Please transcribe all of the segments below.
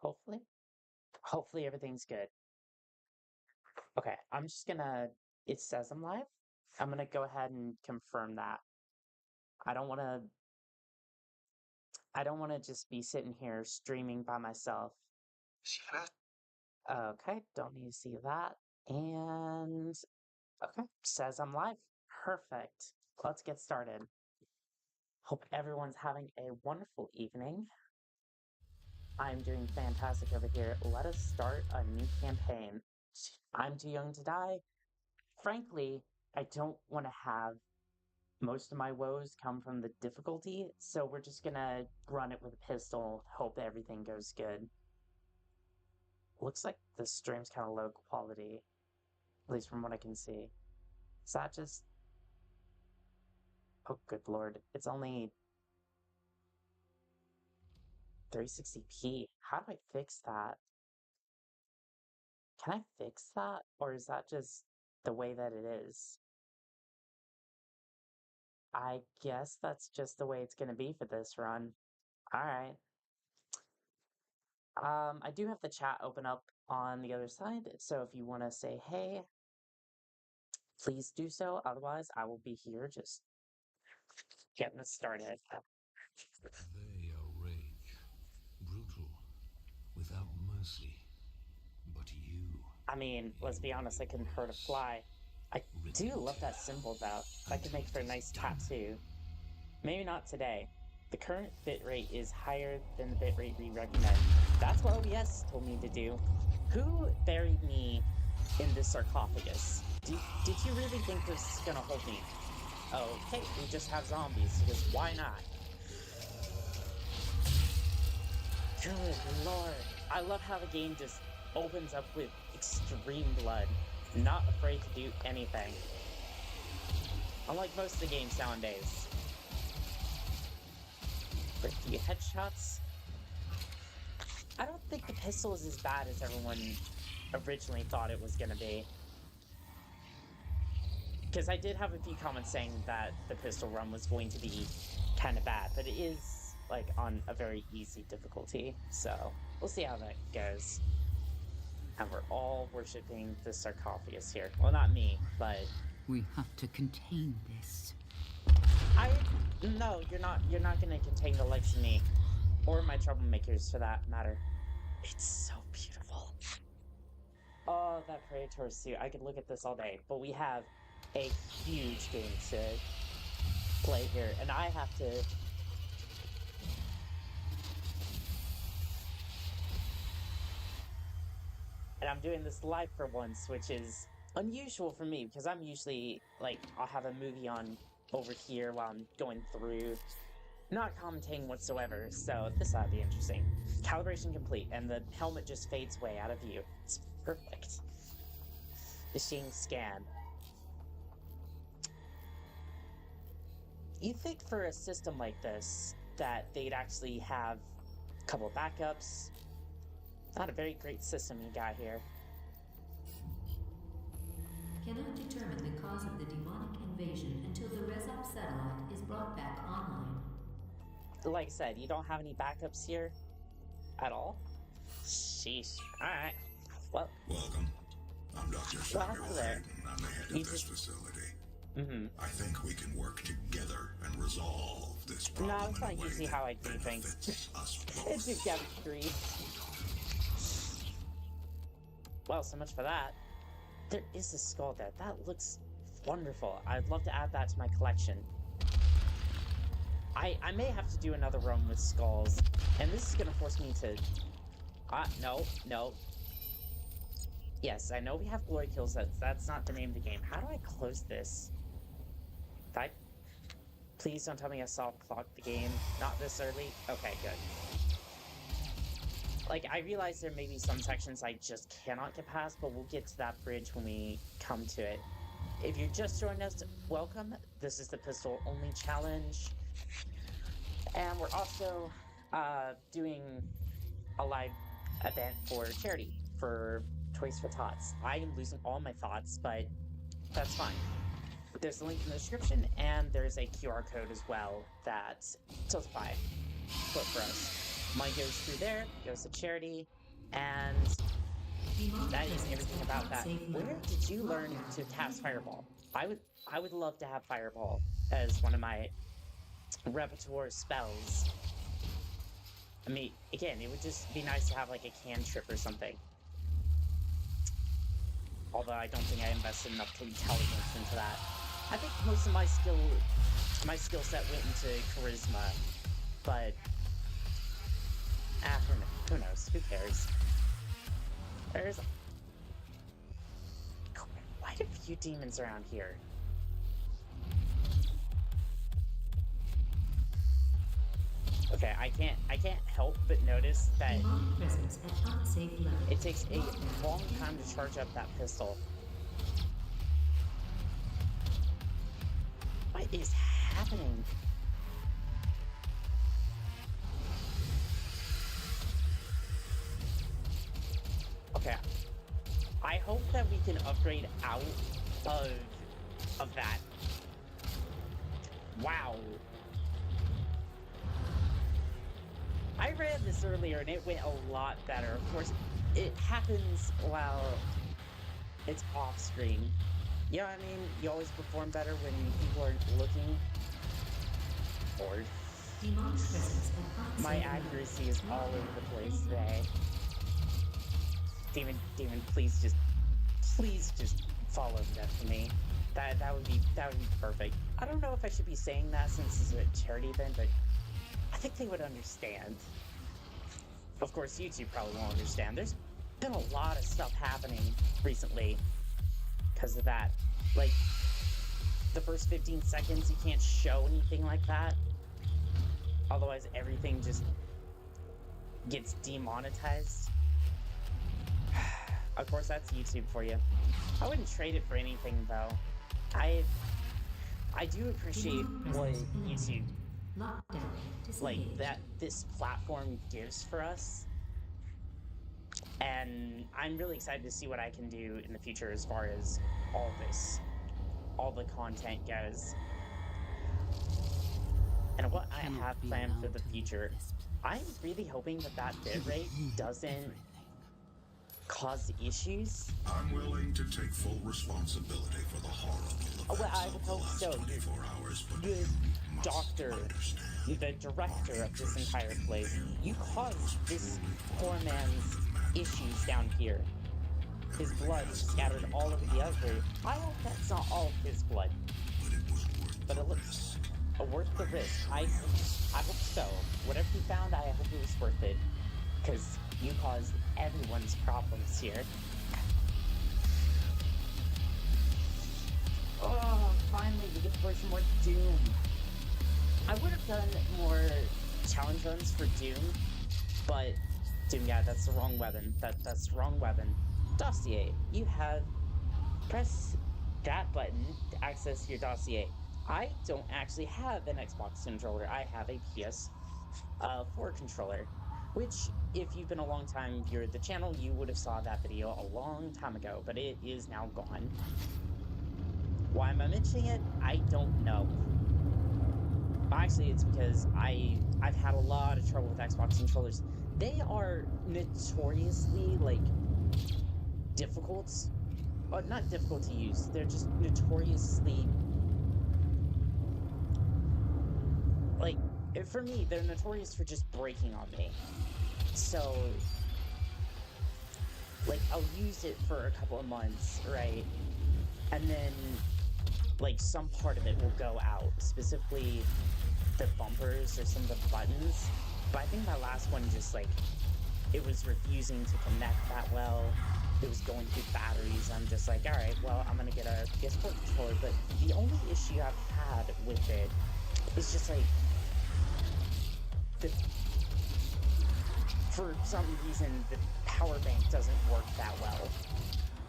Hopefully. Hopefully everything's good. Okay, I'm just gonna, it says I'm live. I'm gonna go ahead and confirm that. I don't wanna, I don't wanna just be sitting here streaming by myself. Okay, don't need to see that. And, okay, says I'm live. Perfect. Let's get started. Hope everyone's having a wonderful evening. I'm doing fantastic over here. Let us start a new campaign. I'm too young to die. Frankly, I don't want to have most of my woes come from the difficulty, so we're just gonna run it with a pistol, hope everything goes good. Looks like the stream's kind of low quality, at least from what I can see. Is that just... Oh, good lord. It's only 360p. How do I fix that? Can I fix that? Or is that just the way that it is? I guess that's just the way it's gonna be for this run. Alright. I do have the chat open up on the other side, so if you want to say hey, please do so. Otherwise, I will be here just getting us started. They are rage, brutal, without mercy. But you, I mean, let's be honest, I couldn't hurt a worse, fly. I do love that relented symbol, though. That could until make for it a is nice done. tattoo. Maybe not today. The current bitrate is higher than the bitrate we recommend. That's what OBS told me to do. Who buried me in this sarcophagus? Did you really think this is gonna hold me? Okay, we just have zombies, because why not? Good lord. I love how the game just opens up with extreme blood. Not afraid to do anything. Unlike most of the games nowadays. For a few headshots. I don't think the pistol is as bad as everyone originally thought it was gonna be. Because I did have a few comments saying that the pistol run was going to be kind of bad, but it is, like, on a very easy difficulty, so we'll see how that goes. And we're all worshipping the sarcophagus here. Well, not me, but... We have to contain this. No, you're not gonna contain the likes of me. Or my troublemakers, for that matter. It's so beautiful. Oh, that Praetor suit. I could look at this all day. But we have a huge game to play here. And I have to... And I'm doing this live for once, which is unusual for me. Because I'm usually, like, I'll have a movie on over here while I'm going through. Not commentating whatsoever, so this ought to be interesting. Calibration complete, and the helmet just fades way out of view. It's perfect. Machine scan. You'd think for a system like this that they'd actually have a couple of backups. Not a very great system you got here. Cannot determine the cause of the demonic invasion until the Resop satellite is brought back online. Like I said, you don't have any backups here at all? Sheesh. Alright. Well, Welcome. I'm Dr. Samuel there. Hayden. I'm the head of this facility. I think we can work together and resolve this problem No, it's not in a way usually how I do that things. benefits us both. It's just chemistry. Well, so much for that. There is a skull there. That looks wonderful. I'd love to add that to my collection. I may have to do another run with skulls, and this is gonna force me to... no. Yes, I know we have glory kills, that's not the name of the game. How do I close this? Please don't tell me I soft clocked the game. Not this early? Okay, good. Like, I realize there may be some sections I just cannot get past, but we'll get to that bridge when we come to it. If you're just joining us, welcome. This is the pistol only challenge. And we're also doing a live event for charity for Toys for Tots. I am losing all my thoughts, but that's fine. There's a link in the description, and there's a QR code as well that Tiltify put for us. Money goes through there, goes to charity, and that is everything about that. Where did you learn to cast Fireball? I would love to have Fireball as one of my repertoire spells. I mean, again, it would just be nice to have like a cantrip or something. Although I don't think I invested enough intelligence into that. I think most of my skill set went into charisma, but who knows? Who cares? There's quite a few demons around here. Okay, I can't help but notice that it takes a long time to charge up that pistol. What is happening? Okay. I hope that we can upgrade out of that. Wow. I ran this earlier and it went a lot better. Of course, it happens while it's off screen. You know what I mean? You always perform better when people are looking. Bored. My accuracy is all over the place today. Demon, please just follow death for me. That would be perfect. I don't know if I should be saying that since it's a charity event, but I think they would understand. Of course, YouTube probably won't understand. There's been a lot of stuff happening recently because of that. Like, the first 15 seconds, you can't show anything like that. Otherwise, everything just gets demonetized. Of course, that's YouTube for you. I wouldn't trade it for anything, though. I do appreciate what YouTube, like, that this platform gives for us. And I'm really excited to see what I can do in the future as far as all the content goes. And what I have planned for the future, I'm really hoping that bitrate doesn't cause issues. I'm willing to take full responsibility for the horrible events I would hope so. 24 hours, but The doctor, the director of this entire place, you caused this poor man's issues down here. His blood scattered all over the other. I hope that's not all of his blood. But it looks worth the risk. I hope so. Whatever you found, I hope it was worth it. Because you caused everyone's problems here. Oh, finally, we get to play some more Doom. I would have done more challenge runs for Doom, but Doom, yeah, that's the wrong weapon. That's the wrong weapon. Dossier. You have press that button to access your dossier. I don't actually have an Xbox controller. I have a PS4 controller, which, if you've been a long time viewer of the channel, you would have saw that video a long time ago, but it is now gone. Why am I mentioning it? I don't know. Actually, it's because I've had a lot of trouble with Xbox controllers. They are notoriously, like, difficult. Not difficult to use. They're just notoriously, like, for me, they're notorious for just breaking on me. So, like, I'll use it for a couple of months, right? And then, like, some part of it will go out, specifically the bumpers or some of the buttons. But I think my last one just, like, it was refusing to connect that well. It was going through batteries. I'm just like, alright, well, I'm gonna get a PS4 controller. But the only issue I've had with it is just, like, for some reason, the power bank doesn't work that well.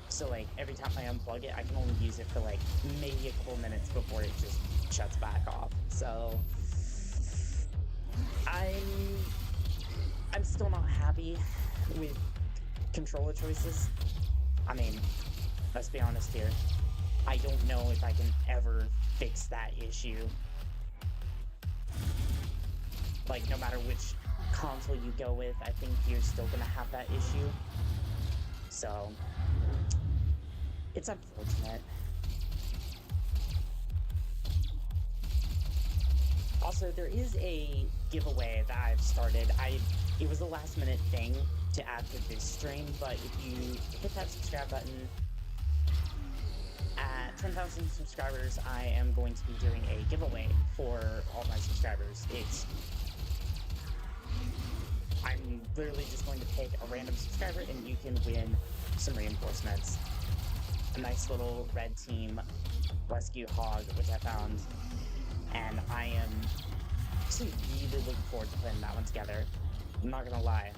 So, like, every time I unplug it, I can only use it for, like, maybe a couple minutes before it just shuts back off. So, I'm still not happy with controller choices. I mean, let's be honest here. I don't know if I can ever fix that issue. Like, no matter which console you go with, I think you're still gonna have that issue. So, it's unfortunate. Also, there is a giveaway that I've started. It was a last minute thing to add for this stream, but if you hit that subscribe button at 10,000 subscribers, I am going to be doing a giveaway for all my subscribers. I'm literally just going to pick a random subscriber and you can win some reinforcements. A nice little red team rescue hog, which I found. And I am actually really looking forward to putting that one together. I'm not gonna lie.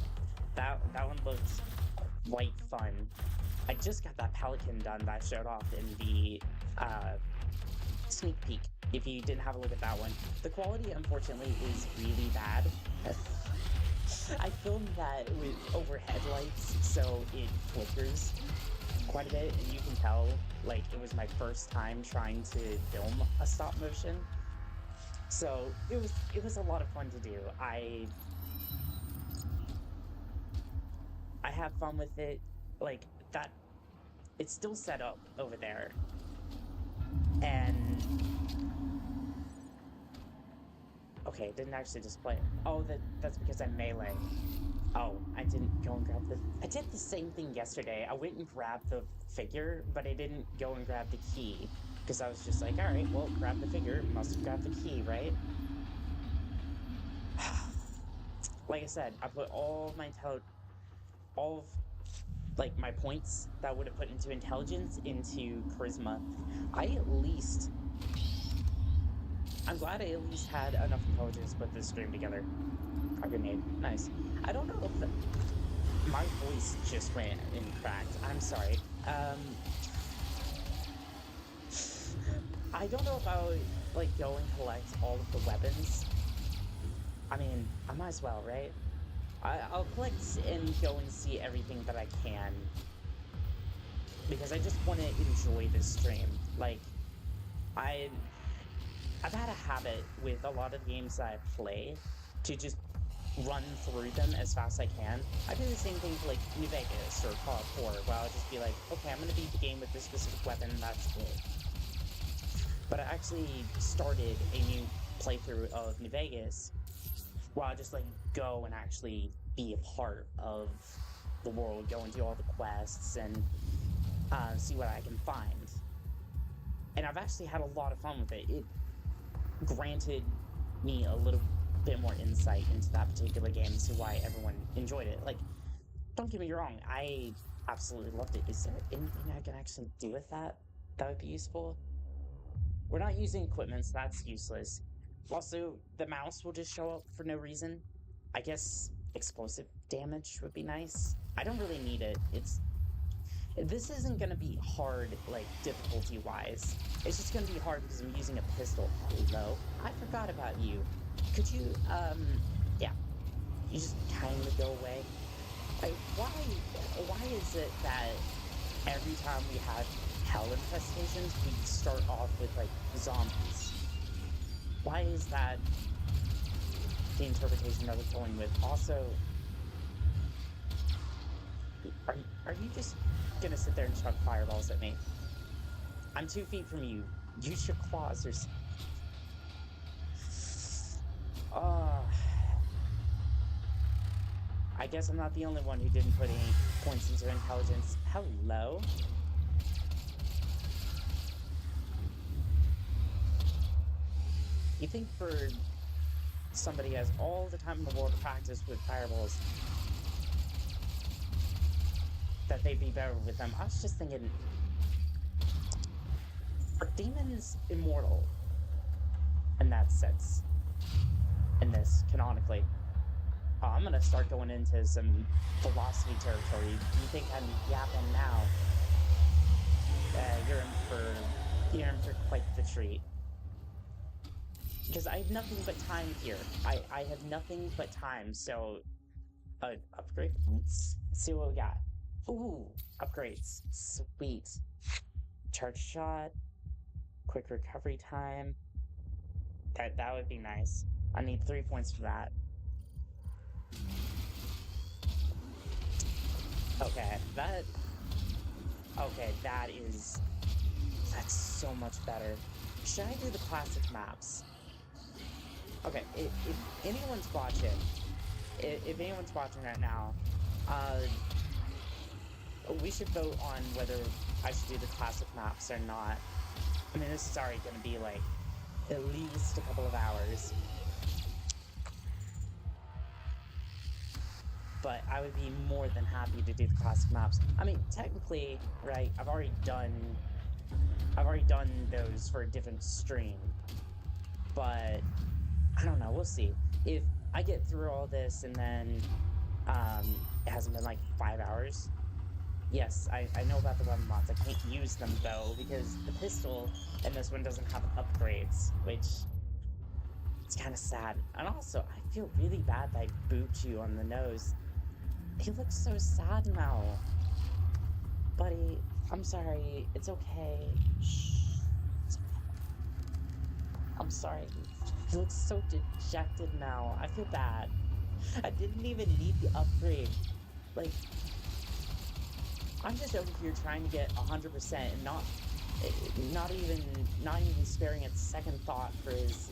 That one looked quite fun. I just got that pelican done that I showed off in the sneak peek. If you didn't have a look at that one. The quality, unfortunately, is really bad. I filmed that with overhead lights, so it flickers quite a bit, and you can tell, like, it was my first time trying to film a stop motion. So it was a lot of fun to do. I have fun with it. Like that, it's still set up over there, and okay, it didn't actually display it. Oh, that's because I'm melee. Oh, I didn't go and grab the. I did the same thing yesterday. I went and grabbed the figure, but I didn't go and grab the key because I was just like, all right, well, grab the figure, must have grabbed the key, right? Like I said, I put all of like my points that I would have put into intelligence into charisma. I'm glad I at least had enough intelligence to put this stream together. A grenade, nice. I don't know if my voice just went and cracked. I'm sorry. I don't know if I would like go and collect all of the weapons. I mean, I might as well, right? I'll collect and go and see everything that I can. Because I just want to enjoy this stream. Like, I've had a habit with a lot of games that I play to just run through them as fast as I can. I do the same thing for, like, New Vegas or Fallout 4, where I'll just be like, okay, I'm gonna beat the game with this specific weapon, that's it. But I actually started a new playthrough of New Vegas where I'll just, like, go and actually be a part of the world, go and do all the quests, and see what I can find. And I've actually had a lot of fun with it. It granted me a little bit more insight into that particular game and see why everyone enjoyed it. Like, don't get me wrong, I absolutely loved it. Is there anything I can actually do with that that would be useful? We're not using equipment, so that's useless. Also, the mouse will just show up for no reason. I guess explosive damage would be nice. I don't really need it. This isn't gonna be hard, like, difficulty-wise. It's just gonna be hard because I'm using a pistol. Hello? I forgot about you. Could you, yeah. You just kind of go away. Like, why is it that every time we have hell infestations, we start off with, like, zombies? Why is that the interpretation that we're going with? Also, are you just gonna sit there and chuck fireballs at me? I'm 2 feet from you. Use your claws or something. I guess I'm not the only one who didn't put any points into intelligence. Hello? You think for somebody who has all the time in the world to practice with fireballs that they'd be better with them? I was just thinking, are demons immortal in that sense? In this, canonically. Oh, I'm gonna start going into some philosophy territory. You think I'm yapping now? You're in for quite the treat. Because I have nothing but time here. I have nothing but time, so... upgrade points? Let's see what we got. Ooh, upgrades. Sweet. Charge shot. Quick recovery time. That would be nice. I need 3 points for that. Okay, okay, that's so much better. Should I do the classic maps? Okay, if anyone's watching, if anyone's watching right now, we should vote on whether I should do the classic maps or not. I mean, this is already gonna be like at least a couple of hours. But I would be more than happy to do the classic maps. I mean, technically, right, I've already done those for a different stream. But I don't know, we'll see. If I get through all this and then it hasn't been like 5 hours. Yes, I know about the weapon mods. I can't use them though, because the pistol in this one doesn't have upgrades, which it's kind of sad. And also, I feel really bad that I booped you on the nose. He looks so sad now. Buddy, I'm sorry. It's okay. Shh. It's okay. I'm sorry. He looks so dejected now. I feel bad. I didn't even need the upgrade. Like, I'm just over here trying to get 100% and not even sparing a second thought for his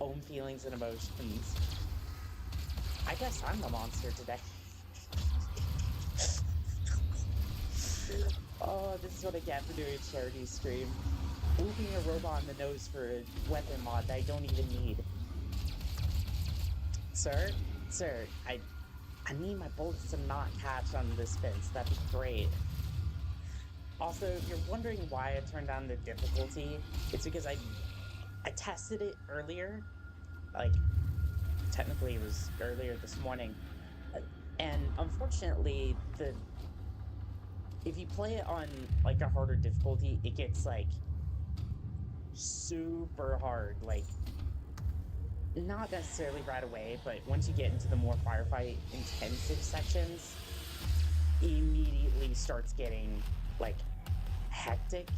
own feelings and emotions. I guess I'm the monster today. Oh, this is what I get for doing a charity stream. Whooping a robot in the nose for a weapon mod that I don't even need. Sir, I need my bullets to not catch on this fence. That'd be great. Also, if you're wondering why I turned down the difficulty, it's because I tested it earlier. Like, technically it was earlier this morning. And unfortunately, if you play it on like a harder difficulty, it gets like super hard. Like, not necessarily right away, but once you get into the more firefight intensive sections, it immediately starts getting like hectic.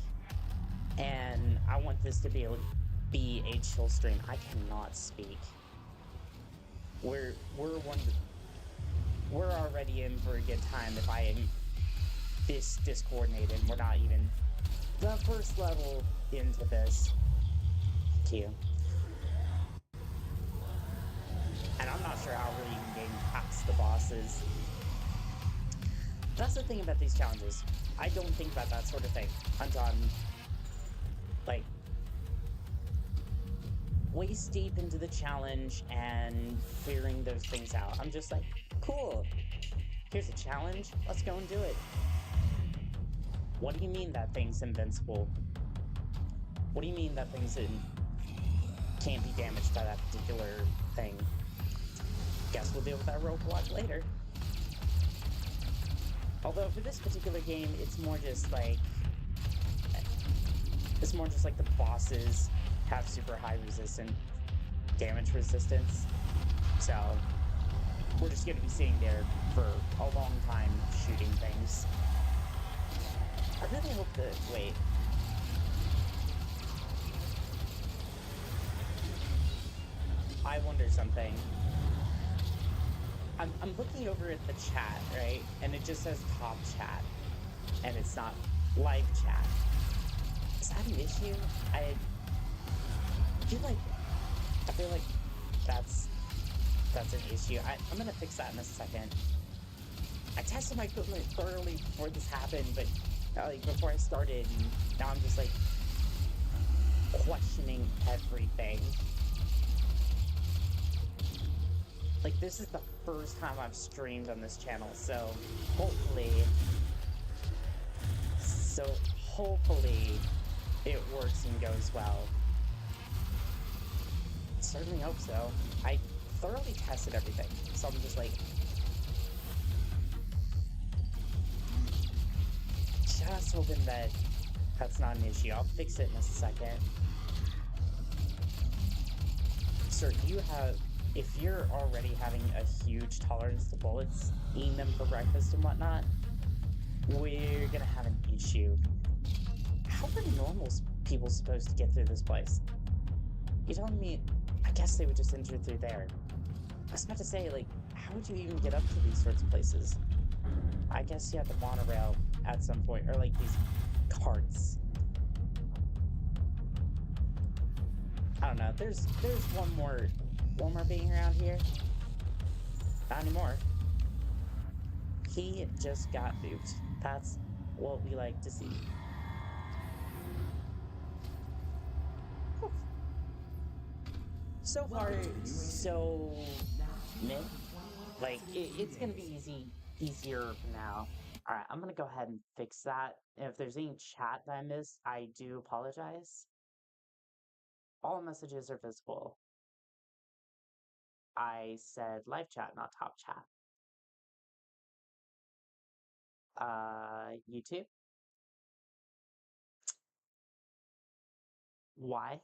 And I want this to be a chill stream. I cannot speak. We're already in for a good time if I am this discoordinated. We're not even the first level into this. Thank you. And I'm not sure how we're even getting past the bosses. That's the thing about these challenges. I don't think about that sort of thing until I'm like waist deep into the challenge and figuring those things out. I'm just like, cool, here's a challenge, let's go and do it. What do you mean that thing's invincible? What do you mean that thing's can't be damaged by that particular thing? Guess we'll deal with that roadblock later. Although for this particular game, it's more just like the bosses have super high damage resistance. So we're just gonna be sitting there for a long time shooting things. I really hope that, wait. I wonder something. I'm looking over at the chat, right? And it just says top chat. And it's not live chat. Is that an issue? I feel like that's an issue. I'm gonna fix that in a second. I tested my equipment thoroughly before this happened, but like before I started, and now I'm just like questioning everything. Like, this is the first time I've streamed on this channel, so hopefully it works and goes well. Certainly hope so. I thoroughly tested everything, so I'm just like, just hoping that that's not an issue. I'll fix it in a second. Sir, if you're already having a huge tolerance to bullets, eating them for breakfast and whatnot, we're gonna have an issue. How are normal people supposed to get through this place? You telling me, I guess they would just enter through there. I was about to say, like, how would you even get up to these sorts of places? I guess you have the monorail at some point, or like these carts. I don't know. There's one more being around here. Not anymore. He just got duped. That's what we like to see. So far, so meh. Like it's gonna be easier now. All right, I'm gonna go ahead and fix that. If there's any chat that I missed, I do apologize. All messages are visible. I said live chat, not top chat. YouTube. Why?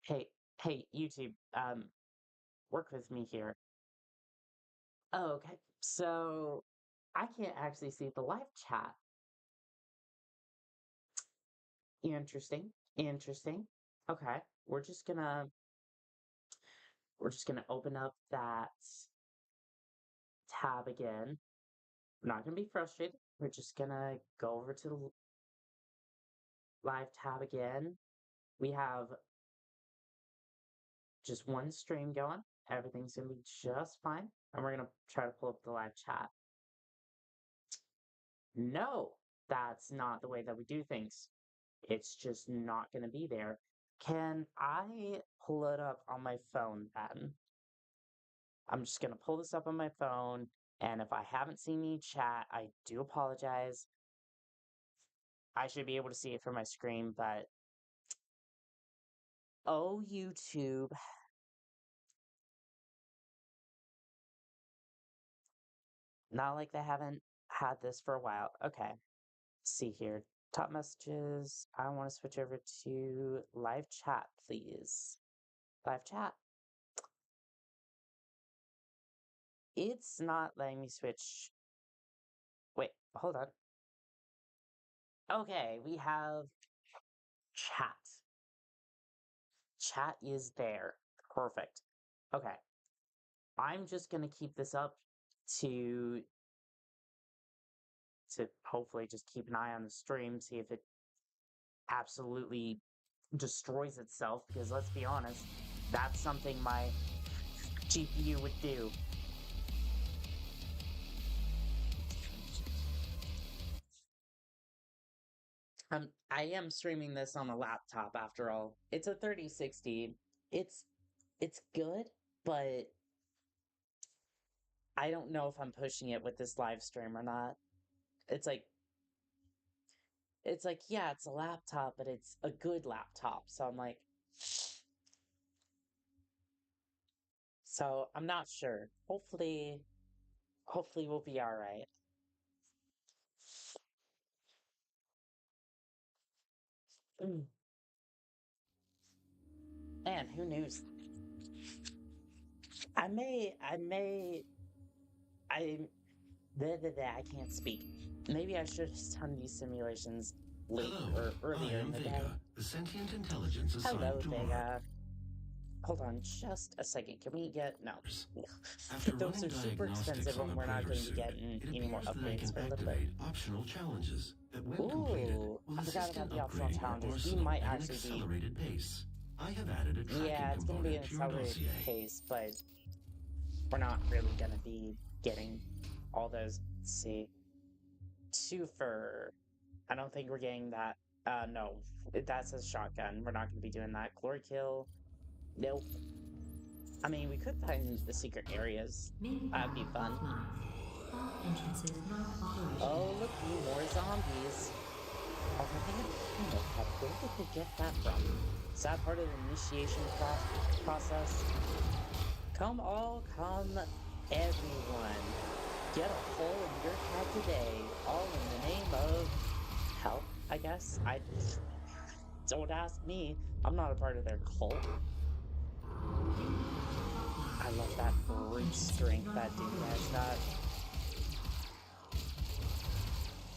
Hey, hey, YouTube. Work with me here. Oh, okay. So I can't actually see the live chat. Interesting. Interesting. Okay. We're just gonna open up that tab again. We're not gonna be frustrated. We're just gonna go over to the live tab again. We have just one stream going. Everything's gonna be just fine. And we're gonna try to pull up the live chat. No, that's not the way that we do things. It's just not gonna be there. Can I pull it up on my phone then? I'm just gonna pull this up on my phone, and if I haven't seen any chat, I do apologize. I should be able to see it from my screen, but oh, YouTube. Not like they haven't had this for a while. Okay. See here. Top messages. I want to switch over to live chat, please. Live chat. It's not letting me switch. Wait, hold on. Okay, we have chat. Chat is there. Perfect. Okay. I'm just gonna keep this up to hopefully just keep an eye on the stream, see if it absolutely destroys itself, because let's be honest, that's something my GPU would do. I am streaming this on a laptop after all. It's a 3060. It's good, but I don't know if I'm pushing it with this live stream or not. It's like yeah, it's a laptop, but it's a good laptop. So I'm like, so I'm not sure. Hopefully we'll be all right. Man, who knew? I can't speak. Maybe I should have done these simulations late or earlier in the day. The sentient intelligence assigned Hello, to Vega. Hold on just a second. Can we get... No. After Those are super expensive and we're not going to be getting any more upgrades for a little bit. Optional challenges that when Ooh, I forgot about the optional challenges. We might actually be... accelerated pace. I have added a tracking Yeah, it's going to be an accelerated pace, but we're not really going to be getting all those. Let's see. Twofer. I don't think we're getting that. No. That's a shotgun. We're not going to be doing that. Glory kill. Nope. I mean, we could find the secret areas. That'd be fun. Oh, look, more zombies. Oh, where did they get that from? Is that part of the initiation process? Come everyone. Get a hole in your head today. All in the name of health, I guess. Don't ask me. I'm not a part of their cult. I love that brute strength that dude has. That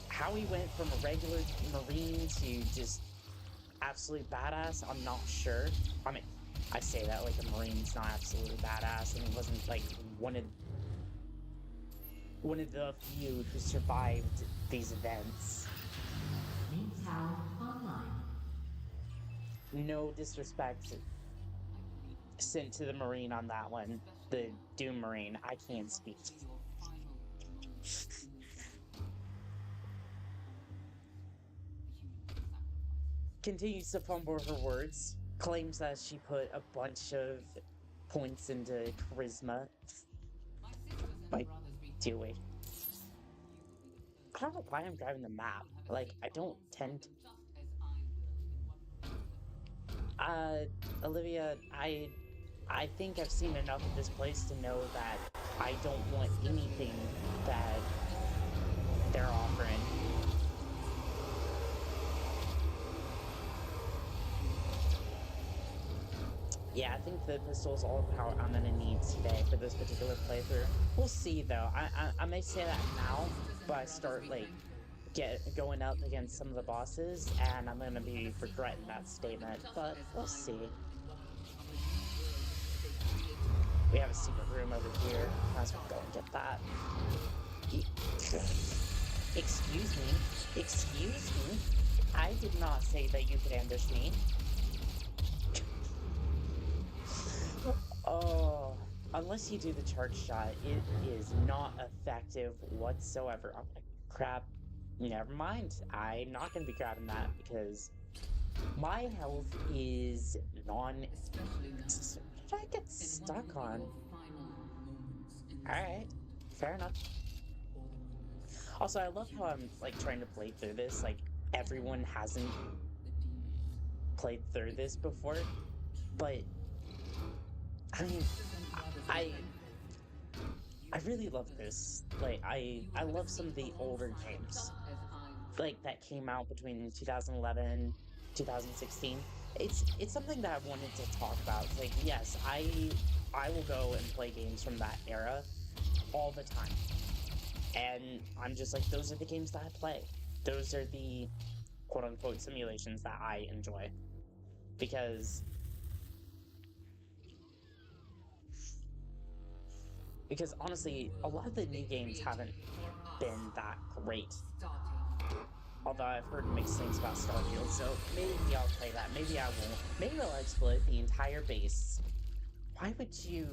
how he went from a regular Marine to just absolute badass, I'm not sure. I mean, I say that like a Marine's not absolutely badass, and he wasn't like one of the few who survived these events. Main tower online. No disrespect sent to the Marine on that one. The Doom Marine. I can't speak. Continues to fumble her words. Claims that she put a bunch of points into charisma by doing. I don't know why I'm driving the map. Like, I don't tend to... Olivia, I think I've seen enough of this place to know that I don't want anything that they're offering. Yeah, I think the pistol's all the power I'm gonna need today for this particular playthrough. We'll see, though. I may say that now, but I start, like, going up against some of the bosses, and I'm gonna be regretting that statement, but we'll see. We have a secret room over here. Might as well go and get that. Excuse me? Excuse me? I did not say that you could ambush me. Oh, unless you do the charge shot, it is not effective whatsoever. I'm gonna grab... Never mind. I'm not gonna be grabbing that because my health is non... What did I get stuck on? Alright, fair enough. Also, I love how I'm, like, trying to play through this. Like, everyone hasn't played through this before, but... I mean, I really love this. Like, I love some of the older games, like, that came out between 2011, 2016. It's something that I wanted to talk about. It's like, yes, I will go and play games from that era all the time. And I'm just like, those are the games that I play. Those are the quote-unquote simulations that I enjoy. Because honestly, a lot of the new games haven't been that great. Although I've heard mixed things about Starfield, so maybe I'll play that, maybe I won't. Maybe I'll exploit the entire base. Why would you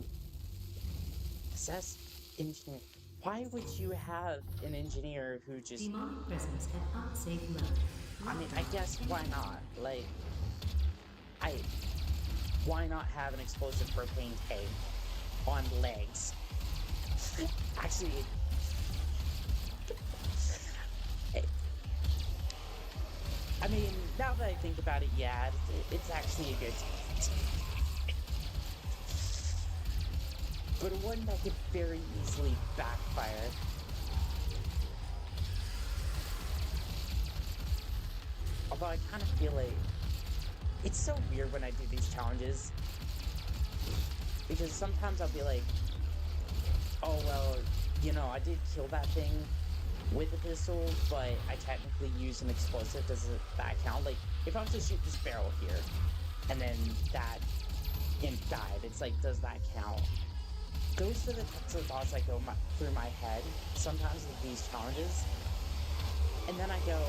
possess engineer? Why would you have an engineer who just... Demonic presence at unsafe level. I mean, I guess why not? Like, why not have an explosive propane tank on legs? Actually, I mean, now that I think about it, yeah, it's actually a good but one that could very easily backfire. Although I kind of feel like it's so weird when I do these challenges, because sometimes I'll be like, oh, well, you know, I did kill that thing with a pistol, but I technically used an explosive. Does that count? Like, if I was to shoot this barrel here, and then that imp died, it's like, does that count? Those are the types of thoughts that go through my head sometimes with these challenges. And then I go,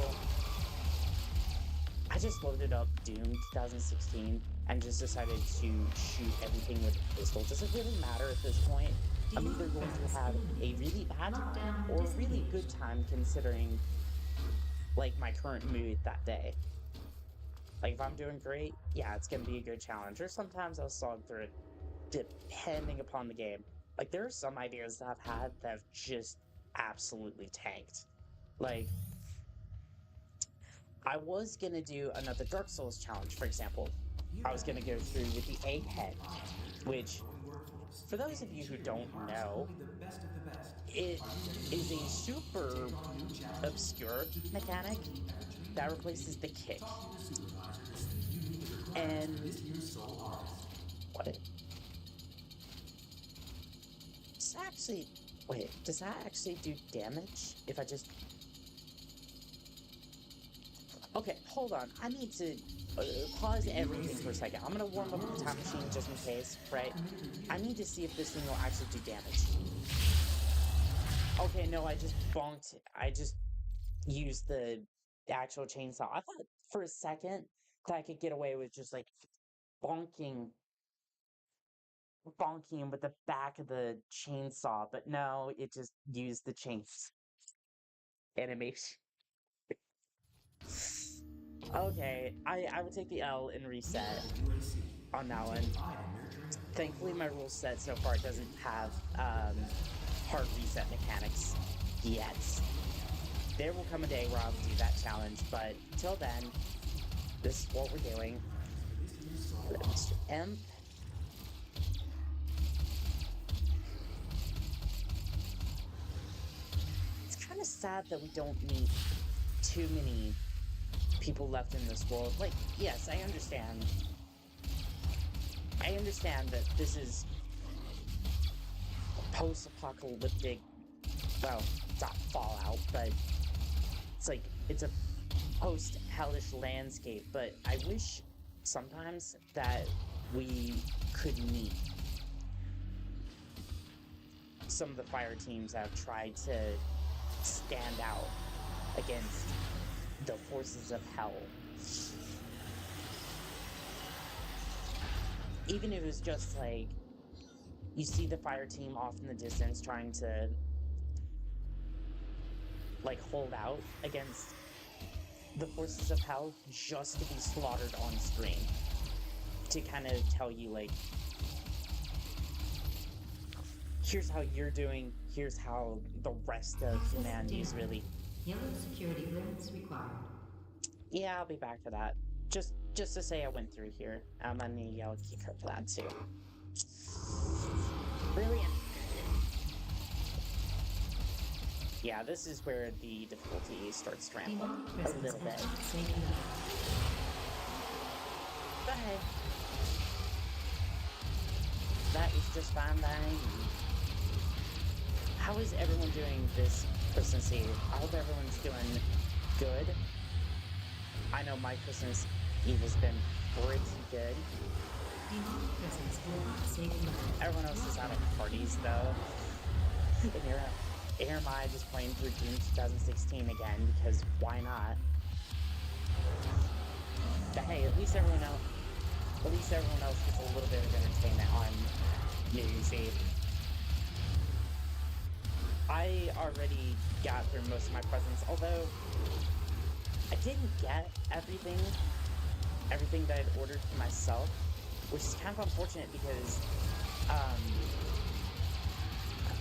I just loaded up Doom 2016 and just decided to shoot everything with a pistol. Does it really matter at this point? I'm either going to have a really bad time or a really good time considering, like, my current mood that day. Like, if I'm doing great, yeah, it's gonna be a good challenge. Or sometimes I'll slog through it, depending upon the game. Like, there are some ideas that I've had that have just absolutely tanked. Like, I was gonna do another Dark Souls challenge, for example. I was gonna go through with the Egghead, which, for those of you who don't know, it is a super obscure mechanic that replaces the kick. And what it does that actually... Wait, does that actually do damage if I just... Okay, hold on. I need to pause everything for a second. I'm gonna warm up the time machine just in case, right? I need to see if this thing will actually do damage. Okay, no, I just bonked. I just used the actual chainsaw. I thought for a second that I could get away with just like bonking him with the back of the chainsaw, but no, it just used the chains animation. Okay, I would take the L and reset on that one. Thankfully, my rule set so far doesn't have hard reset mechanics yet. There will come a day where I'll do that challenge, but till then, this is what we're doing. Mr. M. It's kind of sad that we don't need too many people left in this world. Like, yes, I understand. I understand that this is post-apocalyptic. Well, it's not Fallout, but it's like it's a post-hellish landscape. But I wish sometimes that we could meet some of the fire teams that have tried to stand out against the forces of hell. Even if it was just like, you see the fire team off in the distance trying to, like, hold out against the forces of hell just to be slaughtered on screen. To kind of tell you, like, here's how you're doing, here's how the rest of humanity is really. Yellow security clearance required. Yeah, I'll be back for that. Just to say I went through here. I'm gonna need a yellow key card for that too. Brilliant. Yeah, this is where the difficulty starts to ramp up a little bit. But hey, that is just fine by me. How is everyone doing this Christmas Eve? I hope everyone's doing good. I know my Christmas Eve has been pretty good. Everyone else is out at parties though. And here am I just playing through June 2016 again because why not? But hey, at least everyone else gets a little bit of entertainment on New Year's Eve. I already got through most of my presents, although I didn't get everything that I'd ordered for myself, which is kind of unfortunate because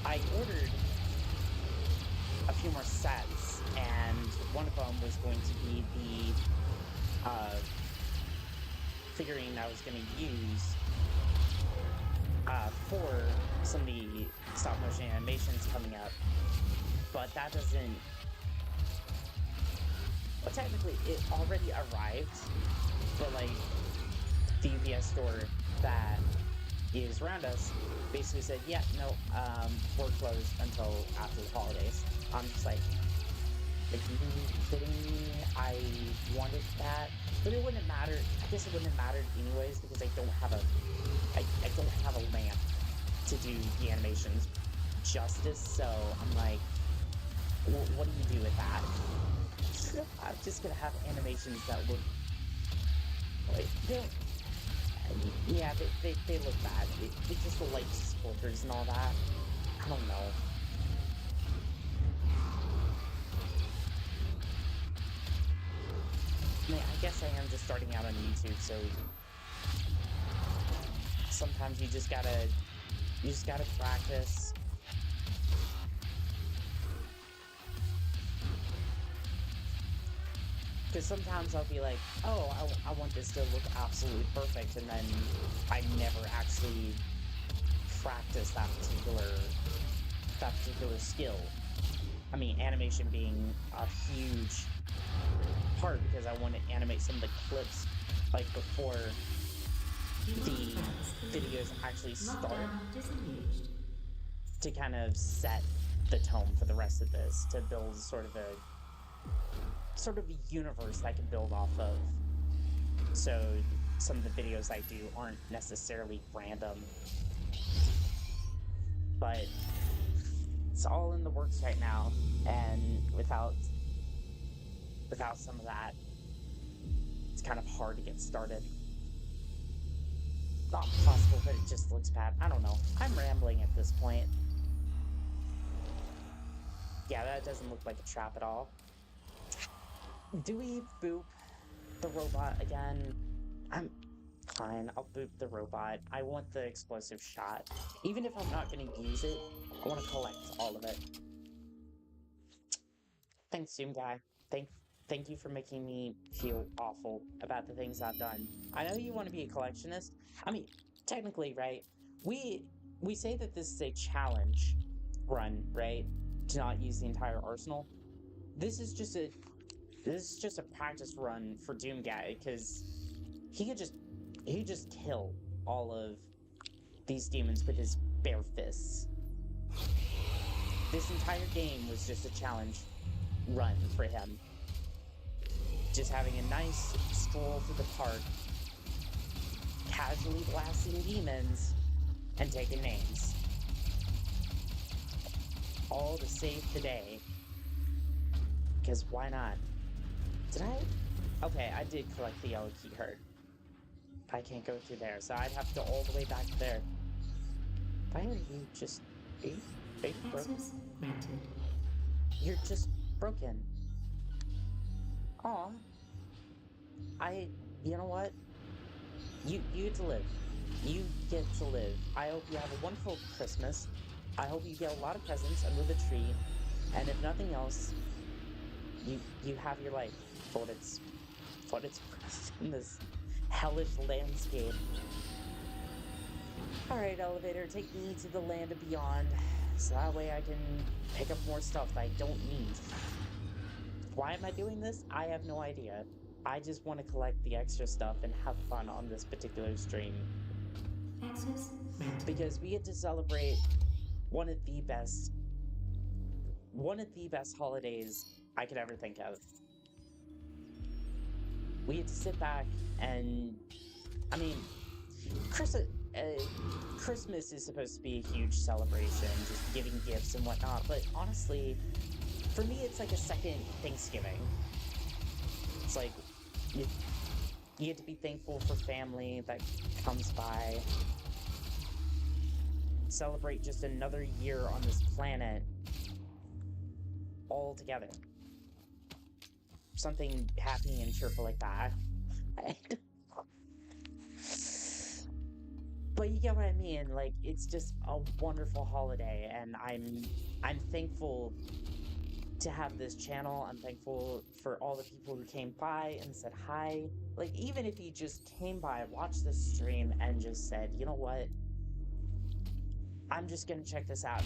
I ordered a few more sets, and one of them was going to be the figurine I was going to use for some of the stop-motion animations coming up, but that doesn't... Well, technically, it already arrived, but, like, the UPS store that is around us basically said, yeah, no, we're closed until after the holidays. I'm just like, are you kidding me? I wanted that, but it wouldn't matter. I guess it wouldn't have mattered anyways because I don't have a lamp to do the animations justice. So I'm like, what do you do with that? I'm just gonna have animations that look like they look bad. It's just the light filters and all that. I don't know. I mean, I guess I am just starting out on YouTube, so sometimes you just gotta practice. Because sometimes I'll be like, oh, I want this to look absolutely perfect, and then I never actually practice that particular skill. I mean, animation being a huge part because I want to animate some of the clips like before the videos actually start to kind of set the tone for the rest of this, to build sort of sort of a universe I can build off of. So some of the videos I do aren't necessarily random. But it's all in the works right now, and without some of that, it's kind of hard to get started. Not possible, but it just looks bad. I don't know. I'm rambling at this point. Yeah, that doesn't look like a trap at all. Do we boop the robot again? I'm fine. I'll boop the robot. I want the explosive shot. Even if I'm not going to use it, I want to collect all of it. Thanks, Zoom Guy. Thank you for making me feel awful about the things I've done. I know you want to be a collectionist. I mean, technically, right? We say that this is a challenge run, right? To not use the entire arsenal. This is just a practice run for Doom Guy, because he could just kill all of these demons with his bare fists. This entire game was just a challenge run for him. Just having a nice stroll through the park, casually blasting demons, and taking names. All to save the day. Because why not? Did I? Okay, I did collect the yellow key herd. I can't go through there, so I'd have to go all the way back there. Why are you just... Are you broken? Access granted. You're just broken. Aw. You know what? You get to live. You get to live. I hope you have a wonderful Christmas. I hope you get a lot of presents under the tree. And if nothing else, you have your life for what it's worth in this hellish landscape. Alright, elevator, take me to the land of beyond, so that way I can pick up more stuff that I don't need. Why am I doing this? I have no idea. I just want to collect the extra stuff and have fun on this particular stream. Access granted. Because we get to celebrate one of the best holidays I could ever think of. We get to sit back and, I mean, Christmas is supposed to be a huge celebration, just giving gifts and whatnot, but honestly, for me, it's like a second Thanksgiving. It's like, you get to be thankful for family that comes by, celebrate just another year on this planet, all together. Something happy and cheerful like that. But you get what I mean, like, it's just a wonderful holiday, and I'm thankful to have this channel. I'm thankful for all the people who came by and said hi. Like, even if you just came by, watched the stream, and just said, you know what, I'm just gonna check this out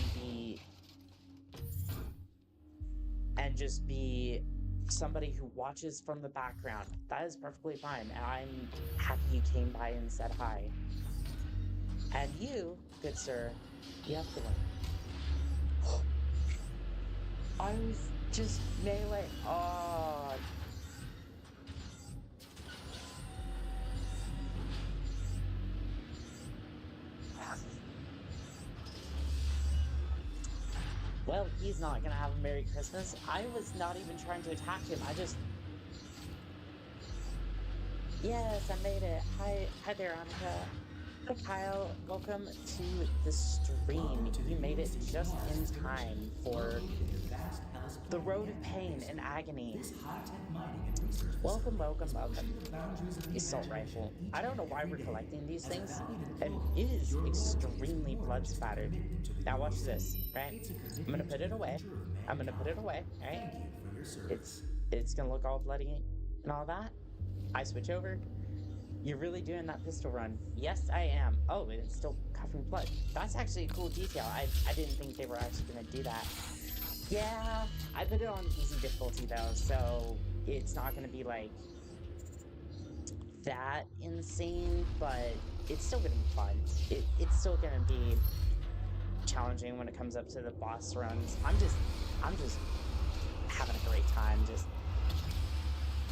and just be somebody who watches from the background. That is perfectly fine, and I'm happy you came by and said hi. And you, good sir, you have to win. I was just melee. Oh. Well, he's not gonna have a Merry Christmas. I was not even trying to attack him. Yes, I made it. Hi there, Annika. Hi, Kyle. Welcome to the stream. You made it just in time for the road of pain and agony. Welcome, welcome, welcome. Assault rifle. I don't know why we're collecting these things, and it is extremely blood spattered. Now watch this, right? I'm gonna put it away. Right? It's gonna look all bloody and all that. I switch over. You're really doing that pistol run. Yes, I am. Oh, it's still covering blood. That's actually a cool detail. I didn't think they were actually gonna do that. Yeah, I put it on easy difficulty though, so it's not gonna be like that insane, but it's still gonna be fun. It's still gonna be challenging when it comes up to the boss runs. I'm just having a great time, just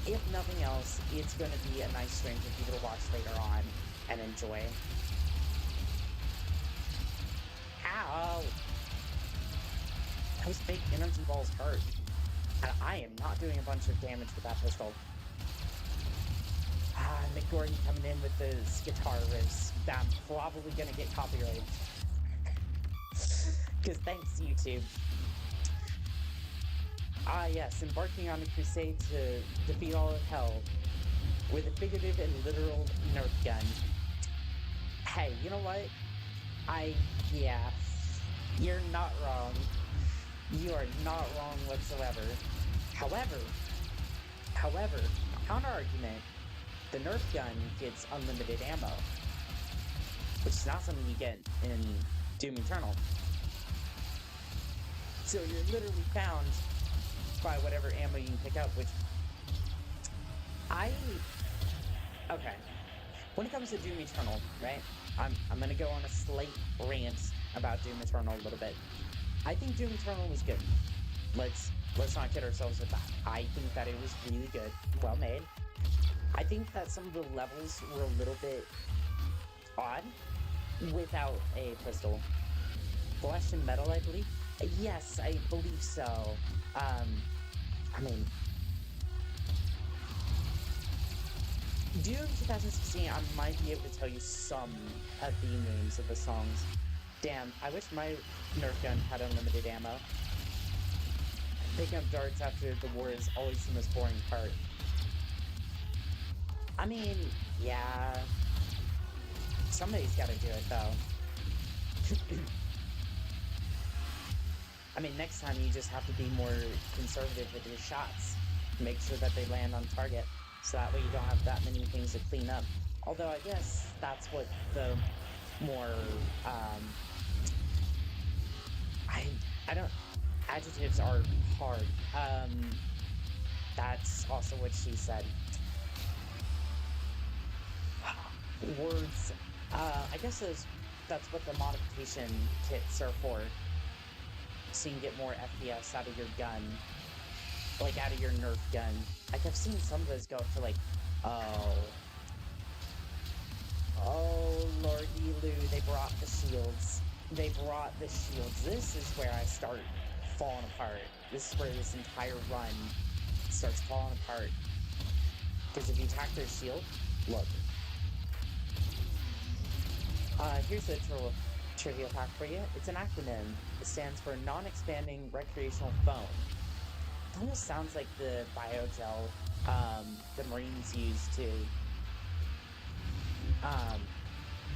if nothing else, it's going to be a nice stream for people to watch later on and enjoy. Ow! Those big energy balls hurt. And I am not doing a bunch of damage with that pistol. Mick Gordon coming in with his guitar riffs. I'm probably going to get copyrighted. Because thanks, YouTube. Yes, embarking on a crusade to defeat all of hell with a figurative and literal Nerf gun. Hey, you know what? Yeah, you're not wrong. You are not wrong whatsoever. However, counter argument, the Nerf gun gets unlimited ammo, which is not something you get in Doom Eternal. So you're literally bound by whatever ammo you can pick up, which okay. When it comes to Doom Eternal, right? I'm gonna go on a slight rant about Doom Eternal a little bit. I think Doom Eternal was good. Let's not kid ourselves with that. I think that it was really good, well made. I think that some of the levels were a little bit odd without a pistol. Flesh and Metal, I believe. Yes, I believe so. I mean, Doom 2016, I might be able to tell you some of the names of the songs. Damn, I wish my Nerf gun had unlimited ammo. Picking up darts after the war is always the most boring part. I mean, yeah. Somebody's gotta do it, though. I mean, next time you just have to be more conservative with your shots. Make sure that they land on target, so that way you don't have that many things to clean up. Although, I guess that's what the more, I don't, adjectives are hard. That's also what she said. Words, I guess that's what the modification kits are for. So you can get more FPS out of your gun. Like, out of your Nerf gun. Like, I've seen some of those go to, like, oh, lordy loo, they brought the shields. They brought the shields. This is where I start falling apart. This is where this entire run starts falling apart. Because if you attack their shield, look. Here's a trivia fact for you. It's an acronym. It stands for Non-Expanding Recreational Foam. It almost sounds like the biogel the Marines use to...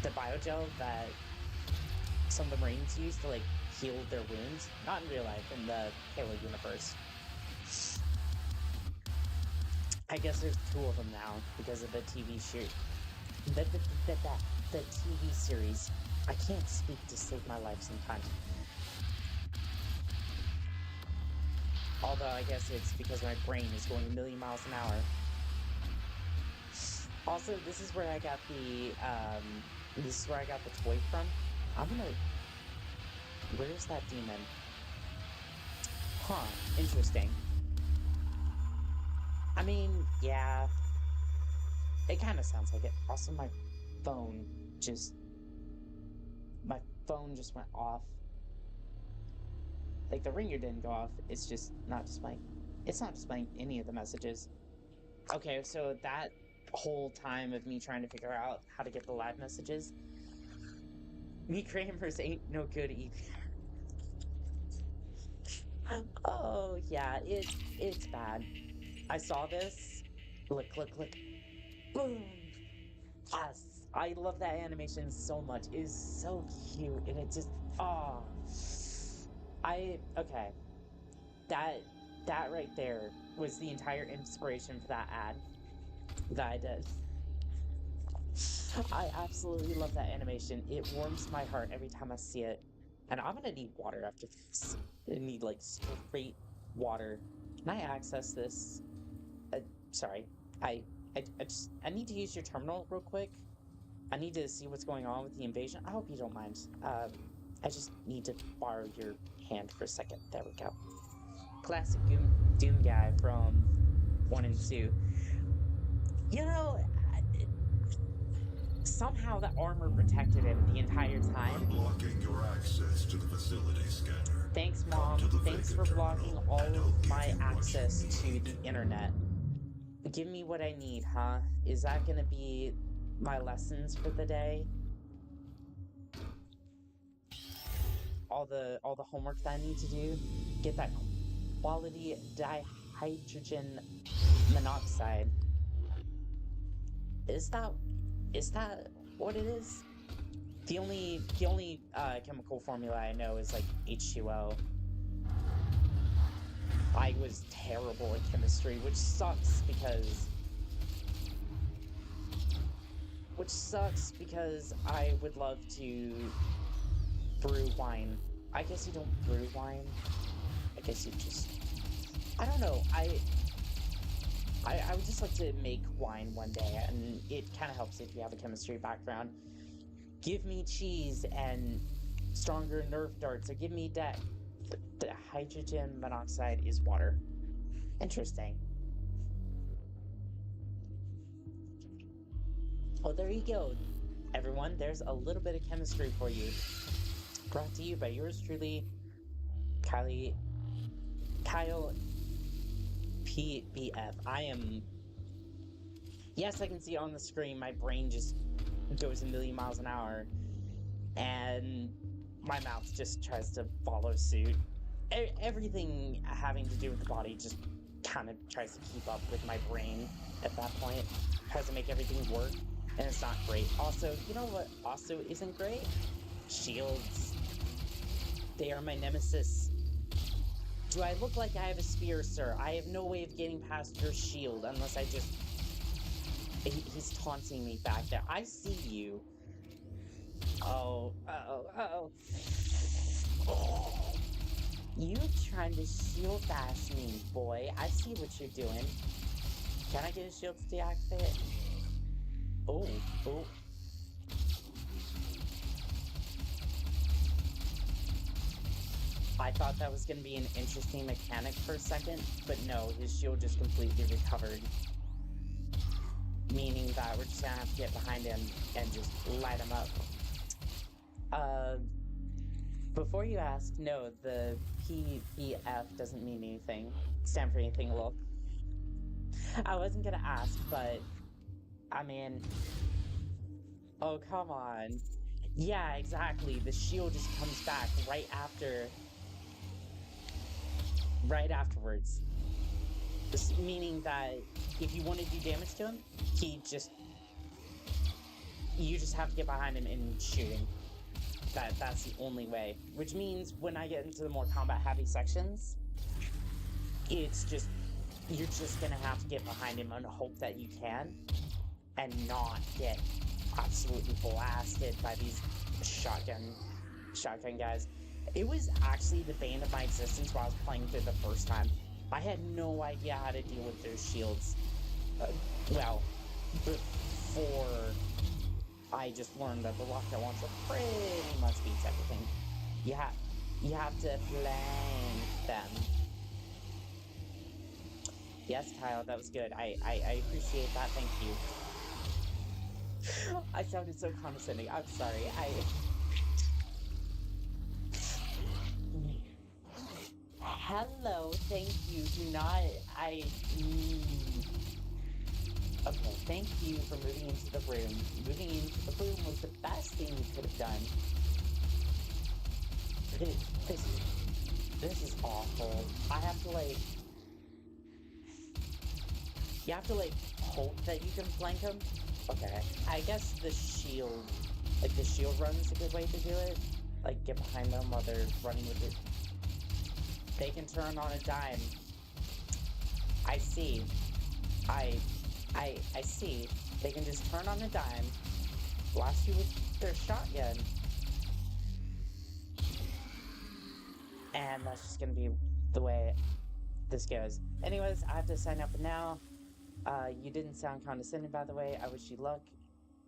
the biogel that some of the Marines use to, like, heal their wounds. Not in real life, in the Halo universe. I guess there's 2 of them now, because of the TV series. The TV series. I can't speak to save my life sometimes. Although I guess it's because my brain is going a million miles an hour. Also, this is where I got the toy from. Where's that demon? Huh, interesting. I mean, yeah. It kind of sounds like it. Also, my phone just went off. Like, the ringer didn't go off. It's not displaying any of the messages. Okay, so that whole time of me trying to figure out how to get the live messages, me Kramers ain't no good either. Oh, yeah, it's bad. I saw this. Look. Boom! Yes! I love that animation so much. It is so cute, and it just... Oh. Okay. That right there was the entire inspiration for that ad that I did. I absolutely love that animation. It warms my heart every time I see it. And I'm gonna need water after this. I need, like, straight water. Can I access this? Sorry. I need to use your terminal real quick. I need to see what's going on with the invasion. I hope you don't mind. I just need to borrow your hand for a second. There we go. Classic Doom guy from 1 and 2. You know, somehow the armor protected him the entire time. I'm blocking your access to the facility scanner. Thanks, Come Mom. to the Thanks Vega for blocking terminal, all and I'll of give my you what access you to need. the internet. Give me what I need, huh? Is that gonna be my lessons for the day? All the homework that I need to do? Get that quality dihydrogen monoxide. Is that what it is? The only chemical formula I know is like H2O. I was terrible at chemistry, which sucks because I would love to brew wine. I guess you don't brew wine. I guess you just, I don't know. I would just like to make wine one day, and it kind of helps if you have a chemistry background. Give me cheese and stronger Nerf darts, or give me that. The hydrogen monoxide is water. Interesting. Oh, there you go, everyone. There's a little bit of chemistry for you. Brought to you by yours truly, Kyle PBF. Yes, I can see on the screen, my brain just goes a million miles an hour, and my mouth just tries to follow suit. Everything having to do with the body just kind of tries to keep up with my brain at that point. Tries to make everything work, and it's not great. Also, you know what also isn't great? Shields. They are my nemesis. Do I look like I have a spear, sir? I have no way of getting past your shield unless I just... He's taunting me back there. I see you. Oh. You trying to shield bash me, boy. I see what you're doing. Can I get a shield to deactivate? Oh. I thought that was going to be an interesting mechanic for a second, but no, his shield just completely recovered. Meaning that we're just going to have to get behind him and just light him up. Before you ask, no, the PBF doesn't mean anything. Stand for anything, lol. I wasn't gonna ask, but I mean, oh, come on. Yeah, exactly. The shield just comes back right afterwards. This meaning that if you want to do damage to him, you just have to get behind him and shoot him. That's the only way. Which means when I get into the more combat heavy sections, it's just, you're just gonna have to get behind him and hope that you can, and not get absolutely blasted by these shotgun guys. It was actually the bane of my existence while I was playing through the first time. I had no idea how to deal with those shields. Well, before I just learned that the lockdown launcher pretty much beats everything. You have to flank them. Yes, Kyle, that was good. I appreciate that. Thank you. I sounded so condescending. I'm sorry. Hello, thank you. Do not. Okay, thank you for moving into the room. Moving into the room was the best thing you could have done. This is awful. I have to, like... You have to, like, hope that you can flank him? Okay. I guess the shield... Like, the shield run is a good way to do it. Like, get behind them while they're running with it. They can turn on a dime. I see. I see. They can just turn on a dime, blast you with their shotgun, and that's just gonna be the way this goes. Anyways, I have to sign up now. You didn't sound condescending, by the way. I wish you luck,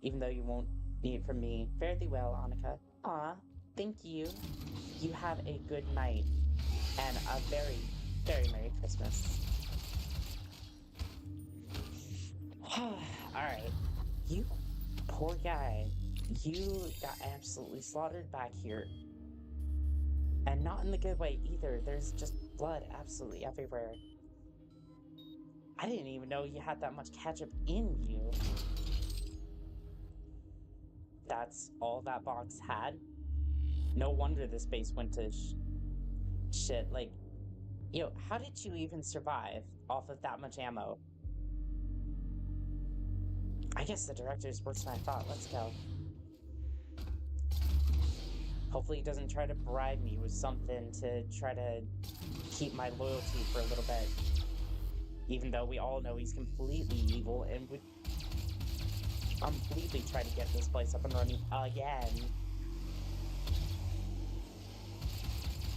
even though you won't need it from me. Fare thee well, Annika. Aw, thank you. You have a good night, and a very, very Merry Christmas. alright. You poor guy. You got absolutely slaughtered back here. And not in the good way either. There's just blood absolutely everywhere. I didn't even know you had that much ketchup in you. That's all that box had? No wonder this base went to shit. Like, yo, how did you even survive off of that much ammo? I guess the director's worse than I thought. Let's go. Hopefully he doesn't try to bribe me with something to try to keep my loyalty for a little bit. Even though we all know he's completely evil and would completely try to get this place up and running again.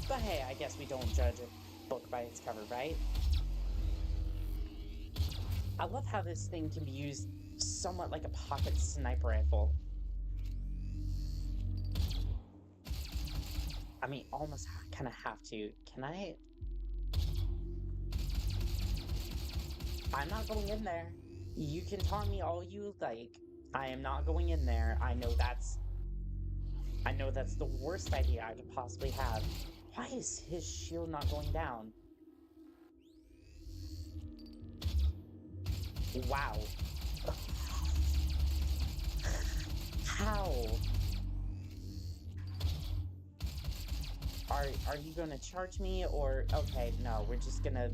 But hey, I guess we don't judge a book by its cover, right? I love how this thing can be used somewhat like a pocket sniper rifle. I mean, almost kind of have to. Can I? I'm not going in there. You can taunt me all you like. I am not going in there. I know that's the worst idea I could possibly have. Why is his shield not going down? Wow. How? Are you gonna charge me or okay, no, we're just gonna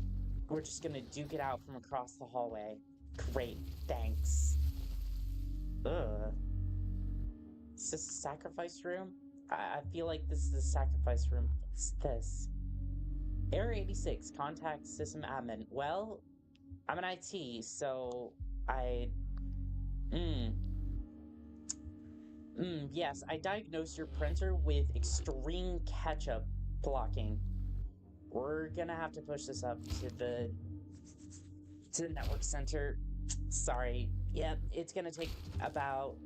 duke it out from across the hallway. Great, thanks. Ugh. Is this a sacrifice room? I feel like this is a sacrifice room. What's this? Error 86, contact system admin. Well, I'm an IT, so yes, I diagnosed your printer with extreme ketchup blocking. We're gonna have to push this up to the network center. Sorry. Yep, it's gonna take about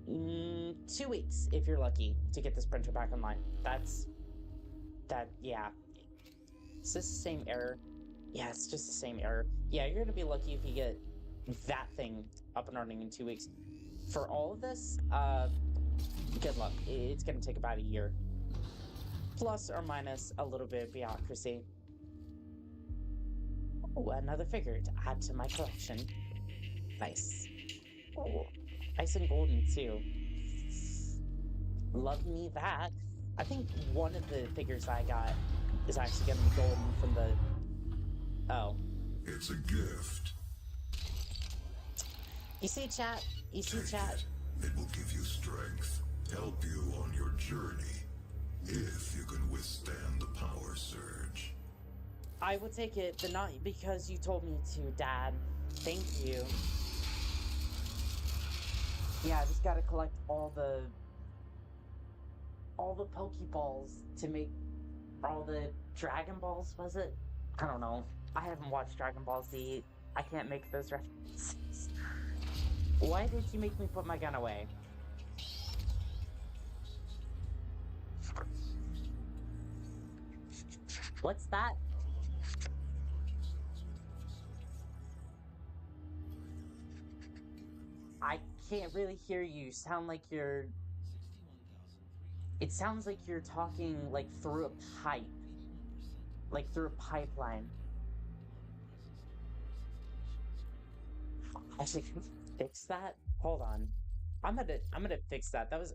2 weeks, if you're lucky, to get this printer back online. Yeah. Is this the same error? Yeah, it's just the same error. Yeah, you're gonna be lucky if you get that thing up and running in 2 weeks. For all of this, good luck. It's gonna take about a year. Plus or minus a little bit of bureaucracy. Oh, another figure to add to my collection. Nice. Oh, nice and golden too. Love me that. I think one of the figures I got is actually gonna be golden from the... Oh. It's a gift. You see, chat? You see, chat? It will give you strength, help you on your journey, if you can withstand the power surge. I will take it, but not because you told me to, Dad. Thank you. Yeah, I just gotta collect all the Pokeballs to make all the Dragon Balls, was it? I don't know. I haven't watched Dragon Ball Z. I can't make those references. Why did you make me put my gun away? What's that? I can't really hear you. Sound like you're... It sounds like you're talking, like, through a pipe. Like, through a pipeline. Actually, can we fix that? Hold on. I'm gonna fix that. That was...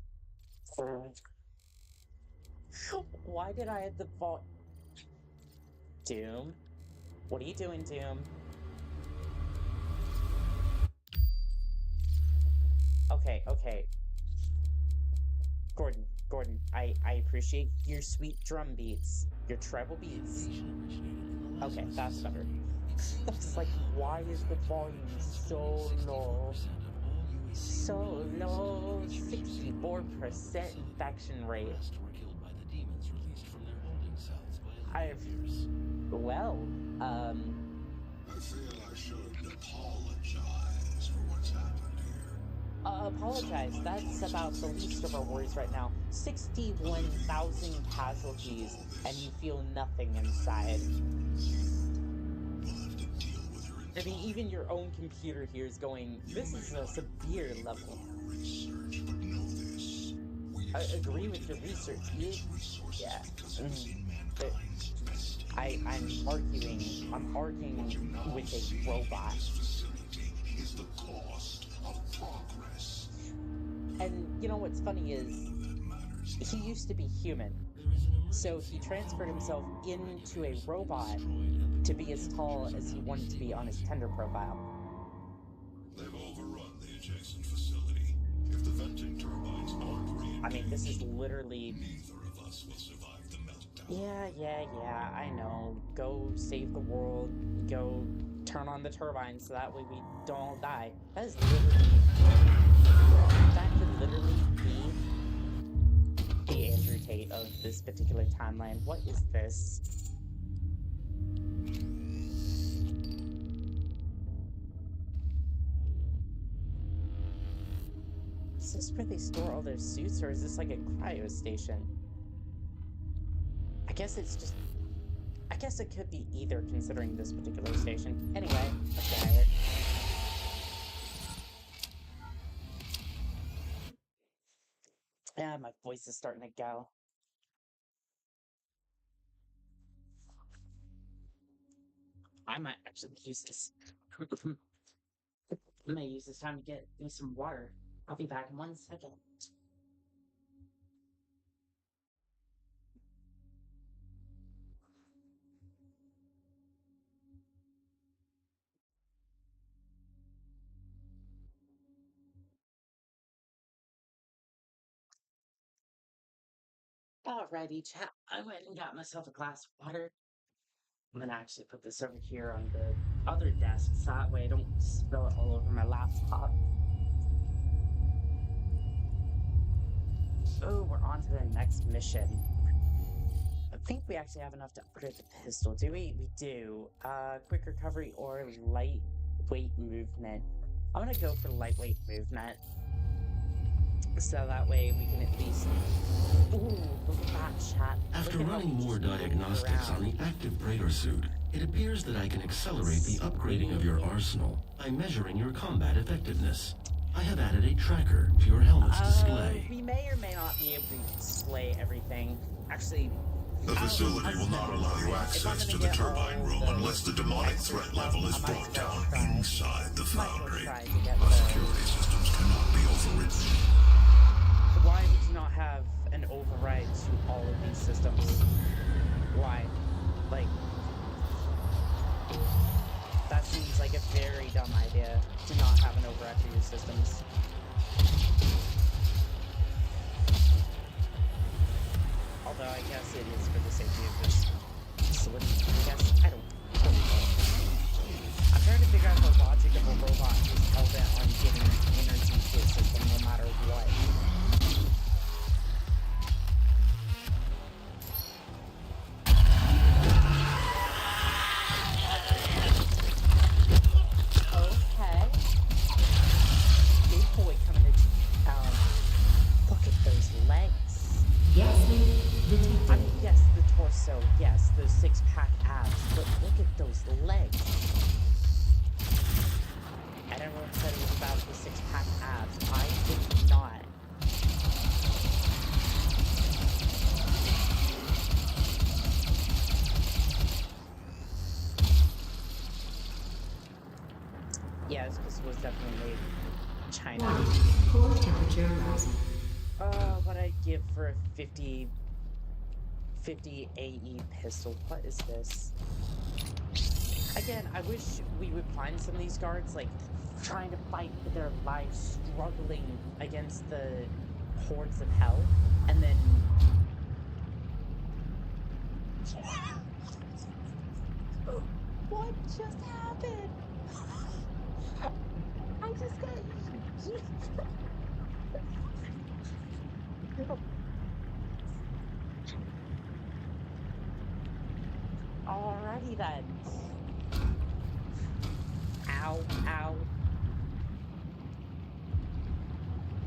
Why did I have the fault? Doom? What are you doing, Doom? Okay. Gordon, I appreciate your sweet drum beats. Your treble beats. Okay, that's better. It's like, why is the volume so low? So low. 64% infection rate. Well, I feel I should apologize for what's happened here. Apologize. That's about the least of our worries right now. 61,000 casualties, and you feel nothing inside. We'll have to deal with her I mean, even your own computer here is going, this is a severe level. Research, but know this. We I agree with your research. Yeah. I'm arguing with a robot. This facility is the cost of progress. And you know what's funny is, he used to be human. So he transferred himself into a robot to be as tall as he wanted to be on his Tinder profile. They've overrun the adjacent facility. If the venting turbines aren't reengaged, I mean, this is literally... neither of us will survive the meltdown. Yeah, I know. Go save the world. Go turn on the turbines so that way we don't all die. That is literally... That could literally be the Andrew Tate of this particular timeline. What is this? Is this where they store all their suits, or is this like a cryo station? I guess it's just... I guess it could be either, considering this particular station. Anyway, let's get at it. Yeah, my voice is starting to go. I might actually use this. I'm gonna use this time to get me some water. I'll be back in 1 second. Alrighty, chat. I went and got myself a glass of water. I'm gonna actually put this over here on the other desk so that way I don't spill it all over my laptop. Oh, we're on to the next mission. I think we actually have enough to upgrade the pistol. Do we? We do. Quick recovery or lightweight movement. I'm gonna go for lightweight movement. So that way we can at least... Ooh, look at that, chat. After Look at how running we more just move diagnostics on around. the active Praetor suit, it appears that I can accelerate the upgrading of your arsenal by measuring your combat effectiveness. I have added a tracker to your helmet's display. We may or may not be able to display everything. Actually... The facility will not allow you access to the turbine room unless the demonic threat level is brought down inside the foundry. Our security systems cannot be overridden. Why would you not have an override to all of these systems? Why? Like... That seems like a very dumb idea to not have an override for your systems. Although I guess it is for the safety of this facility. I guess I don't know. I'm trying to figure out the logic of a robot who's hell-bent on giving energy to a system no matter what. Okay. Big boy coming to town. Look at those legs. Yes, I mean, yes, the torso, yes, those six-pack abs, but look at those legs. And everyone said it was about the six-pack abs. I think not. Yeah, this was definitely made in China. Core temperature rising. What I'd give for a 50 AE pistol. What is this? Again, I wish we would find some of these guards, like, trying to fight for their lives, struggling against the hordes of hell, and then... What just happened? I just got... Alrighty then. Ow, ow.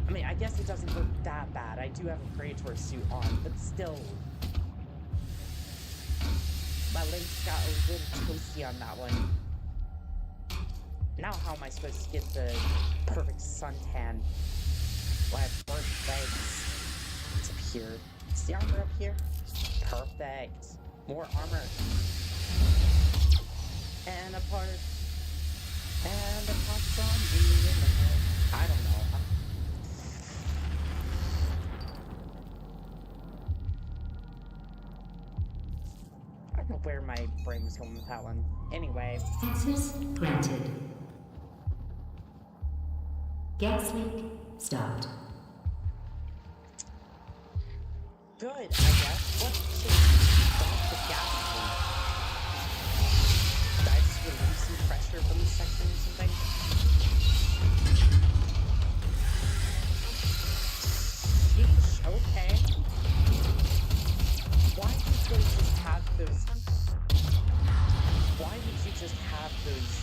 I mean, I guess it doesn't look that bad. I do have a Praetor suit on, but still. My legs got a little toasty on that one. Now how am I supposed to get the perfect suntan when I have burnt legs? It's up here. Is the armor up here? Perfect. More armor. And a part. And a pop zombie. I don't know. I don't know where my brain was going with that one. Anyway. Access granted. Gas leak stopped. Good, I guess. What should stop the gas leak? Did I just relieve some pressure from this section or something? Sheesh, okay. Why did they just have those... Why would you just have those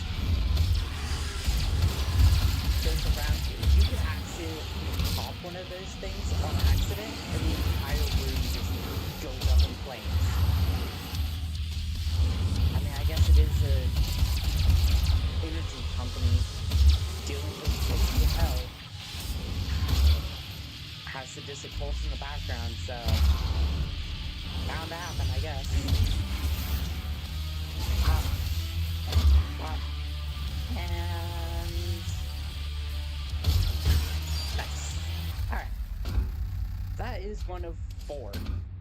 around you? You could accidentally pop one of those things on accident, and the entire room just goes up in flames. I mean, I guess it is a energy company dealing with the hell. Has to disaccult in the background, so bound to happen, I guess. And nice. Alright. That is one of 4.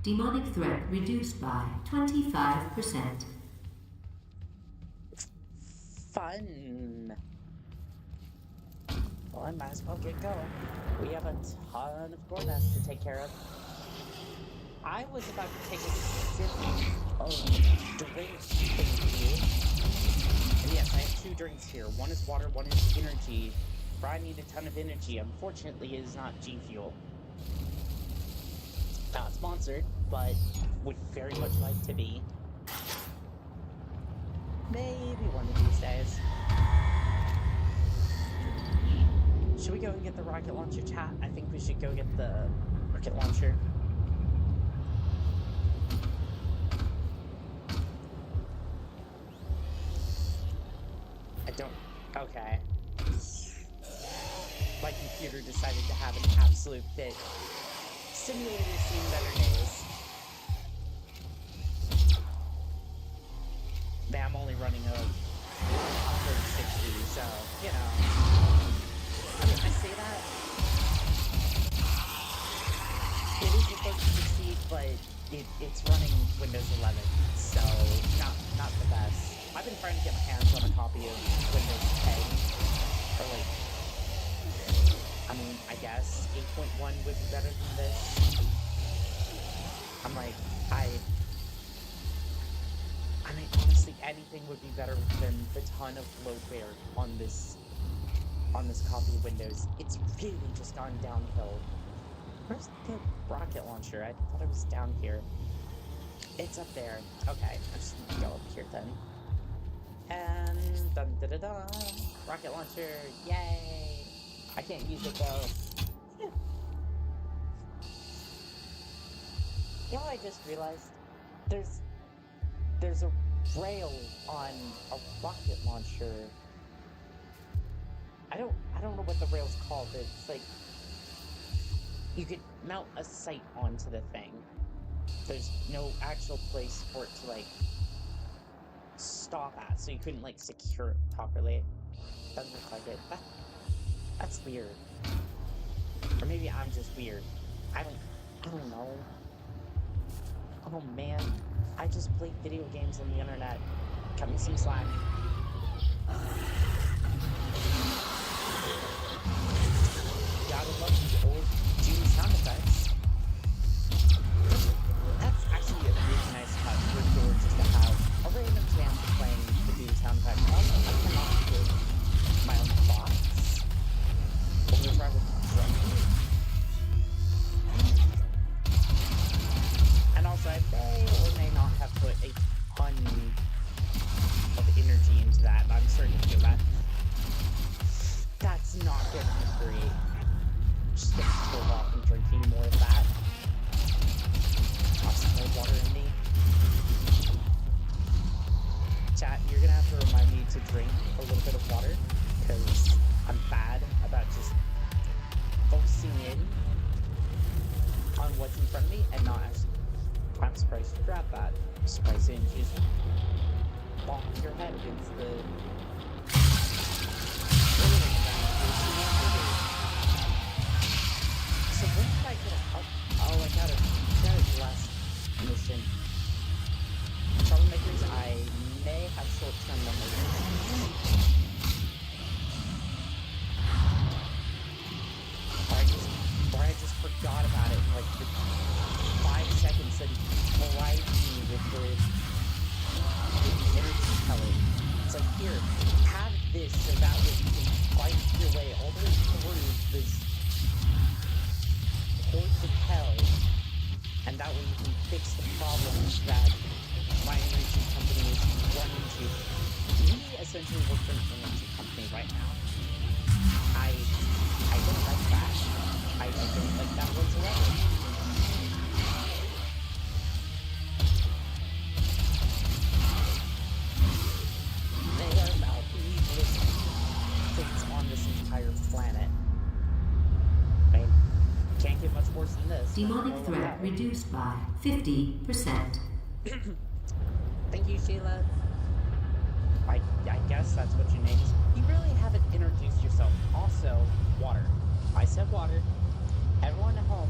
Demonic threat reduced by 25%. Fun. Well, I might as well get going. We have a ton of gore nests to take care of. I was about to take a sip of drink thingy. And yes, I have 2 drinks here. One is water, one is energy. For I need a ton of energy. Unfortunately, it is not G Fuel. Not sponsored, but would very much like to be. Maybe one of these days. Should we go and get the rocket launcher, chat? I think we should go get the rocket launcher. I don't... Okay. My computer decided to have an absolute fit. Simulators seen better days. Man, I'm only running a 3060, so, you know. I mean, I say that. It is a 3060, but it's running Windows 11, so not the best. I've been trying to get my hands on a copy of Windows 10, or like, I mean, I guess 8.1 would be better than this. I'm like, I mean, honestly, anything would be better than the ton of bloatware on this copy of Windows. It's really just gone downhill. Where's the rocket launcher? I thought it was down here. It's up there. Okay, I'm just gonna go up here then. And dun da da da, rocket launcher! Yay! I can't use it though. You know what I just realized? There's a rail on a rocket launcher. I don't know what the rail's called, but it's like you could mount a sight onto the thing. There's no actual place for it to like stop at, so you couldn't like secure it properly. Doesn't look like it. That's weird. Or maybe I'm just weird. I don't know. Oh man, I just played video games on the internet. Cut me some slack. Gotta love these old Doom sound effects. That's actually a really nice touch for George just to have a random jam playing the Doom sound effects. Also, I cannot hear my own thoughts. Whenever I was drunk. And also, I may or may not have put a ton of energy into that, but I'm starting to feel that. That's not going to be great. Just gonna pull off and drink any more of that. Toss some more water in me. Chat, you're gonna have to remind me to drink a little bit of water. because I'm bad about just focusing in on what's in front of me and not actually. I'm surprised you grabbed that. I'm surprised you didn't just bonk your head against the. So when did I get a. Oh, I got a last mission. Troublemakers, I may have short-term memory. Or I just forgot about it like for 5 seconds and collided me with the energy pellet. It's like, here, have this so that way you can fight your way all the way through this hordes of hell, and that way you can fix the problems that my energy company is running into. We essentially work for an energy company right now. I don't like that. I don't like that whatsoever. They are about the evilest things on this entire planet. I mean, can't get much worse than this. Demonic threat reduced by 50%. Thank you, Sheila. I guess that's what your name is. You really haven't introduced yourself. Also, water. I said water. Everyone at home,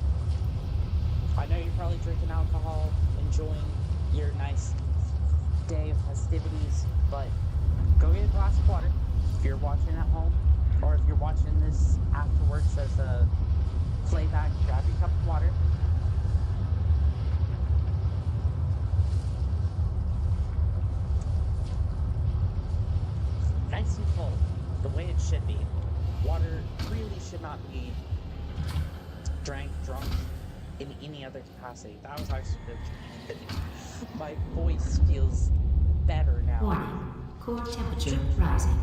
I know you're probably drinking alcohol, enjoying your nice day of festivities, but go get a glass of water if you're watching at home, or if you're watching this afterwards as a playback, grab your cup of water. Nice and full, the way it should be. Water really should not be drunk in any other capacity. That was actually good. My voice feels better now. Warning. Core temperature rising.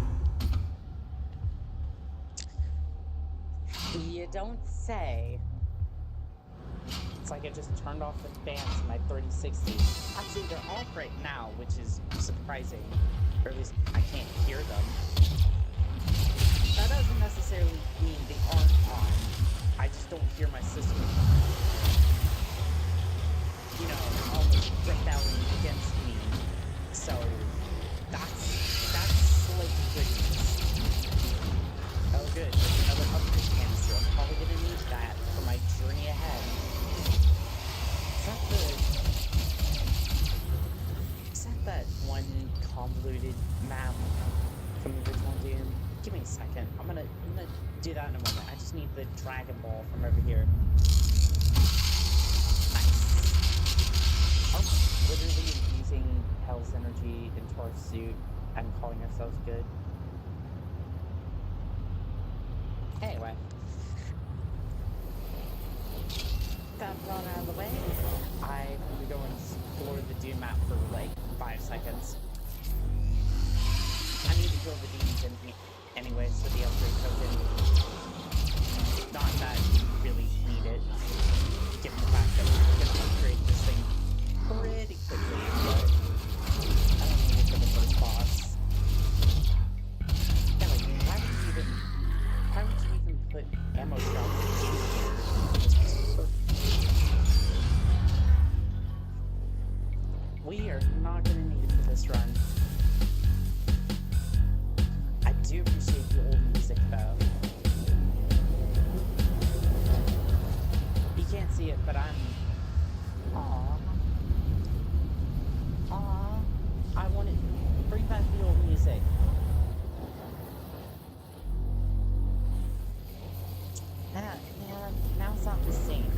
You don't say. It's like I just turned off the fans in my 3060. Actually, they're off right now, which is surprising. Or at least I can't hear them. That doesn't necessarily mean they aren't on. I just don't hear my system, almost rebelling against me. So that's slightly good news. Oh good, there's another upgrade canister. I'm probably gonna need that for my journey ahead. Is that one convoluted map from the original Doom? Give me a second. I'm gonna do that in a moment. I just need the Dragon Ball from over here. Nice. Are we literally infusing Hell's energy into our suit and calling ourselves good? Anyway. That brought out of the way. I'm gonna go and explore the Doom map for like 5 seconds. I need to kill the demons anyway, so the upgrade token. Not that you really need it, given the fact that we're going to upgrade this thing pretty quickly, but I don't need it for the first boss. Yeah, like, why would you even put ammo shots in here? We are not going to need it for this run. I do appreciate the old music though. You can't see it, but I'm. Aww. I want to bring back the old music. Now it's not the same.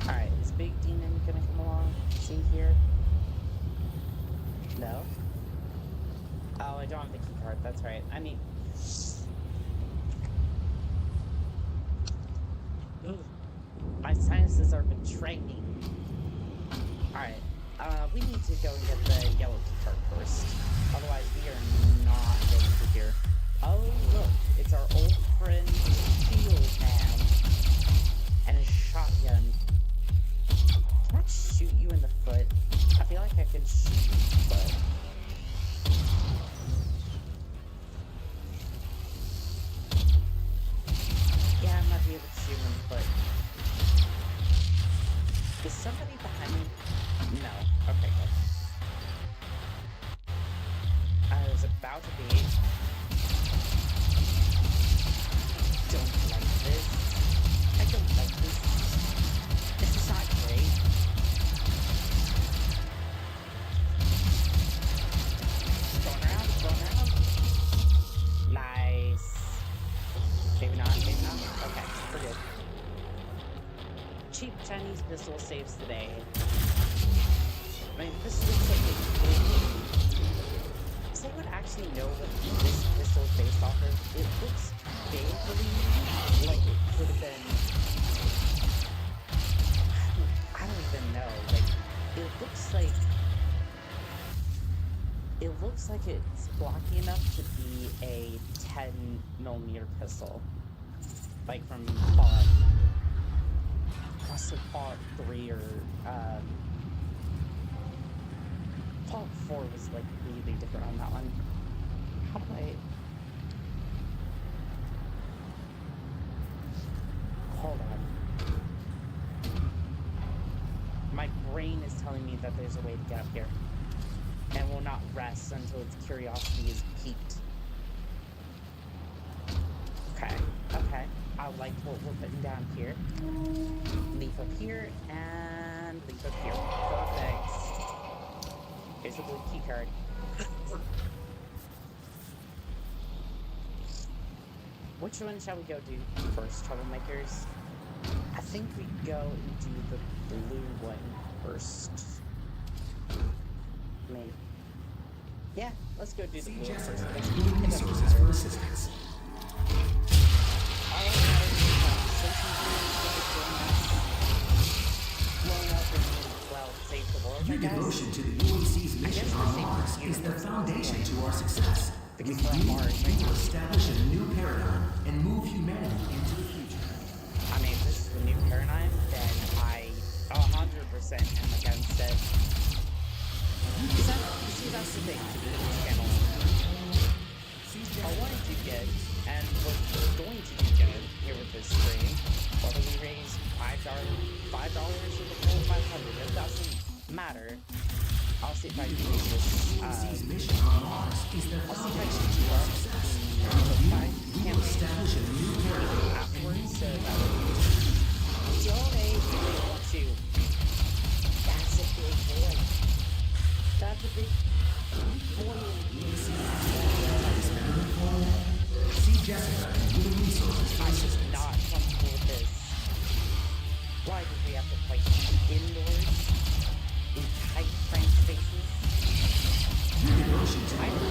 Alright, is Big Demon gonna come along? See here? No? Oh, I don't have the key card, that's right. I mean... Ooh, my sinuses are betraying me. Alright, we need to go and get the yellow key card first. Otherwise, we are not going through here. Oh, look, it's our old friend Shield Man. And his shotgun. Can I shoot you in the foot? I feel like I can shoot you in the foot. about to be. Don't like this. I don't like this. This is not great. Going around, going around. Nice. Maybe not, maybe not. Okay, we're good. Cheap Chinese pistol saves the day. I mean, this looks like does anyone actually know what this pistol is based off of? It looks vaguely like it could have been. I don't even know. Like, it looks like it's blocky enough to be a 10mm pistol. Like from Fallout. I must have Fallout 3 or Fallout 4 was like really different on that one. How do I... Hold on. My brain is telling me that there's a way to get up here. And will not rest until its curiosity is piqued. Okay, okay. I like what we're putting down here. Leaf up here, and leaf up here. Perfect. Here's a blue key card. Which one shall we go do first, Troublemakers? I think we go and do the blue one first. Maybe. Yeah, let's go do the blue one first. Resources for assistance. Your devotion to the UAC's mission on Mars is the foundation to our success. With you, we will establish a new paradigm and move humanity into the future. I mean, if this is the new paradigm, then I 100% am against it. See, that's the thing to do with this channel. I wanted to get, and we're going to do good here with this stream, whether we raise $5 or the full 500, it doesn't matter. I'll see if I can do this. Mission on Mars is the foundation to our success. We will establish a new paradigm afterwards, so that would donate if they want to. That's a big boy. That's a big boy. See Jessica and Human Resources for I'm just assistance. not comfortable with this. Why did we have to fight indoors? In tight cramped spaces? I don't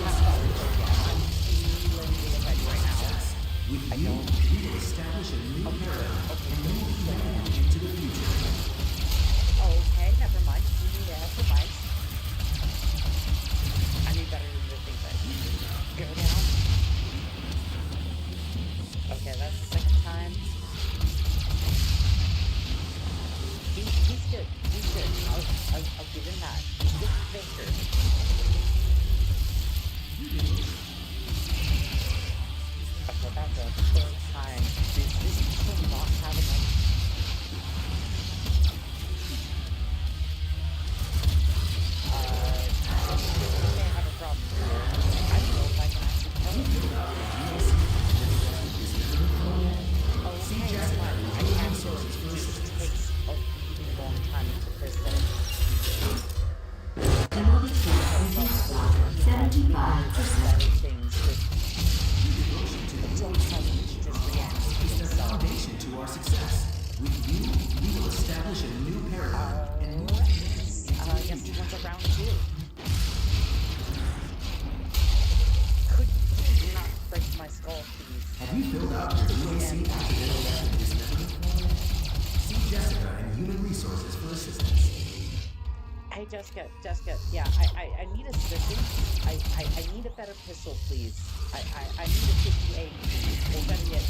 have knowledge yet. I'm feeling the effect right now. With you, we will establish a new paradigm and move humanity into the future. Okay, never mind. Never mind. I knew better than to think that. Go down. Okay, that's the second time. He's good. He's good. I'll give him that. He's a good thinker. Okay, that's the third time. Does this people not have enough? We may have a problem here. I don't know if I can actually tell him. Okay, that's fine. I can't do it. It just takes a really long time to pistol. 75%. Things that don't have to just react to Is the themselves. foundation to our success. With you, we will establish a new paradigm and move I guess he wants a round two. Could you not break my skull, please? Have you filled out your UAC accidental death dismemberment form? See Jessica and Human Resources for assistance. Hey, Jessica, yeah, I need assistance. I need a better pistol, please. I need a 58, or better yet,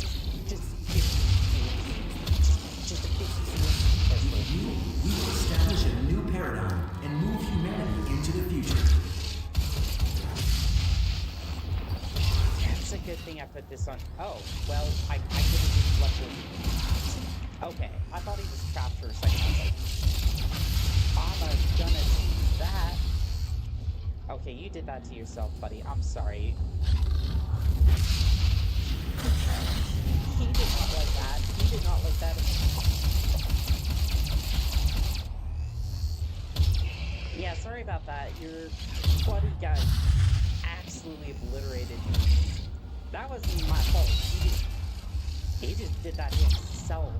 just 50. Just a 50 pistol. We will establish a new paradigm and move humanity into the future. It's a good thing I put this on. Oh, well, I could have just left it. Okay, I thought he was trapped for a second. I was like, I'm gonna do that. Okay, you did that to yourself, buddy. I'm sorry. He did not like that. He did not like that. Yeah, sorry about that. Your buddy got absolutely obliterated. That wasn't my fault. He just did that to himself.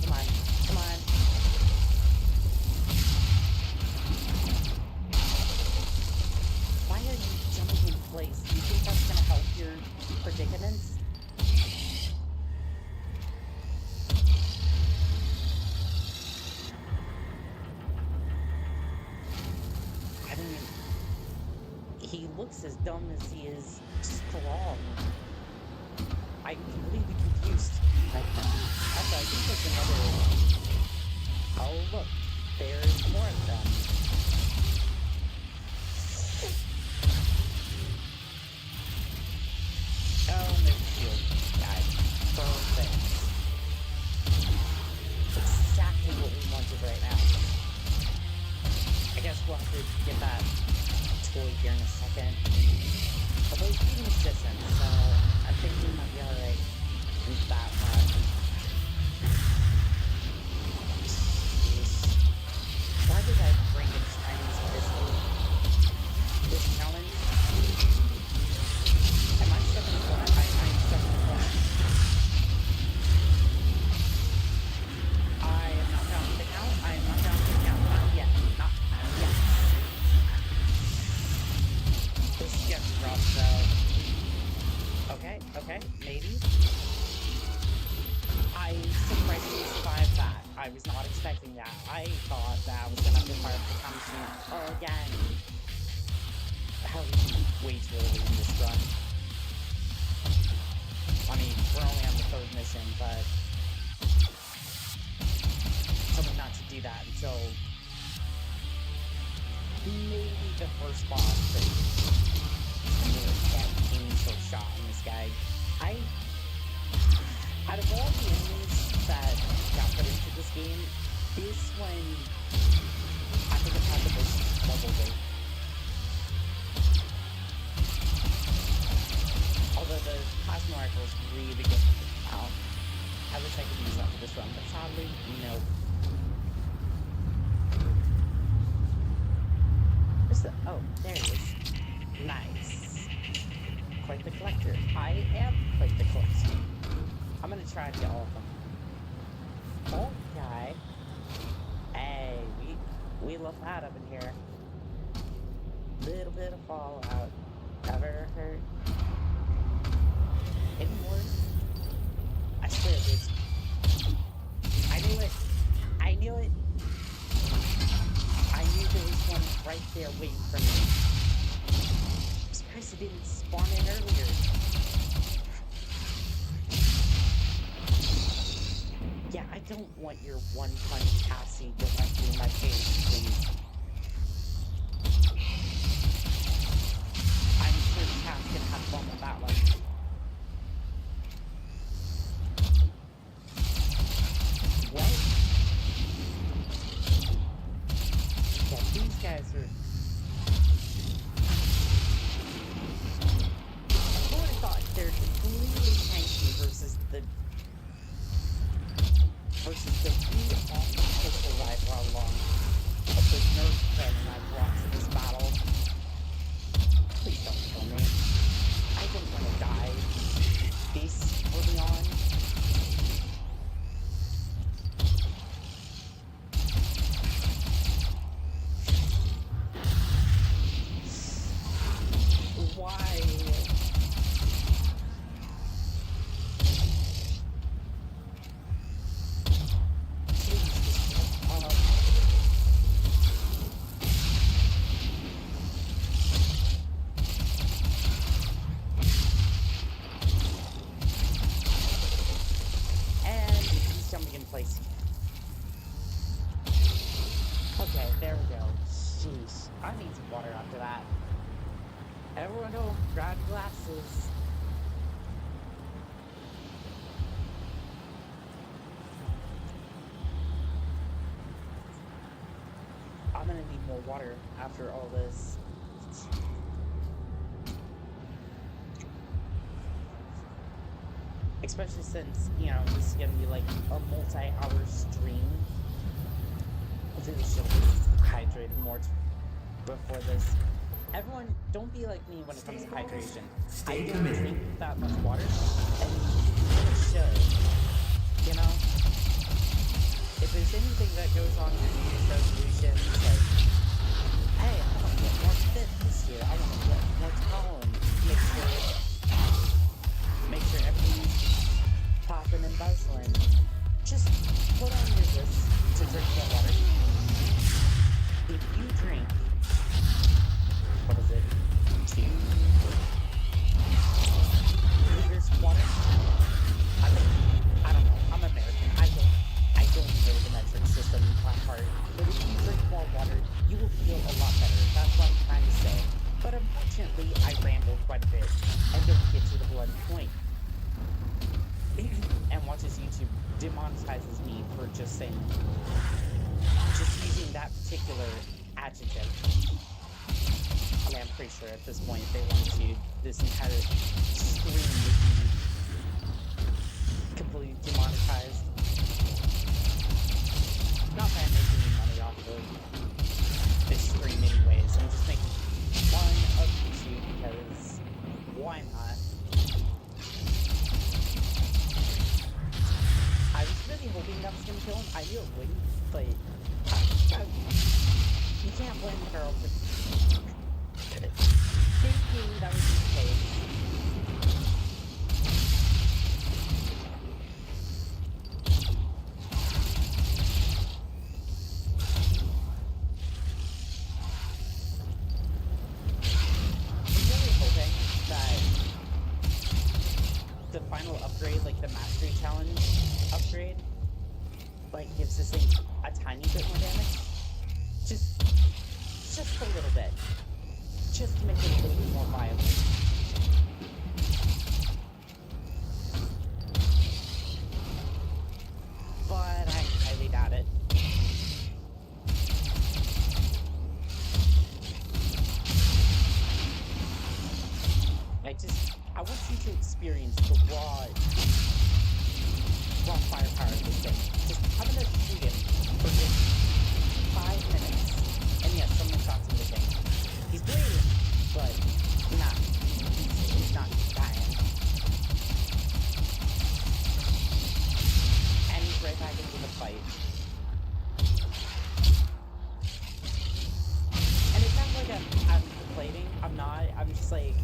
Come on. Come on. Why are you jumping in place? Do you think that's gonna help your predicaments? I mean, he looks as dumb as he is strong. I'm completely confused. Actually, I think there's another. Oh, look. There's more of them. Oh, no shield. God. Perfect. Exactly what we wanted right now. I guess we'll have to get that toy here in a second. Although he's being resistant, so I think we might be alright with that one. Jeez. Why did I bring a Chinese pistol? This challenge? Am I stuck in the corner? I'm stuck in the corner. I am not down to the count. I am not down to the count. Not yet. Not yet. This gets rough, though. Okay, maybe. I surprisingly survived that. I was not expecting that. I thought that I was gonna have to fire the time machine again. That was way too early in this run. I mean, we're only on the 3rd mission, but told me not to do that until maybe the first boss, but that initial shot on this guy. Out of all the enemies that got put into this game, this one, I think it had the most struggle rate. Although the plasma rifle is really good. I wish I could use that for this run, but sadly, no. Where's the... Oh, there he is. Nice. Quite the collector. I am quite the collector. I'm gonna try to get all of them. Okay. Hey, we love that up in here. Little bit of fallout. Ever heard? Any more? I swear, dude. I knew it. I knew it. I knew there was one right there waiting for me. I'm surprised it didn't spawn in earlier. Yeah, I don't want your one-punch Cassie directly in my face, please. I'm sure Cass can have fun with that one. What? Yeah, these guys are... I would have thought they're completely tanky versus the really awesome pistol rifle along of the nerf cannon I brought to this battle. Please don't kill me. I don't want to die this early on. Why? Place. Okay, there we go. Jeez, I need some water after that. Everyone go grab glasses. gonna need more water after all this. Especially since, you know, this is gonna be like a multi-hour stream. I really should have hydrated more before this. Everyone, don't be like me when it comes to hydration. I don't drink that much water, and it should. You know? If there's anything that goes on in New Year's resolutions, like, hey, I want to get more fit this year. I want to get more toned. Make sure everything's popping and buzzing. Just put on your list to drink more water. If you drink, what is it, 2 liters of water? I don't know. I'm American. I don't know the metric system by heart. But if you drink more water, you will feel a lot better. That's what I'm trying to say. But unfortunately, I rambled quite a bit and don't get to the bloody point. And watches YouTube demonetizes me for just using that particular adjective. I mean, I'm pretty sure at this point, if they wanted to, this entire stream would be completely demonetized. Not that I'm making any money off of this stream anyways. I'm just making fun of YouTube because why not? I was really hoping that was going to kill him. I knew it wouldn't, but you can't blame the girl for thinking that was the case. I'm really hoping that the final upgrade, like the Mastery Challenge upgrade, like gives this thing a tiny bit more damage. Just a little bit. Just to make it a little bit more viable. But I highly doubt it. I want you to experience the raw firepower of this thing. Just, I'm gonna shoot him for just 5 minutes. And yes, someone shot him the thing. He's bleeding, but he's not dying. And he's right back into the fight. And it sounds like I'm complaining. I'm not. I'm just like...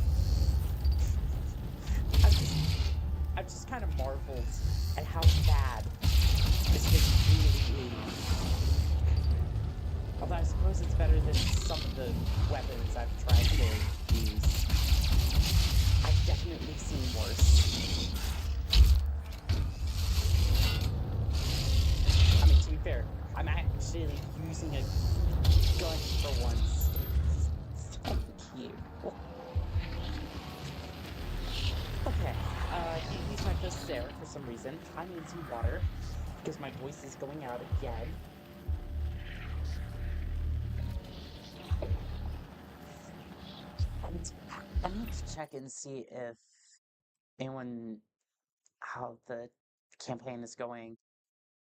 I've just kind of marveled at how bad this thing really is. Although I suppose it's better than some of the weapons I've tried to use. I've definitely seen worse. I mean, to be fair, I'm actually using a gun for once. Thank you. Okay, I can't use my fist there for some reason. I need some water, because my voice is going out again. I need to check and see if how the campaign is going.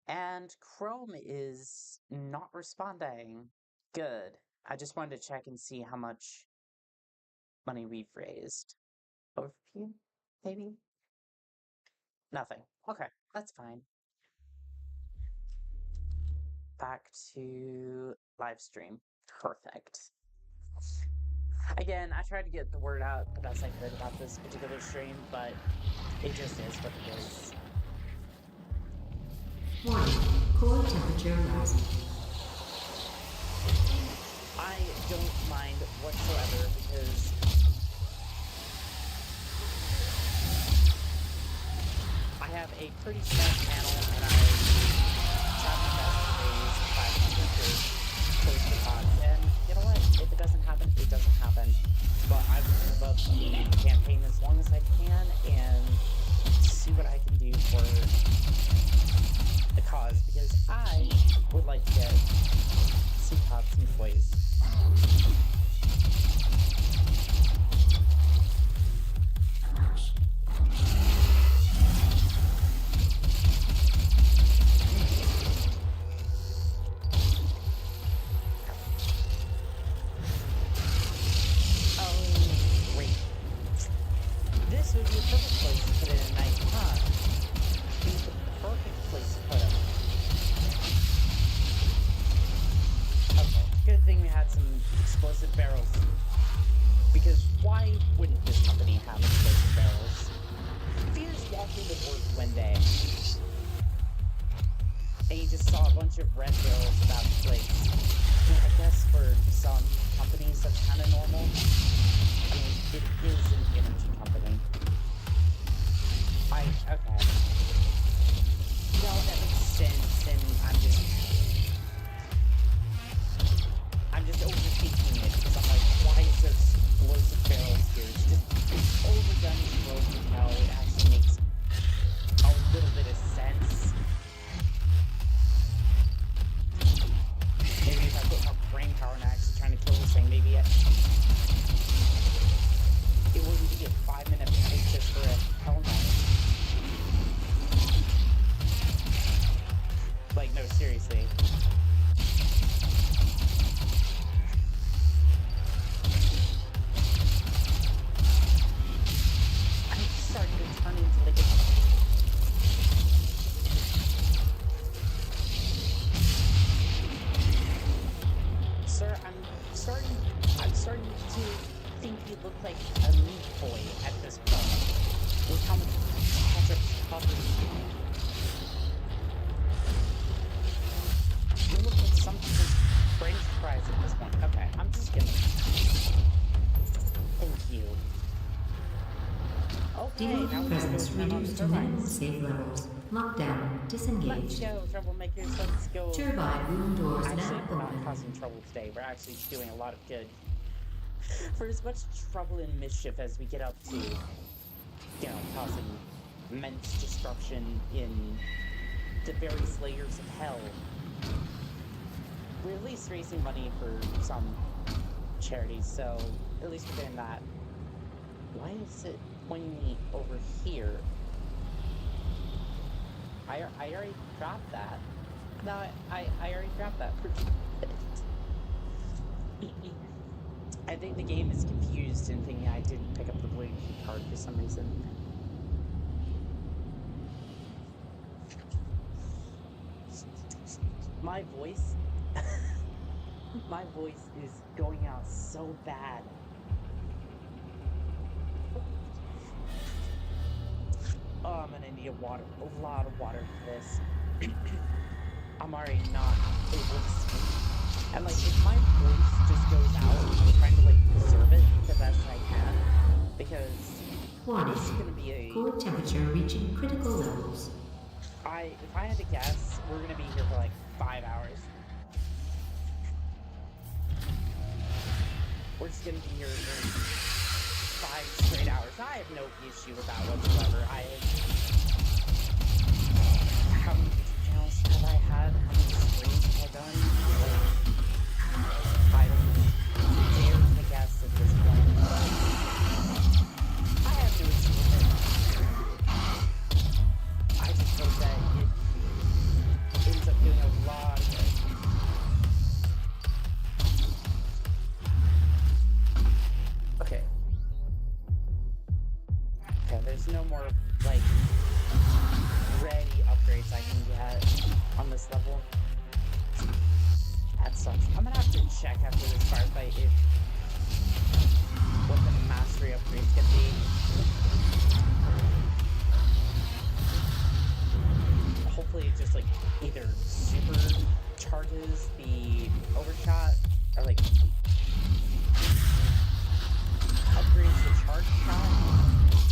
And Chrome is not responding. Good. I just wanted to check and see how much money we've raised. Overview? Maybe? Nothing. Okay, that's fine. Back to live stream. Perfect. Again, I tried to get the word out the best I could about this particular stream, but it just is what it is. Warning, core temperature rising. I don't mind whatsoever because I have a pretty small channel and I try my best to raise 500 to post the Tots. And you know what? If it doesn't happen, it doesn't happen. But I will move up the campaign as long as I can and see what I can do for the cause because I would like to get some Tots and toys. Okay, good thing we had some explosive barrels. Because why wouldn't this company have explosive barrels? Fierce walked into work one day, and he just saw a bunch of red barrels about the place. I guess for some companies that's kind of normal. I mean, it is an energy company. Okay. No, that makes sense, and I'm just overthinking it, because I'm like, why is there explosive barrels here? It's overdone as broken how it actually makes a little bit of sense. Maybe if I put more brain power into actually trying to kill this thing, maybe it wouldn't be a 5-minute fight just for a hell no. Like, no, seriously. I'm starting to turn into like a... Sir, I'm starting to think you look like a meat boy at this point. With how much ketchup's covered you. You look like something French fries at this point. Okay, I'm just gonna... Thank you. Okay, now Demonic we presence just go turn on the reduced to minimum turbines. save levels. Lockdown Let's disengaged. go, Troublemakers, let's go. Turbine room doors Actually, now we're not open. causing trouble today. We're actually doing a lot of good. For as much trouble and mischief as we get up to, causing immense destruction in the various layers of hell, we're at least raising money for some charities, so at least we're doing that. Why is it pointing me over here? I already dropped that. No, I already dropped that. I think the game is confused and thinking I didn't pick up the blue key card for some reason. My voice... my voice is going out so bad. Oh, I'm gonna need a lot of water for this. I'm already not able to speak. And like, if my voice just goes out, I'm trying to like preserve it the best I can. Because Warning. this is gonna be a... Core temperature reaching critical levels. If I had to guess, we're gonna be here for like 5 hours. We're just gonna be here for 5 straight hours. I have no issue with that whatsoever. How many YouTube channels have I had? How many streams have I done? Like, I don't dare to guess at this point. I have no issue with it. I just hope that it ends up doing a lot of good. Okay. Okay, there's no more, like, ready upgrades I can get on this level. That sucks. I'm gonna have to check after this firefight what the mastery upgrade's gonna be. Hopefully it just, like, either super charges the overshot, or, like, upgrades the charge shot.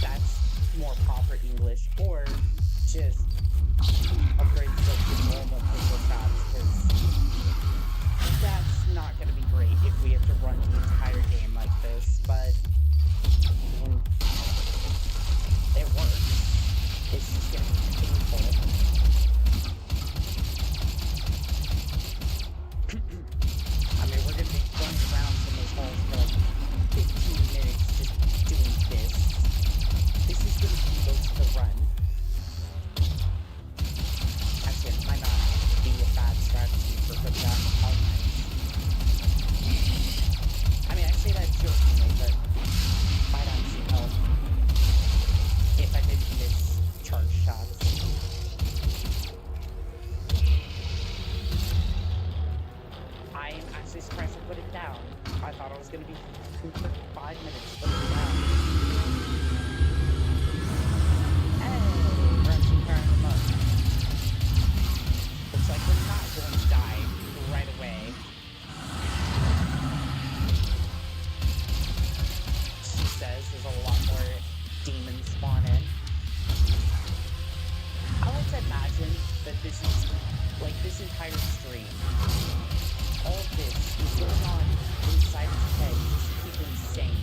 That's more proper English, or just upgrades the normal pistol shots, because that's not going to be great if we have to run the entire game like this, but I mean, it works. It's just going to be painful. I mean, we're going to be running around in those holes for like 15 minutes just doing this. This is going to be most of the run. Actually, it might not be a bad strategy for I am actually surprised to put it down. I thought I was gonna be 5 minutes to put it down. Hey, we're actually carrying them up. Looks like we're not going to die right away. She says there's a lot more demons spawn in. I like to imagine that this is, like, this entire stream, all of this is going on inside his head just to keep him sane.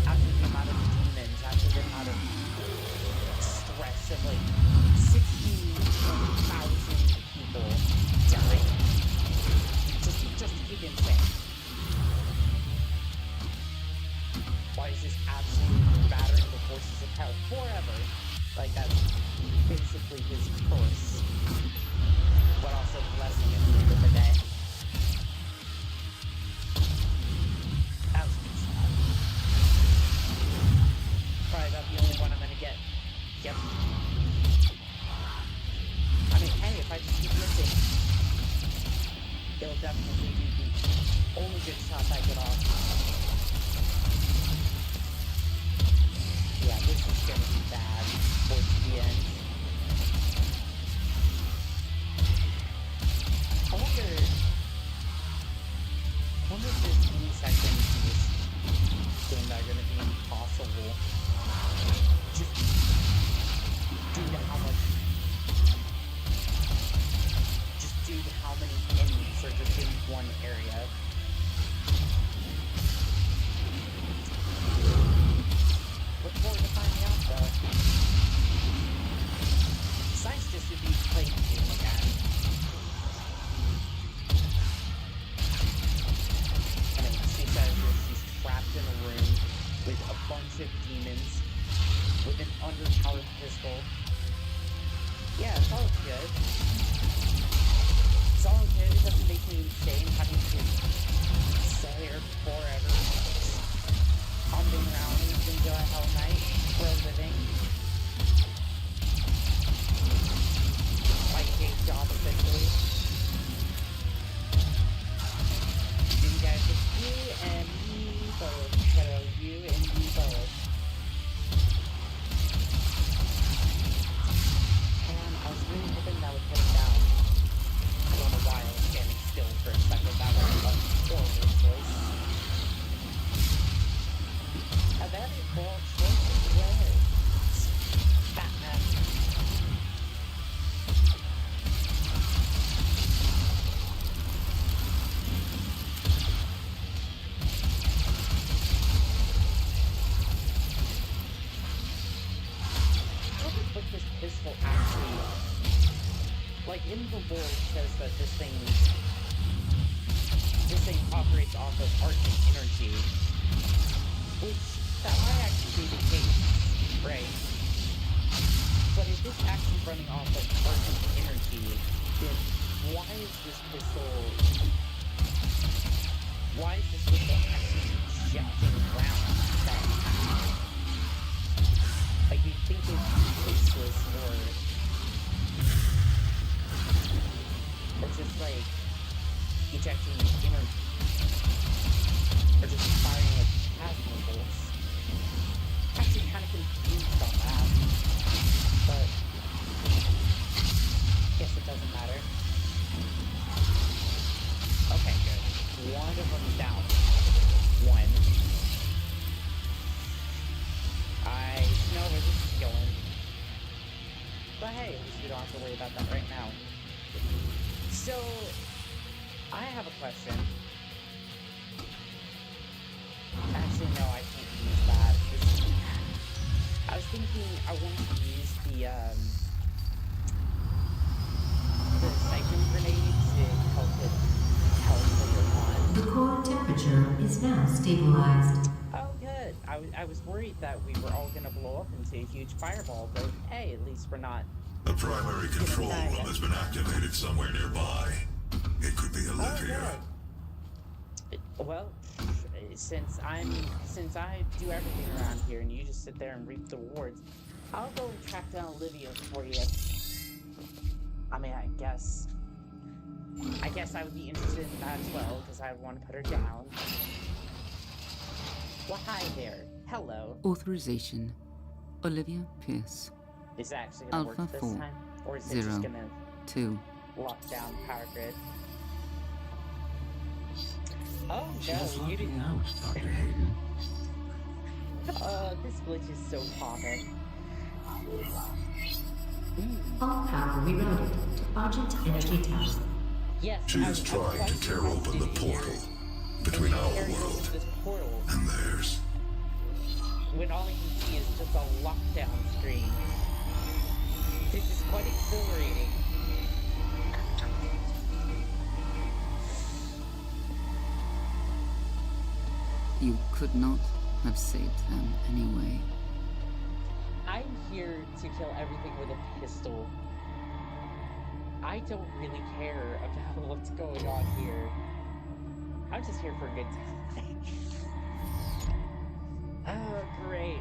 After the amount of demons, after the amount of stress of, like, 60,000 people dying. Just to keep him sane. Why is this absolutely battering the forces of hell forever? Like, that's basically his curse. But also blessing at the end of the day. That was a good shot. Probably about the only one I'm gonna get. Yep. I mean, hey, if I just keep missing, it'll definitely be the only good shot I get off. Yeah, this is gonna be bad towards the end. I wonder if there's any sections in this game that are gonna be impossible. Just due to how many enemies are just in one area. Look forward to finding out, though. Besides just to be playing the game again. I mean, she says that she's trapped in a room with a bunch of demons with an underpowered pistol. Yeah, it's all good. It's all good. It doesn't make me insane having to stay here forever. Humping around and enjoy a hell night for a living. My day job, essentially. You guys, it's you and me both. Hello, you and me both. And I was really hoping that would put it down. I don't know why I was standing still for a second. That was a horrible choice. A very poor choice of words. Batman. What this pistol actually... Like, in the lore, it says that this thing operates off of arctic energy. Which, that might actually be the case, right? But if it's actually running off of arctic energy, then why is this pistol actually shouting around saying that? Like, you'd think it'd be useless or just like ejecting energy. Or just firing like plasma bolts. Actually kind of confused on that. But guess it doesn't matter. Okay, good. One of them's down. One. I know where this is going. But hey, at least we don't have to worry about that right now. So, I have a question. Actually, no, I can't use that. I was thinking I wanted to use the siphon grenade to help with health later on. The core temperature is now stabilized. Oh, good. I was worried that we were all gonna blow up into a huge fireball, but hey, at least we're not. The primary control room has been activated somewhere nearby. It could be Olivia. Well, since I do everything around here and you just sit there and reap the rewards, I'll go track down Olivia for you. I mean, I guess I guess I would be interested in that as well, because I would want to put her down. Well, hi there. Hello. Authorization. Olivia Pierce. Is it actually going to Alpha work this 4, time? Or is it 0, just going to 2. lock down power grid? Oh Just no, you looking didn't. out, Dr. Hayden. This glitch is so common. All power rerouted to Argent Energy Tower. Yes, She is trying to tear open the portal between our world this portal and theirs. when all I can see is just a lockdown screen. This is quite exhilarating. You could not have saved them anyway. I'm here to kill everything with a pistol. I don't really care about what's going on here. I'm just here for a good time. Oh, great.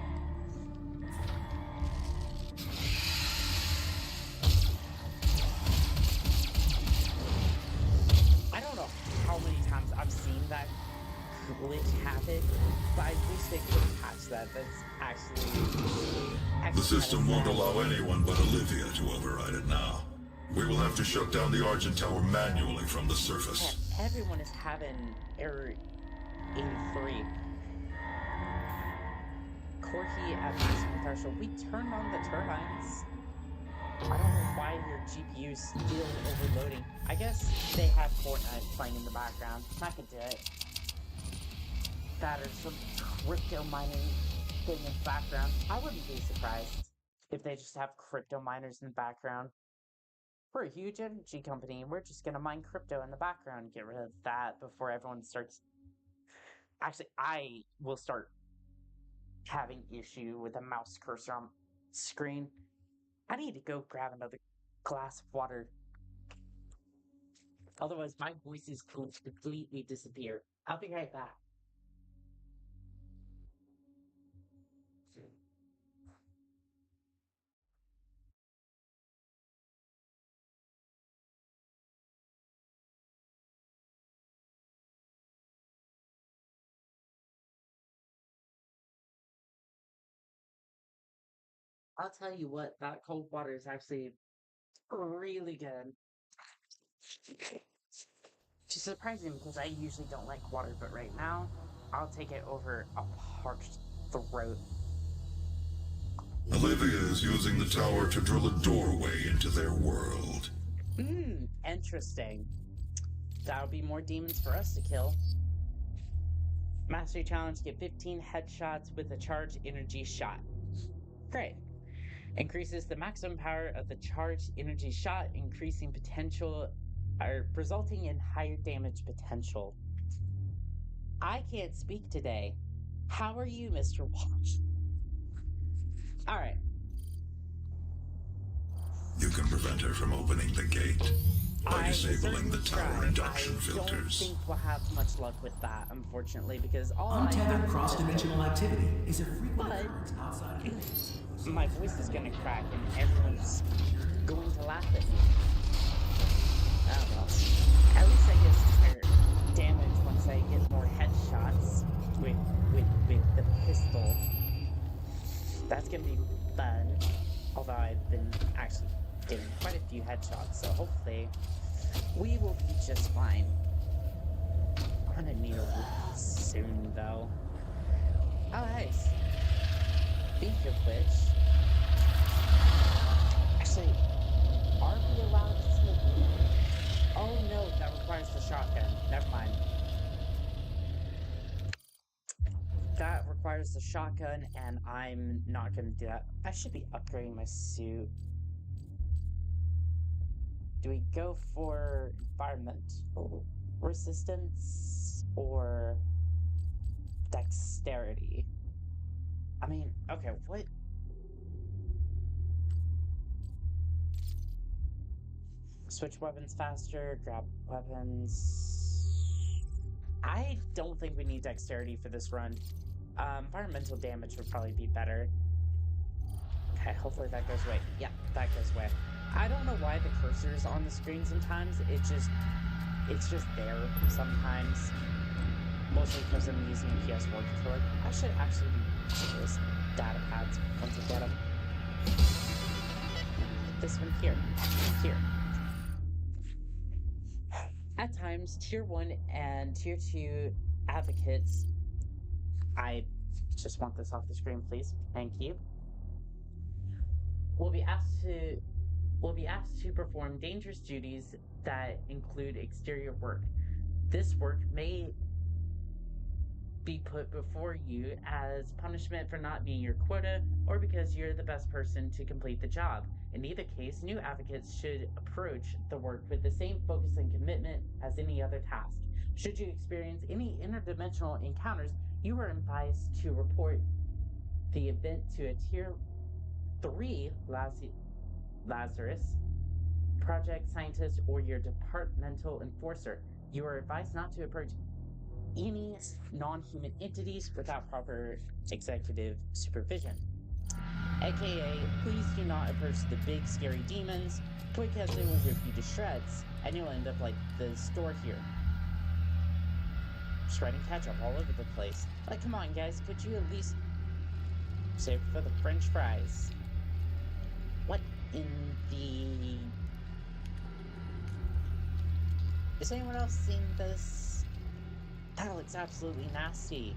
I don't know how many times I've seen that glitch happen, but I wish they could patch that. That's actually... The system won't allow anyone but Olivia to override it now. We will have to shut down the Argent Tower manually from the surface. Man, everyone is having error 83. Corky at maximum threshold. We turned on the turbines. I don't know why your GPU is still overloading. I guess they have Fortnite playing in the background. That could do it. That or some crypto mining thing in the background. I wouldn't be surprised if they just have crypto miners in the background. We're a huge energy company. We're just gonna mine crypto in the background. Get rid of that before everyone starts... Actually, I will start having issue with a mouse cursor on screen. I need to go grab another glass of water. Otherwise, my voice is going to completely disappear. I'll be right back. I'll tell you what, that cold water is actually really good. Which is surprising because I usually don't like water, but right now, I'll take it over a parched throat. Olivia is using the tower to drill a doorway into their world. Interesting. That'll be more demons for us to kill. Mastery challenge, get 15 headshots with a charged energy shot. Great. Increases the maximum power of the charged energy shot, increasing potential, or resulting in higher damage potential. I can't speak today. How are you, Mr. Walsh? Alright. You can prevent her from opening the gate by disabling the tower induction filters. I don't think we'll have much luck with that, unfortunately, because all I have Untethered is cross-dimensional activity is a frequent occurrence outside of but my voice is gonna crack and everyone's going to laugh at me. Oh well. At least I get higher damage once I get more headshots with the pistol. That's gonna be fun. Although I've been actually getting quite a few headshots, so hopefully we will be just fine. I'm gonna need a loot soon though. Oh nice. Speaking of which, actually, are we allowed to smoke weed? Oh no, that requires the shotgun. Never mind. That requires the shotgun, and I'm not gonna do that. I should be upgrading my suit. Do we go for environmental resistance or dexterity? I mean, okay, what? Switch weapons faster, grab weapons. I don't think we need dexterity for this run. Environmental damage would probably be better. Okay, hopefully that goes away. Yeah, that goes away. I don't know why the cursor is on the screen sometimes. It just it's just there sometimes. Mostly because I'm using a PS4 controller. I should actually do this data pads once I get them. This one here. Here. At times, Tier 1 and Tier 2 advocates, I just want this off the screen, please. Thank you. Will be asked to perform dangerous duties that include exterior work. This work may be put before you as punishment for not meeting your quota or because you're the best person to complete the job. In either case, new advocates should approach the work with the same focus and commitment as any other task. Should you experience any interdimensional encounters, you are advised to report the event to a Tier 3 Lazarus, project scientist, or your departmental enforcer. You are advised not to approach any non-human entities without proper executive supervision. AKA, please do not approach the big scary demons, because they will rip you to shreds, and you'll end up like the store here. Shredding ketchup all over the place. Like, come on guys, could you at least save for the french fries? What in the... Is anyone else seeing this? That looks absolutely nasty.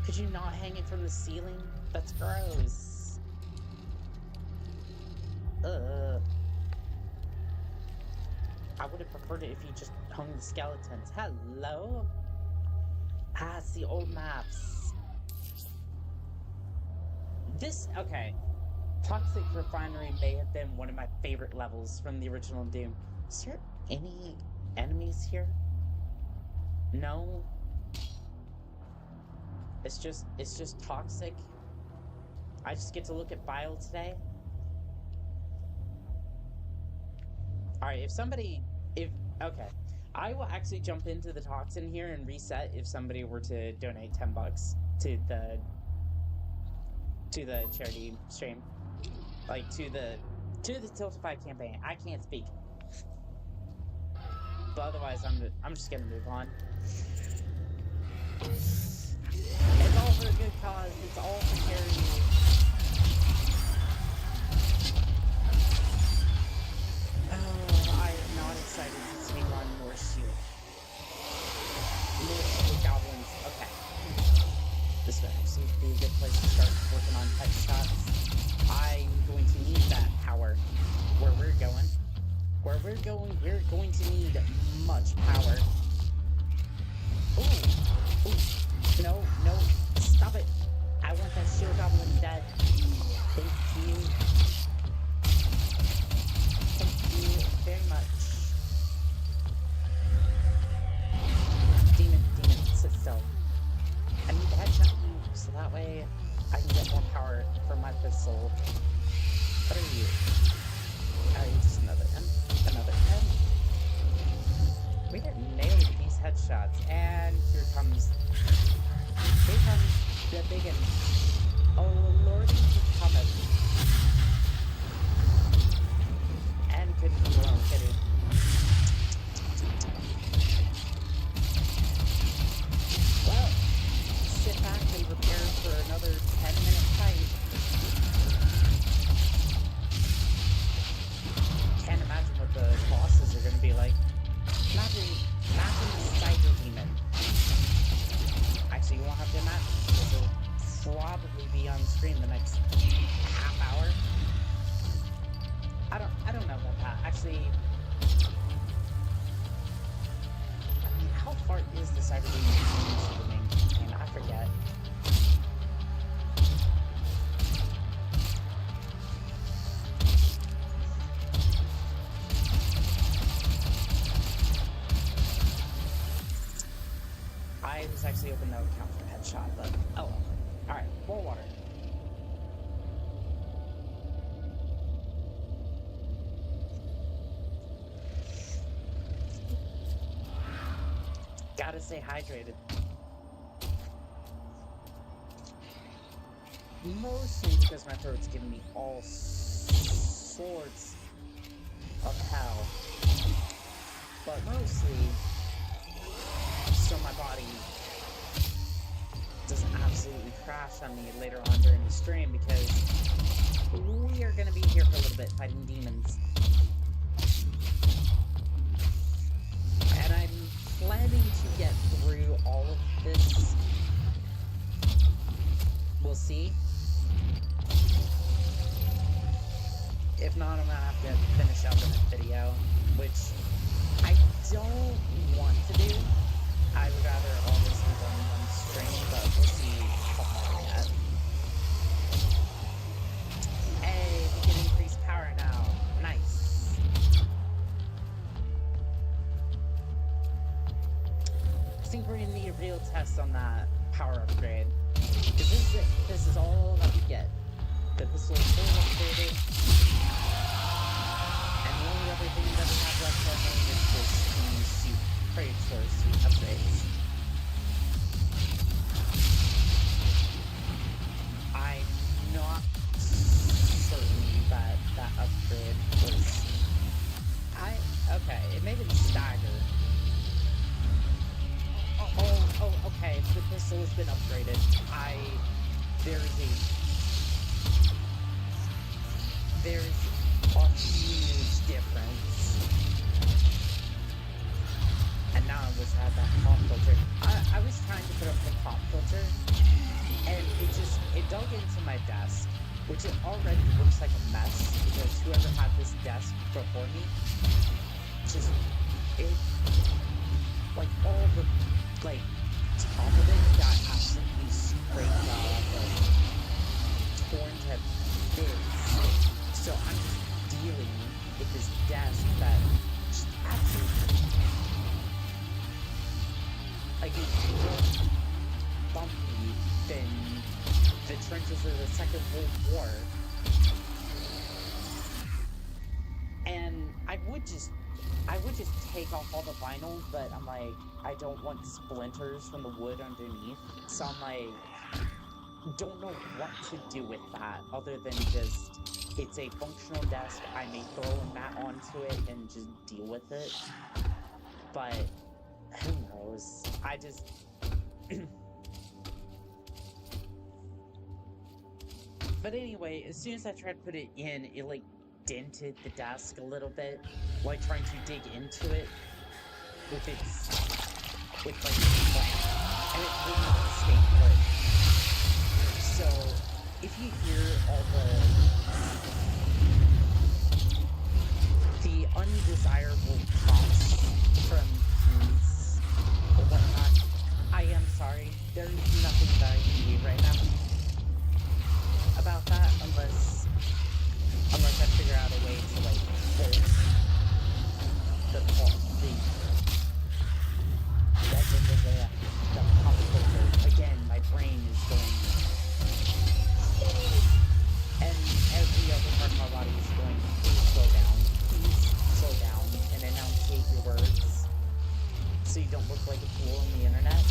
Could you not hang it from the ceiling? That's gross. Ugh. I would have preferred it if you just hung the skeletons. Hello? Ah, it's the old maps. This, okay. Toxic Refinery may have been one of my favorite levels from the original Doom. Is there any enemies here? No. It's just toxic. I just get to look at Bile today. Alright, okay. I will actually jump into the toxin here and reset if somebody were to donate $10 to the charity stream. Like, to the Tiltify campaign. I can't speak. But otherwise, I'm just gonna move on. It's all for a good cause. It's all for charity. Oh, I am not excited to take on more shield. More shield goblins. Okay. This would actually be a good place to start working on headshots. I'm going to need that power where we're going. Where we're going to need much power. Ooh. Ooh. No. Stop it. I want that shield goblin dead. Thank you. Thank you very much. Demon, sit still. I need to headshot you so that way I can get more power from my pistol. What are you? Oh, you're just another M. Another M. We are nailing these headshots, and here comes the big one. Oh lordy, he cometh. And couldn't be alone, could he? Well, sit back and prepare for another 10-minute fight. Can't imagine what the bosses are going to be like. Imagine the Cyber Demon. Actually, you won't have to imagine, because it'll probably be on screen the next half hour. I don't know about that. Actually, I mean, how far is the Cyber Demon from the main campaign? I forget. I was actually open no account for headshot, but oh well. Alright, more water. Gotta stay hydrated. Mostly because my throat's giving me all sorts of hell. but mostly so my body doesn't absolutely crash on me later on during the stream, because we are going to be here for a little bit fighting demons. And I'm planning to get through all of this. We'll see. If not, I'm gonna have to finish up in this video, which I don't want to do. I would rather all this be done on stream, but we'll see how far we get. Hey, we can increase power now. Nice. I think we're gonna need a real test on that power upgrade. Because this is all that we get. The pistol is fully upgraded. And the only other thing that we have left on me is this new suit, Predator suit upgrades. I'm not certain that that upgrade was... Okay, it made it stagger. Okay, the pistol has been upgraded. There's a huge difference. And now I wish I had that pop filter. I was trying to put up the pop filter, and it dug into my desk, which it already looks like a mess, because whoever had this desk before me, like, all the, like, top of it got absolutely scraped off and torn to bits. So I'm just dealing with this desk that just absolutely, like, it's more bumpy than the trenches of the Second World War. And I would just take off all the vinyl, but I'm like, I don't want splinters from the wood underneath. So I'm like, don't know what to do with that, other than just, it's a functional desk, I may throw a mat onto it and just deal with it. But, who knows? I just... But anyway, as soon as I tried to put it in, it, like, dented the desk a little bit, like trying to dig into it with like the clamp, and it would not stay put. So if you hear all the undesirable pops from keys or whatnot, I am sorry. There's nothing that I can do right now about that, unless I figure out a way to, like, hold the pop filter. Again, my brain is going, and every other part of my body is going, please slow down, and enunciate your words, so you don't look like a fool on the internet.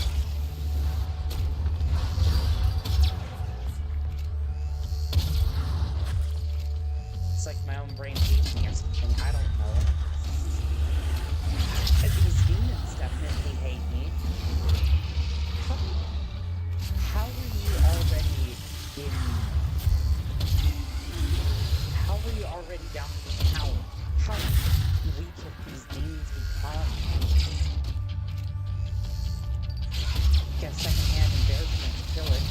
It's like my own brain hates me or something, I don't know. These demons definitely hate me. How were you already down to the count? How weak have these demons become? Get secondhand embarrassment to kill it.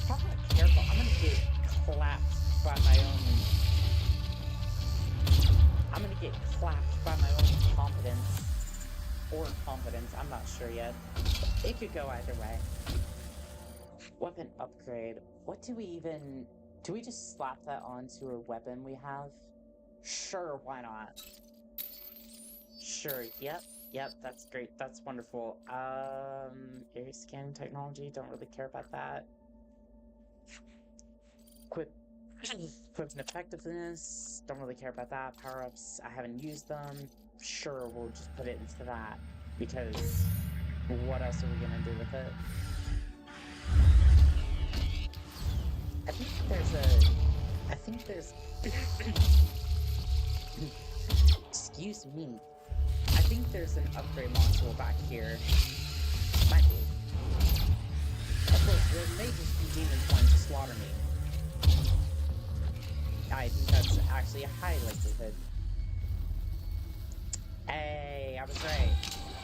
Talk about careful, I'm gonna get clapped by my own... I'm gonna get clapped by my own competence. Or confidence, I'm not sure yet. It could go either way. Weapon upgrade. What do we even... Do we just slap that onto a weapon we have? Sure, why not? Sure, yep, that's great, that's wonderful. Area scanning technology, don't really care about that. Equipment effectiveness, don't really care about that. Power-ups, I haven't used them. Sure, we'll just put it into that, because what else are we gonna do with it? I think there's a I think there's... Excuse me. I think there's an upgrade module back here. Might be. Of course, there may just be demons wanting to slaughter me. I think that's actually a high likelihood. Hey, I was right.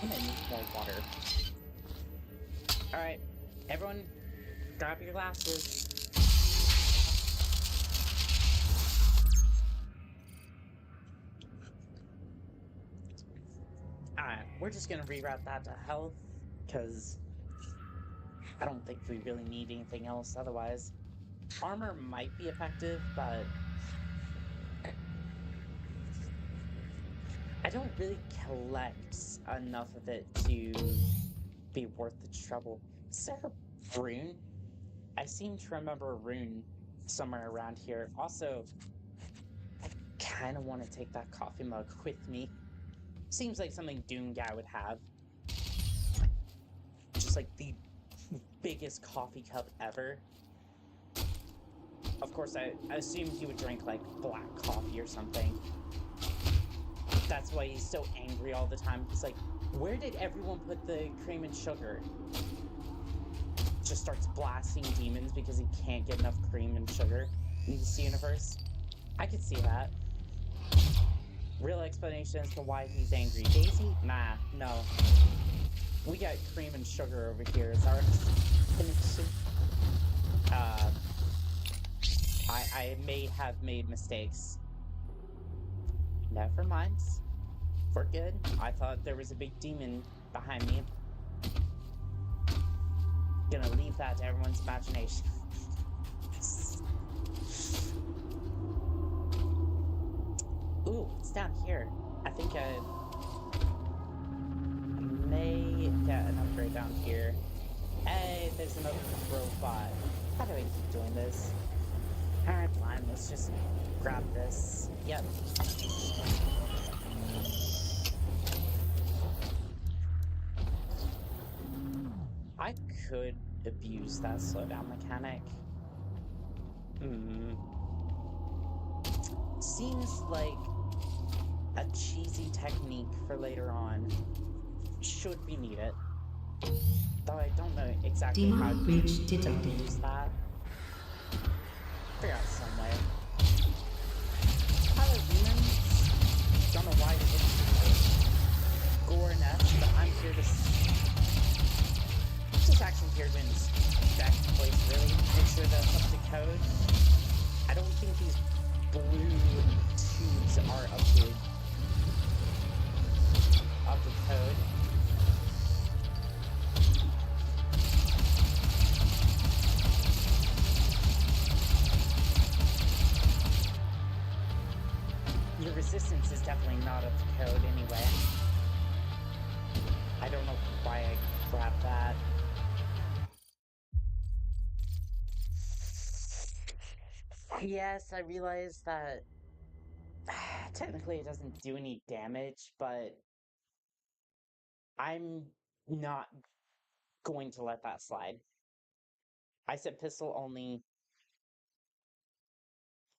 I'm gonna need more water. Alright, everyone, grab your glasses. Alright, we're just gonna reroute that to health, because I don't think we really need anything else otherwise. Armor might be effective, but I don't really collect enough of it to be worth the trouble. Is there a rune? I seem to remember a rune somewhere around here. Also, I kind of want to take that coffee mug with me. Seems like something Doom guy would have. Just like the biggest coffee cup ever. Of course, I assumed he would drink like black coffee or something. That's why he's so angry all the time. He's like, where did everyone put the cream and sugar? Just starts blasting demons because he can't get enough cream and sugar in this universe. I could see that. Real explanation as to why he's angry. Daisy? Nah, no. We got cream and sugar over here as our explanation. I may have made mistakes. Never mind. We're good. I thought there was a big demon behind me. Gonna leave that to everyone's imagination. Ooh, it's down here. I think I may get an upgrade down here. Hey, there's another robot. How do I keep doing this? Alright, fine. Let's just grab this. Yep. I could abuse that slowdown mechanic. Seems like a cheesy technique for later on. Should we need it? Though I don't know exactly how to use that. Figure out some way. Hello, demons. Don't know why you're looking gore nest, but I'm here to... Just actually here to inspect the place, really. Make sure that's up to code. I don't think these blue tubes are up to code. Your resistance is definitely not up to code anyway. I don't know why I grabbed that. Yes, I realize that technically it doesn't do any damage, but I'm not going to let that slide. I said pistol only.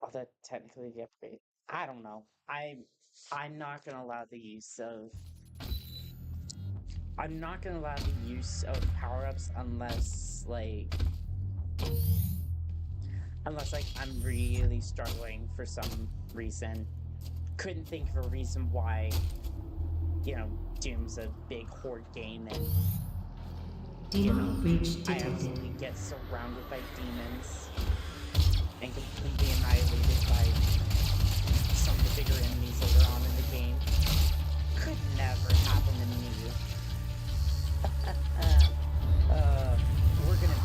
Oh, that technically the upgrade. I don't know. I'm not gonna allow the use of... I'm not gonna allow the use of power-ups unless, like... Unless, like, I'm really struggling for some reason. Couldn't think of a reason why, you know, Doom's a big horde game and, you know, I absolutely get surrounded by demons and completely annihilated by some of the bigger enemies later on in the game. Could never happen to me. We're gonna...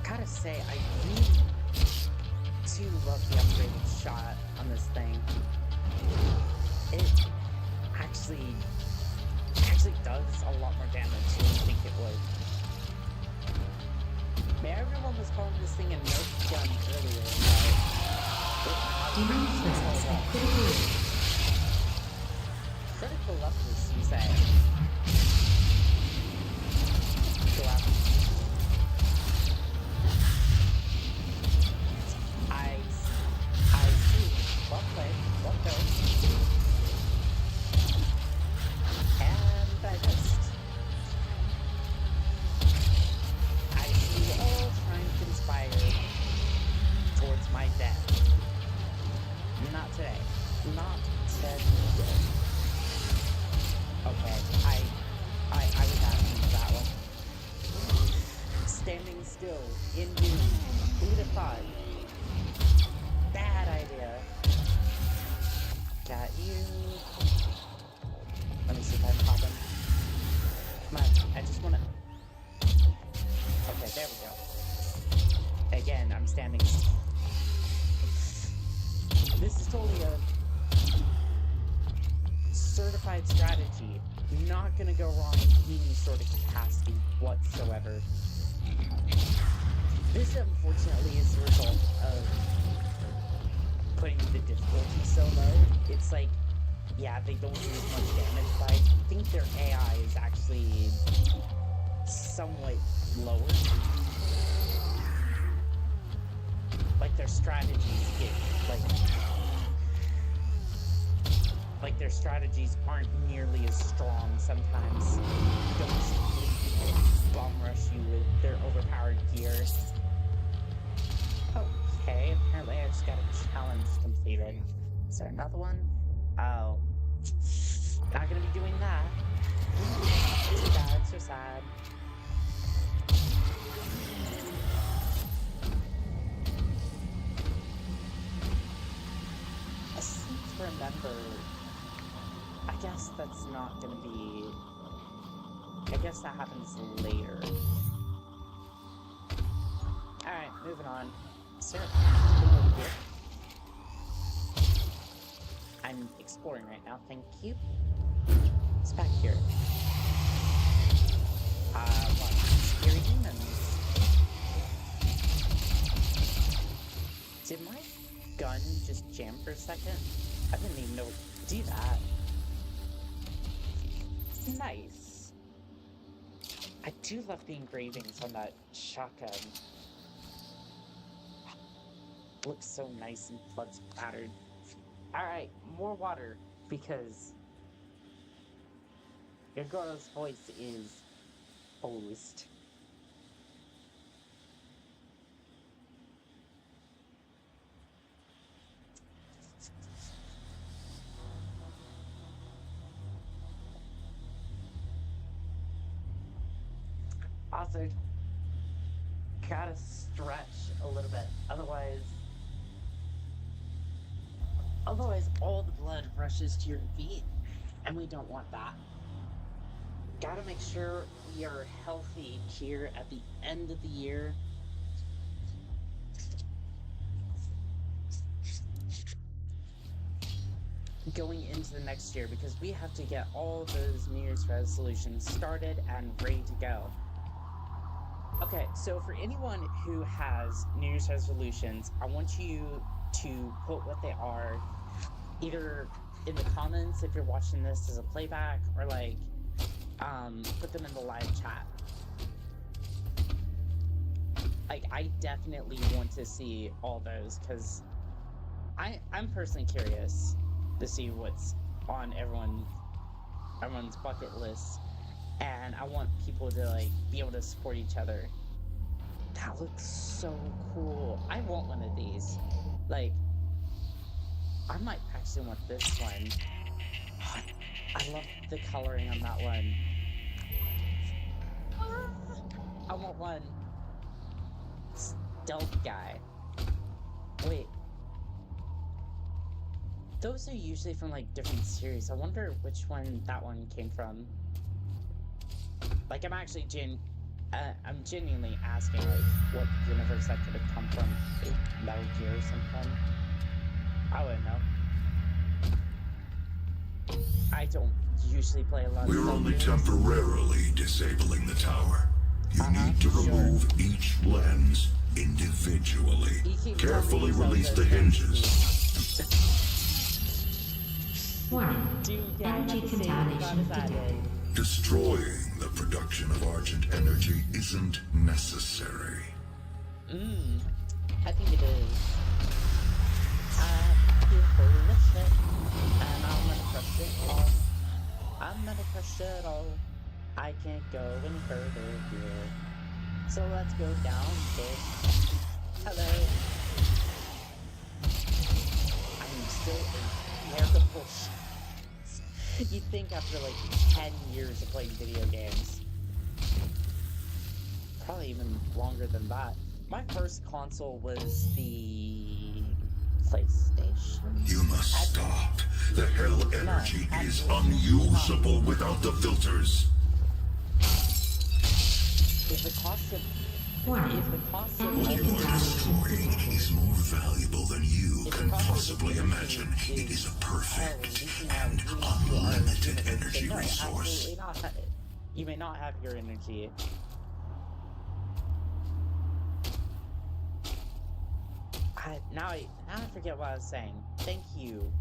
Gotta say, I really do love the upgraded shot on this thing. It actually does a lot more damage than you think it would. Everyone was calling this thing a Nerf gun earlier, but... Critical uplift, you say? Go out. in Doom. Who'd have thought? Bad idea. Got you. Let me see if I can pop him. Come on, I just wanna... Okay, there we go. Again, I'm standing... This is totally a certified strategy. Not gonna go wrong in any sort of capacity whatsoever. This, unfortunately, is the result of putting the difficulty so low. It's like, yeah, they don't do as much damage, but I think their AI is actually somewhat lower. Like, their strategies get, like their strategies aren't nearly as strong sometimes. Don't simply bomb rush you with their overpowered gear. Okay, apparently I just got a challenge completed. Is there another one? Oh. Not gonna be doing that. So sad, so sad. I seem to remember... I guess that's not gonna be... I guess that happens later. Alright, moving on. Sir, over here. I'm exploring right now, thank you. What's back here? What? Scary demons. Did my gun just jam for a second? I didn't even know it could do that. Nice. I do love the engravings on that shotgun. Looks so nice and blood splattered. Alright, more water, because your girl's voice is posed. Also, gotta stretch a little bit, otherwise all the blood rushes to your feet, and we don't want that. Gotta make sure we are healthy here at the end of the year. Going into the next year, because we have to get all those New Year's resolutions started and ready to go. Okay, so for anyone who has New Year's resolutions, I want you to put what they are either in the comments if you're watching this as a playback, or like put them in the live chat. Like, I definitely want to see all those, because I'm personally curious to see what's on everyone's bucket list, and I want people to like be able to support each other. That looks so cool. I want one of these. Like, I might actually want this one. I love the coloring on that one. I want one. Stealth guy. Wait. Those are usually from like different series. I wonder which one that one came from. Like, I'm actually I'm genuinely asking, like, what universe that could have come from. Metal Gear or something. I wouldn't know. I don't usually play a lot of We're Metal only Gears. temporarily disabling the tower. You need to remove each lens individually. Carefully release the hinges. Warning. Dude, yeah, I Energy have the same contamination thought as I detected. did. Destroying the production of Argent energy isn't necessary. I think it is. I feel full of shit, and I'm gonna crush it all. I'm gonna crush it all. I can't go any further here. So let's go down this. Hello. I'm still in terrible shit. You'd think after like 10 years of playing video games. Probably even longer than that. My first console was the PlayStation. You must stop. The hell energy is unusable without the filters. If the cost of Warning. if the cost of What you are destroying is more valuable than you can possibly imagine. It is a perfect and unlimited energy no, resource. absolutely not. You may not have your energy. Now I forget what I was saying. Thank you,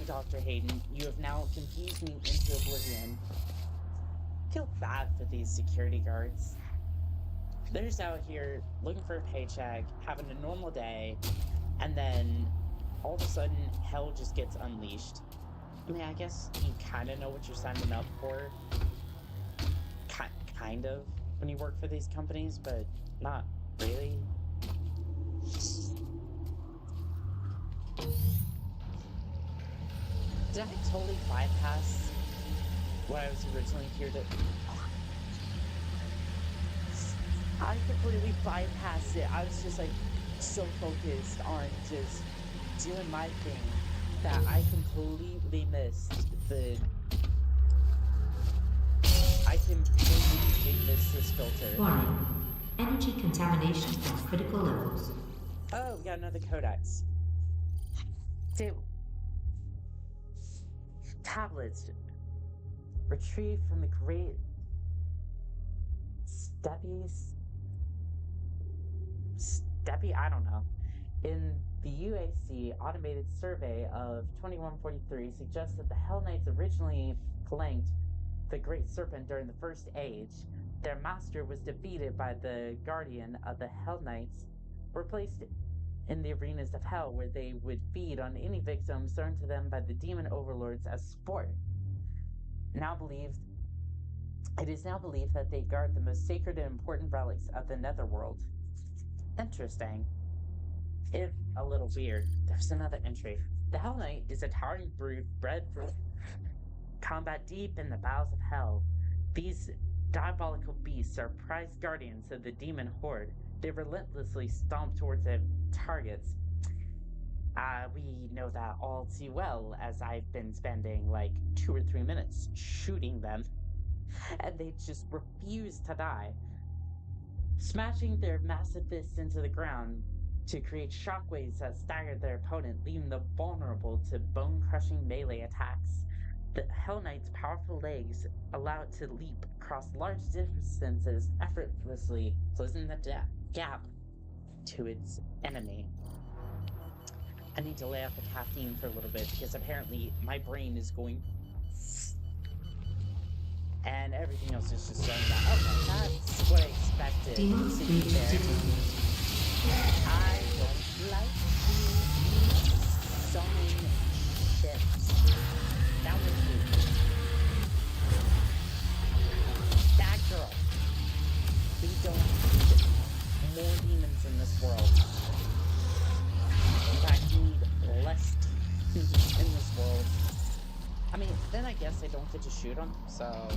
Dr. Hayden. You have now confused me into oblivion. I feel bad for these security guards. They're just out here looking for a paycheck, having a normal day, and then all of a sudden, hell just gets unleashed. I mean, I guess you kind of know what you're signing up for. Kind of, when you work for these companies, but not really. Did I totally bypass what I was originally here to... I completely bypassed it. I was just like so focused on just doing my thing that I completely missed the... I completely missed this filter. Warning. Energy contamination at critical levels. Oh, we got another codex. Dude. Tablets. Retrieved from the great... Steppy? I don't know. In the UAC automated survey of 2143 suggests that the Hell Knights originally flanked the Great Serpent during the First Age. Their master was defeated by the Guardian of the Hell Knights, were placed in the arenas of hell where they would feed on any victims thrown to them by the demon overlords as sport. It is now believed that they guard the most sacred and important relics of the netherworld. Interesting. If a little weird. There's another entry. The Hell Knight is a towering brood bred for combat deep in the bowels of hell. These diabolical beasts are prized guardians of the demon horde. They relentlessly stomp towards their targets. We know that all too well, as I've been spending like 2 or 3 minutes shooting them, and they just refuse to die, smashing their massive fists into the ground to create shockwaves that stagger their opponent, leaving them vulnerable to bone-crushing melee attacks. The Hell Knight's powerful legs allow it to leap across large distances effortlessly, closing the gap to its enemy. I need to lay off the caffeine for a little bit because apparently my brain is going... And everything else is just showing that. Okay, that's what I expected to be there. I don't like to summon ships. That was me. That girl. We don't need more demons in this world. In fact, we need less demons in this world. I mean, then I guess I don't get to shoot them, so...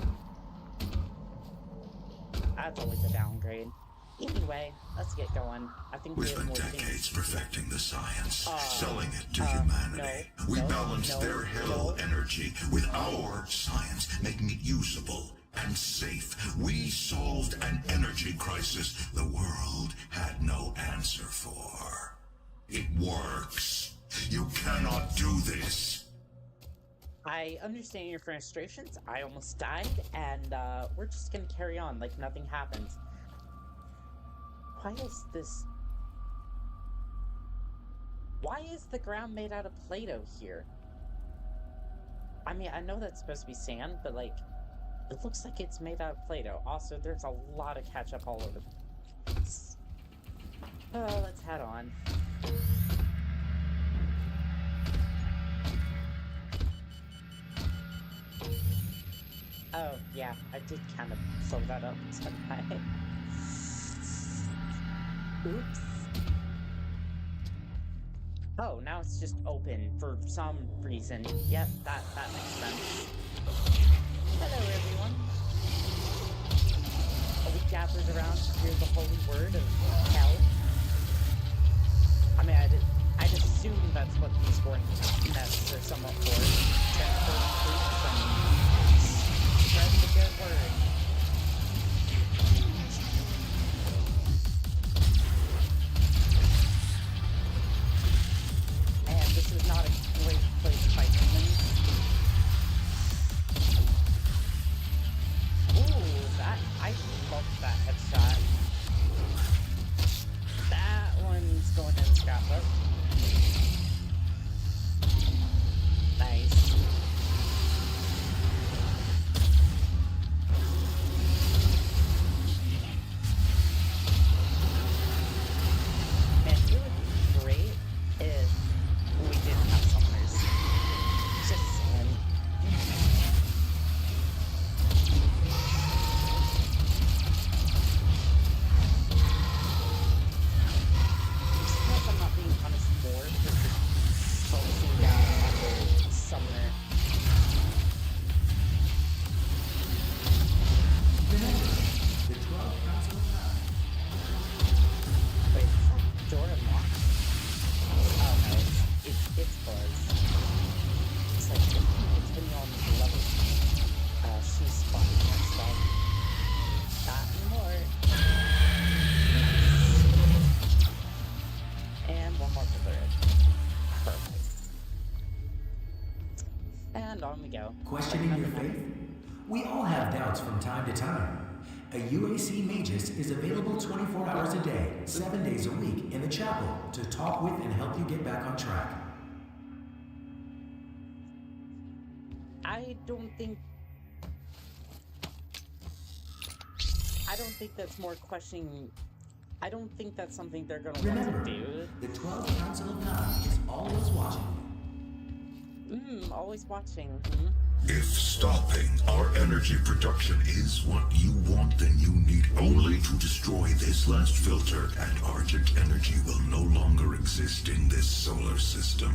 That's always a downgrade. Anyway, let's get going. I think We we have spent more decades things. perfecting the science, selling it to humanity. We balanced their hell energy with our science, making it usable and safe. We solved an energy crisis the world had no answer for. It works. You cannot do this. I understand your frustrations. I almost died, and we're just gonna carry on like nothing happened. Why is the ground made out of Play-Doh here? I mean, I know that's supposed to be sand, but like, it looks like it's made out of Play-Doh. Also, there's a lot of ketchup all over the place. Oh, let's head on. Oh, yeah, I did kind of slow that up tonight. Oops. Oh, now it's just open for some reason. Yep, that makes sense. Hello, everyone. Oh, we gathered around to hear the holy word of hell. I mean, I'd assume that's what these horn nests are somewhat for. Transporting troops and spreading the good word. And this is not a great place to fight humans. Ooh, I love that headshot. That one's going in the scrapbook. Nice. And it would be great if we didn't have summoners. Just saying. I'm not being punished more for focusing down on the summoner. Remember, the 12 Council of Nine. Wait, is that door unlocked? Oh no, it's closed. It's like, if you continue on the level, she's spawning more stuff. Not anymore. And one more for the red. Perfect. And on we go. Questioning your faith? We all have doubts from time to time. A UAC Magus is available 24 hours a day, 7 days a week in the chapel to talk with and help you get back on track. I don't think that's more questioning. I don't think that's something they're gonna want Remember, to do. the 12 Council of Nine is always watching. Always watching. If stopping our energy production is what you want, then you need only to destroy this last filter, and Argent energy will no longer exist in this solar system.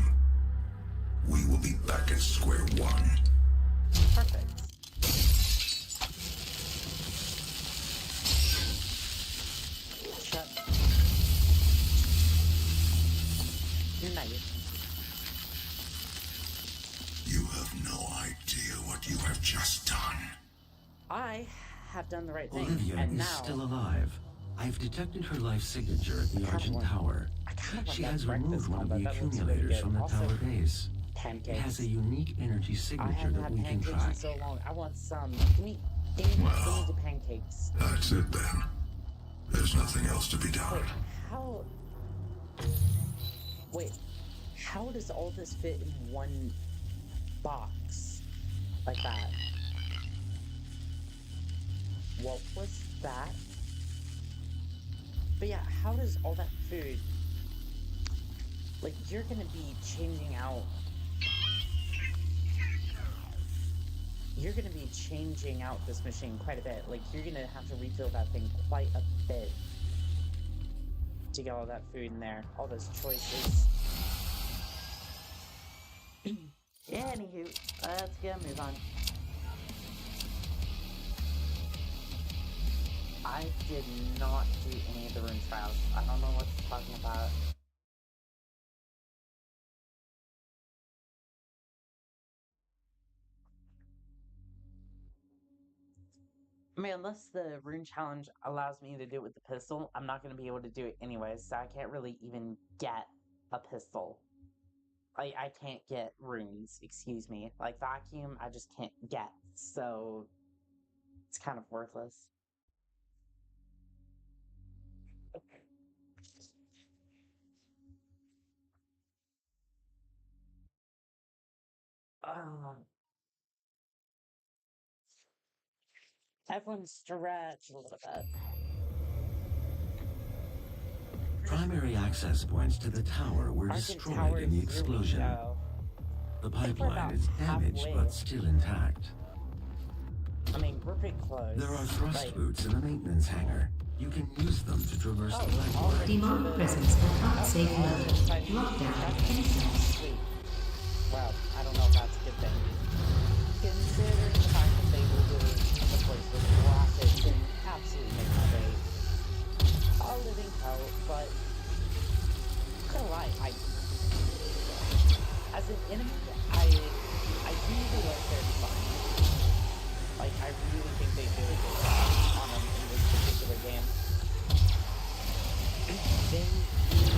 We will be back at square one. Perfect. Shut. You're nice. You have no idea what you have just done. I have done the right thing, Olivia and is now still alive. I've detected her life signature at the kinda Argent want- Tower. I kind of want She that has breakfast removed one of combo. the That looks really accumulators good. from the Also, tower base. It pancakes. has a unique energy I signature haven't that had we can pancakes in track. so long. I want some. Give me the pancakes. That's it then. There's nothing else to be Wait, done. how? Wait, how does all this fit in one box like that? What was that? But yeah, how does all that food? Like, you're gonna be changing out. You're gonna be changing out this machine quite a bit. Like, you're gonna have to refill that thing quite a bit to get all that food in there. All those choices. Anywho, let's get a move on. I did not do any of the rune trials. I don't know what you're talking about. I mean, unless the rune challenge allows me to do it with the pistol, I'm not going to be able to do it anyways, so I can't really even get a pistol. Like, I can't get runes, excuse me. Like, vacuum, I just can't get, so it's kind of worthless. Everyone stretch a little bit. Primary access points to the tower were Argent destroyed Tower, in the here we explosion. go. The think we're pipeline about is damaged halfway. but still intact. I mean, we're pretty close. There are thrust Like, boots in the maintenance hangar. You can use them to traverse the blackboard. already Demonic the- presence at not safe already level. decided- Lockdown that's inside. sweet. Well, I don't know if that's a good thing. Considering the fact that they will do the place with rockets and absolutely make my a living hell, but I'm not gonna lie, as an enemy, I really like their design. Like, I really think they did a good job on them in this particular game. They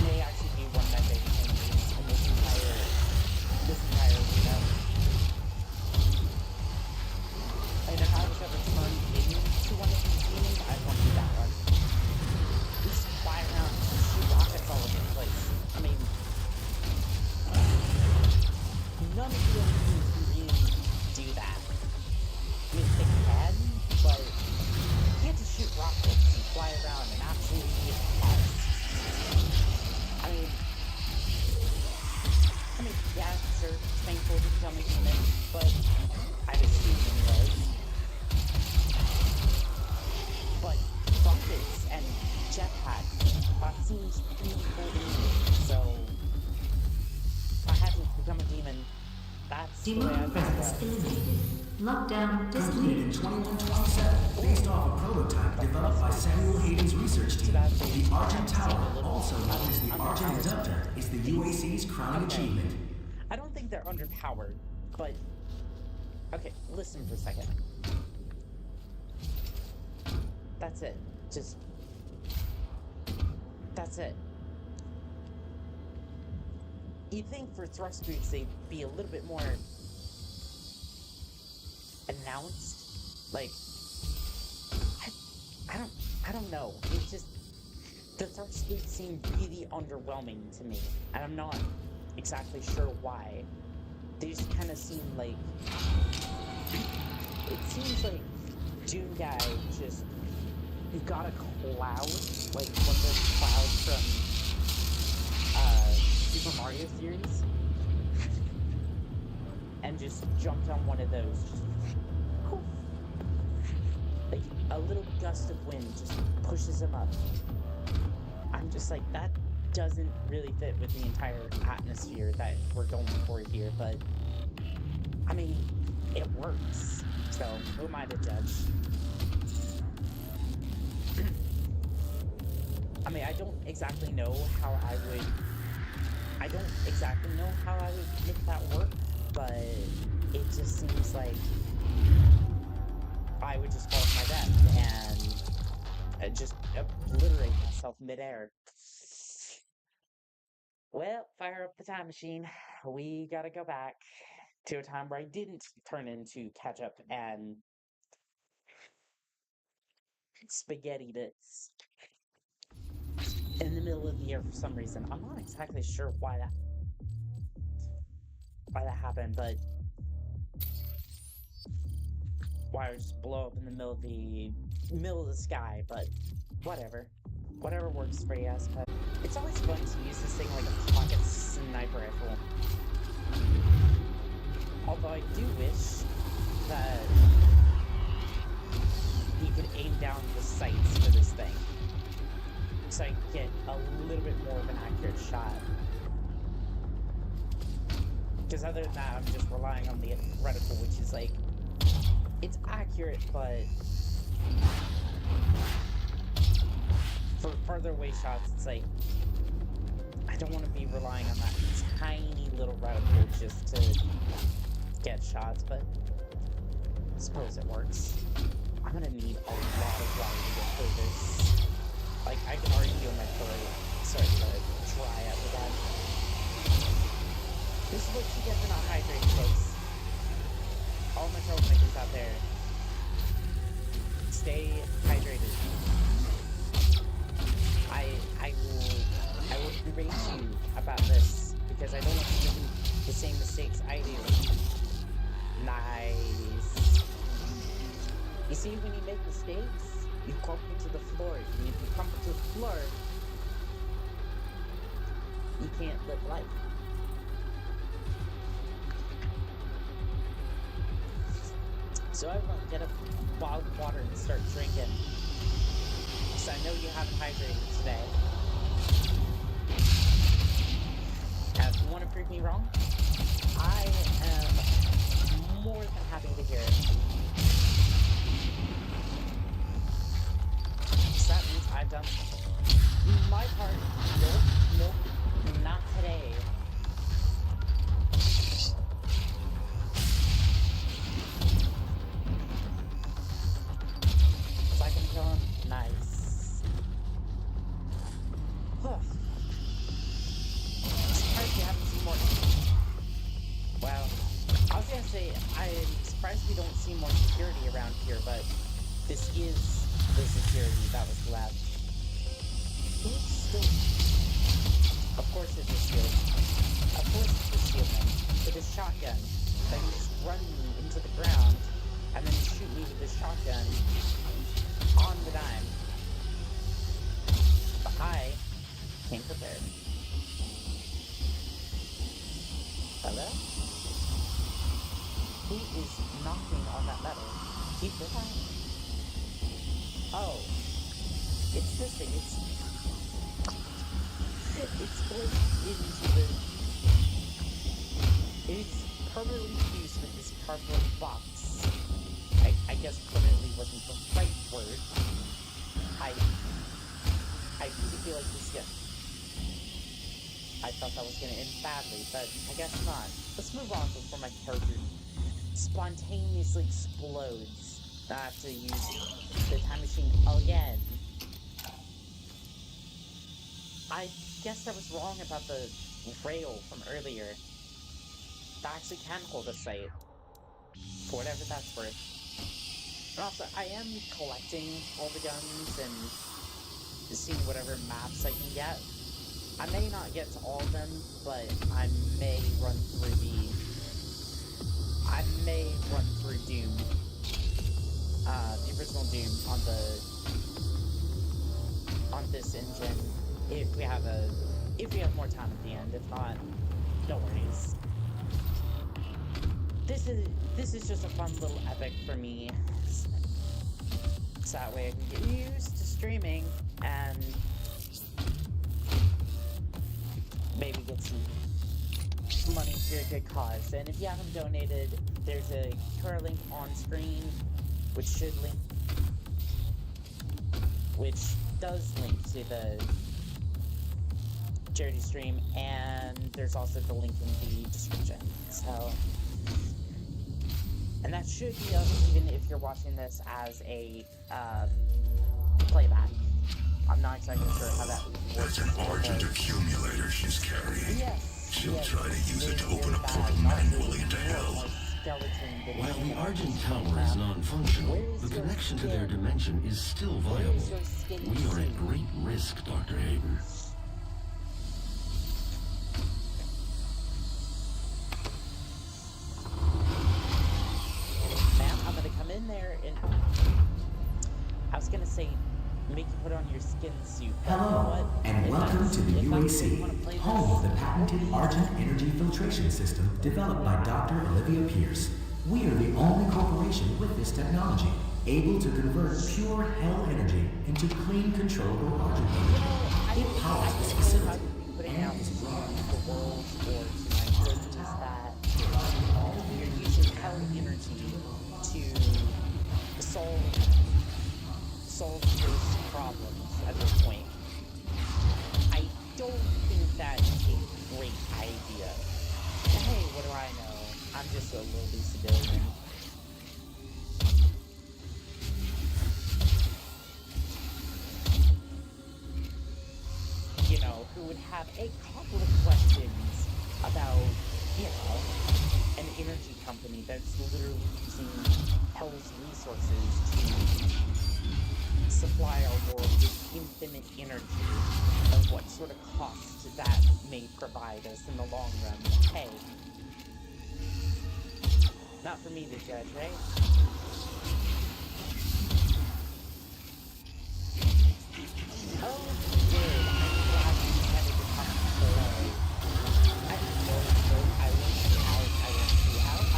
may actually be one of my favorite enemies in this entire arena. And if I was ever turned into one of these demons, I'd want to be that one. Just fly around and shoot rockets all over the place. I mean, none of the other teams can really do that. I mean, they can, but you can't just shoot rockets and fly around and absolutely be a mess. I mean, yeah, sure, it's painful to become a human, but I'd assume anyways. But rockets and jetpacks, that seems pretty cool to me, so if I had to become a demon, that's the way Demonic I'd presence go. eliminated. Lockdown Completed in disengaged. 2127, based off a prototype developed by Samuel Hayden's research team. The Argent Tower, also known as the Argent Inductor, is the UAC's crowning achievement. I don't think they're underpowered, but... Okay, listen for a second. That's it. Just... That's it. You'd think for thrust boots they'd be a little bit more... announced? Like... I don't know. It's just... The thrust boots seem really underwhelming to me, and I'm not exactly sure why. They just kind of seem like... It seems like Doom Guy just got a cloud, like one of those clouds from Super Mario series, and just jumped on one of those. Just, like a little gust of wind just pushes him up. I'm just like, that doesn't really fit with the entire atmosphere that we're going for here, but I mean, it works. So, who am I to judge? I mean, I don't exactly know how I would make that work, but it just seems like I would just fall to my death and just obliterate myself midair. Well, fire up the time machine. We gotta go back to a time where I didn't turn into ketchup and spaghetti bits in the middle of the year for some reason. I'm not exactly sure why that happened, but why I would just blow up in the middle of the sky, but whatever. Whatever works for you, I suppose. It's always fun to use this thing like a pocket sniper rifle. Although I do wish that you could aim down the sights for this thing, so I could get a little bit more of an accurate shot. Because other than that, I'm just relying on the reticle, which is like, it's accurate, but for further away shots, it's like, I don't want to be relying on that tiny little reticle just to get shots, but I suppose it works. I'm gonna need a lot of water to get through this. Like, I can already feel my throat starting to dry up with that. This is what you get for not hydrating, folks. All my troublemakers out there, stay hydrated. I will berate you about this because I don't want you to do the same mistakes I do. Nice. You see, when you make mistakes, you crumple to the floor. And if you crumple to the floor, you can't live life. So everyone, get a bottle of water and start drinking. Because I know you haven't hydrated today. And if you want to prove me wrong, I am more than happy to hear it. So that means I've done My part, nope, not today. So I can kill him? Nice. Huh. Surprised we haven't seen more. Well, I was gonna say, I'm surprised we don't see more security around here, but this is the security that was left. Oops, still. Of course it's a shield. Of course it's a steelman with a shotgun that can just run me into the ground and then shoot me with his shotgun on the dime. But I came prepared. Hello? Who is knocking on that metal? Keep it on. Oh. It's this thing. It's going into the... It's permanently fused with this cardboard box. I guess permanently wasn't the right word. I really feel like this I thought that was gonna end badly, but I guess not. Let's move on before my character spontaneously explodes. I have to use the time machine again. I guess I was wrong about the rail from earlier. That actually can hold a sight. For whatever that's worth. And also, I am collecting all the guns and seeing whatever maps I can get. I may not get to all of them, but I may run through Doom. The original Doom on this engine. If we have more time at the end. If not, no worries. This is just a fun little epic for me. So that way I can get used to streaming and maybe get some money to a good cause. And if you haven't donated, there's a QR link on screen, which does link to the charity stream, and there's also the link in the description. So, and that should be up even if you're watching this as a playback. I'm not exactly sure how that works. There's an Argent accumulator she's carrying. Yes. She'll yes, try to use it to open a bad. portal manually into hell. While the Argent Tower is non-functional, the connection to their dimension is still viable. We are at great risk, Dr. Hayden. Ma'am, I'm gonna come in there and... I was gonna say, make you put on your skin suit. Hello, and welcome to the UAC, home of the patented Argent Energy Filtration System developed by Dr. Olivia Pierce. We are the only corporation with this technology, able to convert pure hell energy into clean, controllable Argent energy. It powers this facility and is the world or tonight is that you're using hell energy to solve your problems at this point. I don't think that's a great idea. Hey, what do I know? I'm just a lowly civilian. You know, who would have a couple of questions about, you know, an energy company that's literally using hell's resources to supply our world with infinite energy, and what sort of cost that may provide us in the long run. Hey, not for me to judge, right? Oh, good. I'm glad you decided to come below. I won't you out. I want you out. I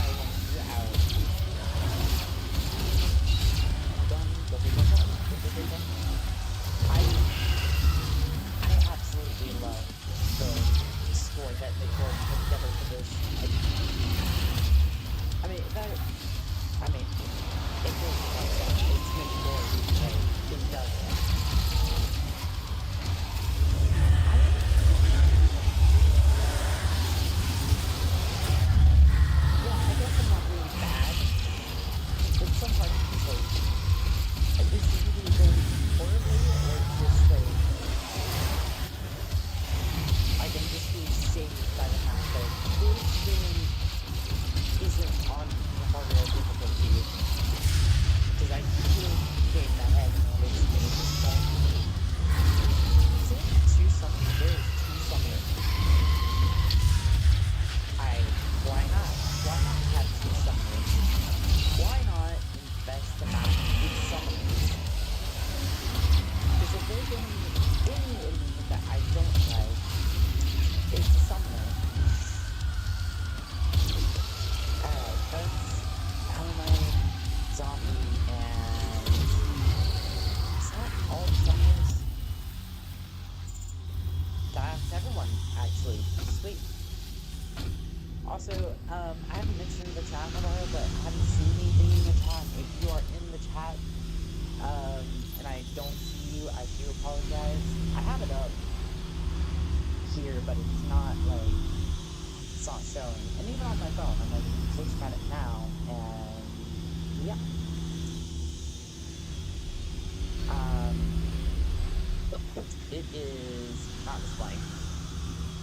absolutely love the score that they put together for this. It really does. It's many more, right? It does. actually sweet. Also, I haven't mentioned the chat in a while, but I haven't seen anything in the chat. If you are in the chat, and I don't see you, I do apologize. I have it up here, but it's not like it's not showing. And even on my phone, I'm like looking at it now, and yeah. It is not displaying.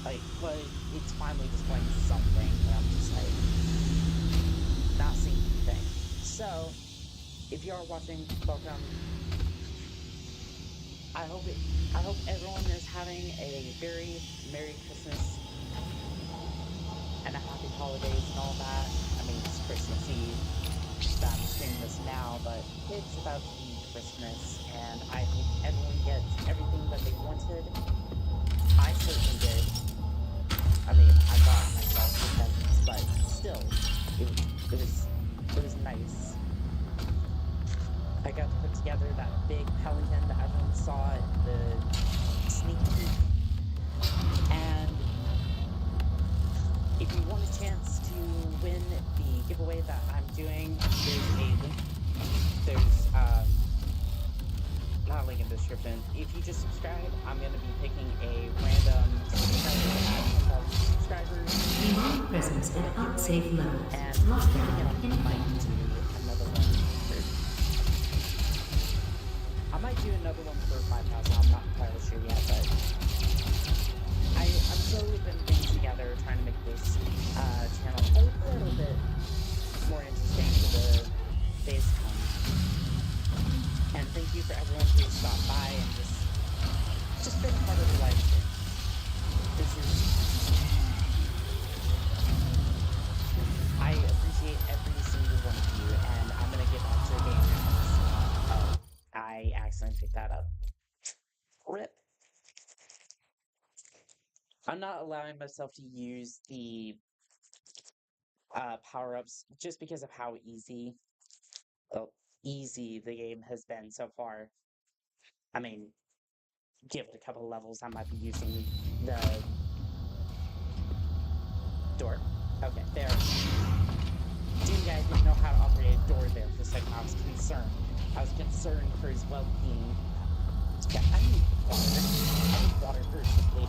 Like, but it's finally displaying something, and I'm just like not seeing anything. So, if you are watching, welcome. I hope everyone is having a very Merry Christmas and a happy holidays and all that. I mean, it's Christmas Eve that I'm streaming this now, but it's about to be Christmas, and I hope everyone gets everything that they wanted. I certainly did. I mean, I bought myself some presents, but still, it was nice. I got to put together that big pelican that everyone saw at the sneak peek. And if you want a chance to win the giveaway that I'm doing, there's a link. There's not a link in the description. If you just subscribe, I'm going to be picking a random subscriber at 10,000 subscribers. Demonic presence at unsafe levels. And Lockdown in I might effect. do another one. I might do another one for 5,000. I'm not entirely sure yet, but I'm slowly putting things together, trying to make this channel a little bit more interesting for the days to come. And thank you for everyone who stopped by and just been part of the live stream. I appreciate every single one of you, and I'm gonna get back to the game now. I accidentally picked that up. RIP. I'm not allowing myself to use the power-ups just because of how easy the game has been so far. I mean, give it a couple of levels, I might be using the door. Okay, there. Dude, guys didn't know how to operate a door there for a second. I was concerned. I was concerned for his well-being. Yeah, I need water. I need water urgently.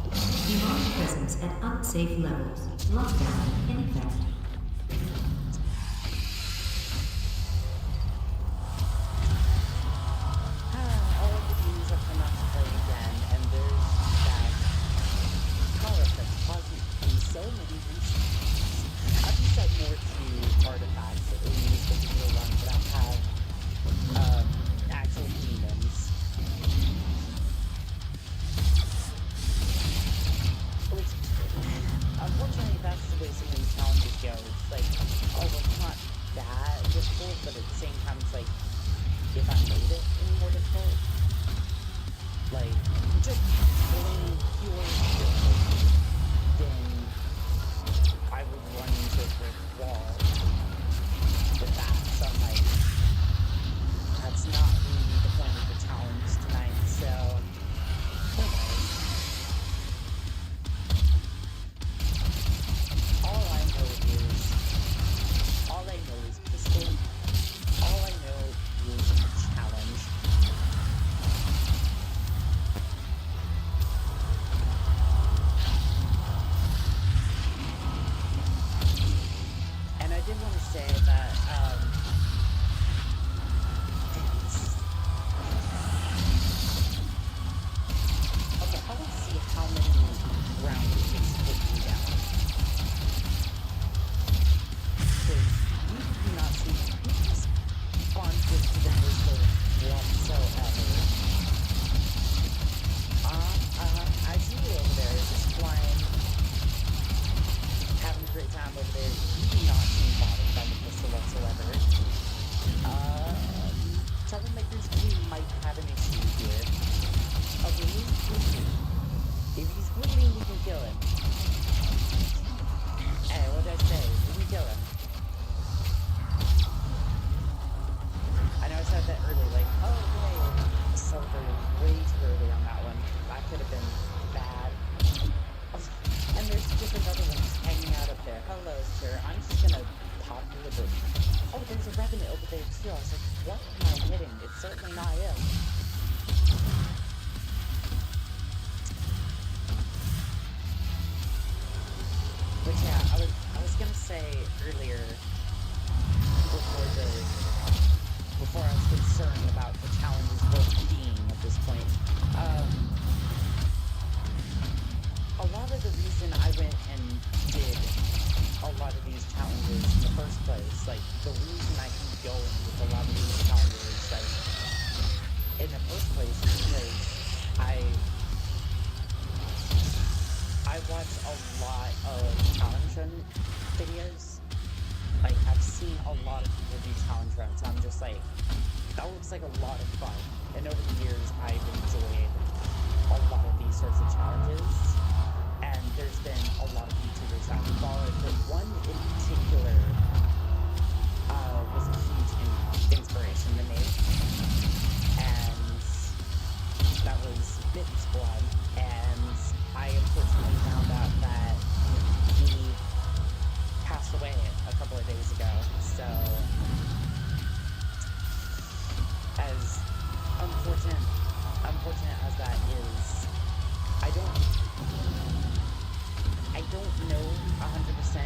Demonic presence at unsafe levels. Lockdown in effect. All of the views are coming out to play again, and there's that power-up that's causing so many reasons. I've used that more to artifacts, in these particular ones that have actual demons. Which, unfortunately, that's the way some of these challenges go. It's like, oh, well, it's not that difficult, but at the same time, it's like, if I made it any more difficult, like, just killing pure difficulty, then I would run into a brick wall with that. So I'm like, that's not really the point of the challenge tonight, so anyways. All I know is pistol. All I know is challenge. And I did want to say that, okay, I want to see how many rounds it takes to put you down. Because you do not seem to respond to the pistol whatsoever. I see you over there, just flying, having a great time over there. You do not seem bothered by the pistol whatsoever. Troublemakers, we might have an issue here. Okay, he's bleeding. If he's bleeding, we can kill him. Hey, what did I say? We can kill him. I know I said that earlier, like, oh, yay. Celebrated way too early on that one. That could have been bad. yeah, I was gonna say earlier before the before I was concerned about the challenges both being at this point. Um, a lot of the reason I went and did a lot of these challenges in the first place, like the reason I keep going with a lot of these challenges, like in the first place, is because I watch a lot of challenge run videos. Like I've seen a lot of people do challenge runs. I'm just like, that looks like a lot of fun. And over the years, I've enjoyed a lot of these sorts of challenges. And there's been a lot of YouTubers I've followed, but one in particular was a huge inspiration to me. And that was Mittens Blood. And I unfortunately found out that he passed away a couple of days ago. So, as unfortunate as that is, I don't know 100%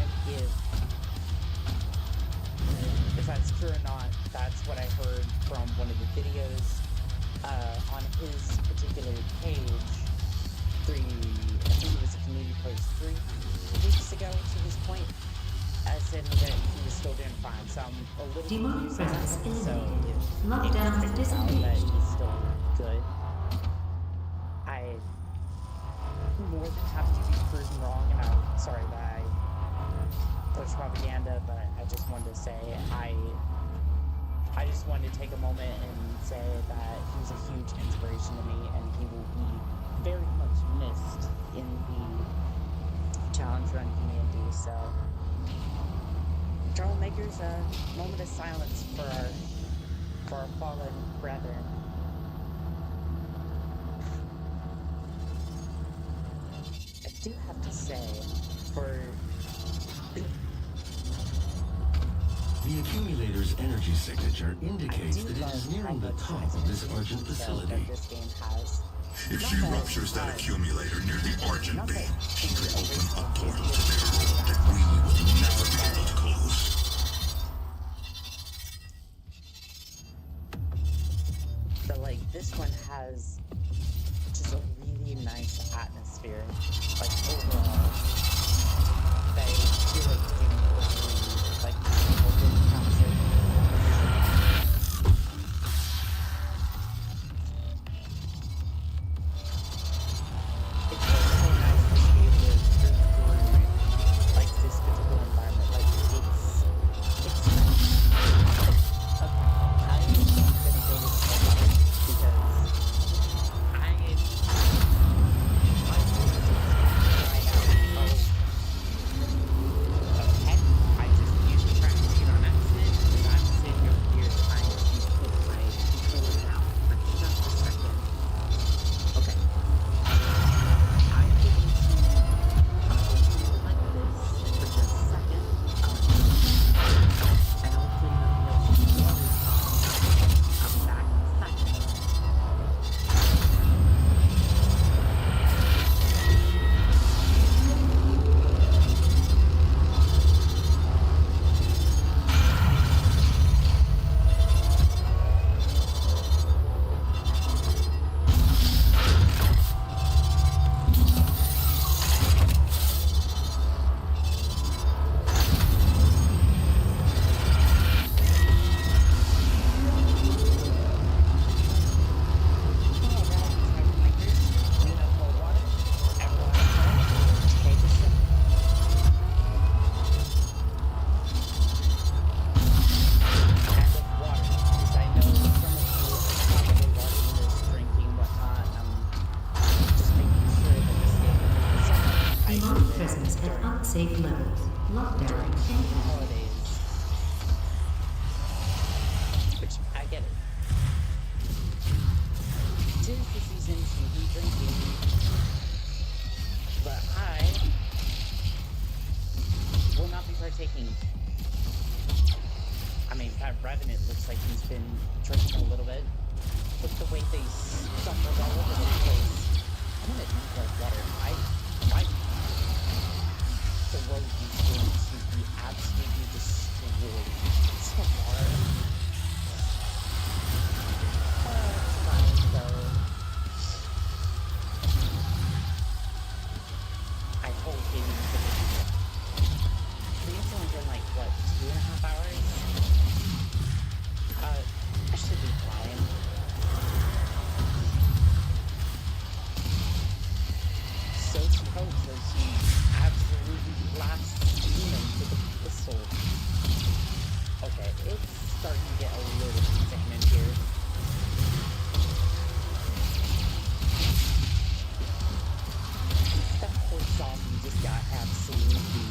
if that's true or not. That's what I heard from one of the videos on his particular page. I think it was a community post 3 weeks ago to this point, saying that he was still doing fine. So I'm a little Demonic confused on that presence one. So eliminated. if Lockdown it turns out that disengaged. he's still good, I'm more than happy to be proven wrong, and I'm sorry that I push propaganda, but I just wanted to say I just wanted to take a moment and say that he was a huge inspiration to me, and he will be very much missed in the challenge run community. So, Troublemakers, a moment of silence for our fallen brethren. I do have to say, for The accumulator's energy signature I indicates do that it love is how nearing the much top of this Argent detail facility. that this game has. If Not she that, ruptures that accumulator near the Argent not that beam, she the could open a original portal is to their world that we will never be able to close. but like this one has just a really nice atmosphere. Like overall, they feel like doing really like open conversation. It's like so nice to be able to breathe through like this particular environment. Like it's nice. Okay, I'm gonna go with water because I right now. Okay, I just used the track sheet on accident because I'm sitting over here trying to put my controller down for just a second. Okay. I'm going to let this for just a second. And hopefully nothing else water's gone. I'll be back in a second. Demonic presence at unsafe levels. Lockdown ended. Holidays. Which, I get it. 'Tis the season to be drinking. But I will not be partaking. I mean, that Revenant looks like he's been drinking a little bit. With the way they stumbled all over the place. I'm gonna drink more water. I might throat absolutely destroyed tomorrow. It's fine though. I hope it is gonna be. I think it's only been like, what, 2.5 hours? I should be fine. So supposed as he absolutely blasts demons with a pistol. Okay, it's starting to get a little insane in here. That poor zombie just got absolutely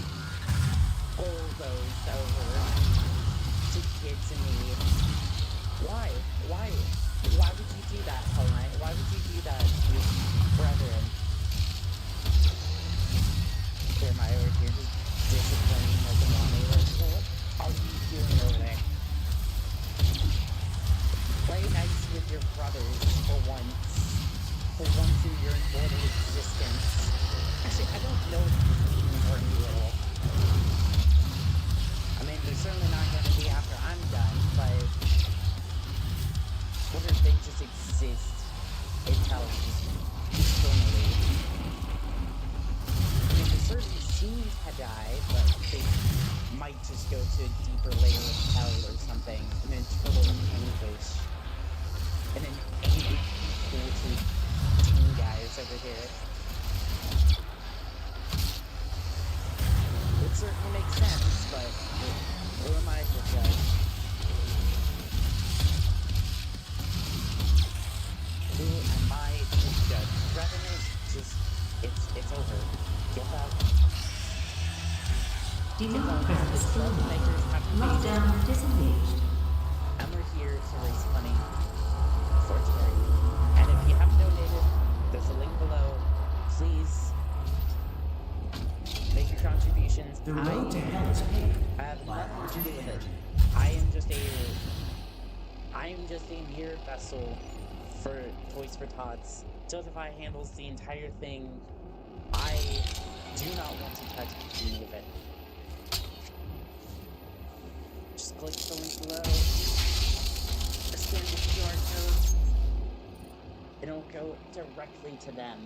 bulldozed over to kids and me. Why? Why would you do that, Hellknight? Why would you do that to your brethren? Am I over here just disciplining like a mommy? Like, what are you doing over there? Play nice with your brothers for once. For once in your mortal existence. Actually, I don't know if you're eating or little. I mean, they're certainly not going to be after I'm done, but what if they just exist intelligently, eternally? I mean, they certainly seem to die, but they might just go to a deeper layer of hell or something, in eternal anguish. And then angry cool teen guys over here. It certainly makes sense, but who am I to judge? Who am I to judge? Revenant, just, it's over. Get out. Demonic presence Troublemakers have to be. Lockdown disengaged. And we're here to raise money for charity. And if you haven't donated, there's a link below. Please make your contributions. The road to hell is paved. I have by nothing to do with it. energy. I am just a mere vessel for Toys for Tots. Justify handles the entire thing. I do not want to touch any of it. Just click the link below. Scan the QR code. It'll go directly to them.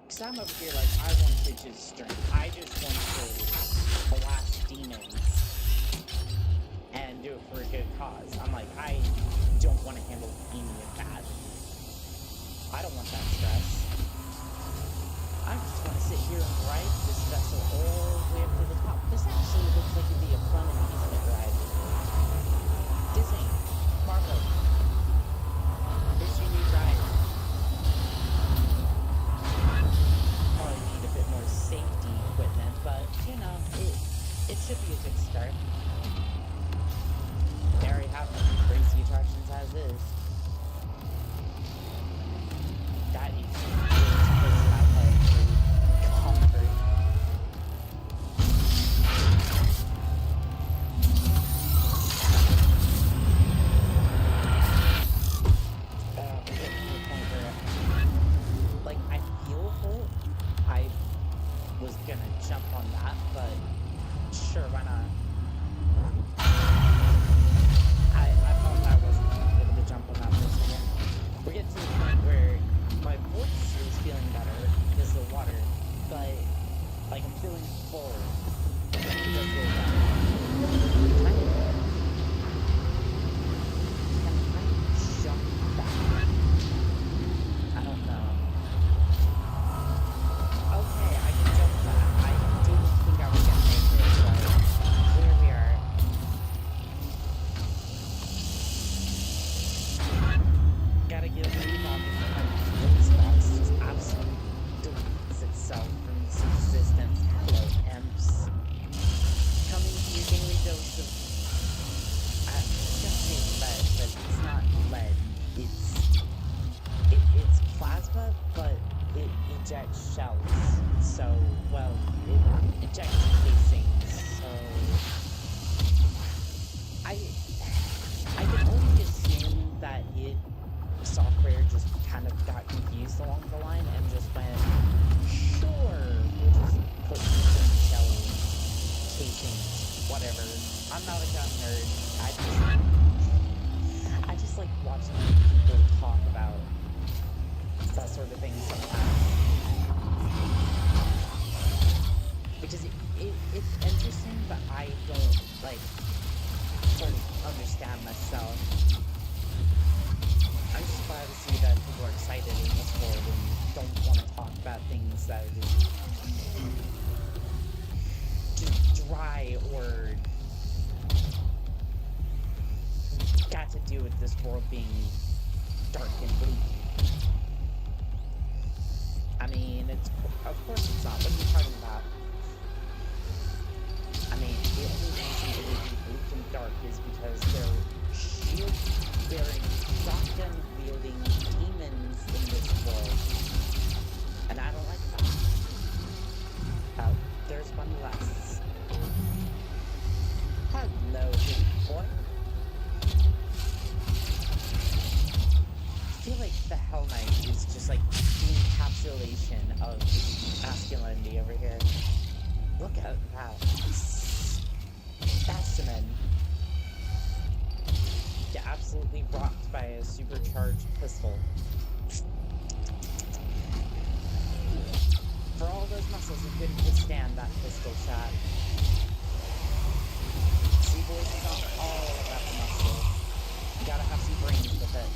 Cause I'm over here like, I want to just strength. I just want to blast demons and do it for a good cause. I'm like, I don't want to handle any of that. I don't want that stress. I just want to sit here and ride this vessel all the way up to the top. This actually looks like it'd be a fun amusement ride. Disney, Marvel, here's your new ride. Probably need a bit more safety equipment, but you know, it should be a good start. They already have crazy attractions as is. That is really pushing my head to comfort. Getting to the point where, like, I feel full. I was gonna jump on that, but sure, why not? I thought I wasn't able to jump on that for a second. We're getting to the point where my voice is feeling better because of the water, but like I'm feeling full. It does feel bad. Can I jump back? I don't know. Okay, I can jump back. I didn't think I was gonna make it, but here we are. Gotta get a move on before my voice box just absolutely deletes itself from this existence. Hello, imps. Coming to your daily dose of... I was gonna say lead, but it's not lead. It's plasma, but it ejects shells. So, well, it ejects casings. So... I can only assume that software just kind of got confused along the line and just went, patience, whatever. I'm not a gun nerd. I just like watching people talk about that sort of thing sometimes. Because it's interesting, but I don't, like, sort of understand myself. I'm just glad to see that people are excited in this world and don't want to talk about things that are just dry or got to do with this world being dark and bleak. I mean, of course it's not. What are you talking about? I mean, the only reason it would be bleak and dark is because they're shield-bearing, shotgun-wielding demons in this world. And I don't like that. There's one less. Hello, big boy. I feel like the Hell Knight is just like the encapsulation of masculinity over here. Look at that. Specimen. Get absolutely rocked by a supercharged pistol. For all those muscles, he couldn't withstand that pistol shot. See, boys, it's not all about the muscles. You gotta have some brains with it.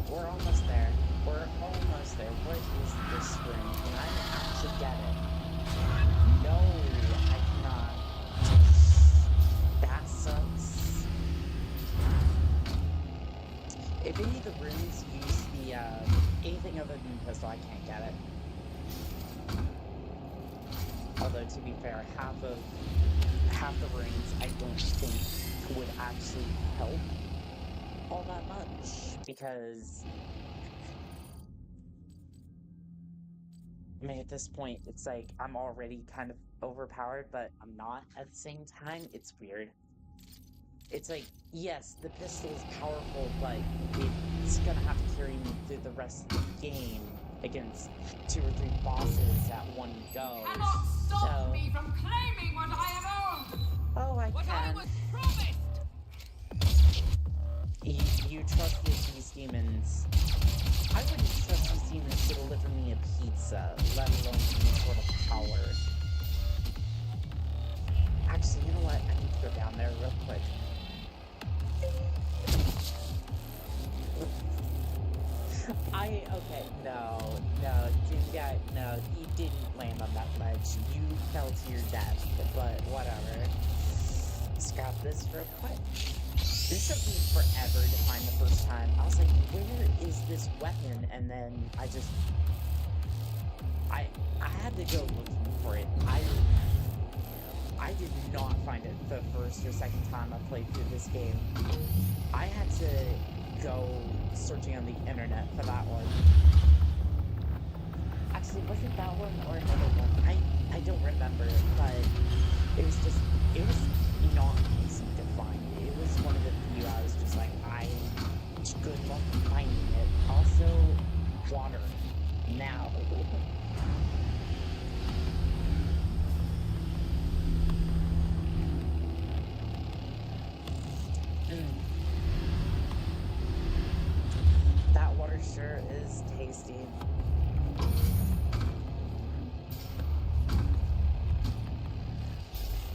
We're almost there. We're almost there. What is this room? Can I actually get it? No, I cannot. That sucks. If any of the rooms use the, anything other than pistol, I can't get it. Although, to be fair, half the rooms I don't think would actually help all that much, because I mean, at this point, it's like I'm already kind of overpowered, but I'm not at the same time. It's weird. It's like, yes, the pistol is powerful, but it's gonna have to carry me through the rest of the game against 2 or 3 bosses at one go. You cannot stop me from claiming what I have owned! Oh, I what can. I was promised! You trust these demons. I wouldn't trust these demons to deliver me a pizza, let alone any sort of power. Actually, you know what? I need to go down there real quick. Okay, no, you didn't land on that ledge. You fell to your death, but whatever. Scrap this real quick. This took me forever to find the first time. I was like, where is this weapon? And then I had to go looking for it. I did not find it the first or second time I played through this game. I had to go searching on the internet for that one. Actually, was it that one or another one? I don't remember, but it was not easy to find. It was one of the few I was just like, good luck finding it. Also, water. Now. That water sure is tasty.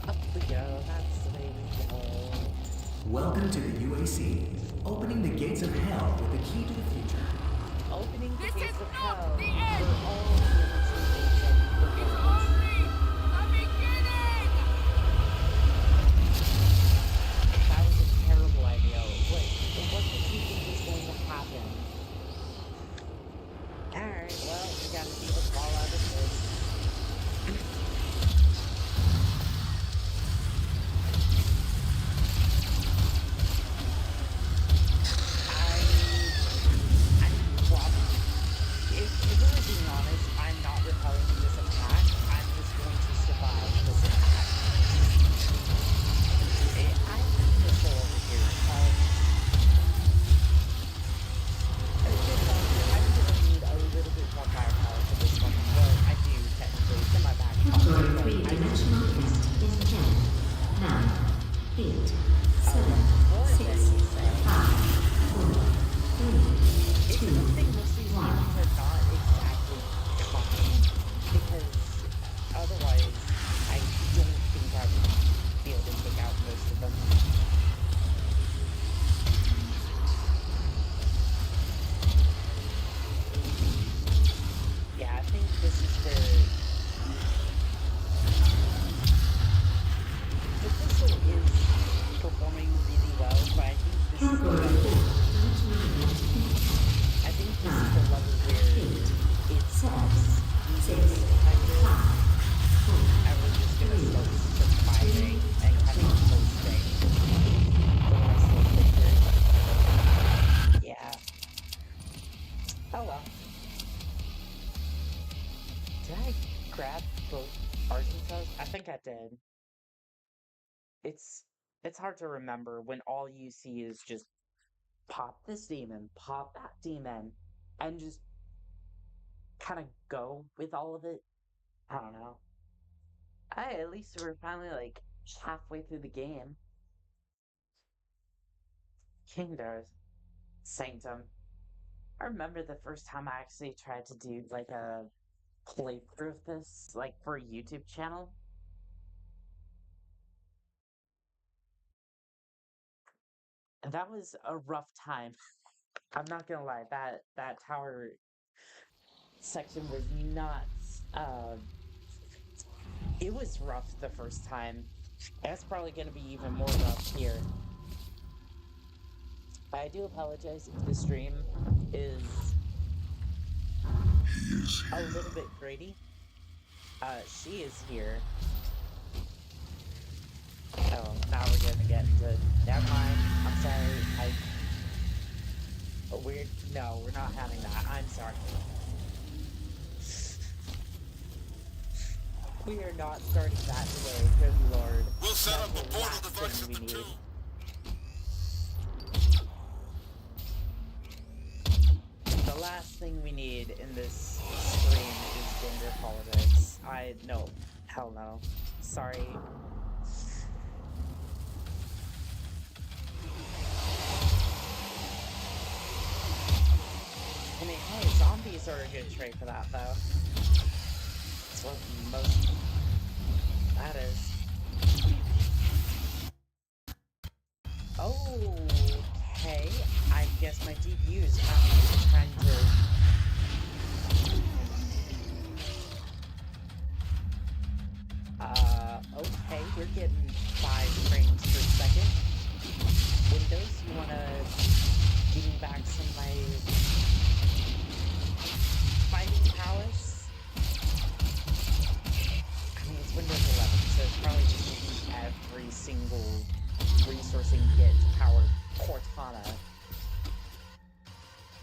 Up we go, that's the way we go. Welcome to the UAC, opening the gates of hell with the key to the future. Opening the This gates is of not hell the end. for all the gates of the It's world. only the beginning! That was a terrible idea. What did you think was going to happen? Alright, well, we gotta see the fall out of this. If we're being honest, I'm not repelling this attack. I'm just going to survive this attack. Oh well. Did I grab both Argentines? I think I did. It's it's hard to remember when all you see is just pop this demon, pop that demon, and just kind of go with all of it. I don't know. At least we're finally like halfway through the game. Kingdoms. Sanctum. I remember the first time I actually tried to do like a playthrough of this, like for a YouTube channel. And that was a rough time. I'm not gonna lie, that tower section was nuts. It was rough the first time. That's probably gonna be even more rough here. I do apologize if the stream is a little bit grainy. She is here. Oh, now we're gonna get into. Never mind. I'm sorry. No, we're not having that. I'm sorry. We are not starting that today. Good lord. We'll set That's up a the portal last device thing at we the need. tomb. The last thing we need in this stream is gender politics. No. Hell no. Sorry. I mean, hey, zombies are a good trait for that, though. That's what most... That is. Okay. I guess my GPU is trying to... Okay, we're getting 5 frames per second. Windows, you wanna give me back some of my fighting prowess? I mean, it's Windows 11, so it's probably just using every single resource and get to power Cortana.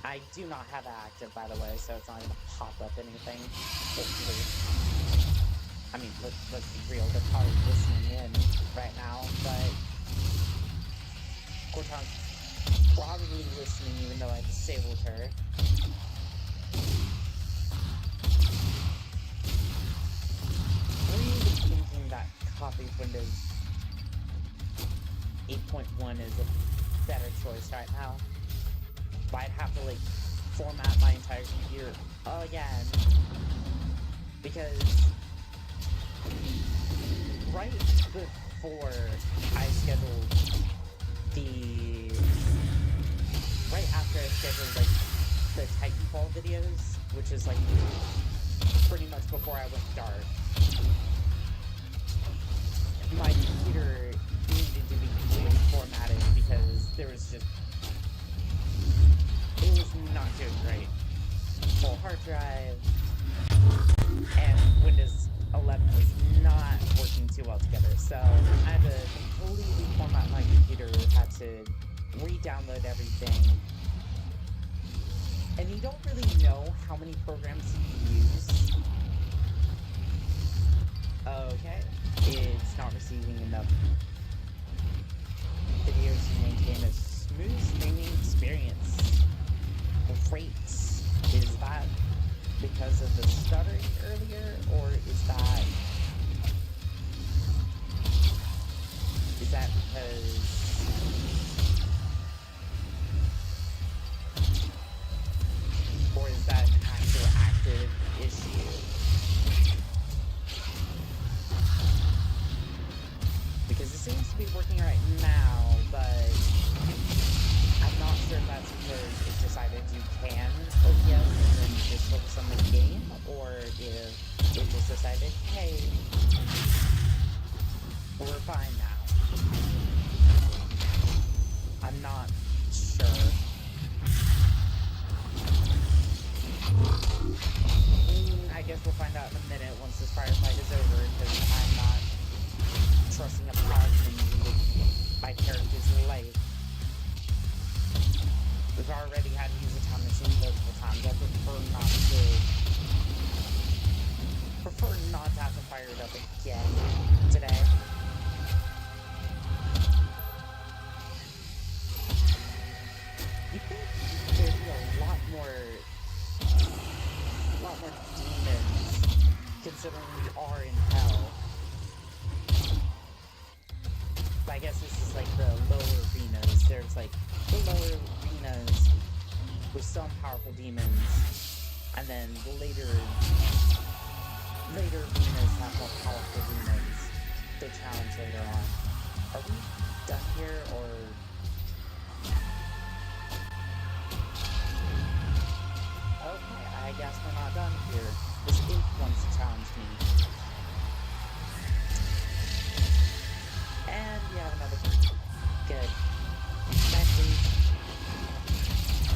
I do not have that active, by the way, so it's not gonna pop up anything, hopefully. I mean, let's be real, they're probably listening in right now, but Cortana's probably listening even though I disabled her. I'm even thinking that copy of Windows 8.1 is a better choice right now. But I'd have to, like, format my entire computer again. Because right before I scheduled right after I scheduled, like, the Titanfall videos, which is, like, pretty much before I went dark, my computer needed to be completely formatted because there was just... It was not doing great. Full hard drive, and Windows 11 was not working too well together, so I had to completely format my computer, had to re-download everything. And you don't really know how many programs you use. Okay, it's not receiving enough videos to maintain a smooth streaming experience. Great. Is that because of the stuttering earlier, or is that because or is that an actual active issue? Because it seems to be working right now, but I'm not sure if that's because it decided you can OBS and then just focus on the game, or if it just decided, hey, we're fine now. I'm not sure. I guess we'll find out in a minute once this firefight is over, because I'm not trusting a paladin with my character's life. We've already had to use a time machine multiple times at this not to have to fire it up again today. You think there'd be a lot more demons, considering we are in hell. But I guess this is like the lower arenas. There's like the lower arenas with some powerful demons, and then the later arenas have more powerful demons to challenge later on. Are we done here, or... Okay, I guess we're not done here. This imp wants to challenge me. And we have another good. Next, please.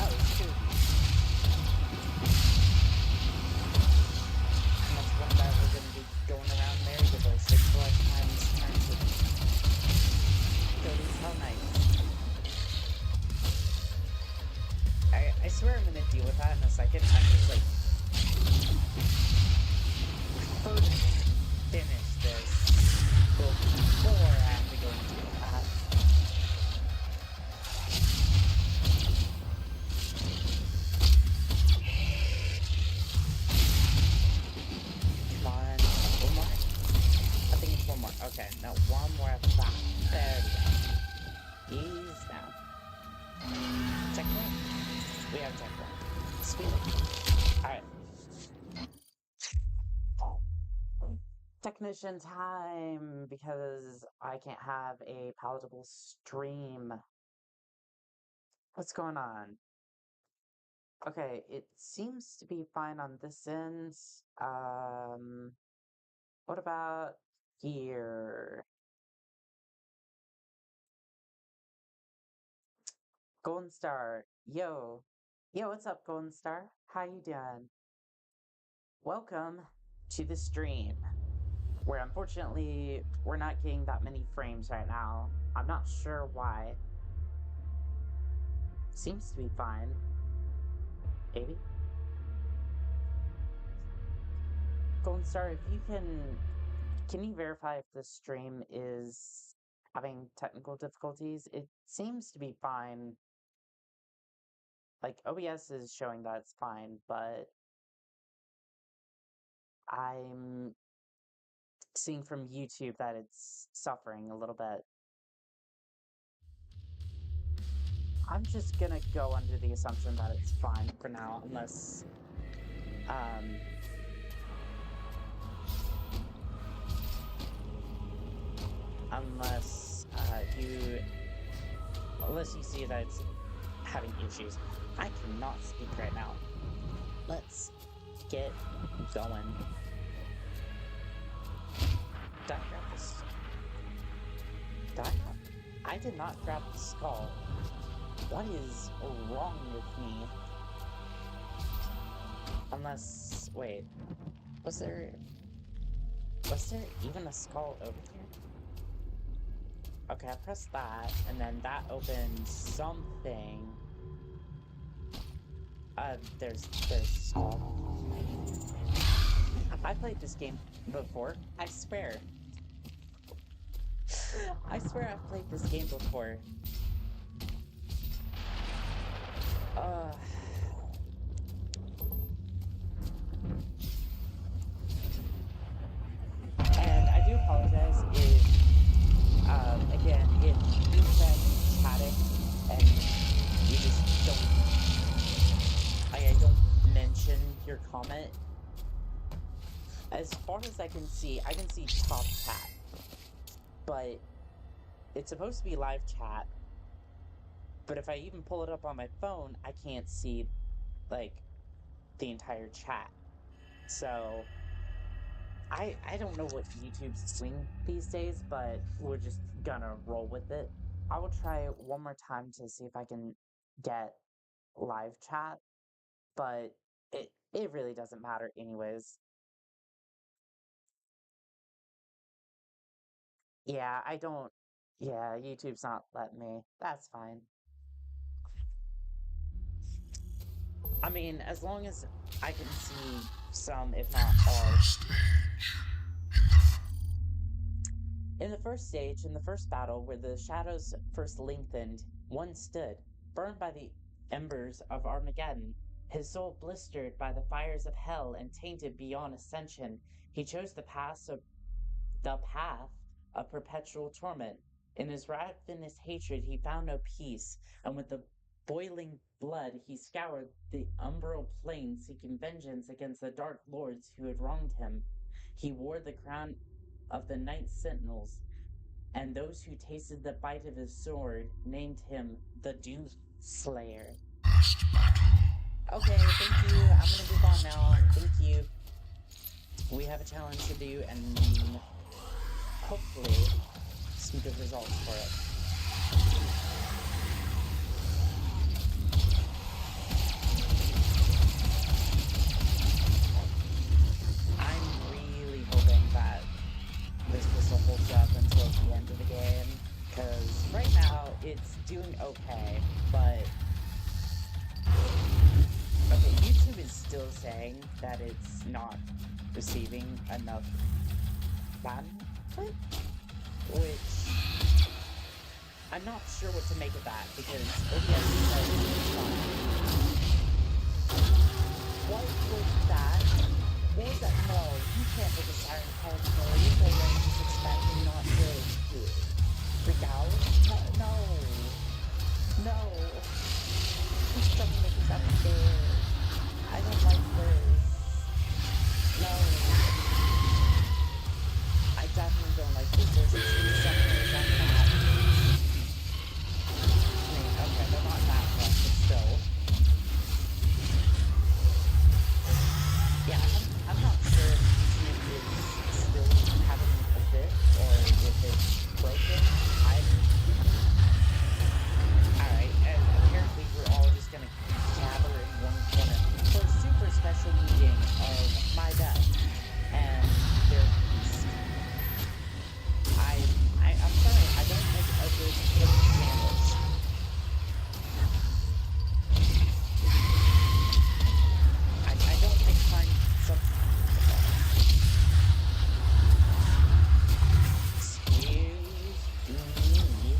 Oh, it's two of these. And that's one that we're going to be going around there with our 6 lifetimes trying to kill these Hell Knights. I swear I'm going to deal with that in a second. I'm just like... First, finish this before I have to go and deal with that. Come on. One more? I think it's one more. Okay, no, one more after that. There we go. Ease down. Checkpoint? We have checkpoint. Sweet. Alright. Technician time, because I can't have a palatable stream. What's going on? Okay, it seems to be fine on this end. What about here? Golden Star, yo. Yo, what's up, Golden Star? How you doing? Welcome to the stream, where unfortunately we're not getting that many frames right now. I'm not sure why. Seems to be fine. Maybe? Golden Star, if you can you verify if the stream is having technical difficulties? It seems to be fine. Like, OBS is showing that it's fine, but I'm seeing from YouTube that it's suffering a little bit. I'm just gonna go under the assumption that it's fine for now, unless, unless you see that it's having issues. I cannot speak right now. Let's get going. Did I grab this? I did not grab the skull. What is wrong with me? Unless, wait, was there even a skull over here? Okay, I pressed that, and then that opened something. There's skull. I played this game before, I swear. I swear I've played this game before. And I do apologize if, again, if you've been chatting and you just I don't mention your comment. As far as I can see top chat, but it's supposed to be live chat. But if I even pull it up on my phone, I can't see, like, the entire chat. So, I don't know what YouTube's doing these days, but we're just gonna roll with it. I will try one more time to see if I can get live chat, but it really doesn't matter anyways. Yeah, YouTube's not letting me. That's fine. I mean, as long as I can see some, if not all. In the first stage, in the first battle, where the shadows first lengthened, one stood, burned by the embers of Armageddon, his soul blistered by the fires of hell and tainted beyond ascension. He chose the path of perpetual torment. In his ravenous hatred, he found no peace, and with the boiling blood, he scoured the umbral plain, seeking vengeance against the dark lords who had wronged him. He wore the crown of the Night Sentinels, and those who tasted the bite of his sword named him the Doom Slayer. Okay, thank you. I'm gonna move on now. Thank you. We have a challenge to do, and hopefully some good results for it. I'm really hoping that this pistol holds up until the end of the game, because right now it's doing okay, but okay, YouTube is still saying that it's not receiving enough bandwidth, which I'm not sure what to make of that, because OBS says it's fine. What was that? What was that? No, you can't make a siren call noise, or then just expect me not to freak out? No. No. These troublemakers out there. I don't like this. No. I definitely don't like this. There's a few summoners on that. I mean, okay, they're not that much, but still. Yeah, I'm not sure if YouTube is still having a bit, or if it's broken. Alright, and apparently we're all just gonna gather in one corner for a super special meeting of my death and their feast. I'm sorry, I don't make a good chicken sandwich. I don't make fine something. Excuse me.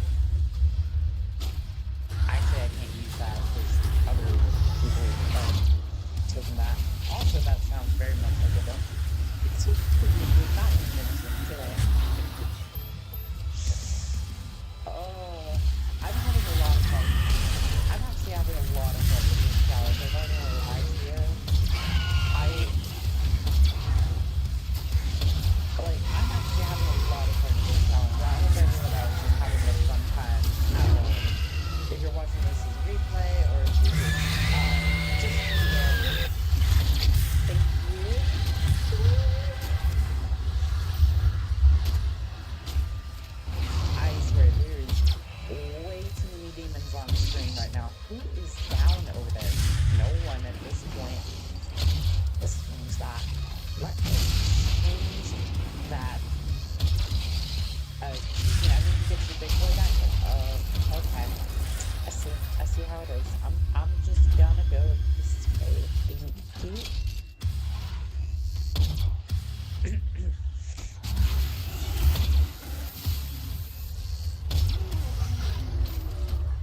Actually, I can't use that because other people are taking that. Also, that sounds very much like a dump. It's not mentioned today. Oh, I'm having a lot of fun. I'm actually having a lot of fun with this challenge. I'm not gonna lie to you. I'm actually having a lot of fun with this challenge. I hope everyone else is having a fun time at home. If you're watching this as replay, or if you're just here, thank you. I swear, there's way too many demons on the screen right now. Who is down over there? No one at this point. Let's change that. Let me change that. Excuse me, I need to get your big boy back. Okay. I see how it is. I'm just gonna go this way. Thank you.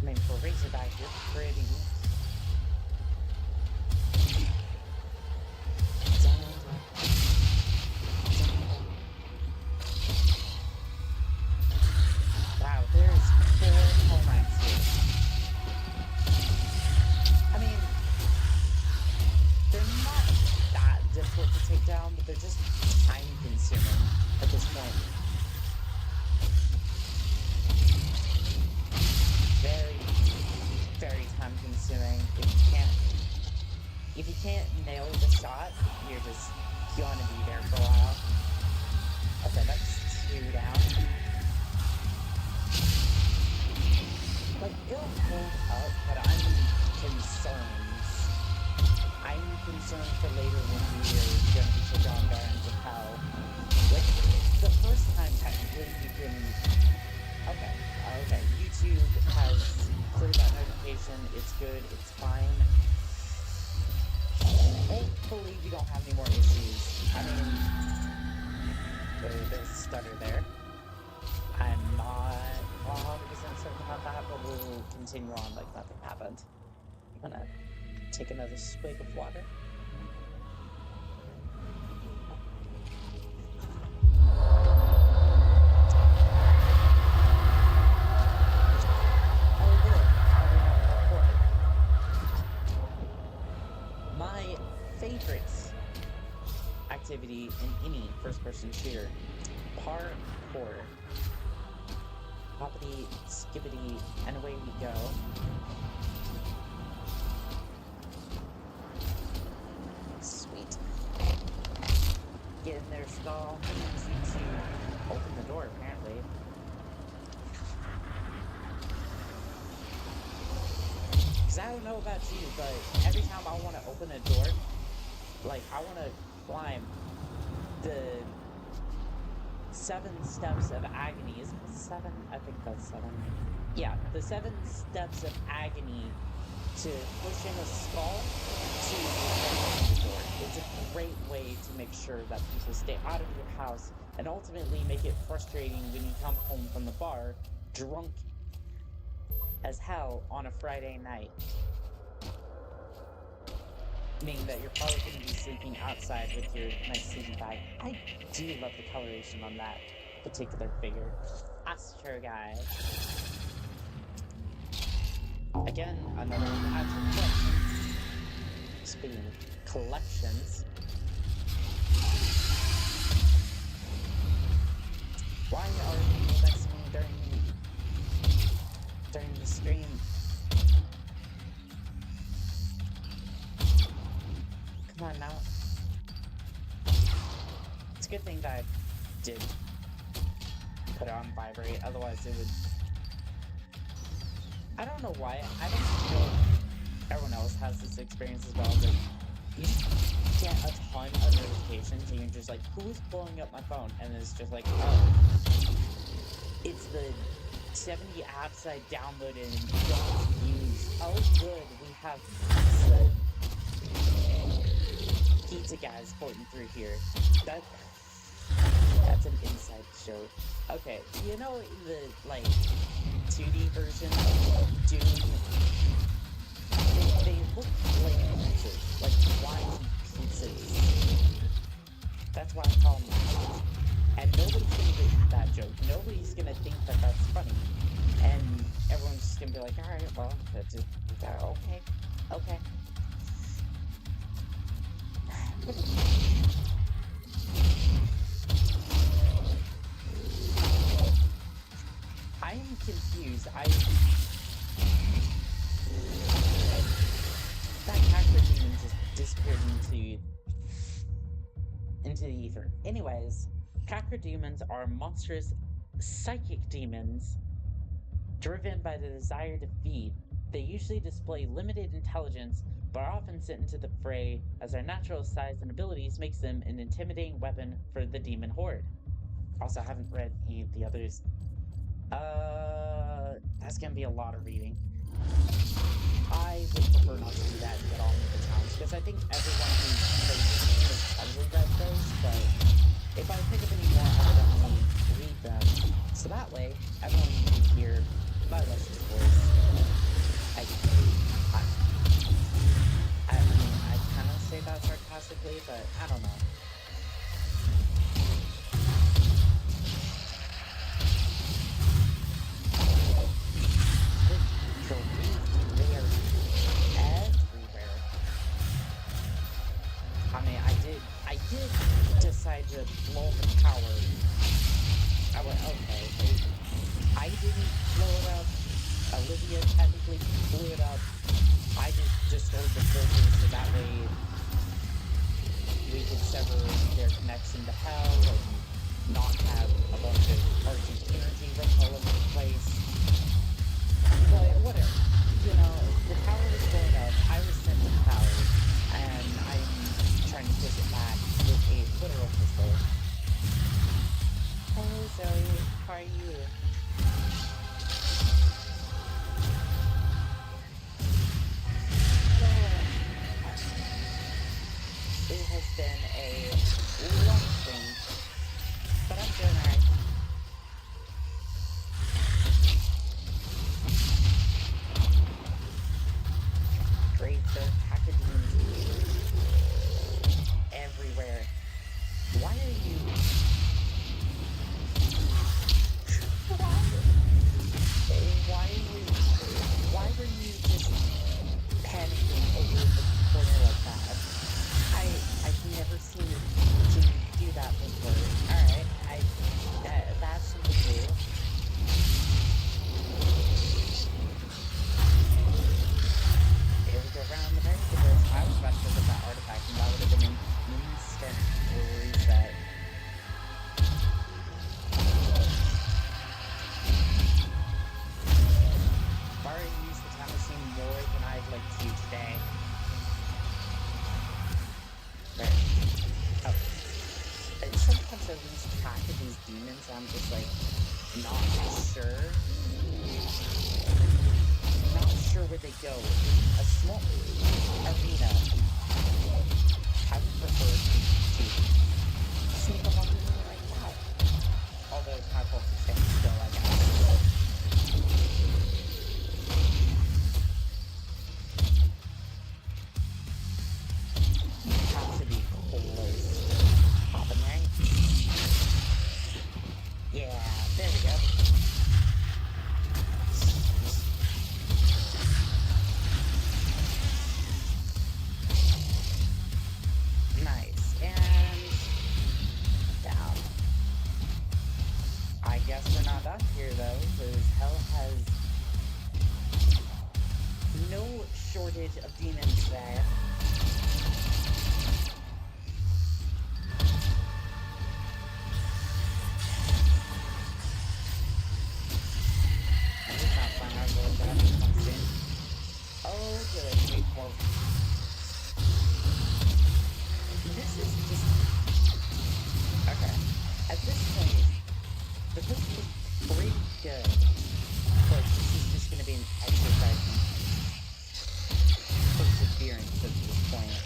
I mean, for Razorback, you're pretty. Wow, there's 4 Hell Knights here. I mean, they're not that difficult to take down, but they're just time consuming at this point. Very, very time consuming. If you can't nail the shot, you're gonna be there for a while. Okay, that's 2 down. Like, it'll hold up, but I'm concerned. I'm concerned for later when we are gonna be taken on Barons of Hell. Like, the first time technically you can... Okay. YouTube has cleared that notification. It's good. It's fine. Hopefully we don't have any more issues. I mean, there's a stutter there. I'm not 100% certain about that, but we'll continue on like nothing happened. I'm gonna take another swig of water. My favorite activity in any first-person shooter, parkour. Hoppity, skippity, and away we go. Sweet. Get in there, Skull. Easy to open the door, apparently. Because I don't know about you, but every time I want to open a door, like, I want to climb the 7 steps of agony. Is it 7? I think that's 7. Yeah, the 7 steps of agony to push in a skull to open the door. It's a great way to make sure that people stay out of your house and ultimately make it frustrating when you come home from the bar drunk as hell on a Friday night. Meaning that you're probably going to be sleeping outside with your nice sleeping bag. I do love the coloration on that particular figure. Astro guy. Again, another one that adds to collections. Speaking of collections. Why are you texting me during the stream? Come on now. It's a good thing that I did put it on vibrate, otherwise it would... I don't know why. I don't know if everyone else has this experience as well, but you just get a ton of notifications and you're just like, who is blowing up my phone? And it's just like, oh, it's the 70 apps I downloaded and don't use. Oh, good, we have pizza guys floating through here. That's an inside joke. Okay, you know in the, like, 2D version of Doom, they look like pizzas, like flying pizzas. That's why I call them pizzas. And nobody's gonna get that joke. Nobody's gonna think that that's funny. And everyone's just gonna be like, alright, well, that's just, okay, okay. I am confused. That Cactus demon just disappeared into the ether. Anyways, Cactus demons are monstrous psychic demons driven by the desire to feed. They usually display limited intelligence, but are often sent into the fray as their natural size and abilities makes them an intimidating weapon for the demon horde. Also, I haven't read any of the others. That's gonna be a lot of reading. I would prefer not to do that and get on with the towns, because I think everyone who plays this game has probably read those, but if I pick up any more, I would definitely read them. So that way, everyone can hear my luscious voice. I mean, I kind of say that sarcastically, but I don't know. They are everywhere. I mean, I did decide to blow up the tower. I went, okay, I didn't blow it up. Olivia technically blew it up. I just destroyed the filter so that way we could sever their connection to hell and not have a bunch of arcane energy running all over the place. But whatever. You know, the tower was blowing up, I was sent to the tower, and I'm trying to push it back with a literal pistol. Hello Zoe, how are you? has been a long thing, but I'm doing alright. Great, there's packaging everywhere. Why are you... Why were you just panicking over the corner like that? I've never seen Jimmy do that before. Alright, that's something new. Here we go around the vegetables. I was about to look at that artifact and that would have been an instant reset. I've already used the time machine more than I'd like to today. Right. Oh. Sometimes I lose track of these demons and I'm just like, not sure. Not sure where they go. A small arena. I would prefer to sneak up on them like that. Although it's my fault for staying still, I guess. Have to be close. Popping, right? Yeah, there we go. Nice. And down. I guess we're not done here though, because hell has no shortage of demons there. I just not find out what that comes in. Oh, good. Wait more. This is just... Okay. At this point, the book is pretty good. But this is just going to be an exercise in perseverance at this point.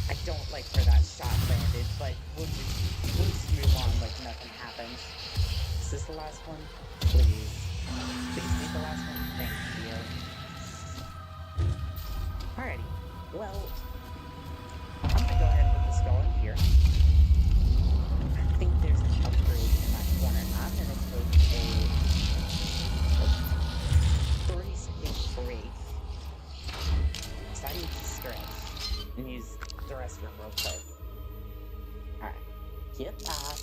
I don't like where that shot landed, but we'll just move on like nothing happened. Is this the last one? Please. Please be the last one. Thank you. Alrighty. Well, I'm gonna go ahead and put this going here. I think there's an upgrade in that corner. I'm gonna take a 30-second break. So I need to stretch and use the restroom real quick. Alright. Get that.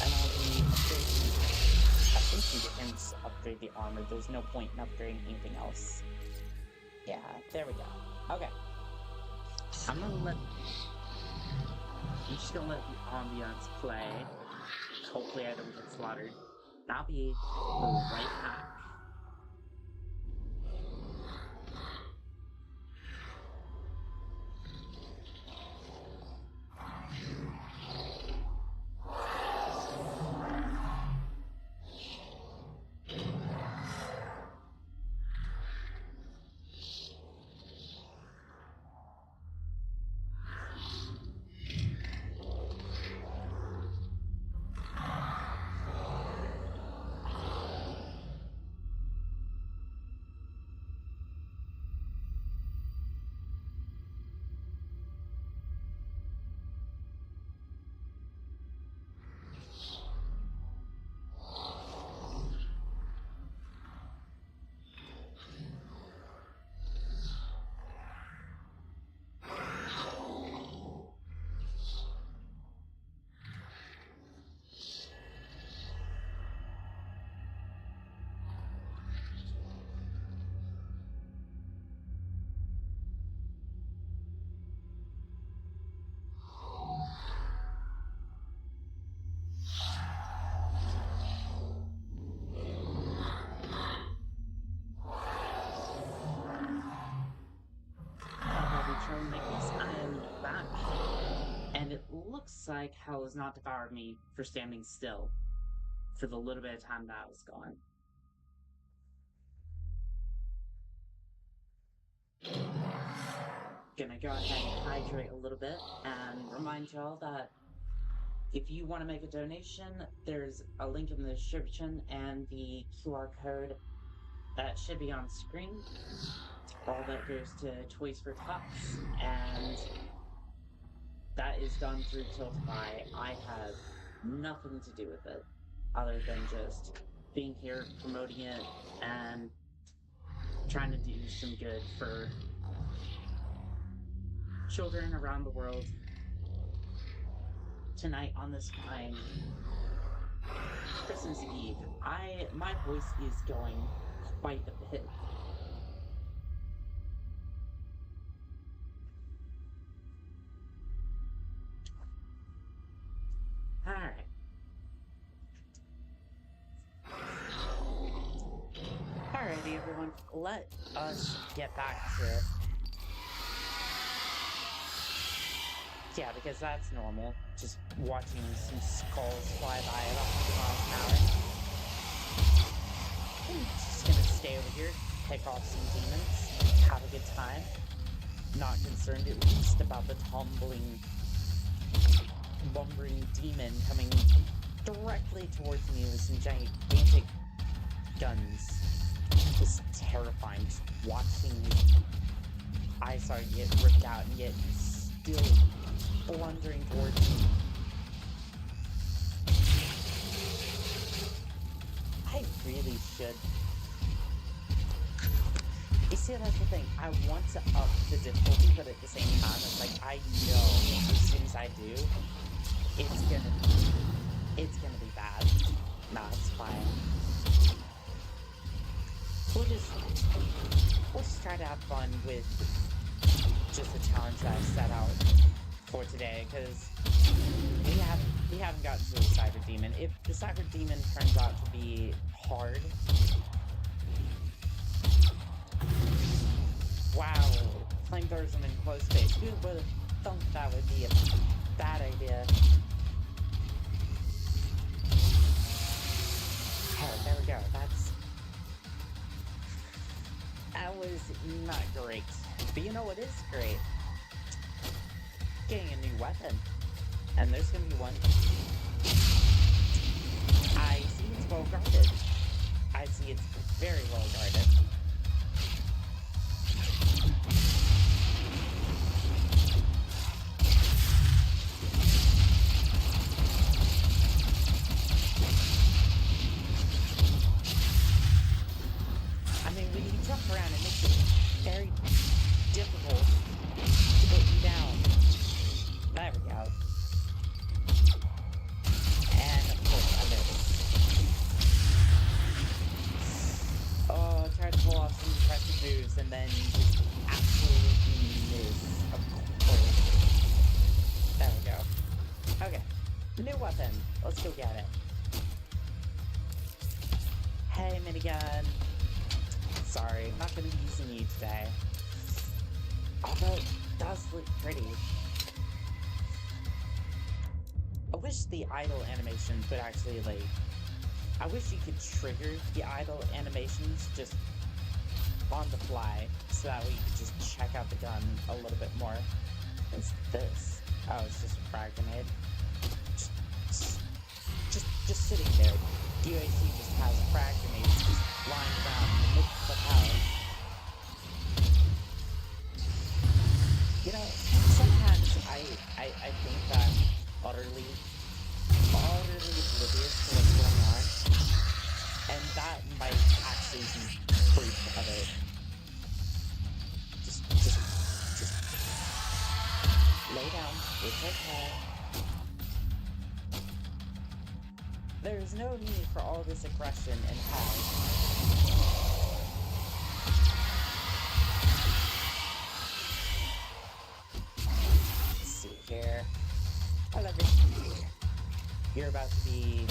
And I'll be upgrading. I think you can upgrade the armor. There's no point in upgrading anything else. Yeah, there we go. Okay. I'm just gonna let the ambiance play. Hopefully I don't get slaughtered. I'll be right back. Troublemakers, I am back. And it looks like hell has not devoured me for standing still for the little bit of time that I was gone. gonna go ahead and hydrate a little bit and remind y'all that if you want to make a donation, there's a link in the description and the QR code that should be on screen. All that goes to Toys for Tots, and that is done through Tiltify. I have nothing to do with it other than just being here, promoting it, and trying to do some good for children around the world. Tonight on this fine Christmas Eve, my voice is going quite a bit. Alright. Alrighty, everyone. Let us get back to it. Yeah, because that's normal. Just watching some skulls fly by at 100 miles an hour. I'm just gonna stay over here, pick off some demons, have a good time. Not concerned at least about the tumbling, lumbering demon coming directly towards me with some gigantic guns. It's terrifying just watching his eyesight get ripped out and yet he's still blundering towards me. I really should. You see, that's the thing. I want to up the difficulty, but at the same time, it's like, I know as soon as I do, it's gonna be bad. Nah, it's fine. We'll just try to have fun with just the challenge that I set out for today, because we haven't gotten to the Cyber Demon. If the Cyber Demon turns out to be hard, wow, flamethrowers them in close space. Who would have thunk that would be a bad idea? Oh, there we go. That was not great. But you know what is great? Getting a new weapon. And there's gonna be one. I see it's well guarded. I see it's very well guarded. I mean, when you jump around, it makes it very difficult to put you down. There we go. And of course, I missed. Oh, I tried to pull off some impressive moves and then just absolutely miss. Of course. There we go. Okay. New weapon. Let's go get it. Hey, minigun. Sorry, I'm not going to be using you today. Although, it does look pretty. I wish the idle animations would actually, like... I wish you could trigger the idle animations just on the fly, so that way you could just check out the gun a little bit more. What's this? Oh, it's just a frag grenade. Just sitting there. UAC just has frag grenades just lying around in the midst of the house. You know, sometimes I think that utterly oblivious to what's going on, and that might actually be proof of it. Just lay down. It's okay. There is no need for all this aggression and harm. Let's see here. I love you. You're about to be...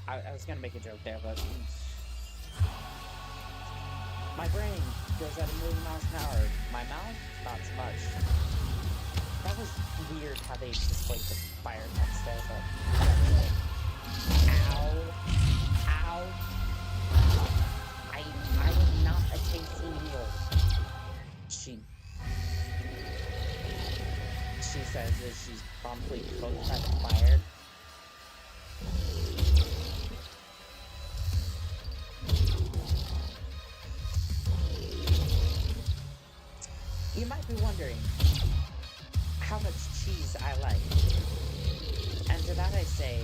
I was gonna make a joke there, but... My brain goes at 1,000,000 miles an hour. My mouth? Not so much. That was weird how they displayed the fire text there, but whatever. Ow. Ow. I am not a tasty meal. realizes she's promptly cooked by the fire. You might be wondering how much cheese I like. And to that I say,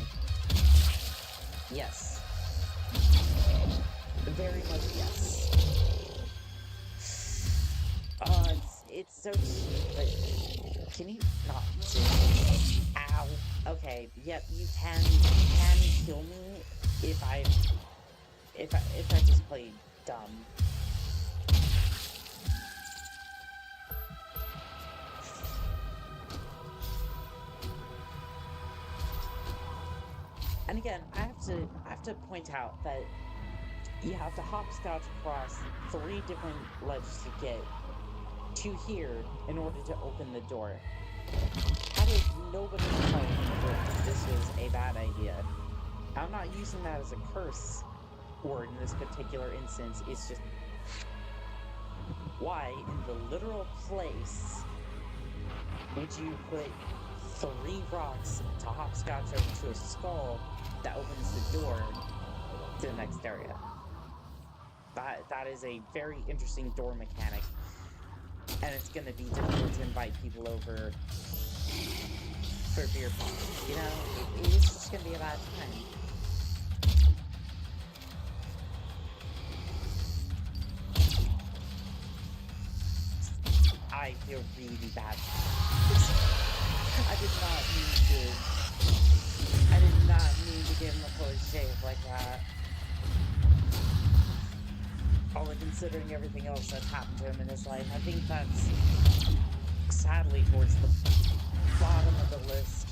yes. Very much yes. It's so cheap, but can you not do this? Ow. Okay, yep, you can kill me if I just play dumb. And again, I have to point out that you have to hopscotch across 3 different ledges to get to here in order to open the door. How did nobody tell me that this was a bad idea? I'm not using that as a curse word in this particular instance. It's just why in the literal place would you put 3 rocks to hopscotch over to a skull that opens the door to the next area? That is a very interesting door mechanic, and it's gonna be difficult to invite people over for beer pong. You know, it's just gonna be a bad time. I feel really bad. I did not mean to give him a close shave like that. Although considering everything else that's happened to him in his life, I think that's sadly towards the bottom of the list.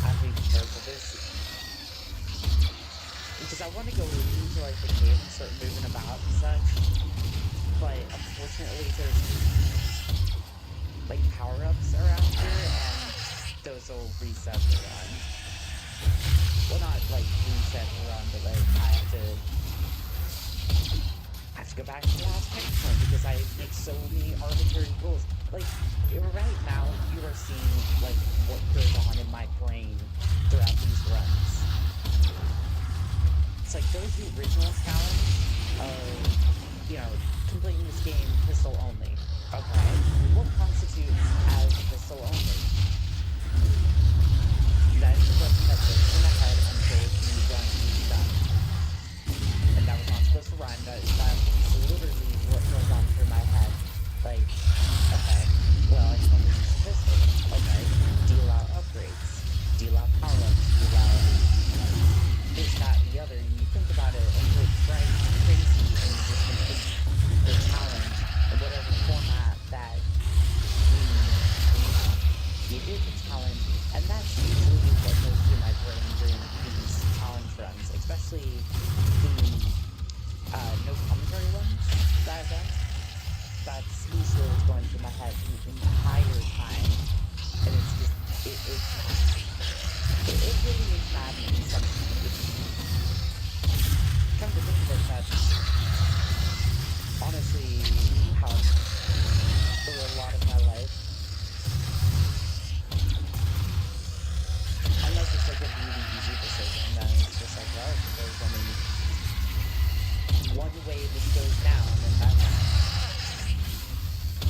I have to be careful this. Because I want to go into like the cave and start moving about and such. But unfortunately there's like power-ups around here and those will reset the run. Well, not like reset the run, but like I have to go back to the last checkpoint because I make so many arbitrary rules. Like right now you are seeing like what goes on in my brain throughout these runs. It's like there's the original challenge of, you know, completing this game pistol only. Okay, what constitutes as pistol only? That is the question that goes in my head until you run each done. And that was not supposed to rhyme, that's literally what goes on through my head. Like, okay, well, I can only use the pistol. Okay, deal out upgrades, deal out power-ups, deal out this, that, the other, and you think about it until it drives you crazy and you just complete the challenge in whatever format that you did the challenge, and that's usually what goes through my brain during these challenge runs, especially the no commentary ones that I've done. That's usually what's going through my head the entire time, and it's just, it really is maddening sometimes. Come to think of it, that's honestly how through a lot of my life. Unless it's like a really easy decision, then it's just like, well, there's only one way this goes down, and that's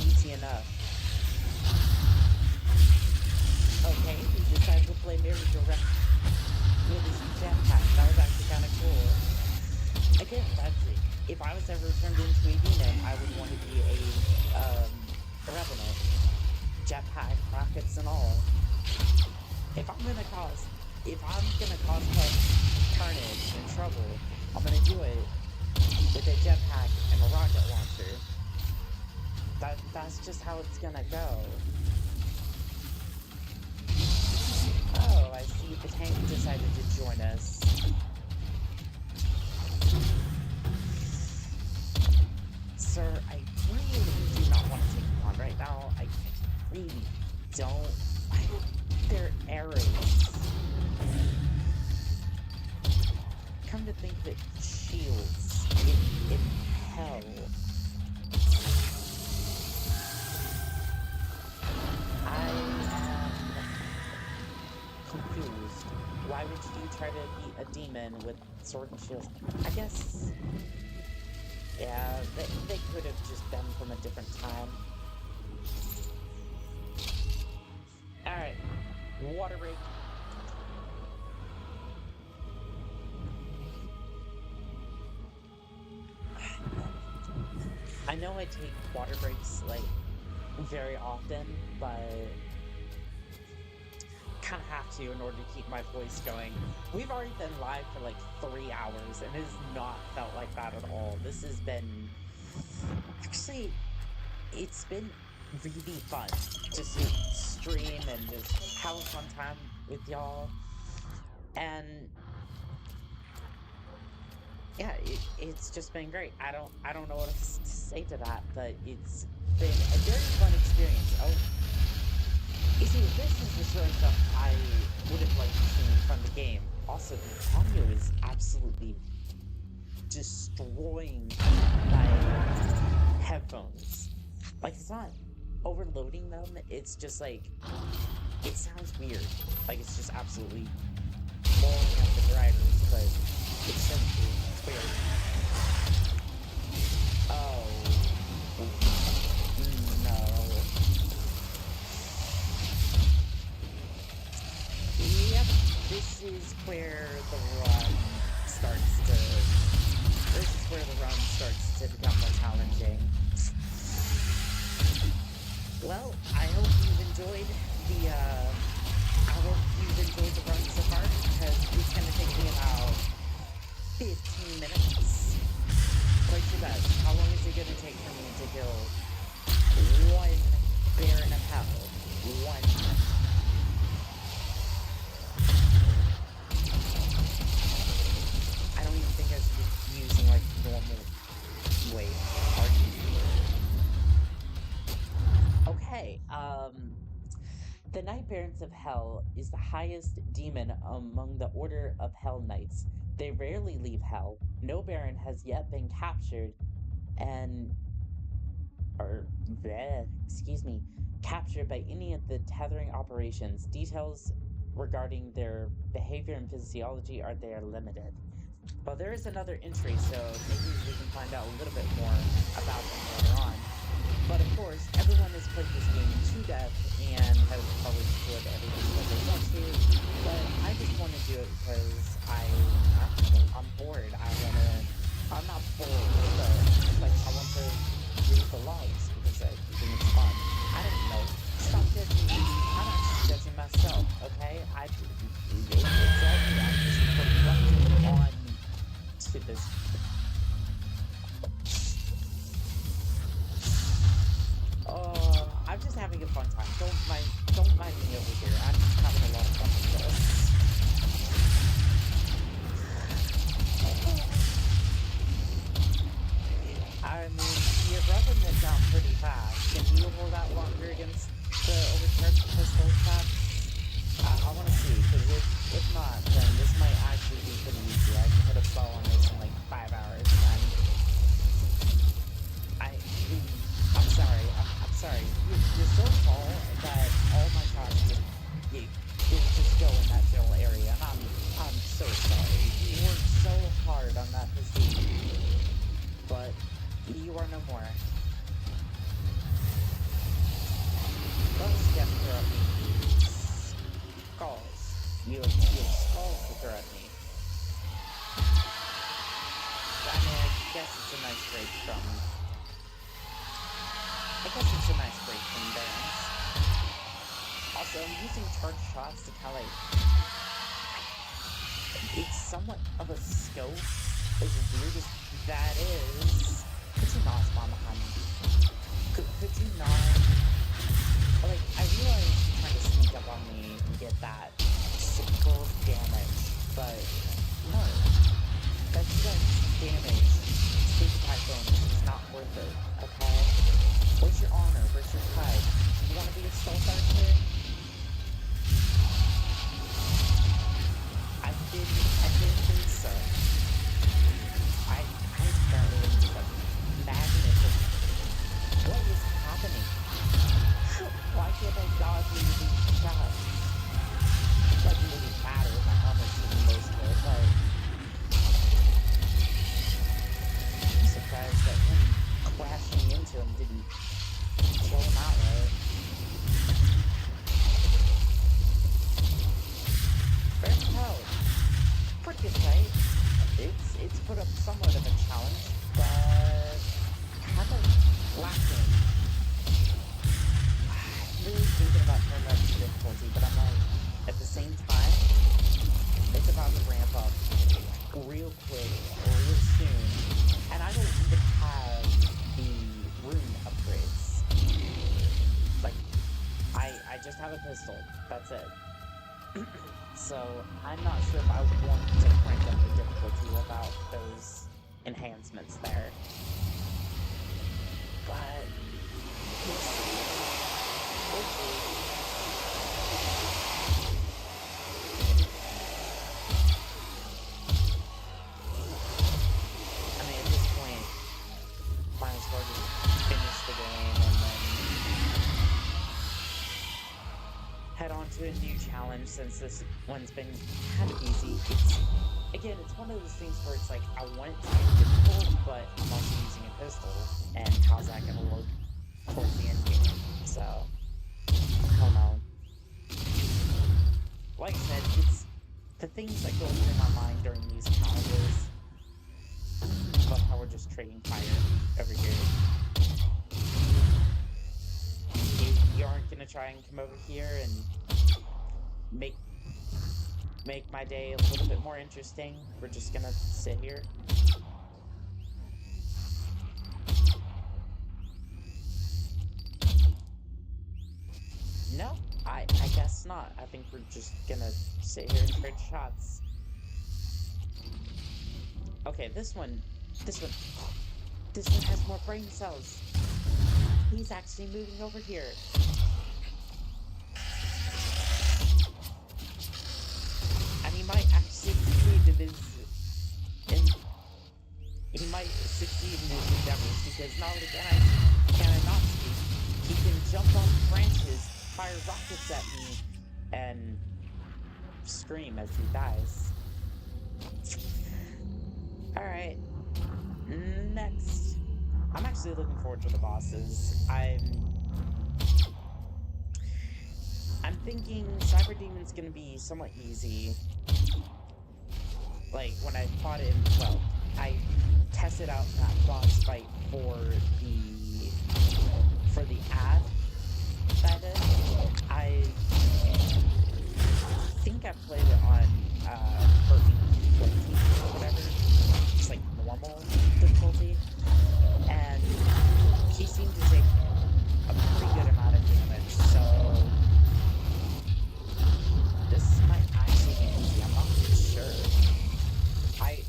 easy enough. Okay, he decided to play very direct with his jetpack. That was actually kind of cool. Again, that's it. If I was ever turned into a unit, I would want to be a revenant. Jetpack, rockets, and all. If I'm gonna cause carnage and trouble, I'm gonna do it with a jetpack and a rocket launcher. That's just how it's gonna go. Oh, I see the tank decided to join us. Sir, I really do not want to take you on right now. I really don't. They're arrows. Come to think of it, shields in hell. would you try to beat a demon with sword and shields? I guess, yeah, they could have just been from a different time. Alright, water break. I know I take water breaks, like, very often, but kind of have to in order to keep my voice going. We've already been live for like 3 hours, and it has not felt like that at all. This has been... Actually, it's been really fun to stream and just have a fun time with y'all. And yeah, it's just been great. I don't know what else to say to that, but it's been a very fun experience. Oh, you see, this is the sort of stuff I would have liked to see from the game. Also, the audio is absolutely destroying my headphones. Like, it's not overloading them, it's just like, it sounds weird. Like, it's just absolutely blowing up the drivers, but it's so weird. Oh. No. Yep, this is where the run starts to become more challenging. Well, I hope you've enjoyed the run so far, because it's gonna take me about 15 minutes. Quite too bad. How long is it gonna take for me to kill one Baron of Hell? One. I don't even think I should be using like normal weight. Okay, the Night Barons of Hell is the highest demon among the Order of Hell Knights. They rarely leave Hell. No Baron has yet been captured captured by any of the tethering operations. Details regarding their behavior and physiology are limited. Well, there is another entry, so maybe we can find out a little bit more about them later on. But of course, everyone has played this game to death and has probably destroyed everything that they want to. But I just want to do it because I'm bored. I'm not bored, but like I want to read the logs because I think it's fun. I don't know. Stop judging me. I'm actually judging myself. Okay? It's all me. I'm just reflecting on to this. Oh, I'm just having a fun time. Don't mind me over here. I'm just having a lot of fun with this. I mean, your brother went down pretty fast. Can you hold out longer against the overcharged pistol shots? I want to see, because if not, then this might actually be pretty easy. I can put a bow on this in like 5 hours, and I'm sorry. You're so tall that all my shots would just go in that general area, and I'm so sorry. You worked so hard on that physique, but you are no more. Let's get through me. Skulls. You have skulls to throw at me. I mean, I guess it's a nice break from Barons. Also, I'm using charged shots to kind of like... It's somewhat of a scope, as weird as that is. Could you not spawn behind me? Could you not... Like, I realize you're trying to sneak up on me and get that super damage, but no. That damage, super high bonus, is not worth it, okay? Where's your honor? Where's your pride? You want to be a stealth archer? I didn't think so. I apparently was just a magnet of what is happening? Why can't I dodge these shots? It doesn't really matter if my armor's put up somewhat of a challenge, but kind of lacking. I'm really thinking about turning up the difficulty, but I'm like, at the same time, it's about to ramp up real quick, real soon, and I don't even have the rune upgrades. Like, I just have a pistol. That's it. So I'm not sure if I want to crank up the difficulty without those enhancements there. But we'll see. We'll see. I mean, at this point, might as well just finish the game and then head on to a new challenge since this one's been kind of easy. It's one of those things where it's like, I want it to be difficult, but I'm also using a pistol, and how's that gonna look towards the end game? So, I don't know. Like I said, it's the things that go through my mind during these challenges. Love how we're just trading fire over here. You aren't gonna try and come over here and make my day a little bit more interesting. We're just gonna sit here. No, I guess not. I think we're just gonna sit here and trade shots. Okay, this one has more brain cells. He's actually moving over here. And he might actually succeed he might succeed in his endeavors, because not only can I not speak, he can jump on branches, fire rockets at me, and scream as he dies. Alright. Next. I'm actually looking forward to the bosses. I'm thinking Cyber Demon's gonna be somewhat easy. Like, when I fought him, well, I tested out that boss fight for the ad that I think I played it on Burton 20 or whatever. It's like normal difficulty. And he seemed to take a pretty good amount of damage, so this might actually be easy. I'm not really sure. I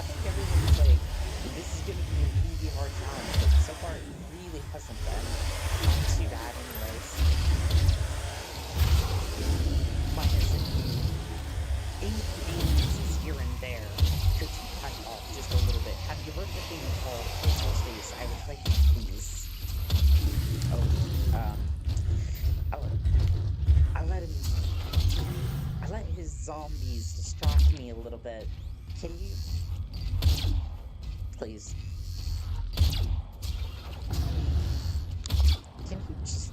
think everyone's like, this is gonna be a really hard challenge, but so far it really hasn't been too bad anyways. Minus a few inconveniences here and there could cut off just a little bit. Have you heard the thing called Crystal Space? I would like you, please. I let his zombies distract me a little bit. Can you please? Can you just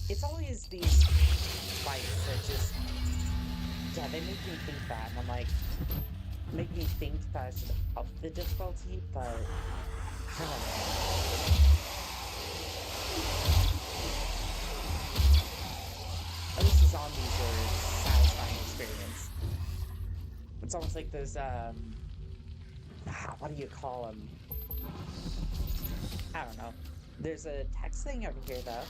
it's always these fights that just they make me think that, and I'm like, make me think that I should up the difficulty, but I don't know. At least the zombies are a satisfying experience. It's almost like those, what do you call them? I don't know. There's a text thing over here, though.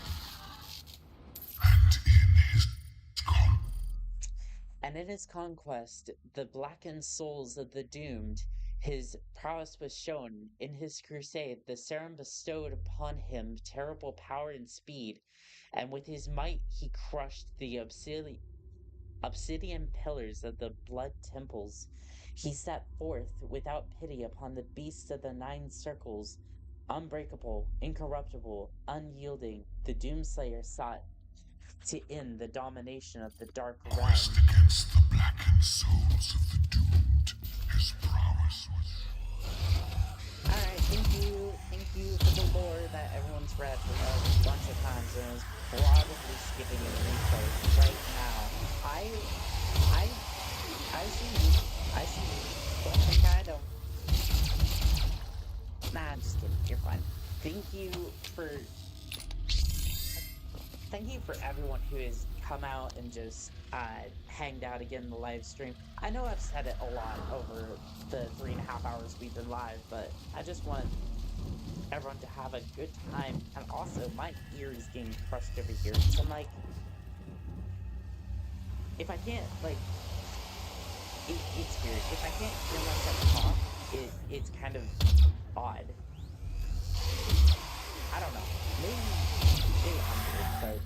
And in his conquest, the blackened souls of the doomed, his prowess was shown. In his crusade, the Serum bestowed upon him terrible power and speed, and with his might he crushed the obsidian pillars of the blood temples. He set forth without pity upon the beasts of the 9 circles. Unbreakable, incorruptible, unyielding, the Doomslayer sought to end the domination of the Dark Realm. Quest against the blackened souls of the doomed. His prowess was... Alright, thank you for the lore that everyone's read a bunch of times, and probably skipping an intro right now. I see you. I see you. Don't think I don't. Nah, I'm just kidding. You're fine. Thank you for everyone who has come out and just hanged out again in the live stream. I know I've said it a lot over the 3.5 hours we've been live, but I just want everyone to have a good time. And also, my ear is getting crushed over here. So I'm like, if I can't, like, it's weird. If I can't hear myself talk, it's kind of odd. I don't know. Maybe I'm weird, but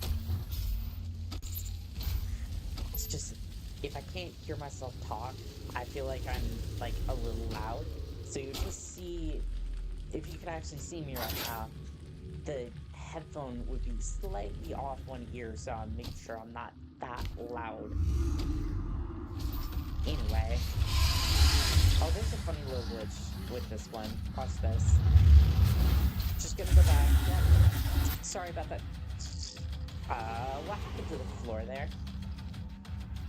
it's just, if I can't hear myself talk, I feel like I'm, like, a little loud. So you just see, if you could actually see me right now, the headphone would be slightly off one ear, so I'm making sure I'm not that loud. Anyway. Oh, there's a funny little glitch with this one. Watch this. Just gonna go back. Yeah. Sorry about that. What happened to the floor there?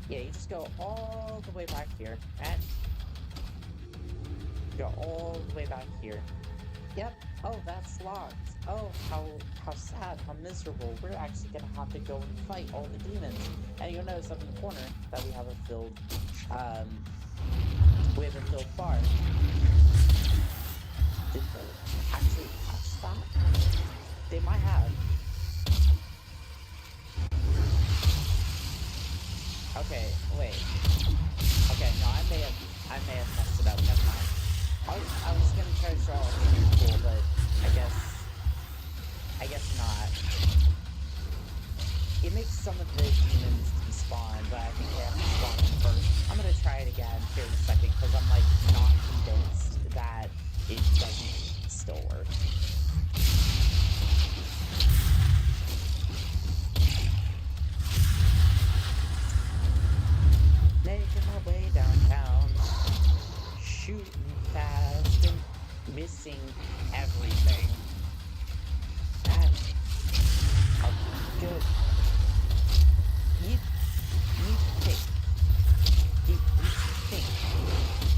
Yeah, you just go all the way back here, right? Go all the way back here. Yep. Oh, that's locked. Oh, how sad, how miserable. We're actually gonna have to go and fight all the demons. And you'll notice up in the corner that we have a filled bar. Did they actually touch that? They might have. Okay, wait. Okay, no, I may have messed it up. Never mind. I was gonna try to show off something cool, but I guess not. It makes some of the demons despawn, but I think they have to spawn in first. I'm gonna try it again here in a second, because I'm like not convinced that it doesn't still work. Making my way downtown, shooting fast and missing everything. That's good. You think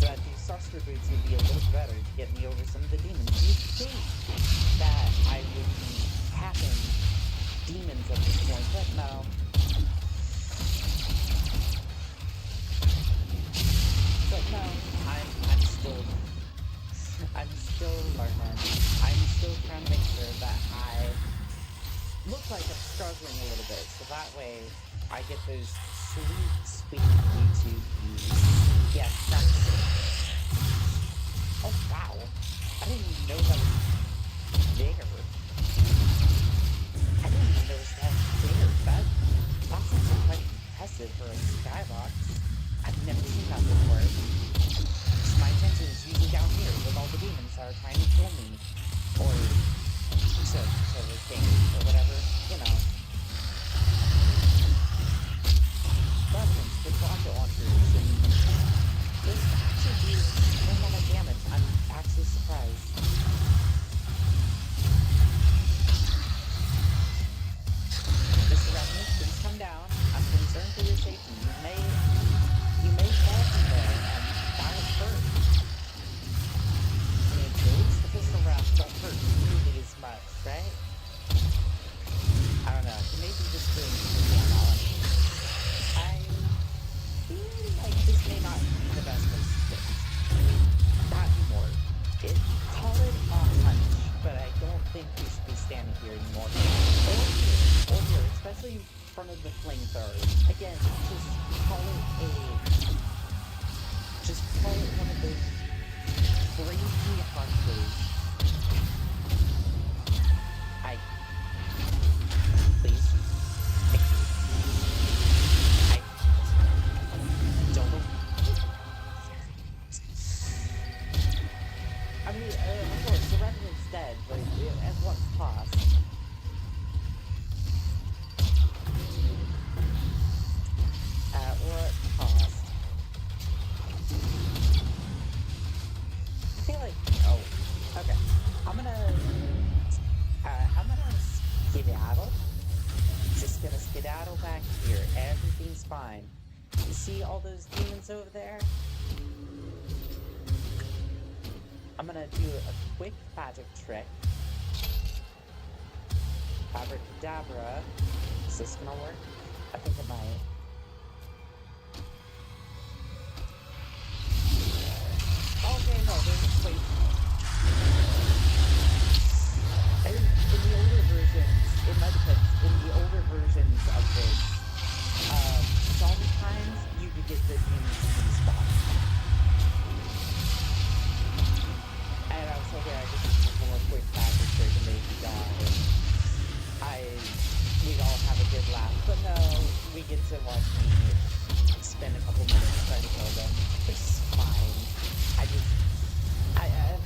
that these sorcerer boots would be a little better to get me over some of the demons. You think that I would be tapping demons at this point, but no. But no, I'm still learning. I'm still trying to make sure that I look like I'm struggling a little bit, so that way I get those sweet YouTube views. Yes, that's it. Oh wow, I didn't even know that was there. I didn't even notice that there. That's also quite impressive for a skybox. I've never seen that before. So my intention is usually down here with all the demons that are trying to kill me. Or to the king, or whatever, you know. Weapons with rocket launchers, and this actually do no amount of damage. I'm actually surprised. Mr. Revenant, please come down. I'm concerned for your safety. You may fall from there and die of hurt. I mean, at least the pistol rounds don't hurt nearly as much, right? I don't know. You may be just doing something on that one. I feel like this may not be the best place to sit. Not anymore. Call it a hunch, but I don't think we should be standing here anymore. Or here, especially in front of the flamethrower. Again, just call it one of those crazy hunches. Please. I don't know. I mean, of course, the Revenant's dead, but at what cost? At what cost? I feel like... Oh, okay. I'm gonna skedaddle back here. Everything's fine. You see all those demons over there? I'm gonna do a quick magic trick. Abracadabra. Is this gonna work? I think it might. Okay, no, there's wait. In the older versions, it might depend. In the older versions of this, sometimes you could get the demons respawn. And I was hoping I could just do a quick magic trick and they'd be gone. And we'd all have a good laugh. But no, we get to watch me spend a couple minutes trying to kill them, which is fine. I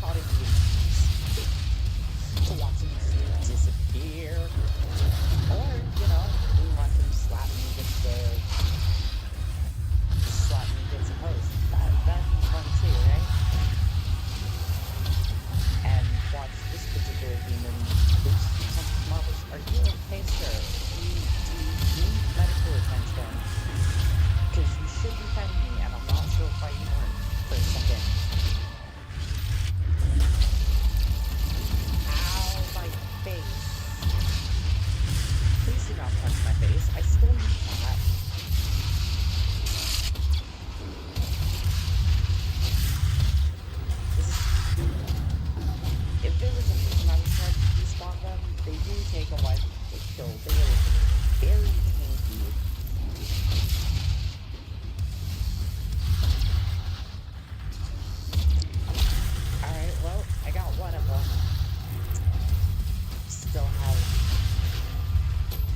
thought it'd be to watch them disappear. Or, you know, we want them to slap me against the post. That'd be fun too, right? And watch this particular demon boost some marbles. Are you okay, sir? Do you need medical attention? Because you should be fighting me, and I'm not sure if I weren't for a second. Ow, my face. Please do not punch my face. I still need that. If there was a reason I was trying to despawn them, they do take a while to kill. They are very tanky. Alright, well, I got one of them.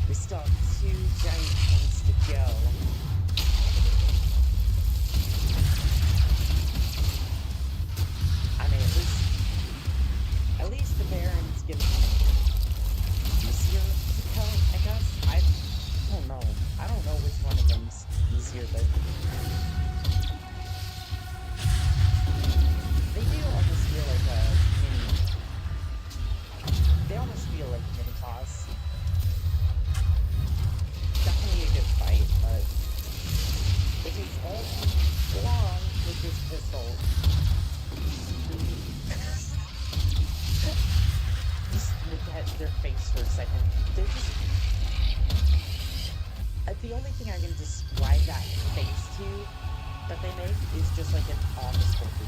We still have 2 giant things to go. I mean, at least the Baron's giving me easier to kill, I guess. I don't know. I don't know which one of them's easier, but they do almost feel like a mini. They almost feel like a mini boss. Definitely a good fight, but it takes all too long with this pistol. Just look at their face for a second. They're just... the only thing I can describe that face to that they make is just like an office worker.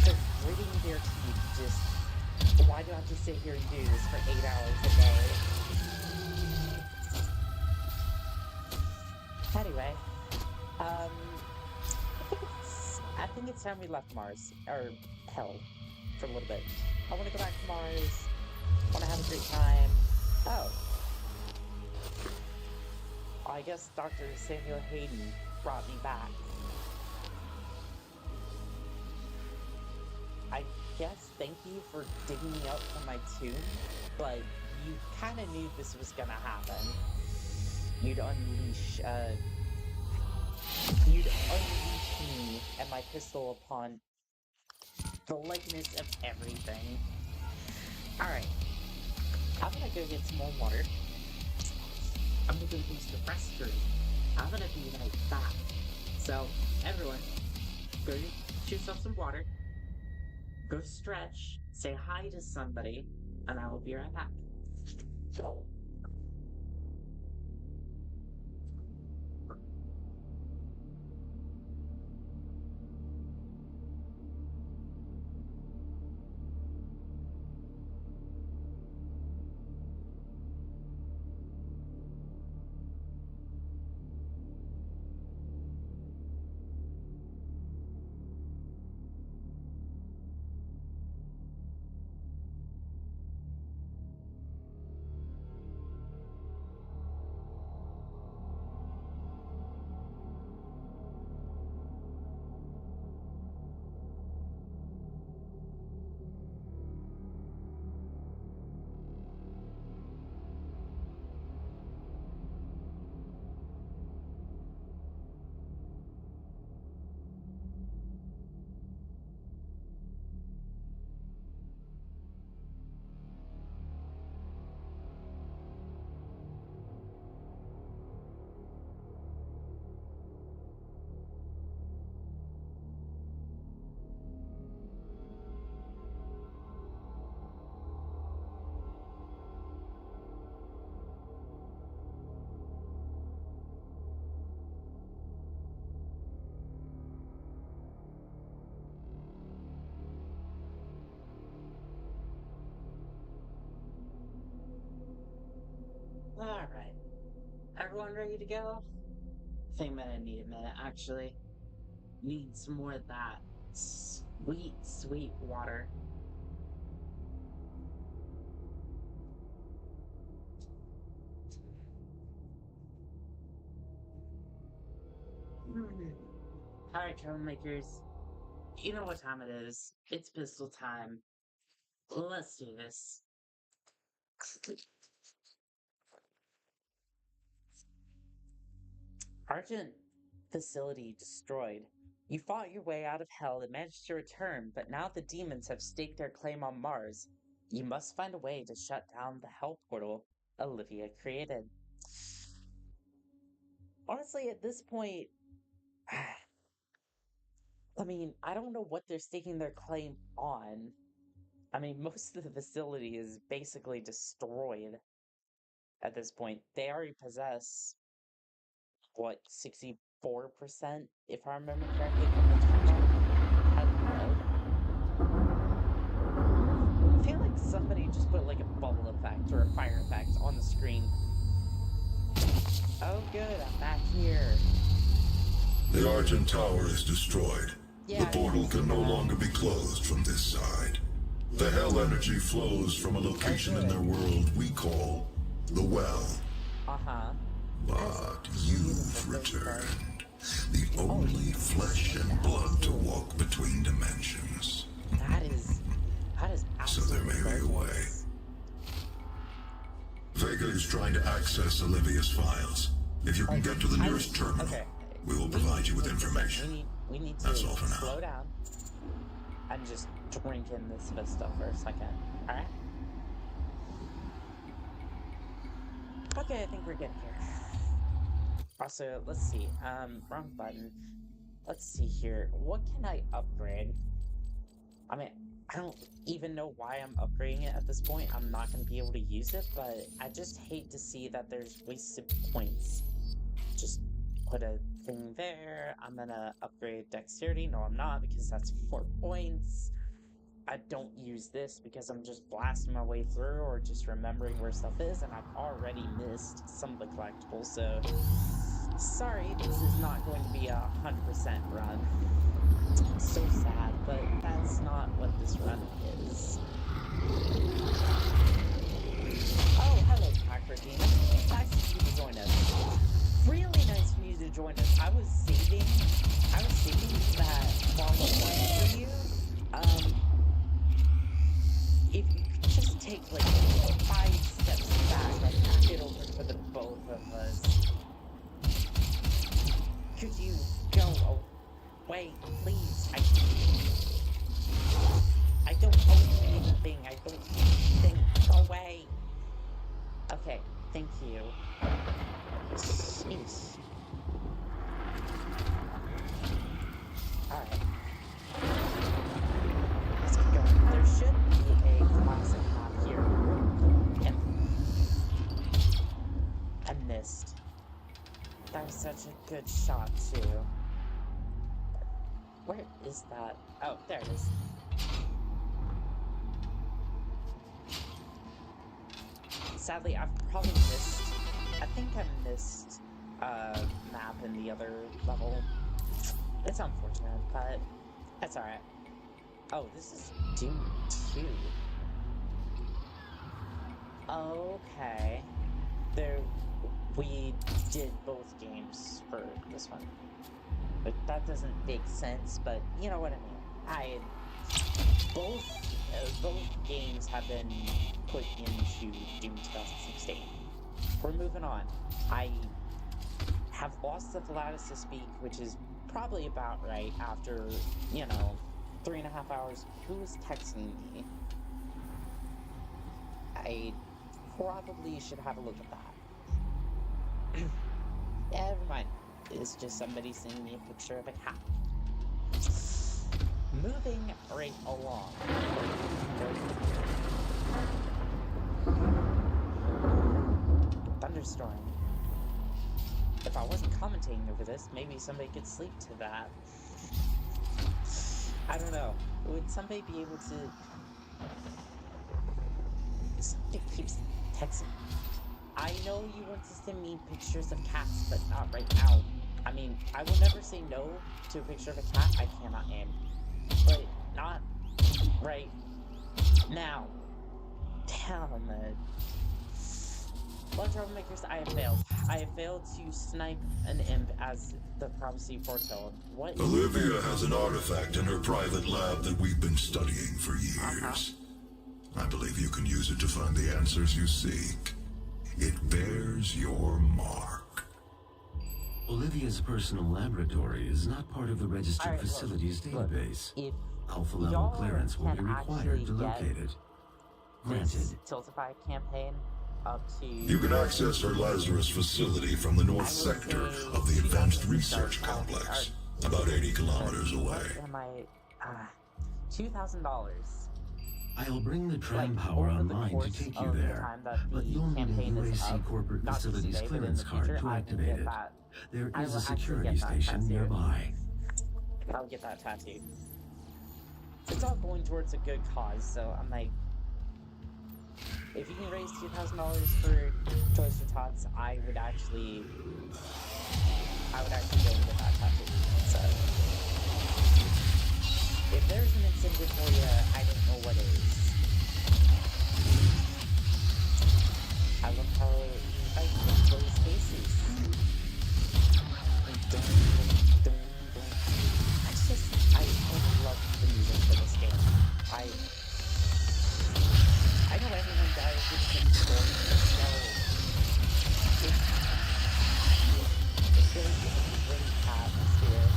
They're gritting their teeth. Just, why do I have to sit here and do this for 8 hours a day? Anyway, I think it's time we left Mars, or hell, for a little bit. I want to go back to Mars, want to have a great time. Oh. I guess Dr. Samuel Hayden brought me back. I guess thank you for digging me up from my tomb, but you kind of knew this was gonna happen. You'd unleash me and my pistol upon the likeness of everything. Alright. I'm gonna go get some more water. I'm gonna go use the restroom. I'm gonna be right back. So, everyone, go get yourself some water. Go stretch. Say hi to somebody. And I will be right back. Alright. Everyone ready to go? I think I'm gonna need a minute, actually. Need some more of that sweet, sweet water. Alright, Troublemakers. You know what time it is. It's pistol time. Let's do this. Argent facility destroyed. You fought your way out of hell and managed to return, but now the demons have staked their claim on Mars. You must find a way to shut down the hell portal Olivia created. Honestly, at this point, I mean, I don't know what they're staking their claim on. I mean, most of the facility is basically destroyed at this point. They already possess, what, 64%, if I remember correctly, from the total. I feel like somebody just put like a bubble effect or a fire effect on the screen. Oh good, I'm back here. The Argent Tower is destroyed. Yeah, The portal can no longer be closed from this side. The hell energy flows from a location in their world we call the Well. Uh-huh. But you've returned. The only flesh and blood to walk between dimensions. That is So there may be a way. Vega is trying to access Olivia's files. If you can get to the nearest terminal, we will provide you with information. We need to That's all for now. slow down and just drink in this Vista for a second. Alright? Okay, I think we're good here. Also, let's see. Wrong button. Let's see here. What can I upgrade? I mean, I don't even know why I'm upgrading it at this point. I'm not going to be able to use it, but I just hate to see that there's wasted points. Just put a thing there. I'm going to upgrade dexterity. No, I'm not, because that's 4 points. I don't use this because I'm just blasting my way through or just remembering where stuff is, and I've already missed some of the collectibles, so sorry, this is not going to be a 100% run. So sad, but that's not what this run is. Oh, hello, Packard Demon. Nice of you to join us. Really nice of you to join us. I was saving that follow one for you. If you could just take like 5 steps back, I'd pack it over for the both of us. Could you go away, please? I don't owe you anything. I don't think. Go away. Okay, thank you. Jeez. Alright. Let's keep going. There should be a classic map here. Yep. I missed. That was such a good shot, too. Where is that? Oh, there it is. Sadly, I've probably missed... I think I missed a map in the other level. It's unfortunate, but that's alright. Oh, this is Doom 2. Okay. We did both games for this one. But that doesn't make sense, but you know what I mean. Both games have been put into Doom 2016. We're moving on. I have lost the Pilatus to speak, which is probably about right after, 3.5 hours. Who's texting me? I probably should have a look at that. Yeah, never mind. It's just somebody sending me a picture of a cat. Moving right along. Thunderstorm. If I wasn't commentating over this, maybe somebody could sleep to that. I don't know. Would somebody be able to... Somebody keeps texting. I know you want to send me pictures of cats, but not right now. I mean, I will never say no to a picture of a cat I cannot name. But not right now. Damn it. Well, Troublemakers, I have failed. I have failed to snipe an imp as the prophecy foretold. What? Olivia has an artifact in her private lab that we've been studying for years. I believe you can use it to find the answers you seek. It bears your mark. Olivia's personal laboratory is not part of the registered Alright, facilities look, database. if Alpha level y'all clearance will can be required actually to locate it. Granted. this Tiltify campaign up to... You can access her Lazarus facility from the north sector of the Advanced Research Complex, about 80 kilometers away. What am I... $2,000. I'll bring the tram Like, power over the online to course take you of the there, time that but the you'll need a campaign is UAC up, corporate not just facilities today, but in clearance the card future, to I will activate get it. that. There I is will a actually security get that station tattooed. nearby. I'll get that tattooed. It's all going towards a good cause, so I'm like, if you can raise $2,000 for Toys for Tots, I would actually go and get that tattooed. So, if there's an incentive for you, I don't know what is. I love how you fight with those faces. I love the music for this game. I know everyone dies with some story, so it really gives a great atmosphere.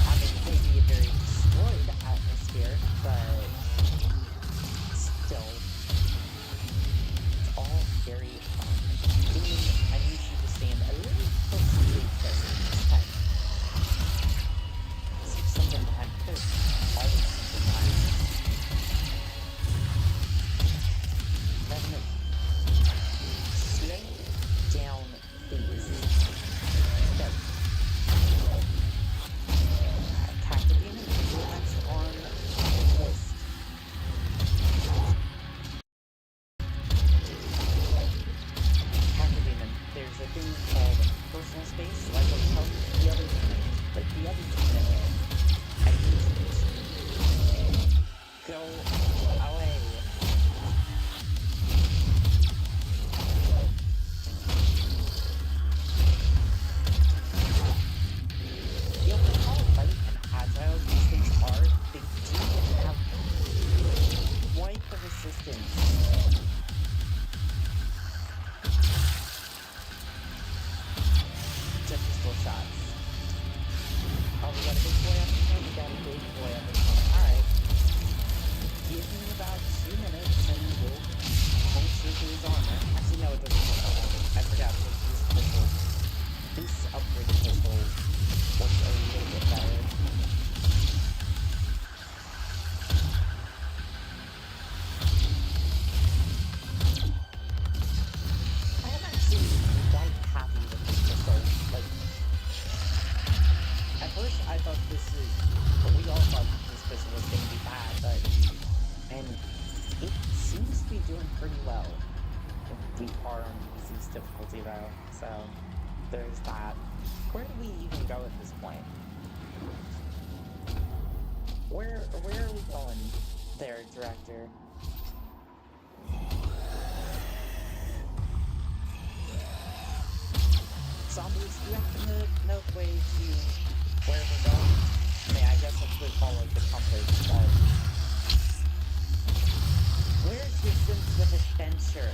I mean, it may be a very destroyed atmosphere, but still, it's all very fun. I need you to stand a little close to the present. See something behind it. There's always something behind it. Doesn't it? Slow down, please. There. Attack the demon. Next on the list. Attack the demon. There's a thing called personal space, like I was telling the other demon. Like the other demon. I need you to go away. You'll know how light and agile these things are. They do have quite the resistance. Just pistol shots. Oh, we got a big boy up in front. We got a big boy up in front. Alright. Give me about 2 minutes and we'll puncture through his armor. Actually, no, it doesn't take that long. I forgot that these pistols. This upgraded pistol works a little bit better. I am actually quite happy with this pistol. Like, at first I thought we all thought this pistol was going to be bad, but, and it seems to be doing pretty well. We are on easiest difficulty though, so there's that. Where do we even go at this point? Where are we going there, director? Zombies, do you happen to know the way to where we're going? I mean, I guess if we follow the compass, but... Where's your sense of adventure?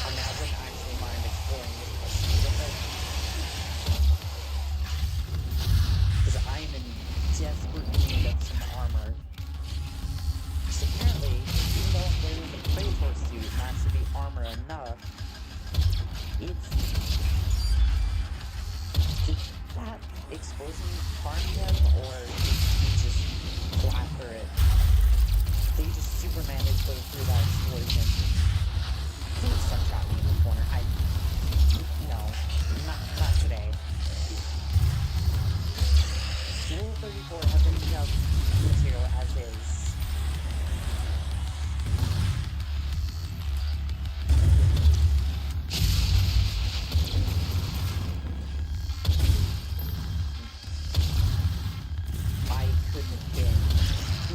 I mean, I wouldn't actually mind exploring this place a little bit. Because I am in desperate need of some armor. So apparently, even though I'm wearing the Praetor suit, that should be armor enough. Did that explosion harm him, or did he just fly through it? Did he just Superman his way through that explosion? Please stop trapping in the corner. No, not today. Full up material as is. I couldn't have been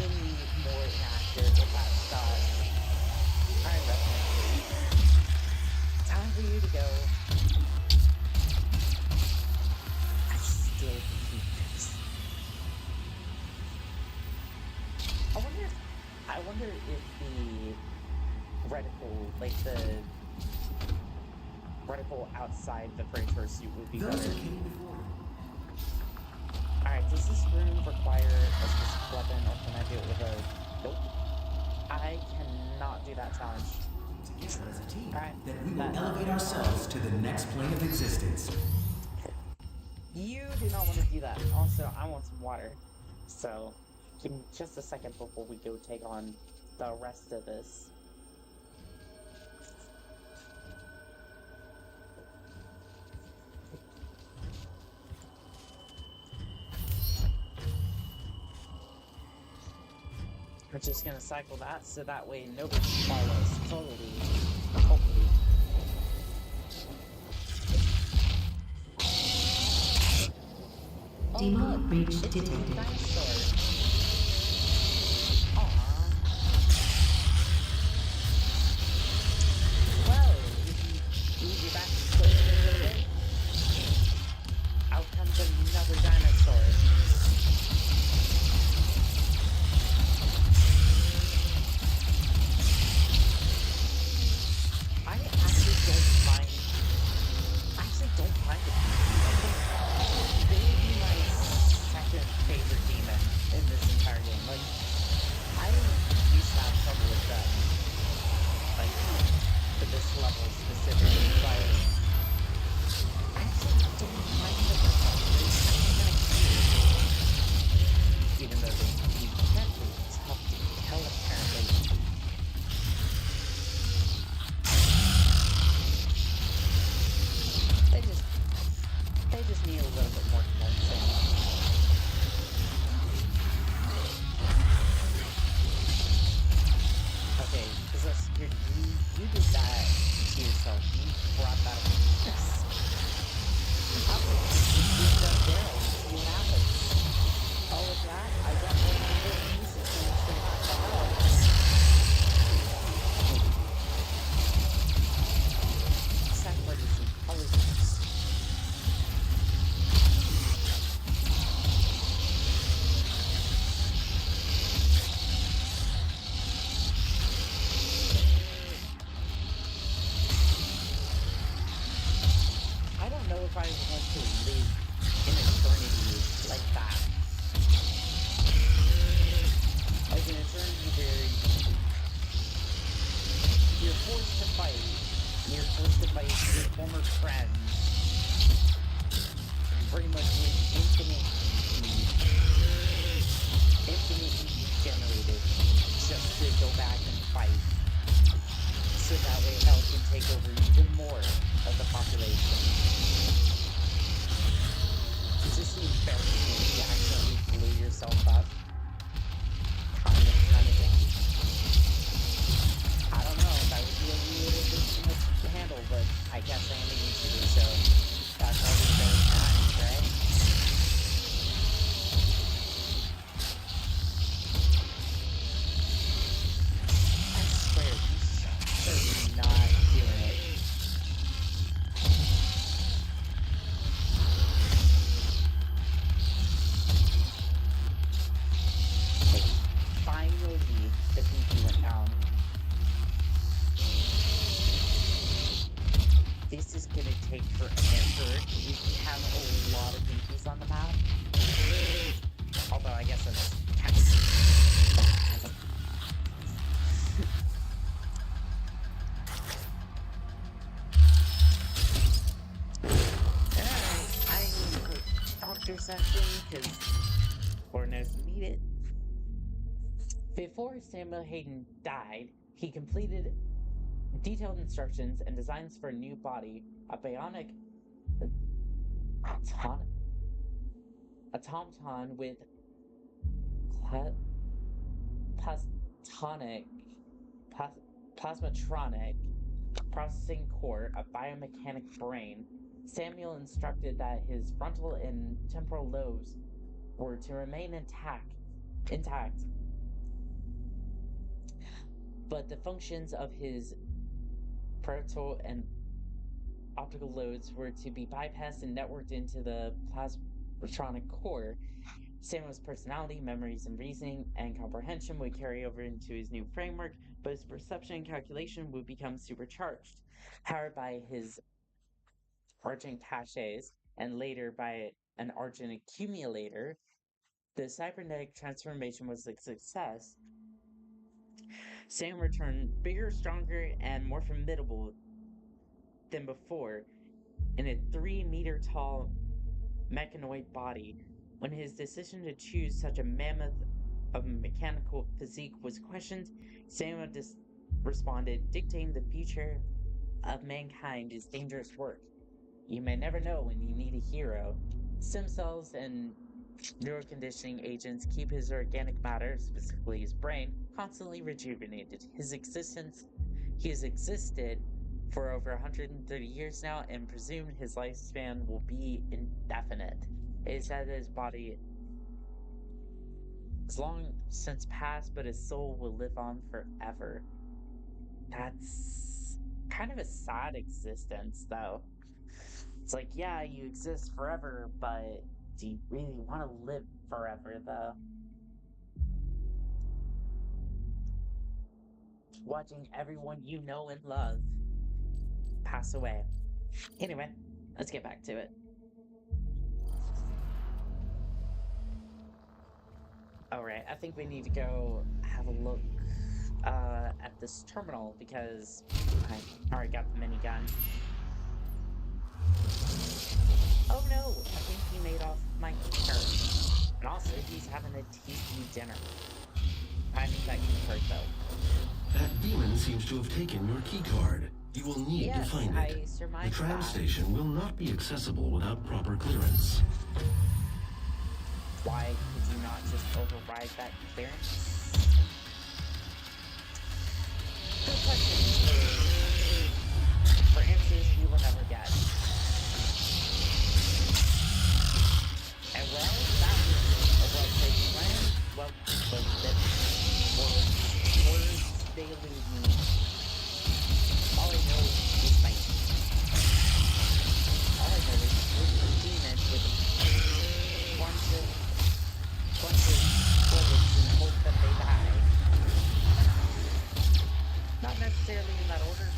any more inaccurate with that shot. Alright, Revenant. Time for you to go. I still hate this. I wonder if the reticle, like the reticle outside the Praetor suit would be better. Alright, does this room require a specific weapon, or can I do it with a... Nope. I cannot do that challenge. Together as a team, Alright. that we will elevate ourselves to the next plane of existence. You do not want to do that. Also, I want some water. So, give me just a second before we go take on the rest of this. We're just gonna cycle that so that way nobody follows totally. Hopefully. Demon breach It's a detected. dinosaur. Aww. Well, if you move your back closer a little bit, out comes another dinosaur. I actually don't mind it. They would be my second favorite demon in this entire game. Like, I used to have trouble with them. Like, for this level specifically, but I actually don't mind them as much. They're kind of cute. Even though they can be tough to kill, apparently. They just need a little bit more convincing. Okay, because you did that to yourself. You brought that up. I'm gonna keep that there and see what happens. Oh, with that, I got one more music to knock that out. Second part is some colors. I don't know if I want to live in eternity like that. Like an eternity where you're forced to fight. You're forced to fight your former friends. Pretty much with infinitely generated just to go back and fight. So that way hell can take over even more of the population. It's just embarrassing if you accidentally blew yourself up. Kind of thing. I don't know, that would be a little bit too much to handle, but I guess I am a YouTuber, so that's all the better times, right? I swear, these shots are not doing it. Okay, finally, the PP went down. This is gonna take forever. We have a lot of PPs on the map. Although, I guess that's kind of... Alright, I need a quick doctor session, because Lord knows we need it. Before Samuel Hayden died, he completed detailed instructions and designs for a new body, a bionic automaton with pla- plastonic, plas- plasmatronic processing core, a biomechanic brain, Samuel instructed that his frontal and temporal lobes were to remain intact, but the functions of his parietal and optical lobes were to be bypassed and networked into the plasmatronic core. Samuel's personality, memories, and reasoning and comprehension would carry over into his new framework, but his perception and calculation would become supercharged, powered by his argent caches and later by an argent accumulator. The cybernetic transformation was a success. Sam returned bigger, stronger, and more formidable than before in a 3-meter tall mechanoid body. When his decision to choose such a mammoth of mechanical physique was questioned, Samuel responded, "Dictating the future of mankind is dangerous work. You may never know when you need a hero." Stem cells and neuroconditioning agents keep his organic matter, specifically his brain, constantly rejuvenated. He has existed for over 130 years now and presumed his lifespan will be indefinite. It is said that his body is long since passed, but his soul will live on forever. That's kind of a sad existence, though. It's like, yeah, you exist forever, but do you really want to live forever, though? Watching everyone you know and love pass away. Anyway, let's get back to it. Alright, I think we need to go have a look at this terminal because I already got the minigun. Oh no, I think he made off my carrot. And also, he's having a tasty dinner. I think that can hurt though. That demon seems to have taken your keycard. You will need to find it. I surmised The tram that. station will not be accessible without proper clearance. Why could you not just override that clearance? Good question. For answers you will never get. And well, that was a well-placed plan. Well, words they elude me. All I know is my All I know is demons with a bunch of bullets and hope that they die. Not necessarily in that order.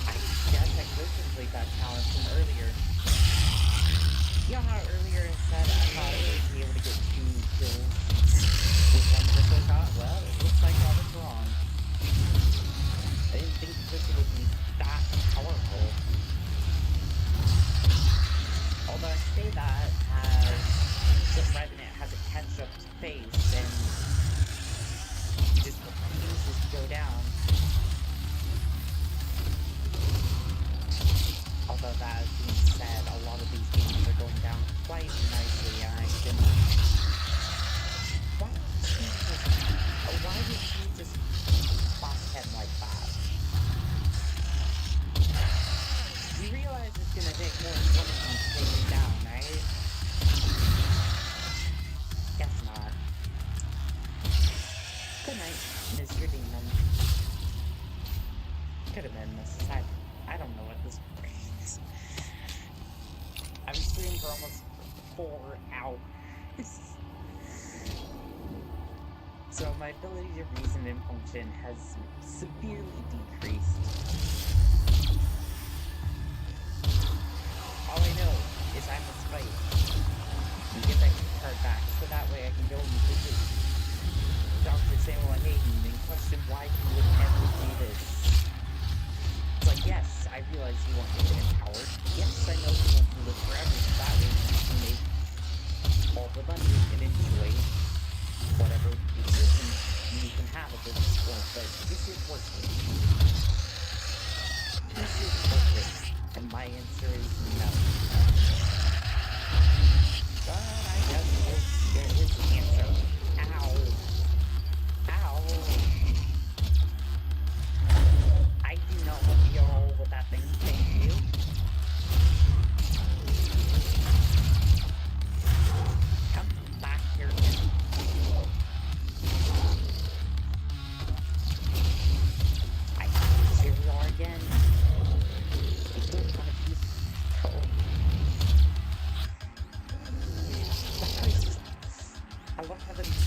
I guess I could complete that challenge from earlier. You know how earlier I said I thought I would be able to get 2 kills with 1 pistol shot? Well, it looks like I was wrong. I didn't think the pistol would be that powerful. Although I say that as the Revenant has a catch-up face and just refuses to go down. Although that being said, a lot of these games are going down quite nicely, and I can... Why did she just boss him like that? You realize it's gonna take more than one of them to take him down, right? Guess not. Good night, Mr. Demon. Could have been Mrs. I don't know what this is. I've been streaming for almost 4 hours. So my ability to reason and function has severely decreased. All I know is I must fight and get that card back so that way I can go and visit Dr. Samuel Hayden and question why he would ever do this. It's like, yes, I realize you want infinite power. Yes, I know you want to live forever, so that way you can make all the money and enjoy whatever existence you can have at this point, but this is worthless. This is worthless, and my answer is no. But I guess there is the answer.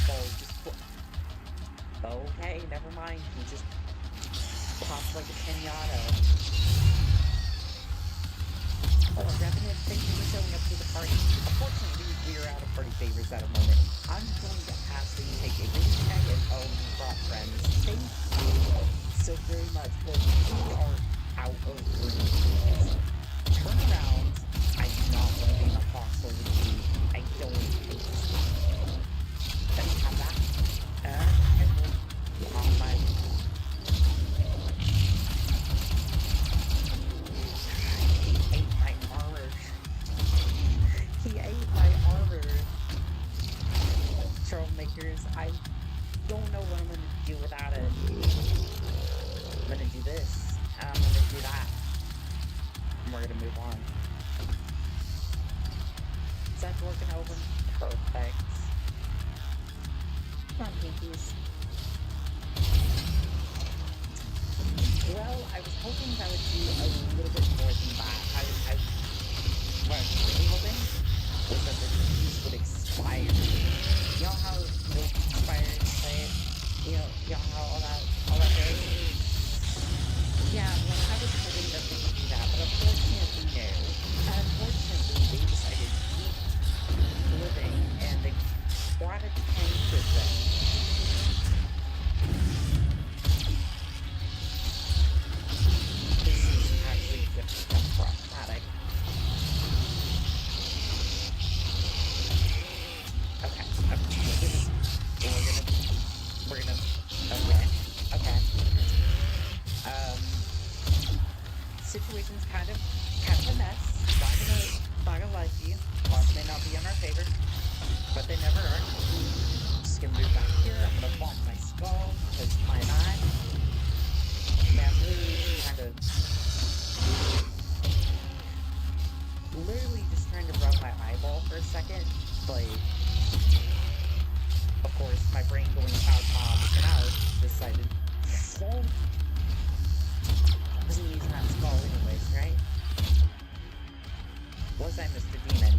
ball just okay, never mind. He just pops like a pinata. Oh, Revenant, thank you for showing up to the party. Unfortunately, we are out of party favors at a moment. I'm going to ask that you take a green tag and you brought friends. Thank you so very much, but we are out of green. Turn around. I do not want to be in a hostile with you. I don't think so. Let me have that. And we'll on my He ate my armor. He ate my armor. Troublemakers, I don't know what I'm gonna do without it. I'm gonna do this. I'm gonna do that. And we're gonna move on. Is that working over? Perfect. Come on, pinkies. Well, I was hoping that would do a little bit more than that. What I was really hoping was that the keys would expire. You know how milk expires, right? You know how all that goes? Yeah, well, I was hoping that they would do that, but unfortunately, no. Unfortunately, they decided to keep living, and they brought a tank with them. This is actually just problematic. Okay, okay. Situation's kind of a mess. Not gonna lie to you. Odds may not be in our favor, but they never are. Just gonna move back here. I'm gonna bonk my skull, because why not? Man, literally just trying to rub my eyeball for a second. Like, of course, my brain going out, decided, well, I wasn't using that skull anyways, right? Was I Mr. Demon?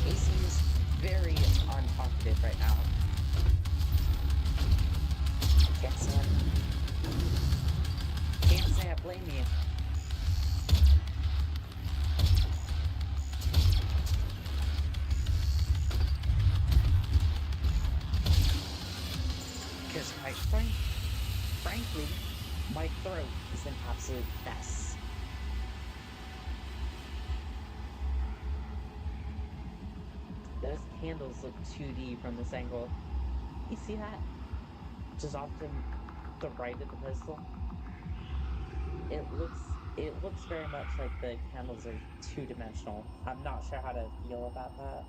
He seems very untalkative right now. Can't say I blame you. Because frankly, my throat is an absolute mess. Those candles look 2D from this angle. You see that? Just off to the right of the pistol. It looks very much like the candles are two-dimensional. I'm not sure how to feel about that.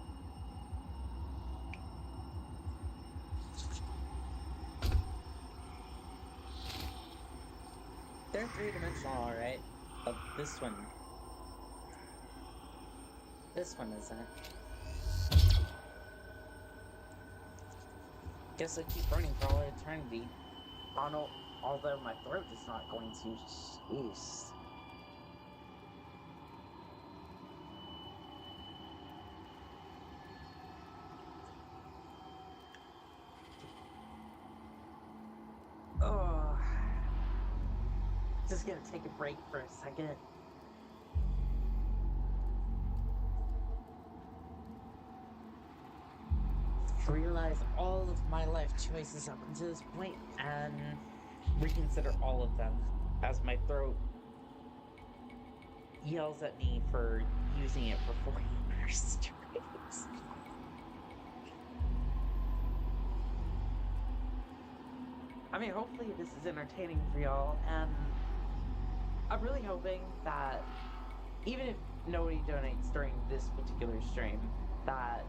They're three-dimensional, alright. But this one isn't. Guess I keep running for all eternity. Although my throat is not going to. Jeez. Oh. Just gonna take a break for a second. Realize all of my life choices up until this point and reconsider all of them as my throat yells at me for using it for 4 years straight. I mean, hopefully this is entertaining for y'all, and I'm really hoping that even if nobody donates during this particular stream, that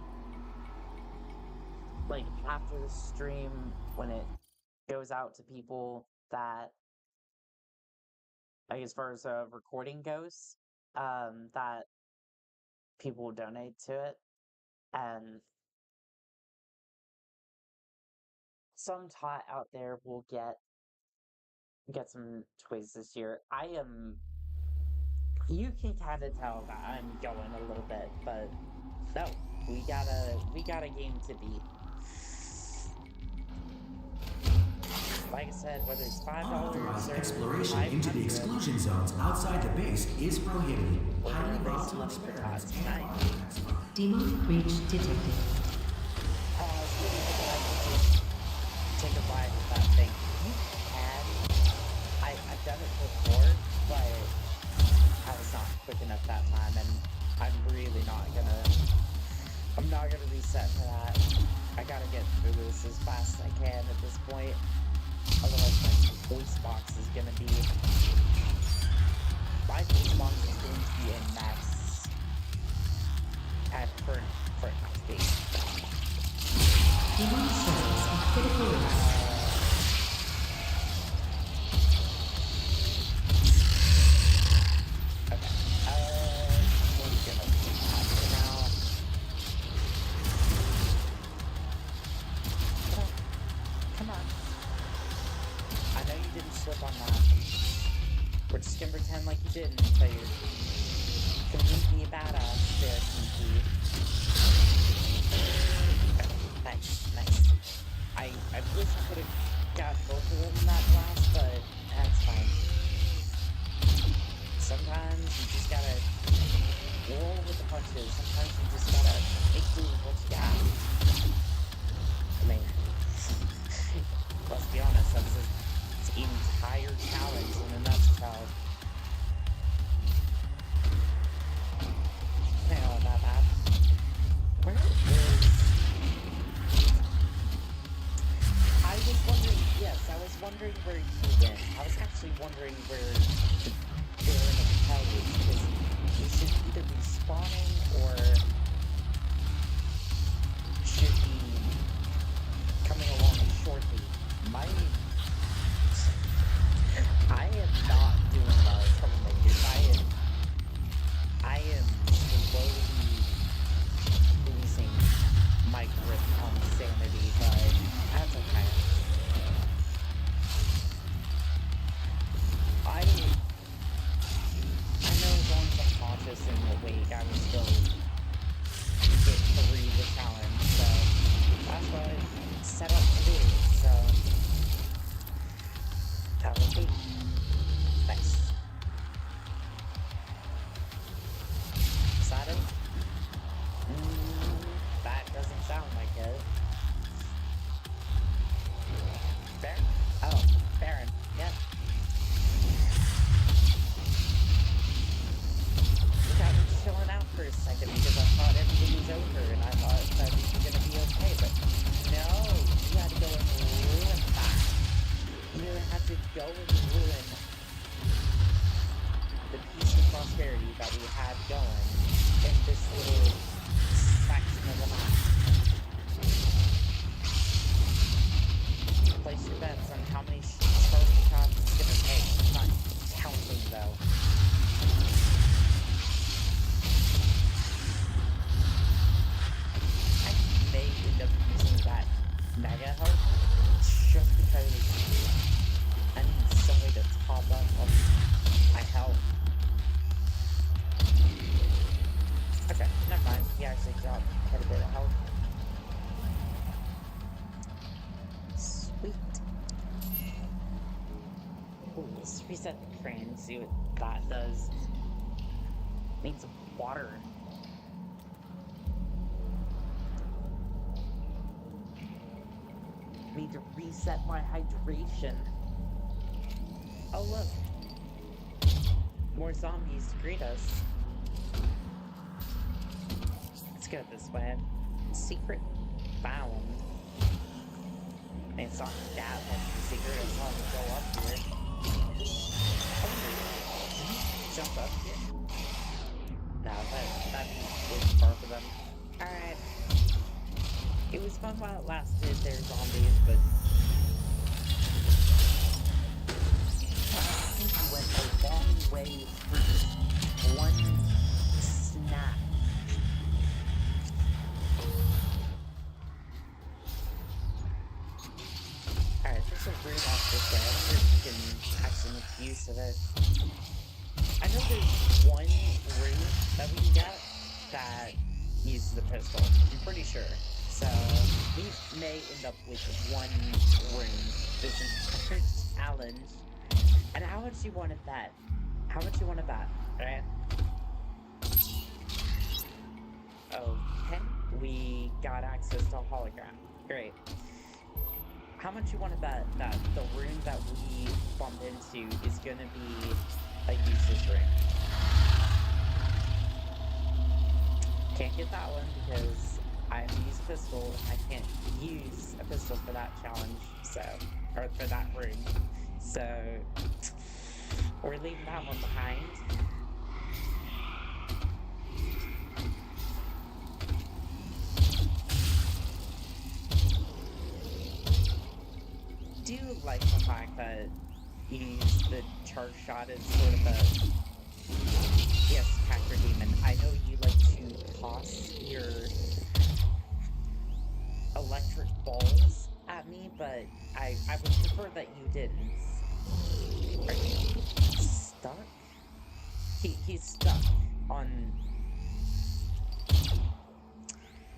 like after the stream, when it goes out to people, that like as far as recording goes, that people will donate to it, and some tot out there will get some toys this year. You can kind of tell that I'm going a little bit, but no, We got a game to beat. Like I said, whether it's $5 Unauthorized or exploration into the 500, exclusion zones outside the base is prohibited. we're Highly gonna raise volatile money for experiments Tots and tonight. artifacts. Demonic breach detected. I was really hoping I could just take a ride with that thing. You can. I've done it before, but I was not quick enough that time, and I'm really not gonna. I'm not gonna reset for that. I gotta get through this as fast as I can at this point. Otherwise, my voice box is gonna be. My voice box is going to be in max. For it not to be. Demonic presence of critical risk. Okay. We're gonna have to now. Come on. I know you didn't slip on that. We're just gonna pretend like you didn't until you're completely badass there, Kinky. Nice, nice. I wish I could have got both of them in that blast, but that's fine. Sometimes you just gotta roll with the punches. Sometimes you just gotta make do with what you got. I mean, let's be honest, that's an entire challenge in a nutshell. Hang on, not bad. Where is... I was wondering, yes, I was wondering where you went. I was actually wondering where the Baron of Hell is, because he should either be spawning or should be coming along shortly. I am not doing well at Troublemakers. I am slowly losing my grip on sanity, but that's okay. I know as long as I'm cautious and awake, I will still get through the challenge, so that's what I set up to do, so that will be nice. Is that it? That doesn't sound like it. Baron? Oh, Baron, yeah. Look, I was chilling out for a second because I thought everything was over and I thought that we were gonna be okay, but no, you had to go and ruin that. You had to go and ruin the peace and prosperity that we had going in this little section of the map. Place your bets on how many charging shots it's gonna take. I'm not counting though. I may end up using that mega health just because I need some way to top up on my health. Okay, never mind. He actually dropped quite a bit of health. Sweet. Ooh, let's reset the crane, see what that does. Need some water. Need to reset my hydration. Oh look. More zombies to greet us. Let's go this way. Secret found. And it's not that much of a secret as long as we go up here. Oh, jump up here. No, that'd be far for them. Alright. It was fun while it lasted. They're zombies, but I think you went a long way for just one snap. Alright, there's a room off this way. I wonder if you can actually make use of it. I know there's one room that we can get that uses the pistol. I'm pretty sure. So we may end up with one room this entire challenge. And how much you want to bet? How much you want to bet? Right? Okay, we got access to a hologram. Great. How much you want to bet that the room that we bumped into is going to be a useless room? Can't get that one because I have to use a pistol. I can't use a pistol for that challenge, so, or for that room. So, we're leaving that one behind. Do you like the fact that you use the charge shot as sort of a... Yes, Hacker Demon, I know you like to toss your electric balls at me, but I would prefer that you didn't. Are you stuck? He's stuck on...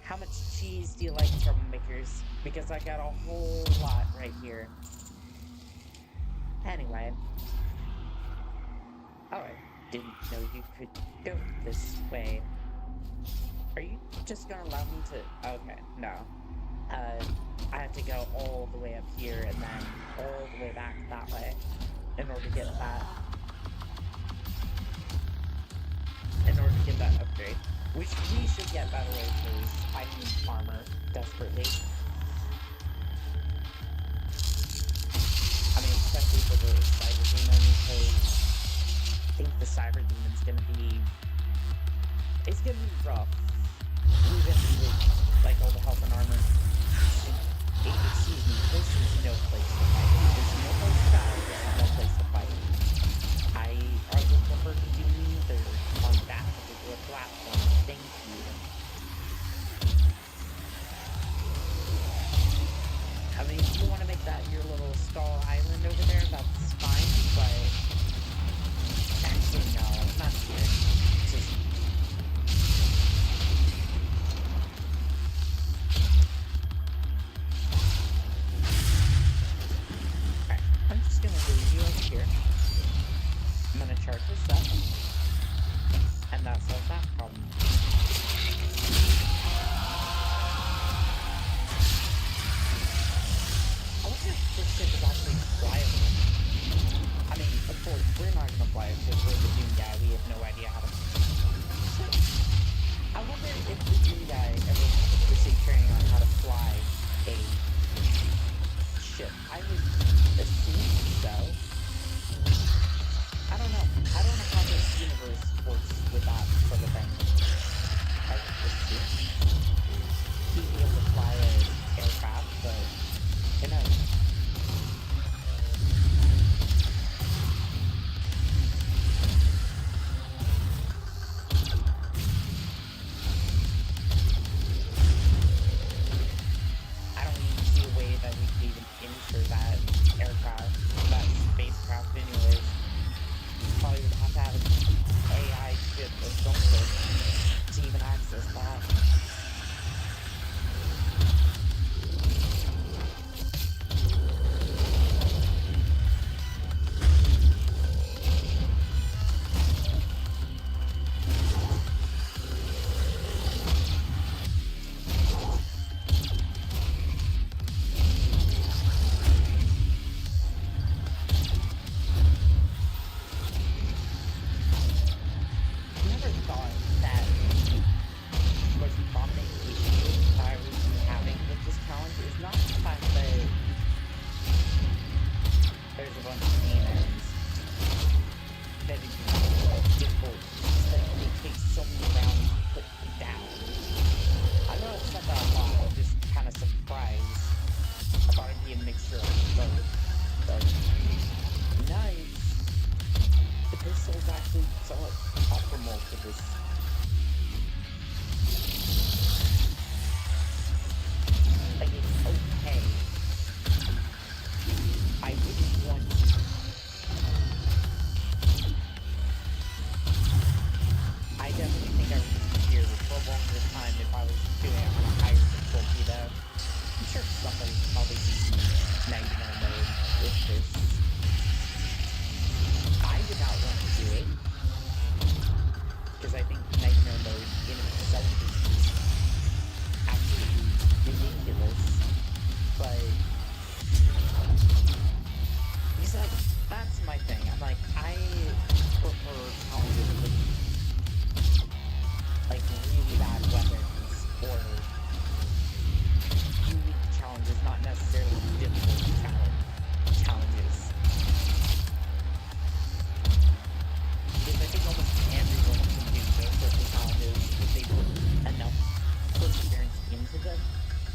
How much cheese do you like, Troublemakers? Because I got a whole lot right here. Anyway. Oh, I didn't know you could go this way. Are you just gonna allow me to... Okay, no. I have to go all the way up here and then all the way back that way in order to get that. In order to get that upgrade. Which we should get, by the way, because I need armor desperately. I mean, especially for the Cyber Demon, because I think the Cyber Demon's gonna be... It's gonna be rough. Even with, like, all the health and armor. Excuse me, this is no place to fight. There's no place to die, there's no place to fight. I would prefer to do neither on that particular platform. Thank you. I mean, if you want to make that your little Skull Island over there, that's fine, but... Actually, no, not here. Just...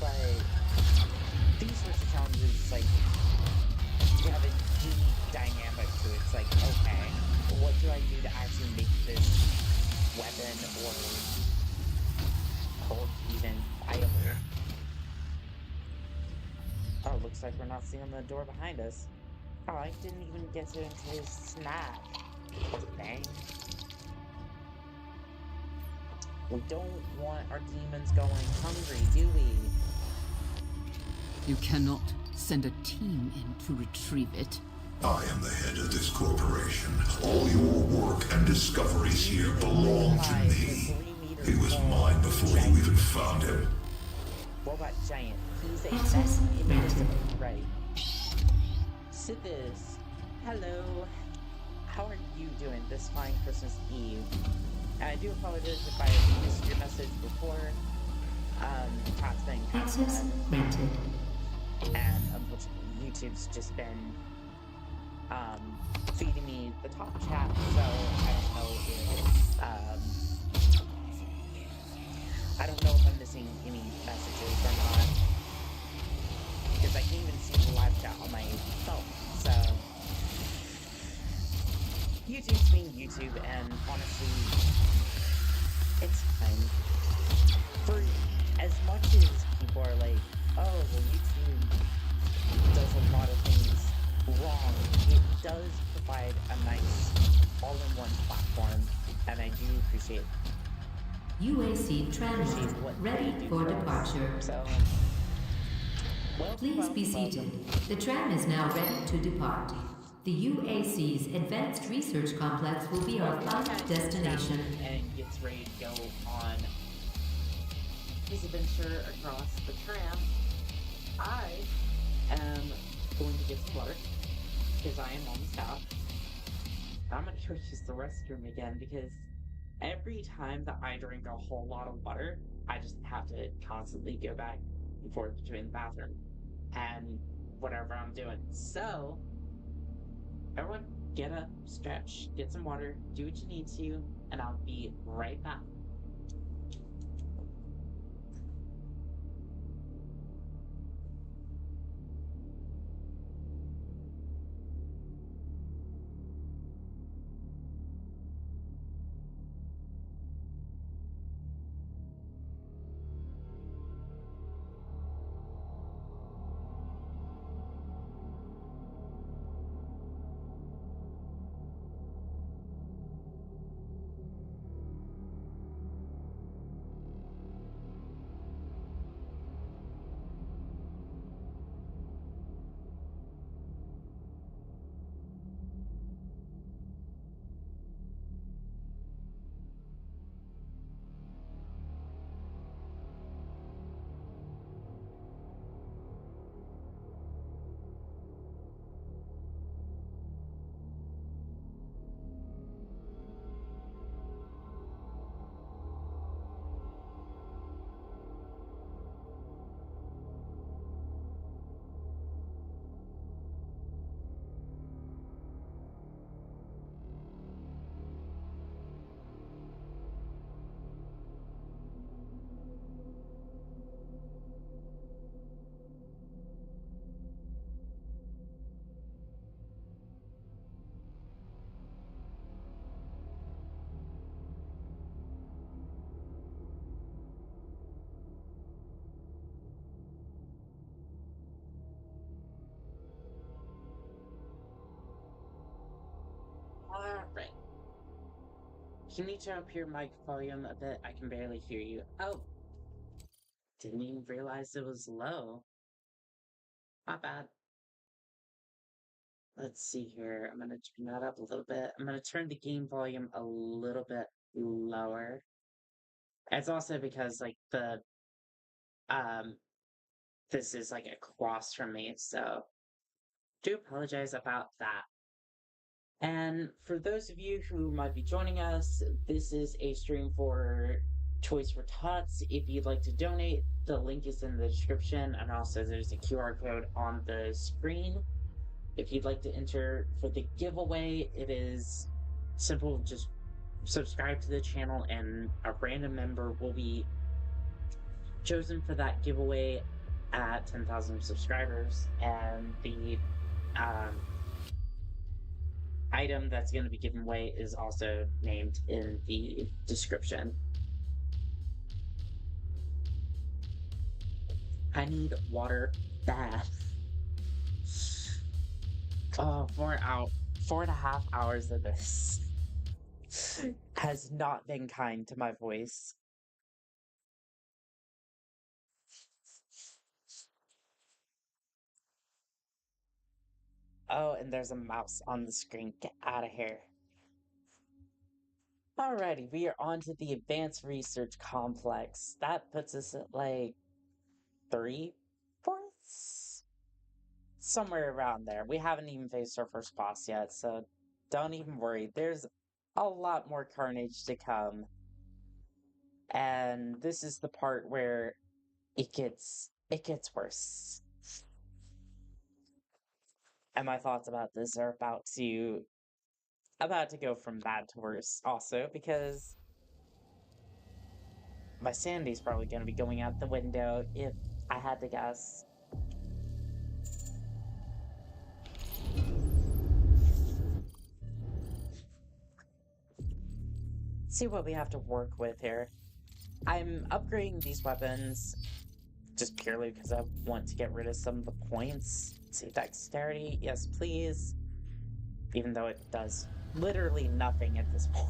but these sorts of challenges, like, you have a unique dynamic to it. It's like, okay, what do I do to actually make this weapon or hold even viable? Oh, looks like we're not seeing the door behind us. Oh, I didn't even get to enjoy a snack. Dang. We don't want our demons going hungry, do we? You cannot send a team in to retrieve it. I am the head of this corporation. All your work and discoveries here belong to me. He was mine before you even found him. Robot giant. He's a Access granted. right. Sithis, hello. How are you doing this fine Christmas Eve? And I do apologize if I missed your message before. Tots thing. Access granted. And unfortunately, YouTube's just been feeding me the top chat, so I don't know if I'm missing any messages or not, because I can't even see the live chat on my phone. So YouTube's being YouTube, and honestly, it's fine. For as much as people are like, oh, well, YouTube does a lot of things wrong, it does provide a nice all-in-one platform, and I do appreciate UAC transit what ready they do for us. departure. So, Please be seated. The tram is now ready to depart. The UAC's Advanced Research Complex will be our final destination. And gets ready to go on his adventure across the tram. I am going to get some water, because I am almost out. I'm going to go use the restroom again, because every time that I drink a whole lot of water, I just have to constantly go back and forth between the bathroom and whatever I'm doing. So, everyone, get up, stretch, get some water, do what you need to, and I'll be right back. Alright. Can you turn up your mic volume a bit? I can barely hear you. Oh, didn't even realize it was low. My bad. Let's see here. I'm gonna turn that up a little bit. I'm gonna turn the game volume a little bit lower. It's also because, like, um, this is, like, across from me, so do apologize about that. And for those of you who might be joining us, this is a stream for Toys for Tots. If you'd like to donate, the link is in the description, and also there's a QR code on the screen. If you'd like to enter for the giveaway, it is simple. Just subscribe to the channel, and a random member will be chosen for that giveaway at 10,000 subscribers, and the um, item that's going to be given away is also named in the description. I need water bad. Oh, 4.5 hours of this has not been kind to my voice. Oh, and there's a mouse on the screen. Get out of here. Alrighty, we are on to the Advanced Research Complex. That puts us at like 3/4? Somewhere around there. We haven't even faced our first boss yet, so don't even worry. There's a lot more carnage to come. And this is the part where it gets worse. And my thoughts about this are about to go from bad to worse also, because my sanity's probably going to be going out the window if I had to guess. See what we have to work with here. I'm upgrading these weapons just purely because I want to get rid of some of the points. Let's see, dexterity, yes please. Even though it does literally nothing at this point.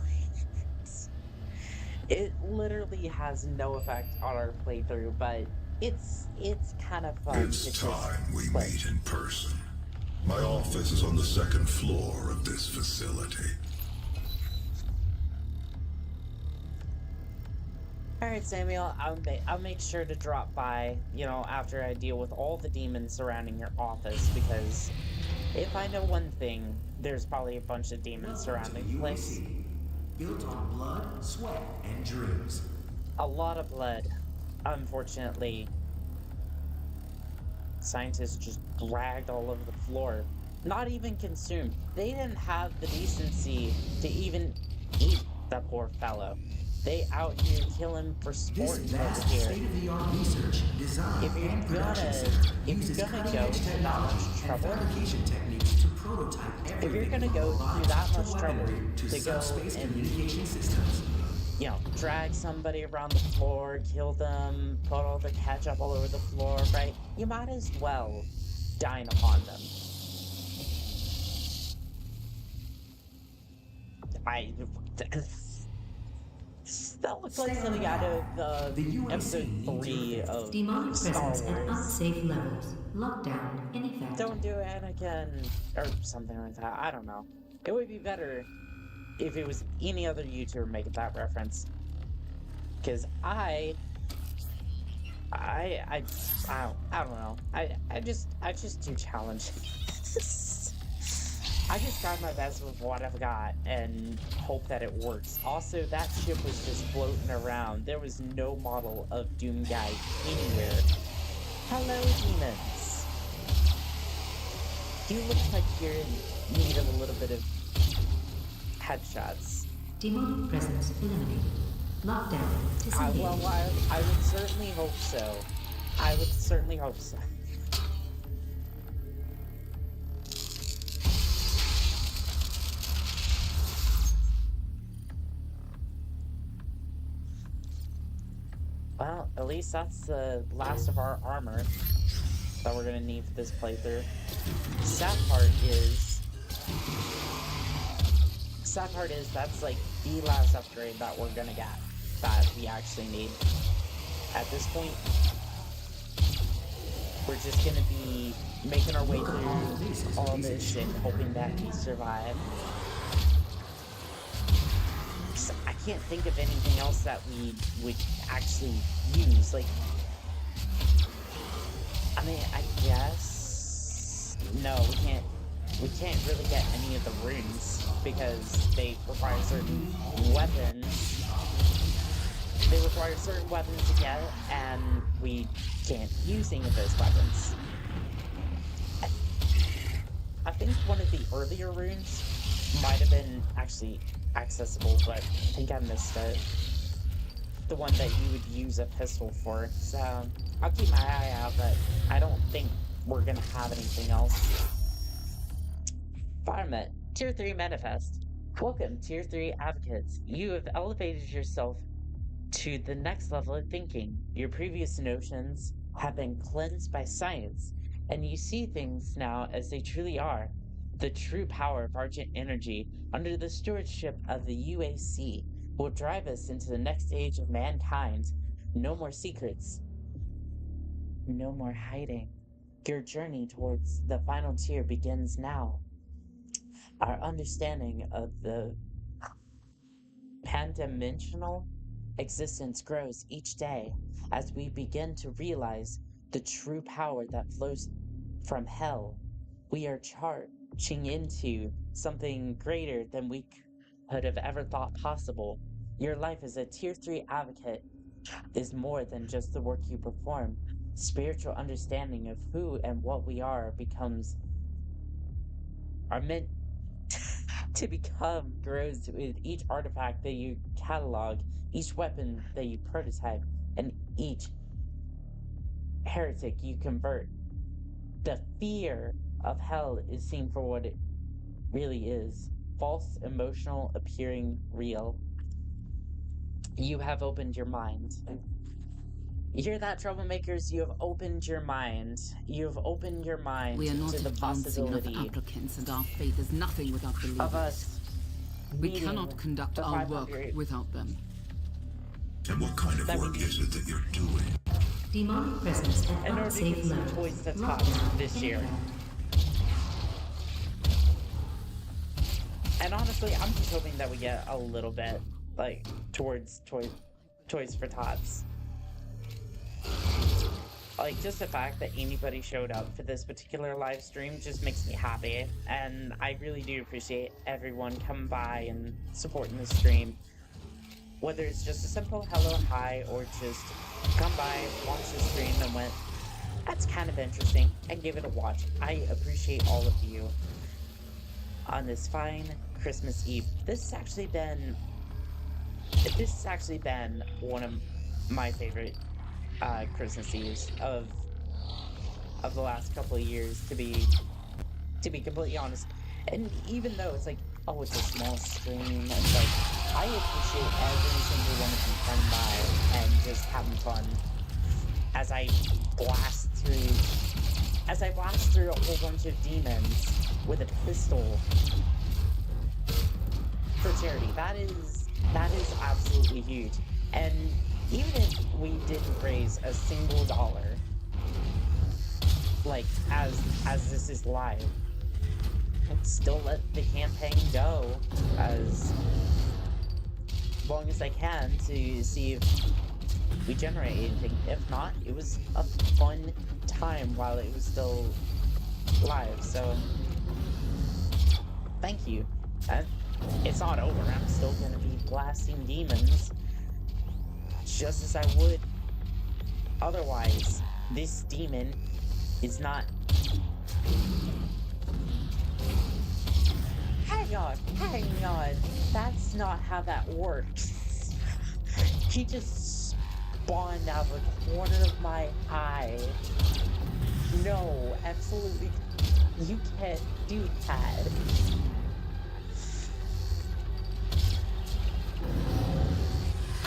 It literally has no effect on our playthrough, but it's kind of fun. It's time we meet in person. My office is on the second floor of this facility. Alright, Samuel, I'll make sure to drop by, after I deal with all the demons surrounding your office, because if I know one thing, there's probably a bunch of demons surrounding the place. Built on blood, sweat, and dreams. A lot of blood, unfortunately. Scientists just dragged all over the floor. Not even consumed. They didn't have the decency to even eat the poor fellow. They out here kill him for sport over here. State-of-the-art research, design, If you're gonna go through that much trouble, techniques to prototype if you're gonna go through that much trouble to go communication systems, and drag somebody around the floor, kill them, put all the ketchup all over the floor, right? You might as well dine upon them. That looks like something out of episode 3 of Demonic Star presence at Wars. unsafe levels. Lockdown in effect. Don't do Anakin, or something like that. I don't know. It would be better if it was any other YouTuber making that reference. Because I don't know. I just do challenges. I just try my best with what I've got and hope that it works. Also, that ship was just floating around. There was no model of Doom Guy anywhere. Hello, demons. You look like you're in need of a little bit of headshots. Demonic presence eliminated. Lockdown disengaged. Well, I would certainly hope so. I would certainly hope so. Well, at least that's the last of our armor that we're gonna need for this playthrough. Sad part is that's like the last upgrade that we're gonna get that we actually need. At this point, we're just gonna be making our way through all this and hoping that we survive. I can't think of anything else that we would actually use. Like, I mean, I guess no, we can't really get any of the runes because they require certain weapons. They require certain weapons to get, and we can't use any of those weapons. I think one of the earlier runes might have been actually accessible, but I think I missed it. the one that you would use a pistol for. So I'll keep my eye out, but I don't think we're gonna have anything else. Farmet, Tier 3 Manifest. Welcome, Tier 3 Advocates. You have elevated yourself to the next level of thinking. Your previous notions have been cleansed by science, and you see things now as they truly are. The true power of Argent energy, under the stewardship of the UAC, will drive us into the next age of mankind. No more secrets. No more hiding. Your journey towards the final tier begins now. Our understanding of the pandimensional existence grows each day as we begin to realize the true power that flows from hell. We are charging into something greater than we could have ever thought possible. Your life as a Tier 3 advocate is more than just the work you perform. Spiritual understanding of who and what we are meant to become grows with each artifact that you catalog, each weapon that you prototype, and each heretic you convert. The fear of hell is seen for what it really is: false, emotional, appearing real. You have opened your mind. You hear that, troublemakers? You have opened your mind. You have opened your mind We are not to the advancing enough possibility applicants, and our faith is nothing without of believers. us We meeting cannot conduct the our work 500 without them. And what kind of That work means- is it that you're doing? Demonic presence at in order to get unsafe some levels. toys to Tots Lockdown this in year. effect. And honestly, I'm just hoping that we get a little bit, like, towards toys for Tots. Like, just the fact that anybody showed up for this particular live stream just makes me happy. And I really do appreciate everyone coming by and supporting the stream. Whether it's just a simple hello, hi, or just come by, watch the stream and went, that's kind of interesting, and give it a watch. I appreciate all of you on this fine Christmas Eve. This has actually been one of my favorite Christmas Eves of the last couple of years, to be completely honest. And even though it's like, oh, it's a small stream, it's like, I appreciate every single one of you coming by and just having fun as I blast through a whole bunch of demons with a pistol for charity. That is absolutely huge. And even if we didn't raise a single dollar, like, as this is live, I'd still let the campaign go as long as I can to see if we generate anything. If not, it was a fun time while it was still live, so thank you. And it's not over. I'm still gonna be blasting demons just as I would otherwise. This demon is not... Hang on. That's not how that works. He just spawned out of the corner of my eye. No, absolutely. You can't do that.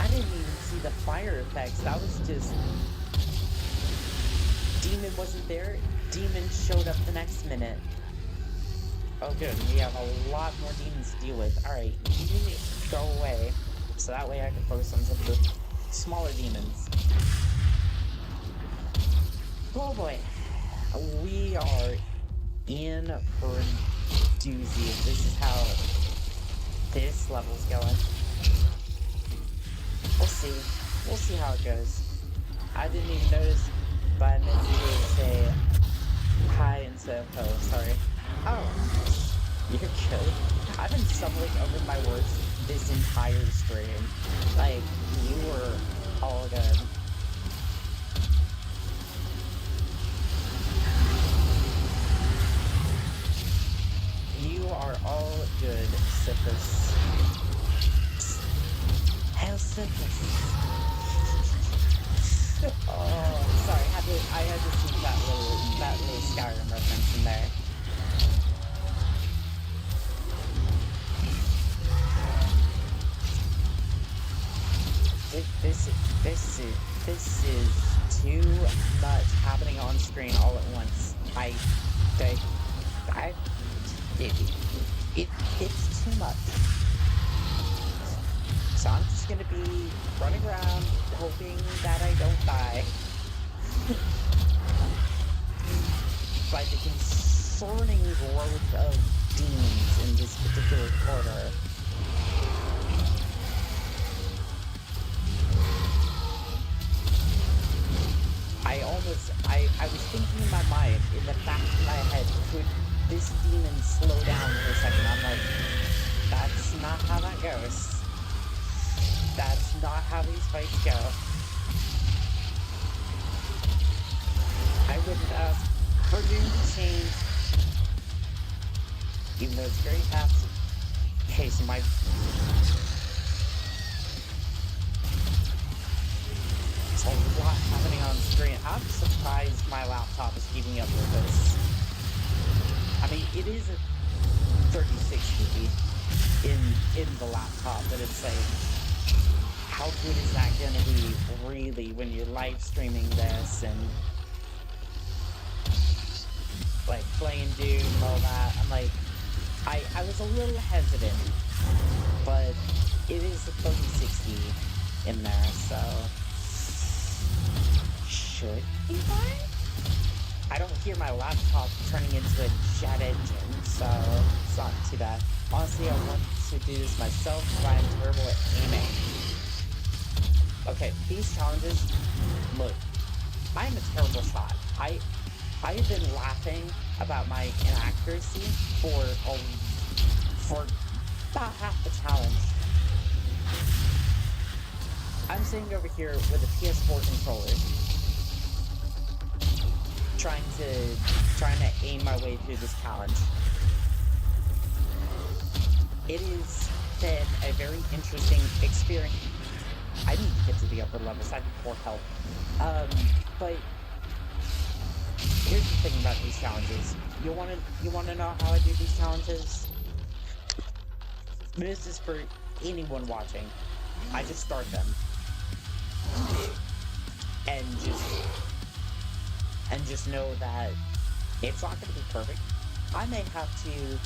I didn't even see the fire effects. That was just... Demon wasn't there. Demon showed up the next minute. Oh good, we have a lot more demons to deal with. Alright, you go away. So that way I can focus on some of the smaller demons. Oh boy. We are in for a doozy if this is how this level's going. We'll see. We'll see how it goes. I didn't even notice, but I meant to say hi instead of oh, sorry. Oh, you're good. I've been stumbling over my words this entire stream. Like, you were all good. You are all good, Sippus. Hail Sippus. Skyrim reference in there. This is too much happening on screen all at once. It's too much. So I'm just gonna be running around hoping that I don't die by the concerning growth of demons in this particular corridor. I was thinking in my mind, in the back of my head, could this demon slow down for a second? I'm like, that's not how that goes. That's not how these fights go. I wouldn't ask for doom to change. Even though it's very fast. Okay, so my... There's a lot happening on screen. I'm surprised my laptop is keeping up with this. I mean, it is a 3060 in the laptop, but it's like, how good is that gonna be, really, when you're live streaming this and like playing Doom and all that? I'm like, I was a little hesitant, but it is a 3060 in there, so should be fine. I don't hear my laptop turning into a jet engine, so it's not too bad. Honestly, I want to do this myself, but I'm terrible at aiming. Okay, these challenges, look, I'm a terrible shot. I've been laughing about my inaccuracy for about half the challenge. I'm sitting over here with a PS4 controller, trying to aim my way through this challenge. It has been a very interesting experience. I need to get to the upper levels. I need more help. But here's the thing about these challenges. You wanna know how I do these challenges? This is for anyone watching. I just start them. And just know that it's not gonna be perfect. I may have to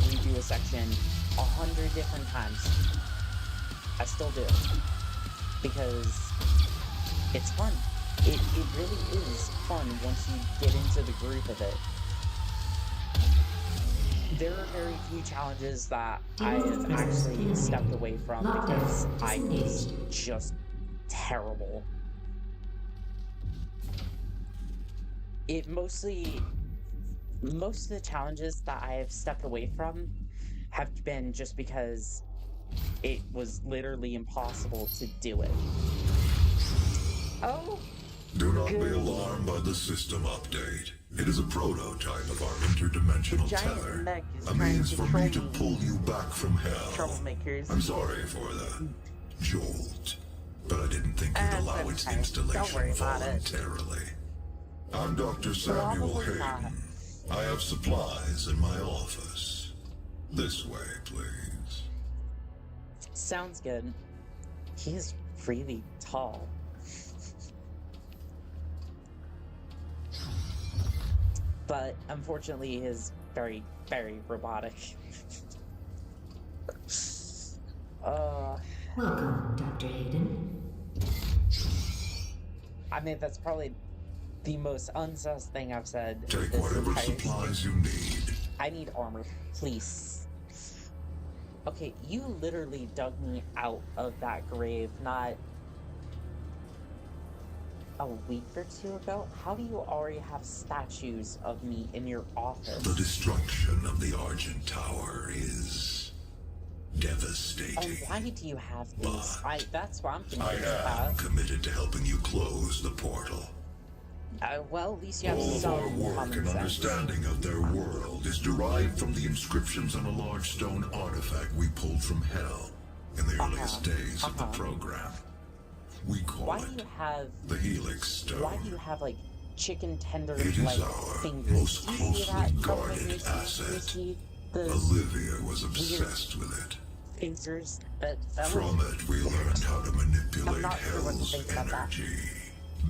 redo a section 100 different times. I still do. Because it's fun. It really is fun once you get into the groove of it. There are very few challenges that I have actually stepped away from because I was just terrible. Most of the challenges that I have stepped away from have been just because it was literally impossible to do it. Oh! Do not be alarmed by the system update. It is a prototype of our interdimensional tether. A means for me to pull you back from hell. Troublemakers. I'm sorry for the jolt, but I didn't think you'd allow its installation voluntarily. I'm Dr. Samuel Hayden. I have supplies in my office. This way, please. Sounds good. He is really tall. But unfortunately, he is very, very robotic. Welcome, Dr. Hayden. I mean, that's probably the most unsus thing I've said. Take whatever supplies you need. I need armor, please. Okay, you literally dug me out of that grave not a week or two ago. How do you already have statues of me in your office? The destruction of the Argent Tower is devastating. And why do you have these? That's what I'm confused I about. am committed to helping you close the portal. Well, at least you have All of some our work common and sense. understanding of their world is derived from the inscriptions on a large stone artifact we pulled from Hell in the earliest days of the program. We call Why it do you have the Helix Stone. Why do you have like chicken tender It is like our fingers. most Do you see closely that? guarded Troublemakers? Do you asset. see the Olivia was weird obsessed with it. fingers? That was From it, we weird. learned how to I'm manipulate not sure what to hell's think about that. energy.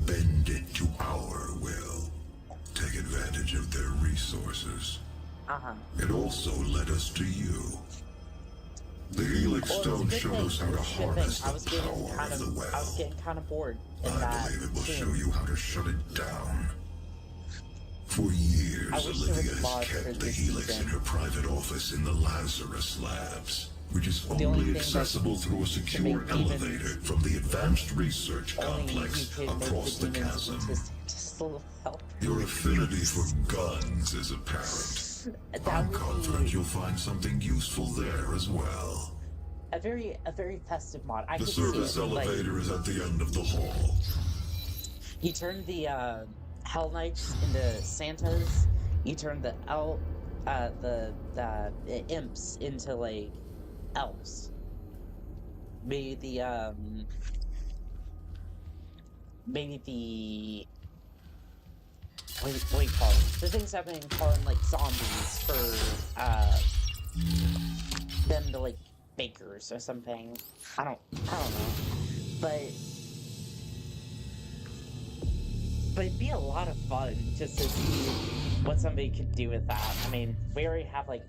Bend it to our will. Take advantage of their resources. It also led us to you. The Helix Well, Stone it's a showed good us thing. how to It's a good thing. harness I the was getting power kind of the of, I was well. getting kind of bored in I that believe it will show scene. you how to shut it down. For I years, wish there was Olivia a has mod for kept the this Helix in season. her private office in the Lazarus Labs, which is The only only thing that accessible through a to secure make elevator demons, from the Advanced Research only you Complex can make across the the demons chasm. just a little help. Your affinity for guns is apparent. That I'm would confident be you'll find something useful there as well. a very festive mod. I The could see service it. Like, elevator is at the end of the hall. you turn the Hell Knights into Santas. You turn the imps into like elves. Maybe the what do you call them? The things I've been calling like zombies for them to like bakers or something. I don't know. But it'd be a lot of fun just to see what somebody could do with that. I mean, we already have like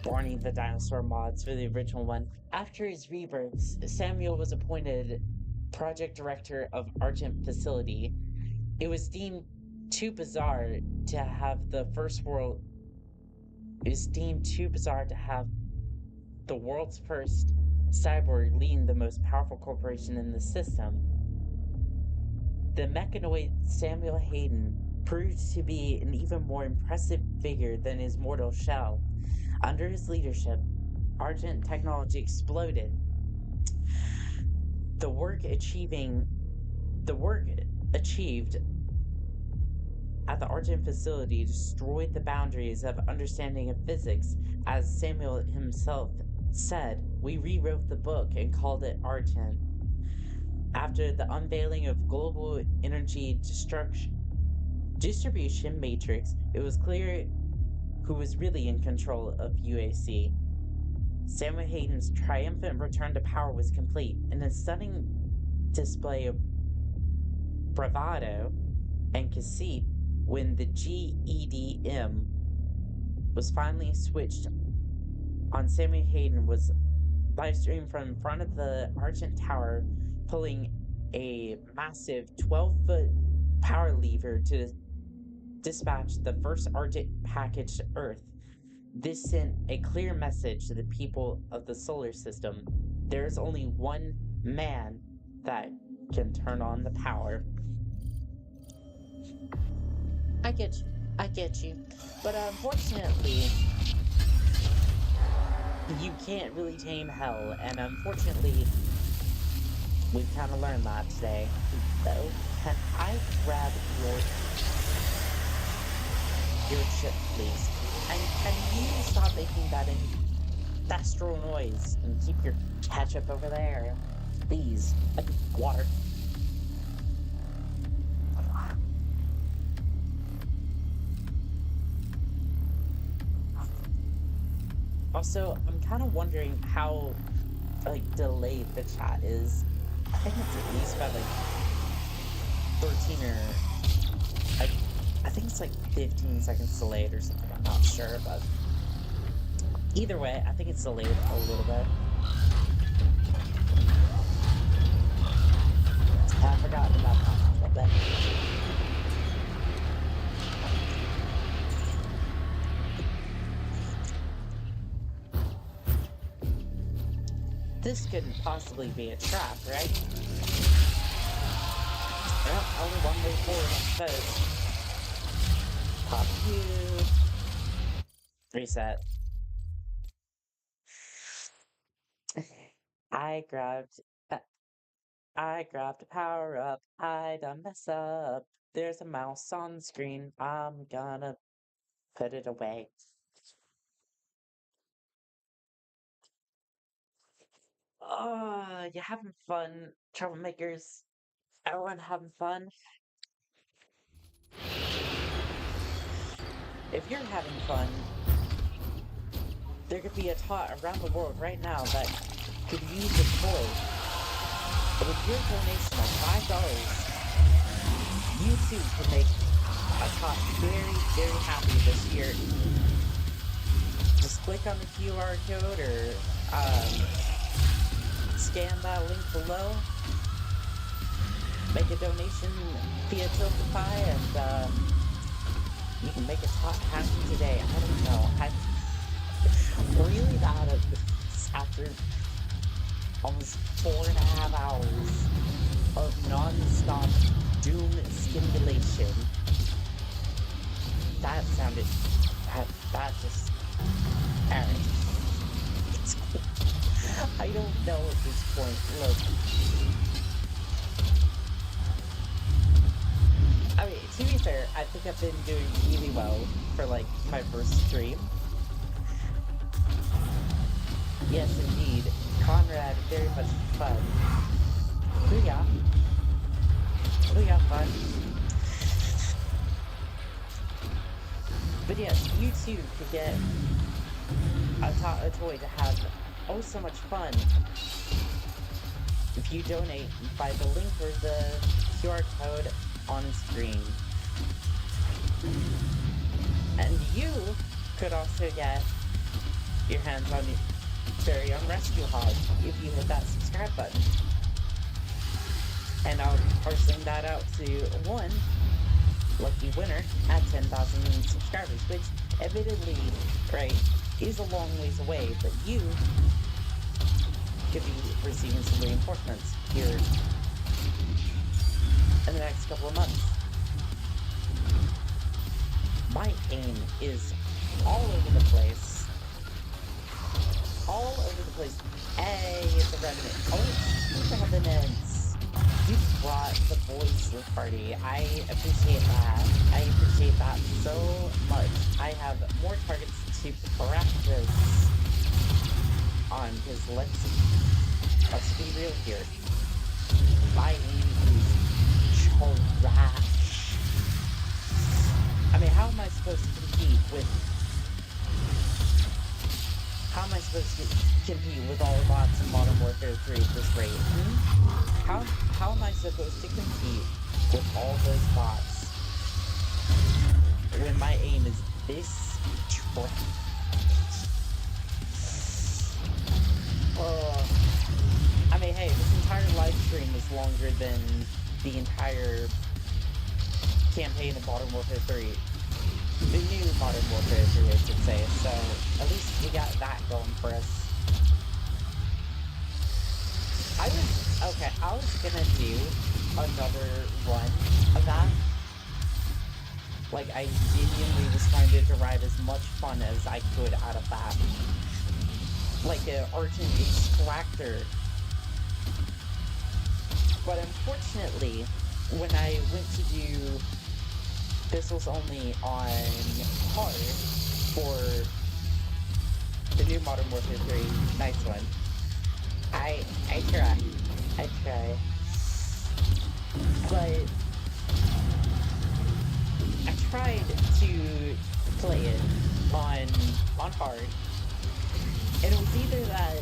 Barney the Dinosaur mods for the original one. After his rebirths, Samuel was appointed project director of Argent Facility. It was deemed too bizarre to have the first world. It was deemed too bizarre to have the world's first cyborg leading the most powerful corporation in the system. The mechanoid Samuel Hayden proved to be an even more impressive figure than his mortal shell. Under his leadership, Argent technology exploded. The work achieved at the Argent facility destroyed the boundaries of understanding of physics. As Samuel himself said, we rewrote the book and called it Argent. After the unveiling of global energy distribution matrix, it was clear who was really in control of UAC. Samuel Hayden's triumphant return to power was complete. In a stunning display of bravado and conceit, when the GEDM was finally switched on, Samuel Hayden was live streamed from in front of the Argent Tower, pulling a massive 12-foot power lever to dispatch the first Argent package to Earth. This sent a clear message to the people of the solar system. There is only one man that can turn on the power. I get you. But unfortunately, you can't really tame hell, and unfortunately, we've kind of learned that today. Though, can I grab your chip, please? And can you stop making that industrial noise and keep your ketchup over there? Please. Water. Also, I'm kind of wondering how, like, delayed the chat is. I think it's at least about, like, 13 or... I think it's, like, 15 seconds delayed or something. I'm not sure, but... Either way, I think it's delayed a little bit. I forgot about that a little bit. This couldn't possibly be a trap, right? Well, only one way forward, I suppose. Pop you. Reset. I grabbed a power up. I done mess up. There's a mouse on the screen. I'm gonna put it away. Oh, you having fun, troublemakers? Everyone having fun? if you're having fun, there could be a tot around the world right now that could use a toy. But with your donation of $5, you too can make a tot very, very happy this year. Just click on the QR code or scan that link below. Make a donation via Tiltify and you can make a tot happy today. I don't know. I'm really bad at this after almost 4.5 hours of non-stop doom stimulation. That sounded... That just... Aaron. I don't know at this point. Look. I mean, to be fair, I think I've been doing really well for, like, my first stream. Yes, indeed. Conrad, very much fun. Booyah. Booyah, fun. But yes, you too could get a toy to have oh so much fun if you donate by the link or the QR code on screen. And you could also get your hands on your very own rescue hog if you hit that subscribe button. And I'll be parsing that out to one lucky winner at 10,000 subscribers, which admittedly, right, is a long ways away, but you could be receiving some reinforcements here in the next couple of months. My aim is all over the place. All over the place. Hey, it's a revenant. Oh, it's 2 revenants. You brought the boys to the party. I appreciate that. I appreciate that so much. I have more targets to practice on, because let's be real here. My aim is trash. I mean, how am I supposed to compete with... How am I supposed to compete with all the bots in Modern Warfare 3 at this rate? How am I supposed to compete with all those bots when my aim is this trash? I mean, hey, this entire live stream is longer than the entire campaign of Modern Warfare 3. The new Modern Warfare 3, I should say, so at least we got that going for us. I was gonna do another run of that. Like, I genuinely was trying to derive as much fun as I could out of that. Like an Argent Extractor. But unfortunately, when I went to do... This was only on hard for the new Modern Warfare 3. Nice one. I try. But I tried to play it on hard. And it was either that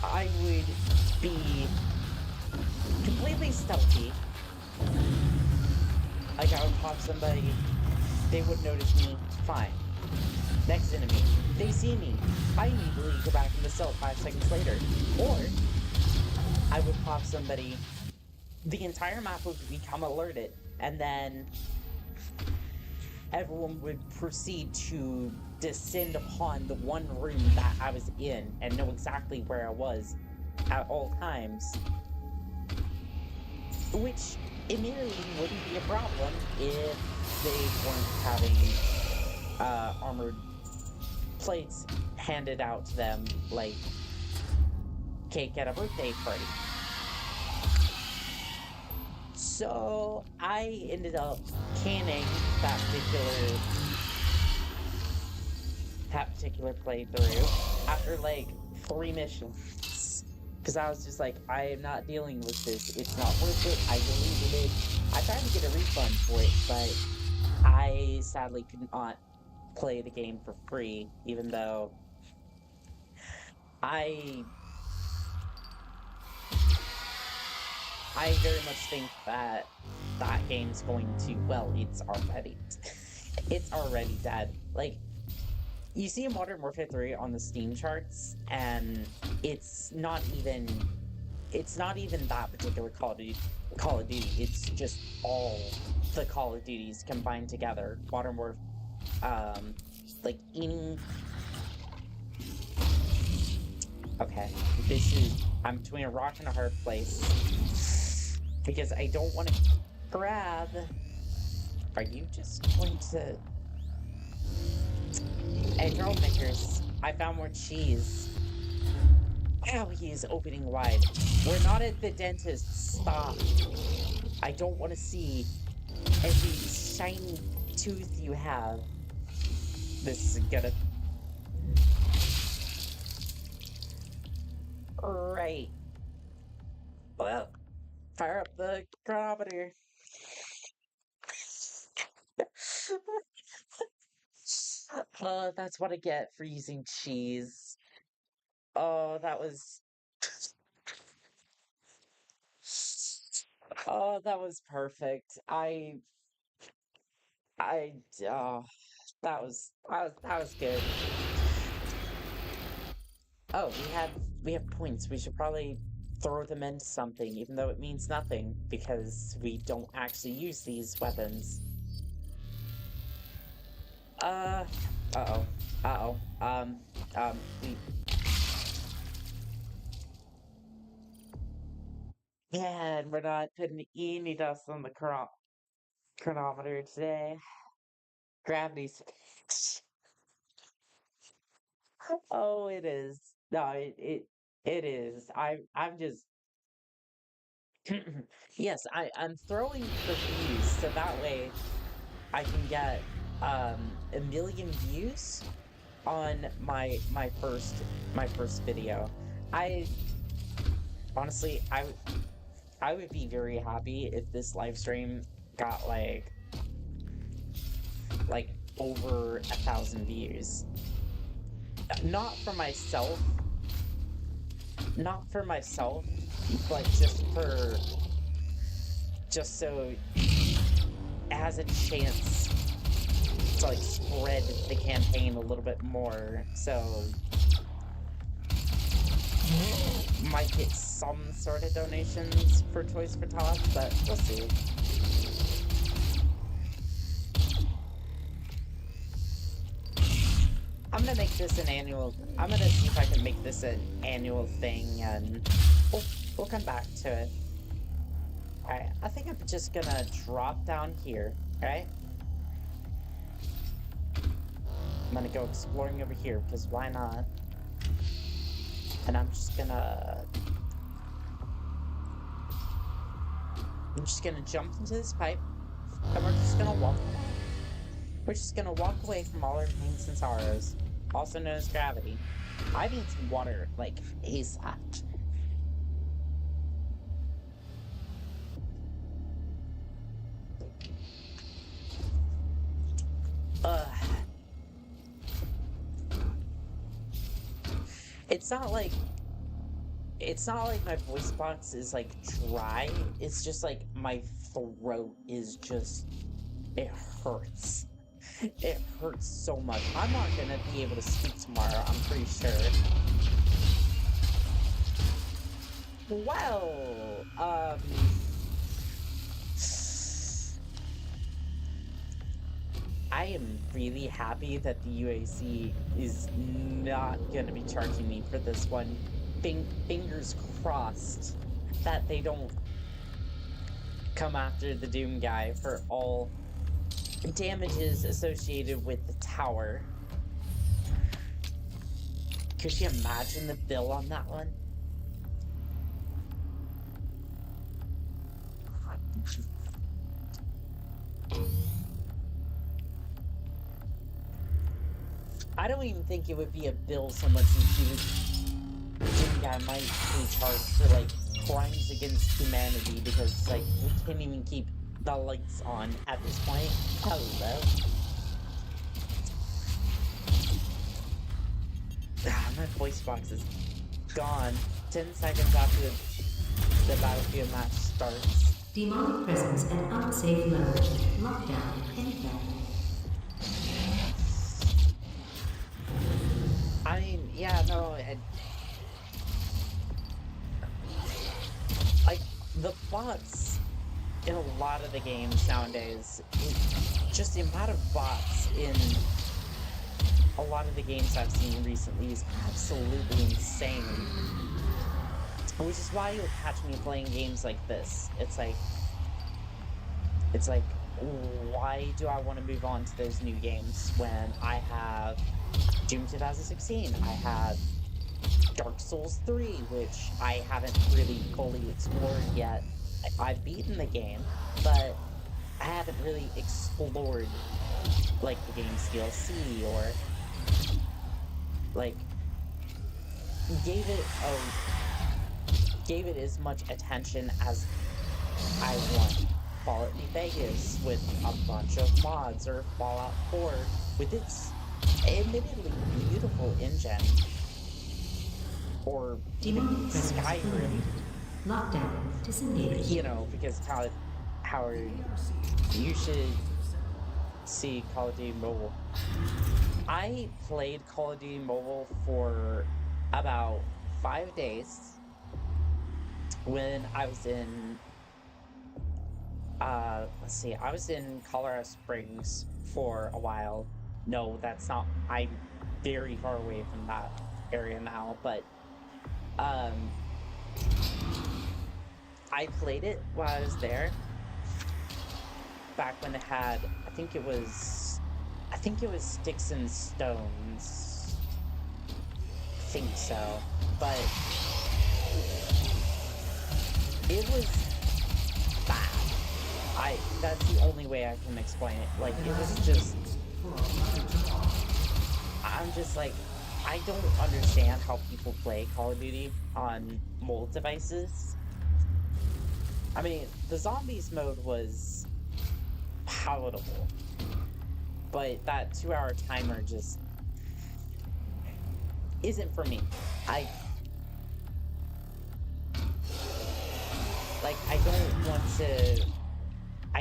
I would be completely stealthy. Like, I would pop somebody, they would notice me, fine. Next enemy, they see me, I immediately go back into stealth 5 seconds later. Or, I would pop somebody, the entire map would become alerted, and then everyone would proceed to descend upon the one room that I was in and know exactly where I was at all times. Which immediately wouldn't be a problem if they weren't having armored plates handed out to them like cake at a birthday party. So I ended up canning that particular playthrough after like 3 missions. Because I was just like, I am not dealing with this. It's not worth it. I deleted it. I tried to get a refund for it, but I sadly could not play the game for free, even though I very much think that that game's going to, well, it's already dead. Like, you see Modern Warfare 3 on the Steam charts, and it's not even that particular Call of Duty. It's just all the Call of Duties combined together. Modern Warfare, like any. Okay, I'm between a rock and a hard place because I don't want to grab. Are you just going to? Hey, Troublemakers, I found more cheese. Ow, he is opening wide. We're not at the dentist. Stop. I don't want to see every shiny tooth you have. This is gonna... Right. Well, fire up the chronometer. Oh, that's what I get for using cheese. Oh, that was... Oh, that was perfect. Oh, that was good. Oh, we have points. We should probably throw them into something, even though it means nothing, because we don't actually use these weapons. We... Yeah, and we're not putting any dust on the chronometer today. Gravity's... Oh, it is. No, it is. I'm just... Yes, I'm throwing for views, so that way I can get 1,000,000 views on my first video. Honestly, I would be very happy if this live stream got like over 1,000 views. Not for myself, but just so it has a chance to like spread the campaign a little bit more, so might get some sort of donations for Toys for Tots, but we'll see. I'm gonna see if I can make this an annual thing, and we'll come back to it. Alright, I think I'm just gonna drop down here, alright? I'm gonna go exploring over here, because why not? And I'm just gonna jump into this pipe, and we're just gonna walk away. We're just gonna walk away from all our pains and sorrows, also known as gravity. I need some water, like, ASAP. It's not like my voice box is like dry. It's just like my throat is just, it hurts. It hurts so much. I'm not gonna be able to speak tomorrow, I'm pretty sure. Well, I am really happy that the UAC is not gonna be charging me for this one. Fingers crossed that they don't come after the Doom guy for all damages associated with the tower. Could you imagine the bill on that one? I don't even think it would be a bill so much as the Doom guy might be charged for like crimes against humanity, because like we can't even keep the lights on at this point. Hello. my voice box is gone 10 seconds after the battlefield match starts. Demonic presence at unsafe level. Lockdown in effect. I mean, yeah, no, like, the bots in a lot of the games nowadays, just the amount of bots in a lot of the games I've seen recently is absolutely insane. Which is why you'll catch me playing games like this. It's like, why do I want to move on to those new games when I have Doom 2016, I have Dark Souls 3, which I haven't really fully explored yet. I've beaten the game, but I haven't really explored, like, the game's DLC, or, like, gave it as much attention as I want. Fallout New Vegas with a bunch of mods, or Fallout 4 with its admittedly beautiful engine, or even Skyrim. Lockdown disengaged. You know, because Howard, you should see Call of Duty Mobile. I played Call of Duty Mobile for about 5 days when I was in I was in Colorado Springs for a while. No, that's not, I'm very far away from that area now, but I played it while I was there, back when it had, I think it was Sticks and Stones. I think so, but it was bad. That's the only way I can explain it. Like, it was just, I'm just like, I don't understand how people play Call of Duty on mobile devices. I mean, the zombies mode was palatable, but that 2-hour timer just isn't for me. I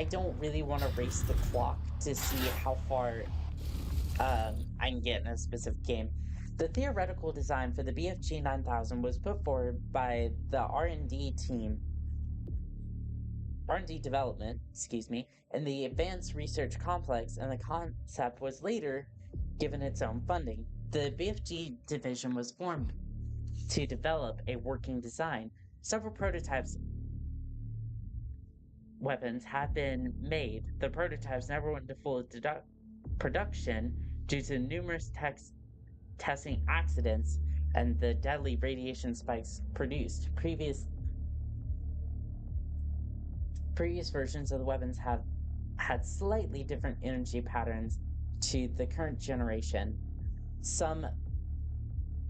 don't really want to race the clock to see how far I can get in a specific game. The theoretical design for the BFG 9000 was put forward by the R&D development, in the Advanced Research Complex, and the concept was later given its own funding. The BFG division was formed to develop a working design. Several prototypes weapons have been made. The prototypes never went to full production due to numerous testing accidents and the deadly radiation spikes produced. Previous versions of the weapons have had slightly different energy patterns to the current generation. Some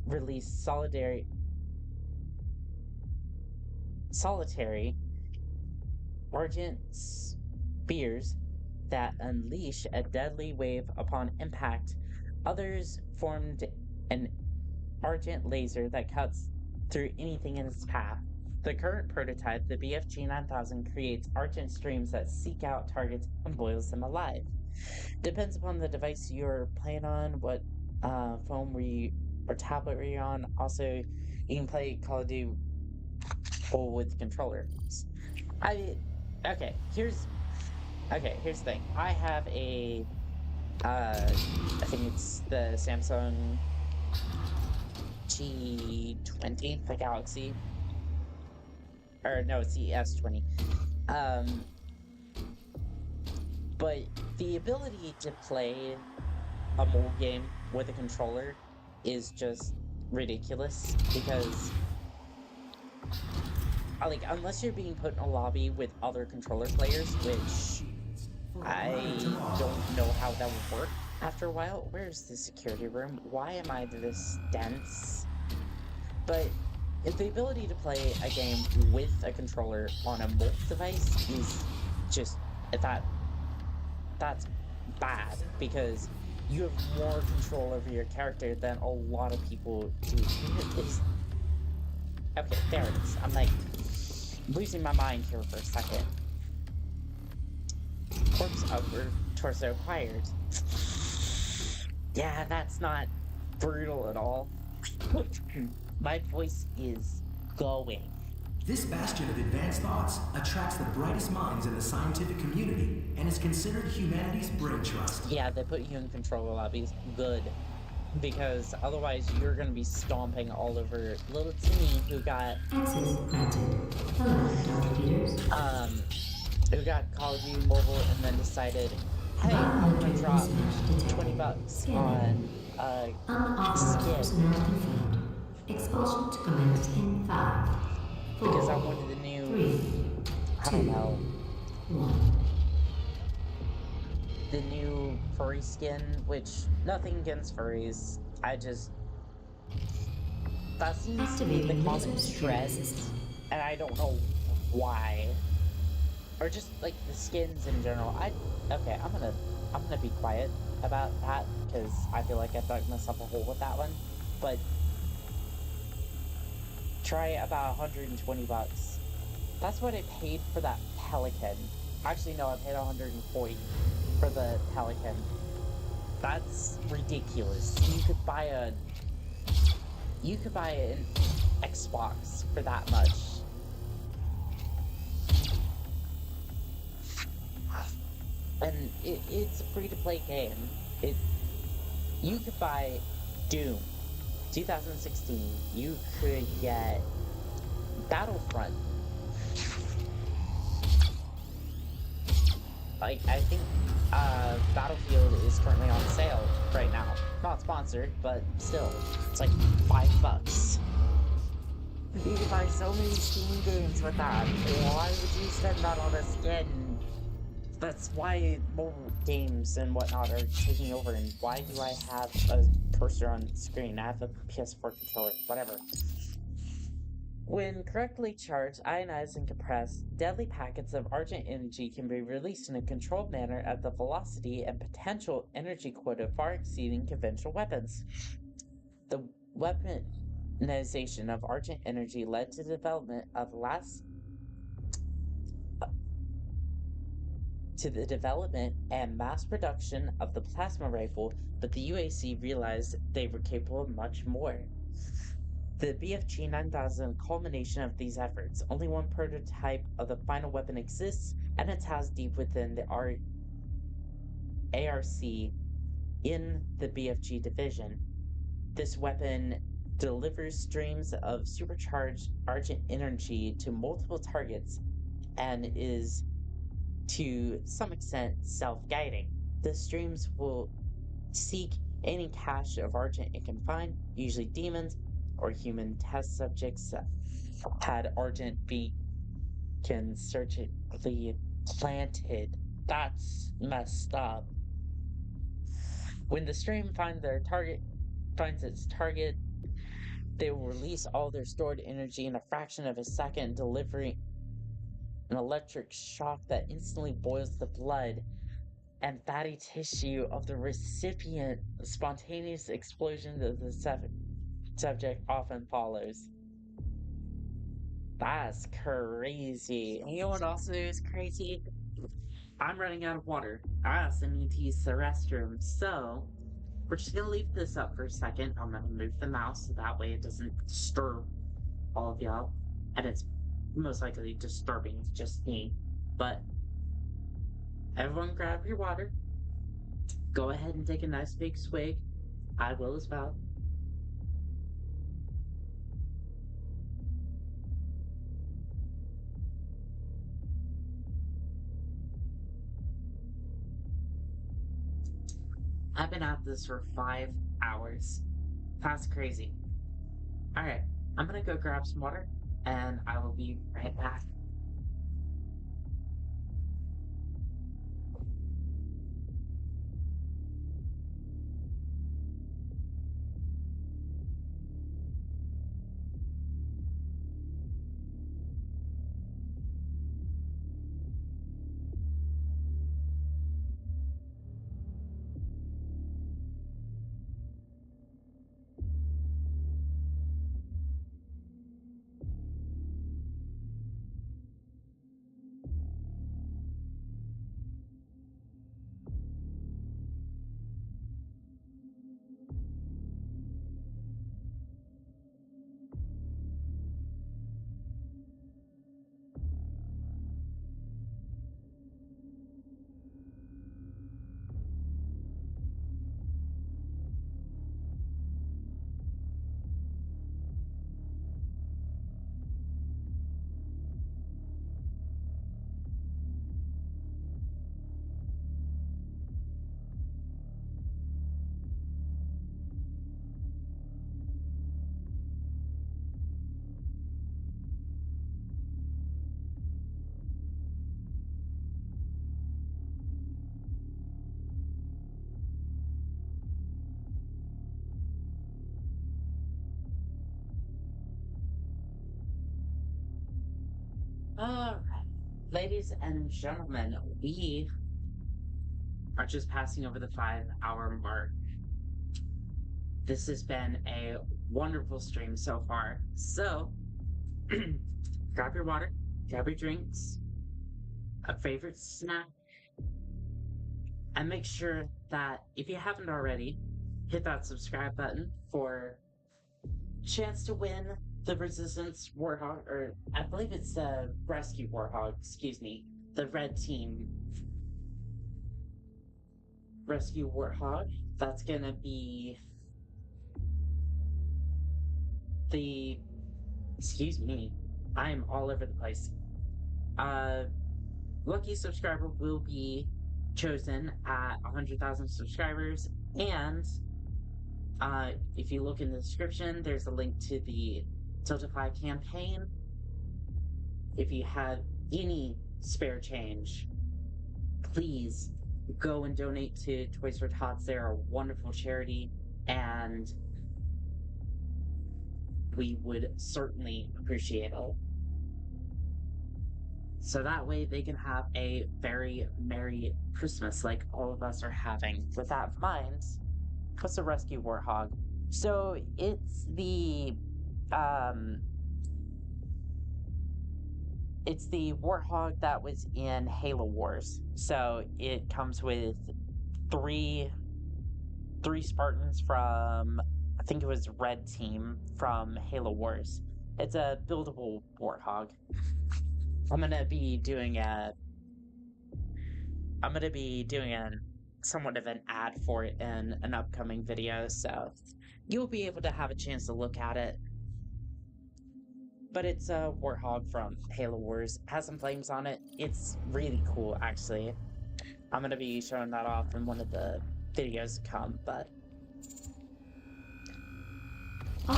release solitary argent spears that unleash a deadly wave upon impact. Others formed an argent laser that cuts through anything in its path. The current prototype, the BFG 9000, creates argent streams that seek out targets and boils them alive. Depends upon the device you're playing on, what phone or tablet were you on. Also, you can play Call of Duty with controllers. Here's the thing. I have a I think it's the Samsung G20, the Galaxy. Or no, it's the S20. But the ability to play a mobile game with a controller is just ridiculous, because unless you're being put in a lobby with other controller players, which I don't know how that would work after a while. Where's the security room? Why am I this dense? But the ability to play a game with a controller on a mobile device is just, that's bad, because you have more control over your character than a lot of people do. Okay, there it is. I'm like losing my mind here for a second. Corpse upper torso acquired. Yeah, that's not brutal at all. My voice is going. This bastion of advanced thoughts attracts the brightest minds in the scientific community and is considered humanity's brain trust. Yeah, they put you in control lobbies. Good. Because otherwise you're gonna be stomping all over little Timmy who got Access granted. Hello, Dr. Peters. who got Call of Duty Mobile and then decided, hey, I'm gonna drop $20 on Unauthorized skin personnel confirmed. Expulsion to commence in 5, 4, because I wanted the new 3, I don't know 1. the new furry skin, which nothing against furries. That seems to be the common trend, and I don't know why. Or just like the skins in general. Okay, I'm gonna be quiet about that because I feel like I dug myself a hole with that one. But try about $120. That's what I paid for that pelican. Actually, no, I paid $140 for the pelican. That's ridiculous. You could buy an Xbox for that much. And it's a free-to-play game. You could buy Doom 2016. You could get Battlefront. Like, I think Battlefield is currently on sale right now. Not sponsored, but still. It's like $5. You can buy so many Steam games with that. Why would you spend that on a skin? That's why mobile games and whatnot are taking over, and why do I have a cursor on screen? I have a PS4 controller, whatever. When correctly charged, ionized, and compressed, deadly packets of argent energy can be released in a controlled manner at the velocity and potential energy quota far exceeding conventional weapons. The weaponization of argent energy led to the development of and mass production of the plasma rifle, but the UAC realized they were capable of much more. The BFG 9000 culmination of these efforts. Only one prototype of the final weapon exists, and it's housed deep within the ARC in the BFG division. This weapon delivers streams of supercharged argent energy to multiple targets and is, to some extent, self-guiding. The streams will seek any cache of argent it can find, usually demons or human test subjects had argent beacons surgically planted. That's messed up. When the stream finds its target, they will release all their stored energy in a fraction of a second, delivering an electric shock that instantly boils the blood and fatty tissue of the recipient. Spontaneous explosion of the subject often follows. That's crazy. And you know what also is crazy? I'm running out of water. I also need to use the restroom, so we're just gonna leave this up for a second. I'm gonna move the mouse so that way it doesn't disturb all of y'all. And it's most likely disturbing just me. But everyone grab your water. Go ahead and take a nice big swig. I will as well. I've been at this for 5 hours. That's crazy. Alright, I'm gonna go grab some water, and I will be right back. Alright, ladies and gentlemen, we are just passing over the 5-hour mark. This has been a wonderful stream so far. So, grab your water, grab your drinks, a favorite snack, and make sure that if you haven't already, hit that subscribe button for a chance to win the Resistance Warthog, or I believe it's the Rescue Warthog, excuse me, the red team Rescue Warthog. That's gonna be the, excuse me, I'm all over the place. Lucky subscriber will be chosen at 100,000 subscribers, and if you look in the description, there's a link to the Tiltify campaign. If you have any spare change, please go and donate to Toys for Tots. They're a wonderful charity, and we would certainly appreciate it. So that way they can have a very Merry Christmas like all of us are having. With that in mind, what's a Rescue Warthog? So it's the Warthog that was in Halo Wars. So it comes with three Spartans from, I think it was Red Team from Halo Wars. It's a buildable Warthog. I'm gonna be doing somewhat of an ad for it in an upcoming video, so you'll be able to have a chance to look at it. But it's a Warthog from Halo Wars. It has some flames on it. It's really cool, actually. I'm gonna be showing that off in one of the videos to come, but I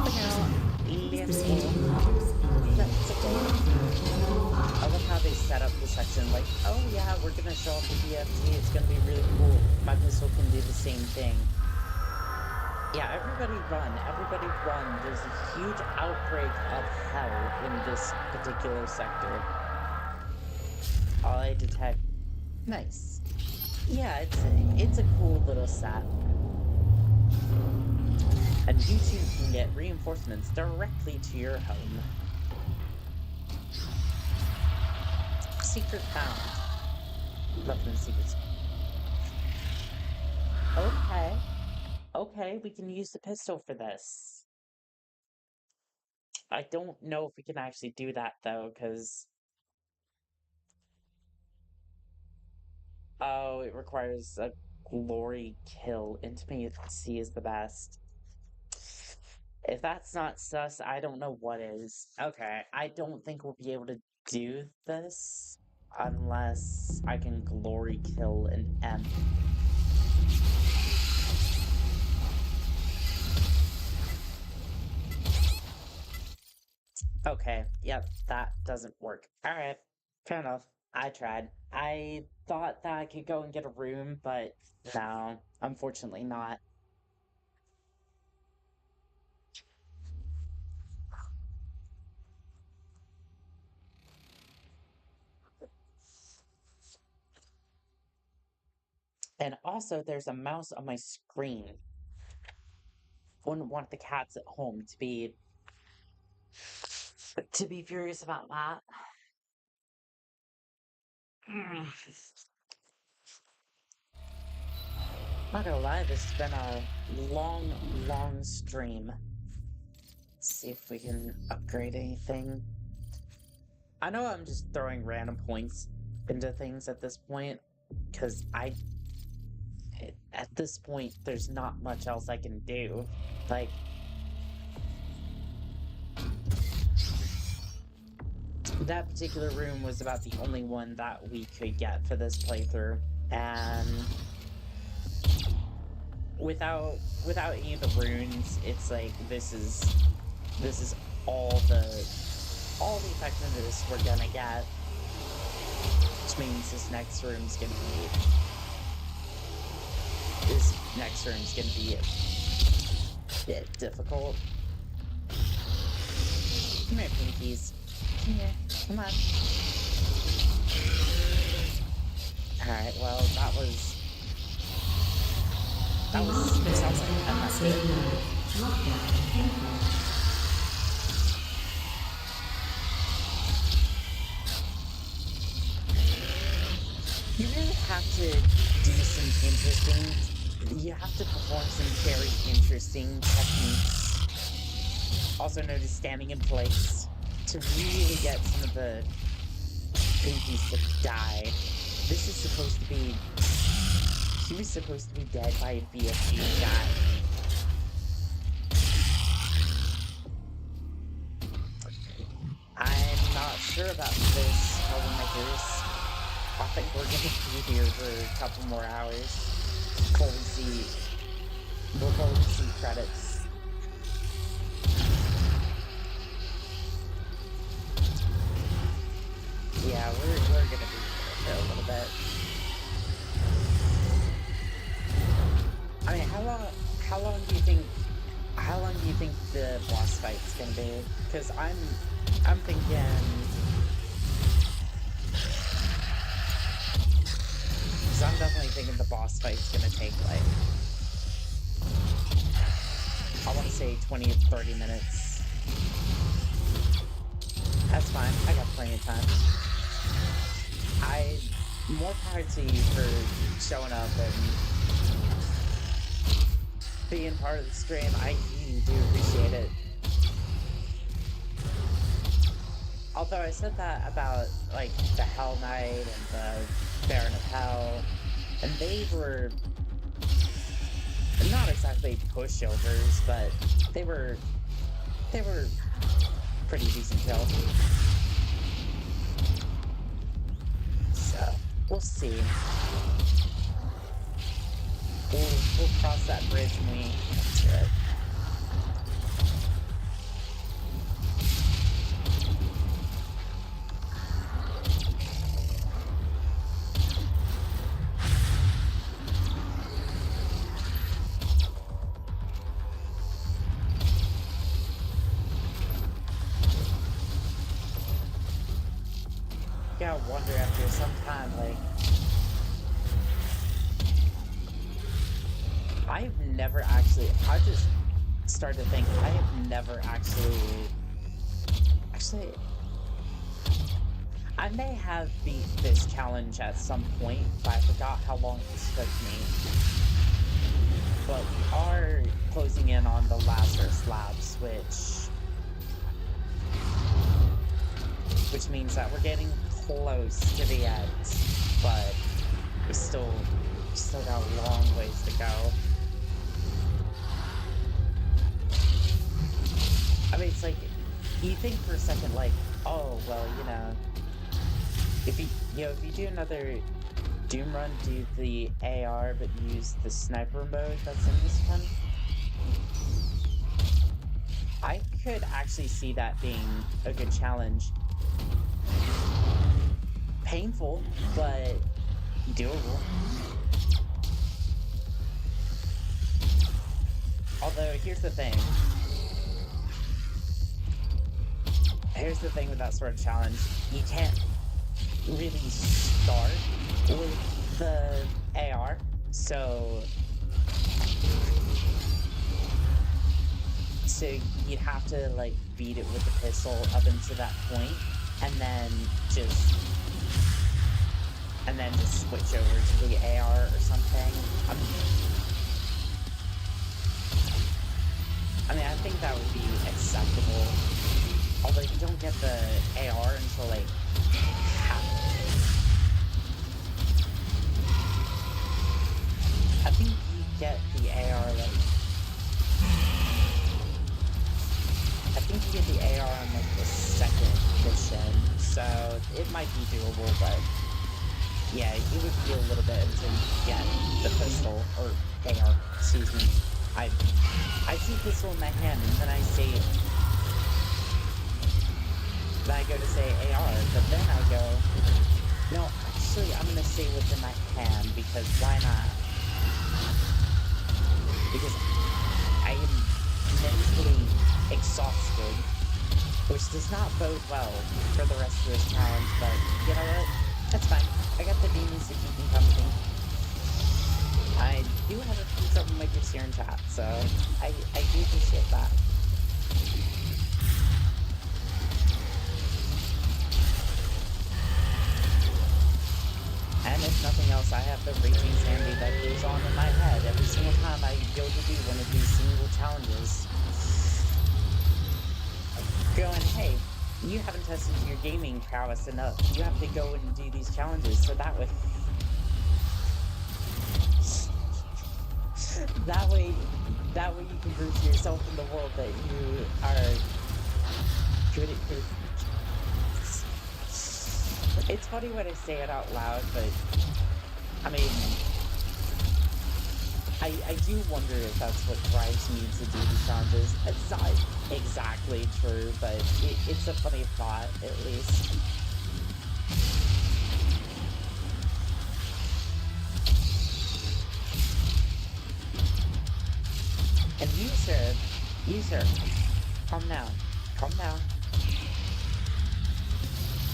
love how they set up the section like, oh yeah, we're gonna show off the BFG, it's gonna be really cool. My pistol can do the same thing. Yeah, everybody run. There's a huge outbreak of hell in this particular sector. All I detect. Nice. Yeah, it's a cool little set. And you too can get reinforcements directly to your home. Secret found. Left in secrets. Okay, we can use the pistol for this. I don't know if we can actually do that though, because oh, it requires a glory kill. Intimacy is the best. If that's not sus, I don't know what is. Okay, I don't think we'll be able to do this unless I can glory kill an M. Okay, yep, that doesn't work. Alright, fair enough. I tried. I thought that I could go and get a room, but no, unfortunately not. And also, there's a mouse on my screen. Wouldn't want the cats at home to be furious about that. Not gonna lie, this has been a long stream. Let's see if we can upgrade anything. I know I'm just throwing random points into things at this point, because at this point, there's not much else I can do. Like, that particular room was about the only one that we could get for this playthrough, and without any of the runes, it's like this is all the effectiveness we're gonna get, which means this next room's gonna be a bit difficult. Come here, Pinkies. Yeah, come on. Alright, well, that was... It sounds like effective. You really have to do some interesting... You have to perform some very interesting techniques, also known as standing in place, to really get some of the babies to die. This is supposed to be... He was supposed to be dead by a BFG shot. I'm not sure about this, Troublemakers. I think we're gonna be here for a couple more hours before we see credits. Yeah, we're gonna be here for a little bit. I mean, how long do you think the boss fight's gonna be? Because I'm thinking... Because I'm definitely thinking the boss fight's gonna take, like... I want to say 20 to 30 minutes. That's fine, I got plenty of time. More power to you for showing up and being part of the stream. I really do appreciate it. Although I said that about, like, the Hell Knight and the Baron of Hell, and they were not exactly pushovers, but they were pretty decent kills. So, we'll see. We'll cross that bridge when we get to it. Yeah, I wonder after some time, like... I've never actually... I just started to think, I have never actually... Actually... I may have beat this challenge at some point, but I forgot how long this took me. But we are closing in on the Lazarus Labs, which means that we're getting close to the end, but we still got a long ways to go. I mean, it's like, you think for a second, like, oh, well, you know, if you do another Doom run, do the AR, but use the sniper mode that's in this one, I could actually see that being a good challenge. Painful, but doable. Although, here's the thing. Here's the thing with that sort of challenge. You can't really start with the AR, so you'd have to, like, beat it with the pistol up until that point, and then just switch over to the AR or something. I mean, I think that would be acceptable. Although you don't get the AR until, like, I think you get the AR, like... I think you get the AR on, like, the second mission, so it might be doable, but... Yeah, it would be a little bit until you get the pistol, or AR, excuse me. I see pistol in my hand, and then I say... Then I go to say AR, but then I go... No, actually, I'm gonna say what's in my hand, because why not? Because I am mentally exhausted, which which does not bode well for the rest of this challenge, but you know what? That's fine. I got the demons to keep me company. I do have a few troublemakers here in chat, so I do appreciate that. And if nothing else, I have the raging sandy that goes on in my head every single time I go to do one of these single challenges. Going, hey, you haven't tested your gaming prowess enough. You have to go and do these challenges, so that way... that way you can prove to yourself in the world that you are good at your... It's funny when I say it out loud, but I mean, I do wonder if that's what drives me to do these challenges. It's not exactly true, but it's a funny thought, at least. And you sir, calm down, calm down.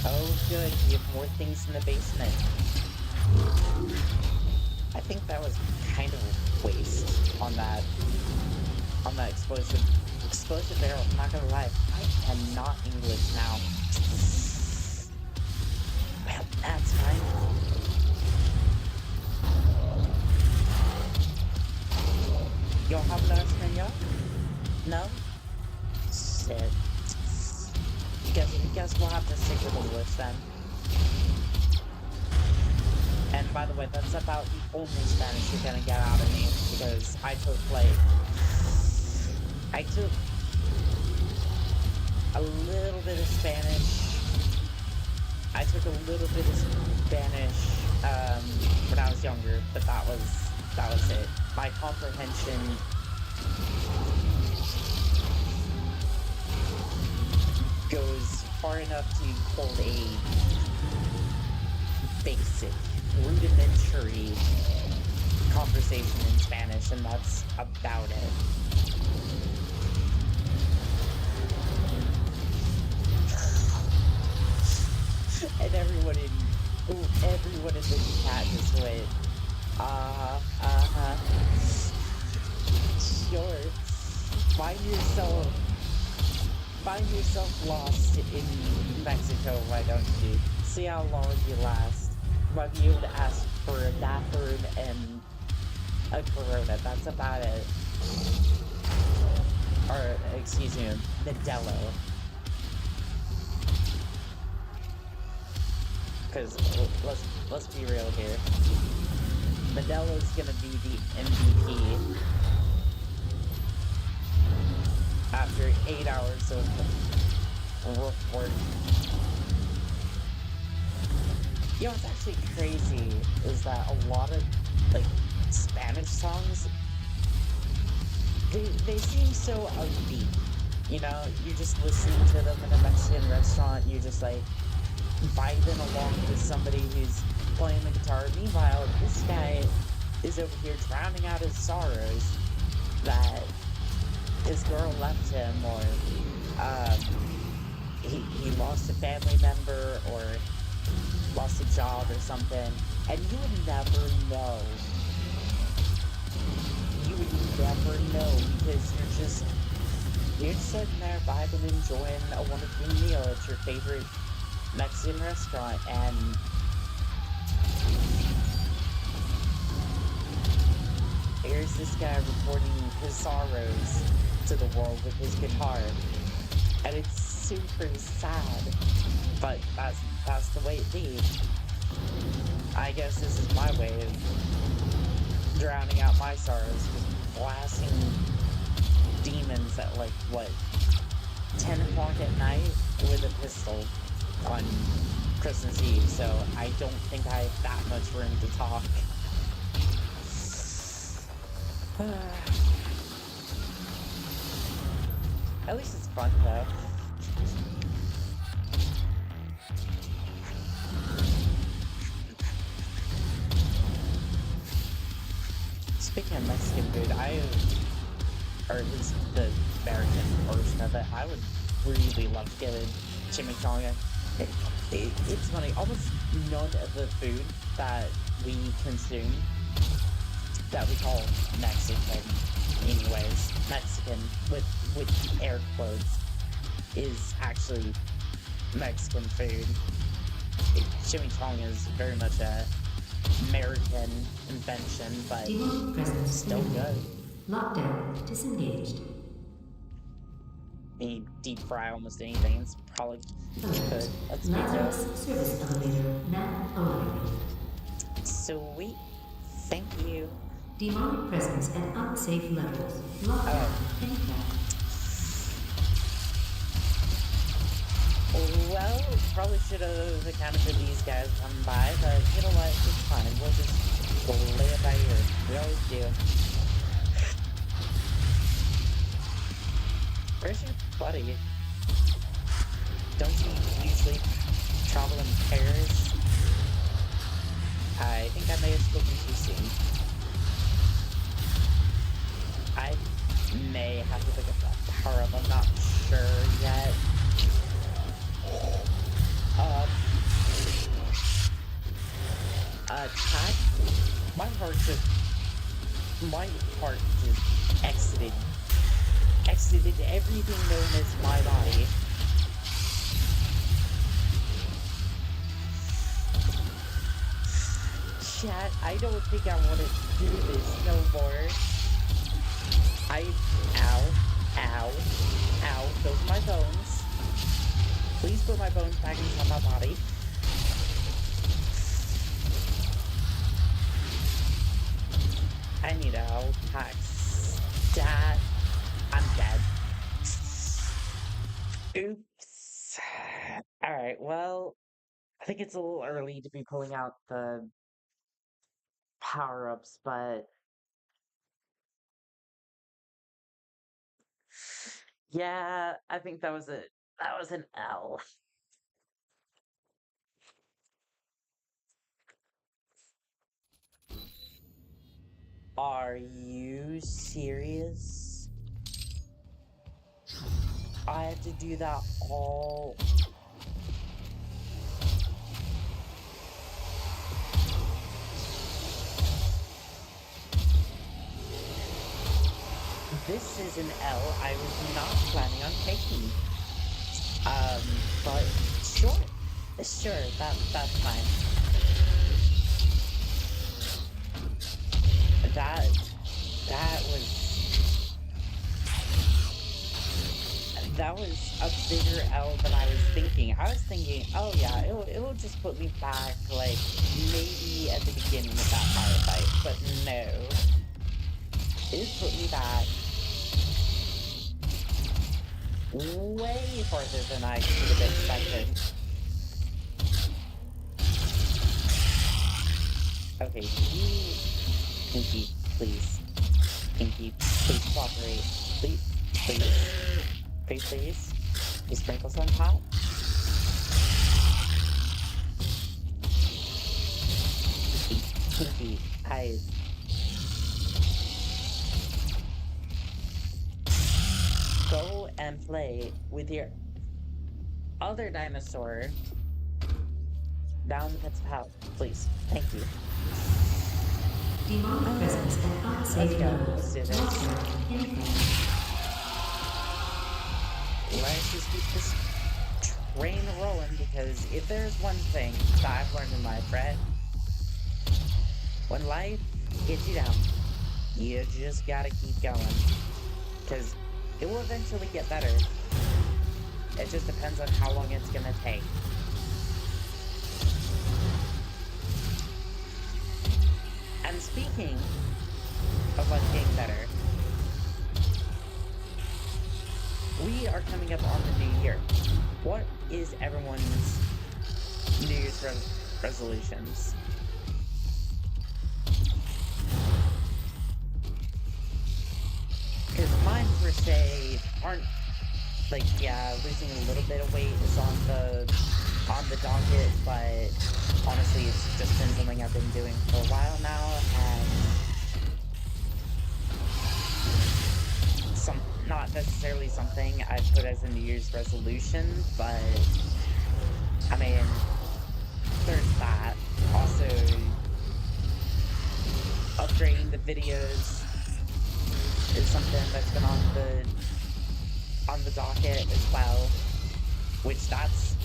Oh good, you have more things in the basement. I think that was kind of a waste on that explosive barrel. I'm not gonna lie, I cannot English now. Well, that's fine. Y'all have last español? No? Shit. Guess we'll have to stick with English then. And by the way, that's about the only Spanish you're gonna get out of me, because I took a little bit of Spanish. I took a little bit of Spanish when I was younger, but that was it. My comprehension goes far enough to hold a basic, rudimentary conversation in Spanish, and that's about it. And everyone in the chat just went, sure. Find yourself lost in Mexico, why don't you? See how long you last. Might be able to ask for a bathroom and a Corona, that's about it. Or, excuse me, Modelo. Because, let's be real here. Modelo's gonna be the MVP. After 8 hours of rough work. You know, what's actually crazy is that a lot of, like, Spanish songs, they seem so upbeat. You know, you just listen to them in a Mexican restaurant, you're just, like, vibing along with somebody who's playing the guitar. Meanwhile, this guy is over here drowning out his sorrows that his girl left him, or he lost a family member, or lost a job or something, and you would never know. You would never know, because you're sitting there vibing, enjoying a wonderful meal at your favorite Mexican restaurant, and here's this guy reporting his sorrows to the world with his guitar, and it's super sad, but that's the way it be. I guess this is my way of drowning out my sorrows, just blasting demons at, like, what, 10 o'clock at night with a pistol on Christmas Eve, so I don't think I have that much room to talk. At least it's fun, though. Speaking of Mexican food, or at least the American version of it, I would really love good chimichanga. It's funny, almost none of the food that we consume that we call Mexican, anyways, Mexican with air quotes, is actually Mexican food. Chimichanga is very much a American invention, but Demonic presence still good. Lockdown disengaged. You deep fry almost anything, it's probably good. Let's be real. Lazarus service elevator now alive. Sweet. Thank you. Demonic presence at unsafe levels. Lockdown impact. Well, probably should have accounted for these guys coming by, but you know what? It's fine. We'll just lay it by ear. We always do. Where's your buddy? Don't you usually travel in pairs? I think I may have spoken too soon. I may have to pick up that power up. I'm not sure yet. Attack? My heart just exited everything known as my body. Chat, I don't think I want to do this no more. Ow, those are my bones. Please put my bones back inside my body. I need a health pack. Stat. I'm dead. Oops. Alright, well, I think it's a little early to be pulling out the power-ups, but yeah, I think that was an L. Are you serious? I have to do that all. This is an L I was not planning on taking. But sure, that's fine. That was a bigger L than I was thinking. I was thinking, oh yeah, it'll just put me back, like, maybe at the beginning of that firefight, but no. It put me back way farther than I could have expected. Okay, Pinky, please. Pinky, please cooperate. Please. Please. You sprinkles on top. Pinky, go and play with your other dinosaur down the pits of hell, please. Thank you. Demonic presence at unsafe levels. Let's do this. Lockdown impact. Let's just keep this train rolling, because if there's one thing that I've learned in life, right? When life gets you down, you just gotta keep going. Because it will eventually get better. It just depends on how long it's gonna take. And speaking of life getting better, we are coming up on the new year. What is everyone's New Year's resolutions? Because mine, per se, aren't, like, yeah, losing a little bit of weight is on the docket, but honestly, it's just been something I've been doing for a while now, and not necessarily something I put as a New Year's resolution, but I mean, there's that. Also, upgrading the videos is something that's been on the docket as well, which that's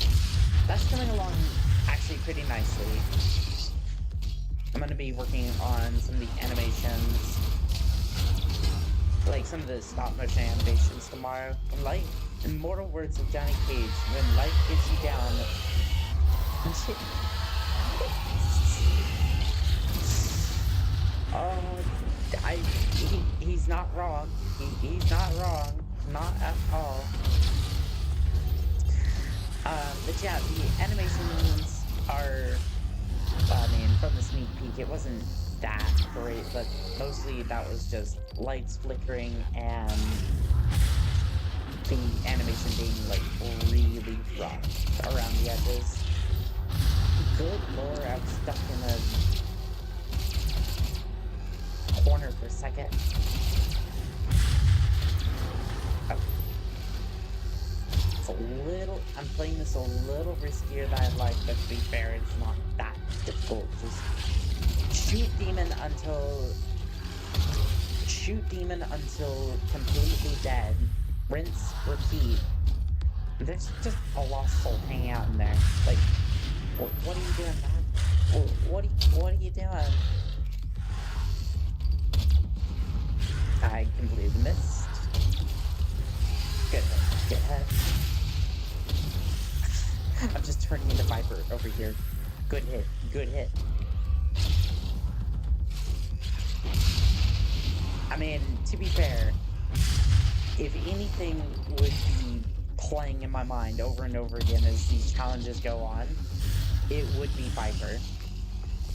coming along actually pretty nicely. I'm gonna be working on some of the animations, like some of the stop motion animations tomorrow. Immortal words of Johnny Cage, when life gets you down. He's not wrong. He's not wrong. Not at all. But yeah, the animations are, I mean, from the sneak peek, it wasn't that great, but mostly that was just lights flickering and the animation being, like, really rough around the edges. Good lord, I was stuck in a corner for a second. Oh. I'm playing this a little riskier than I'd like, but to be fair, it's not that difficult. Just shoot demon until completely dead. Rinse, repeat. There's just a lost soul hanging out in there. Like, what are you doing, man? What are you doing? I completely missed. Good hit. I'm just turning into Viper over here. Good hit. I mean, to be fair, if anything would be playing in my mind over and over again as these challenges go on, it would be Viper.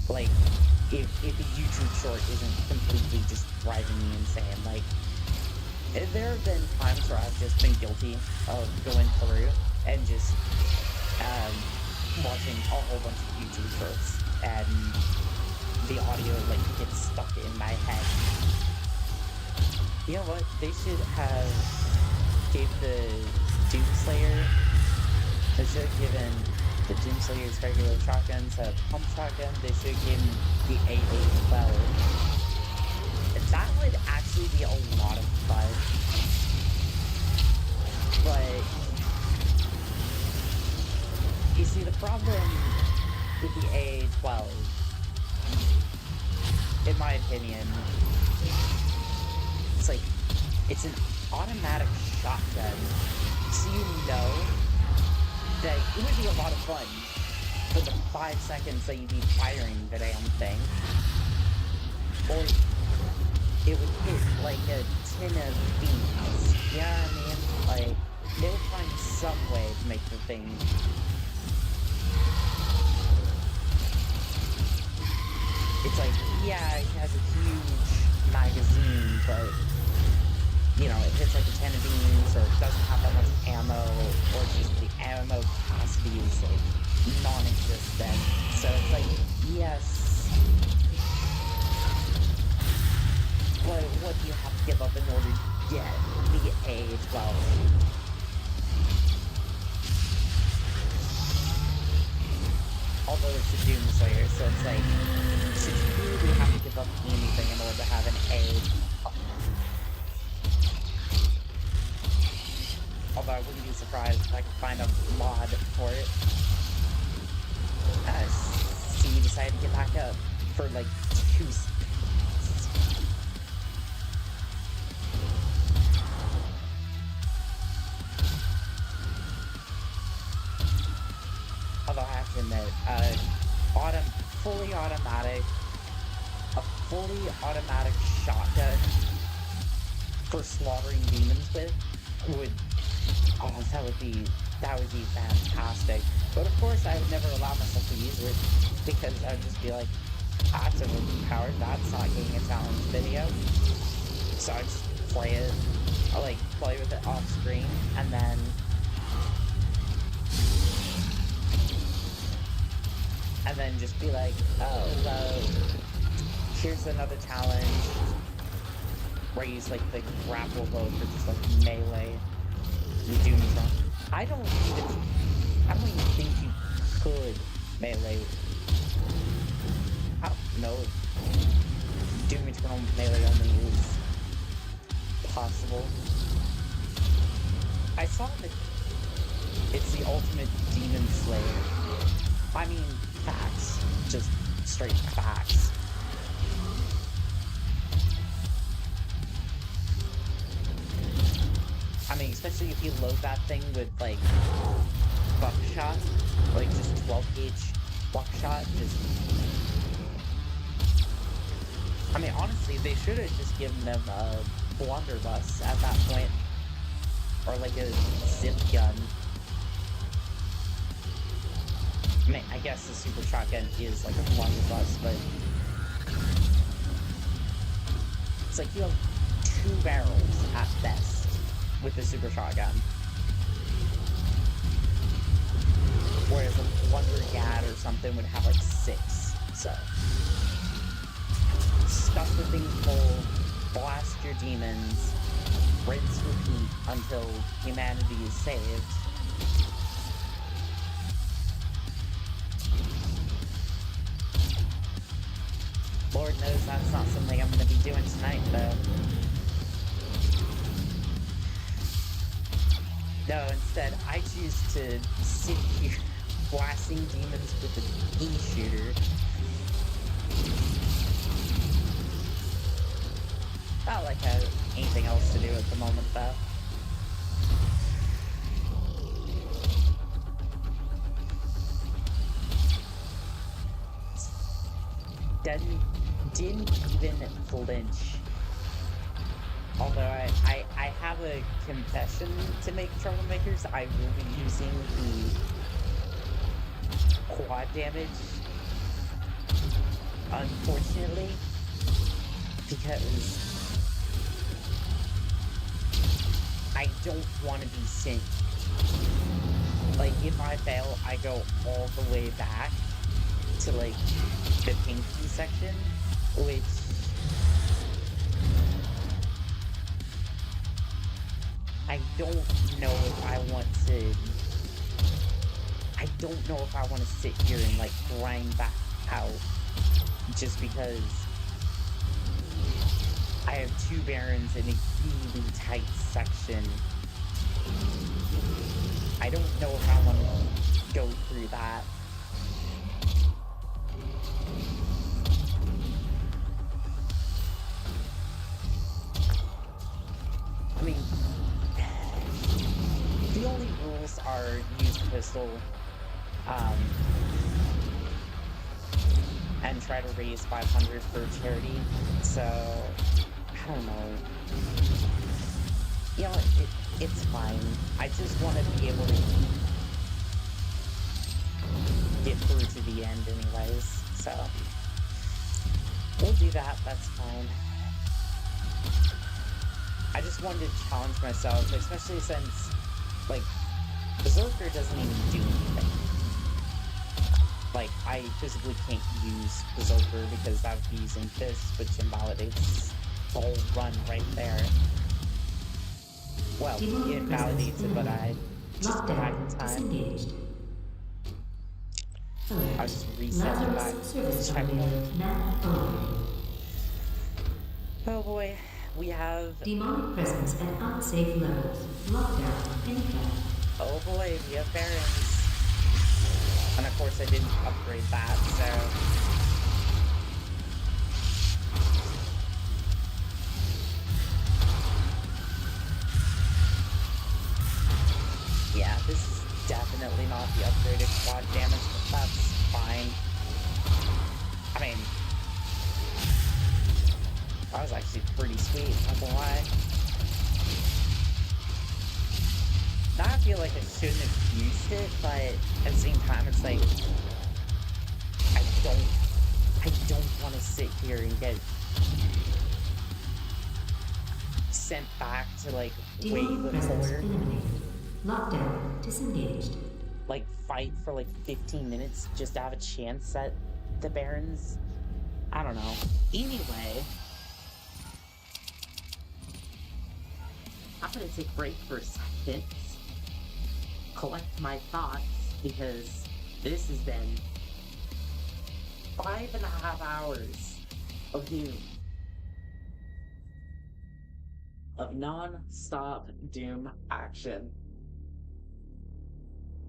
Like, if a YouTube short isn't completely just driving me insane. Like, there have been times where I've just been guilty of going through and just watching a whole bunch of YouTube shorts, and the audio, like, gets stuck in my head. You know what? They should have gave the Doomslayer, they should have given the Doomslayer's regular shotguns a pump shotgun. They should have given the AA-12. That would actually be a lot of fun. But you see, the problem with the AA-12, in my opinion, it's like, it's an automatic shotgun, so you know that it would be a lot of fun for the 5 seconds that you'd be firing the damn thing. Or it would hit like a tin of beans. You know what I mean? Like, they would find some way to make the thing. It's like, yeah, it has a huge magazine, but, you know, it hits like a 10 of beans, or it doesn't have that much ammo, or just the ammo capacity is like non-existent. So it's like, yes, what do you have to give up in order to get the AA-12? Although it's a Doomslayer, so it's like, should you really have to give up anything in order to have an A? Although I wouldn't be surprised if I could find a mod for it. See, you decided to get back up for like 2 seconds. Although I have to admit, a fully automatic shotgun for slaughtering demons with would, oh, that would be fantastic. But of course, I would never allow myself to use it, because I would just be like, that's overpowered, that's not getting a challenge video. So I just play it, I like play with it off screen, and then just be like, oh, well, here's another challenge. where I use like the grapple bow for just like melee Doomtron. I don't even think you could melee. I don't know if Doom Eternal melee only is possible. I saw that it's the ultimate demon slayer. I mean, facts. Just straight facts. I mean, especially if you load that thing with, like, buckshot, like, just 12-gauge buckshot, just... I mean, honestly, they should have just given them a blunderbuss at that point. Or, like, a zip gun. I mean, I guess the super shotgun is, like, a blunderbuss, but... It's like you have 2 barrels at best with the super shotgun. Whereas a Blundergat or something would have like 6. So stuff the thing full, blast your demons, rinse, repeat until humanity is saved. Lord knows that's not something I'm gonna be doing tonight though. No, instead, I choose to sit here blasting demons with an E-shooter. Not like I have anything else to do at the moment, though. Didn't even flinch. Although I have a confession to make, Troublemakers. I will be using the quad damage, unfortunately, because I don't want to be sent. Like, if I fail, I go all the way back to, like, the pinky section, which... I don't know if I want to... I don't know if I want to sit here and, like, grind back out just because I have 2 barons in a really tight section. I don't know if I want to go through that. I mean, the only rules are use pistol, and try to raise 500 for charity, so, I don't know. You know, it's fine. I just want to be able to get through to the end anyways, so. We'll do that, that's fine. I just wanted to challenge myself, especially since, like, Berserker doesn't even do anything. Like, I physically can't use Berserker because that would be using Fist, which invalidates the whole run right there. Well, it invalidates it, but I just go back in time. I was just resetting back this time. Oh boy, we have... Demonic presence at unsafe levels. Lockdown. Annika. Oh boy, we have barons. And of course I didn't upgrade that, so... Yeah, this is definitely not the upgraded quad damage, but that's fine. I mean... that was actually pretty sweet, not gonna lie. Now I feel like I shouldn't have used it, but at the same time it's like... I don't want to sit here and get... sent back to, like, way before... Lockdown disengaged. Like, fight for, like, 15 minutes just to have a chance at the barons? I don't know. Anyway... I'm gonna take a break for a second, collect my thoughts, because this has been 5.5 hours of Doom. Of non-stop Doom action.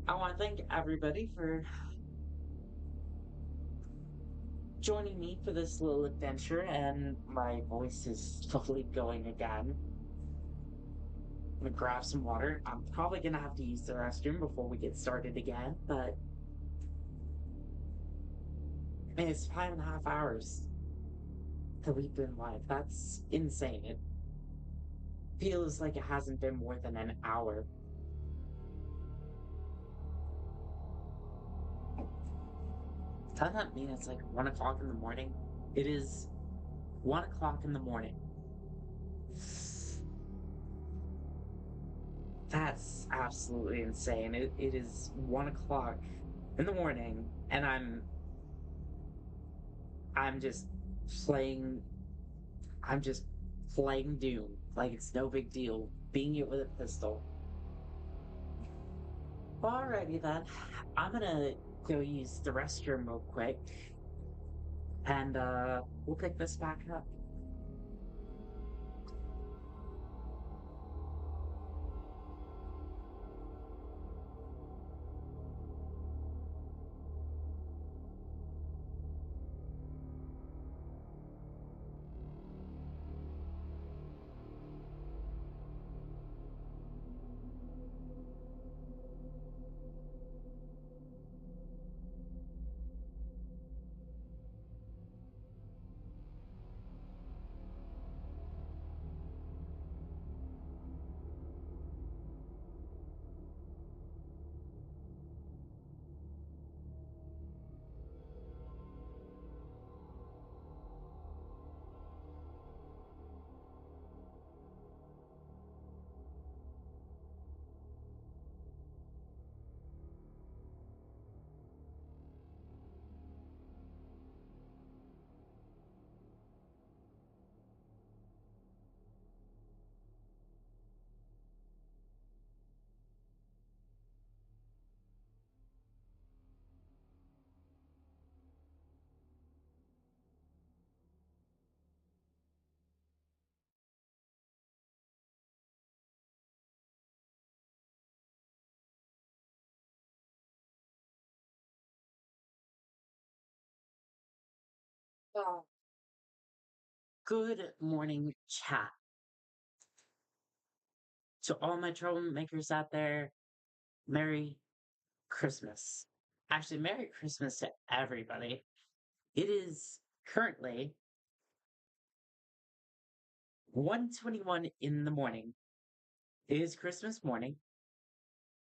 I want to thank everybody for joining me for this little adventure, and my voice is slowly going again. I'm gonna grab some water. I'm probably gonna have to use the restroom before we get started again, but man, it's 5.5 hours that we've been live. That's insane. It feels like it hasn't been more than an hour. Doesn't that mean it's like 1 o'clock in the morning? It is 1 o'clock in the morning. That's absolutely insane. It is 1 o'clock in the morning, and I'm just playing I'm just playing Doom like it's no big deal, being it with a pistol. Alrighty then. I'm gonna go use the restroom real quick, and we'll pick this back up. Oh. Good morning, chat. To all my troublemakers out there, Merry Christmas. Actually, Merry Christmas to everybody. It is currently 1:21 in the morning. It is Christmas morning.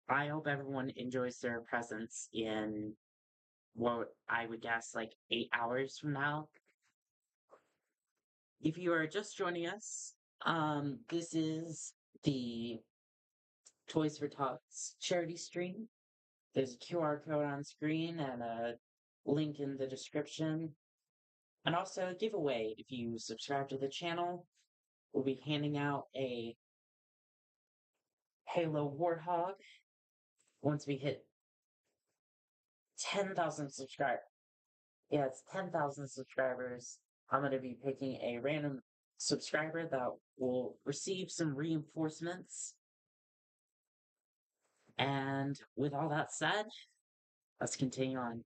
I hope everyone enjoys their presents in what I would guess like 8 hours from now. If you are just joining us, this is the Toys for Tots charity stream. There's a QR code on screen and a link in the description. And also a giveaway. If you subscribe to the channel, we'll be handing out a Halo Warthog once we hit 10,000 subscribers. Yeah, it's 10,000 subscribers. I'm going to be picking a random subscriber that will receive some reinforcements. And with all that said, let's continue on.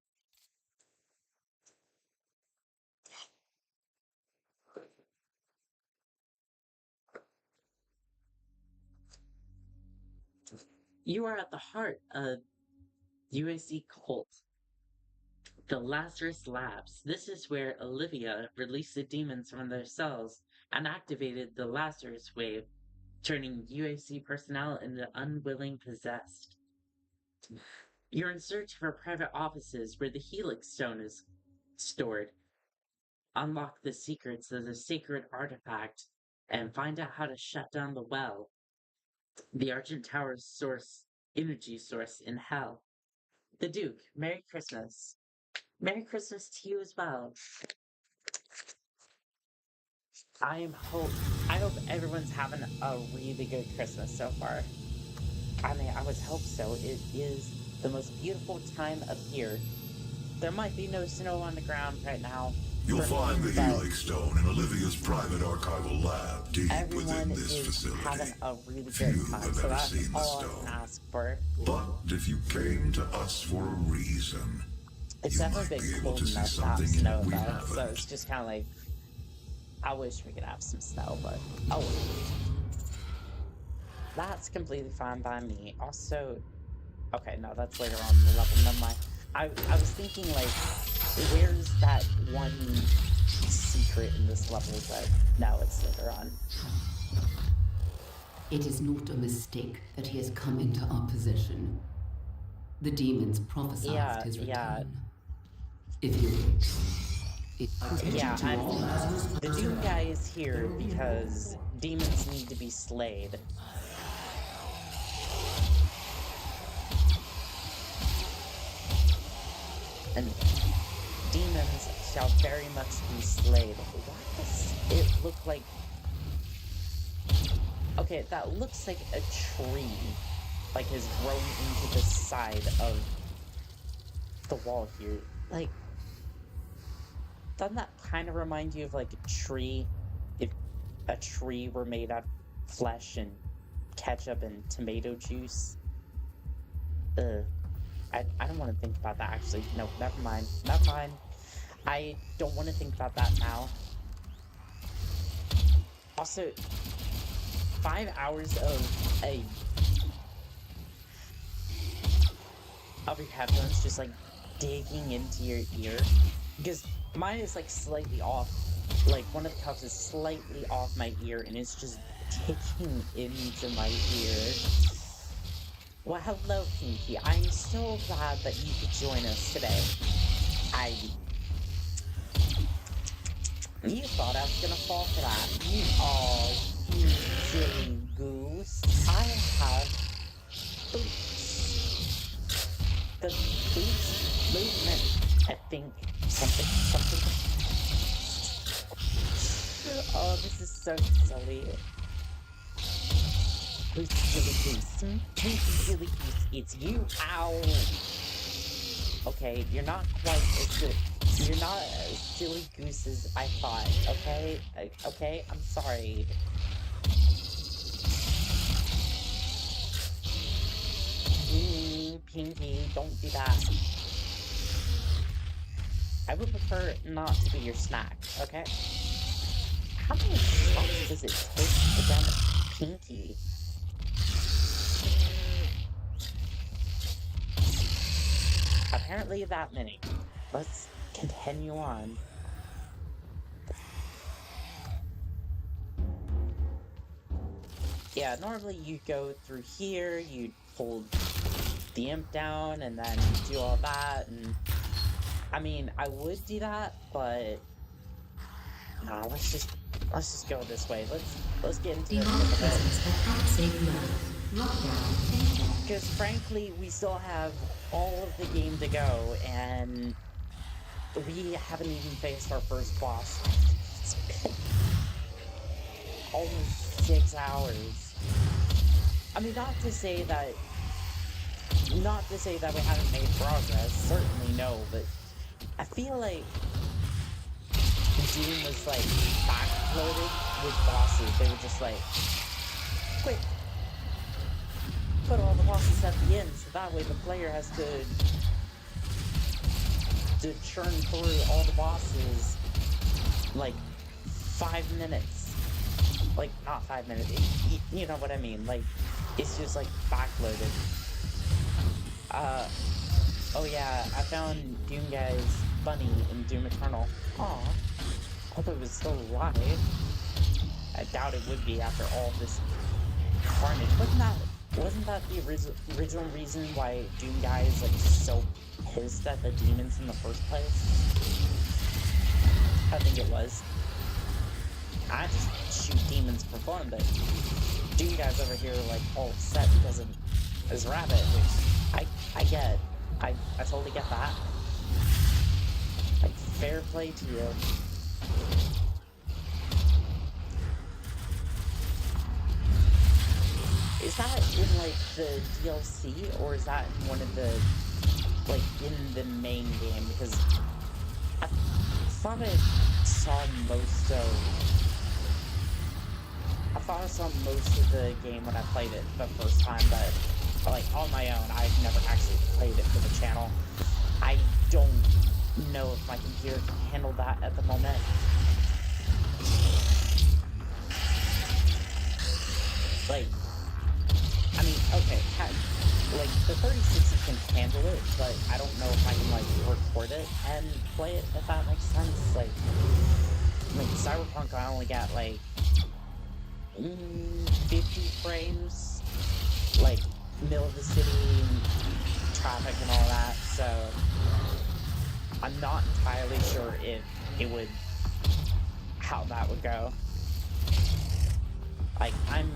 You are at the heart of UAC Cult, the Lazarus Labs. This is where Olivia released the demons from their cells and activated the Lazarus wave, turning UAC personnel into unwilling possessed. You're in search for private offices where the Helix Stone is stored. Unlock the secrets of the sacred artifact and find out how to shut down the well, the Argent Tower's energy source in hell. The Duke, Merry Christmas. Merry Christmas to you as well. I hope everyone's having a really good Christmas so far. I mean, I would hope so. It is the most beautiful time of year. There might be no snow on the ground right now. You'll for find me, the but Helix Stone in Olivia's private archival lab deep everyone within this is facility. having a really Few good time, have so ever that's seen the all I stone. can ask for. But if you came to us for a reason, It's you definitely might be been able cold to see enough to have something in snow it we though, so haven't. it's just kind of like, I wish we could have some snow, but oh well. That's completely fine by me. Also, okay, no, that's later on in the level, never mind. I was thinking, like, where's that one secret in this level, but no, it's later on. It is not a mistake that he has come into our possession. The demons prophesied his return. If he wakes, it could be Yeah, I mean, the Doom guy is here because demons need to be slayed. And demons shall very much be slayed. Why does it look like... Okay, that looks like a tree, like, has grown into the side of the wall here. Like, doesn't that kind of remind you of, like, a tree? If a tree were made out of flesh and ketchup and tomato juice? Ugh. I don't want to think about that, actually. No, never mind. Never mind. I don't want to think about that now. Also, 5 hours of your headphones just, like, digging into your ear. Because mine is, like, slightly off. Like, one of the cups is slightly off my ear, and it's just digging into my ear. Well, hello, Pinky. I'm so glad that you could join us today. You thought I was gonna fall for that. You silly goose. I have boots. The boots movement, I think, something. Oh, this is so silly. Who's the silly goose? Who's the silly goose? It's you. Ow. Okay, you're not quite you're not as silly goose as I thought, okay? Okay, I'm sorry. Pinky, don't do that. I would prefer not to be your snack, okay? How many shots does it take to get Pinky? Apparently that many. Let's continue on. Yeah, normally you go through here, you hold the imp down, and then do all that, and... I mean, I would do that, but... Nah, let's just go this way. Let's get into this a little bit. Because frankly, we still have all of the game to go, and we haven't even faced our first boss. It's been almost 6 hours. I mean, not to say that we haven't made progress, certainly no, but I feel like Doom was like backloaded with bosses. They were just like, quick, put all the bosses at the end, so that way the player has to churn through all the bosses like 5 minutes. Like, not 5 minutes, you know what I mean, like, it's just like backloaded. Oh yeah, I found Doom Guy's bunny in Doom Eternal. Aw, hope it was still alive. I doubt it would be after all this carnage. Wasn't that the original reason why Doom Guy is like so pissed at the demons in the first place? I think it was. I just shoot demons for fun, but Doom Guy's over here like all upset because of his rabbit, which I get. I totally get that. Like, fair play to you. that in, like, the DLC, or is that in one of the, like, in the main game? Because I thought I saw most of... I thought I saw most of the game when I played it the first time, but, like, on my own, I've never actually played it for the channel. I don't know if my computer can handle that at the moment. Like, I mean, okay, like, the 3060 can handle it, but I don't know if I can, like, record it and play it, if that makes sense. Like, I mean, Cyberpunk, I only got, like, 50 frames, like, middle of the city, and traffic and all that, so I'm not entirely sure if it would, how that would go. Like, I'm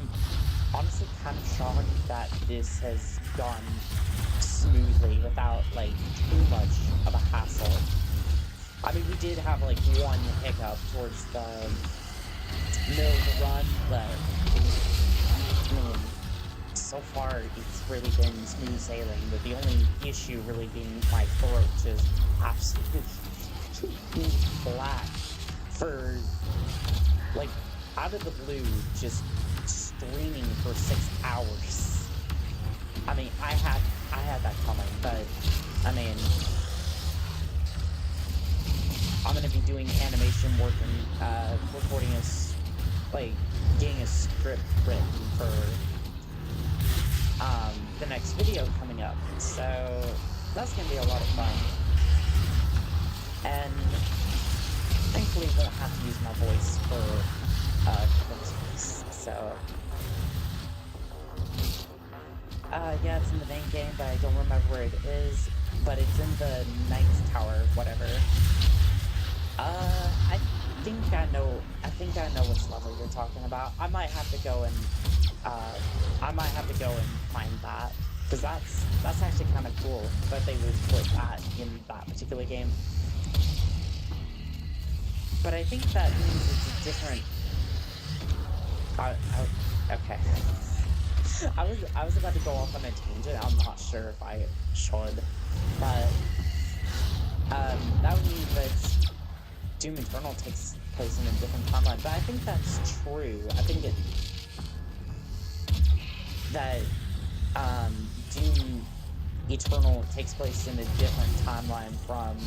honestly kind of shocked that this has gone smoothly without, like, too much of a hassle. I mean, we did have, like, one hiccup towards the middle of the run, but, I mean, so far it's really been smooth sailing, with the only issue really being my throat just absolutely black for, like, out of the blue, just streaming for 6 hours. I mean, I had that coming, but, I mean, I'm gonna be doing animation work and, recording like, getting a script written for, the next video coming up, so that's gonna be a lot of fun. And thankfully I won't have to use my voice for, voice, so... yeah, it's in the main game, but I don't remember where it is, but it's in the Knight's Tower, whatever. I think I know which level you're talking about. I might have to go and find that, because that's actually kind of cool that they would put that in that particular game. But I think that means it's a different... okay. I was about to go off on a tangent. I'm not sure if I should, but that would mean that Doom Eternal takes place in a different timeline. But I think that's true. I think that Doom Eternal takes place in a different timeline from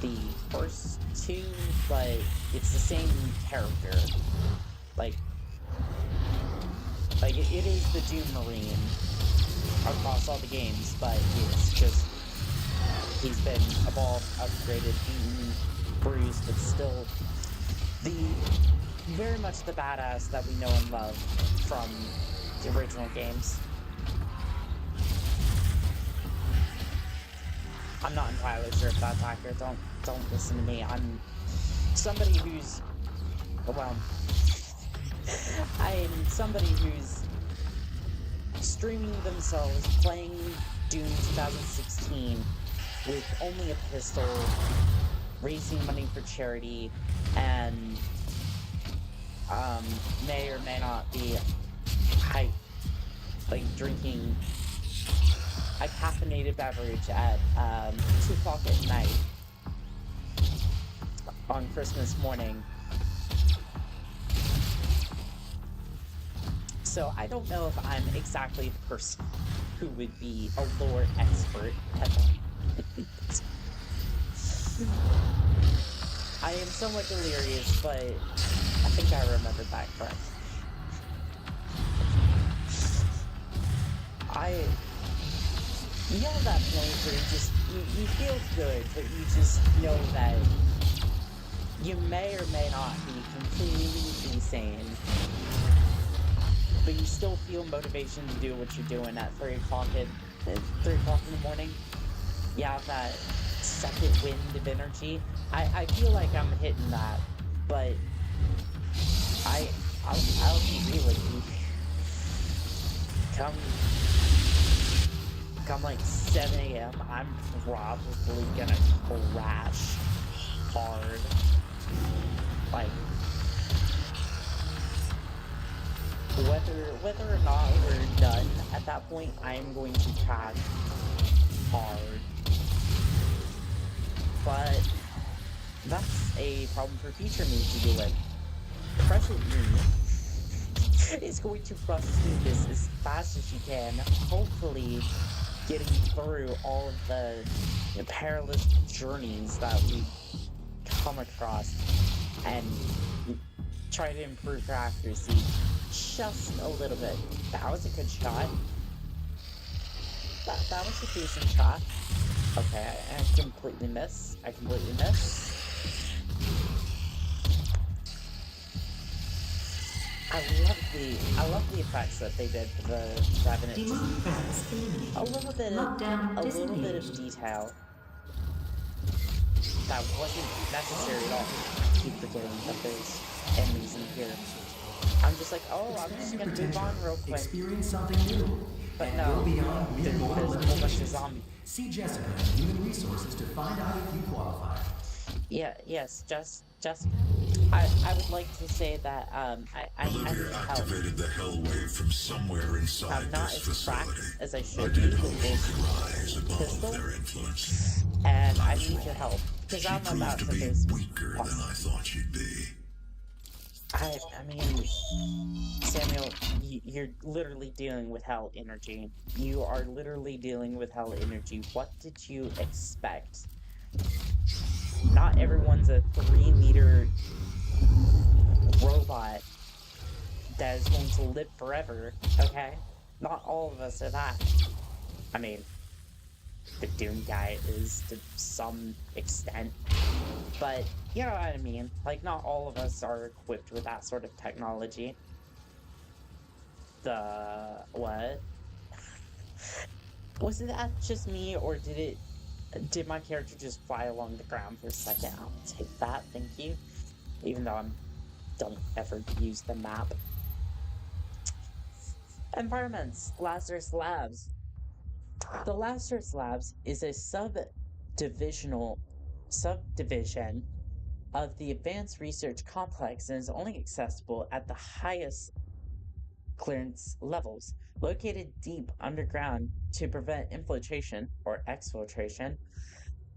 the first two, but it's the same character. Like it is the Doom Marine across all the games, but it's just, he's been evolved, upgraded, beaten, bruised, but still very much the badass that we know and love from the original games. I'm not entirely sure if that's accurate. Don't listen to me. I'm somebody who's, well, I am somebody who's streaming themselves playing Doom 2016 with only a pistol, raising money for charity, and may or may not be drinking a caffeinated beverage at 2 o'clock at night on Christmas morning. So I don't know if I'm exactly the person who would be a lore expert at that. I am somewhat delirious, but I think I remembered that correct. You know that point where you feel good, but you just know that you may or may not be completely insane, but you still feel motivation to do what you're doing at 3 o'clock in the morning. You have that second wind of energy. I feel like I'm hitting that, but I'll be real with you. Come like 7 a.m., I'm probably gonna crash hard. Like, whether or not we're done at that point, I am going to crash hard. But that's a problem for future me to deal with. Present me is going to rush through this as fast as she can, hopefully getting through all of the perilous journeys that we come across and try to improve her accuracy just a little bit. That was a good shot. That was a decent shot. Okay, I completely miss. I completely miss. I love the effects that they did for the Revenant. A little bit of detail that wasn't necessary at all. I keep forgetting that there's enemies in here. I'm just like, oh, I'm just gonna move on real quick. Experience something new. But and no, go beyond mere mortal there's a whole bunch of limitations. zombies. See Jessica in Human Resources to find out if you qualify. Yes, just I would like to say that I Olivia need help. activated the hell wave from somewhere inside I'm not this as facility. cracked as I I should did be hope with you this could rise above pistol, their influence. and I After need your all, help because she I'm proved about to to be face. weaker than I thought she'd be. I mean, Samuel, you're literally dealing with hell energy. You are literally dealing with hell energy. What did you expect? Not everyone's a 3-meter robot that is going to live forever, okay? Not all of us are that. I mean, the Doom guy is to some extent. But, you know what I mean? Like, not all of us are equipped with that sort of technology. What? Was that just me, or did my character just fly along the ground for a second? I'll take that, thank you. Even though I don't ever use the map. Environments, Lazarus Labs. The Lazarus Labs is a subdivision of the Advanced Research Complex and is only accessible at the highest clearance levels. Located deep underground to prevent infiltration or exfiltration,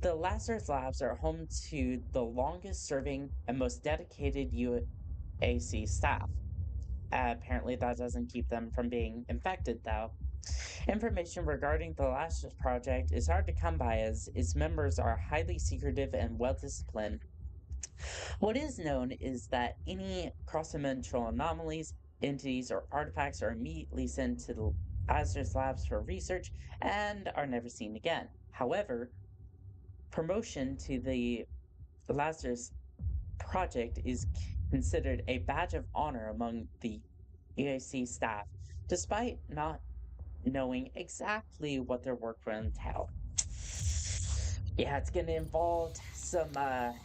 the Lazarus Labs are home to the longest serving and most dedicated UAC staff. Apparently, that doesn't keep them from being infected, though. Information regarding the Lazarus Project is hard to come by as its members are highly secretive and well disciplined. What is known is that any cross-dimensional anomalies, entities, or artifacts are immediately sent to the Lazarus Labs for research and are never seen again. However, promotion to the Lazarus Project is considered a badge of honor among the UAC staff, despite not knowing exactly what their work will entail. Yeah, it's gonna involve some hell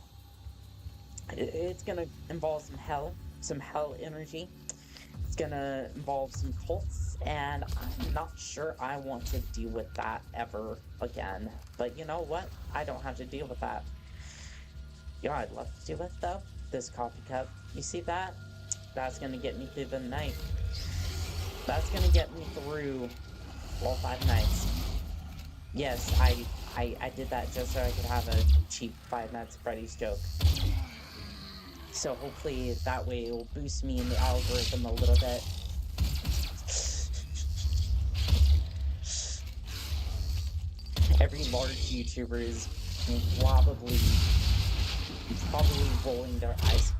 energy. It's gonna involve some cults, and I'm not sure I want to deal with that ever again. But you know what? I don't have to deal with that. Yeah, I'd love to deal with, though. This coffee cup. You see that? That's gonna get me through the night. That's gonna get me through all 5 nights. Yes, I did that just so I could have a cheap 5 Nights at Freddy's joke. So hopefully that way it will boost me in the algorithm a little bit. Every large YouTuber is probably rolling their eyes.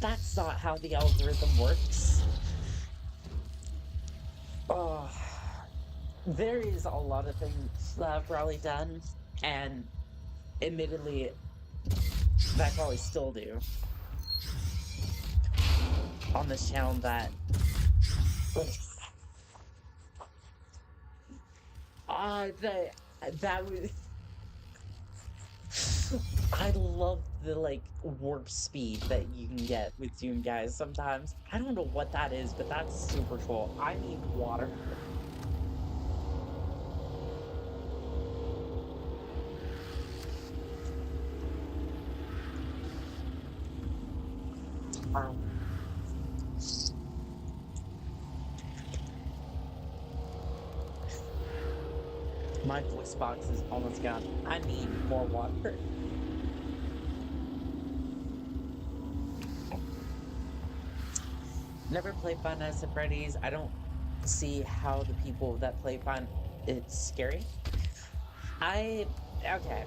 That's not how the algorithm works. Oh, there is a lot of things that I've probably done, and admittedly, that I probably still do on this channel that that was I love the like warp speed that you can get with Doom guys sometimes. I don't know what that is, but that's super cool. I need water. My voice box is almost gone. I need more water. Never played Five Nights at Freddy's. I don't see how the people that play find it's scary. Okay.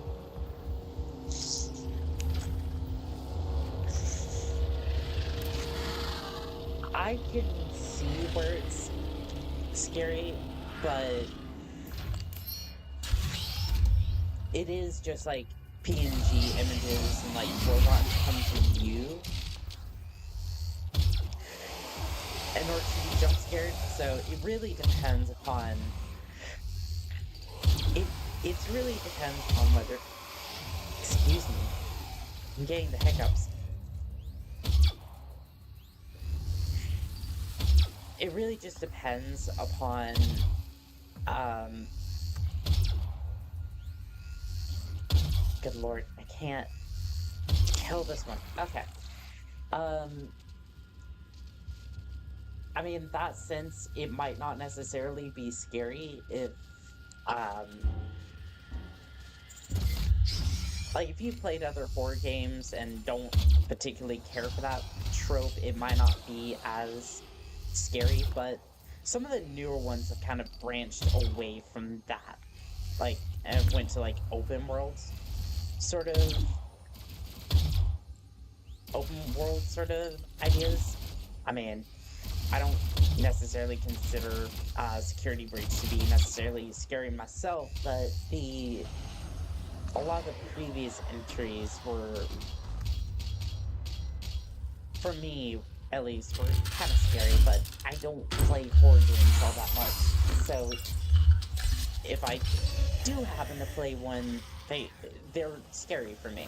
I can see where it's scary, but it is just like PNG images and like robots come to you in order to be jump scared. So it really depends upon it really depends on whether, excuse me, I'm getting the hiccups. It really just depends upon good lord, I can't kill this one. Okay. I mean, in that sense, it might not necessarily be scary if, like, if you've played other horror games and don't particularly care for that trope, it might not be as scary, but some of the newer ones have kind of branched away from that. Like, and went to, like, open world sort of ideas. I mean, I don't necessarily consider security breach to be necessarily scary myself, but a lot of the previous entries were, for me at least, were kind of scary, but I don't play horror games all that much, so if I do happen to play one, they're scary for me.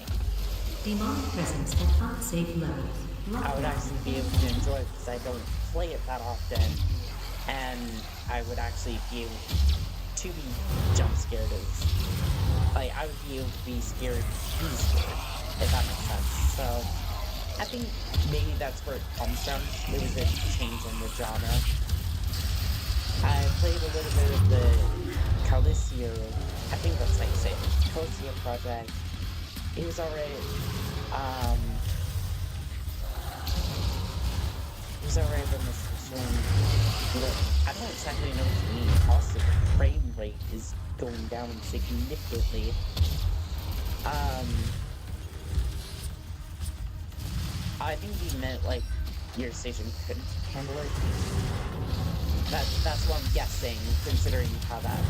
Demonic presence at unsafe levels. I would actually be able to enjoy it because I don't play it that often, and I would actually be able to be jump scared like, I would be able to be scared if that makes sense. So, I think maybe that's where it comes from. It was a change in the genre. I played a little bit of the Calisio, I think that's how you say it, Calisio project. It was alright. It was alright in this one. I don't exactly know what you mean. Also, the frame rate is going down significantly. I think he meant, like, your station couldn't handle it. That's what I'm guessing, considering how that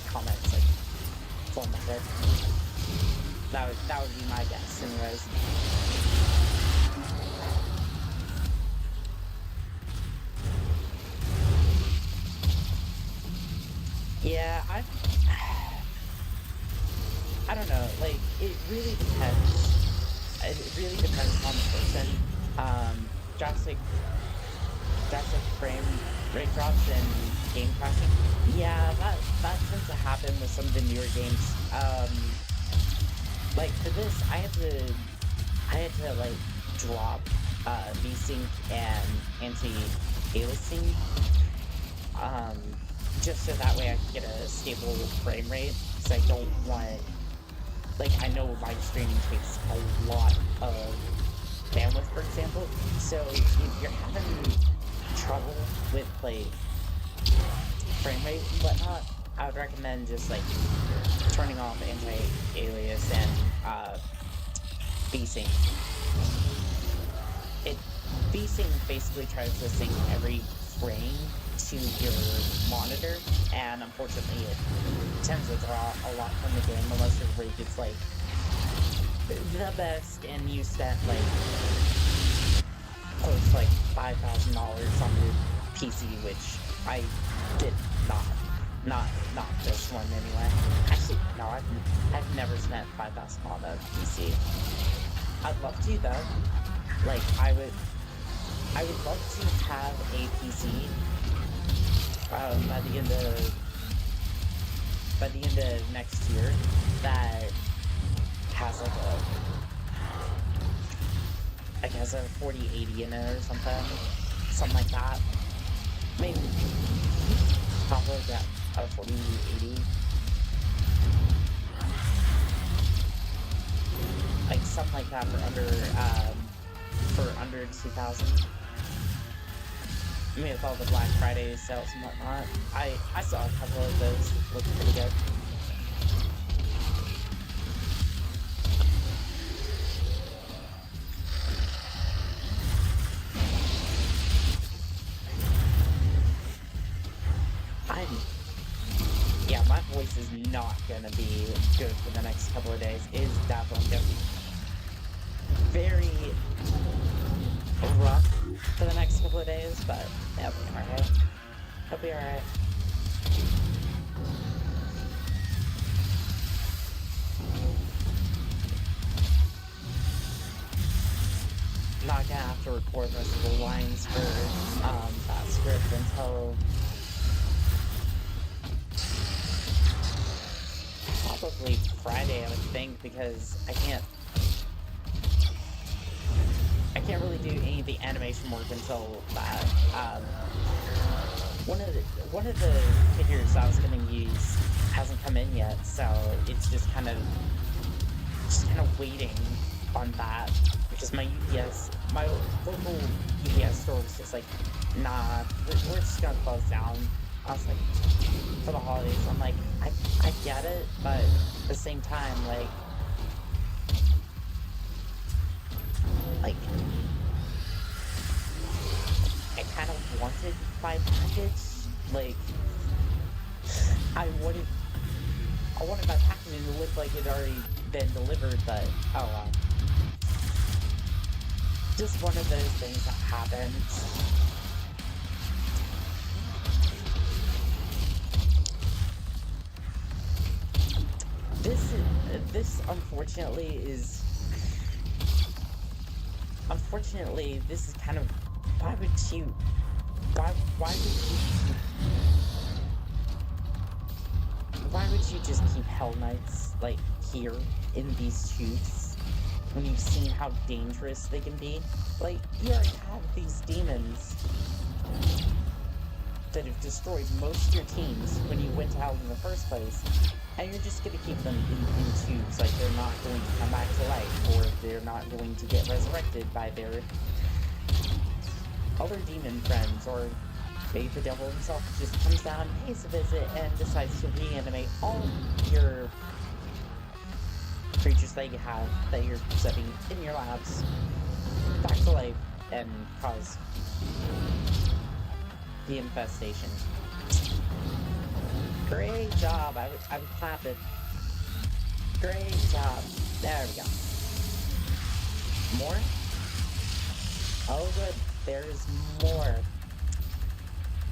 comment's, like, formatted. That would be my guess, anyways. Yeah, I don't know, like, it really depends. It really depends on the person. Drastic frame rate drops and game crashing. Yeah, that tends to happen with some of the newer games. Like for this, I had to like drop VSync and anti-aliasing, just so that way I could get a stable frame rate. Because I don't want, like, I know live streaming takes a lot of bandwidth, for example. So if you're having trouble with like frame rate and whatnot, I would recommend just like turning off anti-alias and VSync. VSync basically tries to sync every frame to your monitor, and unfortunately it tends to draw a lot from the game unless your rig is like the best and you spent like close to like $5,000 on your PC, which I did not. Not this one anyway. Actually, no, I've never spent $5,000 on a PC. I'd love to though. Like I would love to have a PC by the end of next year that has like a 4080 in it or something like that. Maybe probably got a 4080 Like something like that for under 2,000. I mean, with all the Black Friday sales and whatnot, I saw a couple of those look pretty good. Yeah, my voice is not gonna be good for the next couple of days. It is definitely gonna be very rough for the next couple of days, but it'll be alright. It'll be alright. I'm not gonna have to record the rest of the lines for that script until probably Friday, I would think, because I can't really do any of the animation work until that. One of the figures I was gonna use hasn't come in yet, so it's just kind of waiting on that, because my local UPS store was just like, nah, we're just gonna close down. I was like, for the holidays, I'm like, I get it, but at the same time, like I kind of wanted my package. Like, I wanted my packaging to look like it had already been delivered, but oh well. Just one of those things that happens. This unfortunately, this is kind of, why would you just keep Hell Knights, like, here in these tubes when you've seen how dangerous they can be? Like, you already have these demons that have destroyed most of your teams when you went to hell in the first place, and you're just gonna keep them in tubes, like they're not going to come back to life, or they're not going to get resurrected by their other demon friends, or maybe the devil himself just comes down, pays a visit, and decides to reanimate all your creatures that you have, that you're setting in your labs, back to life, and cause the infestation. Great job. I would clap it. Great job. There we go. More? Oh, good. There's more.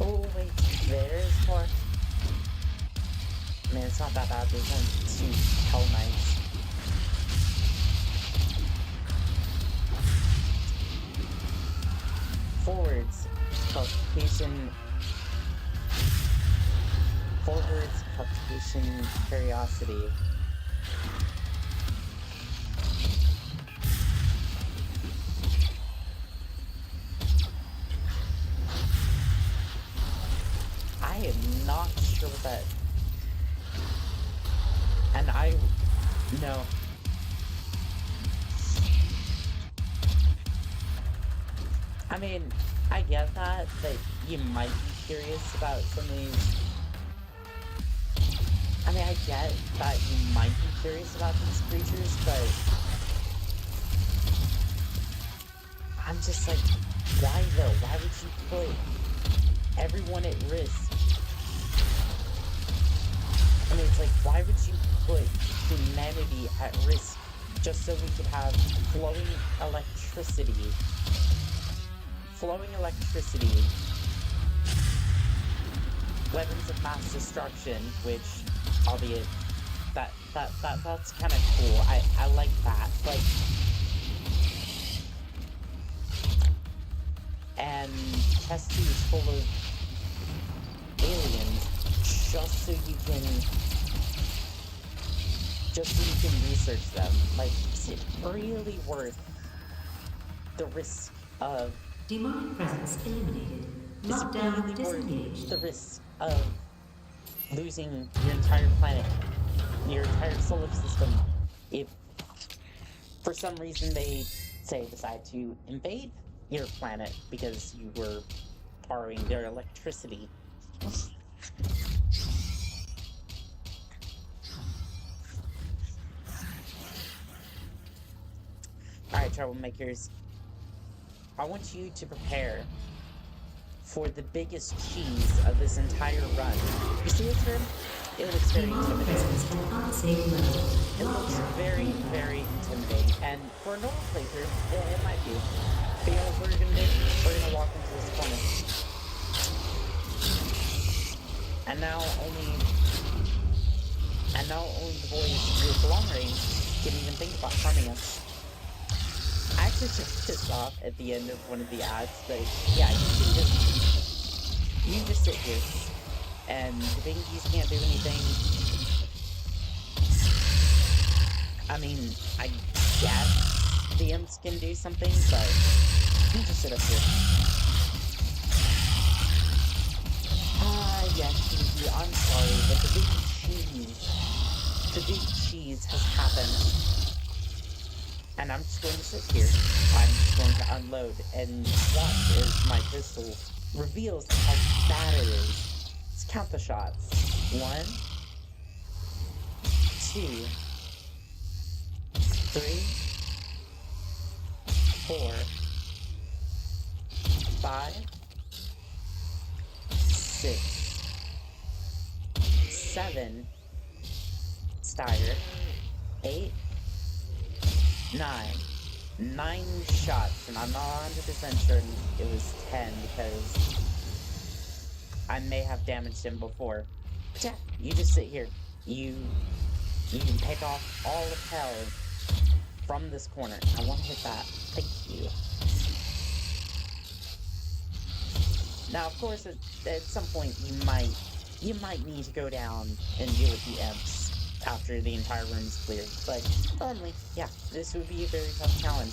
Oh, wait. There's more. Man, it's not that bad. There's only 2 Hell Knights. Forwards. Cultivation. Forwards, Cultivation, Curiosity. I am not sure what that... And no. I mean, I get that you might be curious about some of these... I mean, I get that you might be curious about these creatures, but I'm just like, why though? Why would you put everyone at risk? I mean, it's like, why would you put humanity at risk just so we could have flowing electricity? Flowing electricity, weapons of mass destruction, which, albeit, that's kind of cool. I like that, but, and test tubes full of aliens, just so you can research them. Like, is it really worth the risk of... Demonic presence eliminated. Lockdown really disengaged. The risk of losing your entire planet your entire solar system. If for some reason they say decide to invade your planet because you were borrowing their electricity. Alright, Troublemakers. I want you to prepare for the biggest cheese of this entire run. You see this room? It looks very intimidating. It looks very, very intimidating. And for a normal playthrough, it might be. But you know what we're gonna do? We're gonna walk into this corner. And now only the boys with long range can even think about harming us. I actually took this off at the end of one of the ads, but yeah, you just sit here, and the binkies can't do anything. I mean, I guess the imps can do something, but you just sit up here. Yes, I'm sorry, but the big cheese has happened. And I'm just going to sit here. I'm just going to unload and watch as my pistol reveals how bad it is. Let's count the shots. 1, 2, 3, 4, 5, 6, 7, Steiger, 8, 9 shots, and I'm not 100% certain it was 10 because I may have damaged him before. But yeah, you just sit here. You can pick off all of hell from this corner. I want to hit that. Thank you. Now, of course, at some point you might need to go down and deal with the imps after the entire room is cleared, but normally, yeah, this would be a very tough challenge.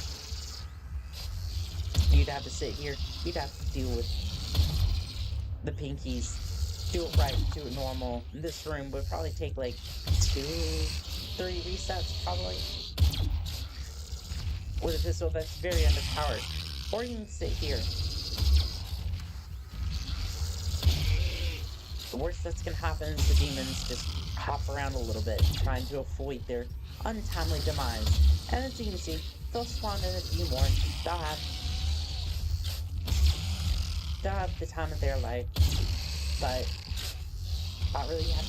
You'd have to sit here, you'd have to deal with the pinkies, do it right, do it normal. This room would probably take like 2, 3 resets, probably. With a pistol that's very underpowered. Or you can sit here. The worst that's gonna happen is the demons just hop around a little bit, trying to avoid their untimely demise. And as you can see, they'll spawn in a few more. They'll have the time of their life, but not really happy.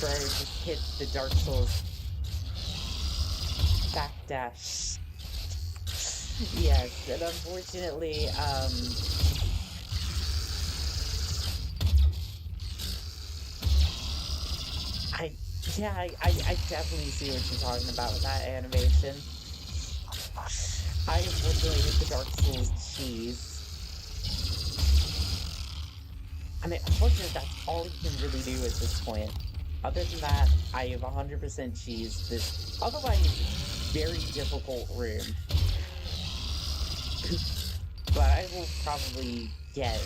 Bro just hit the Dark Souls backdash. Yes, and unfortunately, I definitely see what you're talking about with that animation. I unfortunately hit the Dark Souls cheese. I mean, unfortunately, that's all you can really do at this point. Other than that, I have 100% cheese this otherwise very difficult room. But I will probably get...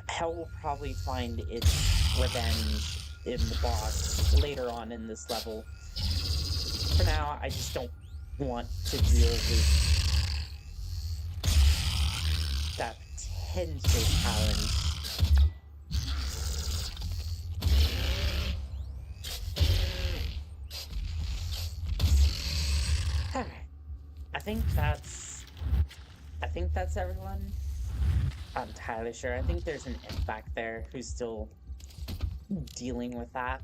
Hell will probably find its revenge in the boss later on in this level. For now, I just don't want to deal with that potential challenge. Alright. I think that's everyone. I'm entirely sure. I think there's an imp back there who's still dealing with that.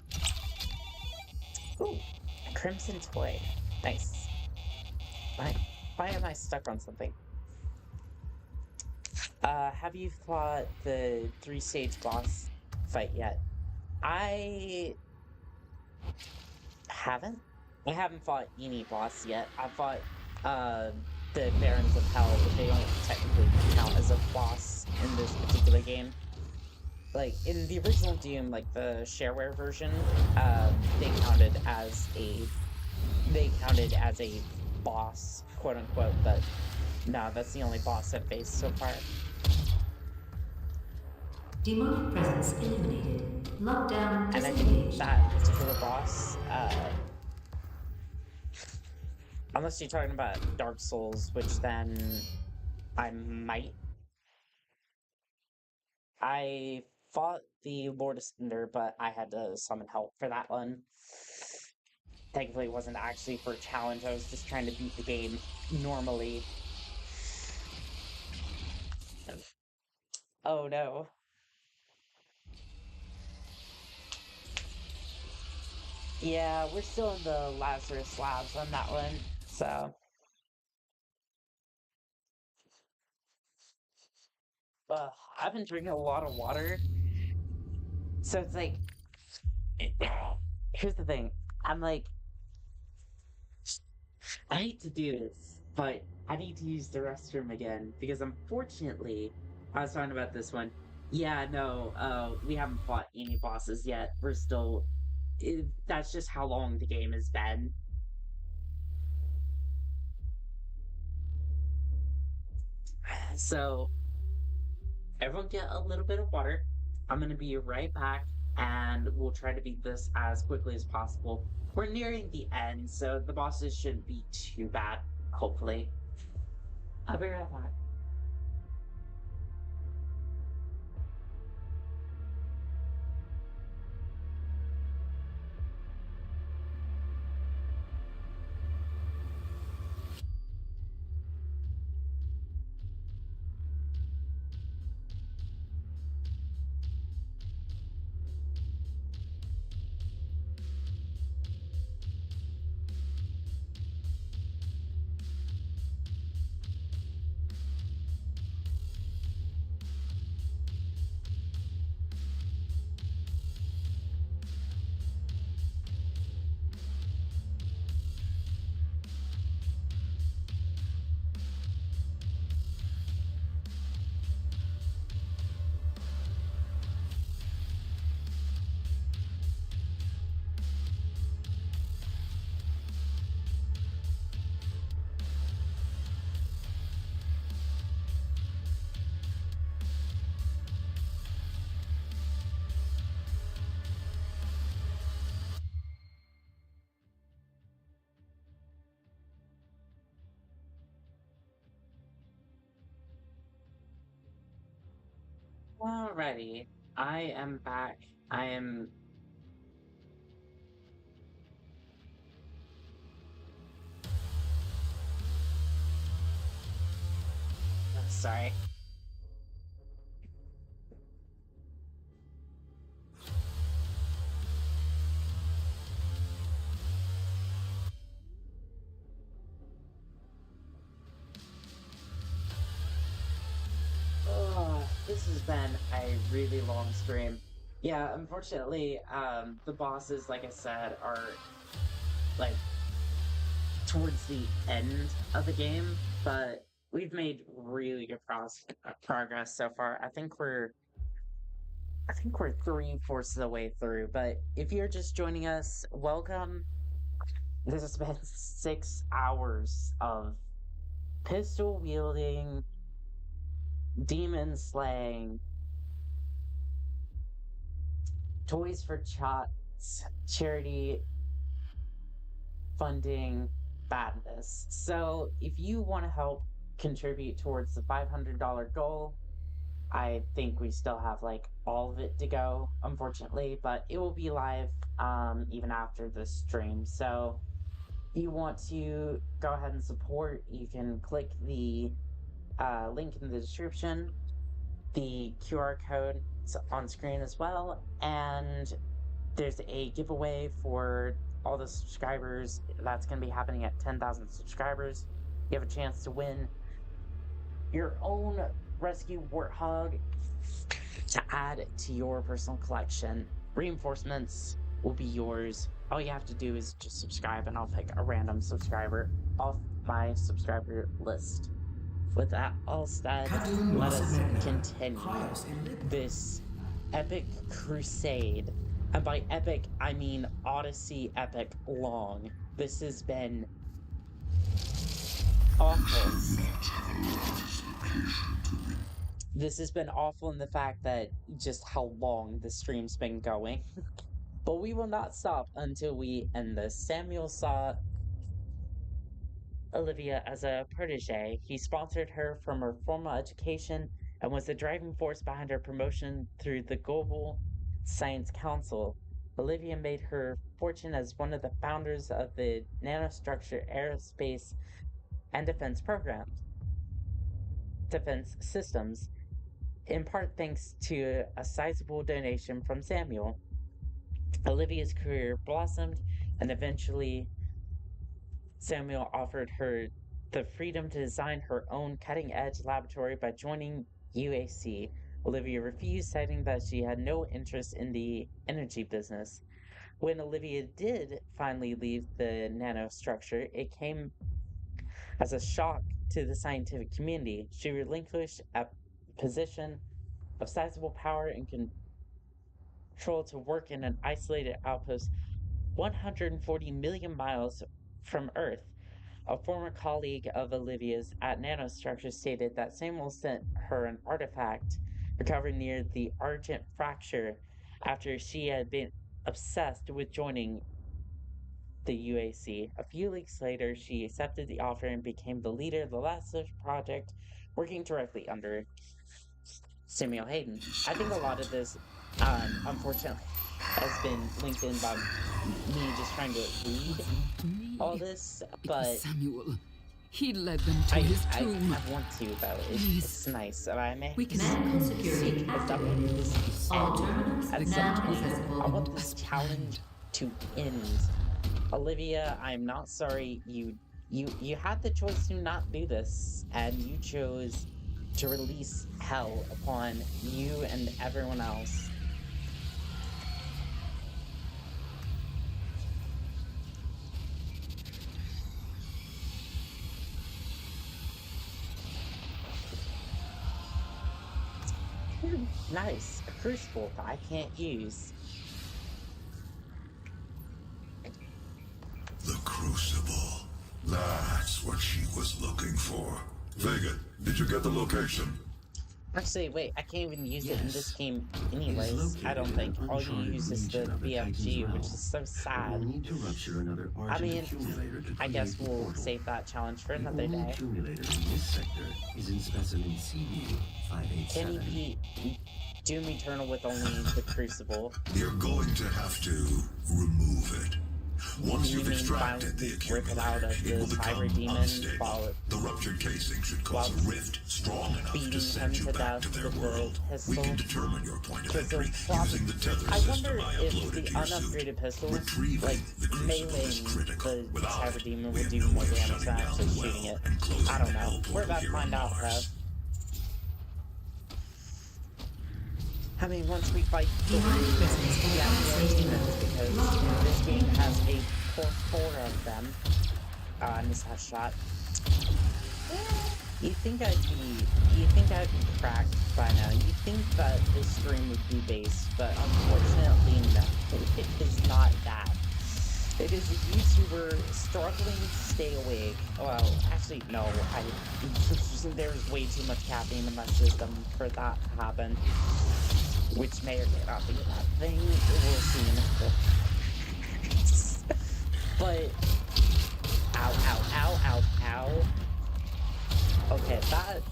Ooh, a crimson toy. Nice. Why am I stuck on something? Have you fought the 3-stage boss fight yet? I haven't. I haven't fought any boss yet. I fought, the Barons of Hell, but they don't technically count as a boss in this particular game. Like, in the original Doom, like, the shareware version, they counted as a boss, quote-unquote, but no, that's the only boss I've faced so far. Demonic presence eliminated. Lockdown And I think disengaged. that particular boss, unless you're talking about Dark Souls, which then I might. I fought the Lord of Cinder, but I had to summon help for that one. Thankfully, it wasn't actually for a challenge. I was just trying to beat the game normally. Oh no. Yeah, we're still in the Lazarus slabs on that one, so. I've been drinking a lot of water, so it's like, here's the thing. I'm like, I hate to do this, but I need to use the restroom again because unfortunately, I was talking about this one. Yeah, no, we haven't fought any bosses yet. We're still. That's just how long the game has been. So, everyone get a little bit of water. I'm gonna be right back, and we'll try to beat this as quickly as possible. We're nearing the end, so the bosses shouldn't be too bad, hopefully. I'll be right back. Alrighty, I am back. I am. Sorry. Oh, this has been a really long stream. Yeah, unfortunately, the bosses, like I said, are like towards the end of the game, but we've made really good progress so far. I think we're 3/4 of the way through. But if you're just joining us, welcome. This has been 6 hours of pistol wielding, demon slaying, Toys for Tots, charity funding badness. So if you want to help contribute towards the $500 goal, I think we still have like all of it to go, unfortunately, but it will be live even after this stream. So if you want to go ahead and support, you can click the link in the description. The QR code is on screen as well, and there's a giveaway for all the subscribers that's going to be happening at 10,000 subscribers. You have a chance to win your own rescue warthog to add to your personal collection. Reinforcements will be yours. All you have to do is just subscribe, and I'll pick a random subscriber off my subscriber list. With that all said, let us continue this epic crusade. And by epic, I mean Odyssey epic long. This has been awful. this has been awful in the fact that just how long the stream's been going. But we will not stop until we end this. Samuel saw Olivia as a protege. He sponsored her from her formal education and was the driving force behind her promotion through the Global Science Council. Olivia made her fortune as one of the founders of the Nanostructure Aerospace and Defense Systems, in part thanks to a sizable donation from Samuel. Olivia's career blossomed, and eventually Samuel offered her the freedom to design her own cutting edge laboratory by joining UAC. Olivia refused, citing that she had no interest in the energy business. When Olivia did finally leave the nanostructure, it came as a shock to the scientific community. She relinquished a position of sizable power and control to work in an isolated outpost 140 million miles from Earth. A former colleague of Olivia's at Nanostructure stated that Samuel sent her an artifact recovered near the Argent Fracture after she had been obsessed with joining the UAC. A few weeks later, she accepted the offer and became the leader of the last project, working directly under Samuel Hayden. I think a lot of this, unfortunately, has been linked in by me just trying to read all this, but Samuel, he led them to his tomb. I want to, though. It's nice. I may We can medical security activated. All terminals at now some point. accessible. I want this challenge to end. Olivia, I'm not sorry. You had the choice to not do this, and you chose to release hell upon you and everyone else. Nice. A crucible that I can't use. The crucible. That's what she was looking for. Vega, did you get the location? Actually, wait, I can't even use it in this game anyways. I don't think. All you use is the BFG, which is so sad. I mean, I guess we'll save that challenge for another day. Accumulator in this sector is in specimen CD Can he be Doom Eternal with only the Crucible? You're going to have to remove it. Once You you've mean extracted the rip it out of accumulator, it will the become Cyber Demon unstable. while The ruptured casing should cause a rift strong enough beating to send him you to back to death their with the world. We pistol? can determine your point of Because entry using the tether I system wonder I if uploaded the to your suit. unupgraded pistol, Retrieving like the crucible is meleeing critical. the Without Cyber it, Demon we will have do no more way of damage shutting than down actually the shooting well it. and closing I don't the know. hell We're portal about to here on find out, though. Mars. I mean, once we fight the demons, because this game has four of them. I missed that shot. You think I'd be cracked by now. You think that this stream would be based, but unfortunately, no. It is not that. It is a YouTuber struggling to stay awake. Well, actually, no. There's way too much caffeine in my system for that to happen. Which may or may not be a bad thing. We'll see in a bit. But ow, ow, ow, ow, ow. Okay, that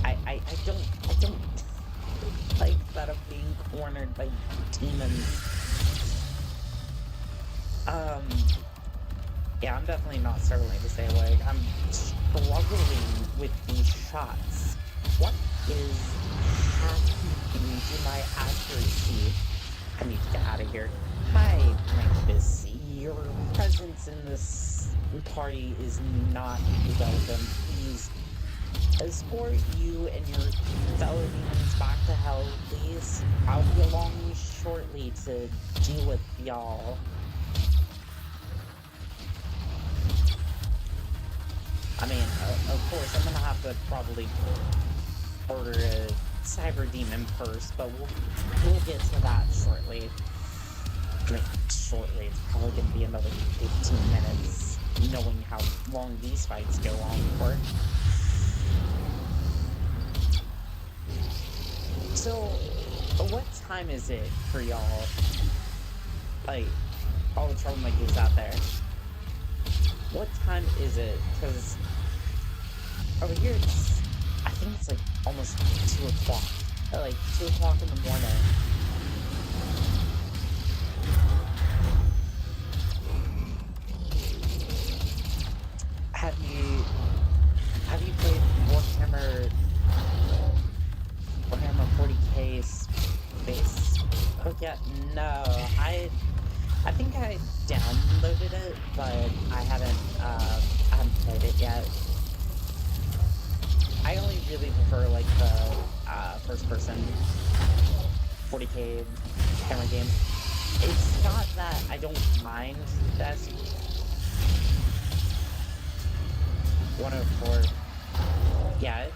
I don't like that I'm being cornered by demons. Yeah, I'm definitely not struggling to stay awake. I'm struggling with these shots. What is happening to my accuracy? I need to get out of here. Hi, Krampus. Your presence in this party is not welcome. Please escort you and your fellow demons back to hell, please. I'll be along shortly to deal with y'all. I mean, of course, I'm gonna have to probably order a Cyber Demon first, but we'll get to that shortly. I mean, shortly, it's probably gonna be another 15 minutes, knowing how long these fights go on for. So, what time is it for y'all? Like, all the troublemakers out there. What time is it? Because over here it's, I think it's like almost 2 o'clock. Like 2 o'clock in the morning. Have you played Warhammer 40k Space? Oh yeah, no. I think I downloaded it, but I haven't played it yet. I only really prefer like the first person 40k camera game. It's not that I don't mind that 104. Yeah,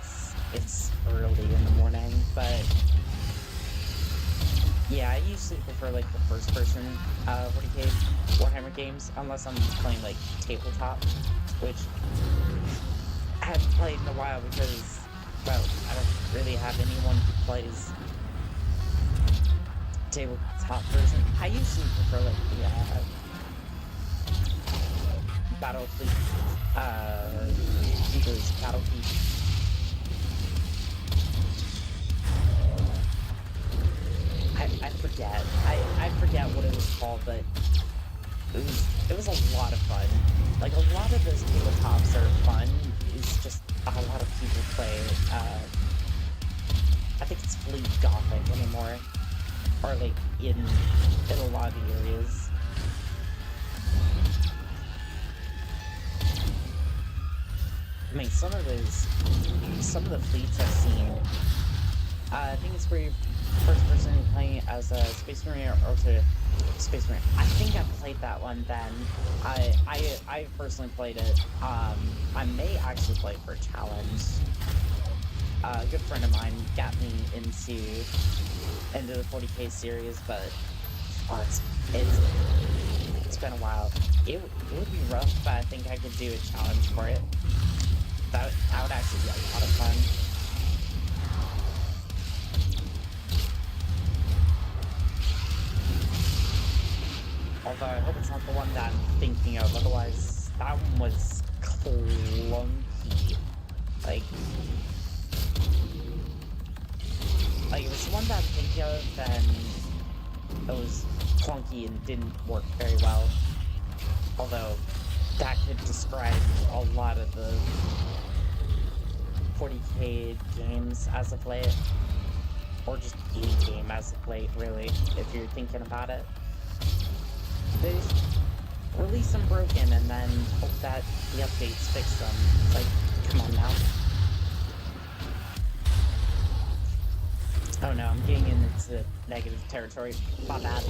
it's early in the morning, but yeah, I usually prefer like the first person 40k Warhammer games, unless I'm playing like tabletop, which I haven't played in a while because, well, I don't really have anyone who plays tabletop version. I usually prefer like the Battlefleet, English Battlefleet. I forget what it was called, but it was a lot of fun. Like, a lot of those tabletops are fun. It's just a lot of people play, I think it's Fleet Gothic anymore. Or, like, in a lot of the areas. I mean, some of the fleets I've seen, I think it's where you're first person playing as a Space Marine or to Space Marine. I think I played that one then. I personally played it. I may actually play for a challenge. A good friend of mine got me into the 40k series, but it's been a while. It would be rough, but I think I could do a challenge for it. That would actually be a lot of fun. Although I hope it's not the one that I'm thinking of, otherwise that one was clunky. Like if it's the one that I'm thinking of, then it was clunky and didn't work very well. Although that could describe a lot of the 40k games as of late. Or just any game as of late, really, if you're thinking about it. They just release them broken and then hope that the updates fix them. It's like, come on now. Oh no, I'm getting into negative territory. My bad.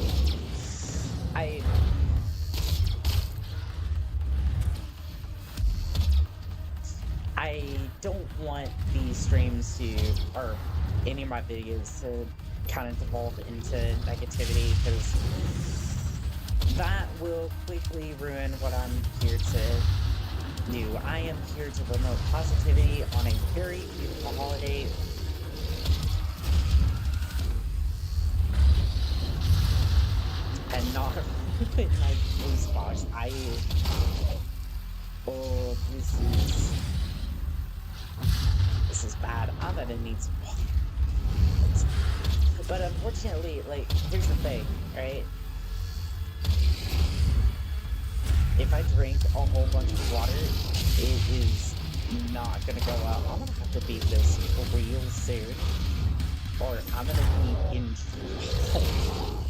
I don't want these streams to, or any of my videos to kind of devolve into negativity, because that will quickly ruin what I'm here to do. I am here to promote positivity on a very beautiful holiday. And not ruin my voice box. Oh, this is bad. I bet it needs water. But unfortunately, like, here's the thing, right? If I drink a whole bunch of water, it is not gonna go out. I'm gonna have to beat this real soon, or I'm gonna be in trouble.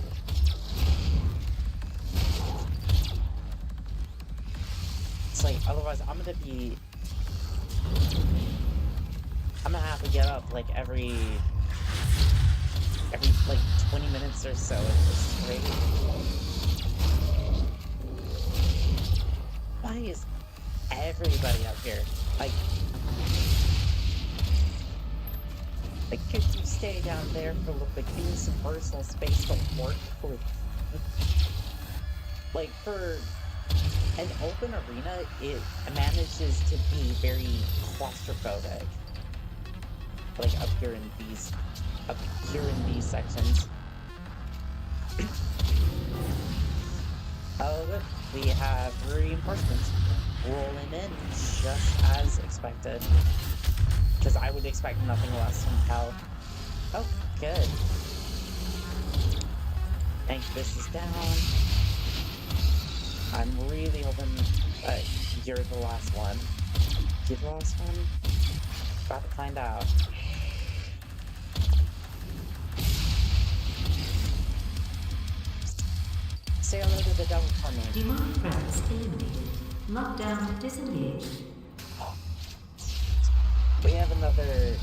It's like, otherwise I'm gonna have to get up like every like 20 minutes or so at this rate. Why is everybody up here? Like, could you stay down there for a little bit? Give me some personal space to work with. Like, for an open arena, it manages to be very claustrophobic. like up here in these sections. Oh, good. We have reinforcements rolling in just as expected. Because I would expect nothing less from hell. Oh, good. Think this is down. I'm really hoping you're the last one. You're the last one? About to find out. Say hello to the devil for me. Demonic presence eliminated. Lockdown disengaged. We have another...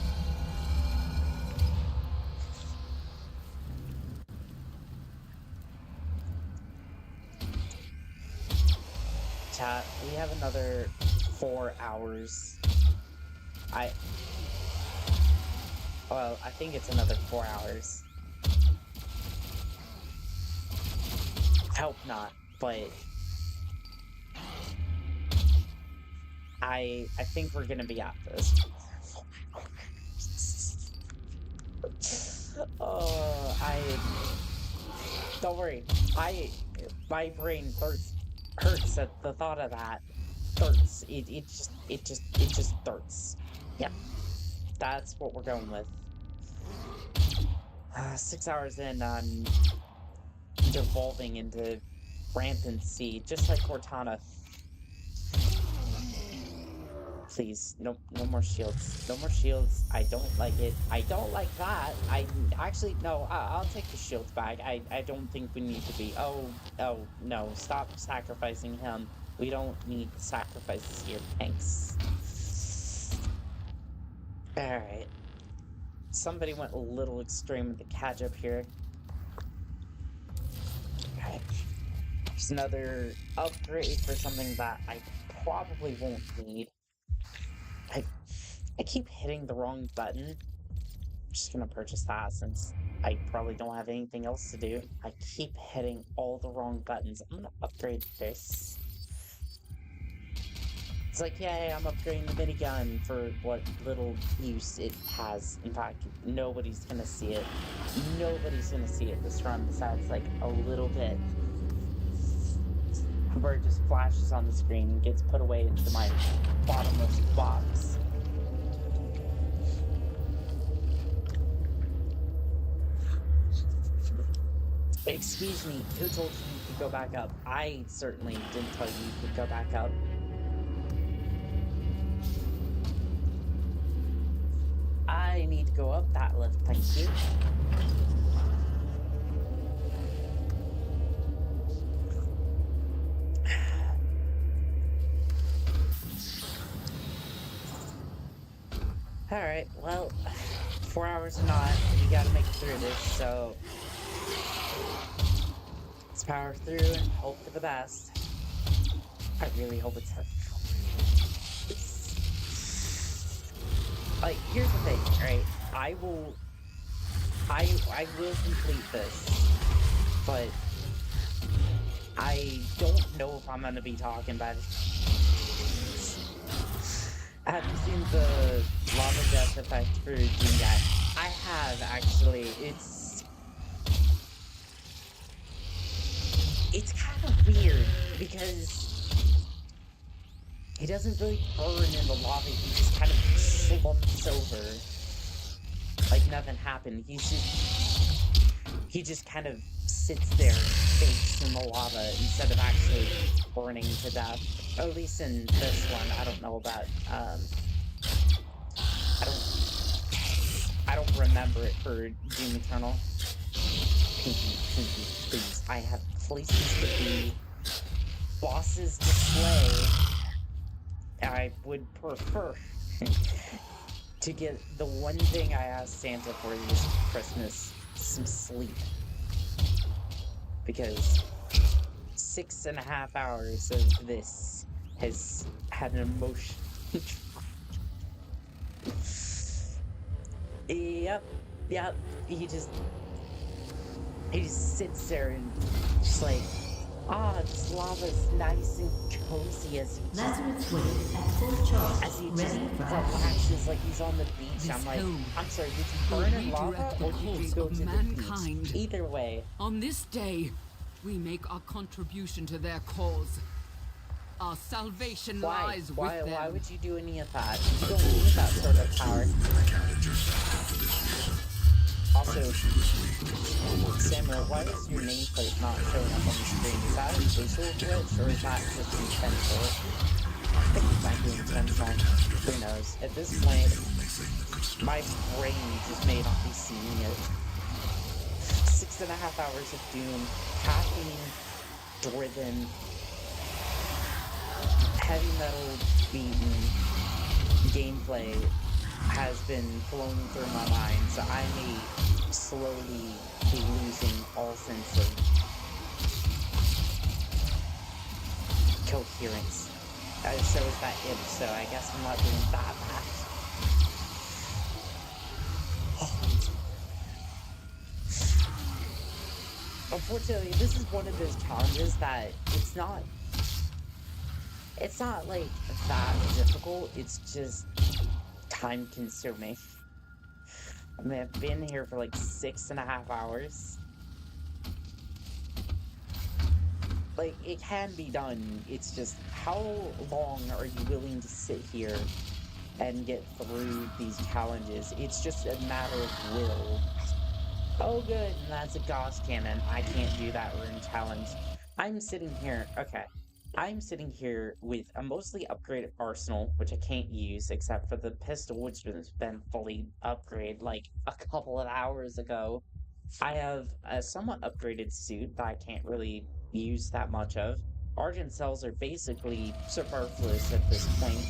Chat, we have another 4 hours. Well, I think it's another 4 hours. I hope not, but... I think we're gonna be at this. Oh, don't worry. My brain hurts at the thought of that. Hurts. It just hurts. Yep. That's what we're going with. 6 hours in, I'm devolving into rampancy, just like Cortana. Please, no more shields. No more shields. I don't like it. I don't like that. No, I'll take the shields back. I don't think we need to be. Oh, no. Stop sacrificing him. We don't need sacrifices here. Thanks. Alright. Somebody went a little extreme with the catch up here. Alright. There's another upgrade for something that I probably won't need. I keep hitting the wrong button. I'm just gonna purchase that since I probably don't have anything else to do. I keep hitting all the wrong buttons. I'm gonna upgrade this. It's like, yay, I'm upgrading the minigun for what little use it has. In fact, nobody's gonna see it. Nobody's gonna see it this run besides like a little bit. Where it just flashes on the screen and gets put away into my bottomless box. Excuse me, who told you could go back up? I certainly didn't tell you you could go back up. I need to go up that lift, thank you. Alright, well, 4 hours or not, we gotta make it through this, so... let's power through and hope for the best. I really hope it's... like, here's the thing, right? I will complete this, but... I don't know if I'm gonna be talking about it. Have you seen the lava death effect for doing that? I have, actually. It's kind of weird, because he doesn't really burn in the lava, he just kind of slumps over. Like nothing happened. He just kind of sits there and bakes in the lava instead of actually burning to death. Or at least in this one, I don't know about, I don't remember it for Doom Eternal. Pinky, please. I have places to be, bosses to slay. I would prefer to get the one thing I asked Santa for this Christmas, some sleep. Because 6.5 hours of this has had an emotion. Yep. He just sits there and just like, Ah, this lava's nice and cozy as he Lazarus Way at full charge, just ready for relaxes like he's on the beach. This I'm like, home I'm sorry, did you will burn in redirect lava the or did you course go of to the mankind. beach? Either way. On this day, we make our contribution to their cause. Our salvation lies with them. Why would you do any of that? You don't need that sort of power. Also, Samuel, why is your nameplate not showing up on the screen? Is that a visual glitch or is that just intentional? I think it might be intentional. Who knows? At this point, my brain just may not be seeing it. 6.5 hours of Doom, caffeine-driven, heavy metal beaten gameplay has been flowing through my mind, so I may slowly be losing all sense of coherence. So is that imp, so I guess I'm not doing that bad. Unfortunately, this is one of those challenges that it's not like that difficult, it's just time consuming. I mean, I've been here for like 6.5 hours. Like, it can be done, it's just how long are you willing to sit here and get through these challenges? It's just a matter of will. Oh good, and that's a Gauss cannon. I can't do that rune challenge. I'm sitting here with a mostly upgraded arsenal, which I can't use except for the pistol, which has been fully upgraded like a couple of hours ago. I have a somewhat upgraded suit that I can't really use that much of. Argent cells are basically superfluous at this point.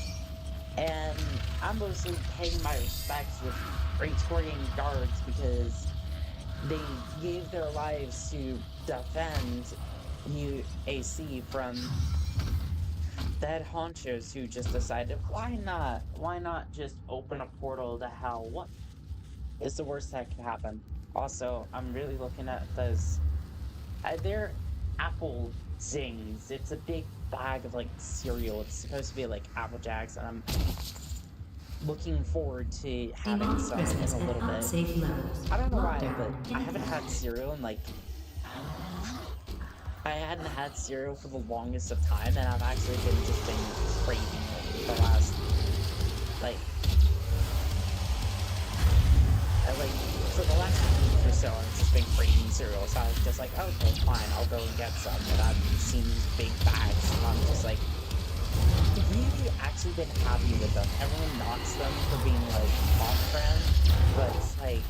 And I'm mostly paying my respects with Praetorian guards because they gave their lives to defend UAC from the head honchos who just decided, why not just open a portal to hell? What is the worst that could happen? Also, I'm really looking at those, they're apple zings. It's a big bag of like cereal. It's supposed to be like Apple Jacks, and I'm looking forward to having some in a little bit. I don't know why, but I haven't had cereal in like, I hadn't had cereal for the longest of time, and I've actually been craving it the last, for the last week or so, I've just been craving cereal, so I was just like, okay, fine, I'll go and get some, and I've seen these big bags, and I'm just like, really actually been happy with them. Everyone knocks them for being, like, off-brand, but it's like,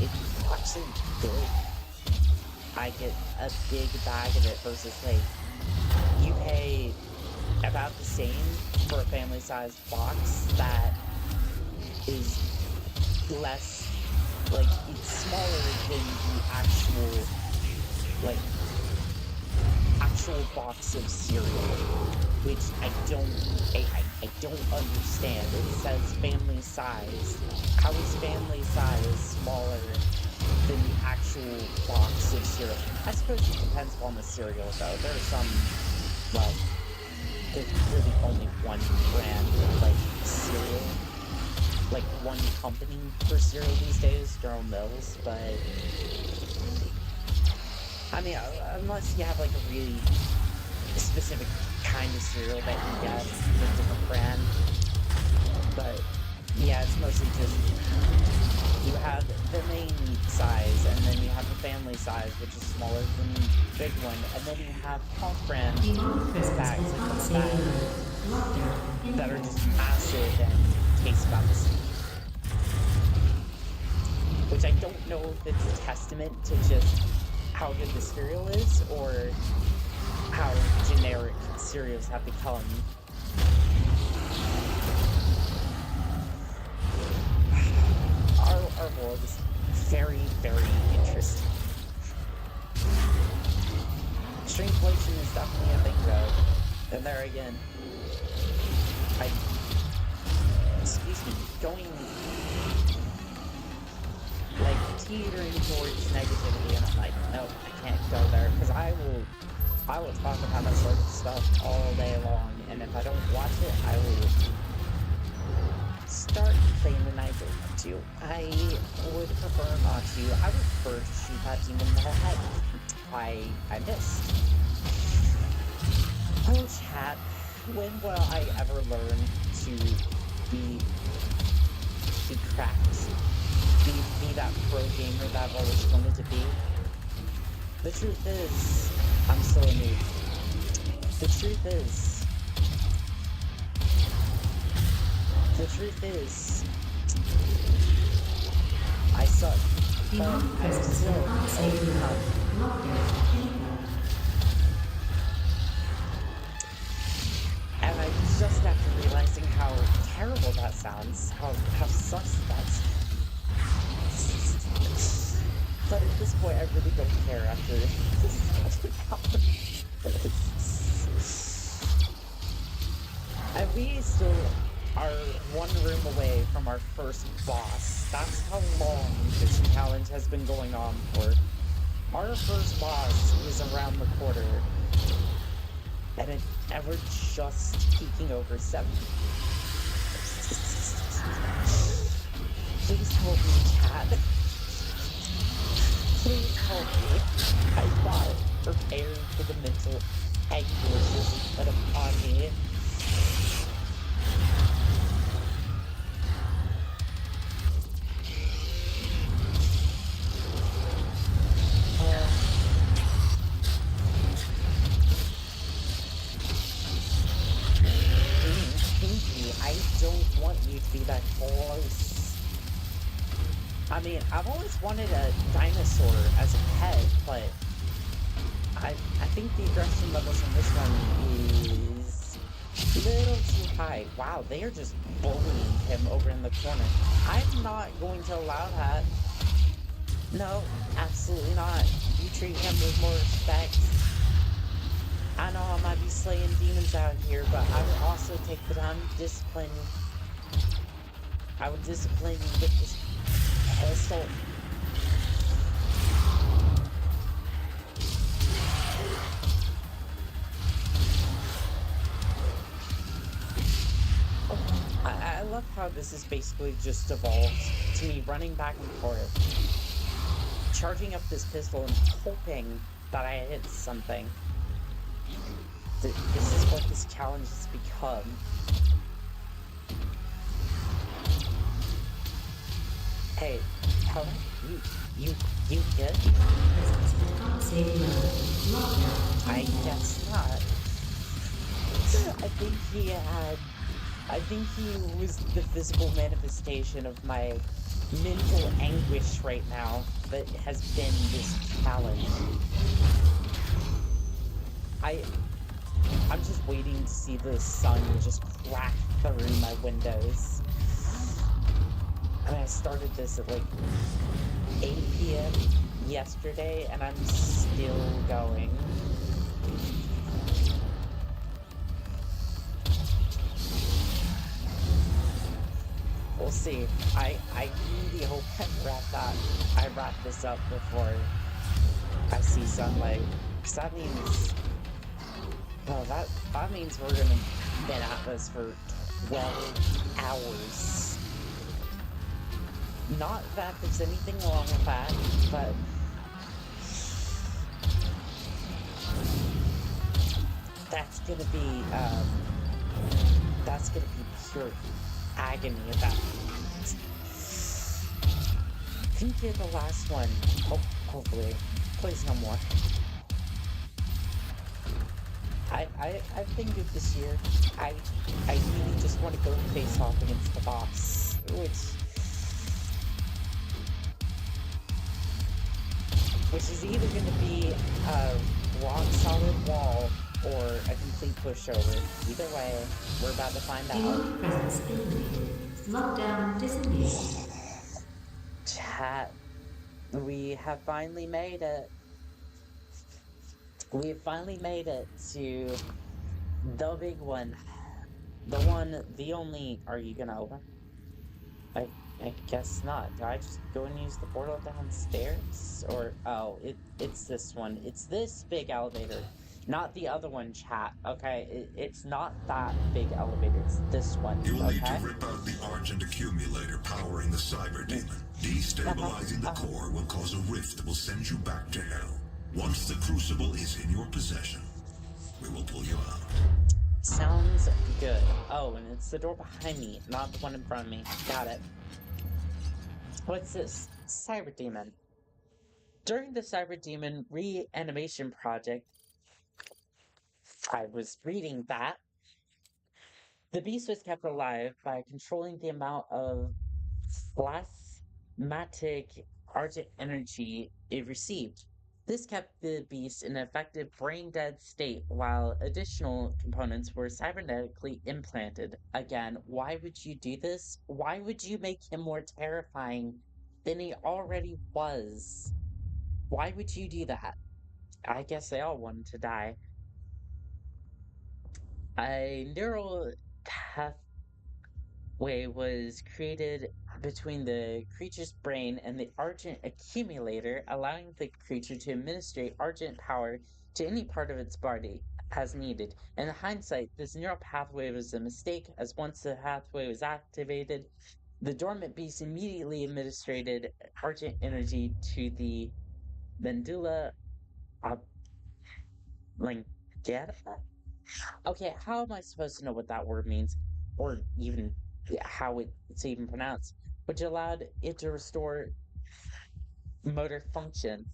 it's actually good. I get a big bag of it versus, like, you pay about the same for a family-sized box that is less, like, it's smaller than the actual box of cereal, which I don't understand. It says family size. How is family size smaller than the actual box of cereal? I suppose it depends on the cereal, though. There are some, well, there's really only one brand of, like, cereal. Like, one company for cereal these days, General Mills, but I mean, unless you have, like, a really specific kind of cereal that you get from a different brand. But, yeah, it's mostly just, you have the main size, and then you have the family size, which is smaller than the big one, and then you have off-brand bags, that are just massive and taste about the same. Which I don't know if it's a testament to just how good the cereal is, or how generic cereals have become. Our world is very, very interesting. Shrinkflation is definitely a thing, though. And there again, excuse me, going, like, teetering towards negativity, and I'm like, no, I can't go there, because I will talk about that sort of stuff all day long, and if I don't watch it, I will start complaining I don't want to. I would prefer not to. I would prefer to shoot that demon in the head. I missed. Oh, chat. When will I ever learn to be cracked? Be that pro gamer that I've always wanted to be? The truth is, I'm still a noob. The truth is, I suck. But I'm still opening up. And I just after realizing how terrible that sounds, how sus that's. But at this point, I really don't care after and we still are one room away from our first boss. That's how long this challenge has been going on for. Our first boss is around the corner. And we're just peeking over 7. Please help me, chat. Please help me. I'm not prepared for the mental anguish put upon me. I don't want you to be that close. I mean, I've always wanted a dinosaur as a pet, but I think the aggression levels in this one is a little too high. Wow, they are just bullying him over in the corner. I'm not going to allow that. No, absolutely not. You treat him with more respect. I know I might be slaying demons out here, but I would also take the time to discipline. I would discipline you with this pistol. I love how this is basically just evolved to me running back and forth, charging up this pistol and hoping that I hit something. This is what this challenge has become. Hey, how you good? I guess not. I think he was the physical manifestation of my mental anguish right now that has been this challenge. I'm just waiting to see the sun just crack through my windows. I mean, I started this at like 8 p.m. yesterday, and I'm still going. We'll see. I really hope I wrap this up before I see sunlight. Because that means... Well, that means we're gonna be at this for 12 hours. Not that there's anything wrong with that, but... That's gonna be pure agony at that point. Couldn't get the last one. Hopefully. Please no more. I've been good this year. I really just want to go face off against the boss, which is either going to be a rock solid wall or a complete pushover. Either way, we're about to find out. Presence eliminated. Lockdown disengaged. Chat, we have finally made it. We have finally made it to the big one. The one, the only... Are you gonna open? I guess not. Do I just go and use the portal downstairs? Or, oh, it's this one. It's this big elevator. Not the other one, chat, okay? It's not that big elevator. It's this one, You'll need to okay? rip out the Argent accumulator powering the Cyber Demon. Destabilizing the core will cause a rift that will send you back to hell. Once the Crucible is in your possession, we will pull you out. Sounds good. Oh, and it's the door behind me, not the one in front of me. Got it. What's this? Cyber Demon. During the Cyber Demon reanimation project, I was reading that the beast was kept alive by controlling the amount of plasmatic argent energy it received. This kept the beast in an effective brain-dead state while additional components were cybernetically implanted. Again, why would you do this? Why would you make him more terrifying than he already was? Why would you do that? I guess they all wanted to die. A neural pathway was created between the creature's brain and the Argent accumulator, allowing the creature to administer Argent power to any part of its body as needed. In hindsight, this neural pathway was a mistake, as once the pathway was activated, the dormant beast immediately administered Argent energy to the medulla oblongata. Okay, how am I supposed to know what that word means? Or even how it's even pronounced? Which allowed it to restore motor function.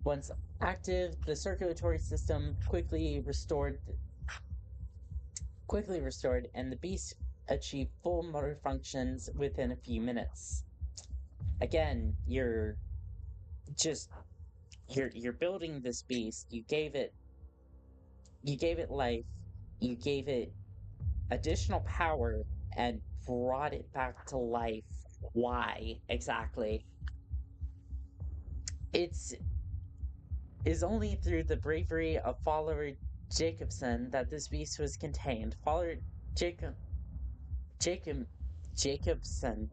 Once active, the circulatory system quickly restored, and the beast achieved full motor functions within a few minutes. Again, you're building this beast. You gave it life. You gave it additional power and brought it back to life. Why exactly? It's is only through the bravery of follower Jacobson that this beast was contained. Follower Jacob Jacobson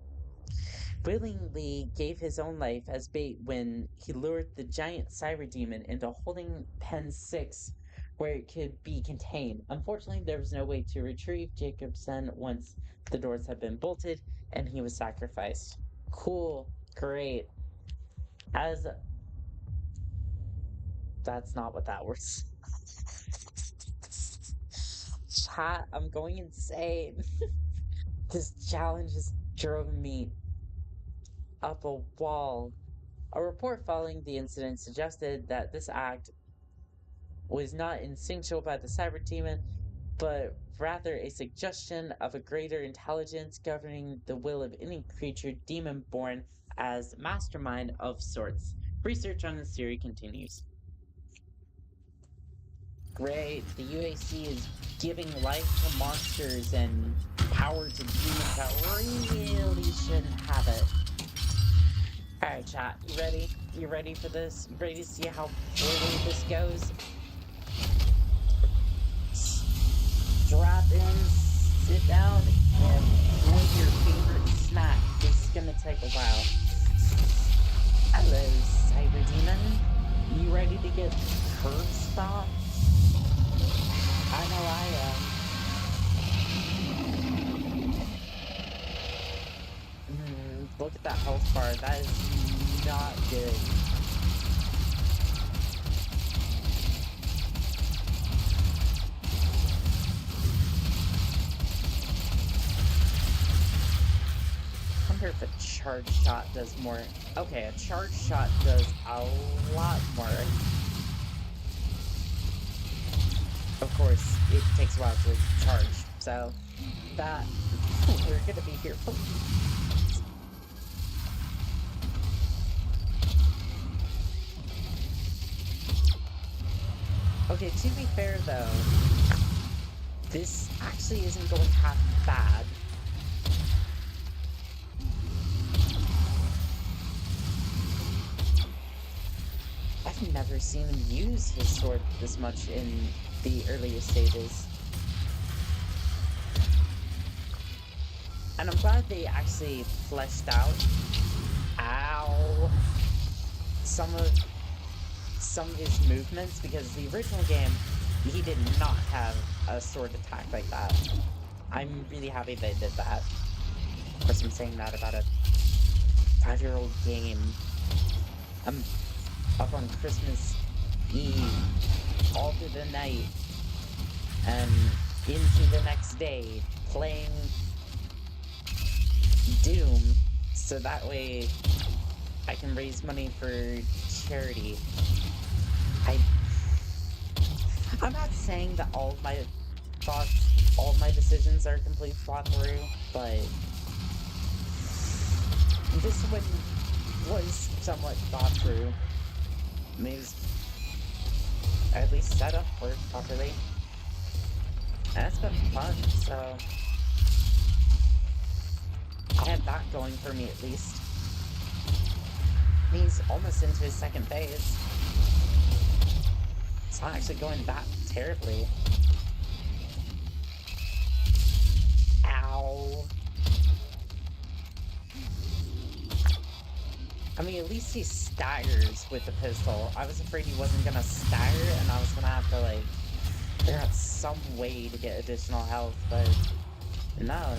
willingly gave his own life as bait when he lured the giant cyber demon into holding pen 6 where it could be contained. Unfortunately, there was no way to retrieve Jacobson once the doors had been bolted and he was sacrificed. Cool, great. As that's not what that was. Chat, I'm going insane. This challenge has driven me up a wall. A report following the incident suggested that this act was not instinctual by the cyber demon, but rather a suggestion of a greater intelligence governing the will of any creature demon born as mastermind of sorts. Research on this theory continues. Great, the UAC is giving life to monsters and power to demons that really shouldn't have it. Alright, chat, you ready? You ready for this? You ready to see how poorly this goes? Strap in, sit down, and enjoy your favorite snack. This is gonna take a while. Hello, Cyber Demon. You ready to get curb stomped? I know I am. Look at that health bar. That is not good. I wonder if a charge shot does more. Okay, a charge shot does a lot more. Of course, it takes a while to charge, so that we're gonna be here for. Okay, to be fair though, this actually isn't going half bad. I've never seen him use his sword this much in the earlier stages. And I'm glad they actually fleshed out, ow, some of his movements, because the original game, he did not have a sword attack like that. I'm really happy they did that. Of course, I'm saying that about a 5-year-old game. I'm up on Christmas Eve, all through the night, and into the next day, playing Doom, so that way I can raise money for charity. I'm not saying that all of my thoughts, all of my decisions are completely thought through, but this one was somewhat thought through. I mean, it was at least set up for it properly. And it's been fun, so I had that going for me at least. He's almost into his second phase. It's not actually going that terribly. Ow. I mean, at least he staggers with the pistol. I was afraid he wasn't gonna stagger, and I was gonna have to, like, figure out some way to get additional health, but no.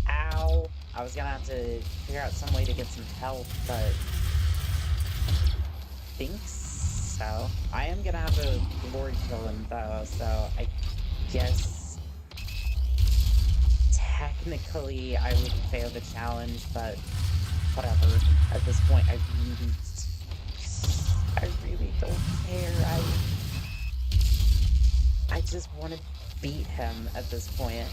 Ow. I was gonna have to figure out some way to get some health, but I think so. I am gonna have to glory kill him, though, so I guess technically I would fail the challenge, but whatever. At this point, I really don't care. I just want to beat him at this point.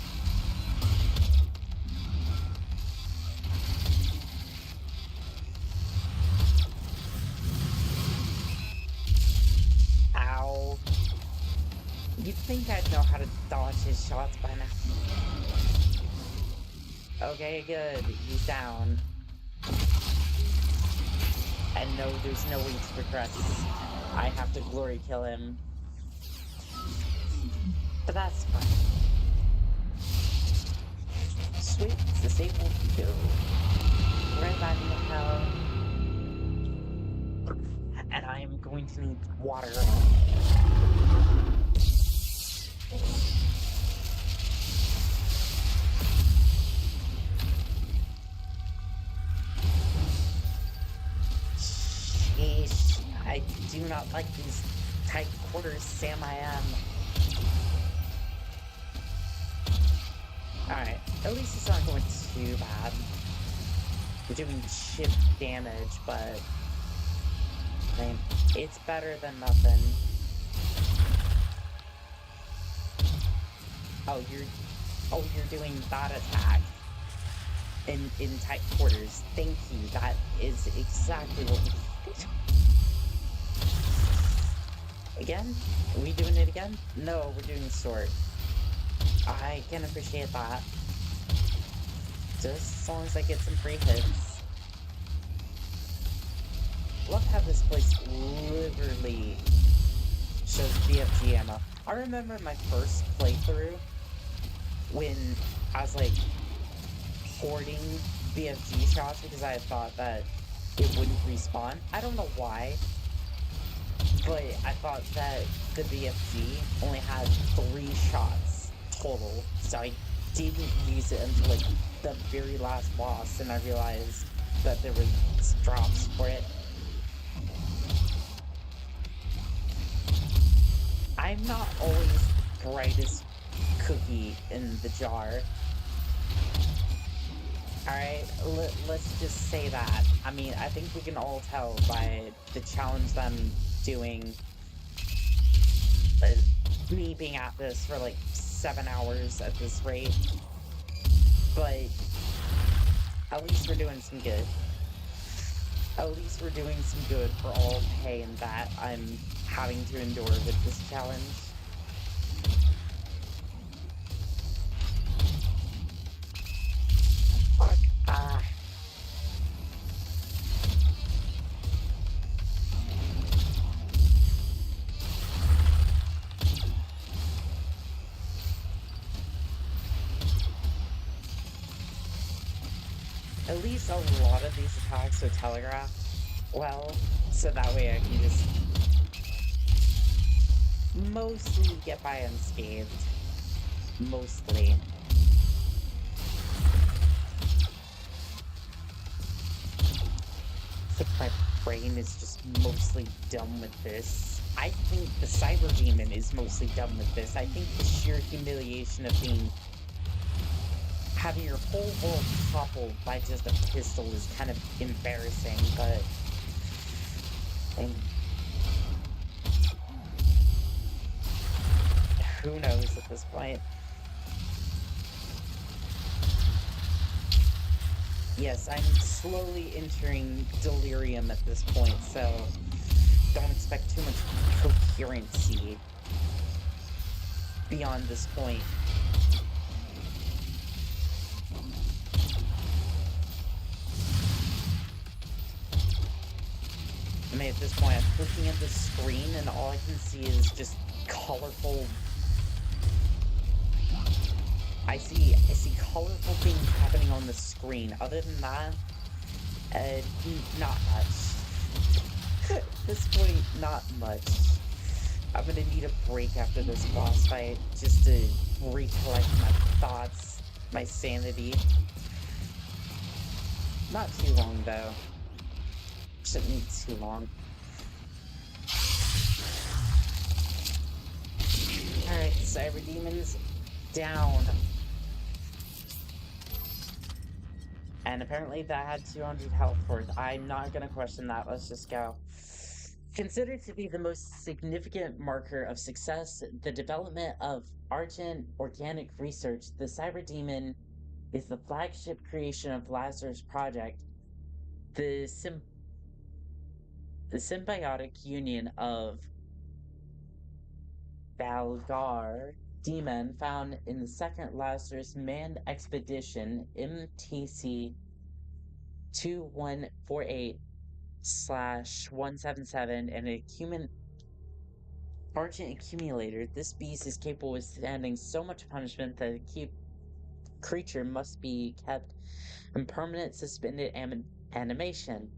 Ow. You'd think I'd know how to dodge his shots by now. Okay, good. He's down. And no, there's no way to progress. I have to glory kill him. But that's fine. Sweet, disabled, go. Right back in the hell. And I am going to need water. Sheesh, I do not like these tight quarters, Sam I am. Alright, at least it's not going too bad. We're doing chip damage, but I mean, it's better than nothing. Oh, you're doing that attack in tight quarters. Thank you. That is exactly what we did. Again? Are we doing it again? No, we're doing short. I can appreciate that. Just as long as I get some free hits. Love how this place literally shows BFG ammo. I remember my first playthrough when I was like hoarding BFG shots because I had thought that it wouldn't respawn. I don't know why, but I thought that the BFG only had 3 shots total, so I didn't use it until like the very last boss, and I realized that there was drops for it. I'm not always the brightest cookie in the jar. Alright, let's just say that. I mean, I think we can all tell by the challenge that I'm doing. Me being at this for like 7 hours at this rate. But at least we're doing some good. At least we're doing some good for all pain that I'm having to endure with this challenge. Fuck. at least a lot of these attacks are telegraphed well, so that way I can just mostly get by unscathed. Mostly. I think my brain is just mostly done with this. I think the Cyber Demon is mostly done with this. I think the sheer humiliation of having your whole world toppled by just a pistol is kind of embarrassing, but who knows at this point. Yes, I'm slowly entering delirium at this point, so don't expect too much coherency beyond this point. I mean, at this point, I'm looking at the screen and all I can see is just colorful... I see colorful things happening on the screen. Other than that, not much. At this point, not much. I'm gonna need a break after this boss fight just to recollect my thoughts, my sanity. Not too long, though. Shouldn't need too long. Alright, Cyber Demons down. And apparently that had 200 health worth. I'm not gonna question that, let's just go. Considered to be the most significant marker of success, the development of Argent organic research, the Cyber Demon is the flagship creation of Lazarus Project, the symbiotic union of Valgar Demon found in the second Lazarus manned expedition MTC 2148/177 and a human Argent accumulator. This beast is capable of standing so much punishment that the creature must be kept in permanent suspended animation.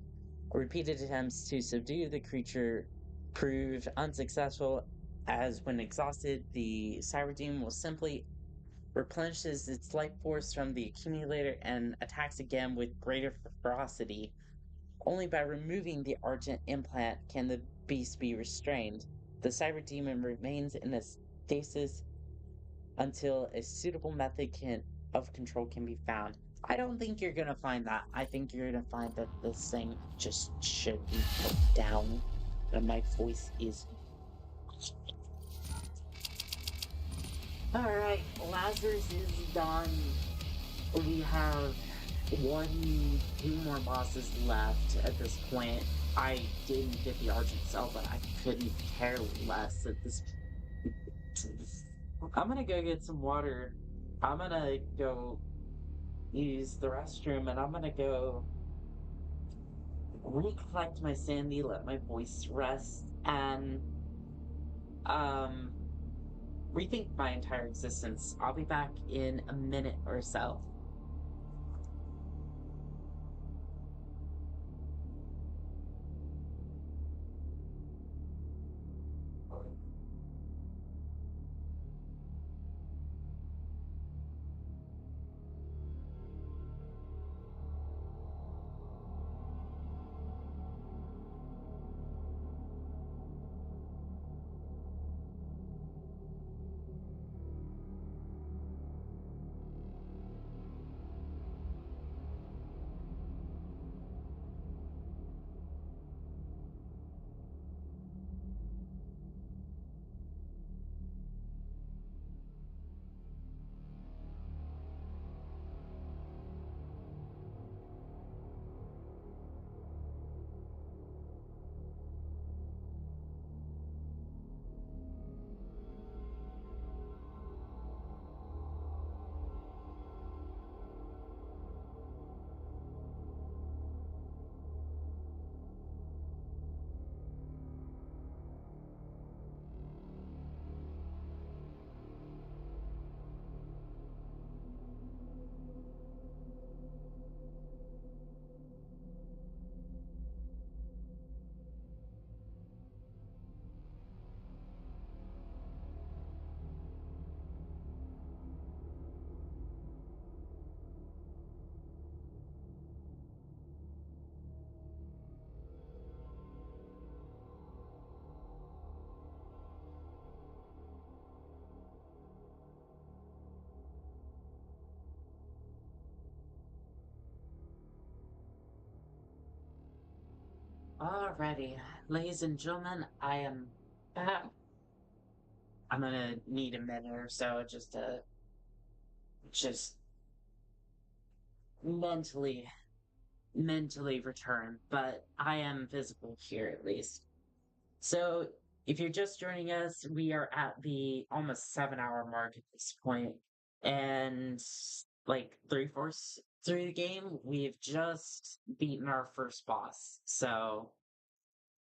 Repeated attempts to subdue the creature proved unsuccessful, as when exhausted, the Cyber Demon will simply replenishes its life force from the accumulator and attacks again with greater ferocity. Only by removing the Argent implant can the beast be restrained. The Cyber Demon remains in a stasis until a suitable method of control can be found. I don't think you're gonna find that. I think you're gonna find that this thing just should be put down. And my voice is... Alright, Lazarus is done. We have two more bosses left at this point. I didn't get the Argent Cell, but I couldn't care less at this. I'm gonna go get some water. I'm gonna go use the restroom, and I'm gonna go recollect my sanity, let my voice rest, and rethink my entire existence. I'll be back in a minute or so. Alrighty, ladies and gentlemen, I am back. I'm gonna need a minute or so just to just mentally return, but I am visible here at least. So if you're just joining us, we are at the almost 7 hour mark at this point, and like three-fourths through the game, we've just beaten our first boss. So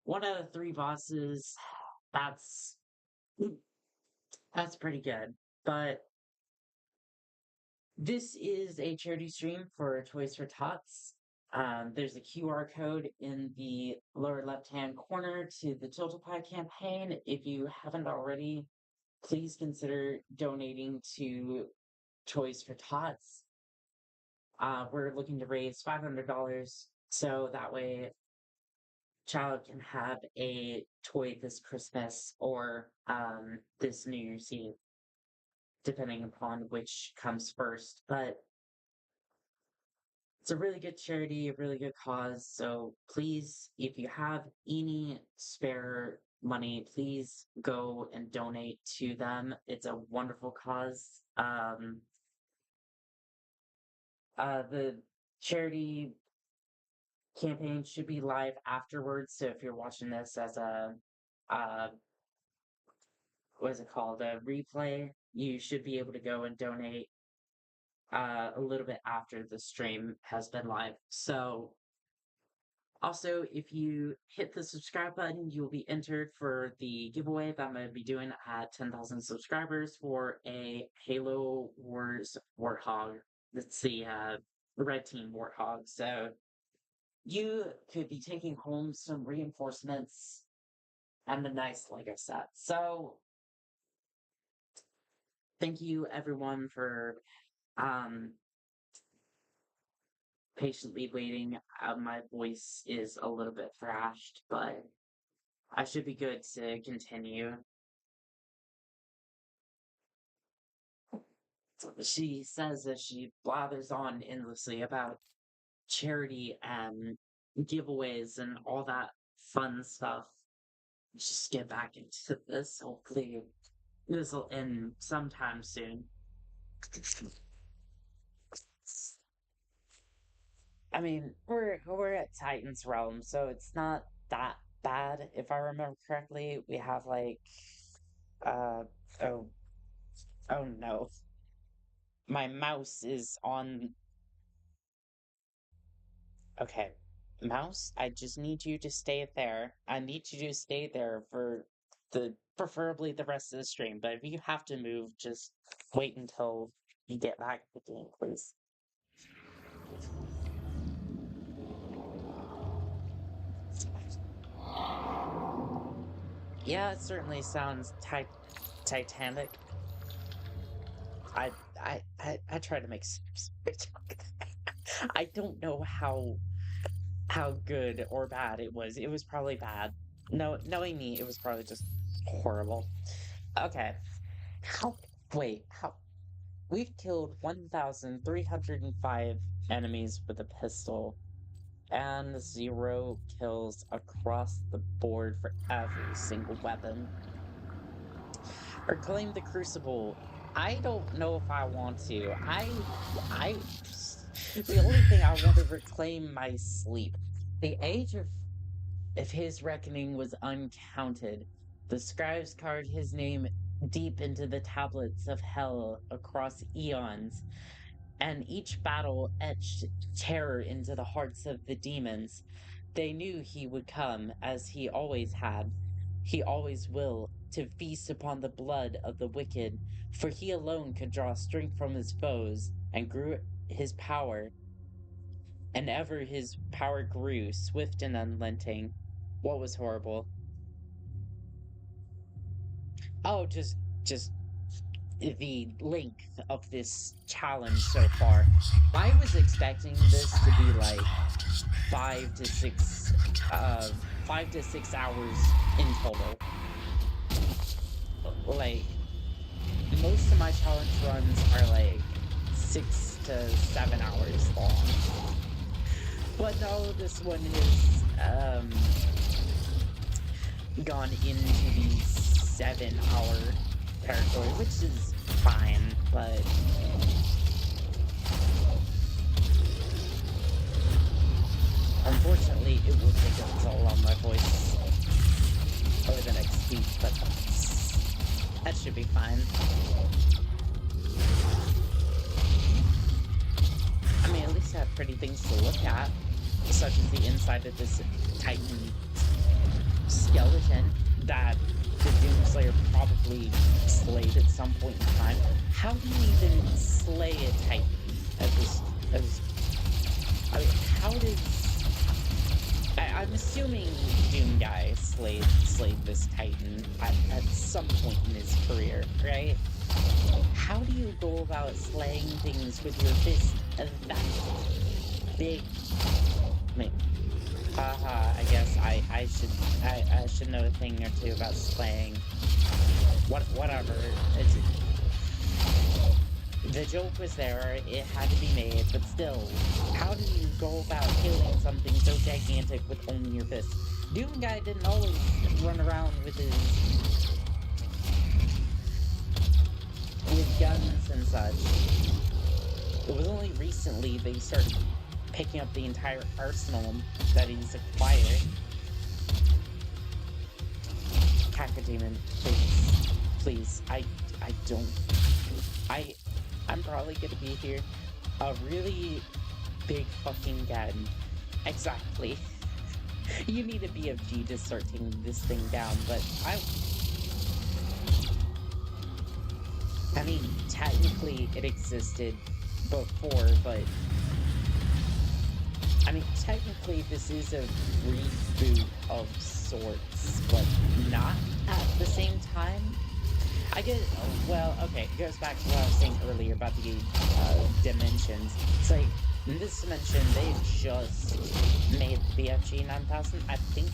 one out of three bosses, that's that's pretty good. But this is a charity stream for Toys for Tots. There's a QR code in the lower left-hand corner to the Tiltipie campaign. If you haven't already, please consider donating to Toys for Tots. We're looking to raise $500 so that way child can have a toy this Christmas or this New Year's Eve, depending upon which comes first. But it's a really good charity, a really good cause. So please, if you have any spare money, please go and donate to them. It's a wonderful cause. The charity campaign should be live afterwards. So if you're watching this as a what is it called? A replay, you should be able to go and donate a little bit after the stream has been live. So also, if you hit the subscribe button, you'll be entered for the giveaway that I'm going to be doing at 10,000 subscribers for a Halo Wars Warthog. That's the Red Team Warthog. So you could be taking home some reinforcements and a nice Lego set. So thank you everyone for patiently waiting. My voice is a little bit thrashed, but I should be good to continue. She says that she blathers on endlessly about charity and giveaways and all that fun stuff. Let's just get back into this. Hopefully, this will end sometime soon. I mean, we're at Titan's realm, so it's not that bad. If I remember correctly, we have like uh oh oh no. My mouse is on. Okay. Mouse, I just need you to stay there. I need you to stay there for preferably the rest of the stream. But if you have to move, just wait until you get back to the game, please. Yeah, it certainly sounds Titanic. I try to make I don't know how good or bad it was. It was probably bad. No, knowing me, it was probably just horrible. Okay. How we've killed 1,305 enemies with a pistol and 0 kills across the board for every single weapon. Or claim the Crucible. I don't know if I want to. The only thing I want to reclaim my sleep. The age of his reckoning was uncounted. The scribes carved his name deep into the tablets of hell across eons, and each battle etched terror into the hearts of the demons. They knew he would come, as he always had. He always will, to feast upon the blood of the wicked, for he alone could draw strength from his foes, and grew his power. And ever his power grew, swift and unrelenting. What was horrible? Oh, just the length of this challenge so far. I was expecting this to be like 5 to 6 hours in total. Like, most of my challenge runs are like 6 to 7 hours long. But no, this one is gone into the 7-hour territory, which is fine, but unfortunately it will take a toll on my voice over the next week, but that should be fine. I mean, at least I have pretty things to look at, such as the inside of this Titan skeleton that the Doomslayer probably slayed at some point in time. How do you even slay a Titan I mean, how does... I'm assuming Doom Guy slayed this Titan at some point in his career, right? How do you go about slaying things with your fist that big? I mean, I guess I should know a thing or two about slaying. Whatever. The joke was there, it had to be made, but still, how do you go about killing something so gigantic with only your fist? Doom Guy didn't always run around with guns and such. It was only recently they started picking up the entire arsenal that he's acquired. Cacodemon, please, I'm probably gonna be here a really big fucking gun. Exactly. You need a BFG to start taking this thing down, but I mean, technically it existed before, but I mean, technically this is a reboot of sorts, but not at the same time. I get, well, okay, it goes back to what I was saying earlier about the dimensions. It's like, in this dimension, they just made the BFG 9000, I think.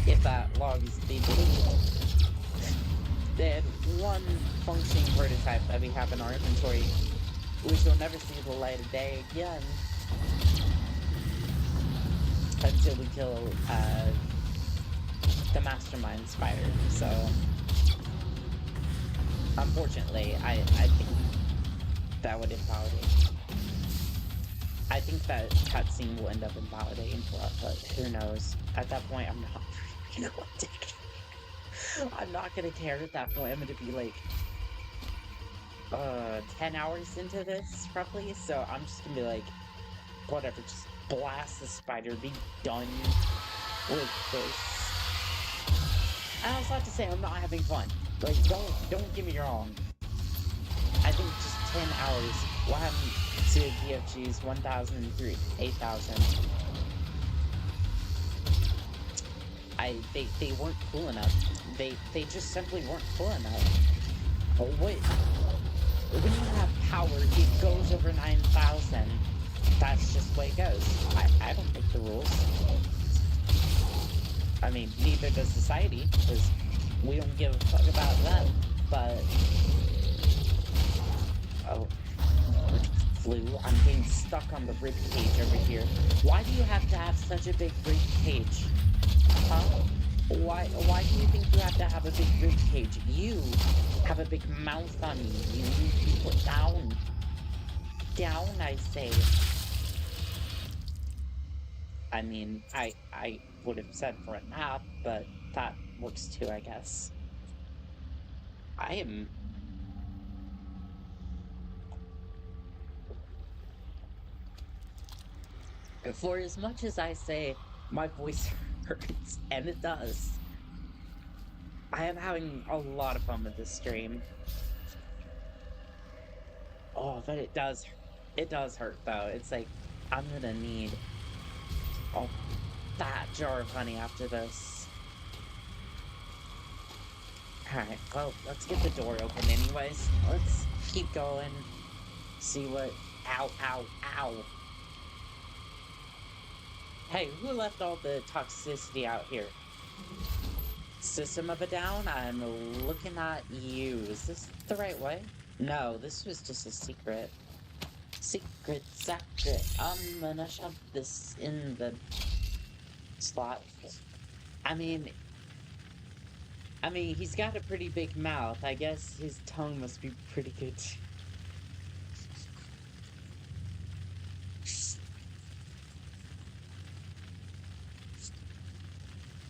If that log is to be believed. They had one functioning prototype that we have in our inventory, which will never see the light of day again. Until we kill, the mastermind spider, so unfortunately I think that would invalidate. I think that cutscene will end up invalidating for us, but who knows? At that point I'm not gonna care at that point. I'm gonna be like 10 hours into this probably, so I'm just gonna be like, whatever, just blast the spider, be done with this. And that's not to say I'm not having fun. Like, don't get me wrong. I think just 10 hours, what happened to BFGs 1003, 8000? They weren't cool enough. They just simply weren't cool enough. But when you have power, it goes over 9,000. That's just the way it goes. I don't make the rules. I mean, neither does society, because we don't give a fuck about them, but... Oh. Flu, I'm getting stuck on the rib cage over here. Why do you have to have such a big rib cage? Huh? Why do you think you have to have a big rib cage? You have a big mouth on you. You need to be put down. Down, I say. I mean, I would have said for a nap, but that works too, I guess. I am... For as much as I say my voice hurts, and it does, I am having a lot of fun with this stream. Oh, but it does hurt though. It's like, I'm gonna need a fat jar of honey after this. Alright, well, let's get the door open anyways. Let's keep going. See what... Ow, ow, ow. Hey, who left all the toxicity out here? System of a Down, I'm looking at you. Is this the right way? No, this was just a secret. Secret. I'm gonna shove this in the slot. I mean, he's got a pretty big mouth. I guess his tongue must be pretty good.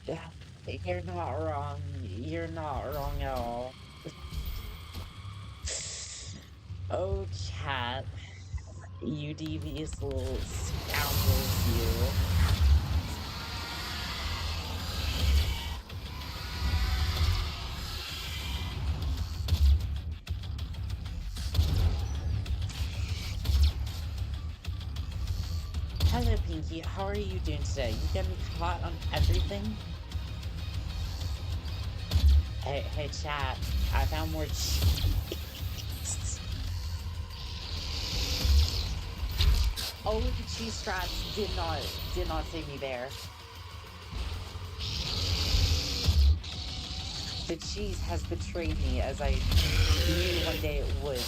Yeah, you're not wrong. You're not wrong at all. Oh, cat. You devious little scoundrels, you. Hello, Pinky. How are you doing today? You getting caught on everything? Hey, chat. I found more cheese. Oh, the cheese straps did not save me there. The cheese has betrayed me, as I knew one day it would.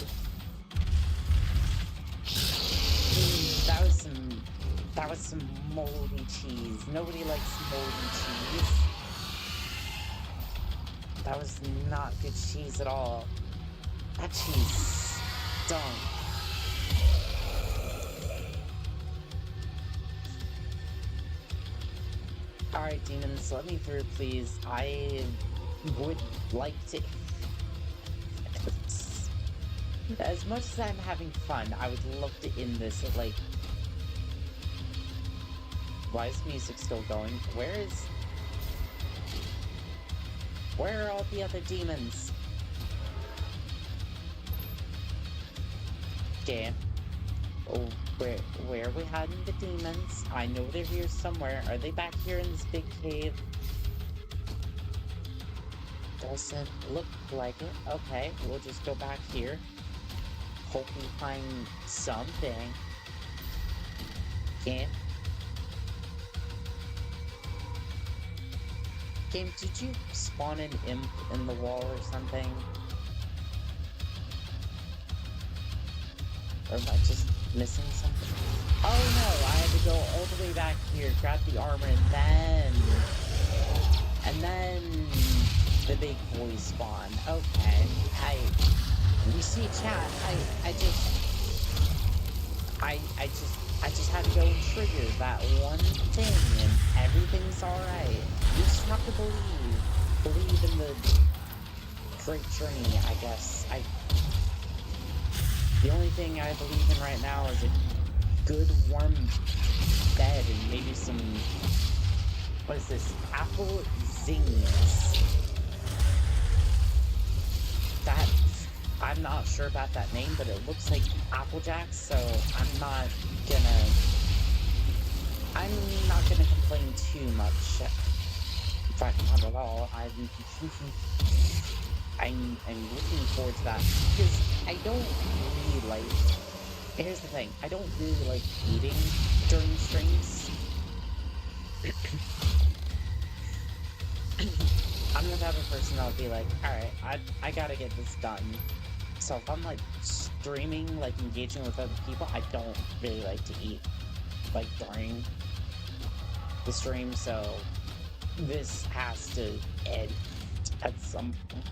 That was some moldy cheese. Nobody likes moldy cheese. That was not good cheese at all. That cheese stunk. Alright, demons, let me through, please. I would like to... As much as I'm having fun, I would love to end this at, like... Why is music still going? Where are all the other demons? Okay. Oh, where are we hiding the demons? I know they're here somewhere. Are they back here in this big cave? Doesn't look like it. Okay, we'll just go back here. Hope we find something. Okay. Game, did you spawn an imp in the wall or something? Or am I just missing something? Oh no, I had to go all the way back here, grab the armor, and then the big boy spawn. Okay, you see, chat, I just had to go and trigger that one thing, and everything's alright. You just have to believe in the great journey, I guess. The only thing I believe in right now is a good warm bed and maybe some, what is this, apple zings. That, I'm not sure about that name, but it looks like Apple Jacks, so I'm not gonna complain too much. In fact, not at all. I'm looking forward to that, because I don't really like... Here's the thing, I don't really like eating during streams. I'm the type of person that'll be like, alright, I gotta get this done. So if I'm like streaming, like engaging with other people, I don't really like to eat like during the stream, so this has to end at some point.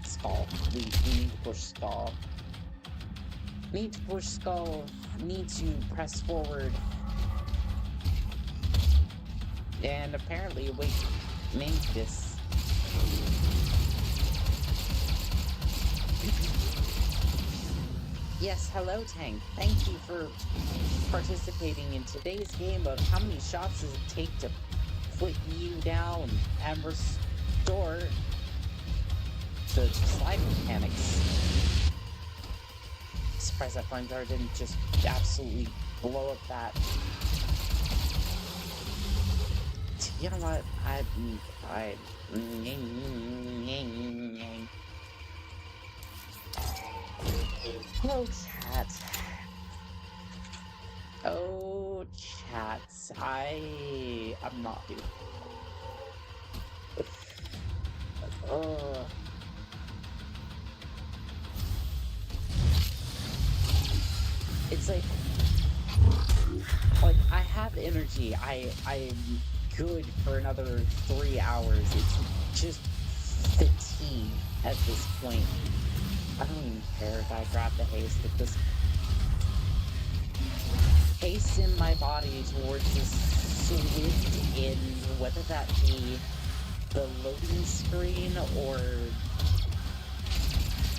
Skull. We need to push Skull. Need to push Skull. Need to press forward. And apparently, wait, Mantis. Yes, hello, Tank. Thank you for participating in today's game of how many shots does it take to put you down and restore the slide mechanics. Surprised that flamethrower didn't just absolutely blow up that. You know what? Hello, chat. Oh, chat. I'm not doing. It's like I have energy. I'm good for another 3 hours. It's just fatigue at this point. I don't even care if I grab the haste. If this hasten my body towards this swift end, whether that be the loading screen or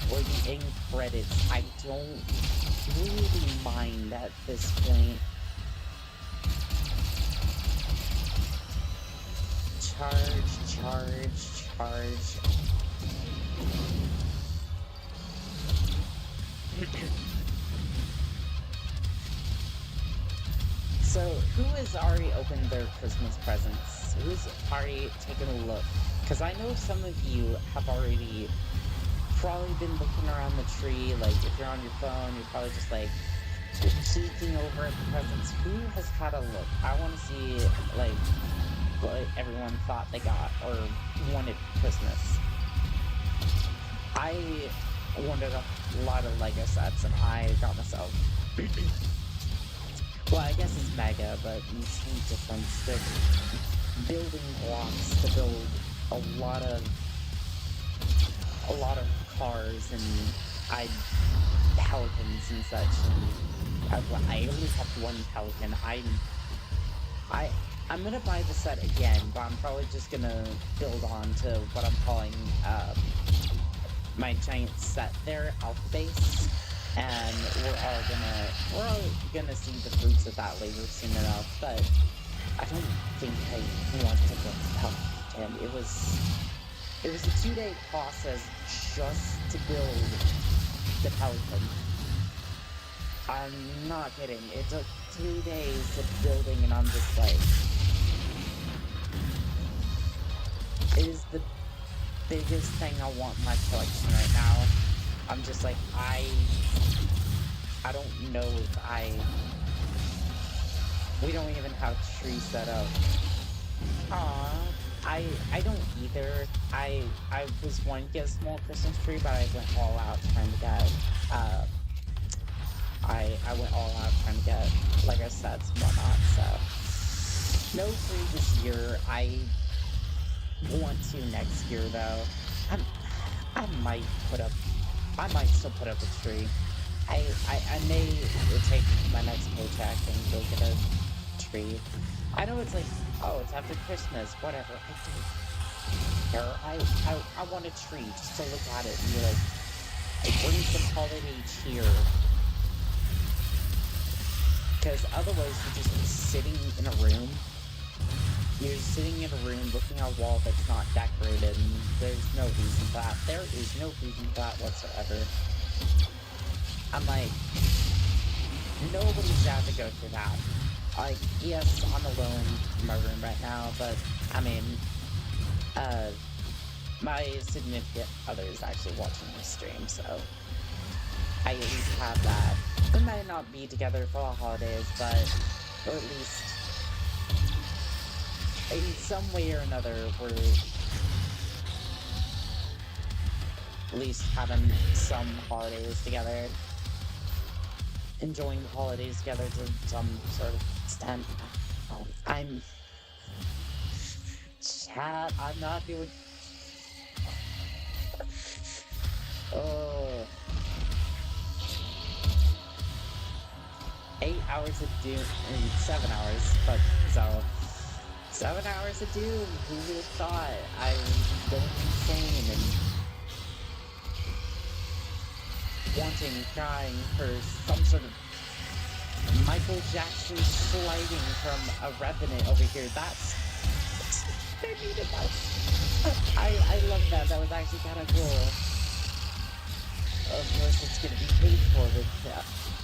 the end credits, I don't really mind at this point. Charge. So, who has already opened their Christmas presents? Who's already taken a look? Because I know some of you have already probably been looking around the tree. Like, if you're on your phone, you're probably just like peeking over at the presents. Who has had a look? I want to see, like, what everyone thought they got or wanted for Christmas. I wanted a lot of Lego sets, and I got myself. Well, I guess it's mega, but you see difference. The building blocks to build a lot of cars and pelicans and such. And I only have one pelican. I'm gonna buy the set again, but I'm probably just gonna build on to what I'm calling my giant set there, Alpha Base. And we're all gonna see the fruits of that labor soon enough, but I don't think I want to build the Pelican. It was a 2-day process just to build the Pelican. I'm not kidding. It took 2 days of building, and I'm just like, it is the biggest thing I want in my collection right now. I'm just like, I don't know if we don't even have trees set up. I don't either. I was wanting to get a small Christmas tree, but I went all out trying to get, I went all out trying to get Lego sets and whatnot, so. No tree this year. I want to next year, though. I might still put up a tree. I may take my next paycheck and go get a tree. I know it's like, oh, it's after Christmas, whatever. I don't care. I want a tree just to look at it and be like, it brings the holiday cheer. Because otherwise you're just sitting in a room. You're sitting in a room looking at a wall that's not decorated, and there's no reason for that. There is no reason for that whatsoever. I'm like, nobody's out to go through that. Like, yes, I'm alone in my room right now, but, I mean, my significant other is actually watching the stream, so I at least have that. We might not be together for the holidays, but, or at least, in some way or another, we're at least having some holidays together. Enjoying the holidays together to some sort of extent. Chat, I'm not doing... Oh. 8 hours of Doom, 7 hours, but so... 7 hours of Doom, who would have thought? I'm going insane and wanting, crying for some sort of Michael Jackson sliding from a revenant over here. That's I needed that. I love that. That was actually kind of cool. Of course, it's going to be paid for with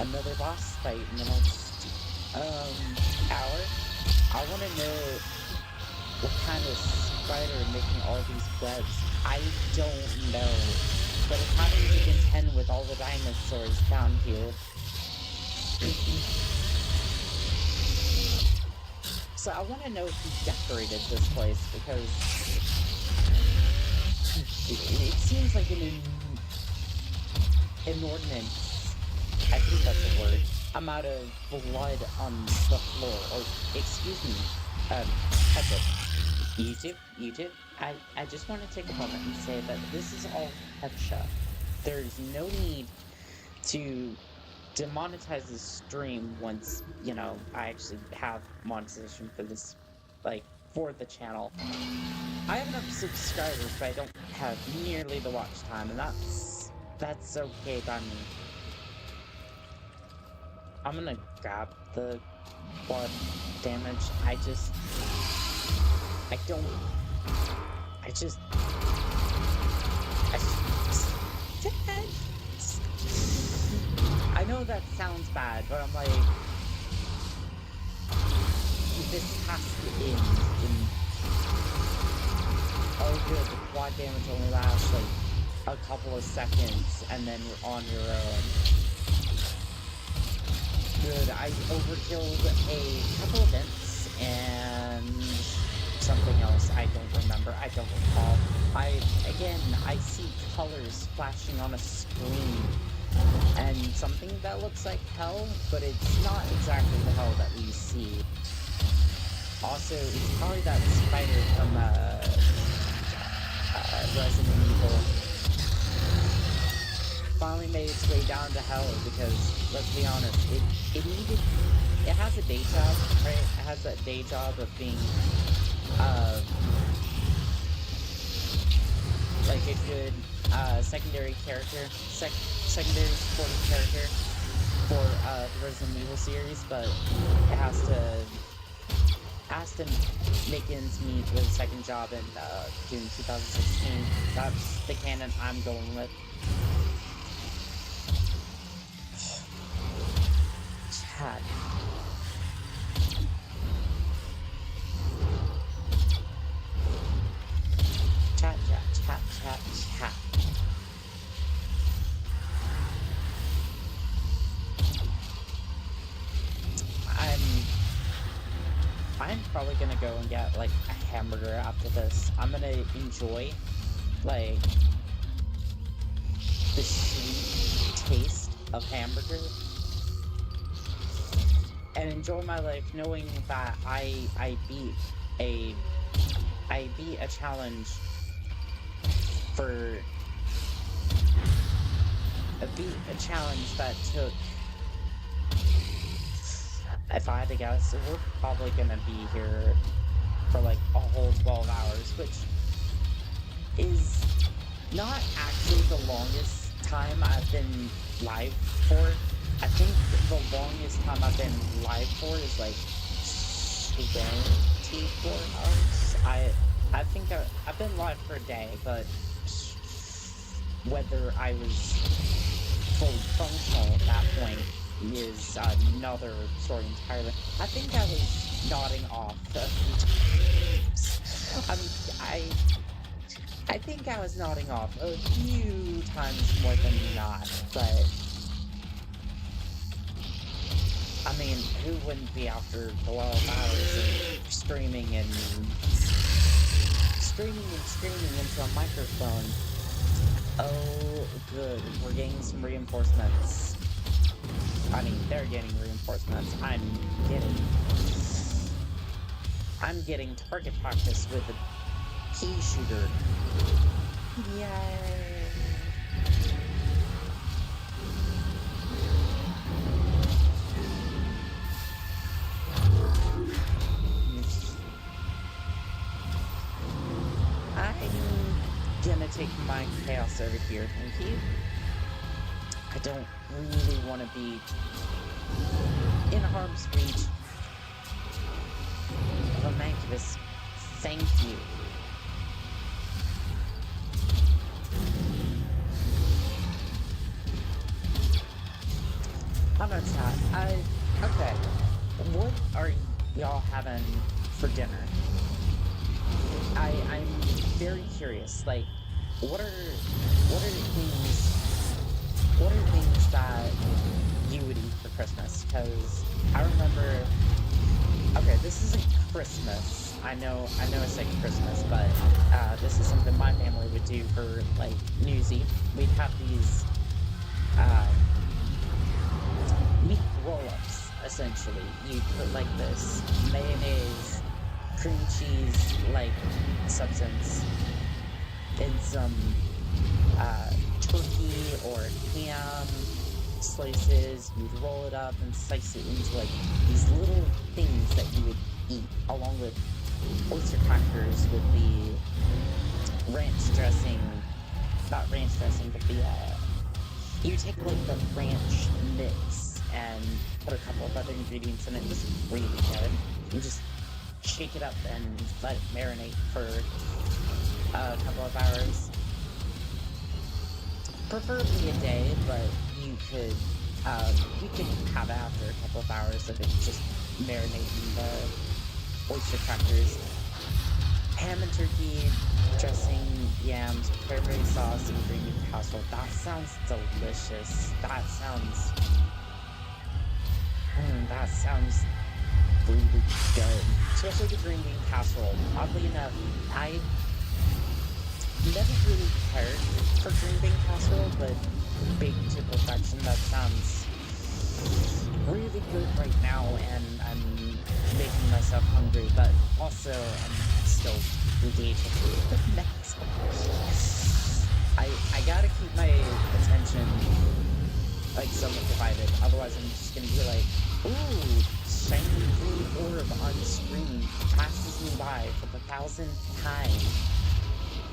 another boss fight in the next hour. I want to know what kind of spider making all these webs. I don't know. But it's having to contend with all the dinosaurs down here. So I want to know who decorated this place, because it seems like an inordinate, I think that's the word, I'm out of blood on the floor. Or, excuse me, Ketchup. YouTube, I just want to take a moment and say that this is all ketchup. There's no need to demonetize the stream once, you know, I actually have monetization for this, like, for the channel. I have enough subscribers, but I don't have nearly the watch time, and that's okay by me. I'm gonna grab the blood damage. I know that sounds bad, but I'm like, this has to end in... Oh good, the quad damage only lasts like a couple of seconds, and then you're on your own. Good, I overkilled a couple events, and something else I don't remember, I don't recall. I see colors flashing on a screen, and something that looks like hell, but it's not exactly the hell that we see. Also, it's probably that spider from, Resident Evil. Finally made its way down to hell, because, let's be honest, it has a day job, right? It has that day job of being, like a good, secondary secondary supporting character for, the Resident Evil series, but it has to make ends meet with a second job in, June 2016. That's the canon I'm going with. Chat. Chat. I'm probably gonna go and get, like, a hamburger after this. I'm gonna enjoy, like, the sweet taste of hamburger, and enjoy my life knowing that I beat a challenge that took, if I had to guess, we're probably gonna be here for like a whole 12 hours, which is not actually the longest time I've been live for. I think the longest time I've been live for is like 24 hours. I think I've been live for a day, but whether I was fully functional at that point is another story entirely. I think I was nodding off a few times. I think I was nodding off a few times more than not, but I mean, who wouldn't be after 12 hours of screaming and screaming into a microphone? Oh, good. We're getting some reinforcements. I mean, they're getting reinforcements. I'm getting target practice with a pea shooter. Yay! I'm gonna take my chaos over here, thank you. I don't really want to be in harm's reach of a mancubus. Thank you. How about that? Okay. What are y'all having for dinner? I'm very curious. Like, what are things that you would eat for Christmas? Because I remember. Okay, this isn't Christmas. I know it's like Christmas, but this is something my family would do for like New Year's Eve. We'd have these meat roll essentially. You put like this mayonnaise, cream cheese like substance in some turkey or ham slices. You'd roll it up and slice it into like these little things that you would eat along with oyster crackers with the ranch dressing. Not ranch dressing, but the you take like the ranch mix and put a couple of other ingredients in it. Just really good. You just shake it up and let it marinate for a couple of hours. Preferably a day, but you could have it after a couple of hours of it just marinating the oyster crackers. Ham and turkey, dressing, yams, cranberry sauce, and green bean casserole. That sounds delicious. That sounds really good. Especially the green bean casserole. Oddly enough, I never really cared for green bean casserole, but baked to perfection. That sounds really good right now, and I'm making myself hungry, but also I'm still really I gotta keep my attention like somewhat divided, otherwise I'm just gonna be like, ooh, shiny blue orb on screen passes me by for the 1000th time.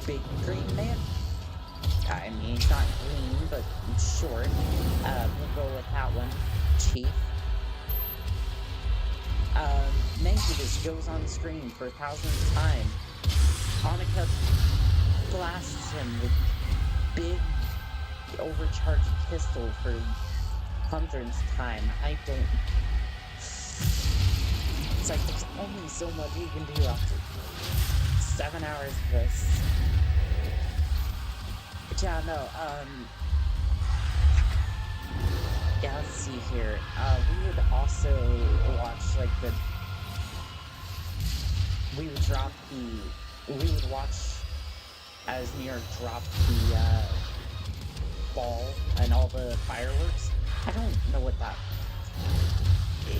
Big green man. I mean, it's not green, but it's short. We'll go with that one. Chief. Mankiewicz goes on screen for 1000th time. Annika blasts him with big, overcharged pistol for 100th time. I don't... It's like, there's only so much you can do after 7 hours of this. But yeah, no, yeah, let's see here. We would also watch, like, we would watch as New York dropped the, ball and all the fireworks. I don't know what that...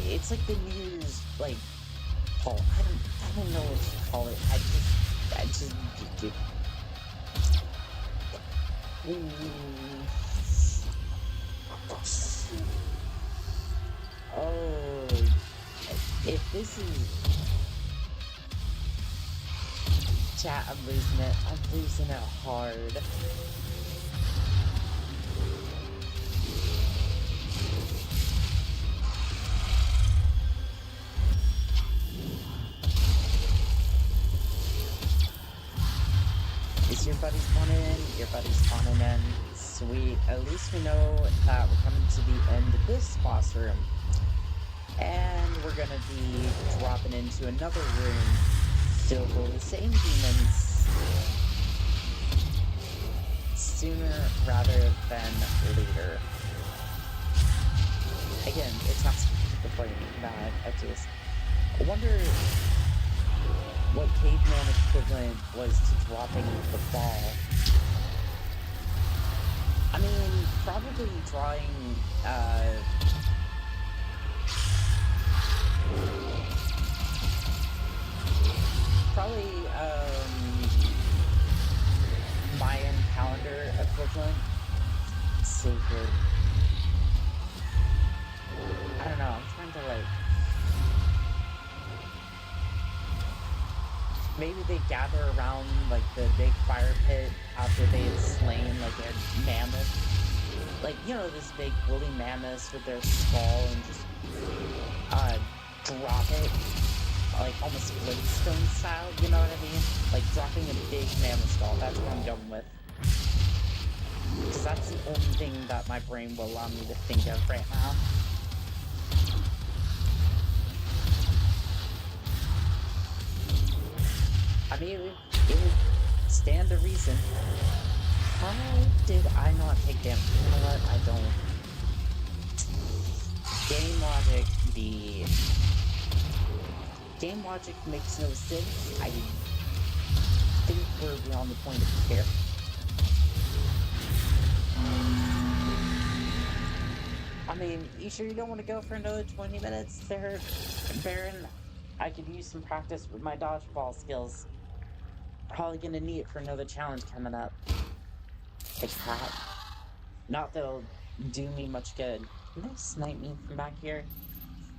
It's like the New Year's, like, ball. I don't know what to call it. I just... Oh, if this is... Chat, I'm losing it. I'm losing it hard. Is your buddy spawning in? Your buddy's spawning in. Sweet. At least we know that we're coming to the end of this boss room. And we're gonna be dropping into another room filled with the same demons sooner rather than later. Again, it's not the point that I wonder what caveman equivalent was to dropping the ball. I mean, probably drawing, Mayan calendar equivalent. Sacred. I don't know, I'm trying to, like... Maybe they gather around, like, the big fire pit after they had slain, like, a mammoth. Like, you know, this big woolly mammoth with their skull and just, drop it. Like, almost Flintstone style, you know what I mean? Like, dropping a big mammoth skull, that's what I'm going with. Because that's the only thing that my brain will allow me to think of right now. I mean, it would stand to reason. How did I not take damage? You know what? I don't. Game logic makes no sense. I think we're beyond the point of care. I mean, you sure you don't want to go for another 20 minutes there, Baron? I could use some practice with my dodgeball skills. Probably gonna need it for another challenge coming up. Hey, cat. Not that it'll do me much good. Can they snipe me from back here?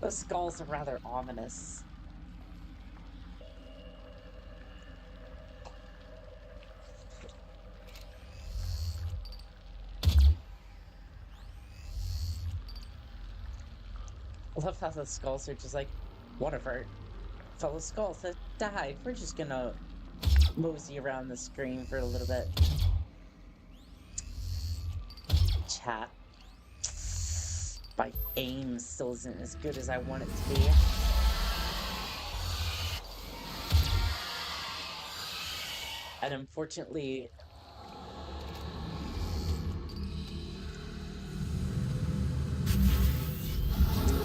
The skulls are rather ominous. I love how the skulls are just like, whatever. Fellow skulls that died. We're just gonna mosey around the screen for a little bit. Chat. My aim still isn't as good as I want it to be. And unfortunately,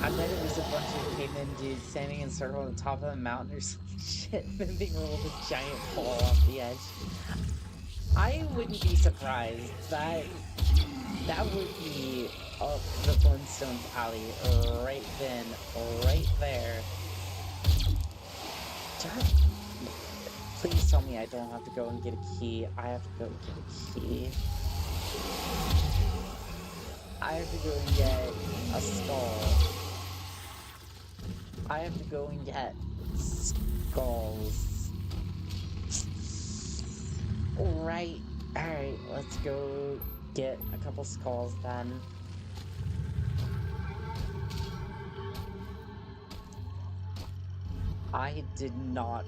I bet it was a bunch of cavemen dudes standing in a circle on the top of the mountain or some shit, and then they rolled a giant ball off the edge. I wouldn't be surprised. That would be up the Flintstones alley right then, right there. Please tell me I don't have to go and get a key. I have to go and get a key. I have to go and get a skull. I have to go and get skulls. Alright, let's go get a couple skulls then. I did not...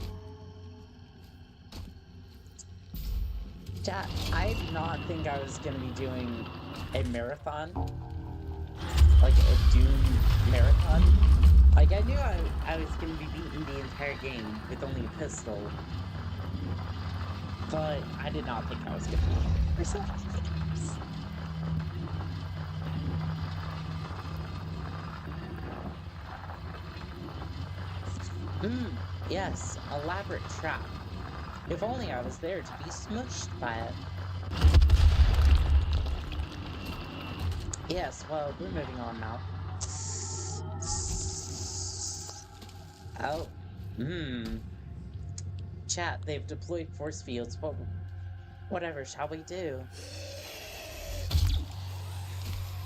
Chat, I did not think I was gonna be doing a marathon. Like a Doom marathon. Like, I knew I was gonna be beating the entire game with only a pistol. But I did not think I was gonna be for so many years. Yes, elaborate trap. If only I was there to be smushed by it. Yes, well, we're moving on now. Oh, Chat, they've deployed force fields, but whatever shall we do?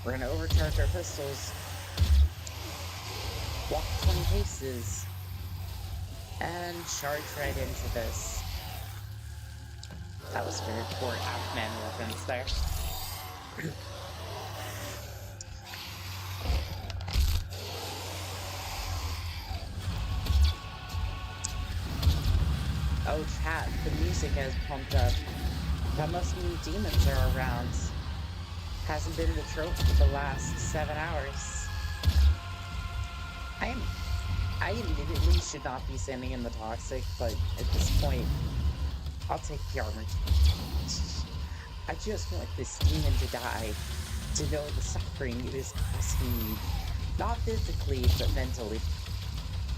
We're gonna overcharge our pistols. Walk 20 paces. And charge right into this. That was very poor Afman reference there. Oh, chat, the music has pumped up. That must mean demons are around. Hasn't been the trope for the last 7 hours. I admittedly should not be standing in the toxic, but at this point, I'll take the armor. I just want this demon to die, to know the suffering it is causing me. Not physically, but mentally.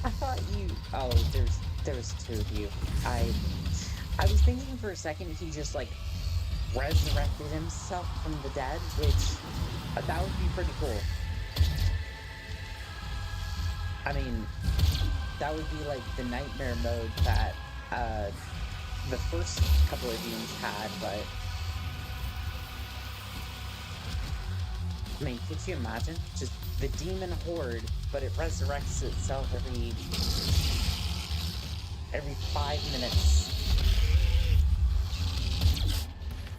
I thought you... Oh, there was two of you. I was thinking for a second he just, like, resurrected himself from the dead, which, that would be pretty cool. I mean, that would be like the nightmare mode that, the first couple of demons had, but... I mean, could you imagine? Just the demon horde, but it resurrects itself every 5 minutes.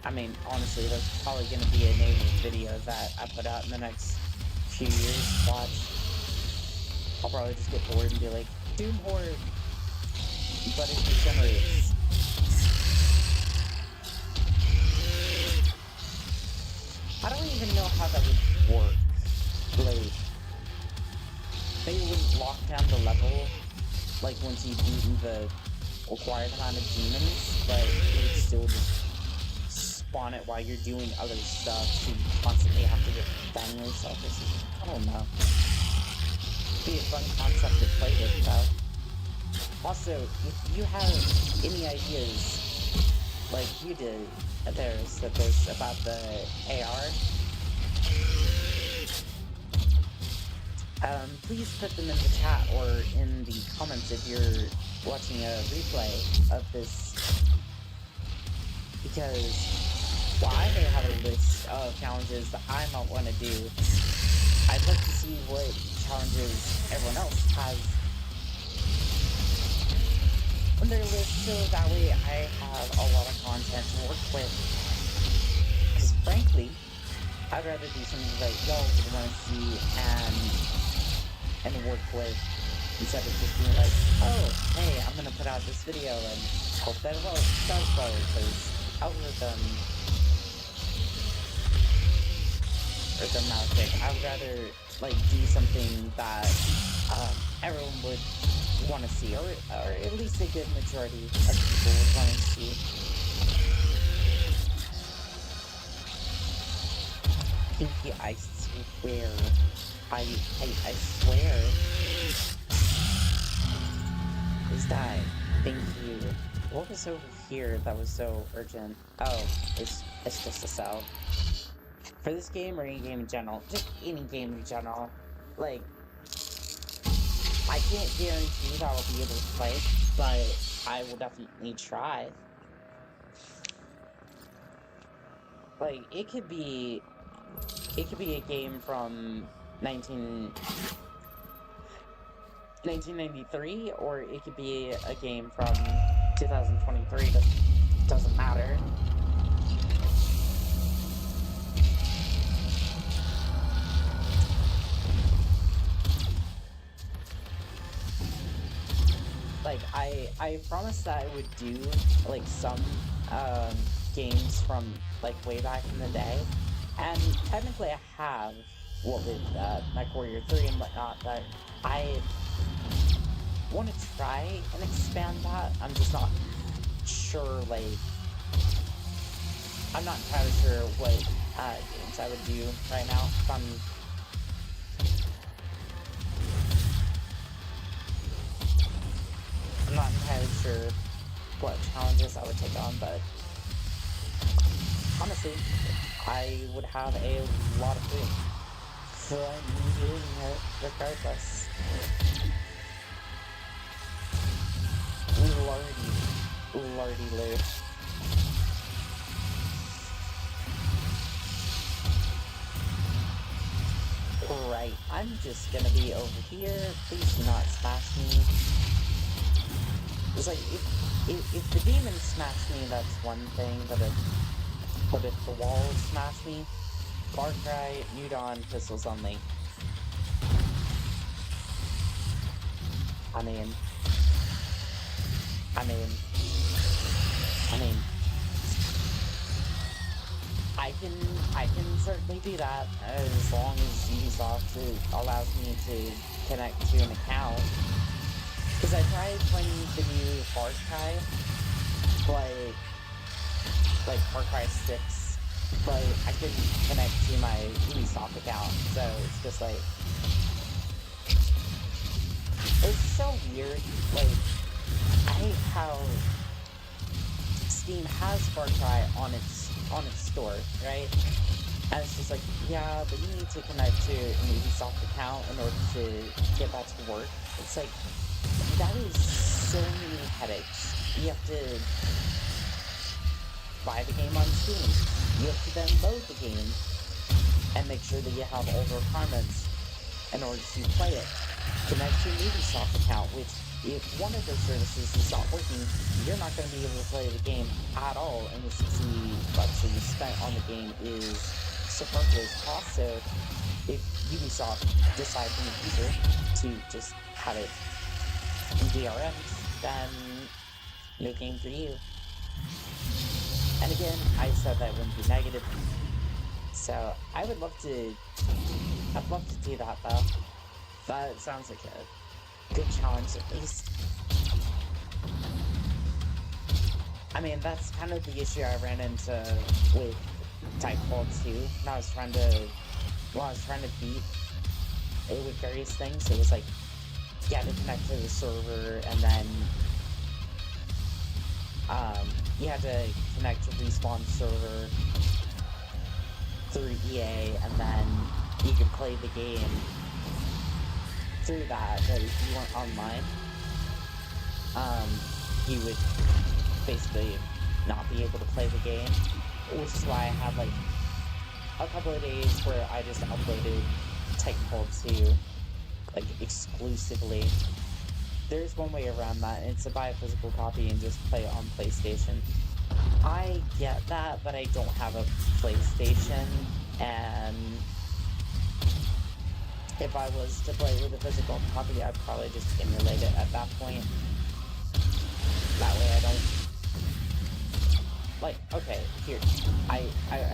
I mean, honestly, that's probably gonna be a name of video that I put out in the next few years. Watch. I'll probably just get bored and be like, Doom Horde, but it regenerates. I don't even know how that would work. Like, they wouldn't lock down the level, like, once you've beaten the required amount of demons, but it would still just spawn it while you're doing other stuff, so you constantly have to defend yourself or something. I don't know. It'd be a fun concept to play with, though. Also, if you have any ideas, like you did, about the AR, please put them in the chat or in the comments if you're watching a replay of this, because I may have a list of challenges that I might want to do. I'd like to see what challenges everyone else has on their list, so that way I have a lot of content to work with. Because frankly, I'd rather do something that y'all would want to see and work with, instead of just being like, oh, hey, I'm gonna put out this video and hope that it does well, because algorithm or dramatic. I would rather like do something that everyone would want to see, or at least a good majority of people would want to see. Pinky, I swear. I swear. Is that? Thank you. What was over here that was so urgent? Oh, it's just a cell. For this game or any game in general, just any game in general, like, I can't guarantee that I'll be able to play, but I will definitely try. Like, it could be a game from 1993, or it could be a game from 2023, that doesn't matter. Like, I promised that I would do, like, some, games from, like, way back in the day, and technically I have, well, with, MechWarrior 3 and whatnot, but I want to try and expand that. I'm just not sure, like, I'm not entirely sure what, games I would do right now. I'm not entirely sure what challenges I would take on, but honestly, I would have a lot of fun. So I'm doing it regardless. Lordy Lou. Right, I'm just gonna be over here. Please do not smash me. It's like, if the demons smash me, that's one thing, but if the walls smash me, Far Cry, New Dawn, pistols only. I mean, I can certainly do that, as long as Ubisoft allows me to connect to an account. Because I tried playing the new Far Cry, like Far Cry 6, but I couldn't connect to my Ubisoft account, so it's just like, it's so weird. Like, I hate how Steam has Far Cry on its store, right? And it's just like, yeah, but you need to connect to an Ubisoft account in order to get that to work. It's like, that is so many headaches. You have to buy the game on Steam. You have to then load the game and make sure that you have all the requirements in order to play it. Connect to an Ubisoft account, which, if one of those services is not working, you're not going to be able to play the game at all, and the $60 that you spent on the game is superfluous cost. So if Ubisoft decides in the future to just have it DRM, then no game for you. And again, I said that wouldn't be negative, so I'd love to do that though. That sounds like a good challenge at least. I mean, that's kind of the issue I ran into with Titanfall 2 when I was trying to beat it with various things. It was like, you had to connect to the server, and then you had to connect to Respawn server through EA, and then you could play the game through that if you weren't online, you would basically not be able to play the game, which is why I had like a couple of days where I just uploaded Titanfall 2 like exclusively. There's one way around that, and it's to buy a physical copy and just play it on PlayStation. I get that, but I don't have a PlayStation, and if I was to play with a physical copy, I'd probably just emulate it at that point. That way I don't... Like, okay, here. I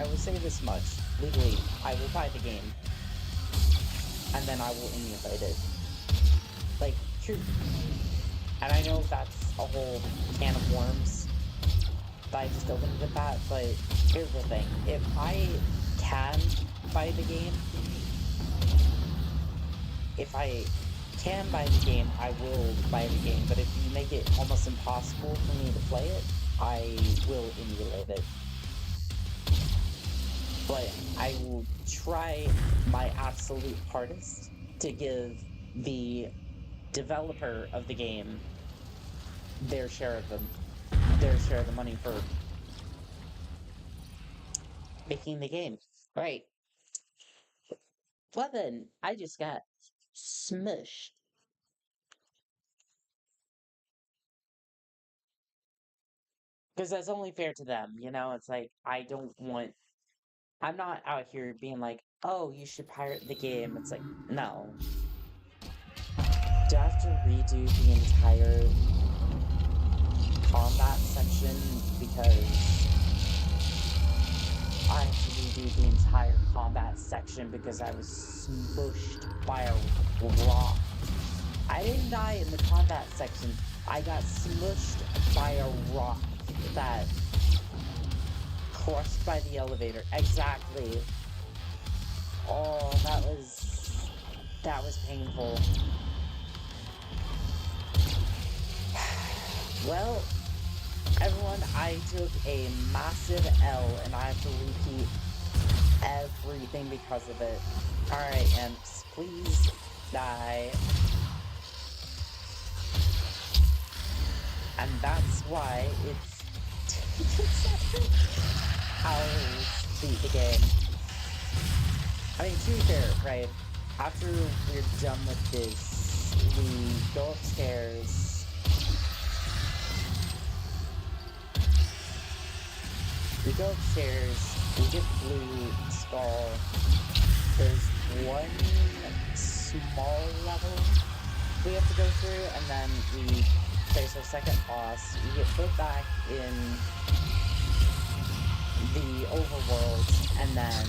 will say this much. Legally, I will buy the game. And then I will emulate it. Like, here... And I know that's a whole can of worms that I just opened with that, but here's the thing. If I can buy the game... If I can buy the game, I will buy the game, but if you make it almost impossible for me to play it, I will emulate it. But I will try my absolute hardest to give the developer of the game their share of the money for making the game. Right. Well then, I just got smushed. Because that's only fair to them, you know? It's like, I'm not out here being like, oh, you should pirate the game. It's like, no. Do I have to redo the entire combat section? Because I have to redo the entire combat section because I was smushed by a rock. I didn't die in the combat section. I got smushed by a rock that crushed by the elevator. Exactly. Oh, that was painful. Well, everyone, I took a massive L and I have to repeat everything because of it. Alright, imps, please die. And that's why it's taken 7 hours to beat the game. I mean, to be fair, right? After we're done with this, we go upstairs. We go upstairs, we get Blue Skull. There's one small level we have to go through, and then we face our second boss. We get put back in the overworld, and then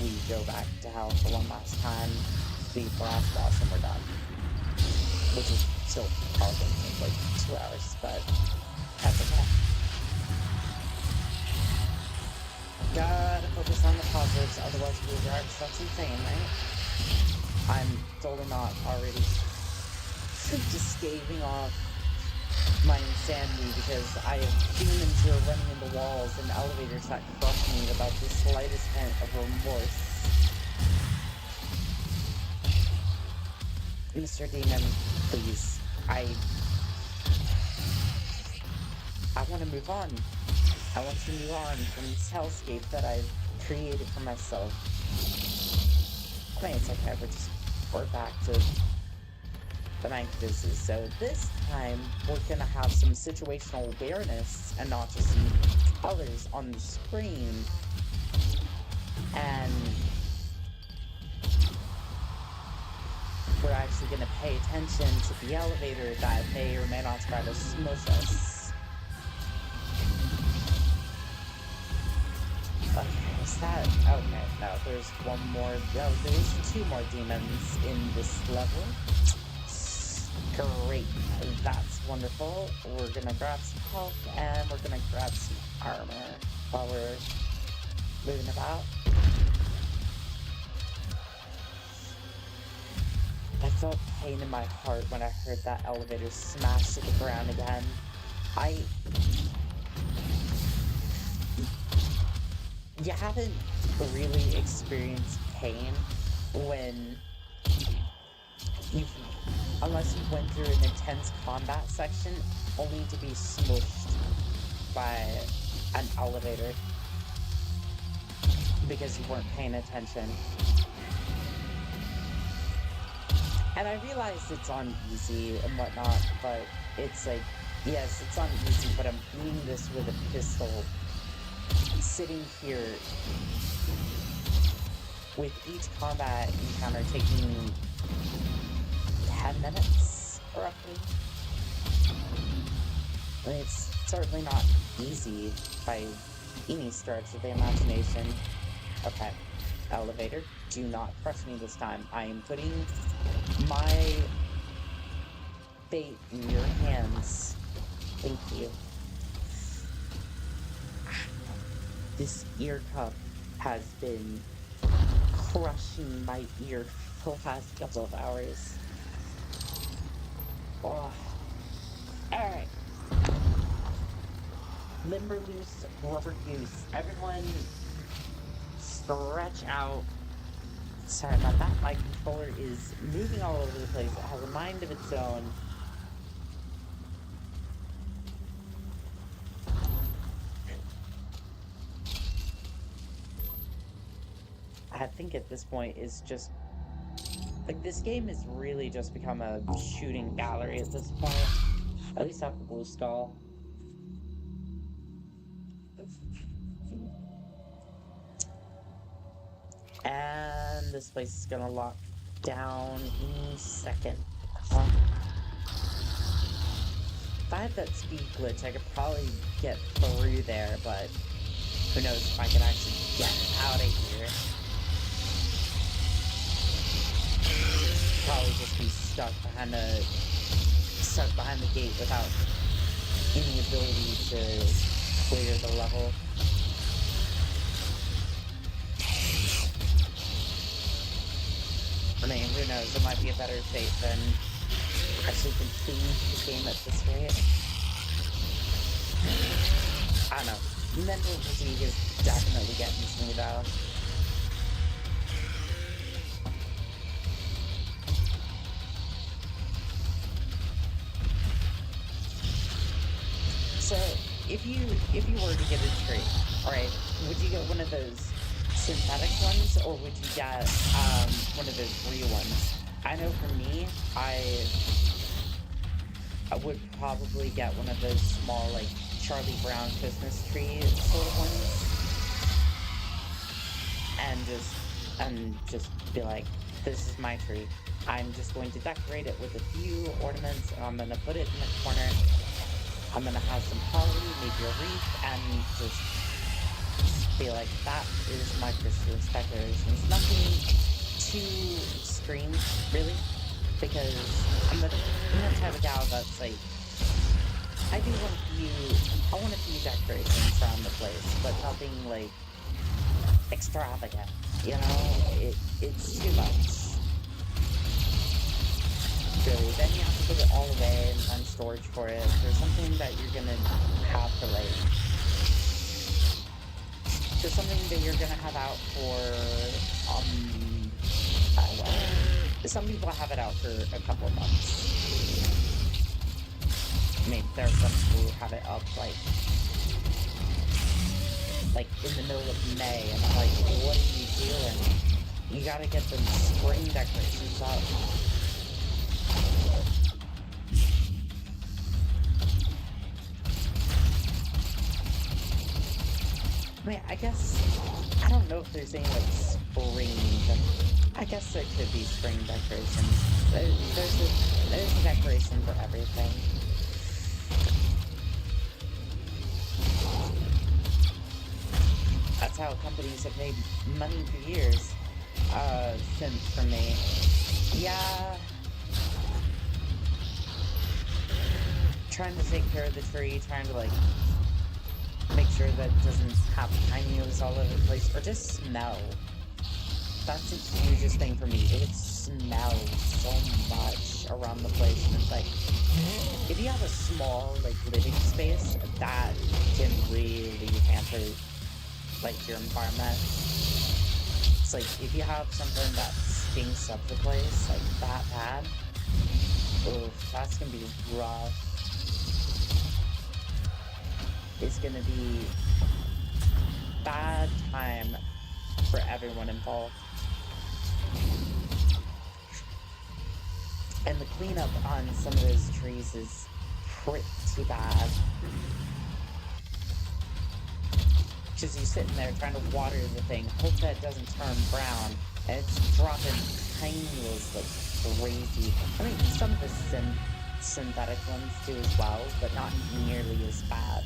we go back to hell for one last time, beat the last boss, and we're done. Which is still probably going to take like 2 hours, but that's okay. Gotta focus on the positives, otherwise we'll drive stuff's insane, right? I'm totally not already just scathing off my insanity because I have demons who are running into walls and elevators that crush me without the slightest hint of remorse. Mr. Demon, please. I want to move on. I want to move on from this hellscape that I've created for myself. I mean, it's okay, we're back to the mancuses. So this time, we're gonna have some situational awareness and not just some colors on the screen. And we're actually gonna pay attention to the elevator that may or may not try to smush us. Okay, is that... Okay, no, there's one more... No, there's 2 more demons in this level. Great. That's wonderful. We're gonna grab some health, and we're gonna grab some armor while we're moving about. I felt pain in my heart when I heard that elevator smash to the ground again. You haven't really experienced pain when you've, unless you went through an intense combat section, only to be smushed by an elevator because you weren't paying attention. And I realized it's on easy and whatnot, but it's like, yes, it's on easy, but I'm doing this with a pistol, sitting here with each combat encounter taking 10 minutes, roughly. I mean, it's certainly not easy by any stretch of the imagination. Okay, elevator, do not crush me this time. I am putting my fate in your hands. Thank you. This ear cup has been crushing my ear for the past couple of hours. Oh. Alright. Limber loose, rubber goose. Everyone stretch out. Sorry about that. My controller is moving all over the place. It has a mind of its own. I think at this point it's just like this game has really just become a shooting gallery at this point. At least after Blue Skull. And this place is gonna lock down in a second. If I had that speed glitch, I could probably get through there, but who knows if I can actually get out of here. Probably just be stuck behind the gate without any ability to clear the level. I mean, who knows? It might be a better fate than actually completing the game at this rate. I don't know. Mental fatigue is definitely getting to me though. So, if you were to get a tree, alright, would you get one of those synthetic ones, or would you get one of those real ones? I know for me, I would probably get one of those small, like, Charlie Brown Christmas tree sort of ones, and just be like, this is my tree. I'm just going to decorate it with a few ornaments, and I'm gonna put it in the corner. I'm gonna have some holly, maybe a wreath, and just be like, that is my Christmas decorations. Nothing too extreme, really, because I'm the type of gal that's like, I want a few decorations around the place, but nothing like extravagant, you know? It's too much. Really, then you have to put it all away and find storage for it, or something that you're gonna have for like, for something that you're gonna have out for, some people have it out for a couple of months. I mean, there are some people who have it up like in the middle of May, and I'm like, what are you doing? You gotta get them spring decorations up. I mean, I don't know if there's any, like, spring, I guess there could be spring decorations. There's a decoration for everything. That's how companies have made money for years, since for me. Yeah. Trying to take care of the tree, trying to, like, make sure that it doesn't have tinios all over the place, or just smell. That's the hugest thing for me. It smells so much around the place, and it's like, if you have a small, like, living space, that can really hamper, like, your environment. It's like, if you have something that's stinks up the place, like that bad. Oof, that's gonna be rough. It's gonna be bad time for everyone involved. And the cleanup on some of those trees is pretty bad. Because you're sitting there trying to water the thing, hope that it doesn't turn brown, and it's dropping tiny little like crazy. I mean, some of the synthetic ones do as well, but not nearly as bad.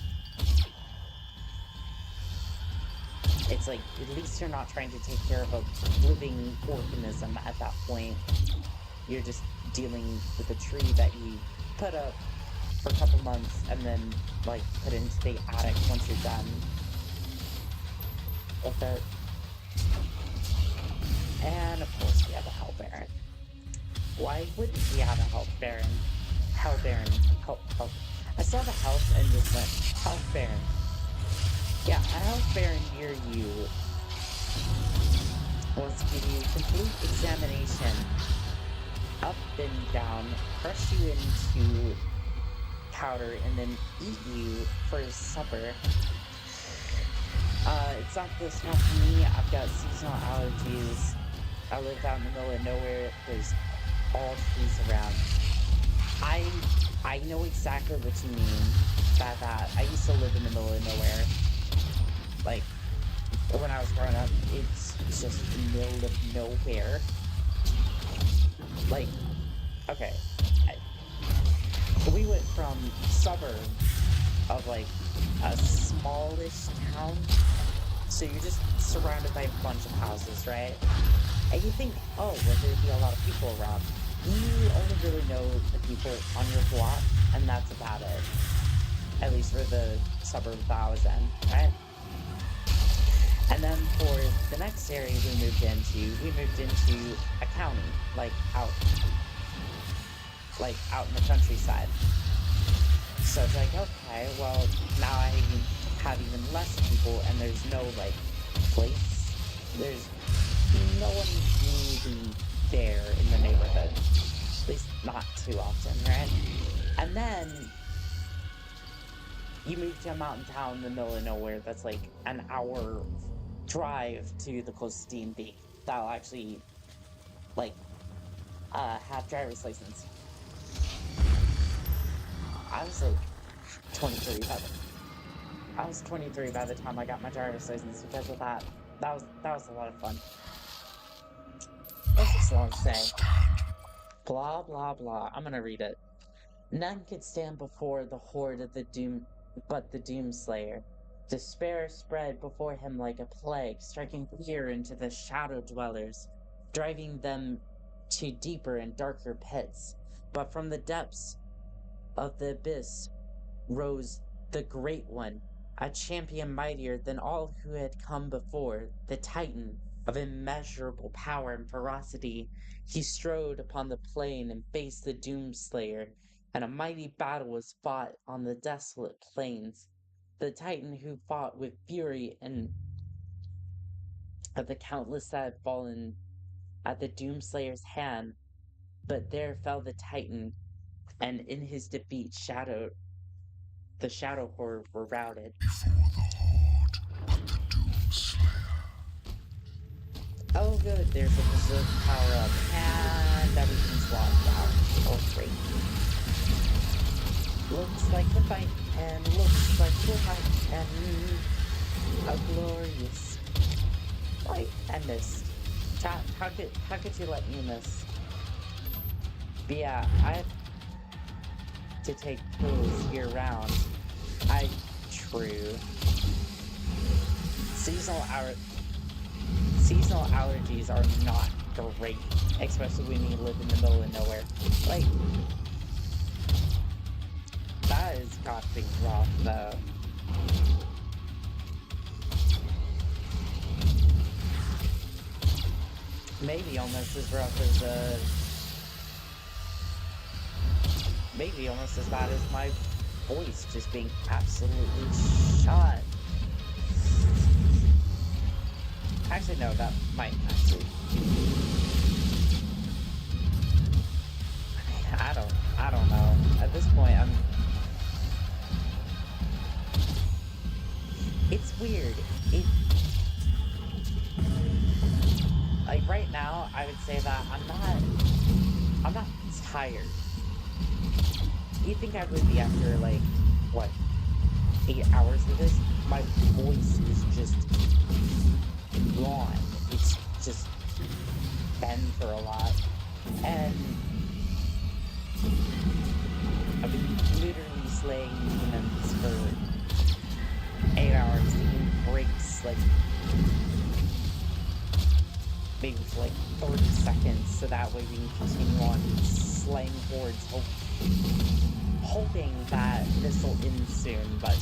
It's like, at least you're not trying to take care of a living organism at that point. You're just dealing with a tree that you put up for a couple months and then, like, put into the attic once you're done with it. And, of course, we have a Hell Baron. Why wouldn't we have a Hell Baron? Hell Baron. Help. I saw the health and just went, Hell Baron. Yeah, a Hell Baron near you wants to give you complete examination, up and down, crush you into powder, and then eat you for his supper. It's not this one for me. I've got seasonal allergies. I live out in the middle of nowhere. There's all trees around. I know exactly what you mean by that. I used to live in the middle of nowhere. Like, when I was growing up, it's just the middle of nowhere. Like, okay. We went from suburb of, like, a smallish town. So you're just surrounded by a bunch of houses, right? And you think, oh, well, there'd be a lot of people around. You only really know the people on your block, and that's about it. At least for the suburb that I was in, right? And then for the next area we moved into a county, like out in the countryside. So it's like, okay, well, now I have even less people, and there's no, like, place. There's no one really there in the neighborhood. At least not too often, right? And then you move to a mountain town in the middle of nowhere that's like an hour drive to the closest D&D that'll actually, like, have driver's license. I was like 23 by the time I got my driver's license because of that. That was a lot of fun. What's this one say? Blah blah blah. I'm gonna read it. None could stand before the horde of the Doomslayer. Despair spread before him like a plague, striking fear into the shadow dwellers, driving them to deeper and darker pits. But from the depths of the abyss rose the Great One, a champion mightier than all who had come before, the Titan of immeasurable power and ferocity. He strode upon the plain and faced the Doomslayer, and a mighty battle was fought on the desolate plains. The Titan who fought with fury and of the countless that had fallen at the Doomslayer's hand, but there fell the Titan, and in his defeat the Shadow Horde were routed. Before the Horde, but the Doomslayer. Oh good, there's a berserk power-up, and everything's locked out. Oh great. Looks like the fight, and looks like the fight, and a glorious fight. I missed. Chat, how could you let me miss? But yeah, I have to take pills year-round. True. Seasonal allergies are not great, especially when you live in the middle of nowhere. Like, that has got to be rough, though. Maybe almost as rough as, maybe almost as bad as my voice just being absolutely shot. Actually, no, that might actually now, I would say that I'm not tired. You'd think I would be after, like, what, 8 hours of this? My voice is just gone. It's just been for a lot. And I've been literally slaying demons for 8 hours, taking breaks, like, maybe for like 30 seconds, so that way we can continue on slaying hordes, hoping that this will end soon, but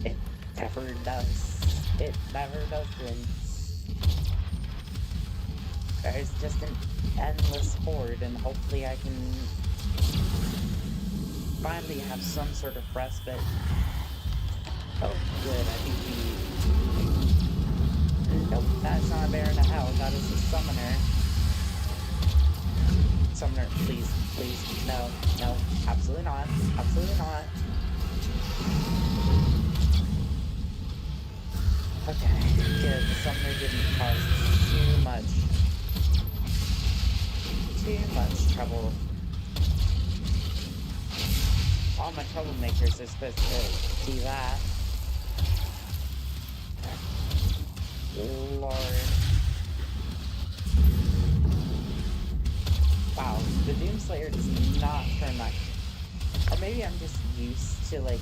it never does. It never doesn't. There's just an endless horde, and hopefully I can finally have some sort of respite. Oh, good, I think nope, that's not a Baron of Hell, that is a Summoner. Summoner, please, please, no, no, absolutely not, absolutely not. Okay, good, the Summoner didn't cause too much trouble. All my Troublemakers are supposed to do that. Lord. Wow, the Doomslayer does not turn that. Or maybe I'm just used to, like,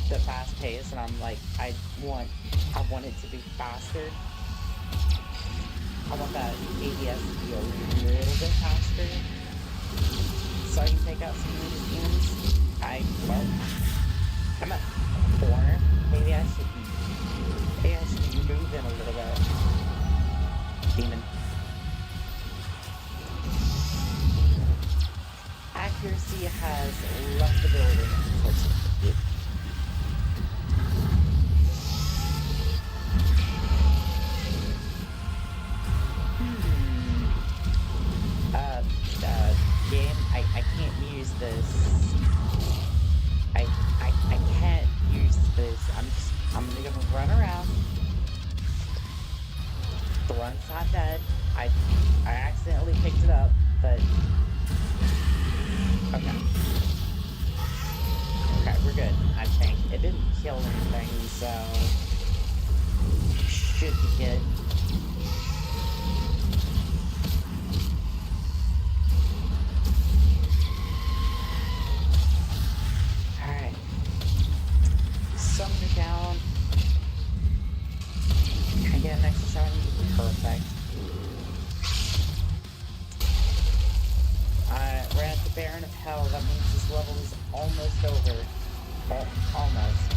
the fast pace, and I'm like, I want it to be faster. I want that ADS to be a little bit faster, so I can take out some of these demons. I'm at 4. Maybe I should be moving a little bit. Demon. Accuracy has left the building, unfortunately. Game, I can't use this. I can't use this. I'm gonna run around. The run's not dead. I accidentally picked it up, but okay. Okay, we're good, I think. It didn't kill anything, so should be good. Alright. Summoner down. Can I get an extra summon? Perfect. We're at the Baron of Hell. That means this level is almost over. Almost.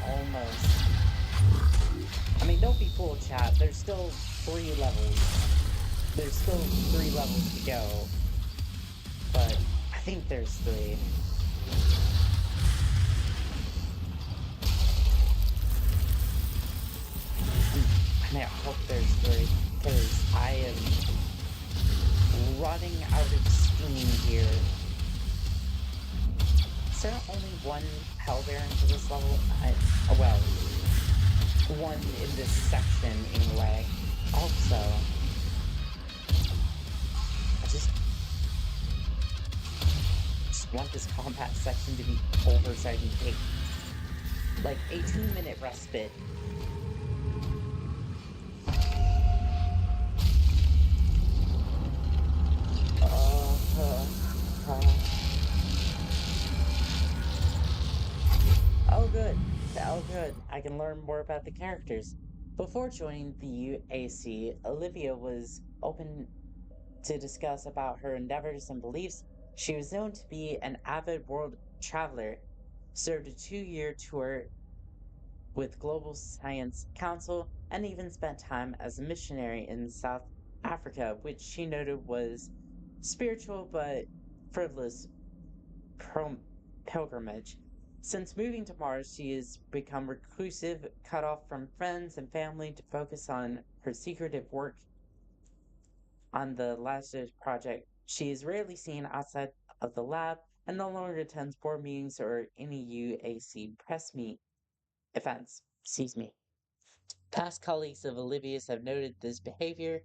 Almost. I mean, don't be fooled, chat. There's still 3 levels. There's still 3 levels to go. But I think there's 3. I mean, I hope there's 3, because I am running out of steam here. Is there only one Hell Baron for this level? Well, one in this section anyway. Also, I just want this combat section to be over so I can take like a 2-minute respite. Oh good. Oh good. I can learn more about the characters. Before joining the UAC, Olivia was open to discuss about her endeavors and beliefs. She was known to be an avid world traveler, served a 2-year tour with Global Science Council, and even spent time as a missionary in South Africa, which she noted was spiritual but frivolous pilgrimage. Since moving to Mars, she has become reclusive, cut off from friends and family to focus on her secretive work on the Lazarus Project. She is rarely seen outside of the lab and no longer attends board meetings or any UAC press meet events. Excuse me. Past colleagues of Olivia's have noted this behavior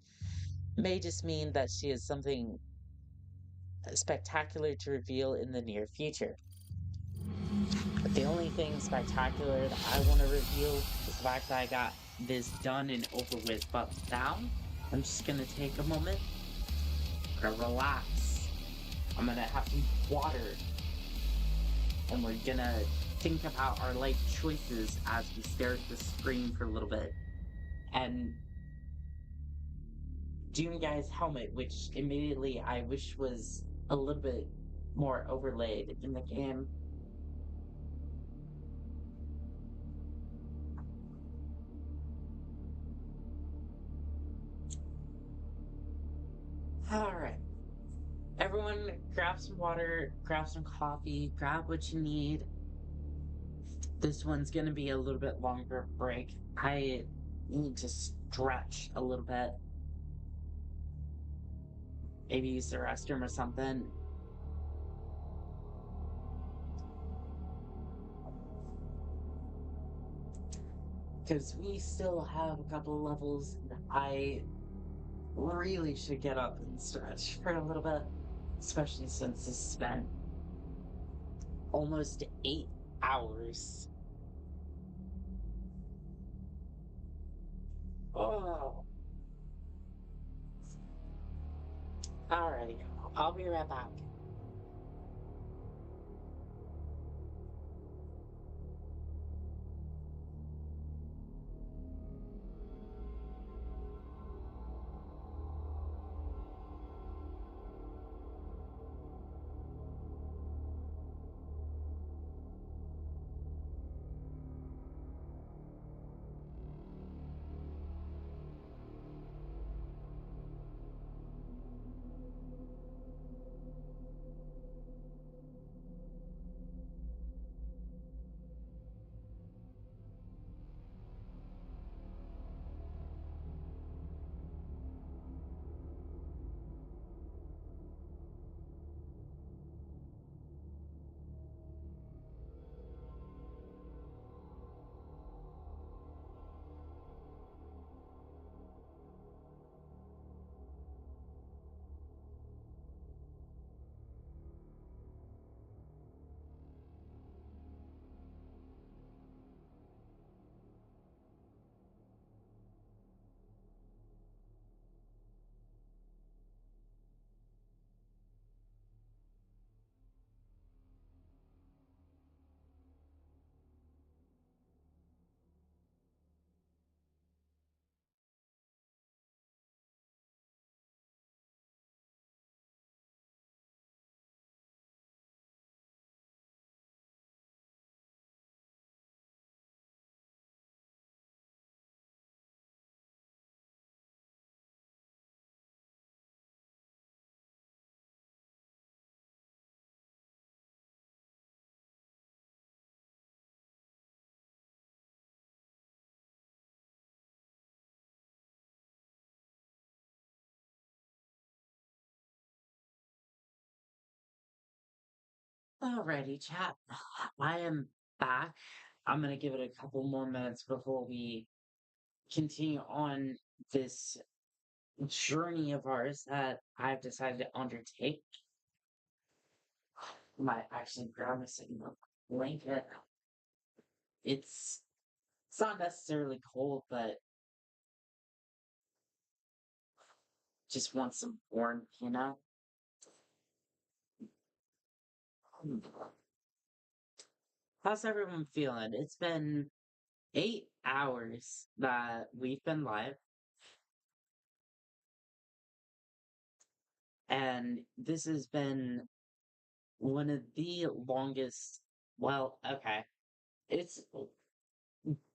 may just mean that she has something spectacular to reveal in the near future. But the only thing spectacular that I want to reveal is the fact that I got this done and over with. But now, I'm just gonna take a moment, gonna relax. I'm gonna have some water, and we're gonna think about our life choices as we stare at the screen for a little bit. And Doom Guy's helmet, which immediately I wish was a little bit more overlaid in the game. Alright. Everyone, grab some water, grab some coffee, grab what you need. This one's gonna be a little bit longer break. I need to stretch a little bit. Maybe use the restroom or something. Because we still have a couple levels. I really should get up and stretch for a little bit. Especially since this spent almost 8 hours. Oh. Alrighty. I'll be right back. Alrighty, chat. I am back. I'm gonna give it a couple more minutes before we continue on this journey of ours that I've decided to undertake. Might actually grab a second blanket. It's it's not necessarily cold, but just want some warmth, you know? How's everyone feeling? It's been 8 hours that we've been live, and this has been one of the longest. Well, okay. It's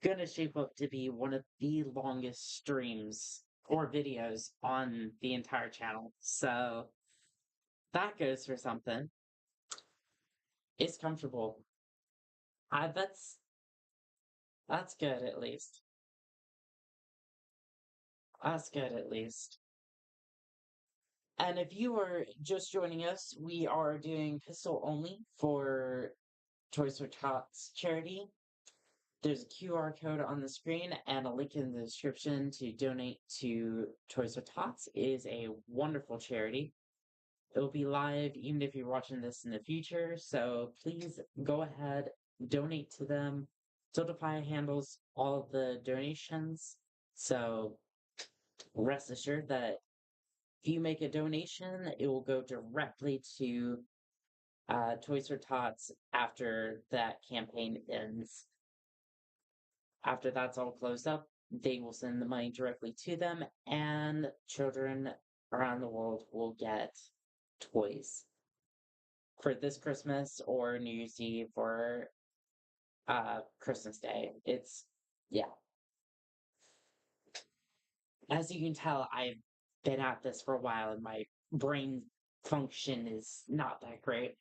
gonna shape up to be one of the longest streams or videos on the entire channel. So that goes for something. It's comfortable. I that's good at least. That's good at least. And if you are just joining us, we are doing pistol only for Toys for Tots charity. There's a QR code on the screen and a link in the description to donate to Toys for Tots. It is a wonderful charity. It will be live even if you're watching this in the future, so please go ahead, donate to them. Spotify handles all the donations, so rest assured that if you make a donation, it will go directly to Toys for Tots after that campaign ends. After that's all closed up, they will send the money directly to them, and children around the world will get toys for this Christmas or New Year's Eve or Christmas Day. Yeah. As you can tell, I've been at this for a while and my brain function is not that great.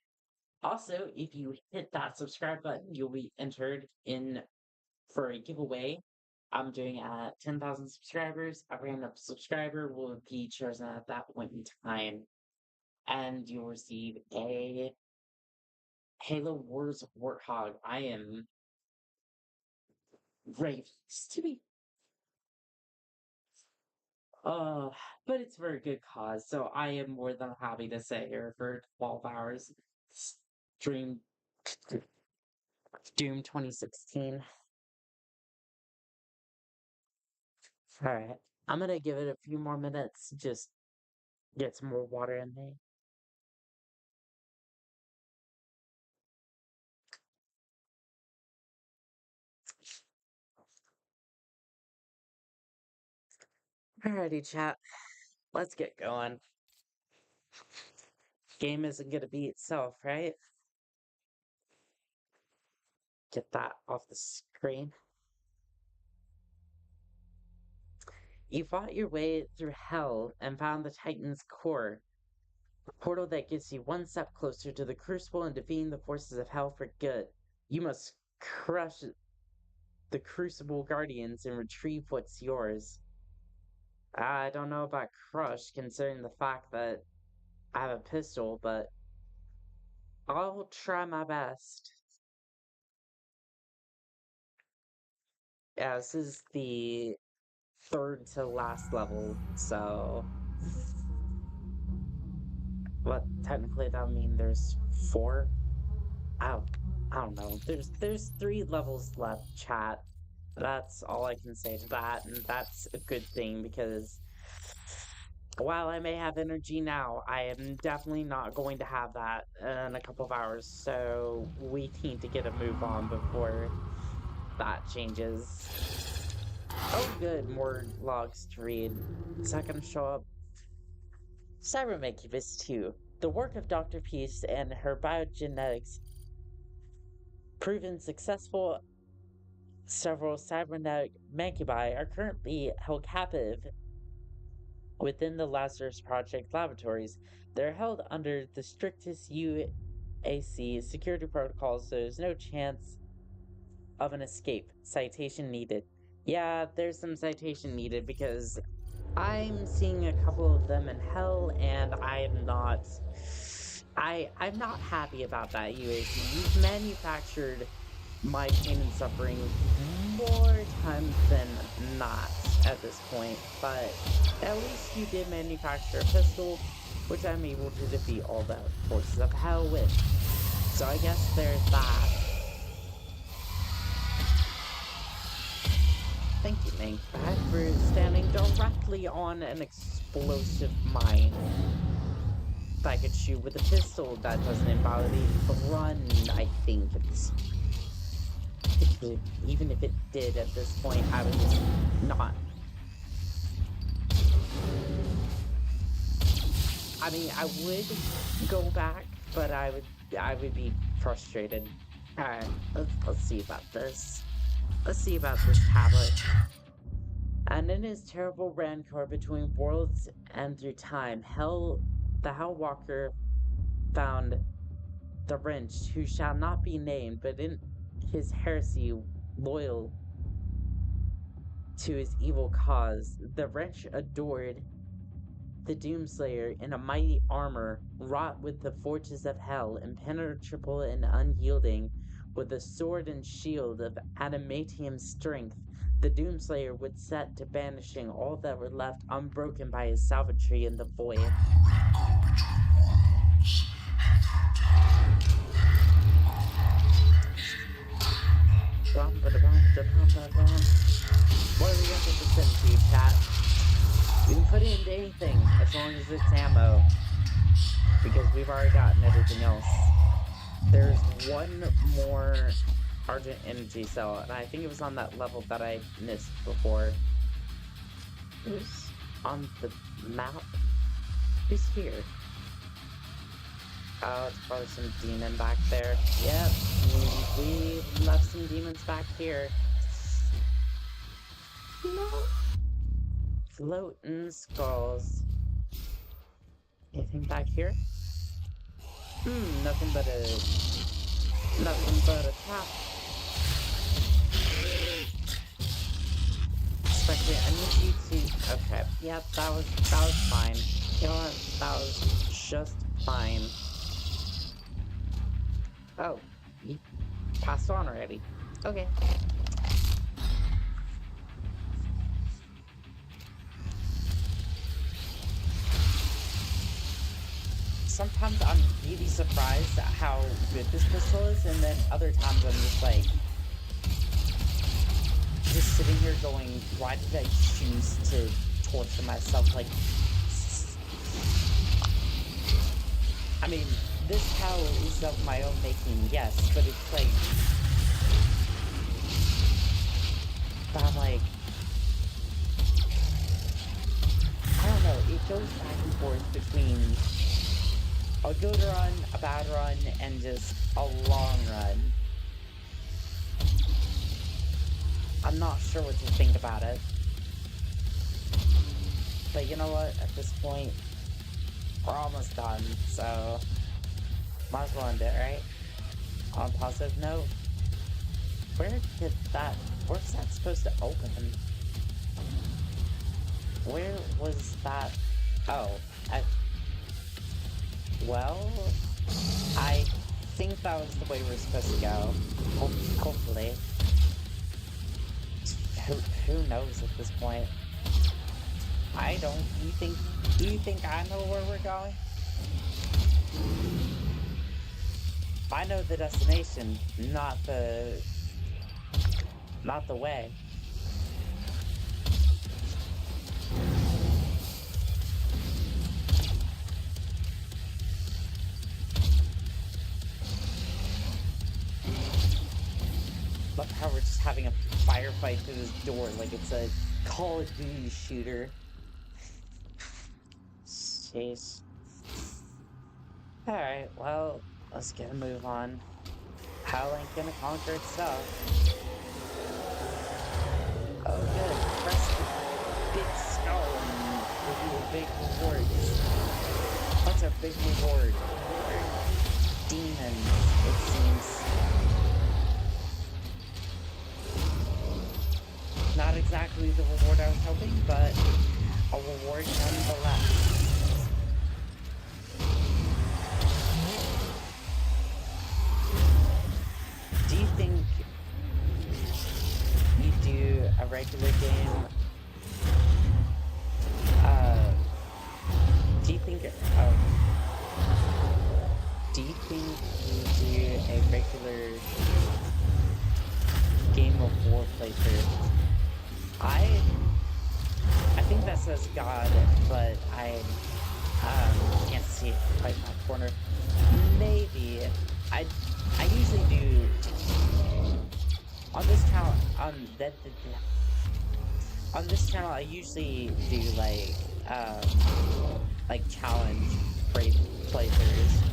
Also, if you hit that subscribe button, you'll be entered in for a giveaway I'm doing at 10,000 subscribers. A random subscriber will be chosen at that point in time, and you'll receive a Halo Wars Warthog. I am ready for this to be. Uh, but it's for a good cause, so I am more than happy to sit here for 12 hours. Stream Doom 2016. Alright, I'm gonna give it a few more minutes, just get some more water in me. Alrighty, chat. Let's get going. Game isn't gonna be itself, right? Get that off the screen. You fought your way through hell and found the Titan's core, a portal that gets you one step closer to the Crucible and defeating the forces of hell for good. You must crush the Crucible Guardians and retrieve what's yours. I don't know about crush, considering the fact that I have a pistol, but I'll try my best. Yeah, this is the third to last level, so what technically that would mean there's 4? I don't know. There's 3 levels left, chat. That's all I can say to that, and that's a good thing because while I may have energy now, I am definitely not going to have that in a couple of hours, so we need to get a move on before that changes. Oh good, more logs to read. Is that gonna show up? Cybermakers 2. The work of Dr. Peace and her biogenetics proven successful. Several cybernetic mancubi are currently held captive within the Lazarus Project laboratories. They're held under the strictest UAC security protocols, so there's no chance of an escape. Citation needed. Yeah, there's some citation needed because I'm seeing a couple of them in hell, and I'm not happy about that, UAC. You've manufactured my pain and suffering more times than not at this point, but at least you did manufacture a pistol, which I'm able to defeat all the forces of hell with. So I guess there's that. Thank you, Mankbat, for standing directly on an explosive mine. If I could shoot with a pistol, that doesn't invalidate the run, I think. Even if it did at this point, I would just not. I mean, I would go back, but I would be frustrated. Alright, let's see about this. Let's see about this tablet. And in his terrible rancor between worlds and through time, the Hellwalker found the wrench, who shall not be named, but in his heresy loyal to his evil cause, the wrench adored the Doomslayer in a mighty armor wrought with the forges of hell, impenetrable and unyielding, With a sword and shield of adamantium strength, the Doomslayer would set to banishing all that were left unbroken by his savagery in the void. What are we going to put this into, chat? We can put it into anything, as long as it's ammo. Because we've already gotten everything else. There's one more Argent Energy Cell, and I think it was on that level that I missed before. Who's on the map? Who's here? Oh, it's probably some demon back there. Yep, we left some demons back here. No. Floating skulls. Anything back here? Nothing but a trap. Especially, I need you to. Okay, yep, that was fine. You know what? That was just fine. Oh, he passed on already. Okay. Sometimes I'm really surprised at how good this pistol is, and then other times I'm just like, just sitting here going, why did I choose to torture myself? Like, I mean, this cow is of my own making, yes, but it's like, but I'm like, I don't know, it goes back and forth between a good run, a bad run, and just a long run. I'm not sure what to think about it. But you know what? At this point, we're almost done, so might as well end it, right? On a positive note, where's that supposed to open? Where was that? Oh, well, I think that was the way we're supposed to go. Hopefully. Who knows at this point? I don't. Do you think I know where we're going? I know the destination, not the way. Love how we're just having a firefight through this door like it's a Call of Duty shooter. Jeez. Alright, well, let's get a move on. How ain't gonna conquer itself? Oh good, press the big skull and give you a big reward. What's a big reward? Demons, it seems. Not exactly the reward I was hoping, but a reward nonetheless. Do you think you do a regular game? Do you think you do a regular Game of War playthrough? I think that says God, but I can't see it quite in my corner. Maybe. I usually do on this channel. On this channel, I usually do like challenge playthroughs.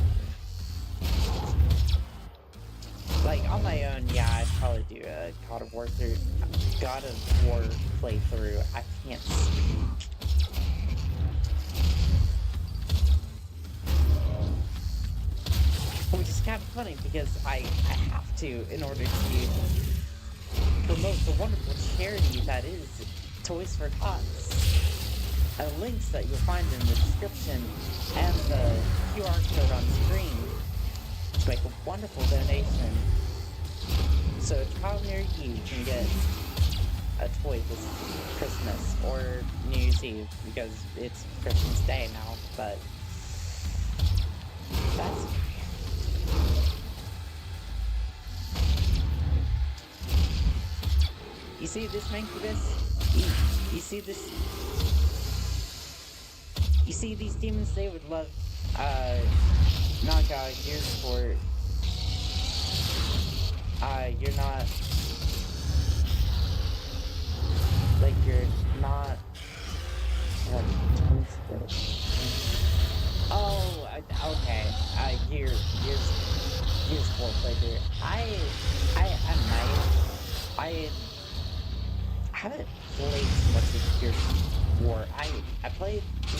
Like on my own, yeah, I'd probably do a God of War playthrough. I can't speak. Which is kind of funny because I have to in order to promote the wonderful charity that is Toys for Tots. Links that you'll find in the description and the QR code on screen to make a wonderful donation So a child near you can get a toy this Christmas or New Year's Eve because it's Christmas Day now, but that's you see this Mancubus? You see this? You see these demons? They would love knockout your sport. You're not like you're not. Oh, okay. You're sport player. I haven't played too much of Gears War. I played the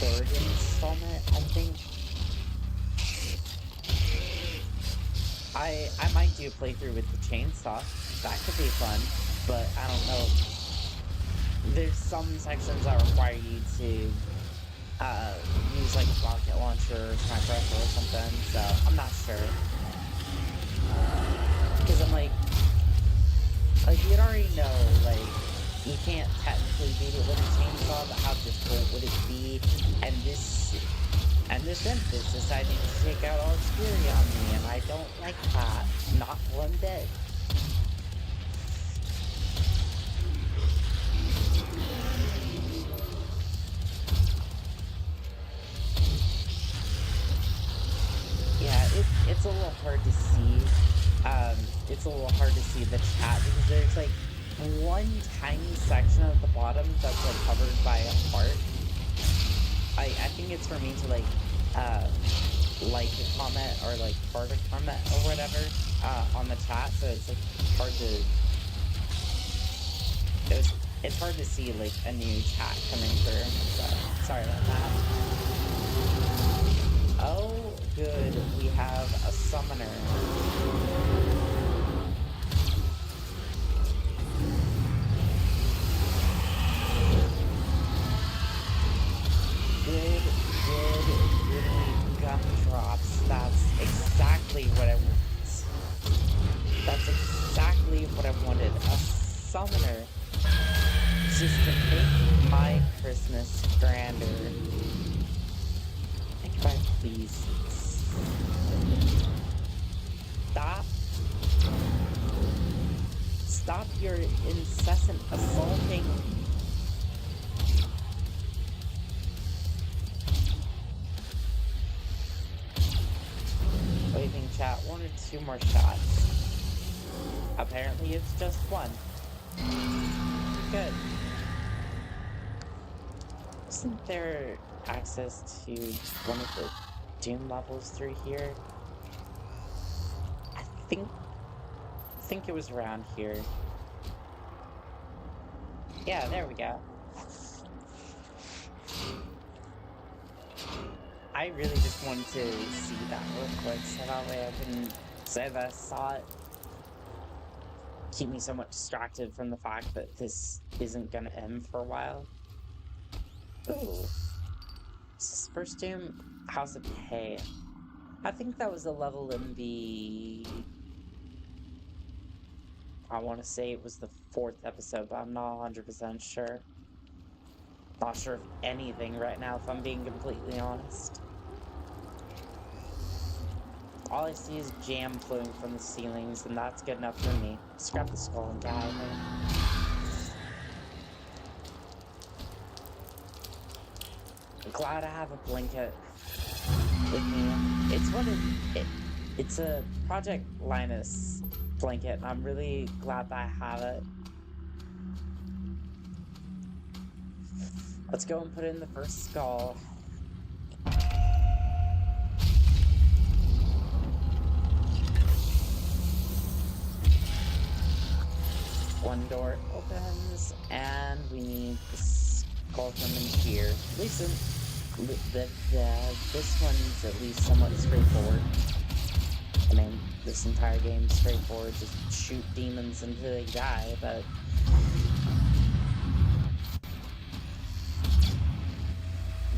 third installment, I think. I might do a playthrough with the chainsaw. That could be fun, but I don't know. There's some sections that require you to use like a rocket launcher or sniper rifle or something, so I'm not sure. Because I'm like you'd already know, like, you can't technically beat it with a chainsaw, but how difficult would it be? And this imp is deciding to take out all its fury on me, and I don't like that. Not one bit. Yeah, it's a little hard to see. It's a little hard to see the chat because there's like one tiny section at the bottom that's like covered by a heart. I think it's for me to like a comment or like heart a comment or whatever on the chat, so it's like hard to it's hard to see like a new chat coming through. So sorry about that. Oh, good. We have a summoner. Good gumdrops. That's exactly what I want. That's exactly what I wanted. A summoner. Just to make my Christmas grander. Goodbye, please. Stop your incessant assaulting. What do you think, chat? 1 or 2 more shots? Apparently it's just 1. Good. Isn't there access to one of the Doom levels through here? I think it was around here. Yeah, there we go. I really just wanted to see that real quick, so that way I can say that I saw it. Keep me somewhat distracted from the fact that this isn't gonna end for a while. Ooh. Is this first Doom? House of Hay. I think that was a level in the... I want to say it was the 4th episode, but I'm not 100% sure. Not sure of anything right now, if I'm being completely honest. All I see is jam flowing from the ceilings, and that's good enough for me. Scrap the skull and die, man. Glad I have a blanket with me. It's a Project Linus blanket, and I'm really glad that I have it. Let's go and put in the first skull. One door opens, and we need the skull from in here. At least this one's at least somewhat straightforward. I mean, this entire game is straightforward. Just shoot demons until they die, but...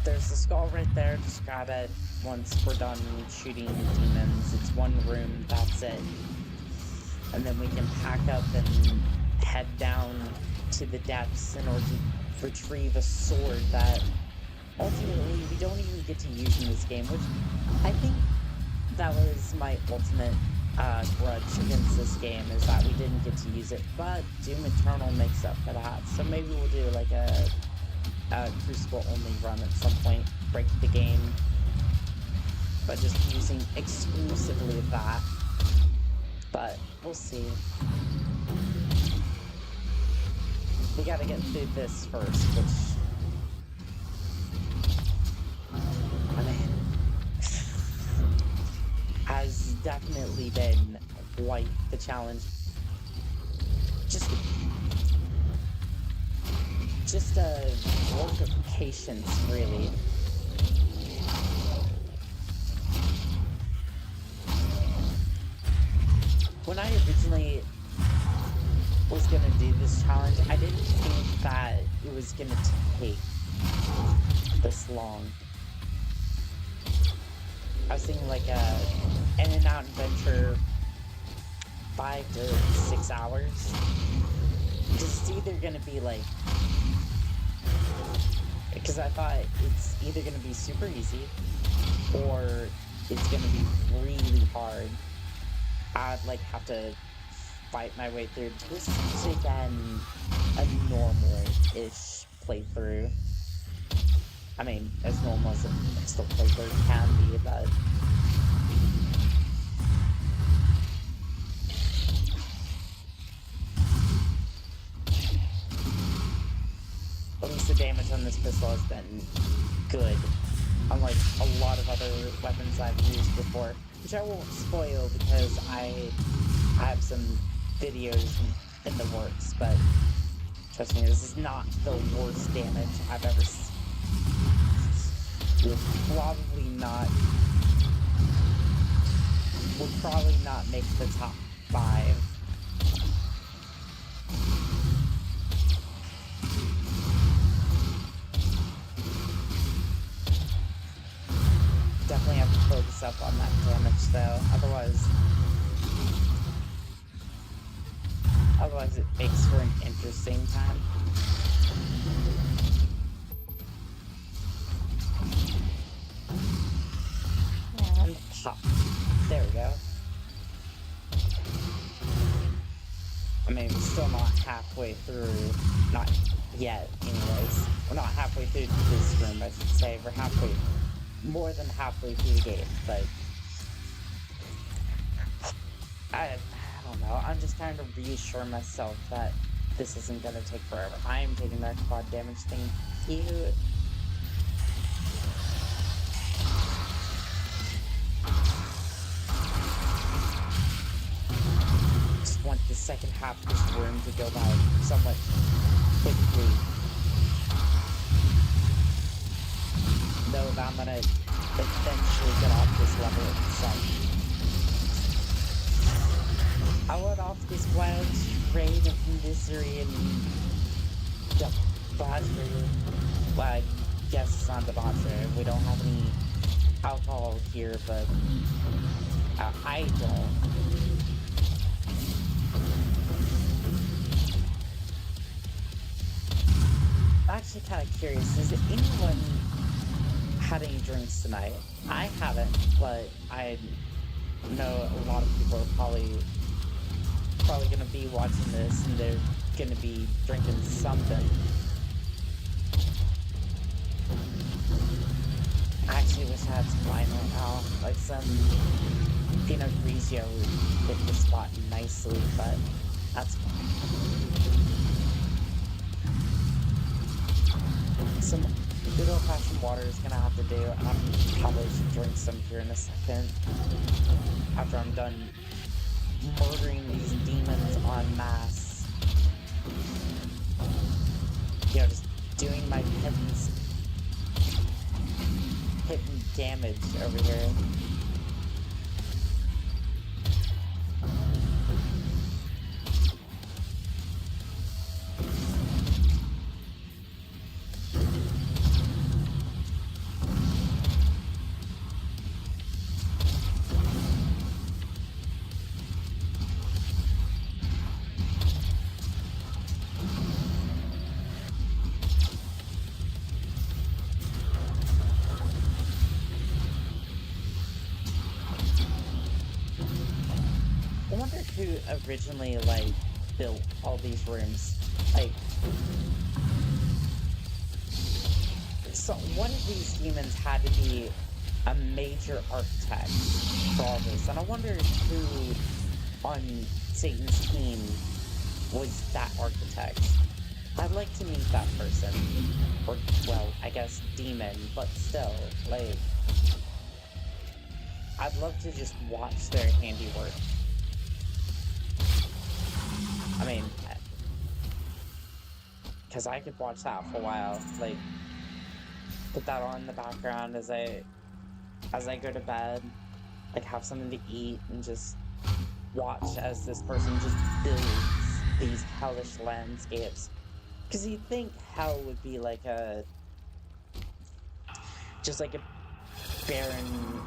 There's the skull right there. Just grab it once we're done shooting demons. It's one room, that's it. and then we can pack up and head down to the depths in order to retrieve a sword that ultimately we don't even get to use in this game, which I think that was my ultimate grudge against this game, is that we didn't get to use it, but Doom Eternal makes up for that. So maybe we'll do like a Crucible only run at some point, break the game, but just using exclusively that. But we'll see. We gotta get through this first, which, I mean, has definitely been quite the challenge. Just a work of patience, really. When I originally was gonna do this challenge, I didn't think that it was gonna take this long. I was thinking like a in-and-out adventure, 5 to 6 hours. It's either gonna be like, because I thought it's either gonna be super easy or it's gonna be really hard. I'd like have to fight my way through. This has actually been a normal-ish playthrough. I mean, as normal as a pistol playthrough can be, but at least the damage on this pistol has been good, unlike a lot of other weapons I've used before, which I won't spoil because I have some videos in the works, but trust me, this is not the worst damage I've ever seen. Will probably not make the top 5. Definitely have to focus up on that damage though, otherwise it makes for an interesting time. And pop. There we go. I mean, we're still not halfway through. Not yet, anyways. We're not halfway through this room, I should say. We're more than halfway through the game, but I don't know. I'm just trying to reassure myself that this isn't gonna take forever. I am taking that quad damage thing cute. Just want the second half of this room to go by somewhat quickly. Though that I'm gonna eventually get off this level itself. I went off this wild train of misery and debauchery. Well, I guess it's not debauchery. We don't have any alcohol here, but I don't. I'm actually kind of curious. Has anyone had any drinks tonight? I haven't, but I know a lot of people are probably gonna be watching this and they're gonna be drinking something. I actually wish I had some wine right now, like some Pinot Grigio would hit the spot nicely, but that's fine. Some good old-fashioned water is gonna have to do, and I'm probably should drink some here in a second after I'm done murdering these demons en masse. You know, just doing my hitting damage over here. originally, like, built all these rooms? Like, so one of these demons had to be a major architect for all this, and I wonder who on Satan's team was that architect. I'd like to meet that person. Or, well, I guess demon, but still, like, I'd love to just watch their handiwork. I mean, because I could watch that for a while, like, put that on in the background as I go to bed, like, have something to eat, and just watch as this person just builds these hellish landscapes. Because you'd think hell would be like just like a barren,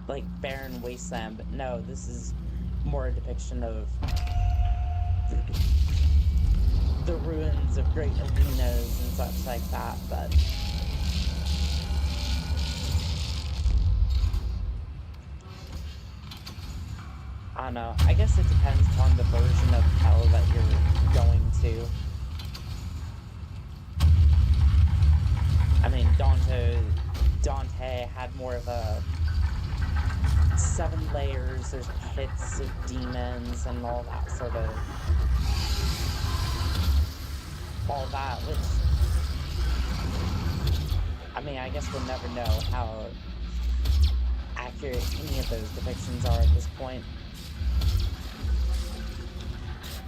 like barren wasteland, but no, this is more a depiction of the ruins of great arenas and such like that, but I don't know. I guess it depends on the version of hell that you're going to. I mean, Dante had more of a 7 layers, there's pits of demons and all that sort of... all that, which... I mean, I guess we'll never know how accurate any of those depictions are at this point.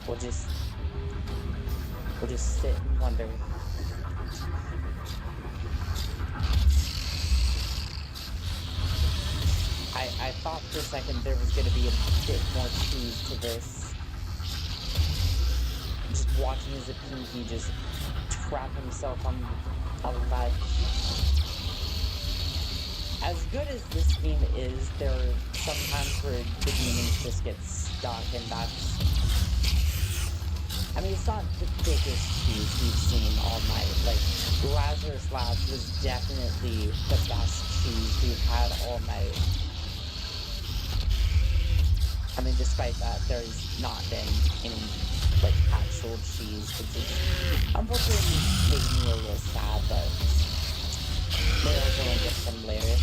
We'll just sit and wonder. I thought for a second there was going to be a bit more cheese to this. Just watching as a Pinky just trap himself on a ledge. As good as this game is, there are sometimes where the demons just get stuck, and that's... I mean, it's not the biggest cheese we've seen all night. Like, Lazarus Labs was definitely the best cheese we've had all night. I mean, despite that, there's not been any, like, actual cheese, which is unfortunately made me a little sad, but maybe I'll go and get some later.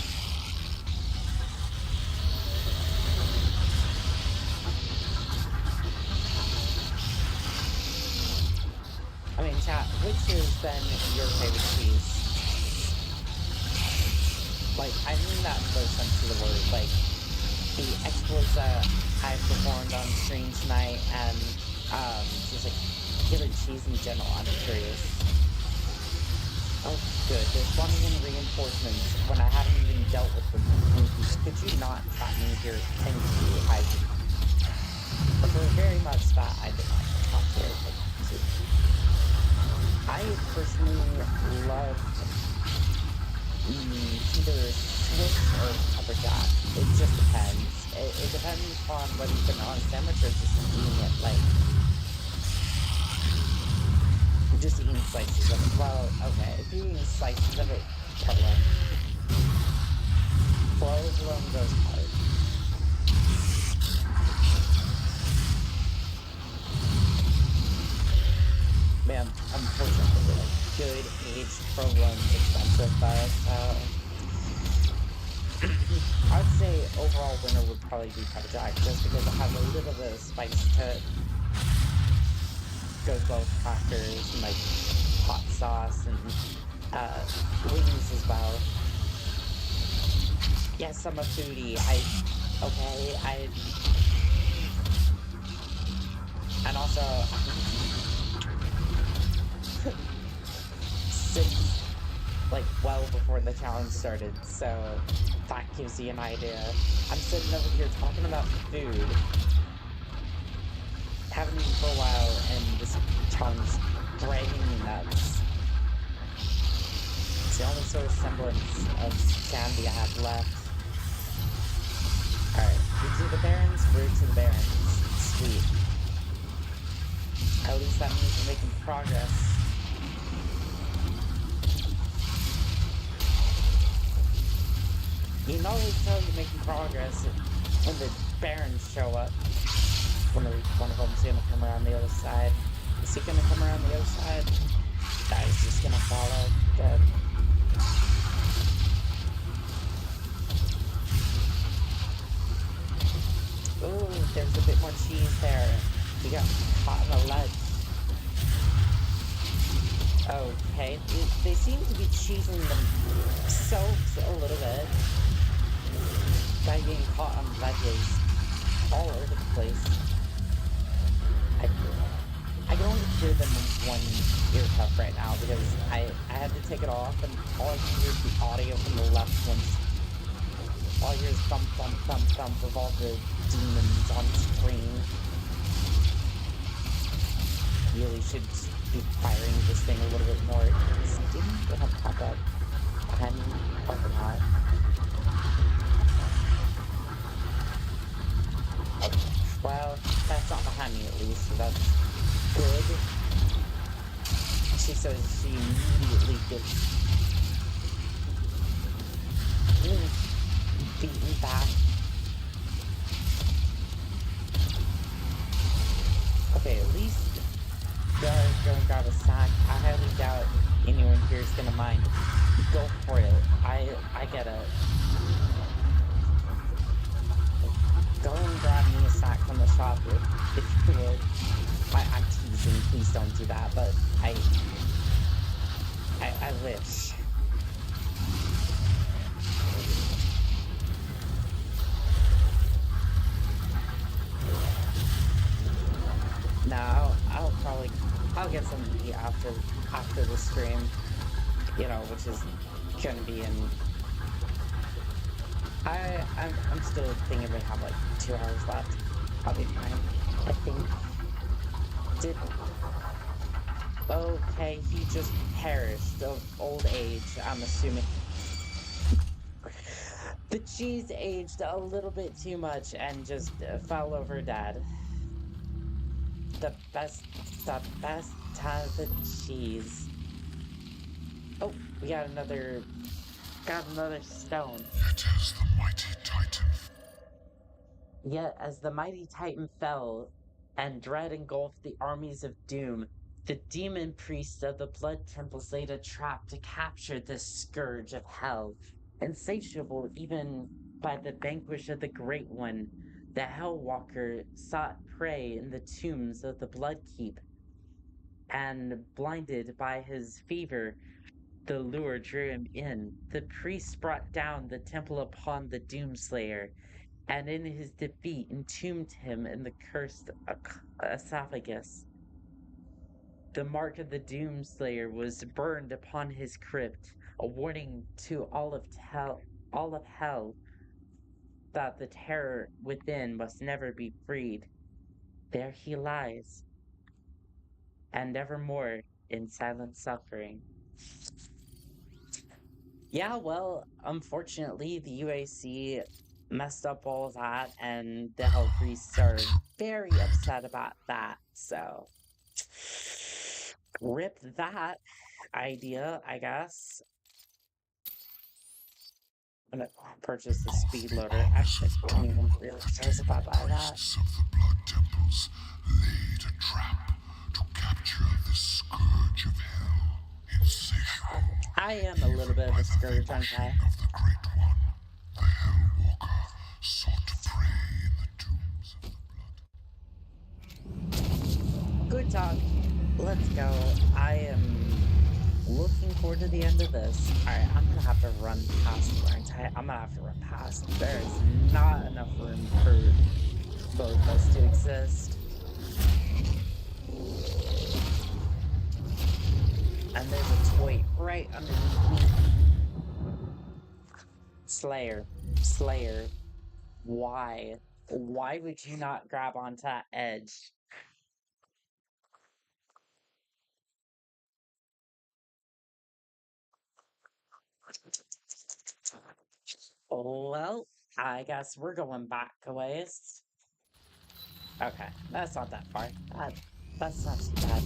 I mean, chat, which has been your favorite cheese? Like, I mean that in both sense of the word. Like, the exploits that I performed on stream tonight, and just like favorite cheese in general. I'm curious. Oh, good. There's running in reinforcements when I haven't even dealt with the monkeys. Could you not trap me here? Thank you. But for very much that I did not talk here. I personally love either Swiss or pepperjack. It just depends. It depends on whether you put it on a sandwich or just eating it like... just eating slices of it. Well, okay, if you're eating slices of it, provolone. Provolone goes hard. Man, unfortunately, like, good aged provolone is expensive, but I'd say overall winner would probably be pepperjack, just because it has a little bit of spice to it. Goes well with crackers and like hot sauce and wings as well. Yes, I'm a foodie. And also, since, like, well before the challenge started, so that gives you an idea. I'm sitting over here talking about food, haven't eaten for a while, and this challenge dragging me nuts. It's the only sort of semblance of sanity I have left. Alright, root to the Barrens, root to the Barrens. Sweet. At least that means we're making progress. You can always tell you're making progress when the Barons show up. One of them's gonna come around the other side. Is he gonna come around the other side? Nah, he's just gonna follow. Good. Ooh, there's a bit more cheese there. He got caught in a ledge. Okay, they seem to be cheesing themselves a little bit by getting caught on ledges all over the place. I can only hear them in one ear cuff right now because I had to take it off and all I can hear is the audio from the left one. All I hear is thump, thump, thump, thump of all the demons on screen. Really should be firing this thing a little bit more. Is demon gonna pop up behind me or not? Okay. Well, that's not behind me at least, so that's good. She says she immediately gets beaten back. Okay, at least go and grab a sack. I highly doubt anyone here is gonna mind. Go for it. I get it. Go and grab me a sack from the shop if you would. I'm teasing, please don't do that, but I wish. No, I'll get some to eat after the stream, you know, which is gonna be in. I'm still thinking we have like 2 hours left. I'll be fine. I think. Okay, he just perished of old age, I'm assuming. The cheese aged a little bit too much and just fell over dead. The best time of the cheese. Oh, we got another stone. It is the mighty Titan. Yet as the mighty Titan fell, and dread engulfed the armies of doom, the demon priests of the Blood Temples laid a trap to capture this scourge of hell. Insatiable even by the vanquish of the Great One, the Hellwalker sought prey in the tombs of the Bloodkeep, and blinded by his fever, the lure drew him in. The priests brought down the temple upon the Doomslayer, and in his defeat entombed him in the cursed esophagus. The mark of the Doomslayer was burned upon his crypt, a warning to all of hell that the terror within must never be freed. There he lies, and evermore in silent suffering. Yeah, well, unfortunately, the UAC messed up all that, and the Hell Priests are very upset about that, so rip that idea, I guess. I'm gonna purchase the speed loader. Actually, I don't even really care if I buy that. Priests of the Blood Temples laid a trap to capture the scourge of hell. Insatiable. I am a little bit of a scourge, aren't I? Of the Great One, the Hellwalker sought to prey in the tombs of the blood. Good talk. Let's go. I am looking forward to the end of this. Alright, I'm gonna have to run past the entire. I'm gonna have to run past. There is not enough room for both of us to exist. And there's a toy right underneath me. Slayer. Why? Why would you not grab onto that edge? Well, I guess we're going back a ways. Okay, that's not that far. That's not too bad.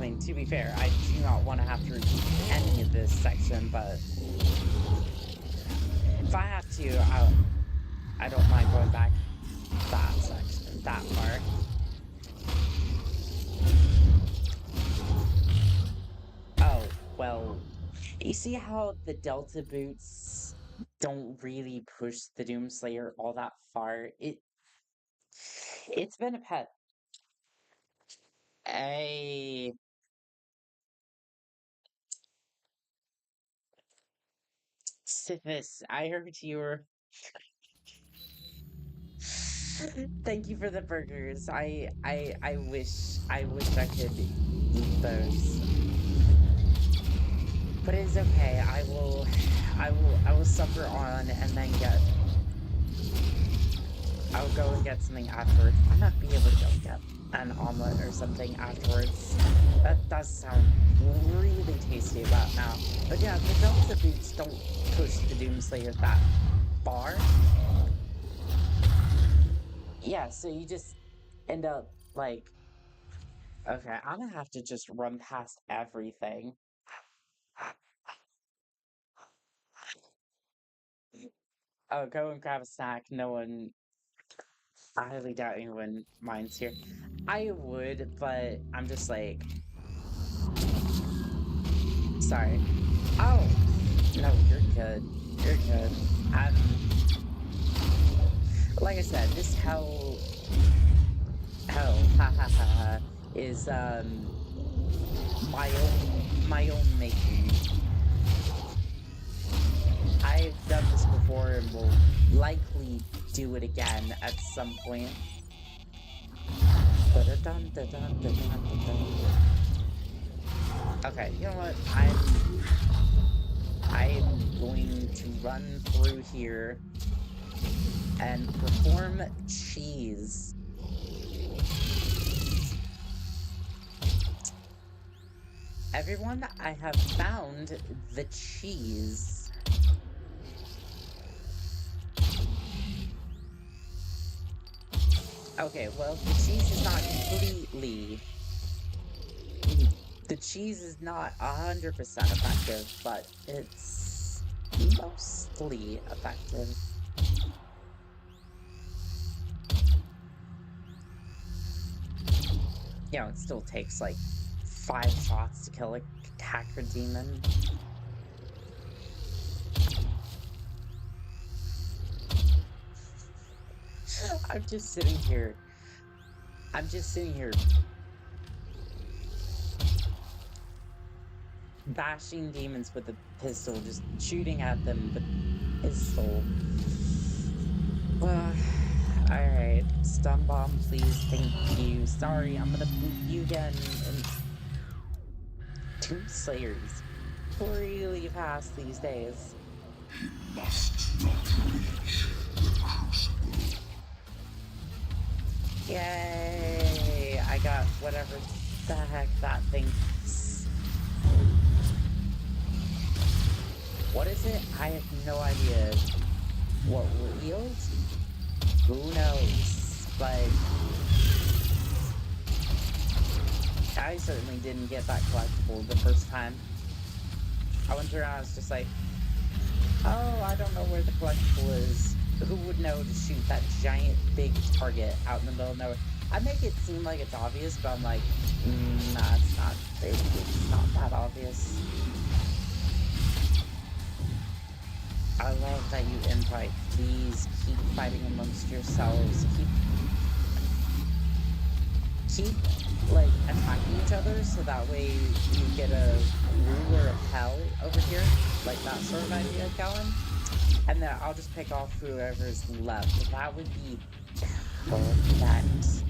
mean, to be fair, I do not want to have to repeat any of this section, but if I have to, I don't mind going back that section, that far. Oh, well, you see how the Delta boots don't really push the Doomslayer all that far? It's been a pet. Hey, Sithis, I heard you were. Thank you for the burgers. I wish I could eat those. But it is okay. I will suffer on and then I'll go and get something afterwards. I might be able to go get an omelet or something afterwards. That does sound really tasty about now. But yeah, the Delta boots don't push the Doomslayer that far. Yeah, so you just end up like, okay, I'm gonna have to just run past everything. Oh, go and grab a snack. I highly doubt anyone minds here. I would, but I'm just like, sorry. Oh, no, you're good. You're good. Like I said, this hell, ha ha ha ha, is, my own making. I've done this before and will likely do it again at some point. Okay, you know what? I'm going to run through here and perform cheese. Everyone, I have found the cheese. Okay, well, the cheese is not completely... The cheese is not 100% effective, but it's mostly effective. You know, it still takes like 5 shots to kill a hacker demon. I'm just sitting here bashing demons with a pistol, just shooting at them with a pistol. Alright, stun bomb, please, thank you. Sorry, I'm gonna boot you again. And Doomslayers really fast these days. He must not reach the crucible. Yay! I got whatever the heck that thing is. What is it? I have no idea what will yield. Who knows? But I certainly didn't get that collectible the first time. I went around, I was just like, oh, I don't know where the collectible is. Who would know to shoot that giant big target out in the middle of nowhere? I make it seem like it's obvious, but I'm like, nah, it's not. It's not that obvious. I love that you invite. Please keep fighting amongst yourselves. Keep like attacking each other so that way you get a ruler of hell over here, like that sort of idea, Callan. And then I'll just pick off whoever's left. That would be perfect.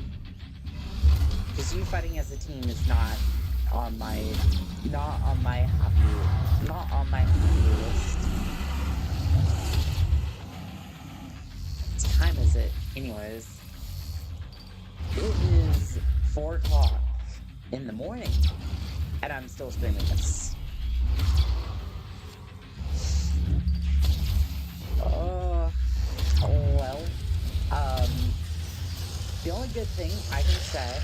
Because you fighting as a team is not on my happy list. What time is it? Anyways. It is 4 o'clock in the morning. And I'm still streaming this. Well, the only good thing I can say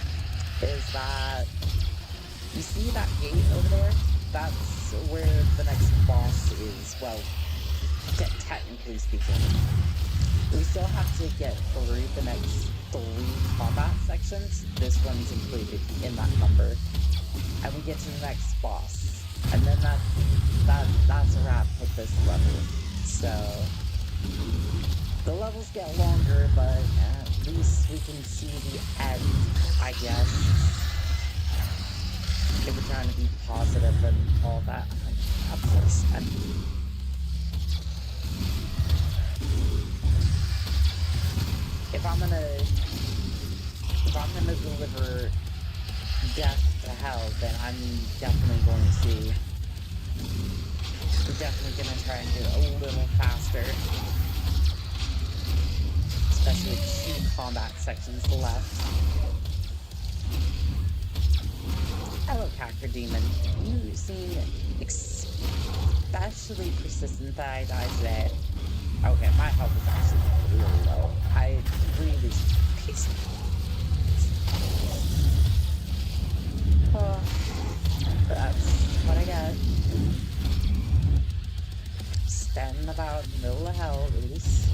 is that You see that gate over there? That's where the next boss is. Well, technically speaking. We still have to get through the next 3 combat sections. This one's included in that number. And we get to the next boss. And then that's a wrap with this level. So the levels get longer, but at least we can see the end, I guess. If we're trying to be positive and all that. Of course. If I'm gonna deliver death to hell, then I'm definitely going to. I'm definitely gonna try and do it a little faster. Especially with 2 combat sections left. Hello, Hacker Demon. You seem especially persistent that I died today. Okay, my health is actually really low. I really pissed. Oh, that's what I got. Standing about in the middle of hell, at least.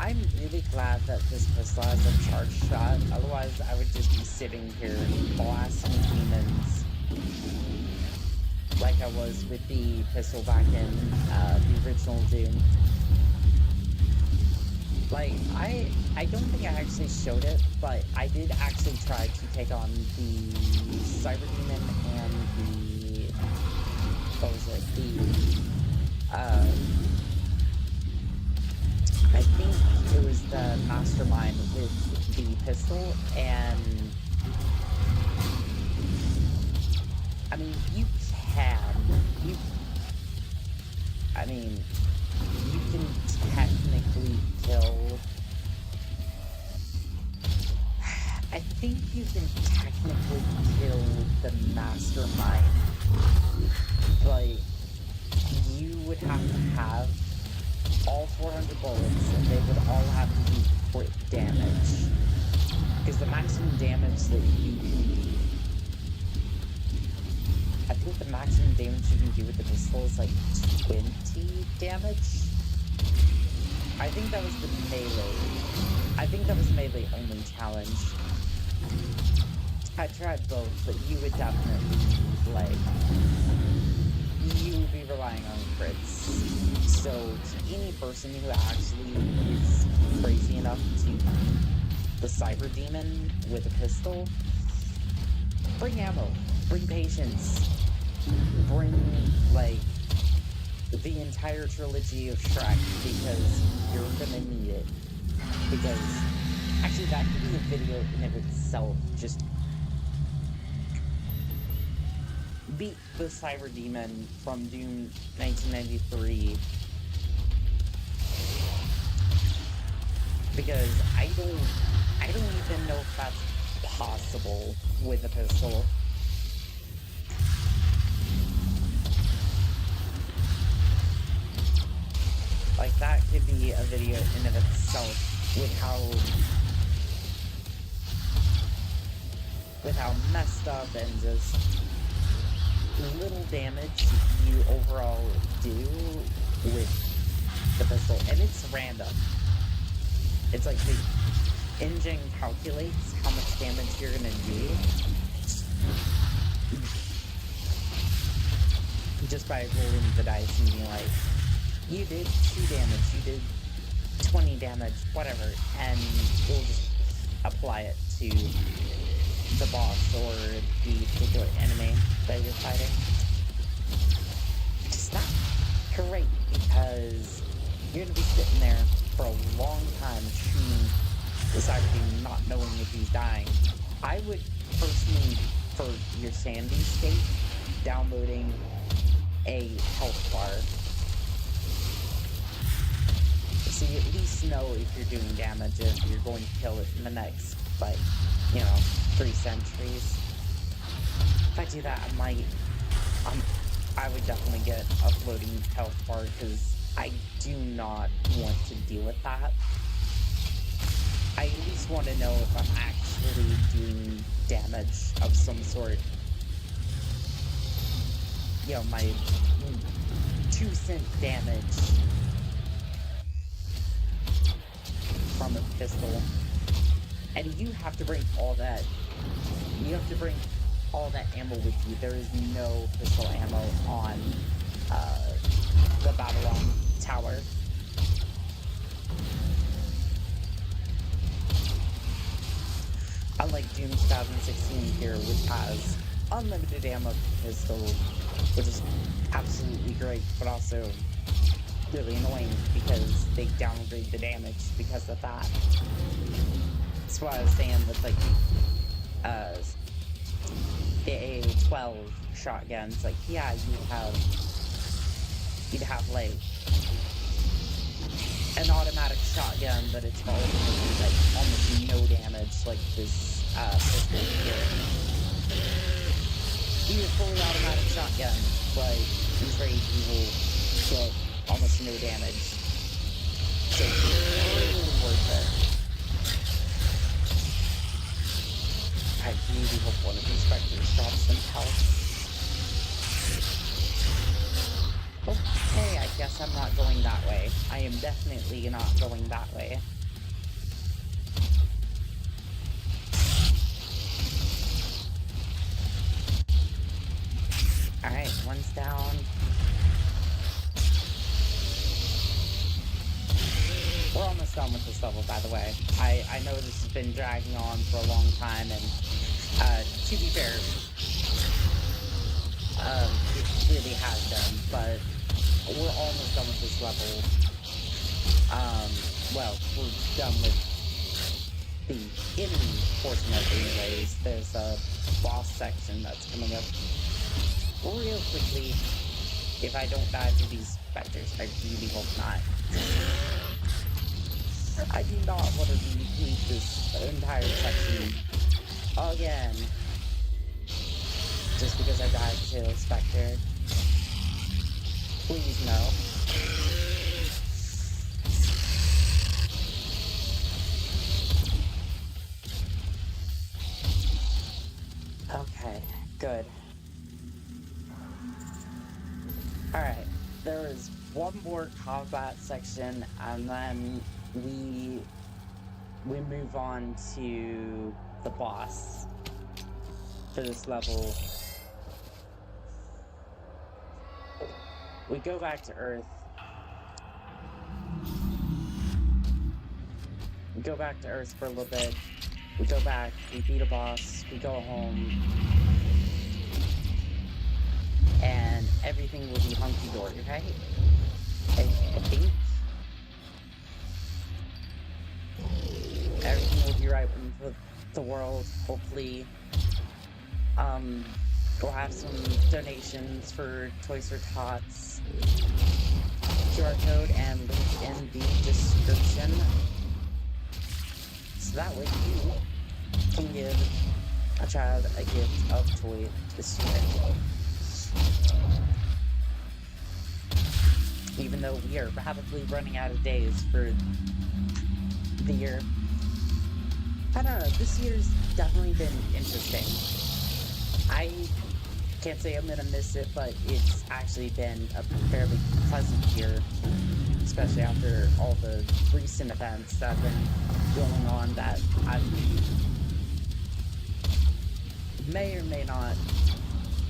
I'm really glad that this pistol has a charge shot, otherwise I would just be sitting here blasting demons like I was with the pistol back in the original Doom. Like, I don't think I actually showed it, but I did actually try to take on the Cyber Demon and the, what was it, I think it was the Mastermind with the pistol, and I mean, you can technically kill, I think you can technically kill the Mastermind, but you would have to have all 400 bullets, and they would all have to be crit damage. Because the maximum damage that you can... I think the maximum damage you can do with the pistol is like 20 damage? I think that was the melee. I think that was melee only challenge. I tried both, but you would definitely, like... you would be relying on crits. So, to any person who actually is crazy enough to beat the Cyber Demon with a pistol, bring ammo, bring patience, bring, like, the entire trilogy of Shrek, because you're gonna need it. Because, actually, that could be a video in of itself, just beat the Cyber Demon from Doom 1993, because I don't even know if that's possible with a pistol. Like, that could be a video in of itself with how messed up and just little damage you overall do with the pistol, and it's random. It's like the engine calculates how much damage you're gonna do just by rolling the dice and being like, you did 2 damage, you did 20 damage, whatever, and it will just apply it to the boss or the particular enemy that you're fighting. It's not great, because you're gonna be sitting there for a long time shooting the Cyber Demon, not knowing if he's dying. I would personally, for your sanity state, downloading a health bar, so you at least know if you're doing damage, if you're going to kill it in the next, like, 3 centuries. If I do that, I would definitely get a floating health bar, because I do not want to deal with that. I at least want to know if I'm actually doing damage of some sort. You know, my 2-cent damage from a pistol. And you have to bring all that. You have to bring all that ammo with you. There is no pistol ammo on the Babylon Tower. Unlike Doom 2016 here, which has unlimited ammo pistol, which is absolutely great, but also really annoying because they downgrade the damage because of that. That's why I was saying with like the A12 shotguns, like yeah, you'd have like an automatic shotgun, but it's all like almost no damage, like this pistol here. You have fully automatic shotgun, but in trade you will get almost no damage. So it's really worth it. I really hope one of these specters drops some health. Okay, I guess I'm not going that way. I am definitely not going that way. Alright, one's down. We're almost done with this level, by the way. I know this has been dragging on for a long time, and to be fair, it really has been, but we're almost done with this level. Well, we're done with the enemy portion of it anyways. There's a boss section that's coming up real quickly. If I don't die to these specters, I really hope not. I do not want to repeat this entire section again. Just because I died to a specter. Please no. Okay, good. Alright, there is one more combat section, and then we move on to the boss for this level. We go back to Earth. We go back to Earth for a little bit. We go back, we beat a boss, we go home, and everything will be hunky-dory, right? I think. Everything will be right with the world, hopefully. We'll have some donations for Toys for Tots. QR code and link in the description. So that way you can give a child a gift of toy this year. Even though we are rapidly running out of days for the year. I don't know, this year's definitely been interesting. I can't say I'm gonna miss it, but it's actually been a fairly pleasant year, especially after all the recent events that have been going on that I may or may not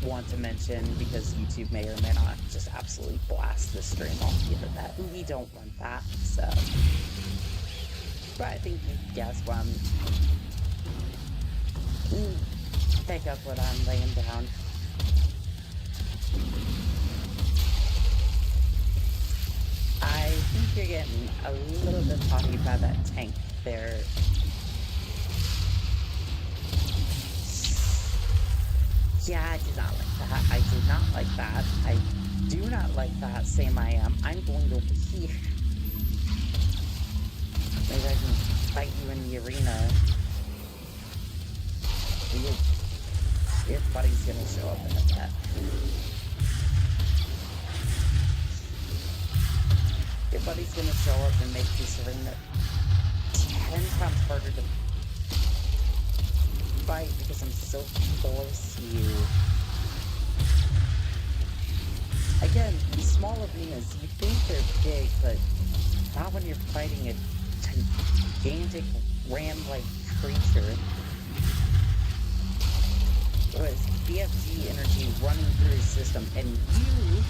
want to mention, because YouTube may or may not just absolutely blast the stream off the internet. We don't want that, so. But I think you guess what I'm... Pick up what I'm laying down. I think you're getting a little bit talky by that tank there. Yeah, I did not like that. I did not like that. I do not like that. Same I am. I'm going over here. Maybe I can fight you in the arena. Your buddy's gonna show up in a bit. somebody's gonna show up and make this arena 10 times harder to fight because I'm so close to you. Again, these small arenas, you think they're big, but not when you're fighting a gigantic ram-like creature. It was BFG energy running through his system, and you,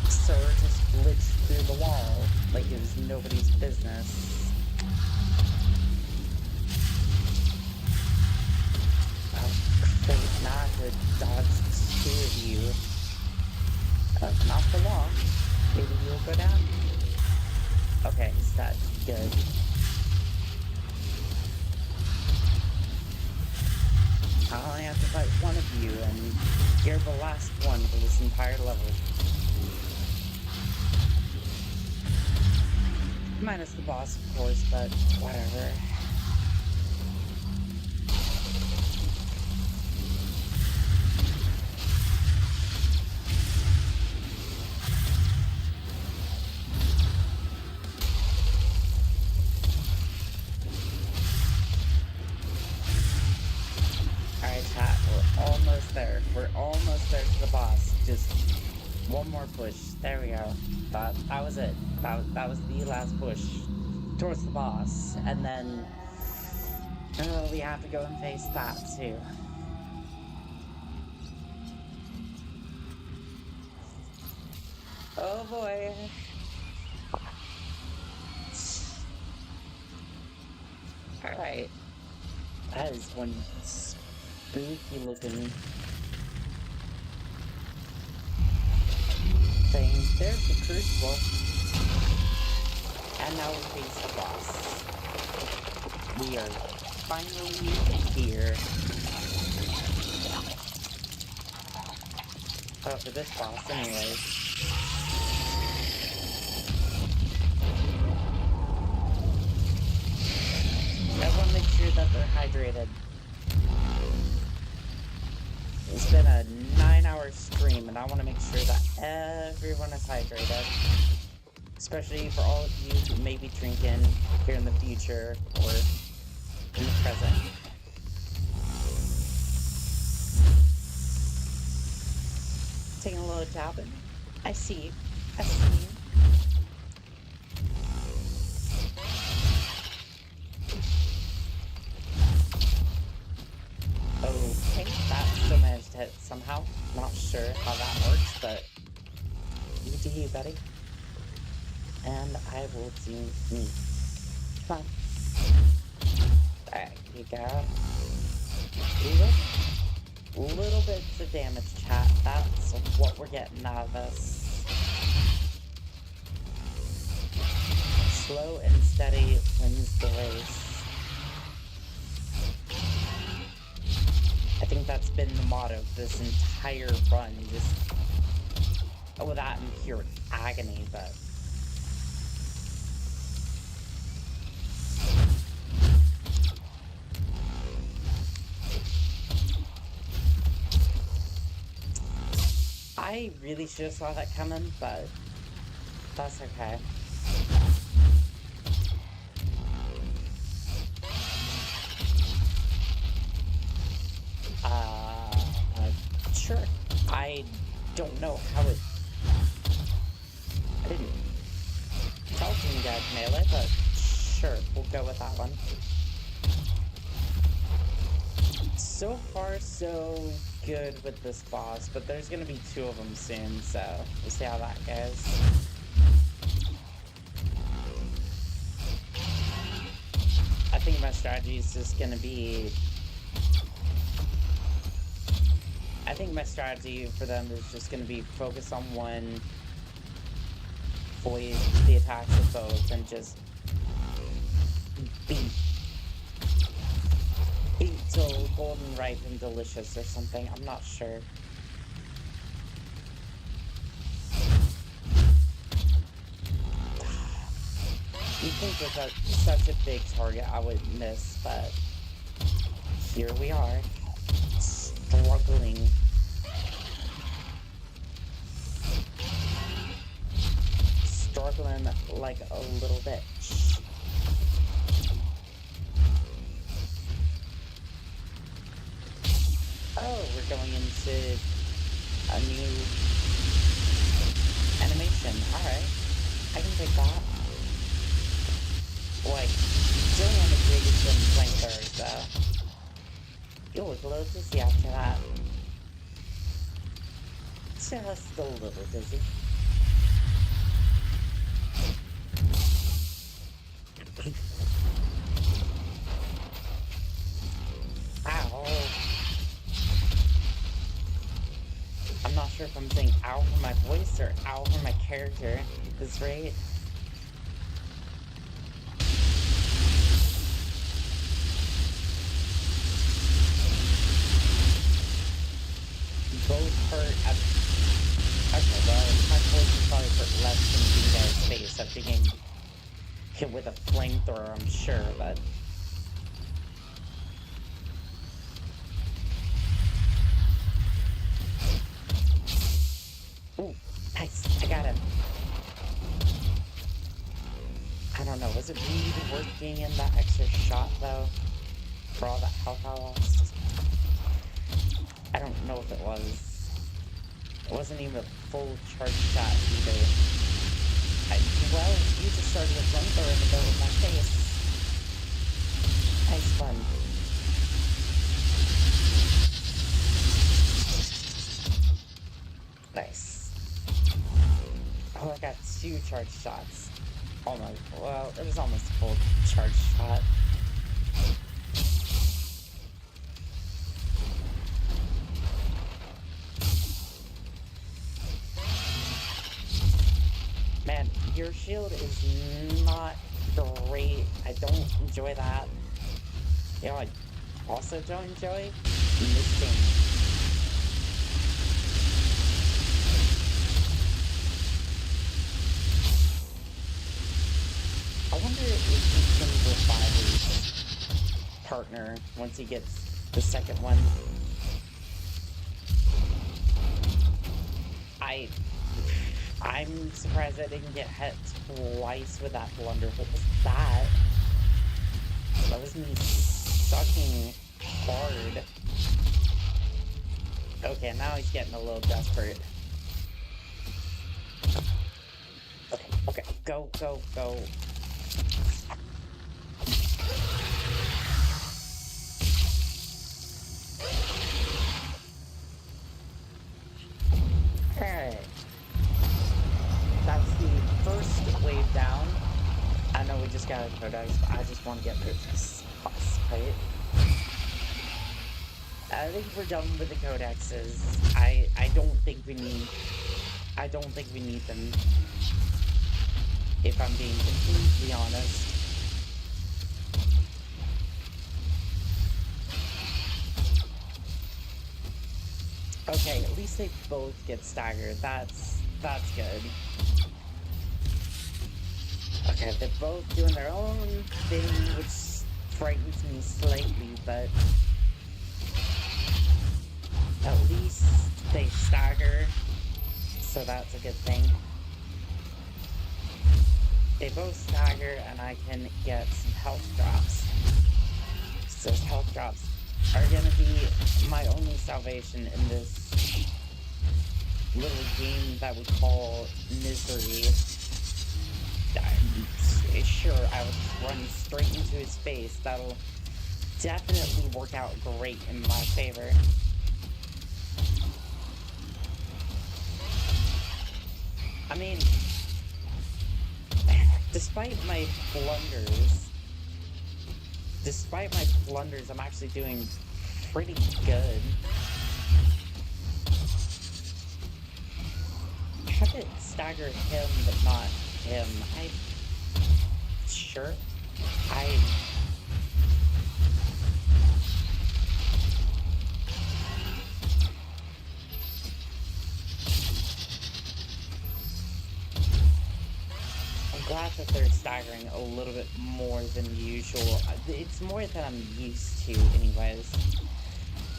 sir, just glitched through the wall like it was nobody's business. Not to dodge two of you. Not for long. Maybe you'll go down. Okay, he's dead. Good. I only have to fight one of you, and you're the last one for this entire level. Minus the boss, of course, but whatever. We're almost there to the boss. Just one more push. There we go. That was it. That was the last push towards the boss. And then we have to go and face that too. Oh boy. Alright. That is one spooky looking thing. There's the crucible. And now we face the boss. We are finally here. Oh, for this boss anyways. Everyone make sure that they're hydrated. It's been a 9-hour stream, and I want to make sure that everyone is hydrated. Especially for all of you who may be drinking here in the future or in the present. Taking a little tapping. I see. I see. Okay, that still managed to hit somehow. Not sure how that works, but you do you, buddy. And I will do me. Come on. There you go. Little bits of damage, chat. That's what we're getting out of this. Slow and steady wins the race. I think that's been the motto of this entire run. Just, that and pure agony, but... I really should have saw that coming, but that's okay. Sure. I don't know how it... I didn't tell you guys melee, but sure, we'll go with that one. So far, so good with this boss, but there's gonna be 2 of them soon, so we'll see how that goes. I think my strategy is just gonna be... I think my strategy for them is just gonna be focus on one, void the attacks of both, and just beat till golden ripe and delicious or something. I'm not sure. You'd think with such a big target I would miss, but here we are, struggling. struggling like a little bit. Oh, we're going into a new animation. Alright. I can take that. Like, still on the biggest than flamethrowers, though. You'll look a little dizzy after that. Just a little dizzy. Ow. I'm not sure if I'm saying ow for my voice or ow for my character at this rate. Both hurt at... Okay, well, my voice is probably hurt less than being guy's face after getting hit with a flamethrower, I'm sure, but... Ooh, nice, I got him. I don't know, was it really worth getting in that extra shot, though? For all that health I lost? I don't know if it was. It wasn't even a full charge shot either. Well, you just started a flamethrower in the middle of my face. Nice fun. Nice. Oh, I got 2 charge shots. Almost. Well, it was almost a full charge shot. Man, your shield is not great. I don't enjoy that. You know, I also don't enjoy missing. I wonder if he can revive his partner once he gets the second one. I'm surprised I didn't get hit twice with that blunder. What was that? That was me sucking hard. Okay, now he's getting a little desperate. Okay, go, go, go. Okay. That's the first wave down. I know we just got a codex, but I just want to get through this boss fight. I think we're done with the codexes. I don't think we need them. If I'm being completely honest. Okay, at least they both get staggered. That's good. Okay, they're both doing their own thing, which frightens me slightly, but at least they stagger, so that's a good thing. They both stagger, and I can get some health drops. So those health drops are gonna be my only salvation in this little game that we call misery. Sure, I would just run straight into his face. That'll definitely work out great in my favor. I mean, despite my blunders, I'm actually doing pretty good. How did it stagger him but not him? Sure. I'm glad that they're staggering a little bit more than usual. It's more than I'm used to anyways.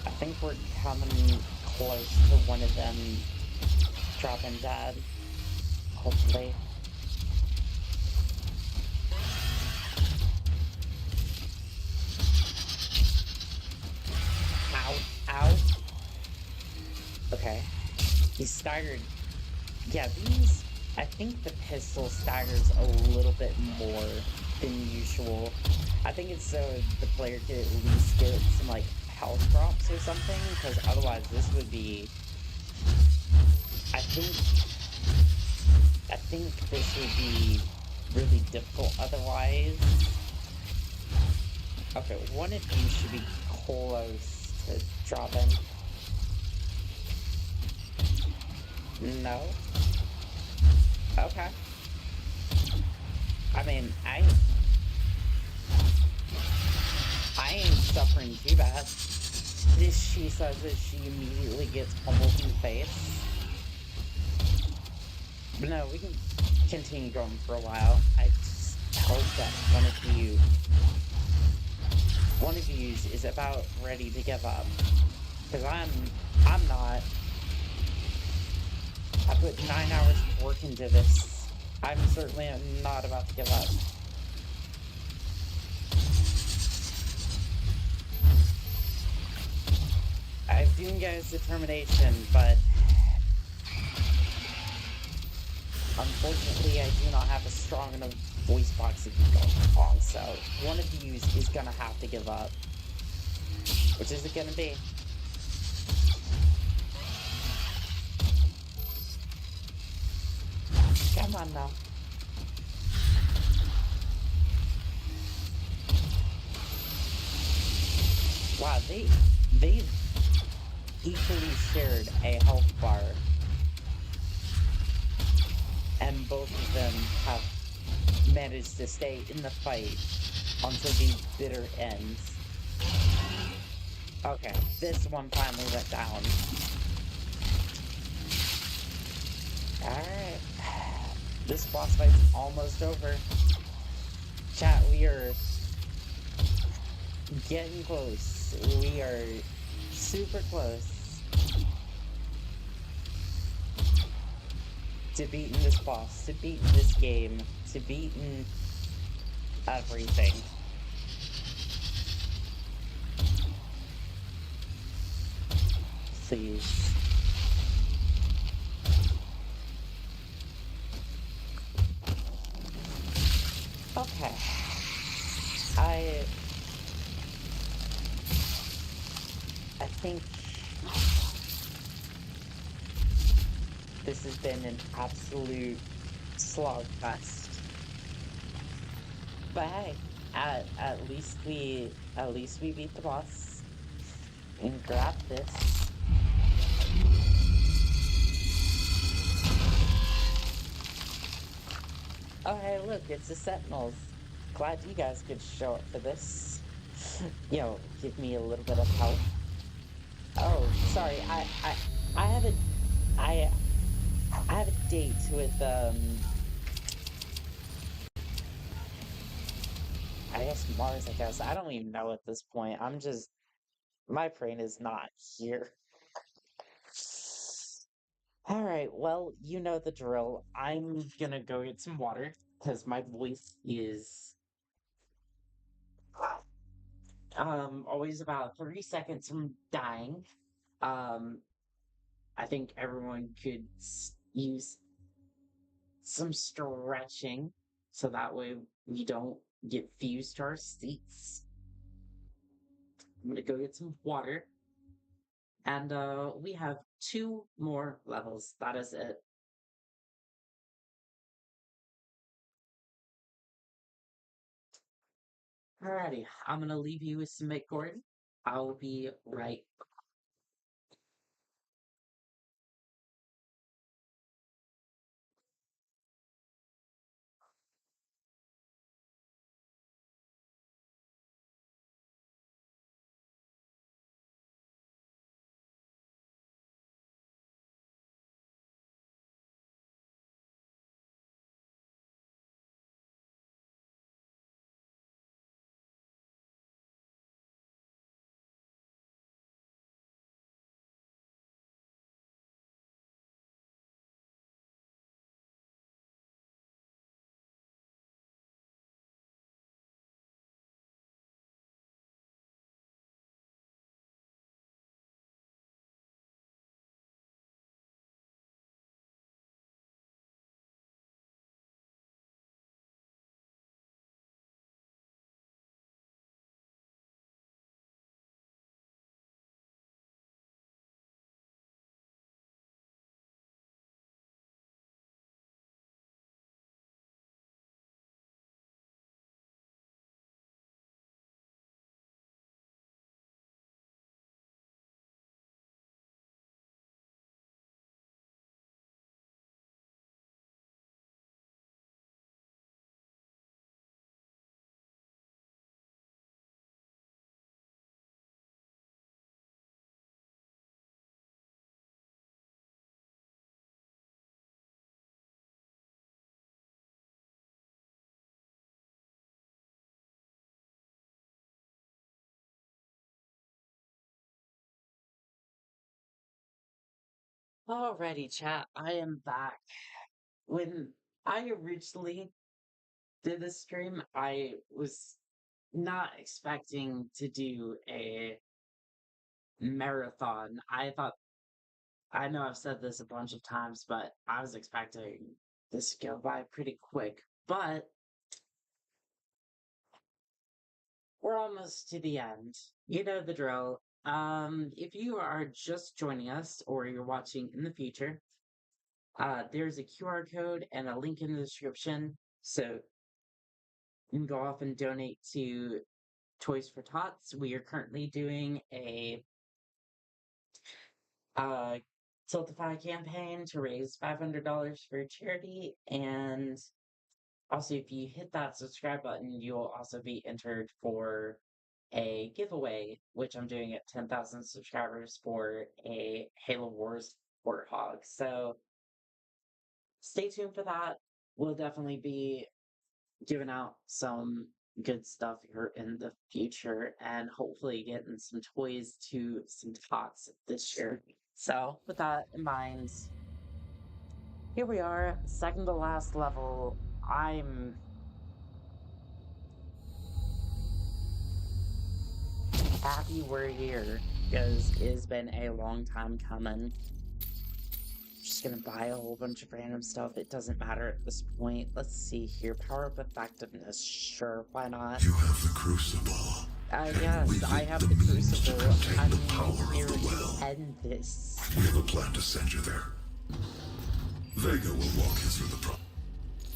I think we're coming close to one of them dropping dead. Hopefully. Okay. He's staggered. Yeah, these... I think the pistol staggers a little bit more than usual. I think it's so the player could at least get some, like, health drops or something, because otherwise this would be... I think this would be really difficult otherwise. Okay, one of you should be close to drop in. No? Okay. I mean, I ain't suffering too bad. She says that she immediately gets pummeled in the face. But no, we can continue going for a while. I just hope that one of you is about ready to give up. Because I'm not. I put 9 hours of work into this. I'm certainly not about to give up. I've seen guys' determination, but unfortunately I do not have a strong enough voice box to keep going on, so one of you is gonna have to give up. Which is it gonna be? Come on now. Wow, they've equally shared a health bar. And both of them have managed to stay in the fight until the bitter ends. Okay, this one finally went down. Alright. This boss fight's almost over. Chat, we are getting close. We are super close to beating this boss, to beating this game, to beating everything. Please. Okay. I think this has been an absolute slogfest. But hey, at least we beat the boss and grabbed this. Oh hey, look, it's the Sentinels. Glad you guys could show up for this. Yo, give me a little bit of help. Oh, sorry, I have a date with I guess Mars, I guess. I don't even know at this point. My brain is not here. Alright, well, you know the drill. I'm gonna go get some water, because my voice is always about 30 seconds from dying. Um, I think everyone could use some stretching, so that way we don't get fused to our seats. I'm gonna go get some water. And we have 2 more levels. That is it. Alrighty, I'm gonna leave you with some Gordon. I'll be right Alrighty, chat. I am back. When I originally did this stream, I was not expecting to do a marathon. I know I've said this a bunch of times, but I was expecting this to go by pretty quick. But we're almost to the end. You know the drill. If you are just joining us or you're watching in the future, there's a QR code and a link in the description. So you can go off and donate to Toys for Tots. We are currently doing a Tiltify campaign to raise $500 for charity. And also, if you hit that subscribe button, you'll also be entered for a giveaway, which I'm doing at 10,000 subscribers for a Halo Wars Warthog. So stay tuned for that. We'll definitely be giving out some good stuff here in the future and hopefully getting some toys to some tots this year. So with that in mind, here we are, second to last level. I'm happy we're here because it's been a long time coming. Just gonna buy a whole bunch of random stuff. It doesn't matter at this point. Let's see here. Power up effectiveness. Sure, why not? You have the crucible. Yes, I have the crucible. I'm here to end this. We have a plan to send you there. Vega will walk you through the process.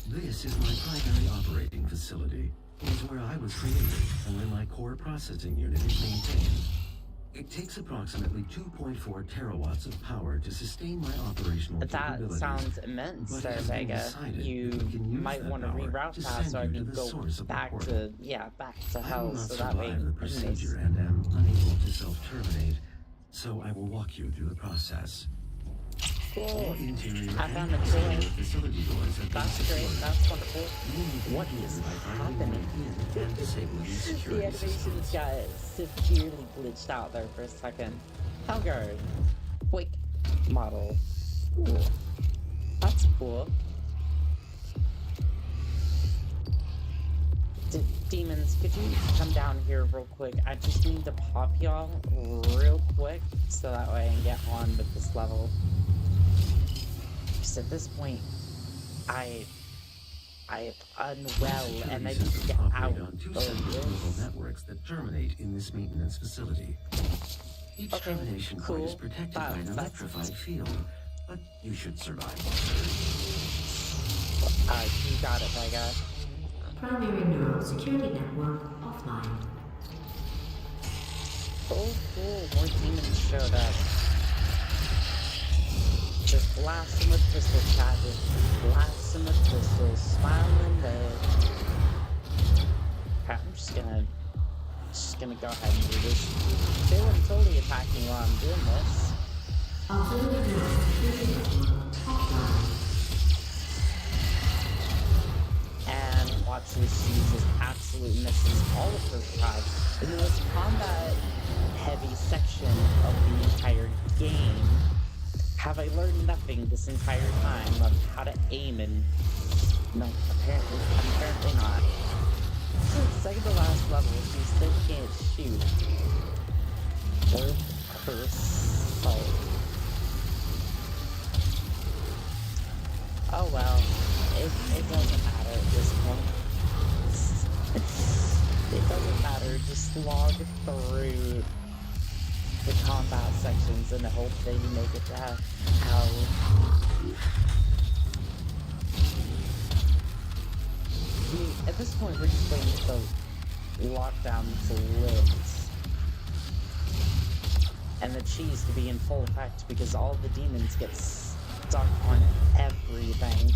This is my primary operating facility. It is where I was created and where my core processing unit is maintained. It takes approximately 2.4 terawatts of power to sustain my operational capabilities. That sounds immense, Sir Vega. You might want to reroute that so I can go back to, back to hell, so that way. I will not survive the procedure and am unable to self-terminate, so I will walk you through the process. Cool. I found a toy. That's great. That's wonderful. What is happening? The animations got severely glitched out there for a second. Helgard. Quick model. Cool. That's cool. Demons, could you come down here real quick? I just need to pop y'all real quick so that way I can get on with this level. At this point, I am unwell and I need to get out of this. Networks that terminate in this maintenance facility. Each termination point is protected by an electrified field, but you should survive. You got it, Vega. Primary neural security network offline. Oh, cool. More demons showed up. Just blast them with crystal, chat. Just blast them with crystals. Smiling dead. Okay, I'm just gonna go ahead and do this. They wouldn't totally attack me while I'm doing this. And watch this, she just absolutely misses all of her tribes. In the most combat-heavy section of the entire game, have I learned nothing this entire time of how to aim and... No, apparently not. So second to last level, she still can't shoot. Worth her salt. Oh well, it doesn't matter at this point. It doesn't matter, just log through the combat sections and hope that you make it to hell. At this point, we're just waiting for the lockdown to lift and the cheese to be in full effect because all the demons get stuck on everything.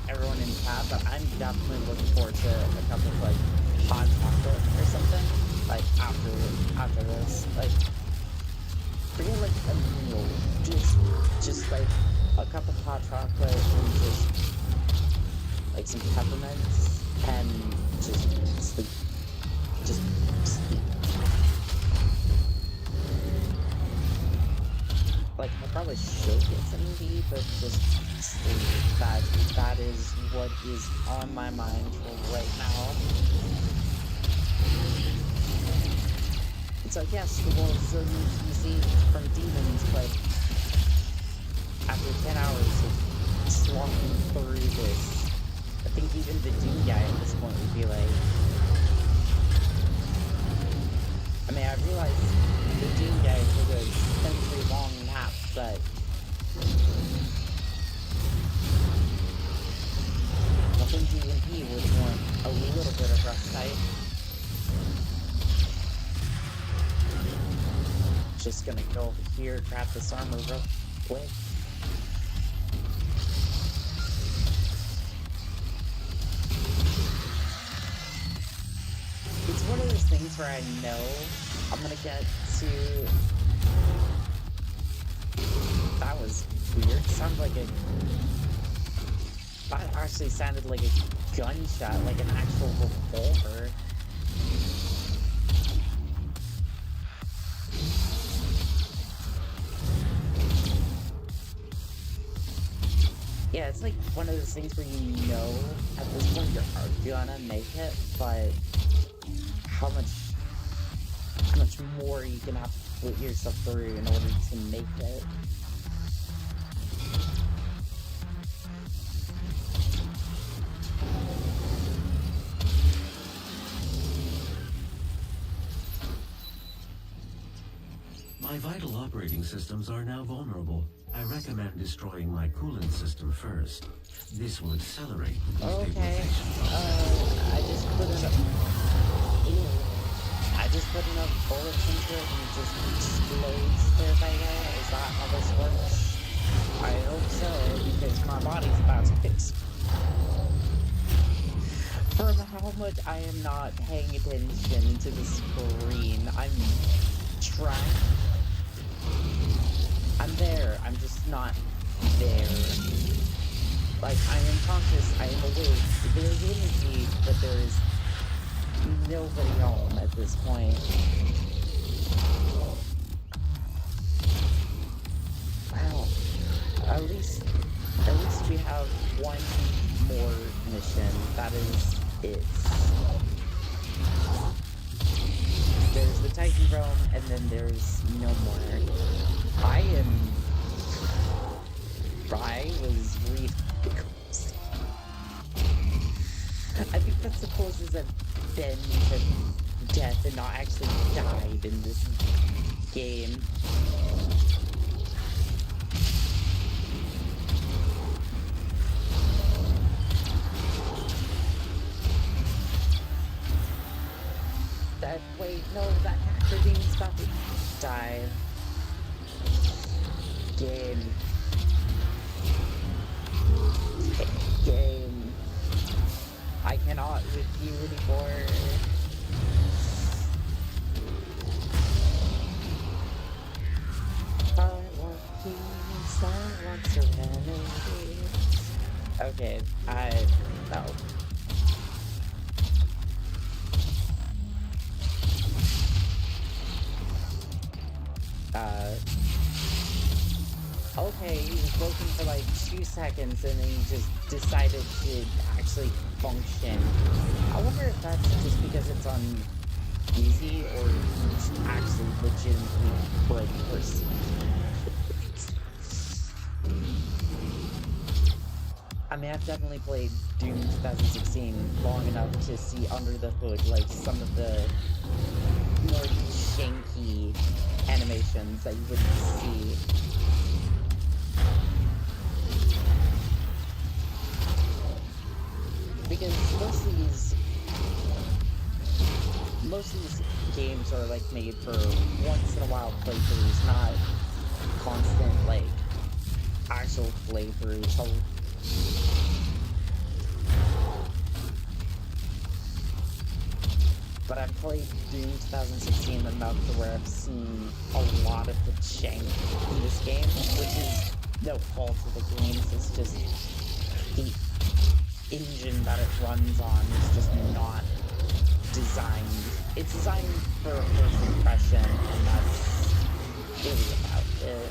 Everyone in chat, but I'm definitely looking forward to a couple of like hot chocolate or something. Like I after this. Like, forget like a meal, just like a cup of hot chocolate and just like some peppermints and just sleep. Just sleep. Like, I probably should get something to eat, but just sleep. That is what is on my mind right now. It's like, yes, the world still needs to be saved from demons, but after 10 hours of slogging through this, I think even the Doom guy at this point would be like... I mean, I realize the Doom guy took a century-long nap, but... I think even he would want a little bit of respite. Just gonna go over here, grab this armor real quick. It's one of those things where I know I'm gonna get to... That was weird. Sounded like a... That actually sounded like a gunshot, like an actual revolver. Yeah, it's like one of those things where you know at this point you're gonna make it, but how much more you can have to put yourself through in order to make it. My vital operating systems are now vulnerable. I recommend destroying my coolant system first. This will accelerate the destabilization process. I just put enough bullets into it and it just explodes there by now. Is that how this works? I hope so, because my body's about to explode. For how much I am not paying attention to the screen, I'm trying. I'm there, I'm just not there. Like, I am conscious, I am awake, there's energy, but there is nobody home at this point. Wow. At least we have one more mission. That is it. There's the Titan Realm, and then there's no more. I was really close. I think that's the closest I've been to death and not actually died in this game. Wait, no, that hacker demon's about to die. Game. Game. I cannot with you anymore. I want peace, I want serenity. Okay, no. Okay, he was broken for like 2 seconds and then he just decided to actually function. I wonder if that's just because it's on easy or he's actually legitimately a good person. I mean, I've definitely played Doom 2016 long enough to see under the hood, like, some of the more janky animations that you wouldn't see. Because most of these games are like made for once in a while playthroughs, not constant like actual playthroughs. but I've played Doom 2016 enough to where I've seen a lot of the jank in this game, which is no fault of the games, it's just the engine that it runs on is just not designed. It's designed for a first impression, and that's really about it.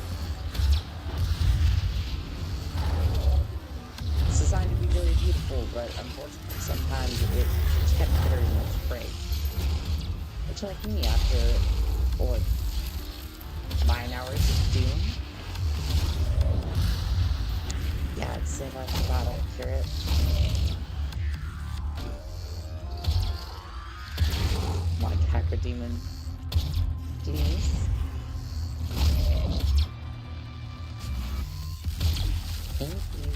It's designed to be really beautiful, but unfortunately sometimes it can't very much break. Which, like me, after, what, 9 hours of Doom? Yeah, I'd say that's about accurate. Like Hacker Demon. Please. Thank you.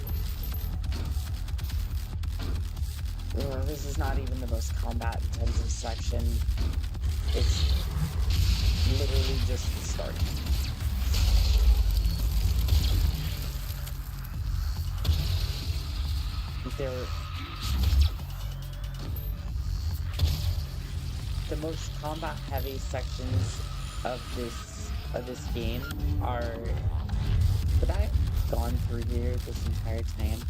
Ugh, this is not even the most combat intensive section. It's literally just the start. The most combat heavy sections of this game are that I've gone through here this entire time.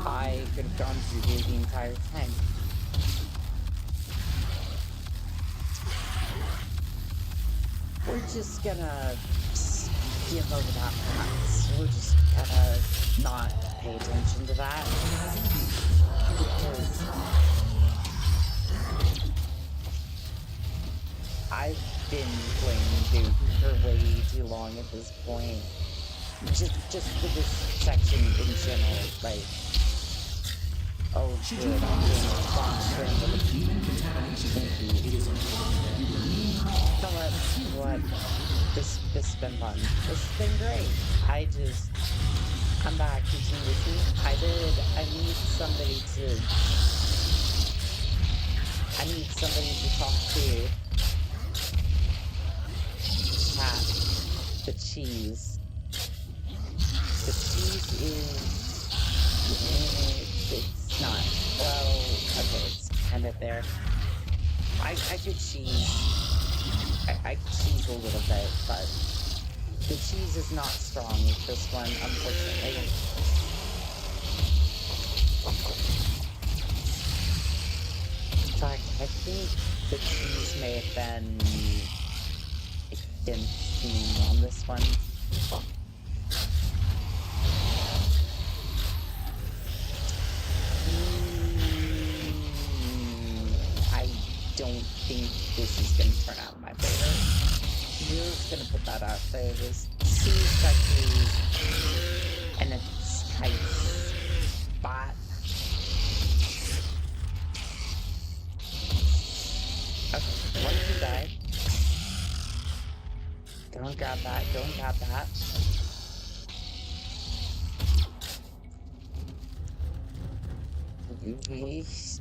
I could have gone through here the entire time. We're just gonna skim over that pass. We're just gonna not pay attention to that. Because I've been playing Doom for way too long at this point. Just for this section in general, like, oh good, I'm doing a response string with a demon contamination. What? This has been fun. This has been great. I'm back teaching with you. I need somebody to talk to. Chat. The cheese. The cheese is... it's not... well, okay, it's kind of there. I could cheese. I could cheese a little bit, but the cheese is not strong with this one, unfortunately. In fact, I think the cheese may have been against me on this one. I don't think this is going to turn out in my favor. We're just going to put that out there. There's two sections and a tight spot. Okay, one can die. Don't grab that, don't grab that.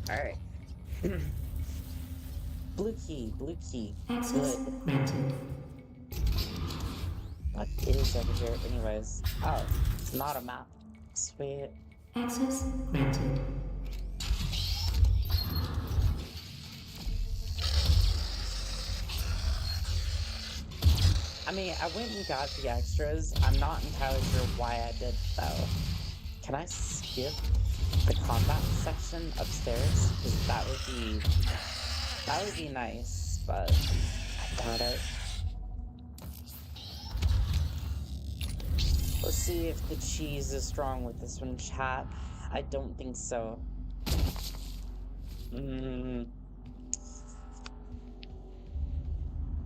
Alright. Blue key. Access granted. What is over here anyways? Oh, it's not a map. Sweet. Access granted. I mean, I went and got the extras. I'm not entirely sure why I did though. Can I skip the combat section upstairs? Because that would be nice, but I doubt it. Let's see if the cheese is strong with this one, chat. I don't think so.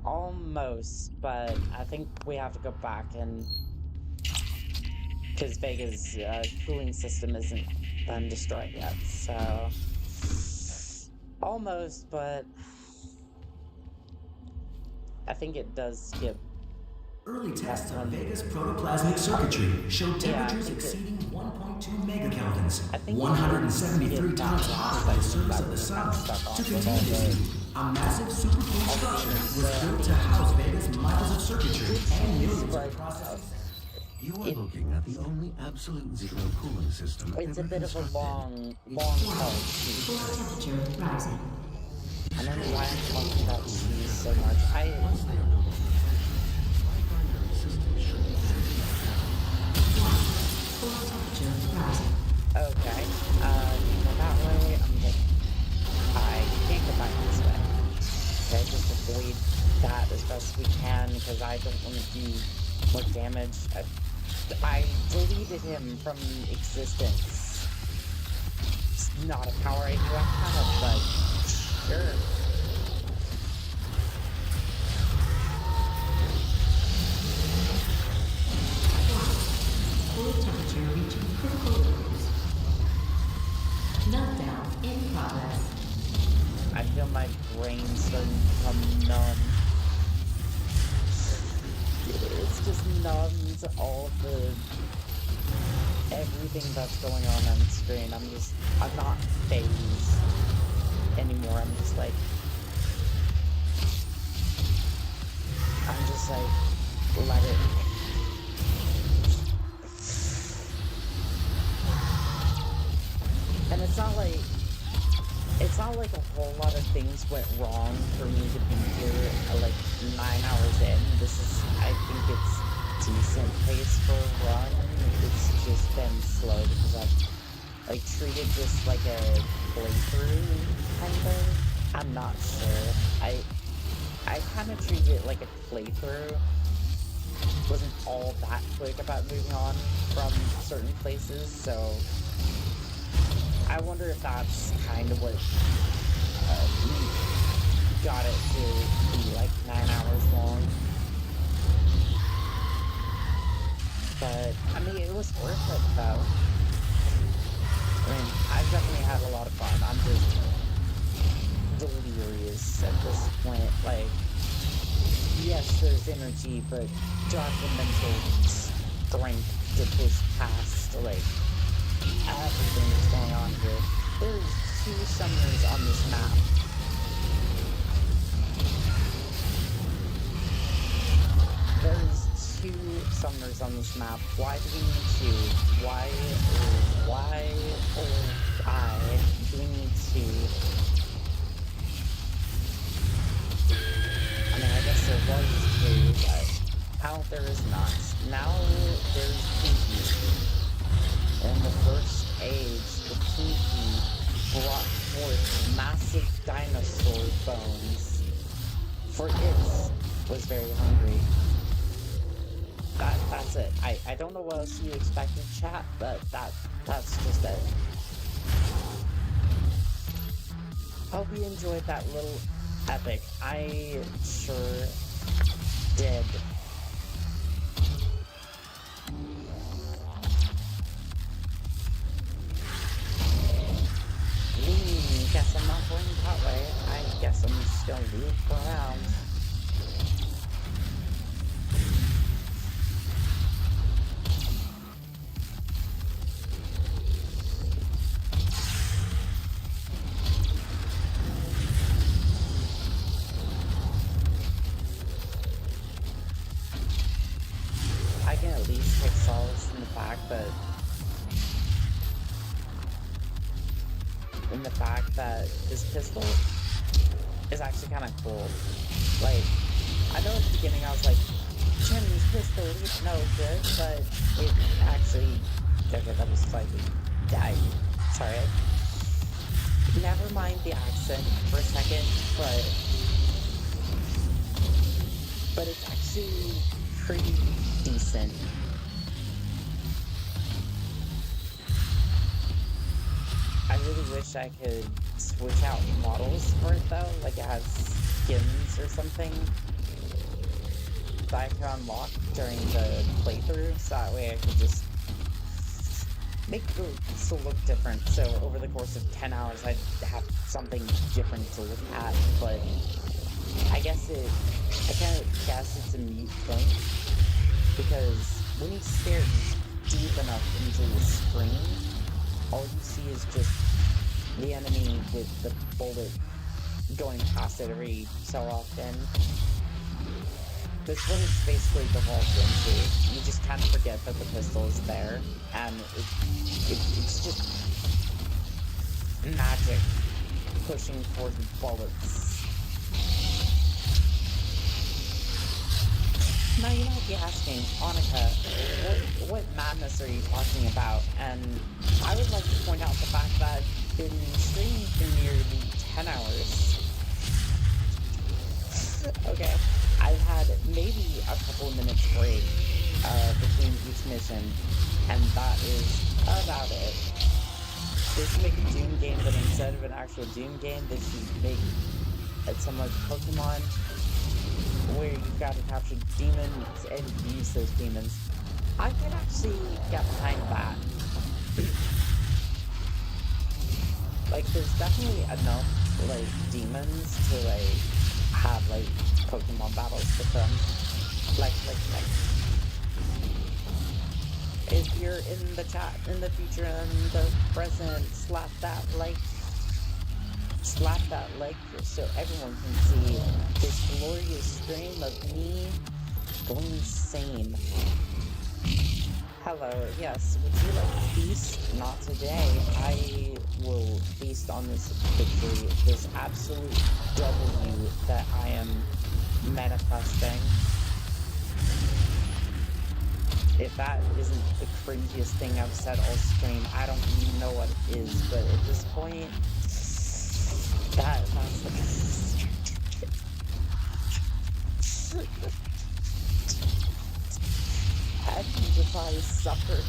Almost, but I think we have to go back and... because Vega's cooling system isn't done destroyed yet, so... almost, but... I think it does skip. Early tests on Vega's protoplasmic circuitry showed temperatures exceeding 1.2 megakelvins, 173 times hotter than the surface of the sun. To contain this, a massive supercooled structure was built to house Vega's miles of circuitry and millions of processing. You are looking at the only absolute zero cooling system It's a ever bit of a constructed. long haul cheese. Core temperature rising. I don't know why I'm talking about cheese so much. Once they are no longer functional, my primary system should be empty. Core temperature rising. Okay, go that way. I can't go back this way. Okay, just avoid that as best we can because I don't want to do more damage. I deleted him from existence. It's not a power I do have, but sure. Core temperature reaching critical levels. Meltdown in progress. I feel my brain starting to become numb. It's just numb to all everything that's going on screen. I'm not phased anymore. I'm just like, let it. And it's not like a whole lot of things went wrong for me to be here like 9 hours in. I think it's decent pace for a run. It's just been slow because I've treated this like a playthrough kind of. I'm not sure. I kind of treated it like a playthrough. Wasn't all that quick about moving on from certain places, so I wonder if that's kind of what got it to be like 9 hours long. But, I mean, it was worth it, though. I mean, I've definitely had a lot of fun. I'm just delirious at this point. Like, yes, there's energy, but do I have the mental strength to push past, like, everything that's going on here? There's 2 summoners on this map. There's 2 summoners on this map. Why do we need 2? Why do we need 2? I mean, I guess there was 2, but now there is not. Now there's Pinky. In the first age, the Pinky brought forth massive dinosaur bones, for it was very hungry. That's it. I don't know what else you expected, chat, but that's just it. Hope you enjoyed that little epic. I sure did. Guess I'm not going that way. I guess I'm just gonna loop around. I can at least take solace in the fact that this pistol is actually kind of cool. Like, I know at the beginning I was like, Chinese pistol is no good, but it actually, okay, that was slightly, sorry, never mind the accent for a second, but it's actually pretty decent. I really wish I could switch out models for it though, like it has skins or something that I can unlock during the playthrough, so that way I could just make the pistol look different, so over the course of 10 hours I'd have something different to look at, but I kind of guess it's a moot point, because when you stare deep enough into the screen, all you see is just the enemy with the bullet going past it every so often. That's what it's basically devolved into. You just kind of forget that the pistol is there, and it's just magic pushing towards bullets. Now you might be asking, Annika, what madness are you talking about? And I would like to point out the fact that I've been streaming for nearly 10 hours. Okay, I've had maybe a couple of minutes break between each mission, and that is about it. They should make a Doom game, but instead of an actual Doom game, they should make it somewhat like Pokemon, where you've got to capture demons and use those demons. I could actually get behind that. Like, there's definitely enough, like, demons to, like, have, like, Pokemon battles with them. Like. If you're in the chat, in the future, and the present, slap that like so everyone can see this glorious stream of me going insane. Hello, yes, would you like to feast? Not today. I will feast on this victory, this absolute W that I am manifesting. If that isn't the cringiest thing I've said all stream, I don't even know what it is, but at this point, that's identify suffer.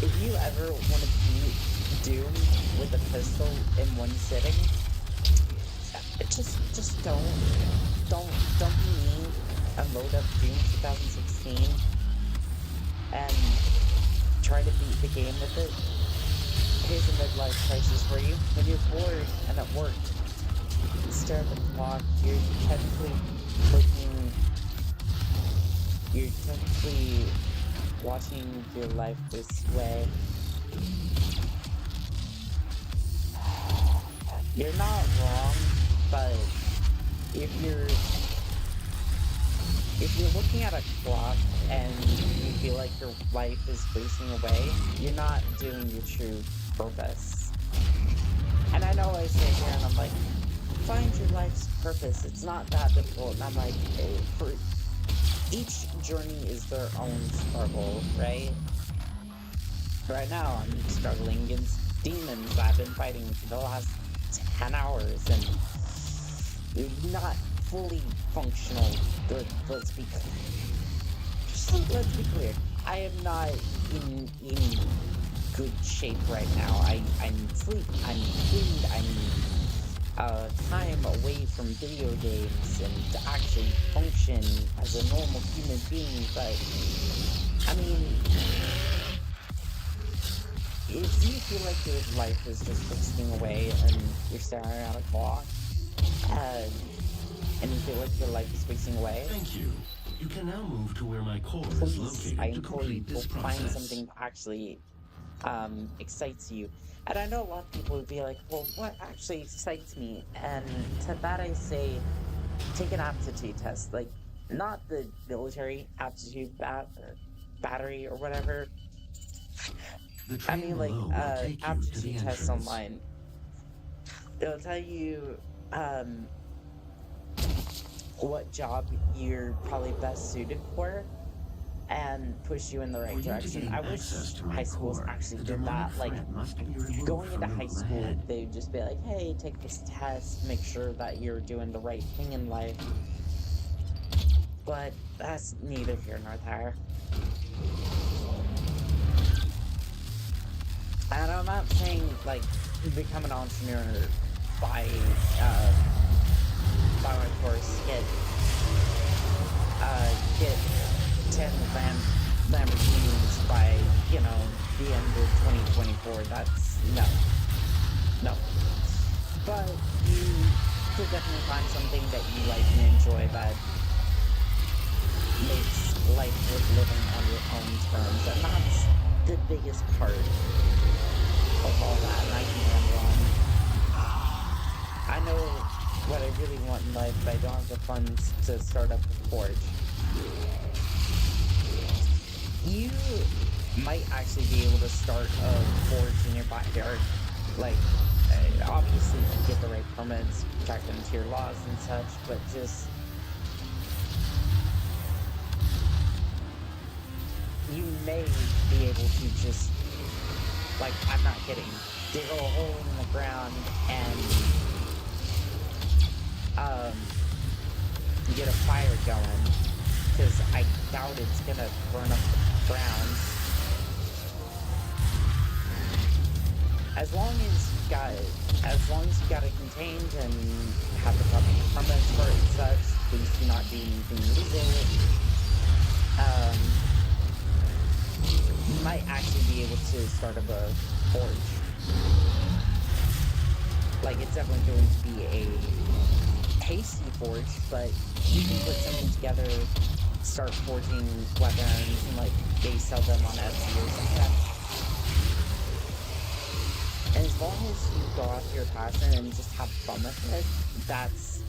If you ever want to beat Doom with a pistol in one sitting, just don't be me and load up Doom 2016 and try to beat the game with it. Here's a midlife crisis for you. When you're bored and at work, you stare at the clock, you're technically watching your life this way. You're not wrong, but if you're looking at a clock and you feel like your life is racing away, you're not doing your true purpose. And I know I sit here and I'm like, find your life's purpose. It's not that difficult. And I'm like, for each journey is their own struggle, right? Right now, I'm struggling against demons that I've been fighting for the last 10 hours, and they're not fully functional. Let's be clear. I am not in good shape right now. I need sleep, I need food, I need time away from video games and to actually function as a normal human being. But I mean, if you feel like your life is just wasting away and you're staring at a clock, and you feel like your life is wasting away, Thank you. You can now move to where my core is please, located I to implore you, complete go this find process. something that actually excites you. And I know a lot of people would be like, well, what actually excites me? And to that I say, take an aptitude test. Like, not the military aptitude battery or whatever. The I train mean, like, below will take you to the aptitude tests entrance. online. It'll tell you, what job you're probably best suited for, and push you in the right direction. I wish high schools actually did that. Like, going into high school, they would just be like, hey, take this test, make sure that you're doing the right thing in life. But that's neither here nor there. And I'm not saying, like, become an entrepreneur by my course, get 10 Lamborghinis by, the end of 2024. That's, no. But you could definitely find something that you like and enjoy that makes life worth living on your own terms. And that's the biggest part of all that, and I can ramble on. I know what I really want in life, but I don't have the funds to start up a forge. You might actually be able to start a forge in your backyard. Like, obviously, get the right permits, check into your laws and such, but just... You may be able to just... Like, I'm not kidding. Dig a hole in the ground and... get a fire going. Because I doubt it's gonna burn up the ground. As long as you got it contained and have the proper permits for it and such, please do not do anything illegal. You might actually be able to start up a forge. Like, it's definitely going to be a hasty forge, but you can put something together, start forging weapons, and like they sell them on Etsy or something. And as long as you go after your passion and just have fun with it, that's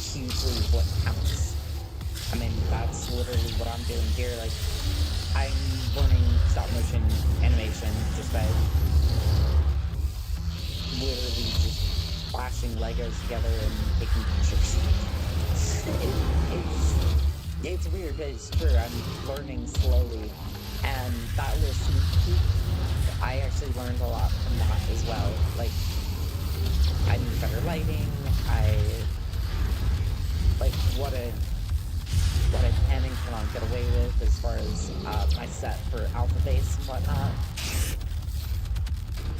hugely what counts. I mean, that's literally what I'm doing here. Like, I'm learning stop motion animation just by literally just flashing Legos together and taking pictures. It's weird, but it's true. I'm learning slowly, and that little sneak peek, I actually learned a lot from that as well. Like, I need better lighting. What I can and cannot get away with as far as my set for alpha base and whatnot.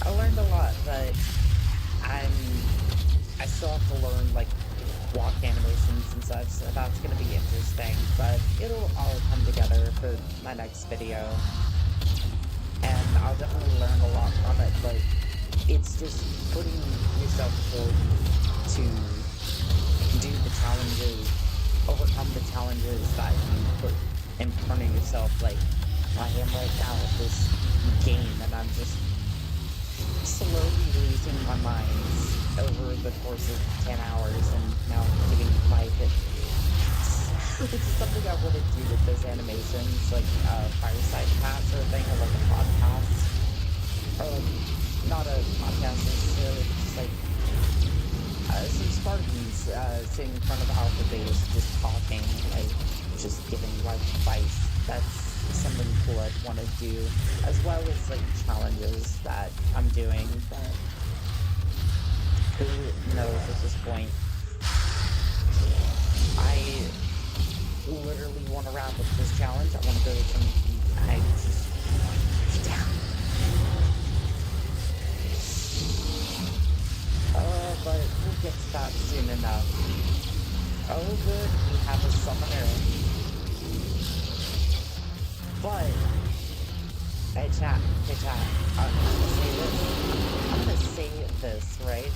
I learned a lot, but I still have to learn like walk animations and such, so that's gonna be interesting, but it'll all come together for my next video. And I'll definitely learn a lot from it, but it's just putting yourself forward to do the challenges, overcome the challenges that you put in front of yourself. Like, I am right now with this game, and I'm just slowly losing my mind over the course of 10 hours, and now I'm getting my hit. It's something I want to do with those animations, like fireside chat sort of thing, or like a podcast. Or like, not a podcast necessarily, but just like some Spartans sitting in front of Alpha Base just talking, like just giving life advice. That's something cool I'd want to do, as well as like challenges that I'm doing, but who knows at this point. I literally want to wrap up this challenge. I want to go to some... I just... but we'll get to that soon enough. Oh good, we have a summoner. But... Hey chat, I'm gonna say this, right?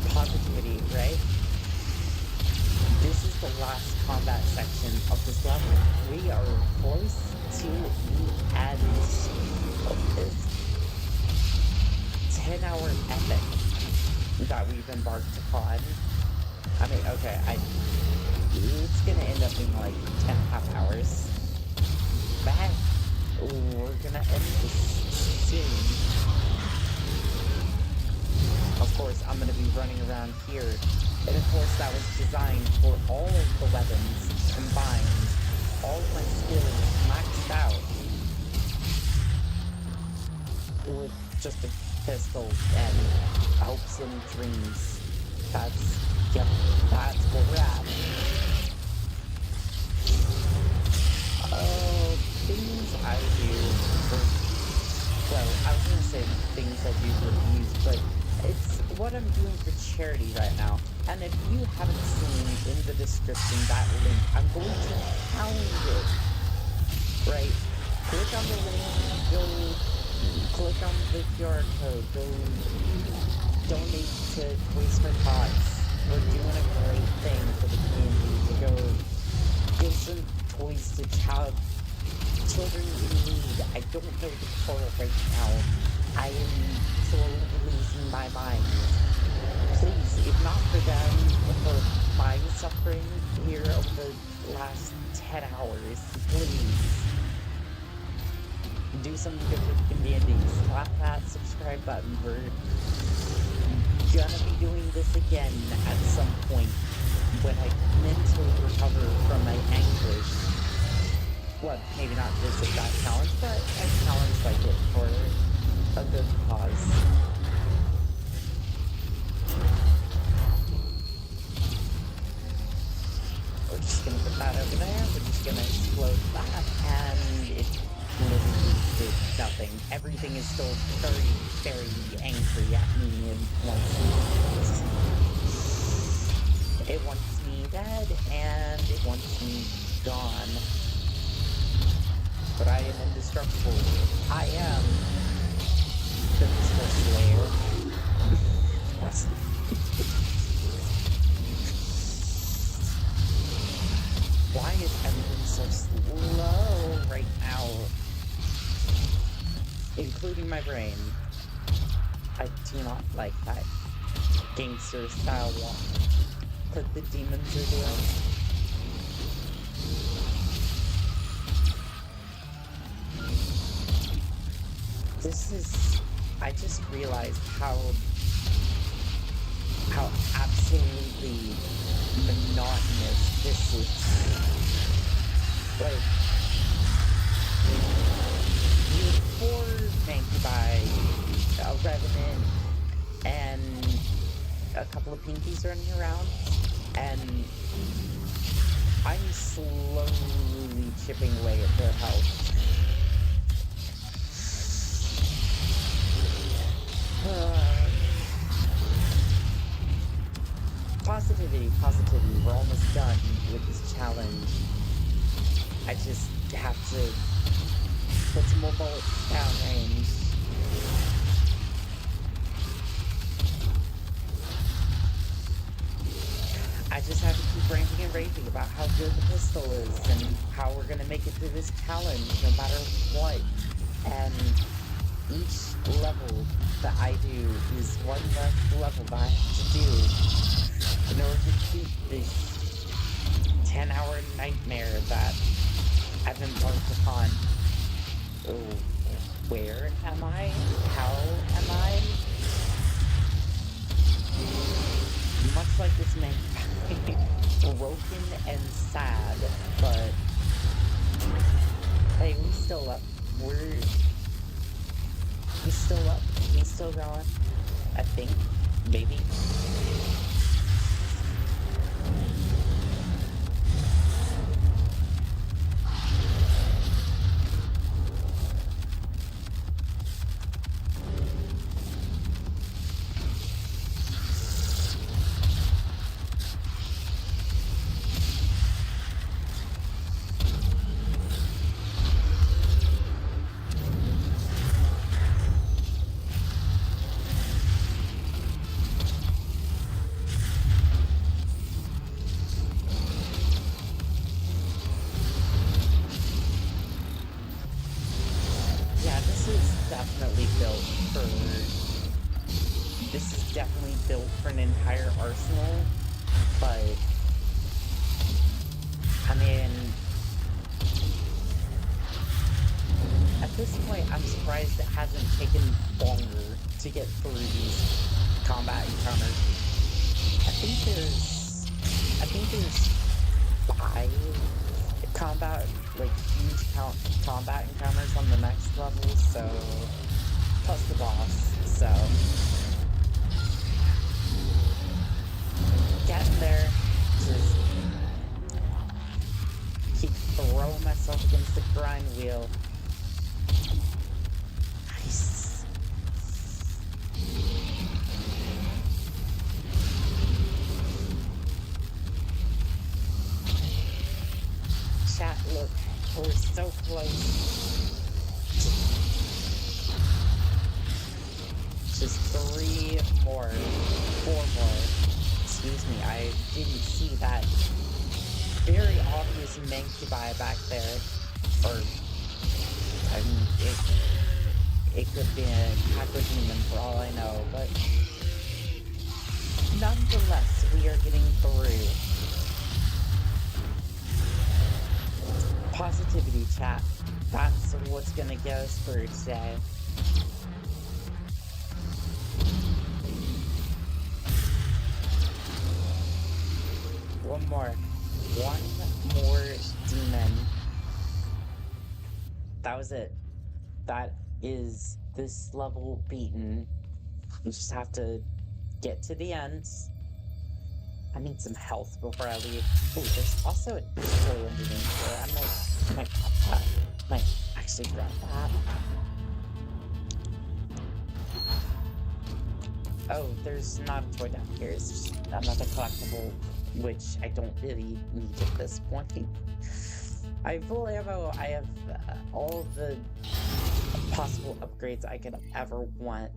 Positivity, right? This is the last combat section of this level. We are close to the end of this 10-hour epic that we've embarked upon. I mean, okay, it's gonna end up being like 10.5 hours. But hey, we're gonna end this soon. Of course, I'm gonna be running around here. And of course, that was designed for all of the weapons combined. All of my skills maxed out. With just a pistol and hopes and dreams. That's where we're at. Things I do for... Well, I was gonna say things I do for views, but it's what I'm doing for charity right now. And if you haven't seen in the description that link, I'm going to pound it. Right? Click on the link, go click on the QR code, go donate to Toys for Tots. We're doing a great thing for the community to go give some toys to children in need. I don't know the total right now. I am slowly losing my mind. Please, if not for them, for my suffering here over the last 10 hours, please do something good for the community. Slap that subscribe button. We're gonna be doing this again at some point when I mentally recover from my anguish. Well, maybe not just of that challenge, but a challenge like it for a good cause. We're just gonna put that over there, we're just gonna explode that, and it literally did nothing. Everything is still very, very angry at me and wants me dead, and it wants me gone. But I am indestructible. I am the Mr. Slayer. Why is everything so slow right now? Including my brain. I do not like that gangster style walk that the demons are doing. I just realized how absolutely monotonous this is. Like, you have 4 Mancubi, a Revenant, and a couple of Pinkies running around, and I'm slowly chipping away at their health. Positivity, we're almost done with this challenge. I just have to put some more bullets downrange. I just have to keep ranting and raving about how good the pistol is and how we're gonna make it through this challenge no matter what. And each level that I do is one less level that I have to do in order to keep this 10-hour nightmare that I've embarked upon. Oh, where am I? How am I? Much like this man, broken and sad, but hey, we still up. He's still up. He's still going. I think. Maybe. Definitely built for an entire arsenal, but I mean, at this point, I'm surprised it hasn't taken longer to get through these combat encounters. I think there's 5 combat, like huge combat encounters on the next level, so plus the boss, so. Getting there, just keep throwing myself against the grind wheel. Nice. Chat, look, we're so close. Just 3 more, 4 more. Excuse me, I didn't see that very obvious Mancubi back there. Or, I mean, it could be a hacker demon for all I know, but nonetheless, we are getting through. Positivity chat. That's what's gonna get us through today. One more demon. That was it. That is this level beaten. We just have to get to the end. I need some health before I leave. Oh, there's also a toy underneath there. I might grab that. Might actually grab that. Oh, there's not a toy down here. It's just another collectible, which I don't really need at this point. I have full ammo. I have all the possible upgrades I could ever want.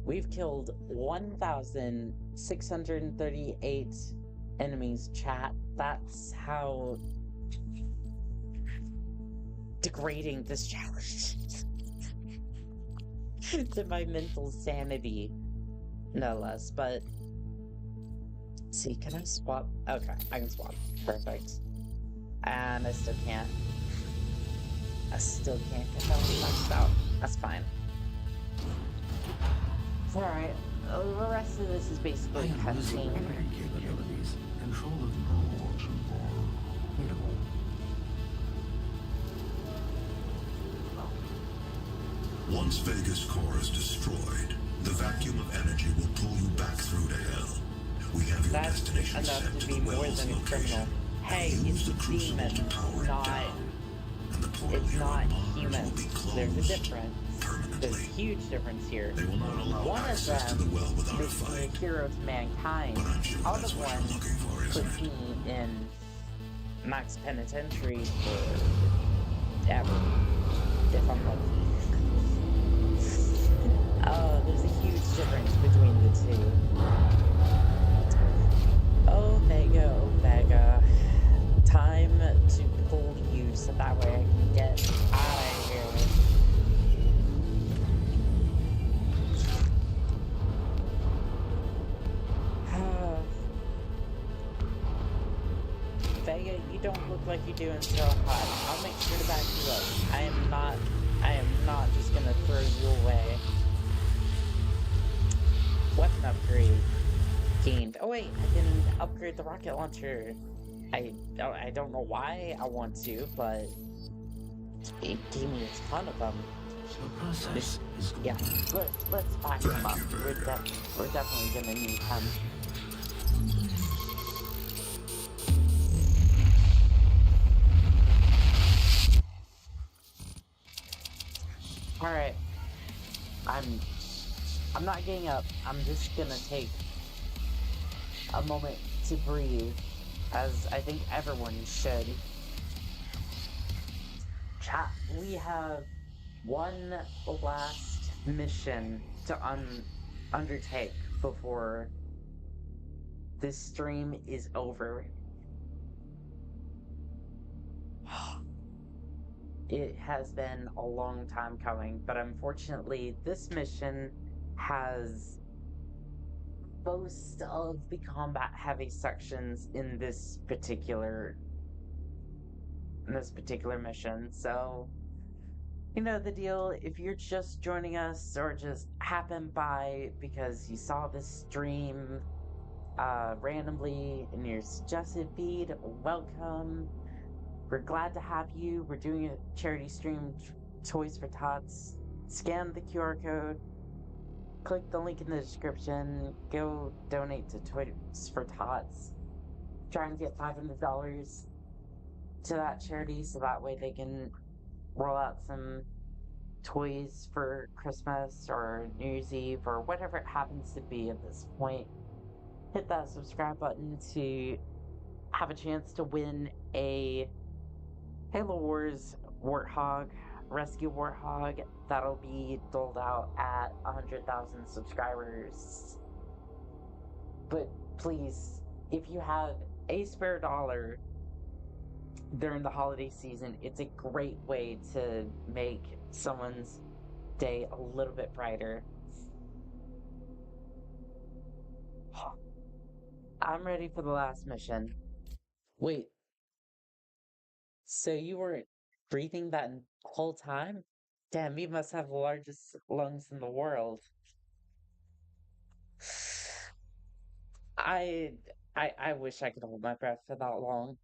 We've killed 1,638 enemies, chat. That's how degrading this challenge is to my mental sanity, no less. But see, can I swap? Okay, I can swap. Perfect. And I still can't. I still can't get that maxed out. That's fine. Alright, the rest of this is basically cutscene. Capabilities. Control of the robots are minimal. Once Vega's core is destroyed, the vacuum of energy will pull you back through to hell. We have your That's destination enough set to to be the more well's than a location. criminal. Hey, Use it's the a crucible demon, to power it not... down. And the portal It's here not on Mars will humans. be There's a closed difference. There's a permanently. huge difference here. They will not allow One of access to them the well without a makes me a fight. hero to mankind. But I'm sure Other that's what one you're looking for, isn't puts it? me in max penitentiary for ever, if I'm lucky. Oh, there's a huge difference between the two. Oh, Vega. Time to pull you so that way I can get out of here. Vega, you don't look like you're doing so hot. I'll make sure to back you up. I am not just gonna throw you away. Weapon upgrade gained. Oh wait, I can upgrade the rocket launcher. I don't know why I want to, but it gave me a ton of them. The process is Yeah, let's back him up. We're definitely gonna need him. Alright. I'm not getting up. I'm just gonna take a moment to breathe, as I think everyone should. Chat, we have one last mission to undertake before this stream is over. It has been a long time coming, but unfortunately, this mission has most of the combat-heavy sections in this particular mission. So, you know the deal. If you're just joining us or just happened by because you saw this stream randomly in your suggested feed, welcome. We're glad to have you. We're doing a charity stream, Toys for Tots. Scan the QR code, click the link in the description, go donate to Toys for Tots. Try and get $500 to that charity so that way they can roll out some toys for Christmas or New Year's Eve or whatever it happens to be at this point. Hit that subscribe button to have a chance to win a Halo Wars Warthog, Rescue Warthog, that'll be doled out at 100,000 subscribers. But please, if you have a spare dollar during the holiday season, it's a great way to make someone's day a little bit brighter. I'm ready for the last mission. Wait, so you weren't breathing that whole time? Damn, you must have the largest lungs in the world. I I wish I could hold my breath for that long.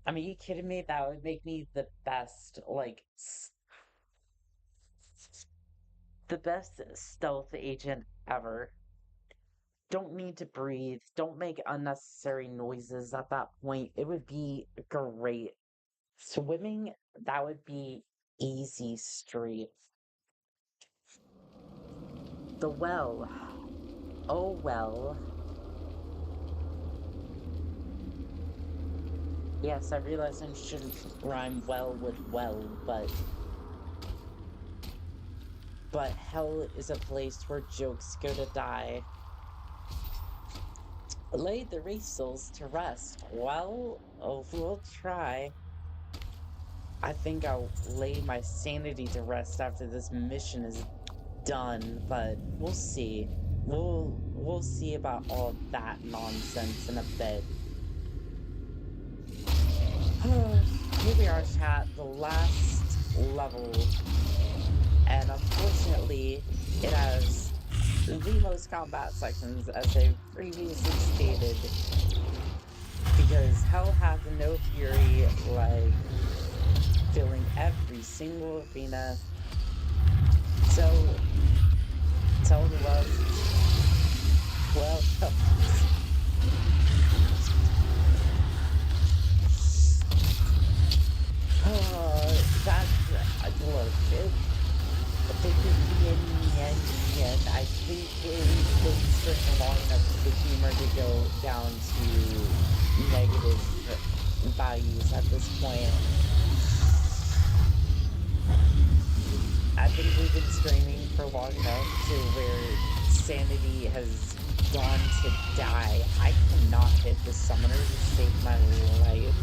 I mean, you kidding me? That would make me the best, like, the best stealth agent ever. Don't need to breathe. Don't make unnecessary noises at that point. It would be great. Swimming, that would be easy street. The well. Oh well. Yes, I realize I shouldn't rhyme well with well, but hell is a place where jokes go to die. Lay the racels to rest. Well, oh, we'll try. I think I'll lay my sanity to rest after this mission is done, but we'll see. We'll see about all that nonsense in a bit. Here we are, chat, the last level. And unfortunately, it has the most combat sections, as I previously stated. Because hell hath no fury like filling every single arena. So, tell the love. Well, look, the and I think we've been stretching long enough for the humor to go down to negative values at this point. I think we've been streaming for long enough to where sanity has gone to die. I cannot hit the summoner to save my life.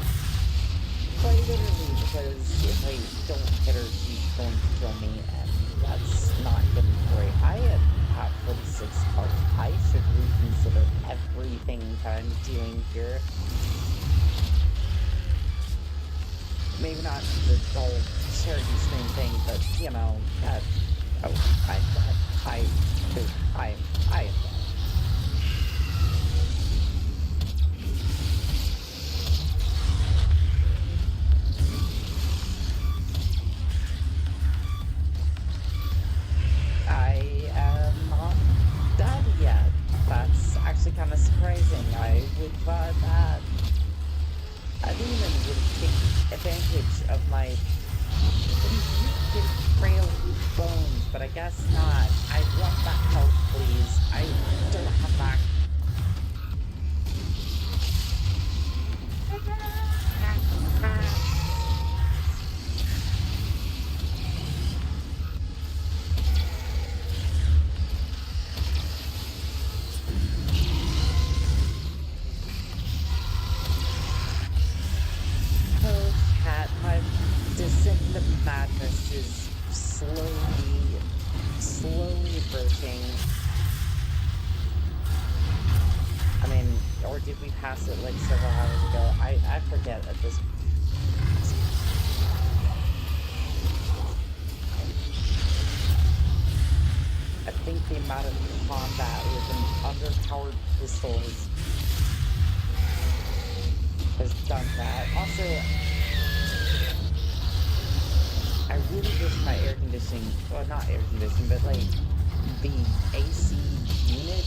Quite literally, because if I don't hit her, she's going to kill me, and that's not gonna be great. I am at 46 health. I should reconsider everything that I'm doing here. Maybe not the whole charity stream thing, but, you know, I am not dead yet. That's actually kind of surprising. I would thought that a demon would take advantage of my frail bones, but I guess not. I want that health, please. I don't have that. My descent into madness is slowly approaching. I mean, or did we pass it like several hours ago? I forget at this point. I think the amount of combat with an underpowered pistol has done that. Also, I really wish my air conditioning, well, not air conditioning, but like the AC unit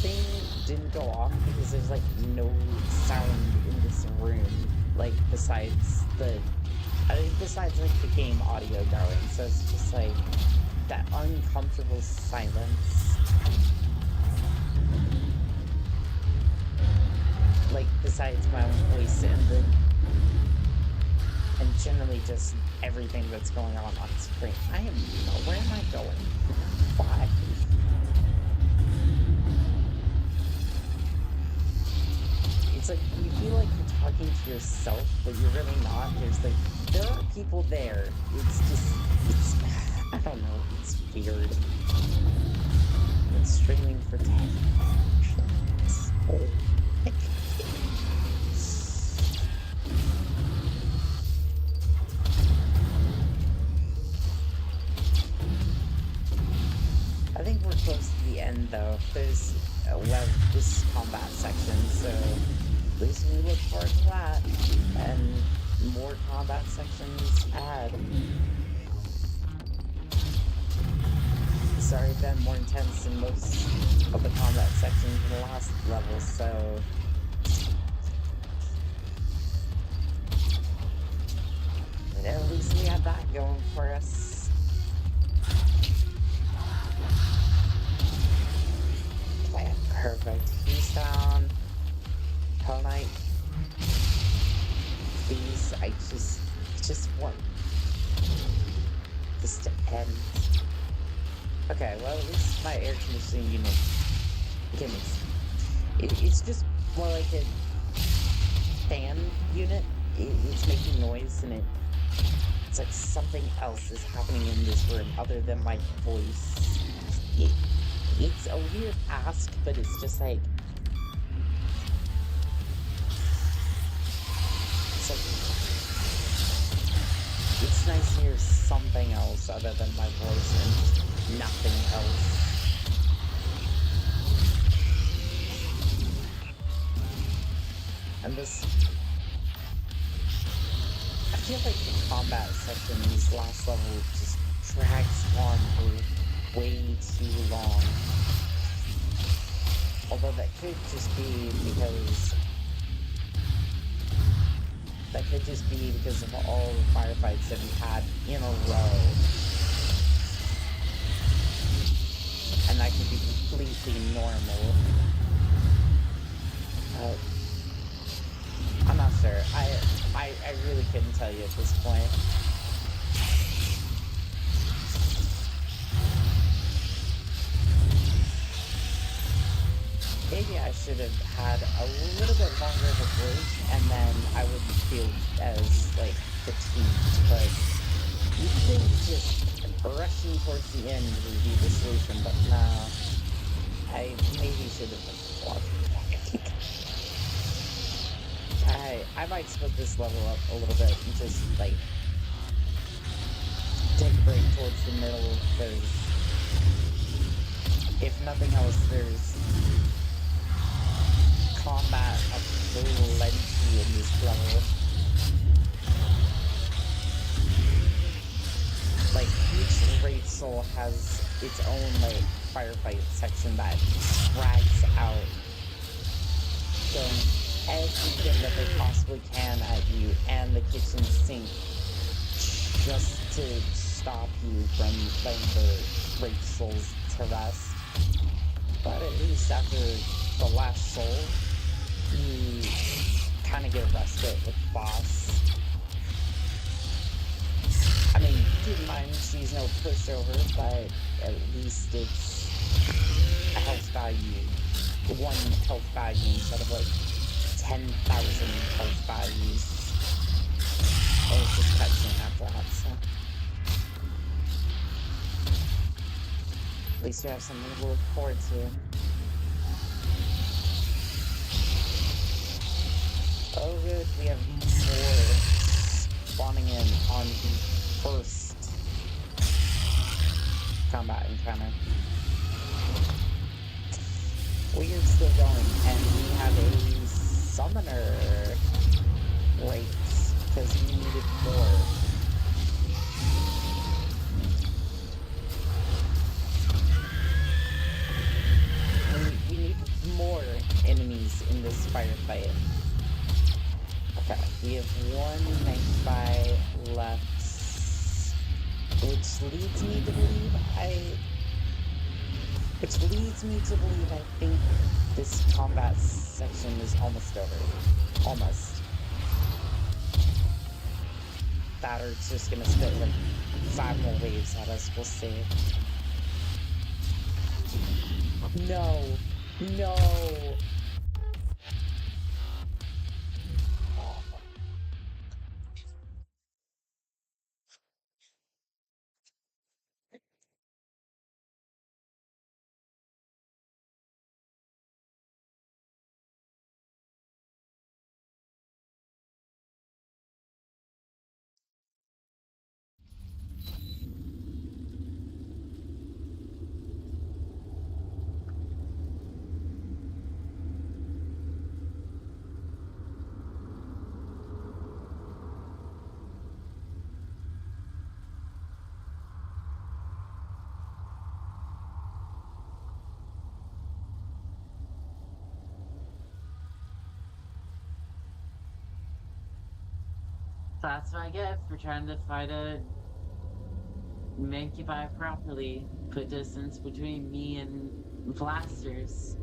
thing didn't go off because there's like no sound in this room, like besides like the game audio going. So it's just like that uncomfortable silence. Like besides my own voice and generally just everything that's going on screen. Where am I going? Why? It's like, you feel like you're talking to yourself, but you're really not. There are people there. I don't know, it's weird. It's streaming for 10. Oh. I think we're close to the end, though. There's, well, this combat section, so at least we look forward to that. And more combat sections ahead. It's already been more intense in most of the combat sections in the last level, so... But at least we have that going for us. Okay, perfect. He's down. Hell Knight. Please, I just want this to end. Okay, well, at least my air conditioning unit it's just more like a fan unit. It's making noise, and it's like something else is happening in this room other than my voice. It's a weird ask, but it's just like... It's nice to hear something else other than my voice and just nothing else. And this... I feel like the combat section in this last level just drags on for way too long. Although that could just be because... That could just be because of all the firefights that we had in a row. And that could be completely normal. I'm not sure. I really couldn't tell you at this point. Maybe I should have had a little bit longer of a break, and then I wouldn't feel as, like, fatigued, but you think just rushing towards the end would be the solution, but no. I maybe should have been walking. I might split this level up a little bit and just, like, take a break towards the middle, because if nothing else, there's combat aplenty in this level. Like, each Wraith Soul has its own, like, firefight section that drags out, going everything that they possibly can at you and the kitchen sink just to stop you from letting the Wraith Souls to rest. But at least after the last soul, you kind of get a respite with the boss. I mean, keep in mind, she's no pushover, but at least it's a health value, one health value instead of like 10,000 health values. And it's just cutscene after that, so. At least you have something to look forward to. Oh good, we have more spawning in on the first combat encounter. We are still going, and we have a summoner rate, because we needed more. We need more enemies in this firefight. Okay, we have one magpie left, which leads me to believe I think this combat section is almost over. Almost. That or it's just gonna spit like 5 more waves at us, we'll see. No! No! That's what I get for trying to fight a Mancubi properly. Put distance between me and blasters.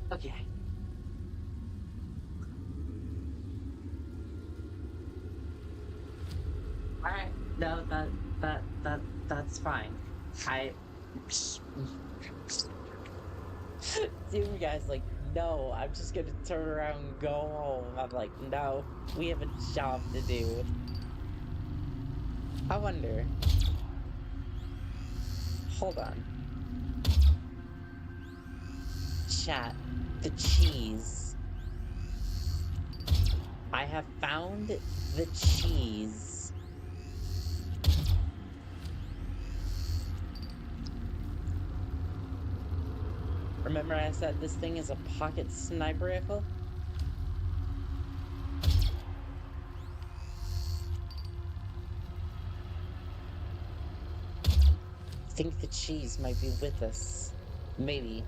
Okay. Alright. No, that's fine. You guys like, no, I'm just gonna turn around and go home. I'm like, no, we have a job to do. I wonder. Hold on. Chat. The cheese. I have found the cheese. Remember I said this thing is a pocket sniper rifle? I think the cheese might be with us. Maybe.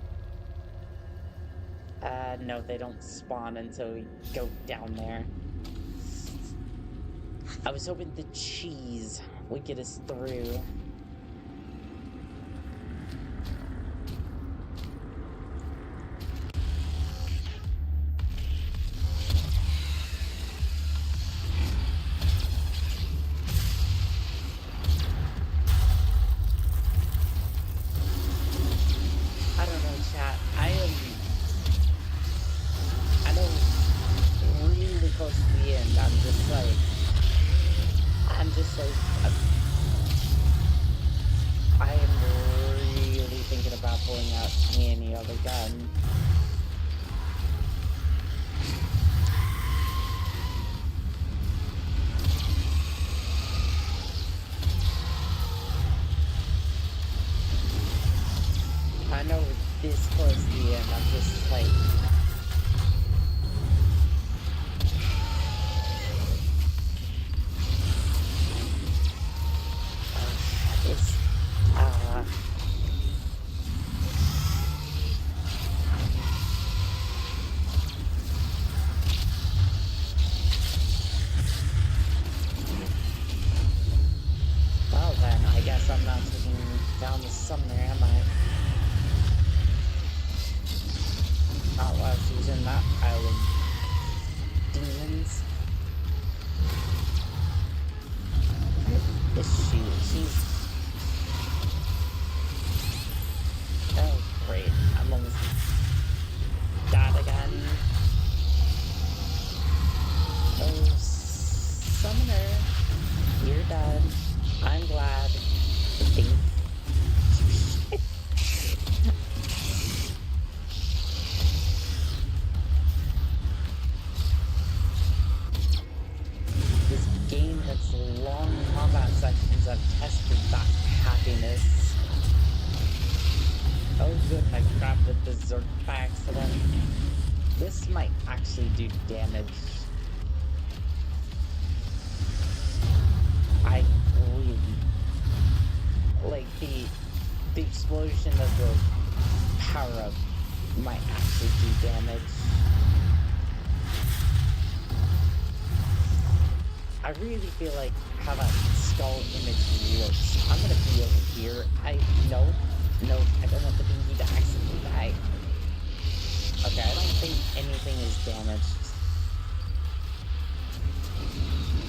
No, they don't spawn until we go down there. I was hoping the cheese would get us through. I don't know, chat. I know really close to the end. I'm just like, I am really thinking about pulling out any other gun. I know we're this close to the end. I'm just like, it's, well then, I guess I'm not taking down the summoner, am I? Not while she's in that pile of demons. Where is she? She's... Oh, great. I'm almost... died again. Oh, summoner. You're dead. I'm glad. This game has long combat sections. I've tested that happiness. Oh good, I grabbed the dessert by accident. This might actually do damage. I really... like, the explosion of the power-up might actually do damage. I really feel like how that skull image looks. I'm gonna be over here. No, I don't want the dinghy to accidentally die. Okay, I don't think anything is damaged.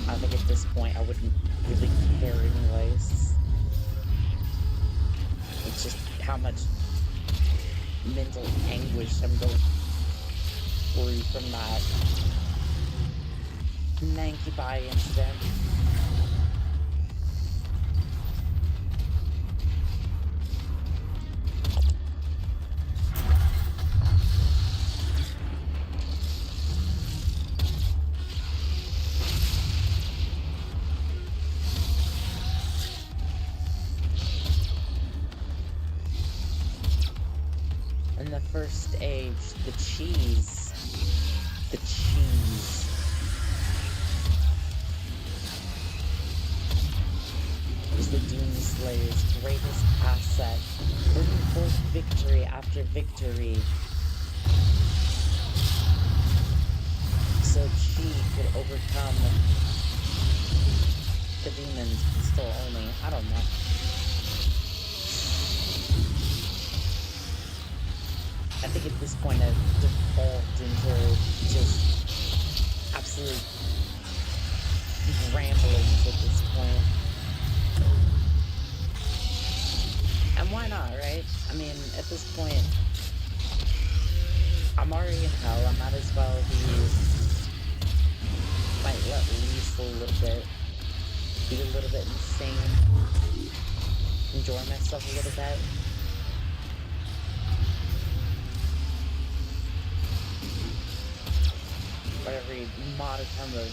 I think at this point I wouldn't really care anyways. It's just how much mental anguish I'm going through from that Mancubi incident. first age, the cheese. The cheese. Was the Doom Slayer's greatest asset, bringing forth victory after victory. So she could overcome the demons, but still only, I don't know. I think at this point I've devolved into just absolute ramblings at this point. And why not, right? I mean, at this point, I'm already in hell. I might as well might let loose a little bit. Be a little bit insane. Enjoy myself a little bit. For every modicum of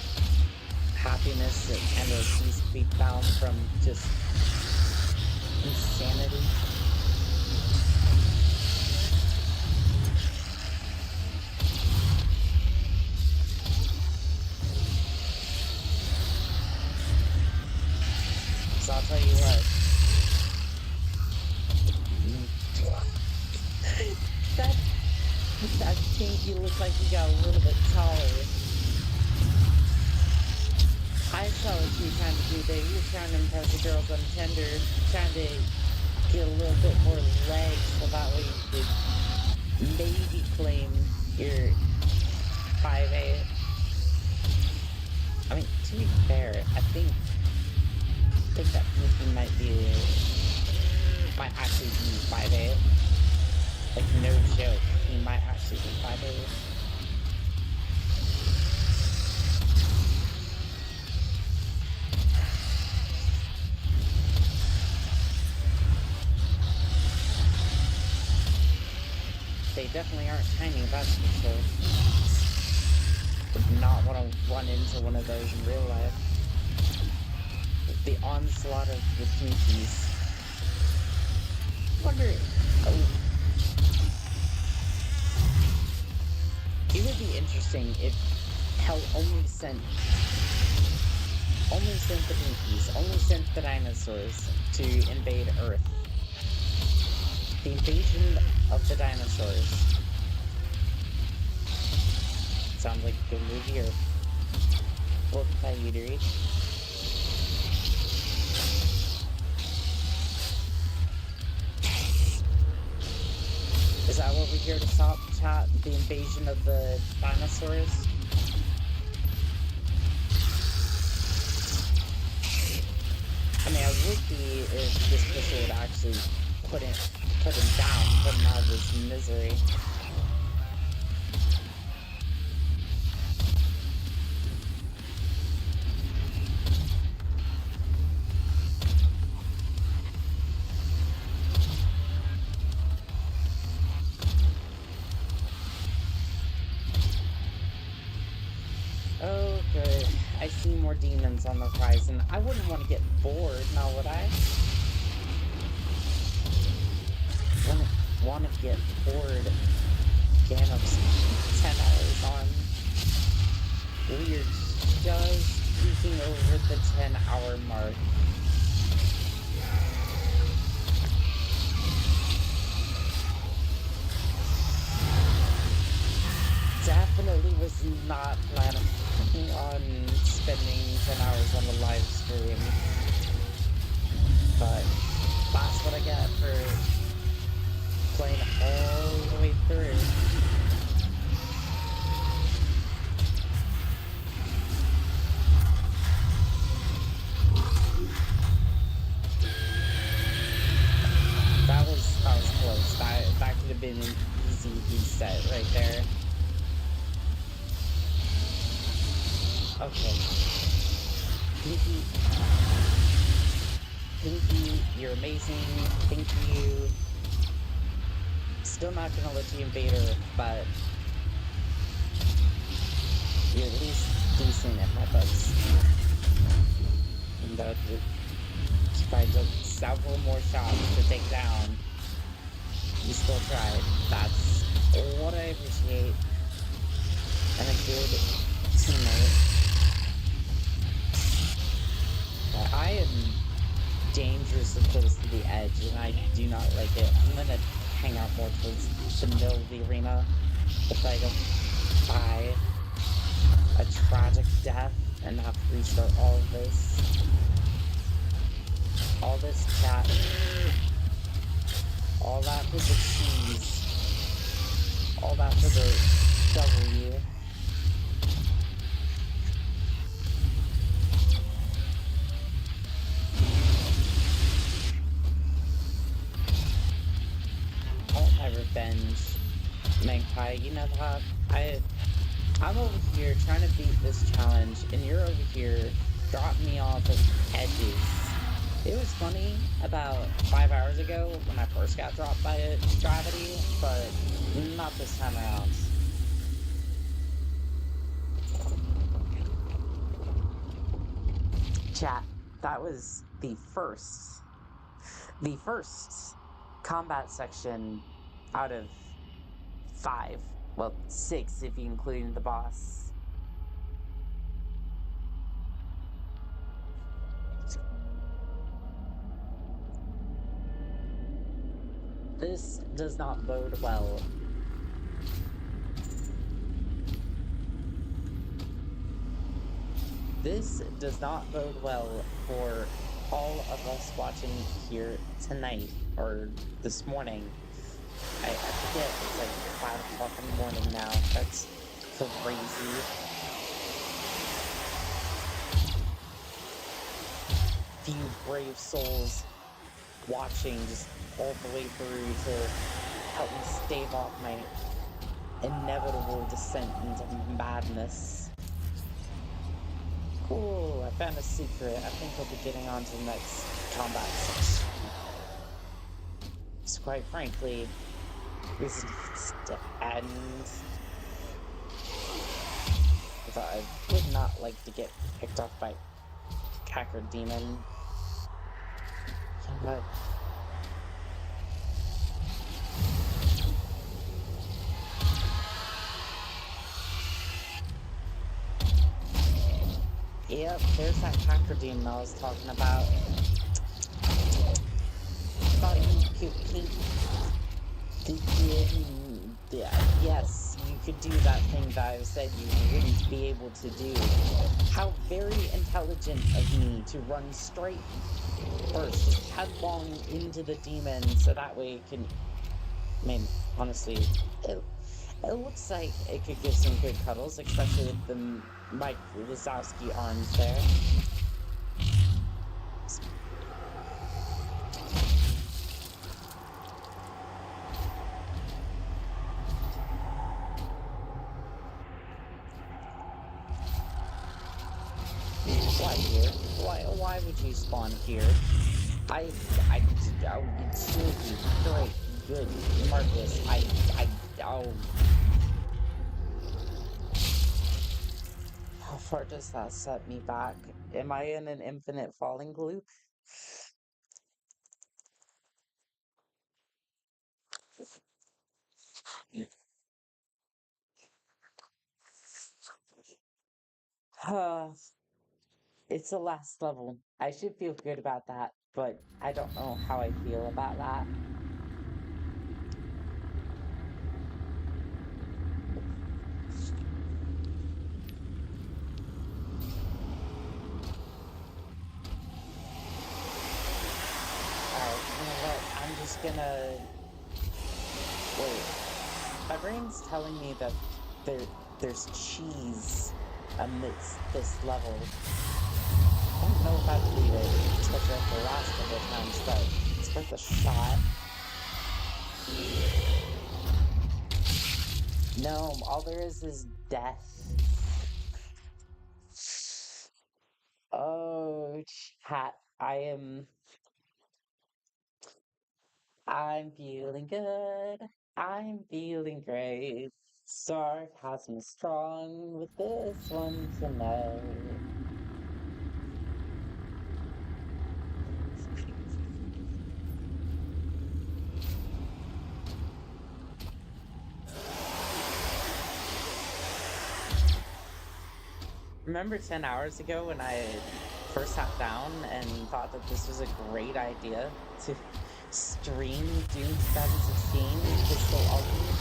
happiness and a peace to be found from just insanity. So I'll tell you what. I think you look like you got a little bit taller. I saw what you were trying to do there. You were trying to impress the girls on Tinder, trying to get a little bit more legs so that way you could maybe claim you're 5'8". I mean, to be fair, I think that Nikki might actually be 5'8". Like, no joke, he might actually be 5'8". They definitely aren't tiny, that's for sure. Would not want to run into one of those in real life. The onslaught of the Twinkies. Wonder. It would be interesting if hell only sent the Twinkies, only sent the dinosaurs to invade Earth. The invasion of the dinosaurs. Sounds like a good movie or book that you'd read. Is that what we're here to talk chat? The invasion of the dinosaurs? I mean, I would be if this pistol would actually put him down, put him out of his misery. Oh, good. I see more demons on the horizon. I wouldn't want to get bored, now would I? Want to get bored. Game of 10 hours on. We're just peeking over the 10-hour mark. Definitely was not planning on spending 10 hours on the live stream. But that's what I get for playing all the way through. That was close. That could have been an easy reset right there. Okay. Pinky, you're amazing. Thank you. Still not gonna let you invade Earth, but you're at least decent at my bugs. And you probably took several more shots to take down. You still tried. That's what I appreciate and a good teammate. I am dangerously close to the edge, and I do not like it. I'm gonna hang out more towards the middle of the arena if I don't die a tragic death and have to restart all of this. All this chat. All that for the cheese. All that for the W. Oh, my revenge. Magpie, you know that? I'm over here trying to beat this challenge, and you're over here dropping me off of edges. It was funny about 5 hours ago when I first got dropped by gravity, but not this time around. Chat, that was the first combat section out of 5. Well, 6 if you include the boss. This does not bode well. This does not bode well for all of us watching here tonight, or this morning. I forget, it's like 5 o'clock in the morning now. That's crazy. Few brave souls watching just all the way through to help me stave off my inevitable descent into madness. Cool, I found a secret. I think we'll be getting on to the next combat section. So quite frankly, this needs to end. Because I would not like to get picked off by Cacker Demon. But yep, there's that Cacker Demon I was talking about. Thought you could keep yes, you could do that thing that I said you wouldn't be able to do. How very intelligent of me to run straight first, just headlong into the demon, so that way it can... I mean, honestly, it looks like it could give some good cuddles, especially with the Mike Wazowski arms there. Why here? Why would you spawn here? Oh, absolutely great, good, marvelous. Oh. How far does that set me back? Am I in an infinite falling loop? It's the last level. I should feel good about that, but I don't know how I feel about that. Alright, you know what? I'm just gonna... Wait. My brain's telling me that there's cheese amidst this level. I don't know if I believe it, especially after the last couple of times, but it's worth a shot. No, all there is death. Oh, chat, I'm feeling good. I'm feeling great. Sarcasm is strong with this one tonight. remember 10 hours ago when I first sat down and thought that this was a great idea to stream Doom 2016 Pistol Ultimate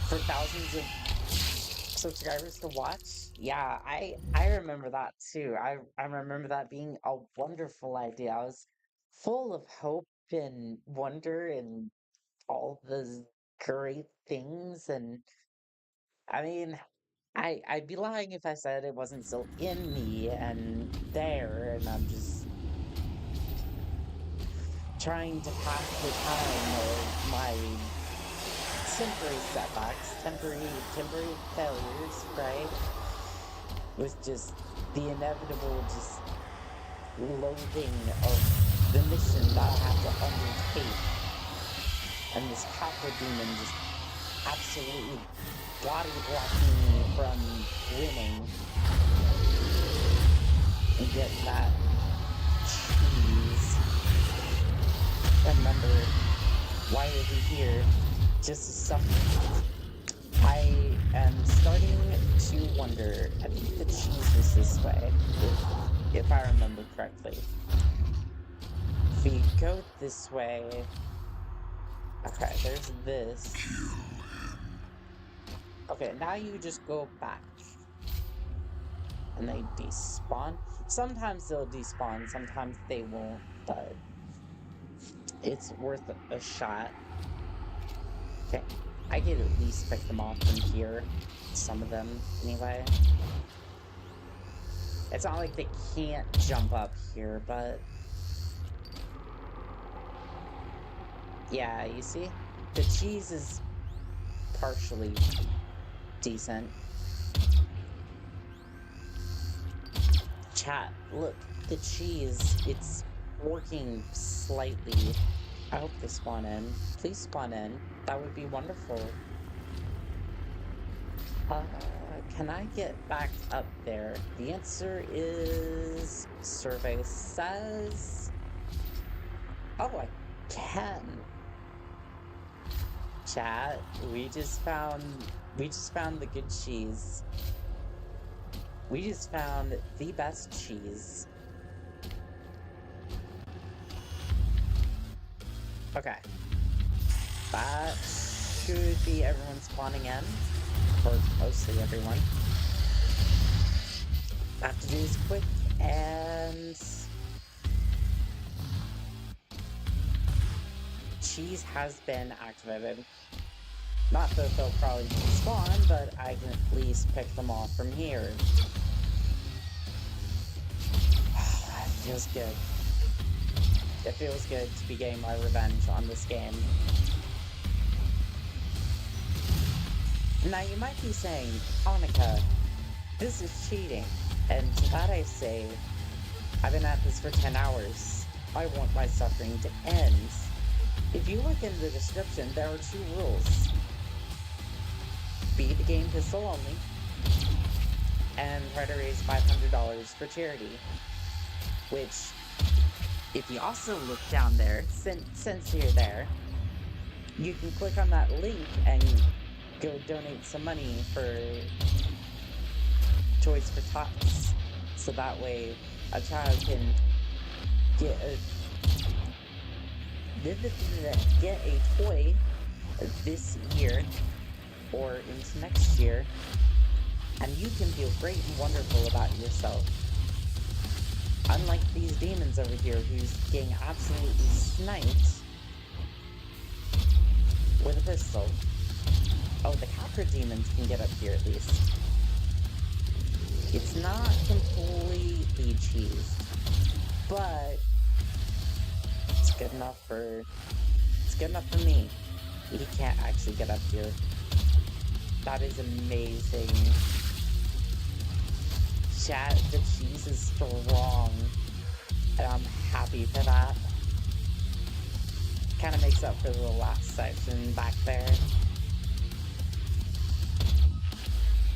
for thousands of subscribers to watch? Yeah, I remember that too. I remember that being a wonderful idea. I was full of hope and wonder and all the great things. And I mean, I'd be lying if I said it wasn't still in me and there, and I'm just trying to pass the time of my temporary setbacks, temporary failures, right? With just the inevitable just loathing of the mission that I have to undertake. And this copper demon just absolutely body blocking me from winning and getting that cheese. I remember why are we here? Just to suffer. I am starting to wonder, I think the cheese was this way, if I remember correctly. If we go this way, okay, there's this. Okay, now you just go back. And they despawn. Sometimes they'll despawn, sometimes they won't, but it's worth a shot. Okay, I could at least pick them off from here. Some of them, anyway. It's not like they can't jump up here, but... yeah, you see? The cheese is partially decent. Chat, look, the cheese, it's working slightly. I hope they spawn in. Please spawn in. That would be wonderful. Can I get back up there? The answer is... survey says... oh, I can. Chat, we just found the good cheese. We just found the best cheese. Okay. That should be everyone spawning in. Or mostly everyone. I have to do this quick, and... cheese has been activated. Not that they'll probably spawn, but I can at least pick them off from here. It feels good. It feels good to be getting my revenge on this game. Now you might be saying, Annika, this is cheating. And to that I say, I've been at this for 10 hours. I want my suffering to end. If you look in the description, there are 2 rules. Beat the game pistol only, and try to raise $500 for charity. Which, if you also look down there, since you're there, you can click on that link and go donate some money for Toys for Tots. So that way, a child can get a toy this year or into next year, and you can feel great and wonderful about yourself. Unlike these demons over here who's getting absolutely sniped with a pistol. Oh, the copper demons can get up here at least. It's not completely cheesed, but it's good enough for me. He can't actually get up here. That is amazing. Chat, the cheese is strong, and I'm happy for that. Kind of makes up for the last section back there.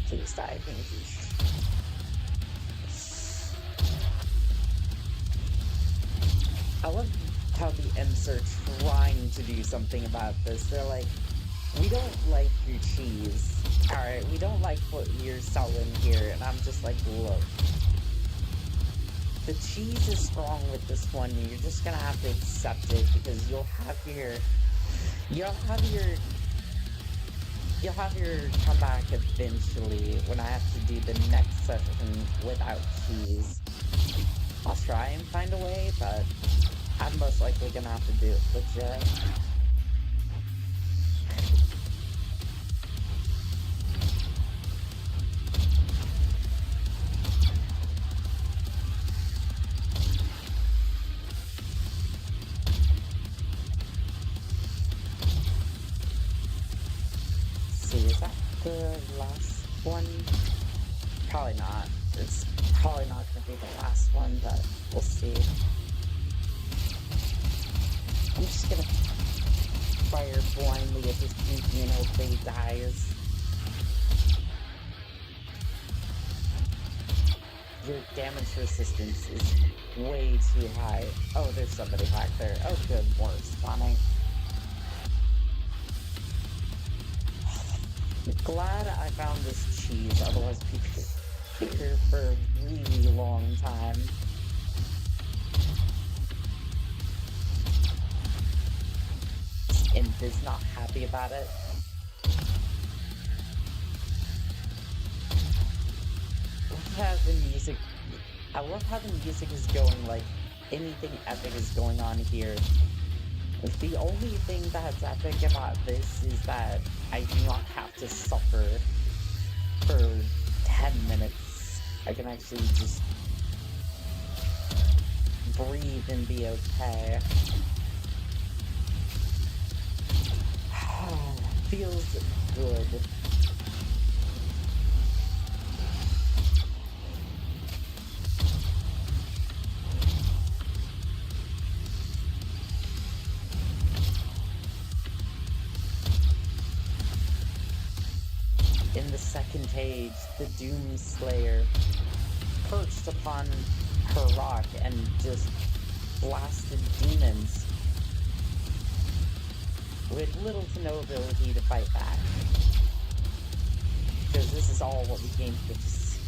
Please die, Pinky. I love how the imps are trying to do something about this. They're like, we don't like your cheese. Alright, we don't like what you're selling here. And I'm just like, look. The cheese is strong with this one. You're just gonna have to accept it because you'll have your comeback eventually when I have to do the next session without cheese. I'll try and find a way, but I'm most likely gonna have to do it legit. Is that the last one? Probably not. It's probably not going to be the last one, but we'll see. I'm just going to fire blindly at this pinky and hope he dies. Your damage resistance is way too high. Oh, there's somebody back there. Oh, good. More spawning. Glad I found this cheese, otherwise people would be here for a really long time. And is not happy about it. I love how the music is going, like, anything epic is going on here. The only thing that's epic about this is that I do not have to suffer for 10 minutes. I can actually just breathe and be okay. Feels good. In the second page, the Doomslayer perched upon her rock and just blasted demons with little to no ability to fight back. Because this is all what we came to see.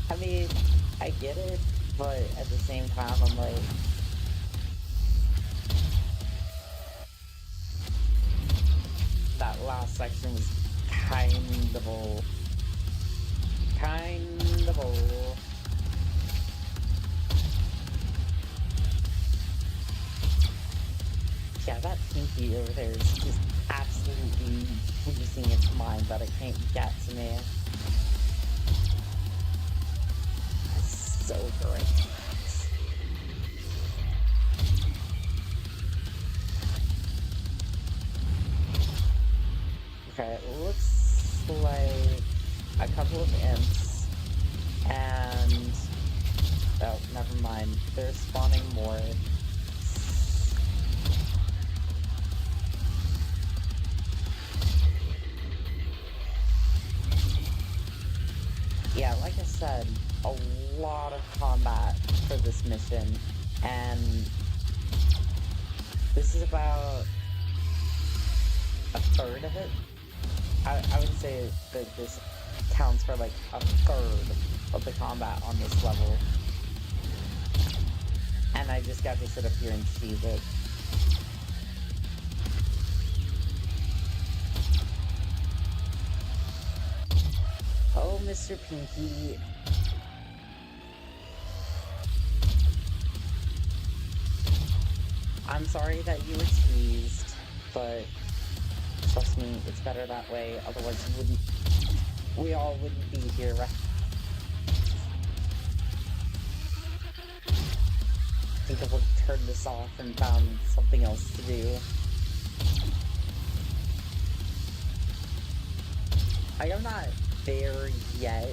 I mean, I get it, but at the same time, I'm like, that last section was kind of old. Yeah, that pinky over there is just absolutely losing its mind that it can't get to me. It's so great. Okay, it looks like a couple of imps, and oh, never mind, they're spawning more. Yeah, like I said, a lot of combat for this mission, and this is about a third of it. I would say that this counts for like a third of the combat on this level. And I just got to sit up here and cheese it. Oh, Mr. Pinky. I'm sorry that you were teased, but trust me, it's better that way, otherwise we all wouldn't be here, right? I think I would have turned this off and found something else to do. Like, I'm not there yet.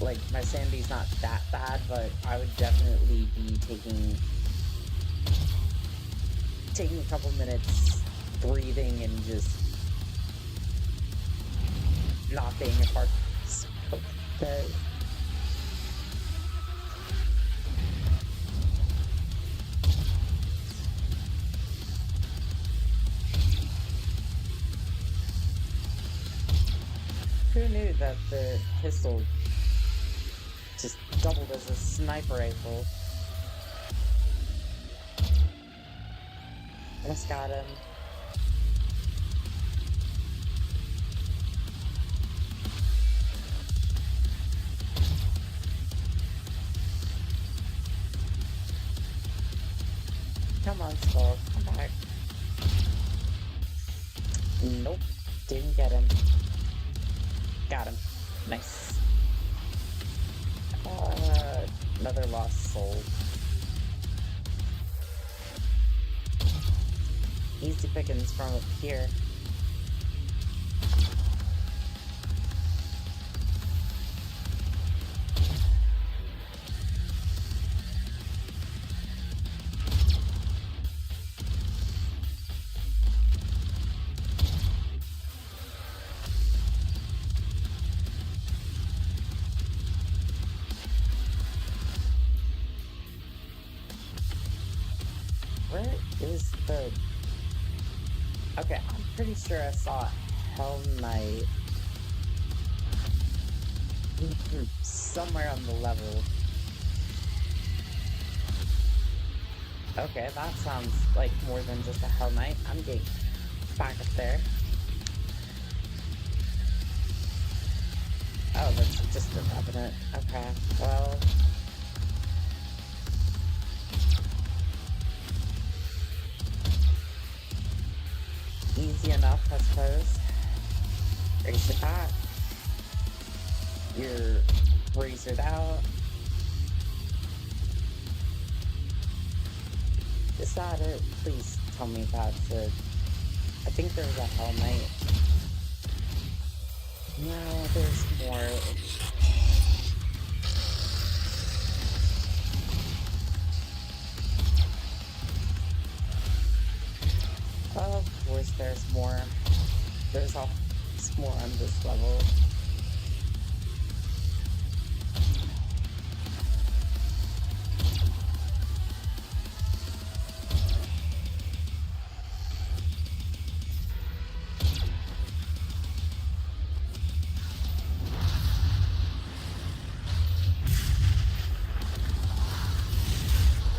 Like, my sanity's not that bad, but I would definitely be taking a couple minutes breathing and just not being a part of it. that the pistol just doubled as a sniper rifle. Almost got him. Come on, Skull. Come back. Nope. Didn't get him. Got him. Nice. Another lost soul. Easy pickings from up here. Where is the... Okay, I'm pretty sure I saw Hell Knight somewhere on the level. Okay, that sounds like more than just a Hell Knight. I'm getting back up there. Oh, that's just a Revenant. Okay, well... Easy enough, I suppose. Raise it back. You're razored out. Is that it? Please tell me that's it. I think there was a Hell Knight. No, there's more. Of course there's more. There's always more on this level.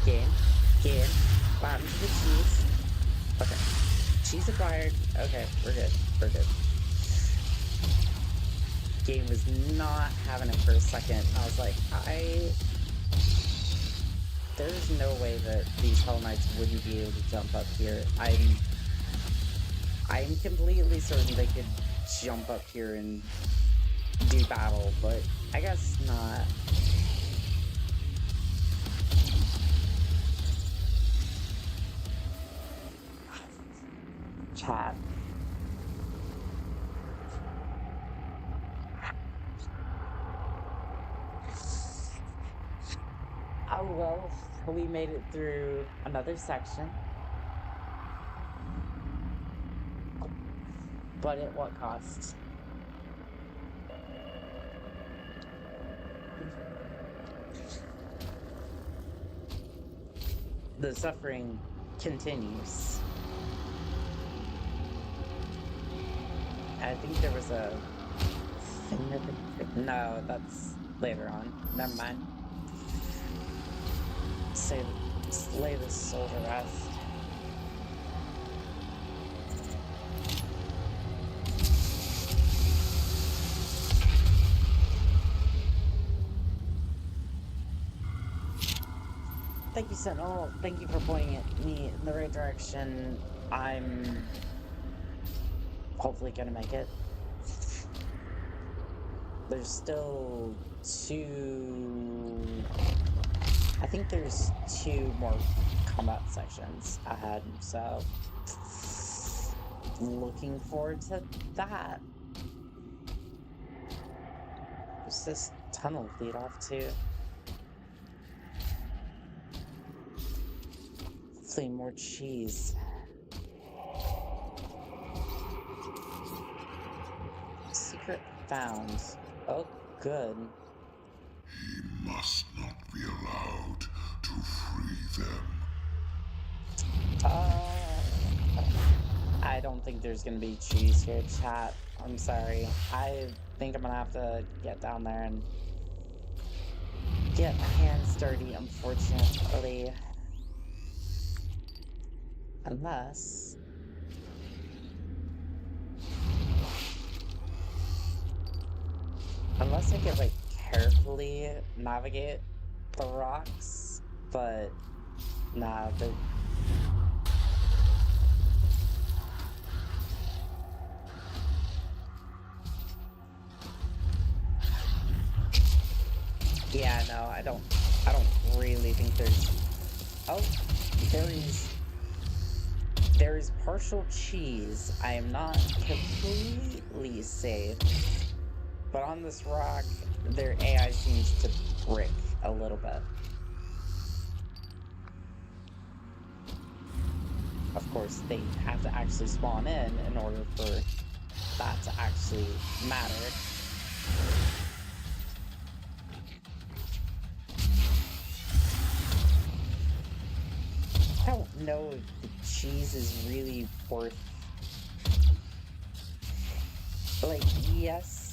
Game. Bottom to the cheese. Okay. Cheese acquired. Okay, we're good. We're good. Game was not having it for a second. I was like, there's no way that these Hell Knights wouldn't be able to jump up here. I'm completely certain they could jump up here and do battle, but I guess not. Chat. Oh well, we made it through another section. But at what cost? The suffering continues. I think there was a thing that... No, that's later on. Never mind. Lay this soul to rest. Thank you, Sentinel. Thank you for pointing me in the right direction. I'm hopefully gonna make it. There's still I think there's 2 more combat sections ahead, so looking forward to that. What's this tunnel lead off to? Hopefully more cheese. Secret found. Oh, good. He must not be allowed to free them. I don't think there's gonna be cheese here, chat. I'm sorry. think I'm gonna have to get down there and get my hands dirty, unfortunately. Unless... Unless I could, like, carefully navigate the rocks, but... Nah, they're... Yeah, no, I don't really think there's... Oh, there is partial cheese. I am not completely safe. But on this rock, their AI seems to brick a little bit. Of course, they have to actually spawn in order for that to actually matter. I don't know if the cheese is really worth... Like, yes,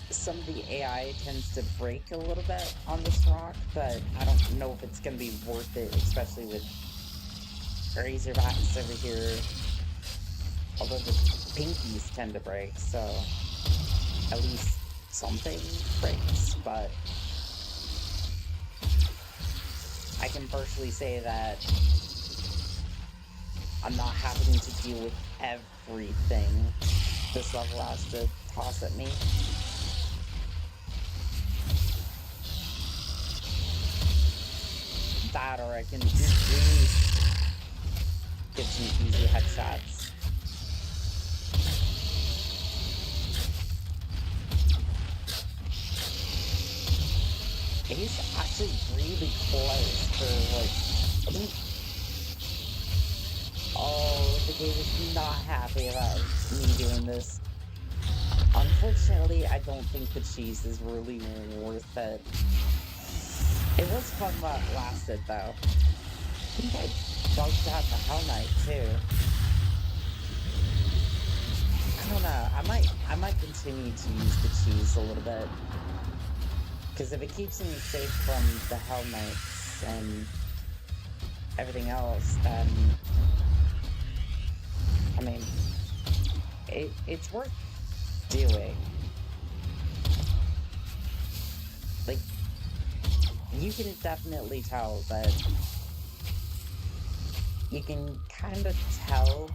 some of the AI tends to break a little bit on this rock, but I don't know if it's gonna be worth it, especially with Razorbacks over here. Although the pinkies tend to break, so at least something breaks, but I can partially say that I'm not having to deal with everything this level has to toss at me. That, or I can at least get some easy headshots. He's actually really close for, like... Oh, the game is not happy about me doing this. Unfortunately, I don't think the cheese is really worth it. It was fun while it lasted, though. I think I bugged out the Hell Knight, too. I don't know. I might continue to use the cheese a little bit. Because if it keeps me safe from the Hell Knights and everything else, then... I mean, it's worth doing. Like, you can definitely tell that... You can kind of tell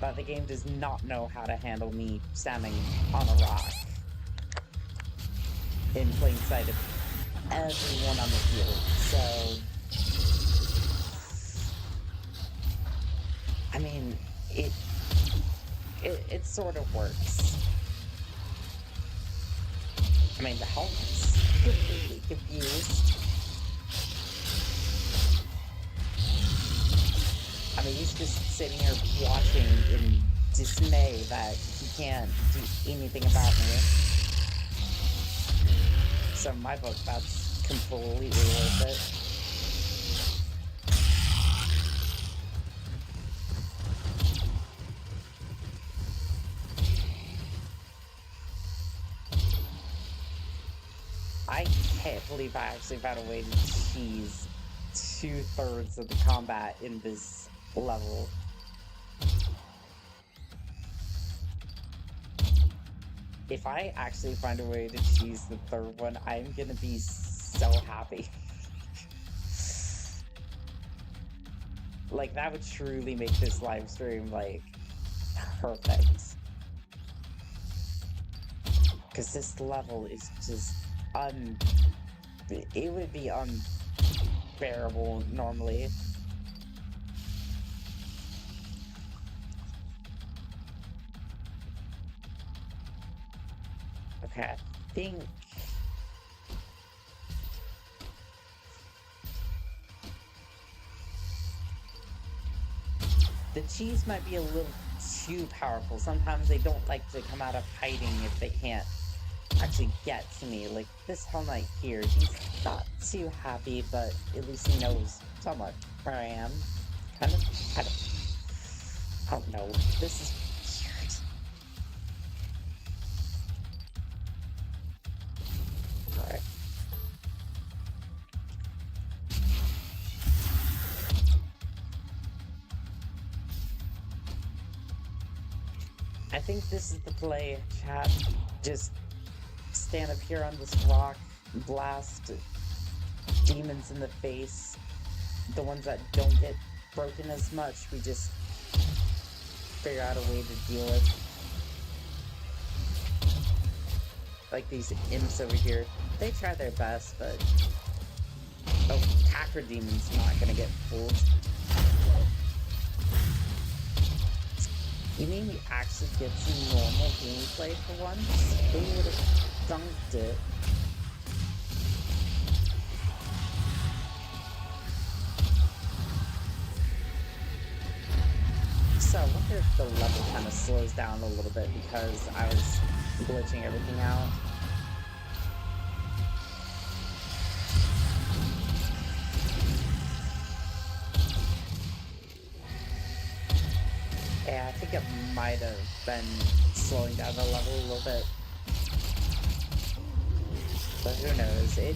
that the game does not know how to handle me standing on a rock in plain sight of everyone on the field, so... I mean, it sort of works. I mean, the helmet's completely confused. I mean, he's just sitting here watching in dismay that he can't do anything about me. So in my book, that's completely worth it. I can't believe I actually found a way to cheese 2/3 of the combat in this level. If I actually find a way to cheese the third one, I'm gonna be so happy. Like, that would truly make this live stream, like, perfect. Because this level is just it would be unbearable normally. Okay, I think... The cheese might be a little too powerful. Sometimes they don't like to come out of hiding if they can't actually get to me. Like this Hell Knight here, he's not too happy, but at least he knows somewhat where I am. Kind of. Oh no, this is weird. Alright. I think this is the play, chat. Just stand up here on this rock, blast demons in the face. The ones that don't get broken as much, we just figure out a way to deal with. Like these imps over here, they try their best, but oh, hacker demon's not gonna get fooled. You mean we actually get some normal gameplay for once? Who would have dunked it? So I wonder if the level kind of slows down a little bit because I was glitching everything out. Yeah, I think it might have been slowing down the level a little bit. But who knows? It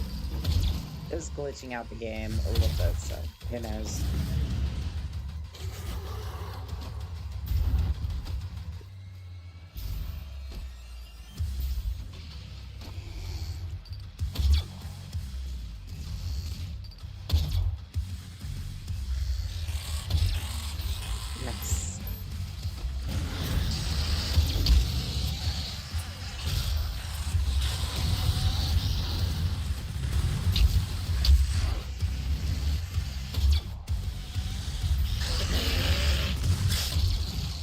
was glitching out the game a little bit, so who knows? Nice.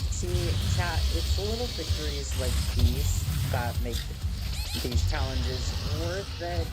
See, chat, it's little victories like these that make these challenges worth it.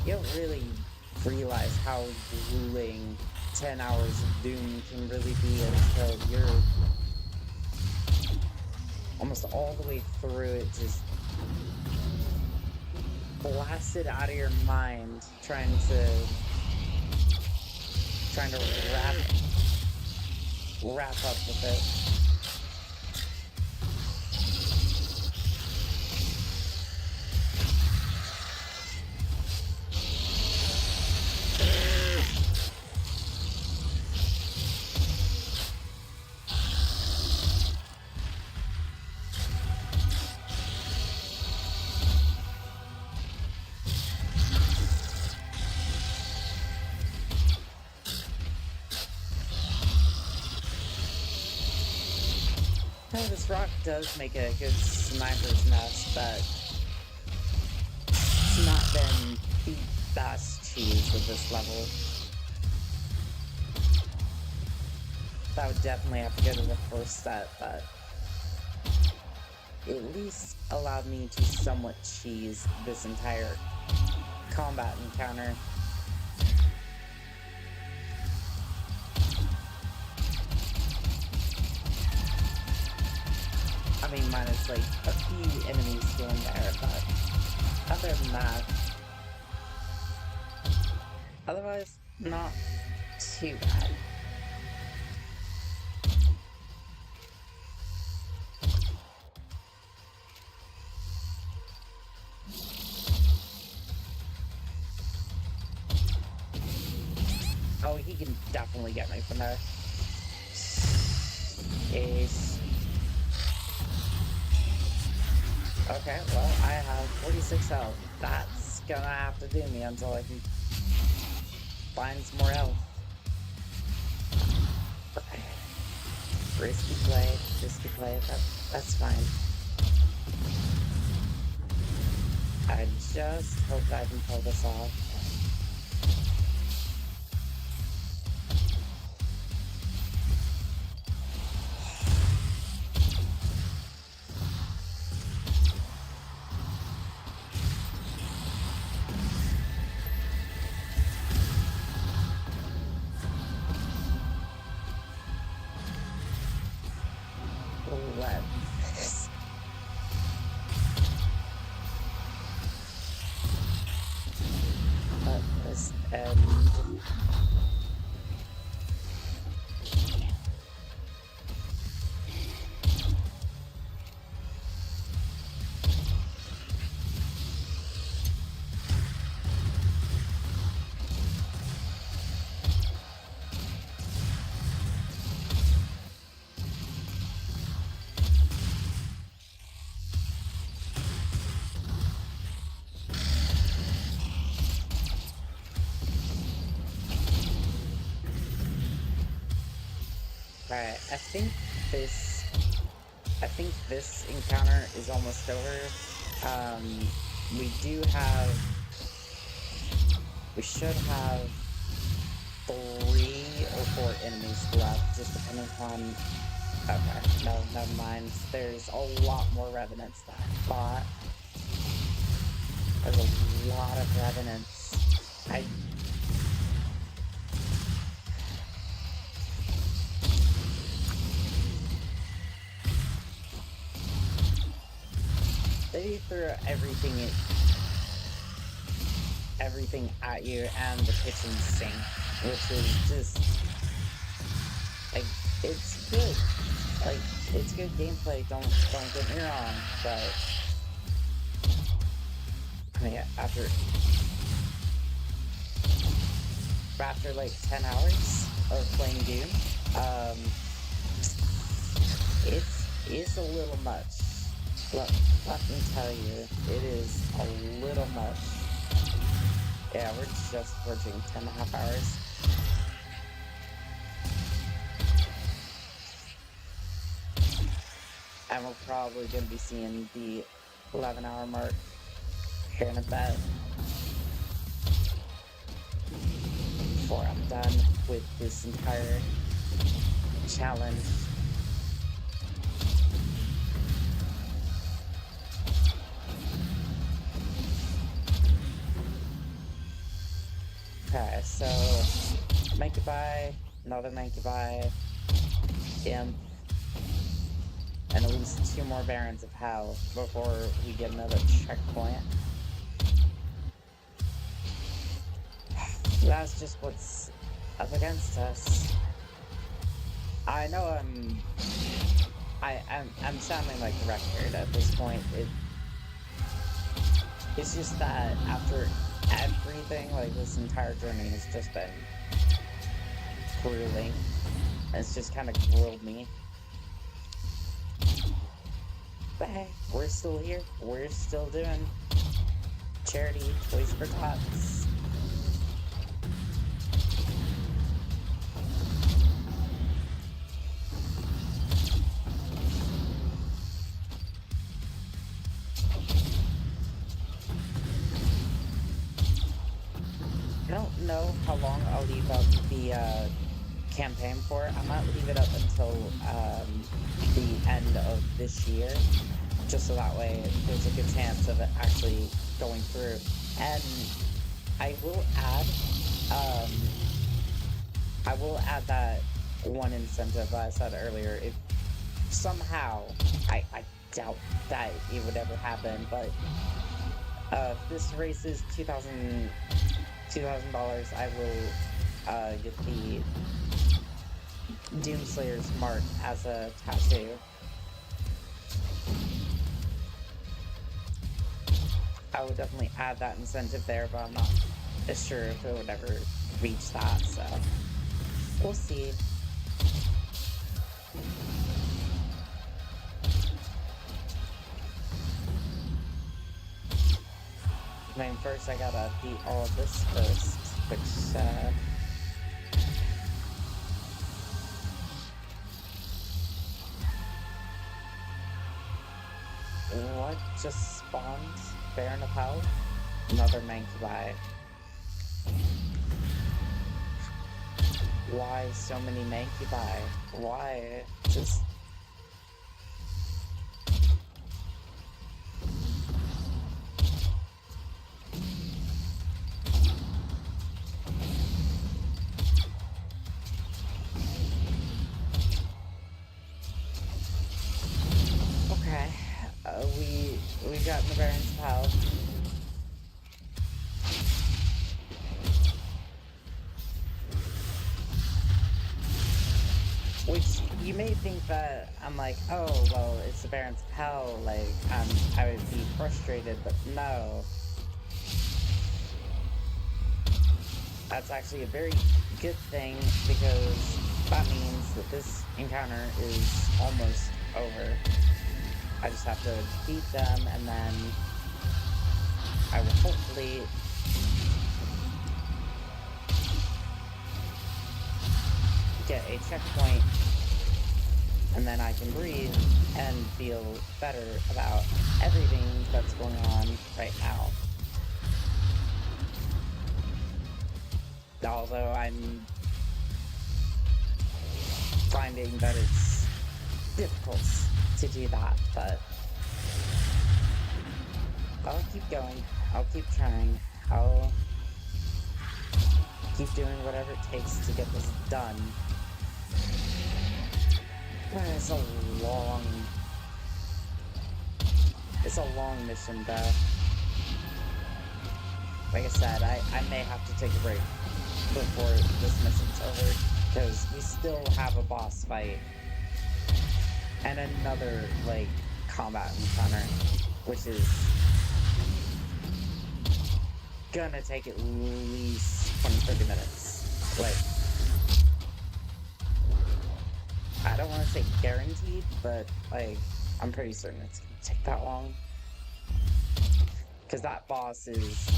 You don't really realize how grueling 10 hours of Doom can really be until you're almost all the way through it, just blasted out of your mind, trying to wrap up with it. This rock does make a good sniper's nest, but it's not been the best cheese with this level. That would definitely have to go to the first set, but at least allowed me to somewhat cheese this entire combat encounter. I mean, minus like a few enemies here and there, but other than that, otherwise, not too bad. Oh, he can definitely get me from there. Ace. Okay, well, I have 46 health. That's gonna have to do me until I can find some more health. Okay. Risky play, that's fine. I just hope that I can pull this off. Let this end. Right, I think this encounter is almost over. We should have 3 or 4 enemies left, just depending upon, okay, no, never mind. There's a lot more revenants than I thought. There's a lot of revenants. They threw everything at you and the kitchen sink, which is just, like, it's good. Like, it's good gameplay, don't get me wrong, but I mean, after like 10 hours of playing Doom, it's a little much. Let me tell you, it is a little much. Yeah, we're just approaching 10.5 hours. And we're probably going to be seeing the 11-hour mark here in a bit. Before I'm done with this entire challenge. Okay, so Mancubi, another Mancubi, Imp, and at least 2 more Barons of Hell before we get another checkpoint. That's just what's up against us. I know I'm sounding like a record at this point. It's just that after everything, like, this entire journey has just been grueling. It's just kind of grilled me. But hey, we're still here. We're still doing charity Toys for Tots. I don't know how long I'll leave up the campaign for. I might leave it up until the end of this year, just so that way there's a good chance of it actually going through. And I will add that one incentive I said earlier. If somehow, I doubt that it would ever happen, but if this race is $2,000, I will get the Doomslayer's mark as a tattoo. I would definitely add that incentive there, but I'm not sure if it would ever reach that, so we'll see. I mean, first I gotta beat all of this first, which, what just spawned? Baron of Hell? Another Mancubi. Why so many Mancubi? Why? Just... Okay. We got in the Baron's Pal. Which, you may think that I'm like, oh, well, it's the Baron's Pal, like, I would be frustrated, but no. That's actually a very good thing, because that means that this encounter is almost over. I just have to beat them, and then I will hopefully get a checkpoint, and then I can breathe and feel better about everything that's going on right now. Although I'm finding that it's difficult to do that, but I'll keep going. I'll keep trying. I'll keep doing whatever it takes to get this done. But it's a long mission, though. Like I said, I may have to take a break before this mission's over, because we still have a boss fight and another, like, combat encounter, which is gonna take at least 20-30 minutes. Like, I don't want to say guaranteed, but, like, I'm pretty certain it's gonna take that long. Because that boss is...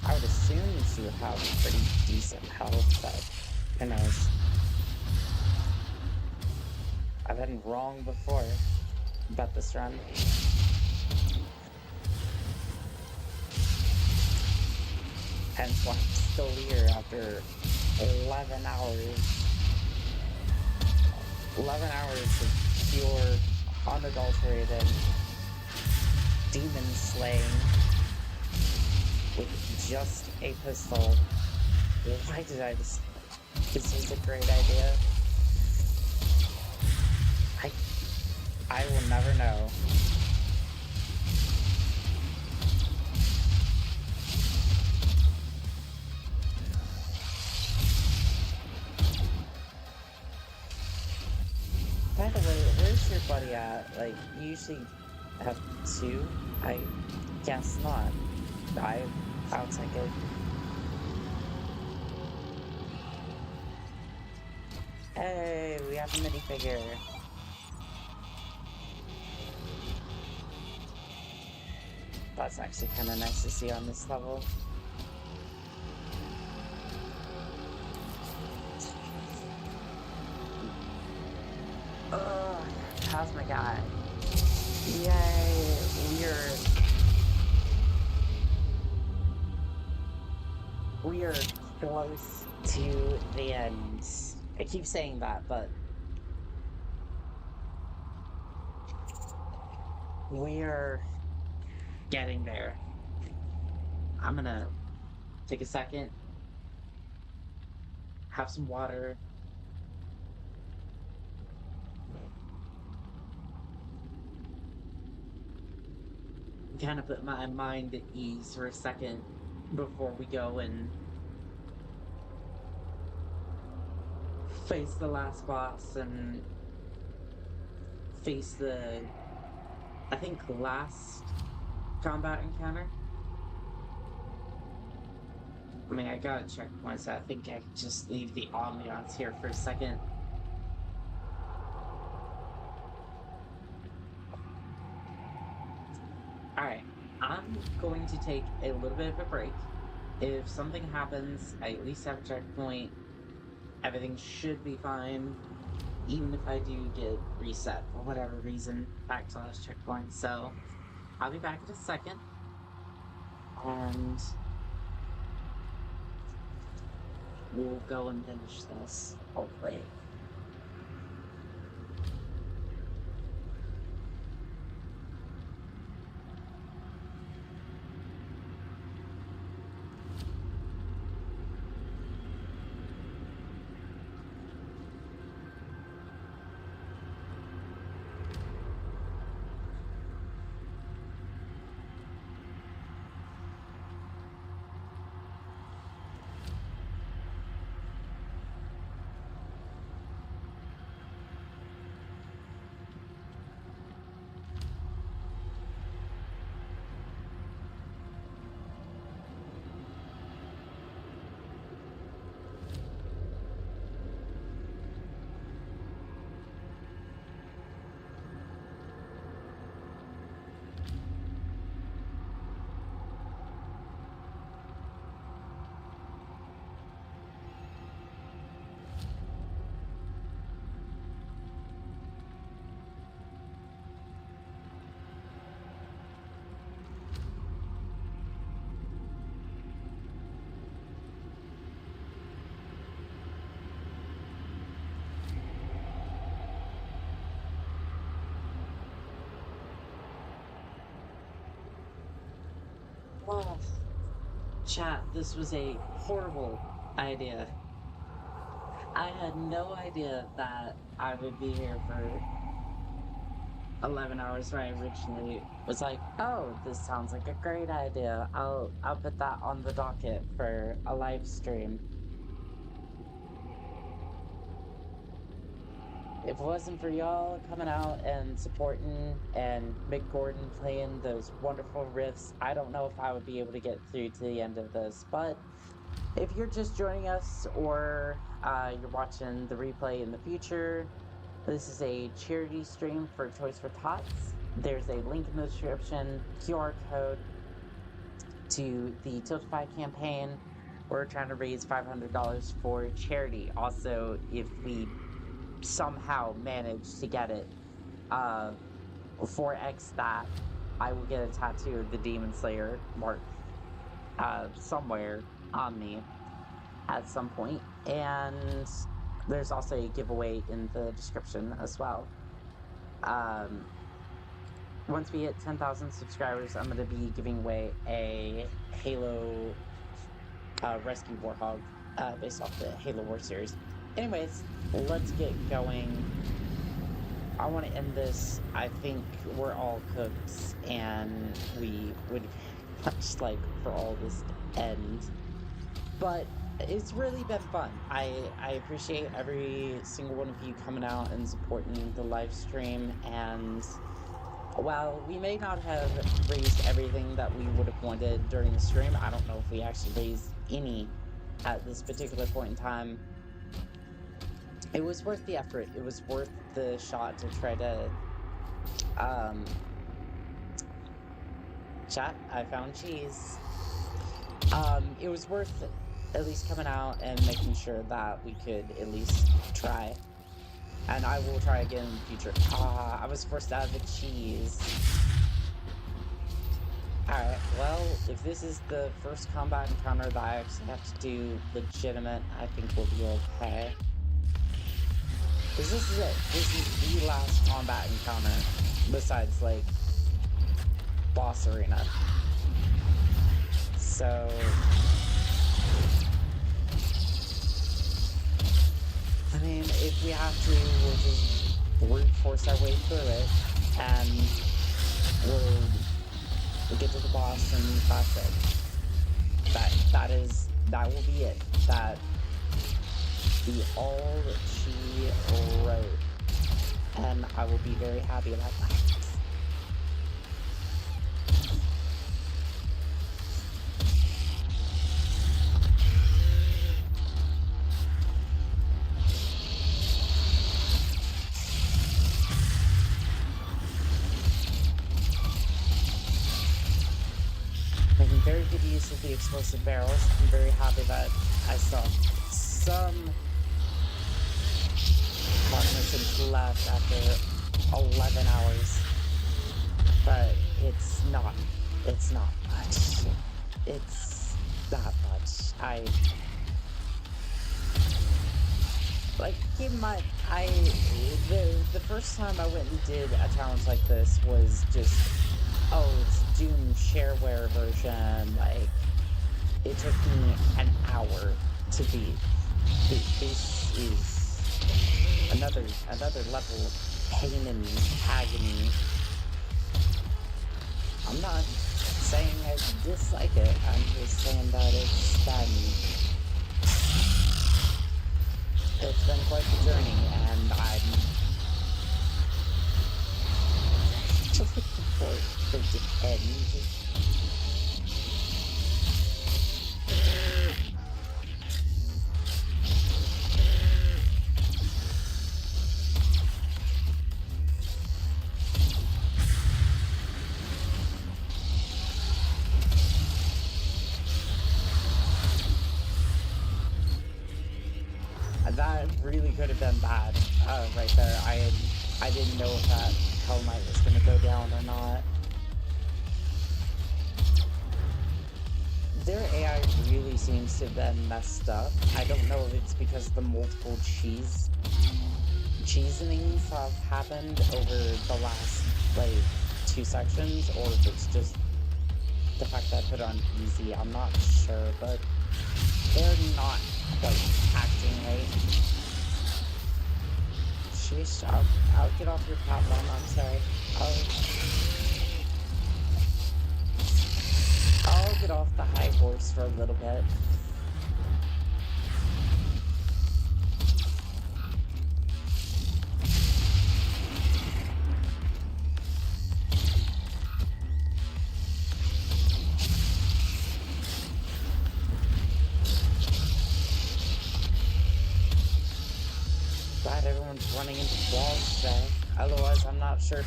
I would assume she would have pretty decent health, but who knows. I've been wrong before about this run. Hence why I'm still here after 11 hours. 11 hours of pure, unadulterated demon slaying with just a pistol. Why did I just... This was a great idea. I will never know. By the way, where's your buddy at? Like, you usually have two? I guess not. I'll take it. Hey, we have a minifigure. That's actually kind of nice to see on this level. Ugh, how's my guy? Yay, we are close to the end. I keep saying that, but we're getting there. I'm gonna take a second, have some water, kind of put my mind at ease for a second before we go and face the last boss and face the, I think, last combat encounter. I mean, I got a checkpoint, so I think I could just leave the ambiance here for a second. Alright, I'm going to take a little bit of a break. If something happens, I at least have a checkpoint. Everything should be fine, even if I do get reset for whatever reason back to last checkpoint. So I'll be back in a second, and we'll go and finish this, hopefully. Oh, chat, this was a horrible idea. I had no idea that I would be here for 11 hours where I originally was like, oh, this sounds like a great idea. I'll put that on the docket for a live stream. If it wasn't for y'all coming out and supporting and Mick Gordon playing those wonderful riffs, I don't know if I would be able to get through to the end of this. But if you're just joining us or you're watching the replay in the future, this is a charity stream for Toys for Tots. There's a link in the description, QR code to the Tiltify campaign. We're trying to raise $500 for charity. Also, if we somehow manage to get it 4x that, I will get a tattoo of the Demon Slayer mark somewhere on me at some point. And there's also a giveaway in the description as well. Once we hit 10,000 subscribers, I'm going to be giving away a Halo Rescue Warhog based off the Halo War series. Anyways, let's get going. I want to end this. I think we're all cooked, and we would much like for all this to end. But it's really been fun. I appreciate every single one of you coming out and supporting the live stream. And while we may not have raised everything that we would have wanted during the stream, I don't know if we actually raised any at this particular point in time. It was worth the effort. It was worth the shot to try to, chat, I found cheese. It was worth at least coming out and making sure that we could at least try. And I will try again in the future. I was forced out of the cheese. Alright, well, if this is the first combat encounter that I actually have to do legitimate, I think we'll be okay. Because this is it. This is the last combat encounter, besides, like, boss arena. So... I mean, if we have to, we'll just brute force our way through it, and we'll get to the boss, and that's it. That will be it. That be all that she wrote, and I will be very happy about that. very good use of the explosive barrels. I'm very happy that I saw some cognizance left after 11 hours. But it's not much. It's not much. Keep in mind, the first time I went and did a challenge like this was just, oh, it's Doom shareware version. It took me an hour to beat. This is another level of pain and agony. I'm not saying I dislike it, I'm just saying that it's been quite the journey, and I'm just looking forward for it to end. That really could have been bad, right there. I didn't know if that Hell Knight was gonna go down or not. Their AI really seems to have been messed up. I don't know if it's because the multiple cheesenings have happened over the last, 2 sections, or if it's just the fact that I put on easy. I'm not sure, but they're not quite acting right. Sheesh, I'll get off your platform, I'm sorry. I'll get off the high horse for a little bit. Glad everyone's running into walls today. Otherwise, I'm not sure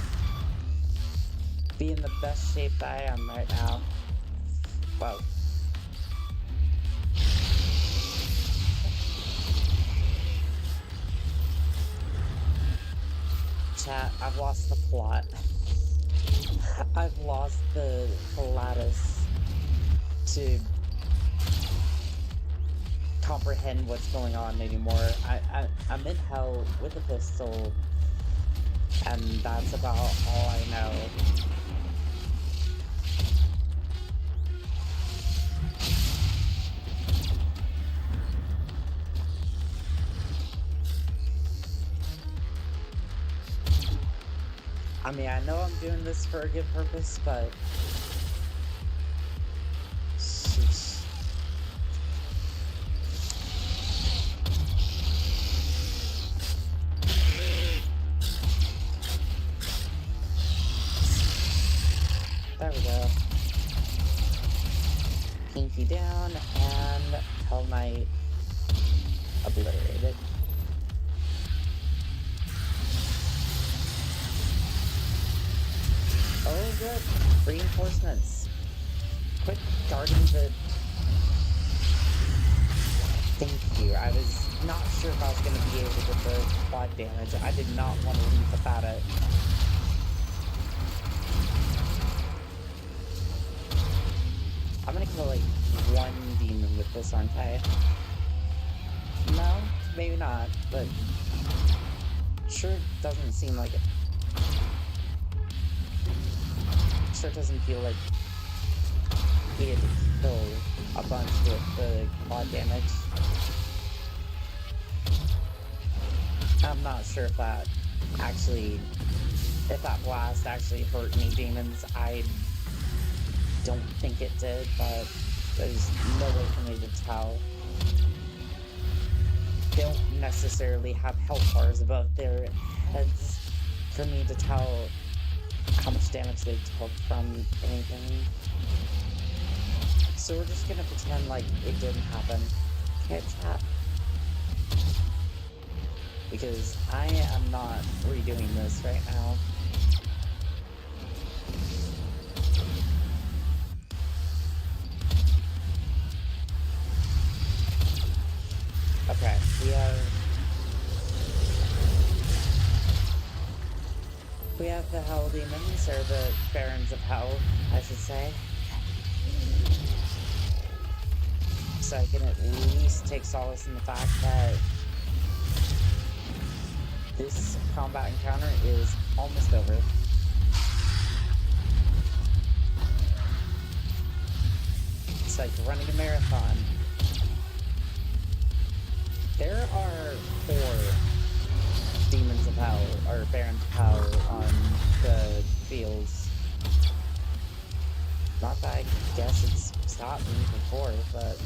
be in the best shape that I am right now. Whoa. Chat, I've lost the plot. I've lost the lattice to comprehend what's going on anymore. I'm in hell with a pistol, and that's about all I know. I mean, I know I'm doing this for a good purpose, but sheesh. There we go. Pinky down, and Hell Knight obliterated. Oh, good. Reinforcements. Quit guarding the... Thank you. I was not sure if I was going to be able to get the quad damage. I did not want to leave without it. I'm going to kill, one demon with this, aren't I? No? Maybe not, but... Sure doesn't seem like it. Sure doesn't feel like he had to kill a bunch with the quad damage. I'm not sure if that blast actually hurt any demons. I don't think it did, but there's no way for me to tell. They don't necessarily have health bars above their heads for me to tell how much damage they took from anything. So we're just gonna pretend like it didn't happen. Okay, chat? Because I am not redoing this right now. demons, or the barons of hell, I should say. So I can at least take solace in the fact that this combat encounter is almost over. It's like running a marathon. There are 4 demons of hell, or barons of hell, on the fields. Not that I guess it's stopped me before, but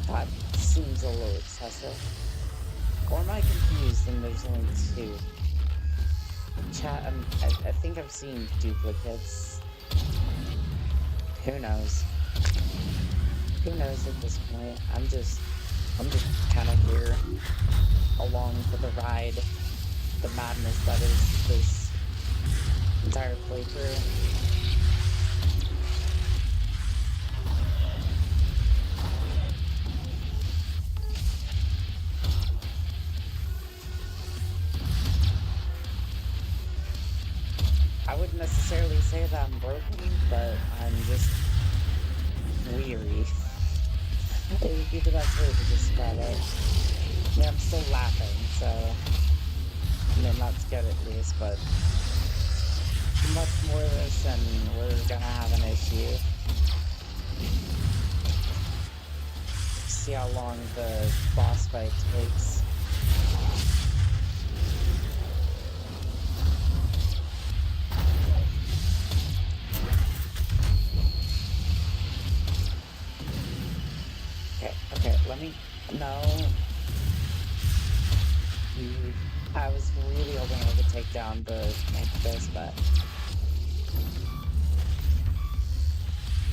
that seems a little excessive. Or am I confused and there's only 2? Chat, I think I've seen duplicates. Who knows? Who knows at this point? I'm just kind of here along for the ride, the madness that is this entire playthrough. I wouldn't necessarily say that I'm broken, but I'm just weary. It would be the best way to describe it. I mean, I'm still laughing, so I mean, that's good at least, but too much more of this and we're gonna have an issue. See how long the boss fight takes. Okay, let me... No. I was really hoping I could take down the Mantis, but...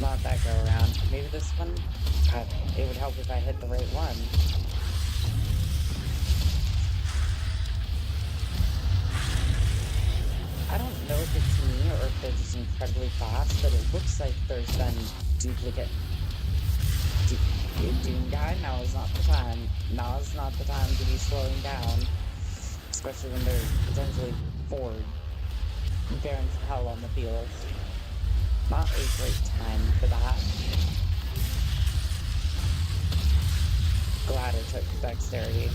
not that go around. Maybe this one? God, it would help if I hit the right one. I don't know if it's me or if they're just incredibly fast, but it looks like there's been duplicate... Doom guy, now is not the time. Now is not the time to be slowing down. Especially when there's potentially 4 barons of hell on the field. Not a great time for that. Glad I took dexterity.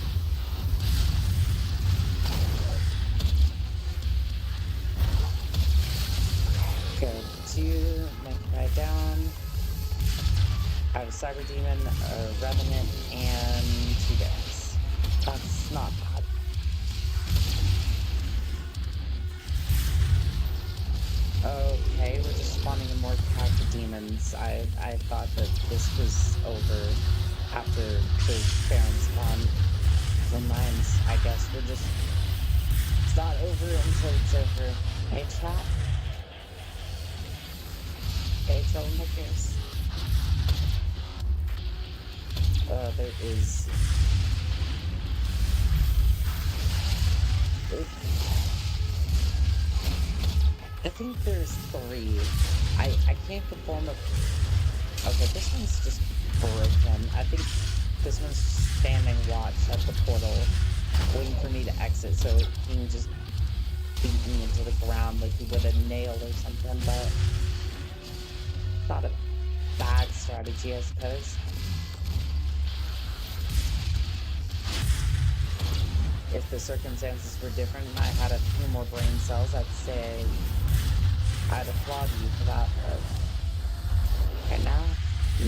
Good. 2, make it right down. I have a Cyber Demon, a Revenant, and 2 barons. That's not bad. Okay, we're just spawning in more Cactus Demons. I thought that this was over after the Baron spawned. Never mind, I guess we're just... It's not over until it's over. Hey, chat? Hey, Troublemakers? There is... I think there's 3. I can't perform a... Okay, this one's just broken. I think this one's standing watch at the portal, waiting for me to exit so it can just beat me into the ground like he would a nail or something, but... Not a bad strategy, I suppose. If the circumstances were different and I had a few more brain cells, I'd say I'd applaud you for that, but right now,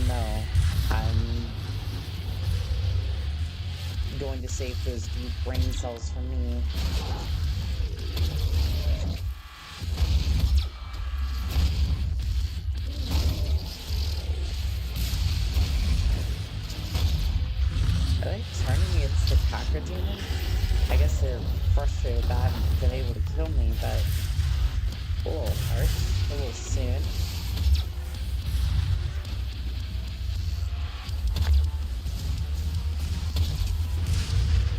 no. I'm going to save those deep brain cells for me. Are they turning me against the Cocker Demon? I guess they're frustrated that I haven't been able to kill me, but a little harsh, a little soon.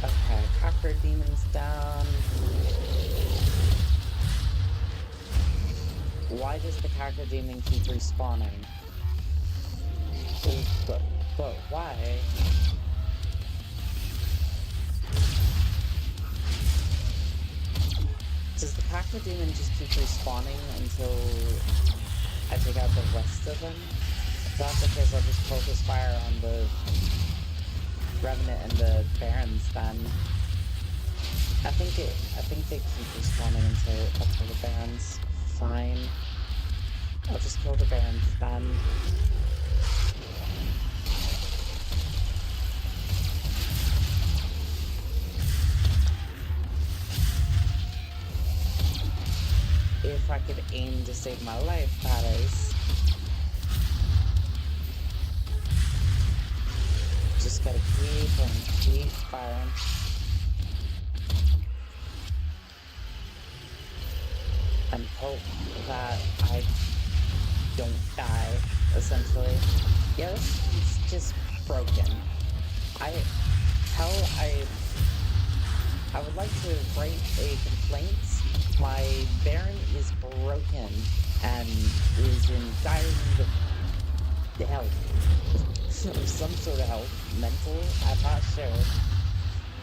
Okay, Cocker Demon's down. Why does the Cocker Demon keep respawning? But why? Does the Packer Demon just keep respawning until I take out the rest of them? If that's the case, I'll just focus fire on the Revenant and the Barons then. I think they keep respawning until I'll kill the Barons. Fine. I'll just kill the Barons then. If I could aim to save my life, that is. Just gotta keep firing. And hope that I don't die, essentially. Yeah, this is just broken. I would like to write a complaint. My Baron is broken and is in dire need of help. Some sort of help. Mental? I'm not sure.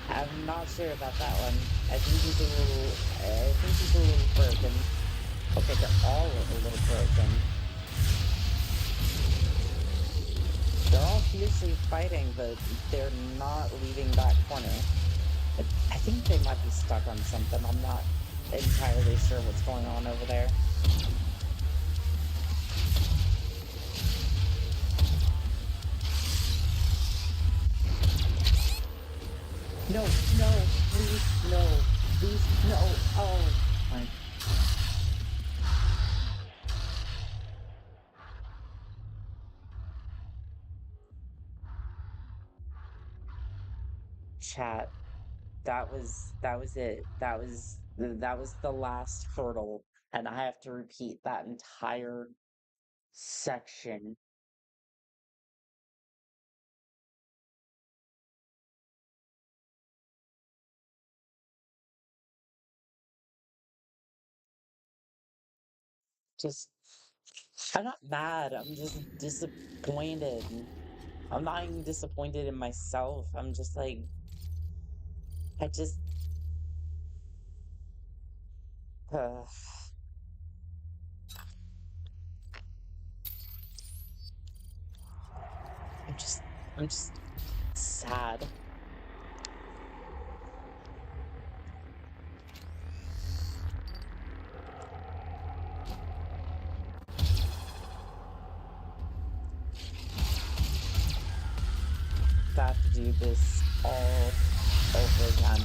I'm not sure about that one. I think he's a little broken. Okay, they're all a little broken. They're all fiercely fighting, but they're not leaving that corner. I think they might be stuck on something. I'm not entirely sure what's going on over there. No, please, no. Oh, fine. Chat. That was it. That was the last hurdle, and I have to repeat that entire section. Just, I'm not mad. I'm just disappointed. I'm not even disappointed in myself. I'm just like, I just, uh, I'm just sad. I have to do this all over again.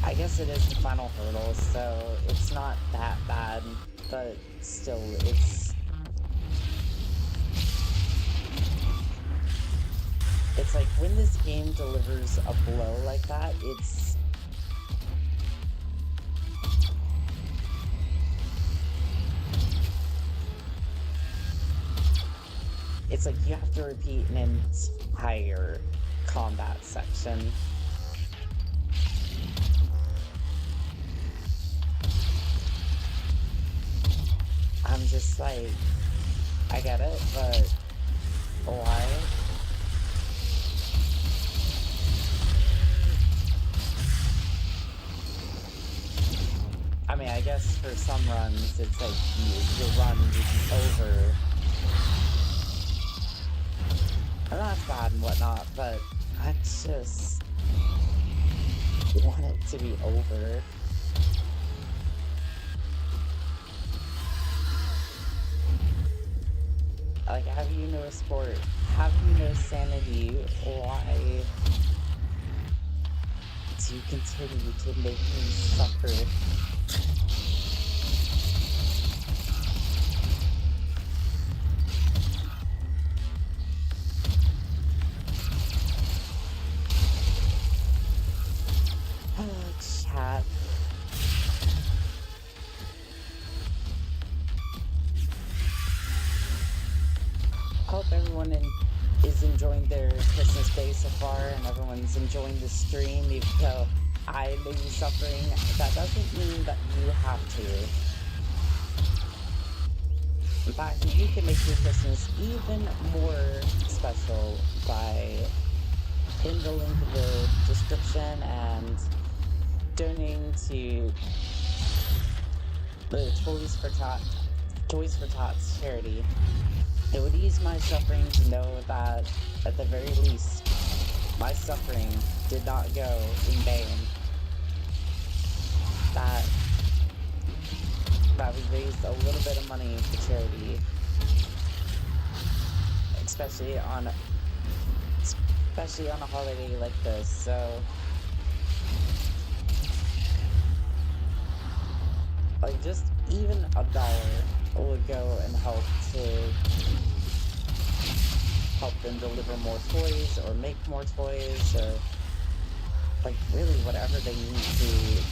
I guess it is the final hurdle, so it's not that bad, but still, it's like when this game delivers a blow like that, it's like you have to repeat an entire combat section. I'm just like, I get it, but why? I mean, I guess for some runs, it's like your run is over. And that's bad and whatnot, but I just want it to be over. Like, have you no sport? Have you no sanity? Why do you continue to make me suffer? Chat. Hope everyone is enjoying their Christmas day so far, and everyone's enjoying the stream, even though I may be suffering. That doesn't mean that you have to. In fact, you can make your Christmas even more special by pin the link in the description and donating to the Toys for Tots charity. It would ease my suffering to know that, at the very least, my suffering did not go in vain. That we raised a little bit of money for charity, especially on a holiday like this. So, like, just even $1 would go and help them deliver more toys or make more toys, or like really whatever they need to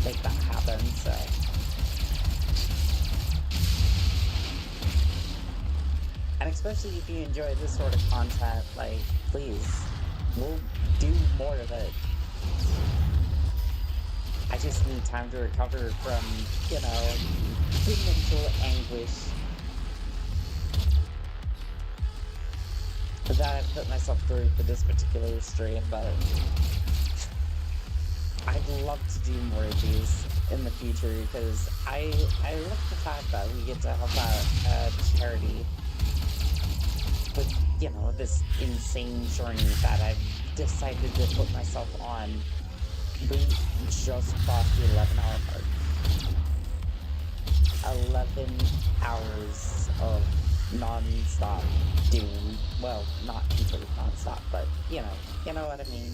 make that happen. So and especially if you enjoy this sort of content, like, please, we'll do more of it. I just need time to recover from, the mental anguish that I put myself through for this particular stream, but I'd love to do more of these in the future, because I love the fact that we get to help out a charity with, this insane journey that I've decided to put myself on. We just crossed the 11-hour mark. 11 hours of non-stop doing, well, not completely non-stop, but, you know what I mean.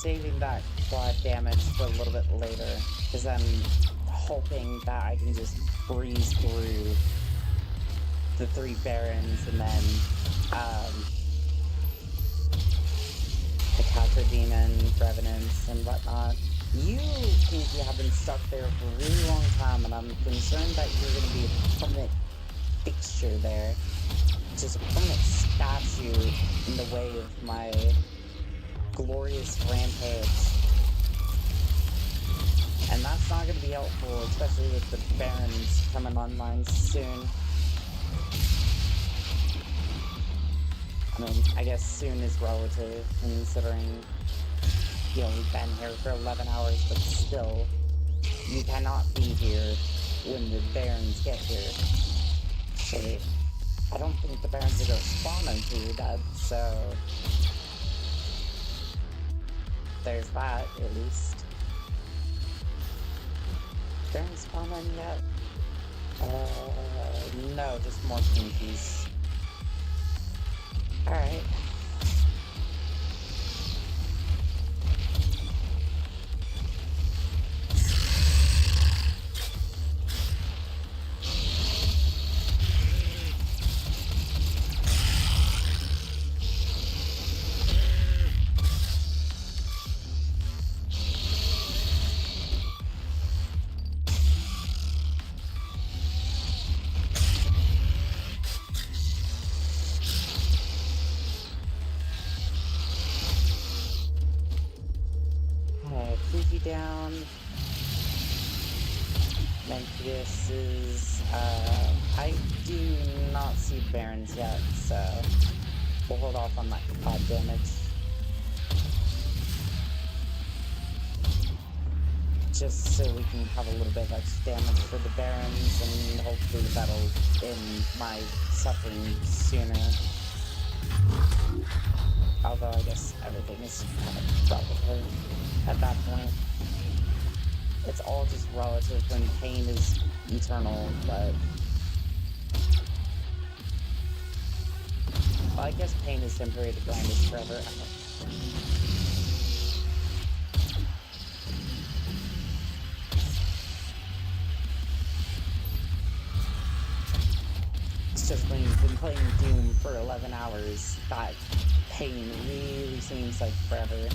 Saving that quad damage for a little bit later, because I'm hoping that I can just breeze through the 3 barons and then the Counter Demon, Revenants, and whatnot. You have been stuck there for a really long time, and I'm concerned that you're going to be a permanent fixture there. Just a permanent statue in the way of my glorious rampage. And that's not going to be helpful, especially with the barons coming online soon. I mean, I guess soon is relative, considering, we've been here for 11 hours, but still, you cannot be here when the barons get here. Actually, I don't think the barons are going to spawn until you're dead, so there's that, at least. Barons spawn in yet? No, just more pinkies. Alright. Down. Memphis is, I do not see barons yet, so we'll hold off on that pod damage. Just so we can have a little bit of extra damage for the barons, and hopefully that'll end my suffering sooner. Although I guess everything is kind of relative at that point. It's all just relative when pain is eternal, but Well, I guess pain is temporary, the grind is forever. It's just when you've been playing Doom for 11 hours, that pain really seems like forever.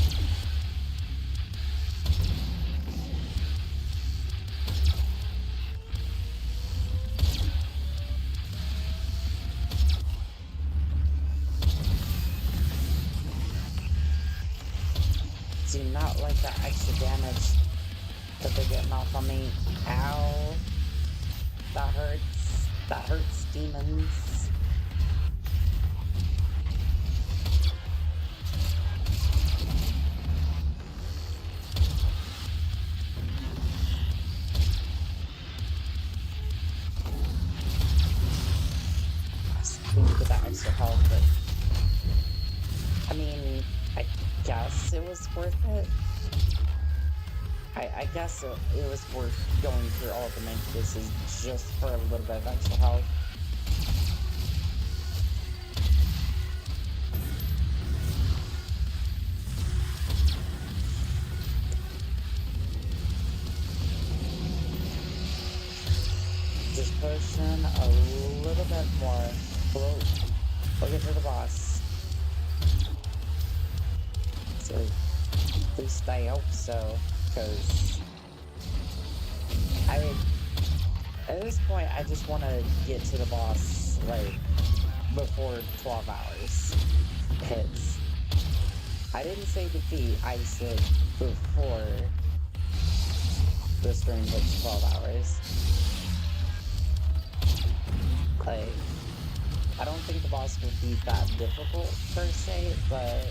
Do not like that extra damage that they're getting off on me. Ow. That hurts. That hurts, demons. I need to get that extra health, but I mean, I guess it was worth it. I guess it was worth going through all the mantises just for a little bit of extra health. Just pushing a little bit more. Whoa. Looking for the boss. So, at least I hope so, because I mean, at this point, I just want to get to the boss, like, before 12 hours hits. I didn't say defeat, I said before the stream hits 12 hours. Like, I don't think the boss would be that difficult per se, but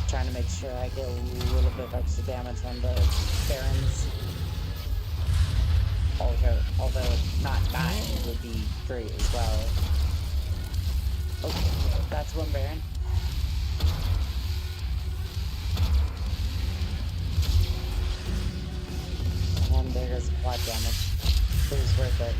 trying to make sure I get a little bit of extra damage on the Barons. Although not dying would be great as well. Oh, that's one Baron. And there goes quad damage. It was worth it.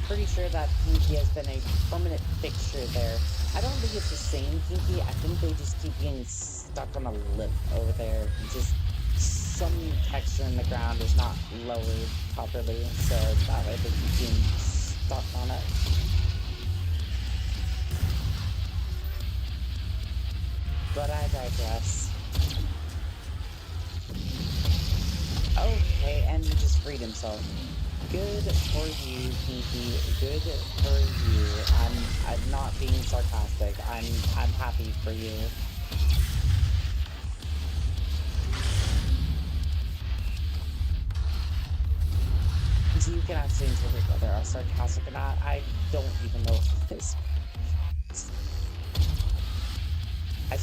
Pretty sure that Pinky has been a permanent fixture there. I don't think it's the same Pinky. I think they just keep getting stuck on a lip over there. Just some texture in the ground is not lowered properly, so that way they keep getting stuck on it. But I digress. Okay, and he just freed himself. Good for you, Pinky. Good for you. I'm not being sarcastic. I'm happy for you. So you can actually interpret whether I'm sarcastic or not. I don't even know if this. I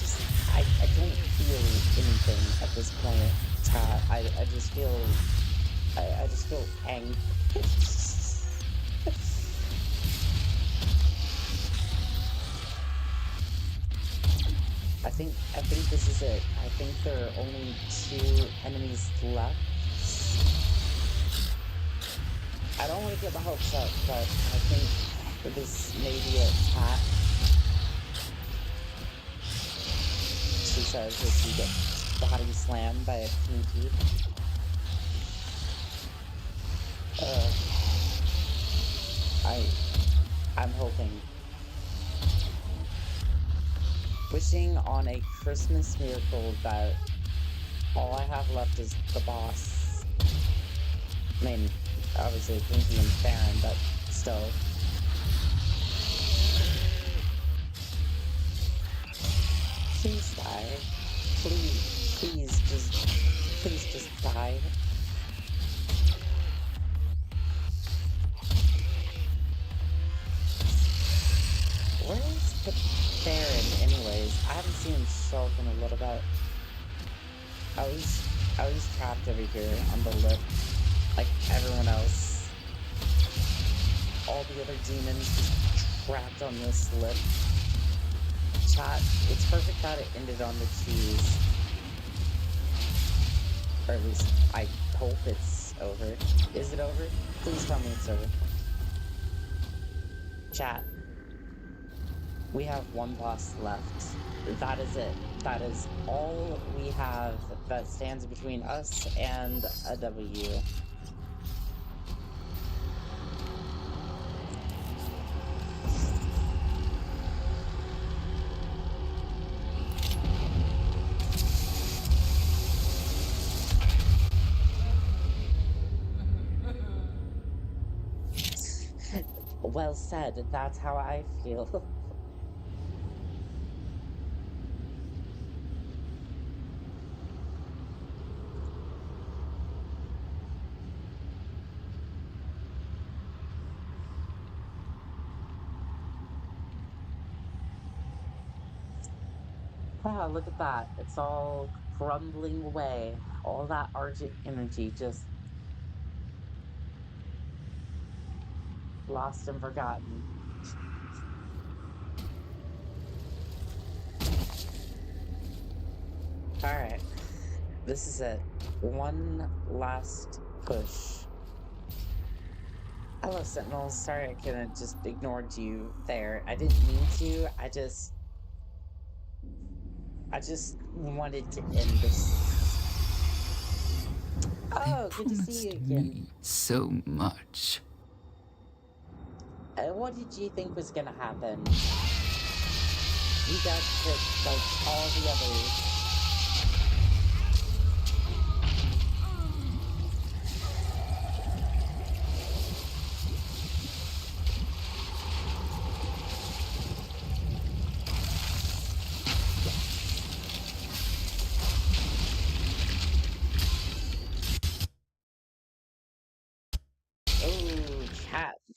don't feel anything at this point, chat. I just feel angry. I think this is it. I think there are only 2 enemies left. I don't want to get my hopes up, but I think this may be it. She says that she gets body slammed by a Pinky. I'm hoping. Wishing on a Christmas miracle that all I have left is the boss. I mean, obviously Pinky and Baron, but still. Please die. Please just die. Where's the Baron anyways? I haven't seen him show up in a little bit. I was trapped over here on the lip, like everyone else. All the other demons just trapped on this lip. Chat, it's perfect that it ended on the cheese. Or at least, I hope it's over. Is it over? Please tell me it's over. Chat. We have one boss left. That is it. That is all we have that stands between us and a W. Well said. That's how I feel. Wow, look at that. It's all crumbling away. All that Argent energy just lost and forgotten. Alright. This is it. One last push. Hello, Sentinels. Sorry I couldn't just ignored you there. I didn't mean to. I just wanted to end this. Oh, good to see you again. So much. What did you think was gonna happen? You got tricked like all the others.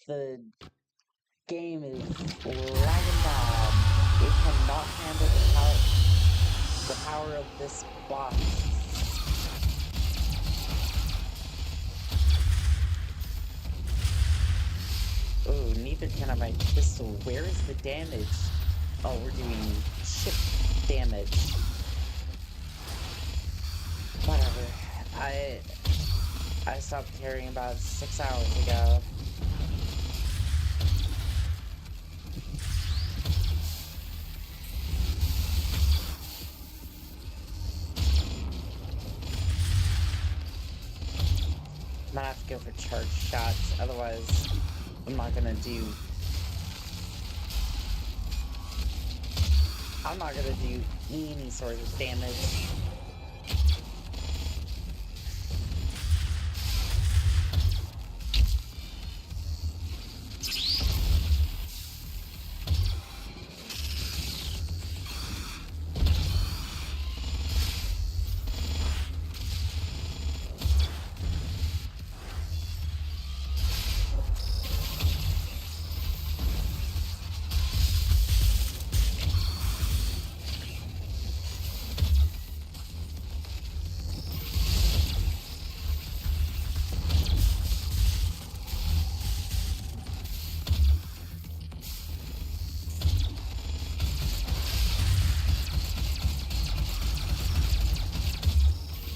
The game is lagging bad. It cannot handle the power of this boss. Oh, neither can my pistol. Where is the damage? Oh, we're doing ship damage. Whatever. I stopped carrying about 6 hours ago. I'm gonna have to go for charge shots, otherwise I'm not gonna do any sort of damage.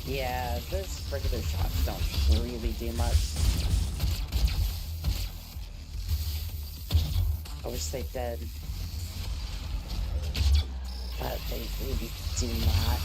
Yeah, those regular shots don't really do much. I wish they did. But they really do not.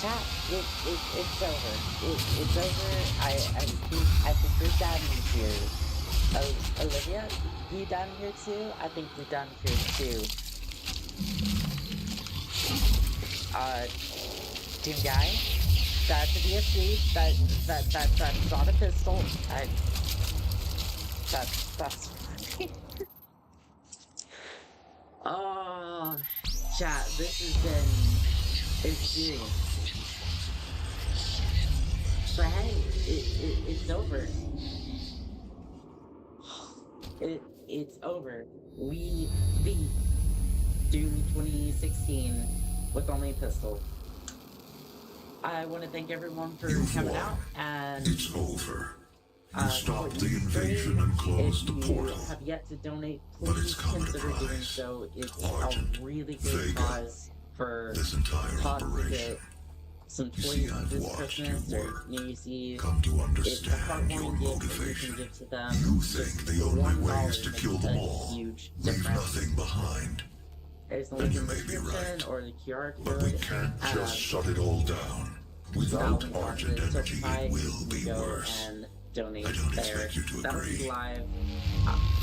Chat, it's over. It's over. I think we're done here. Olivia, you done here too? I think we're done here too. Doom guy, that's a DSC. That's not a pistol. That's. Oh, chat, this has been experience. But hey, it's over. It's over. We beat Doom 2016 with only a pistol. I want to thank everyone for coming out, and it's over. You stopped the invasion and closed the portal. If you have yet to donate, But it's please come at a consider doing price. so. It's Argent, a really good Vega, cause for this entire Tots to operation. get some You see, toys I've this watched Christmas you or work. New Year's Eve. Come to It's a understand your heartwarming gift that you motivation. can give to them. You Just think the only way $1 is to makes kill them a all, huge leave difference. nothing behind. There's the And link you in the may be description right. or the QR But code. we can't just shut it all down. Without Argent energy, it will be worse. And donate I don't there. expect you to That'll agree. be live.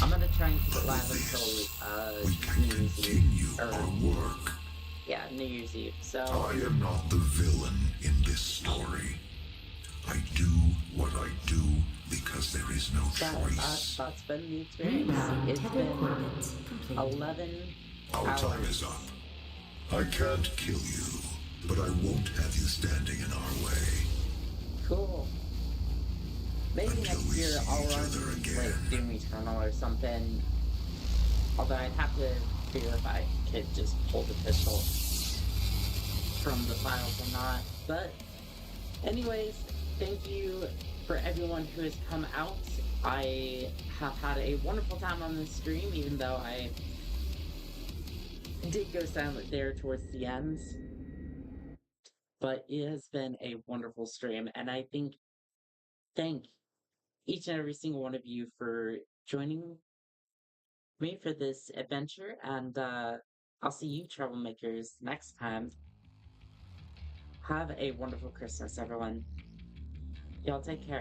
I'm gonna try and keep it But live with this, until we can New Year's continue Eve. Or, our work. yeah, New Year's Eve. So I am not the villain in this story. I do what I do because there is no choice. that's been the experience. Rerouting It's tether been coordinates complete. 11 Our hours. time is up. I can't kill you, but I won't have you standing in our way. Cool. Maybe Until next we year see I'll each run other like again. Doom Eternal or something. Although I'd have to figure if I could just pull the pistol from the files or not. But anyways, thank you for everyone who has come out. I have had a wonderful time on this stream, even though I did go silent there towards the end. But it has been a wonderful stream, and I thank each and every single one of you for joining me for this adventure, and I'll see you troublemakers next time. Have a wonderful Christmas, everyone. Y'all take care.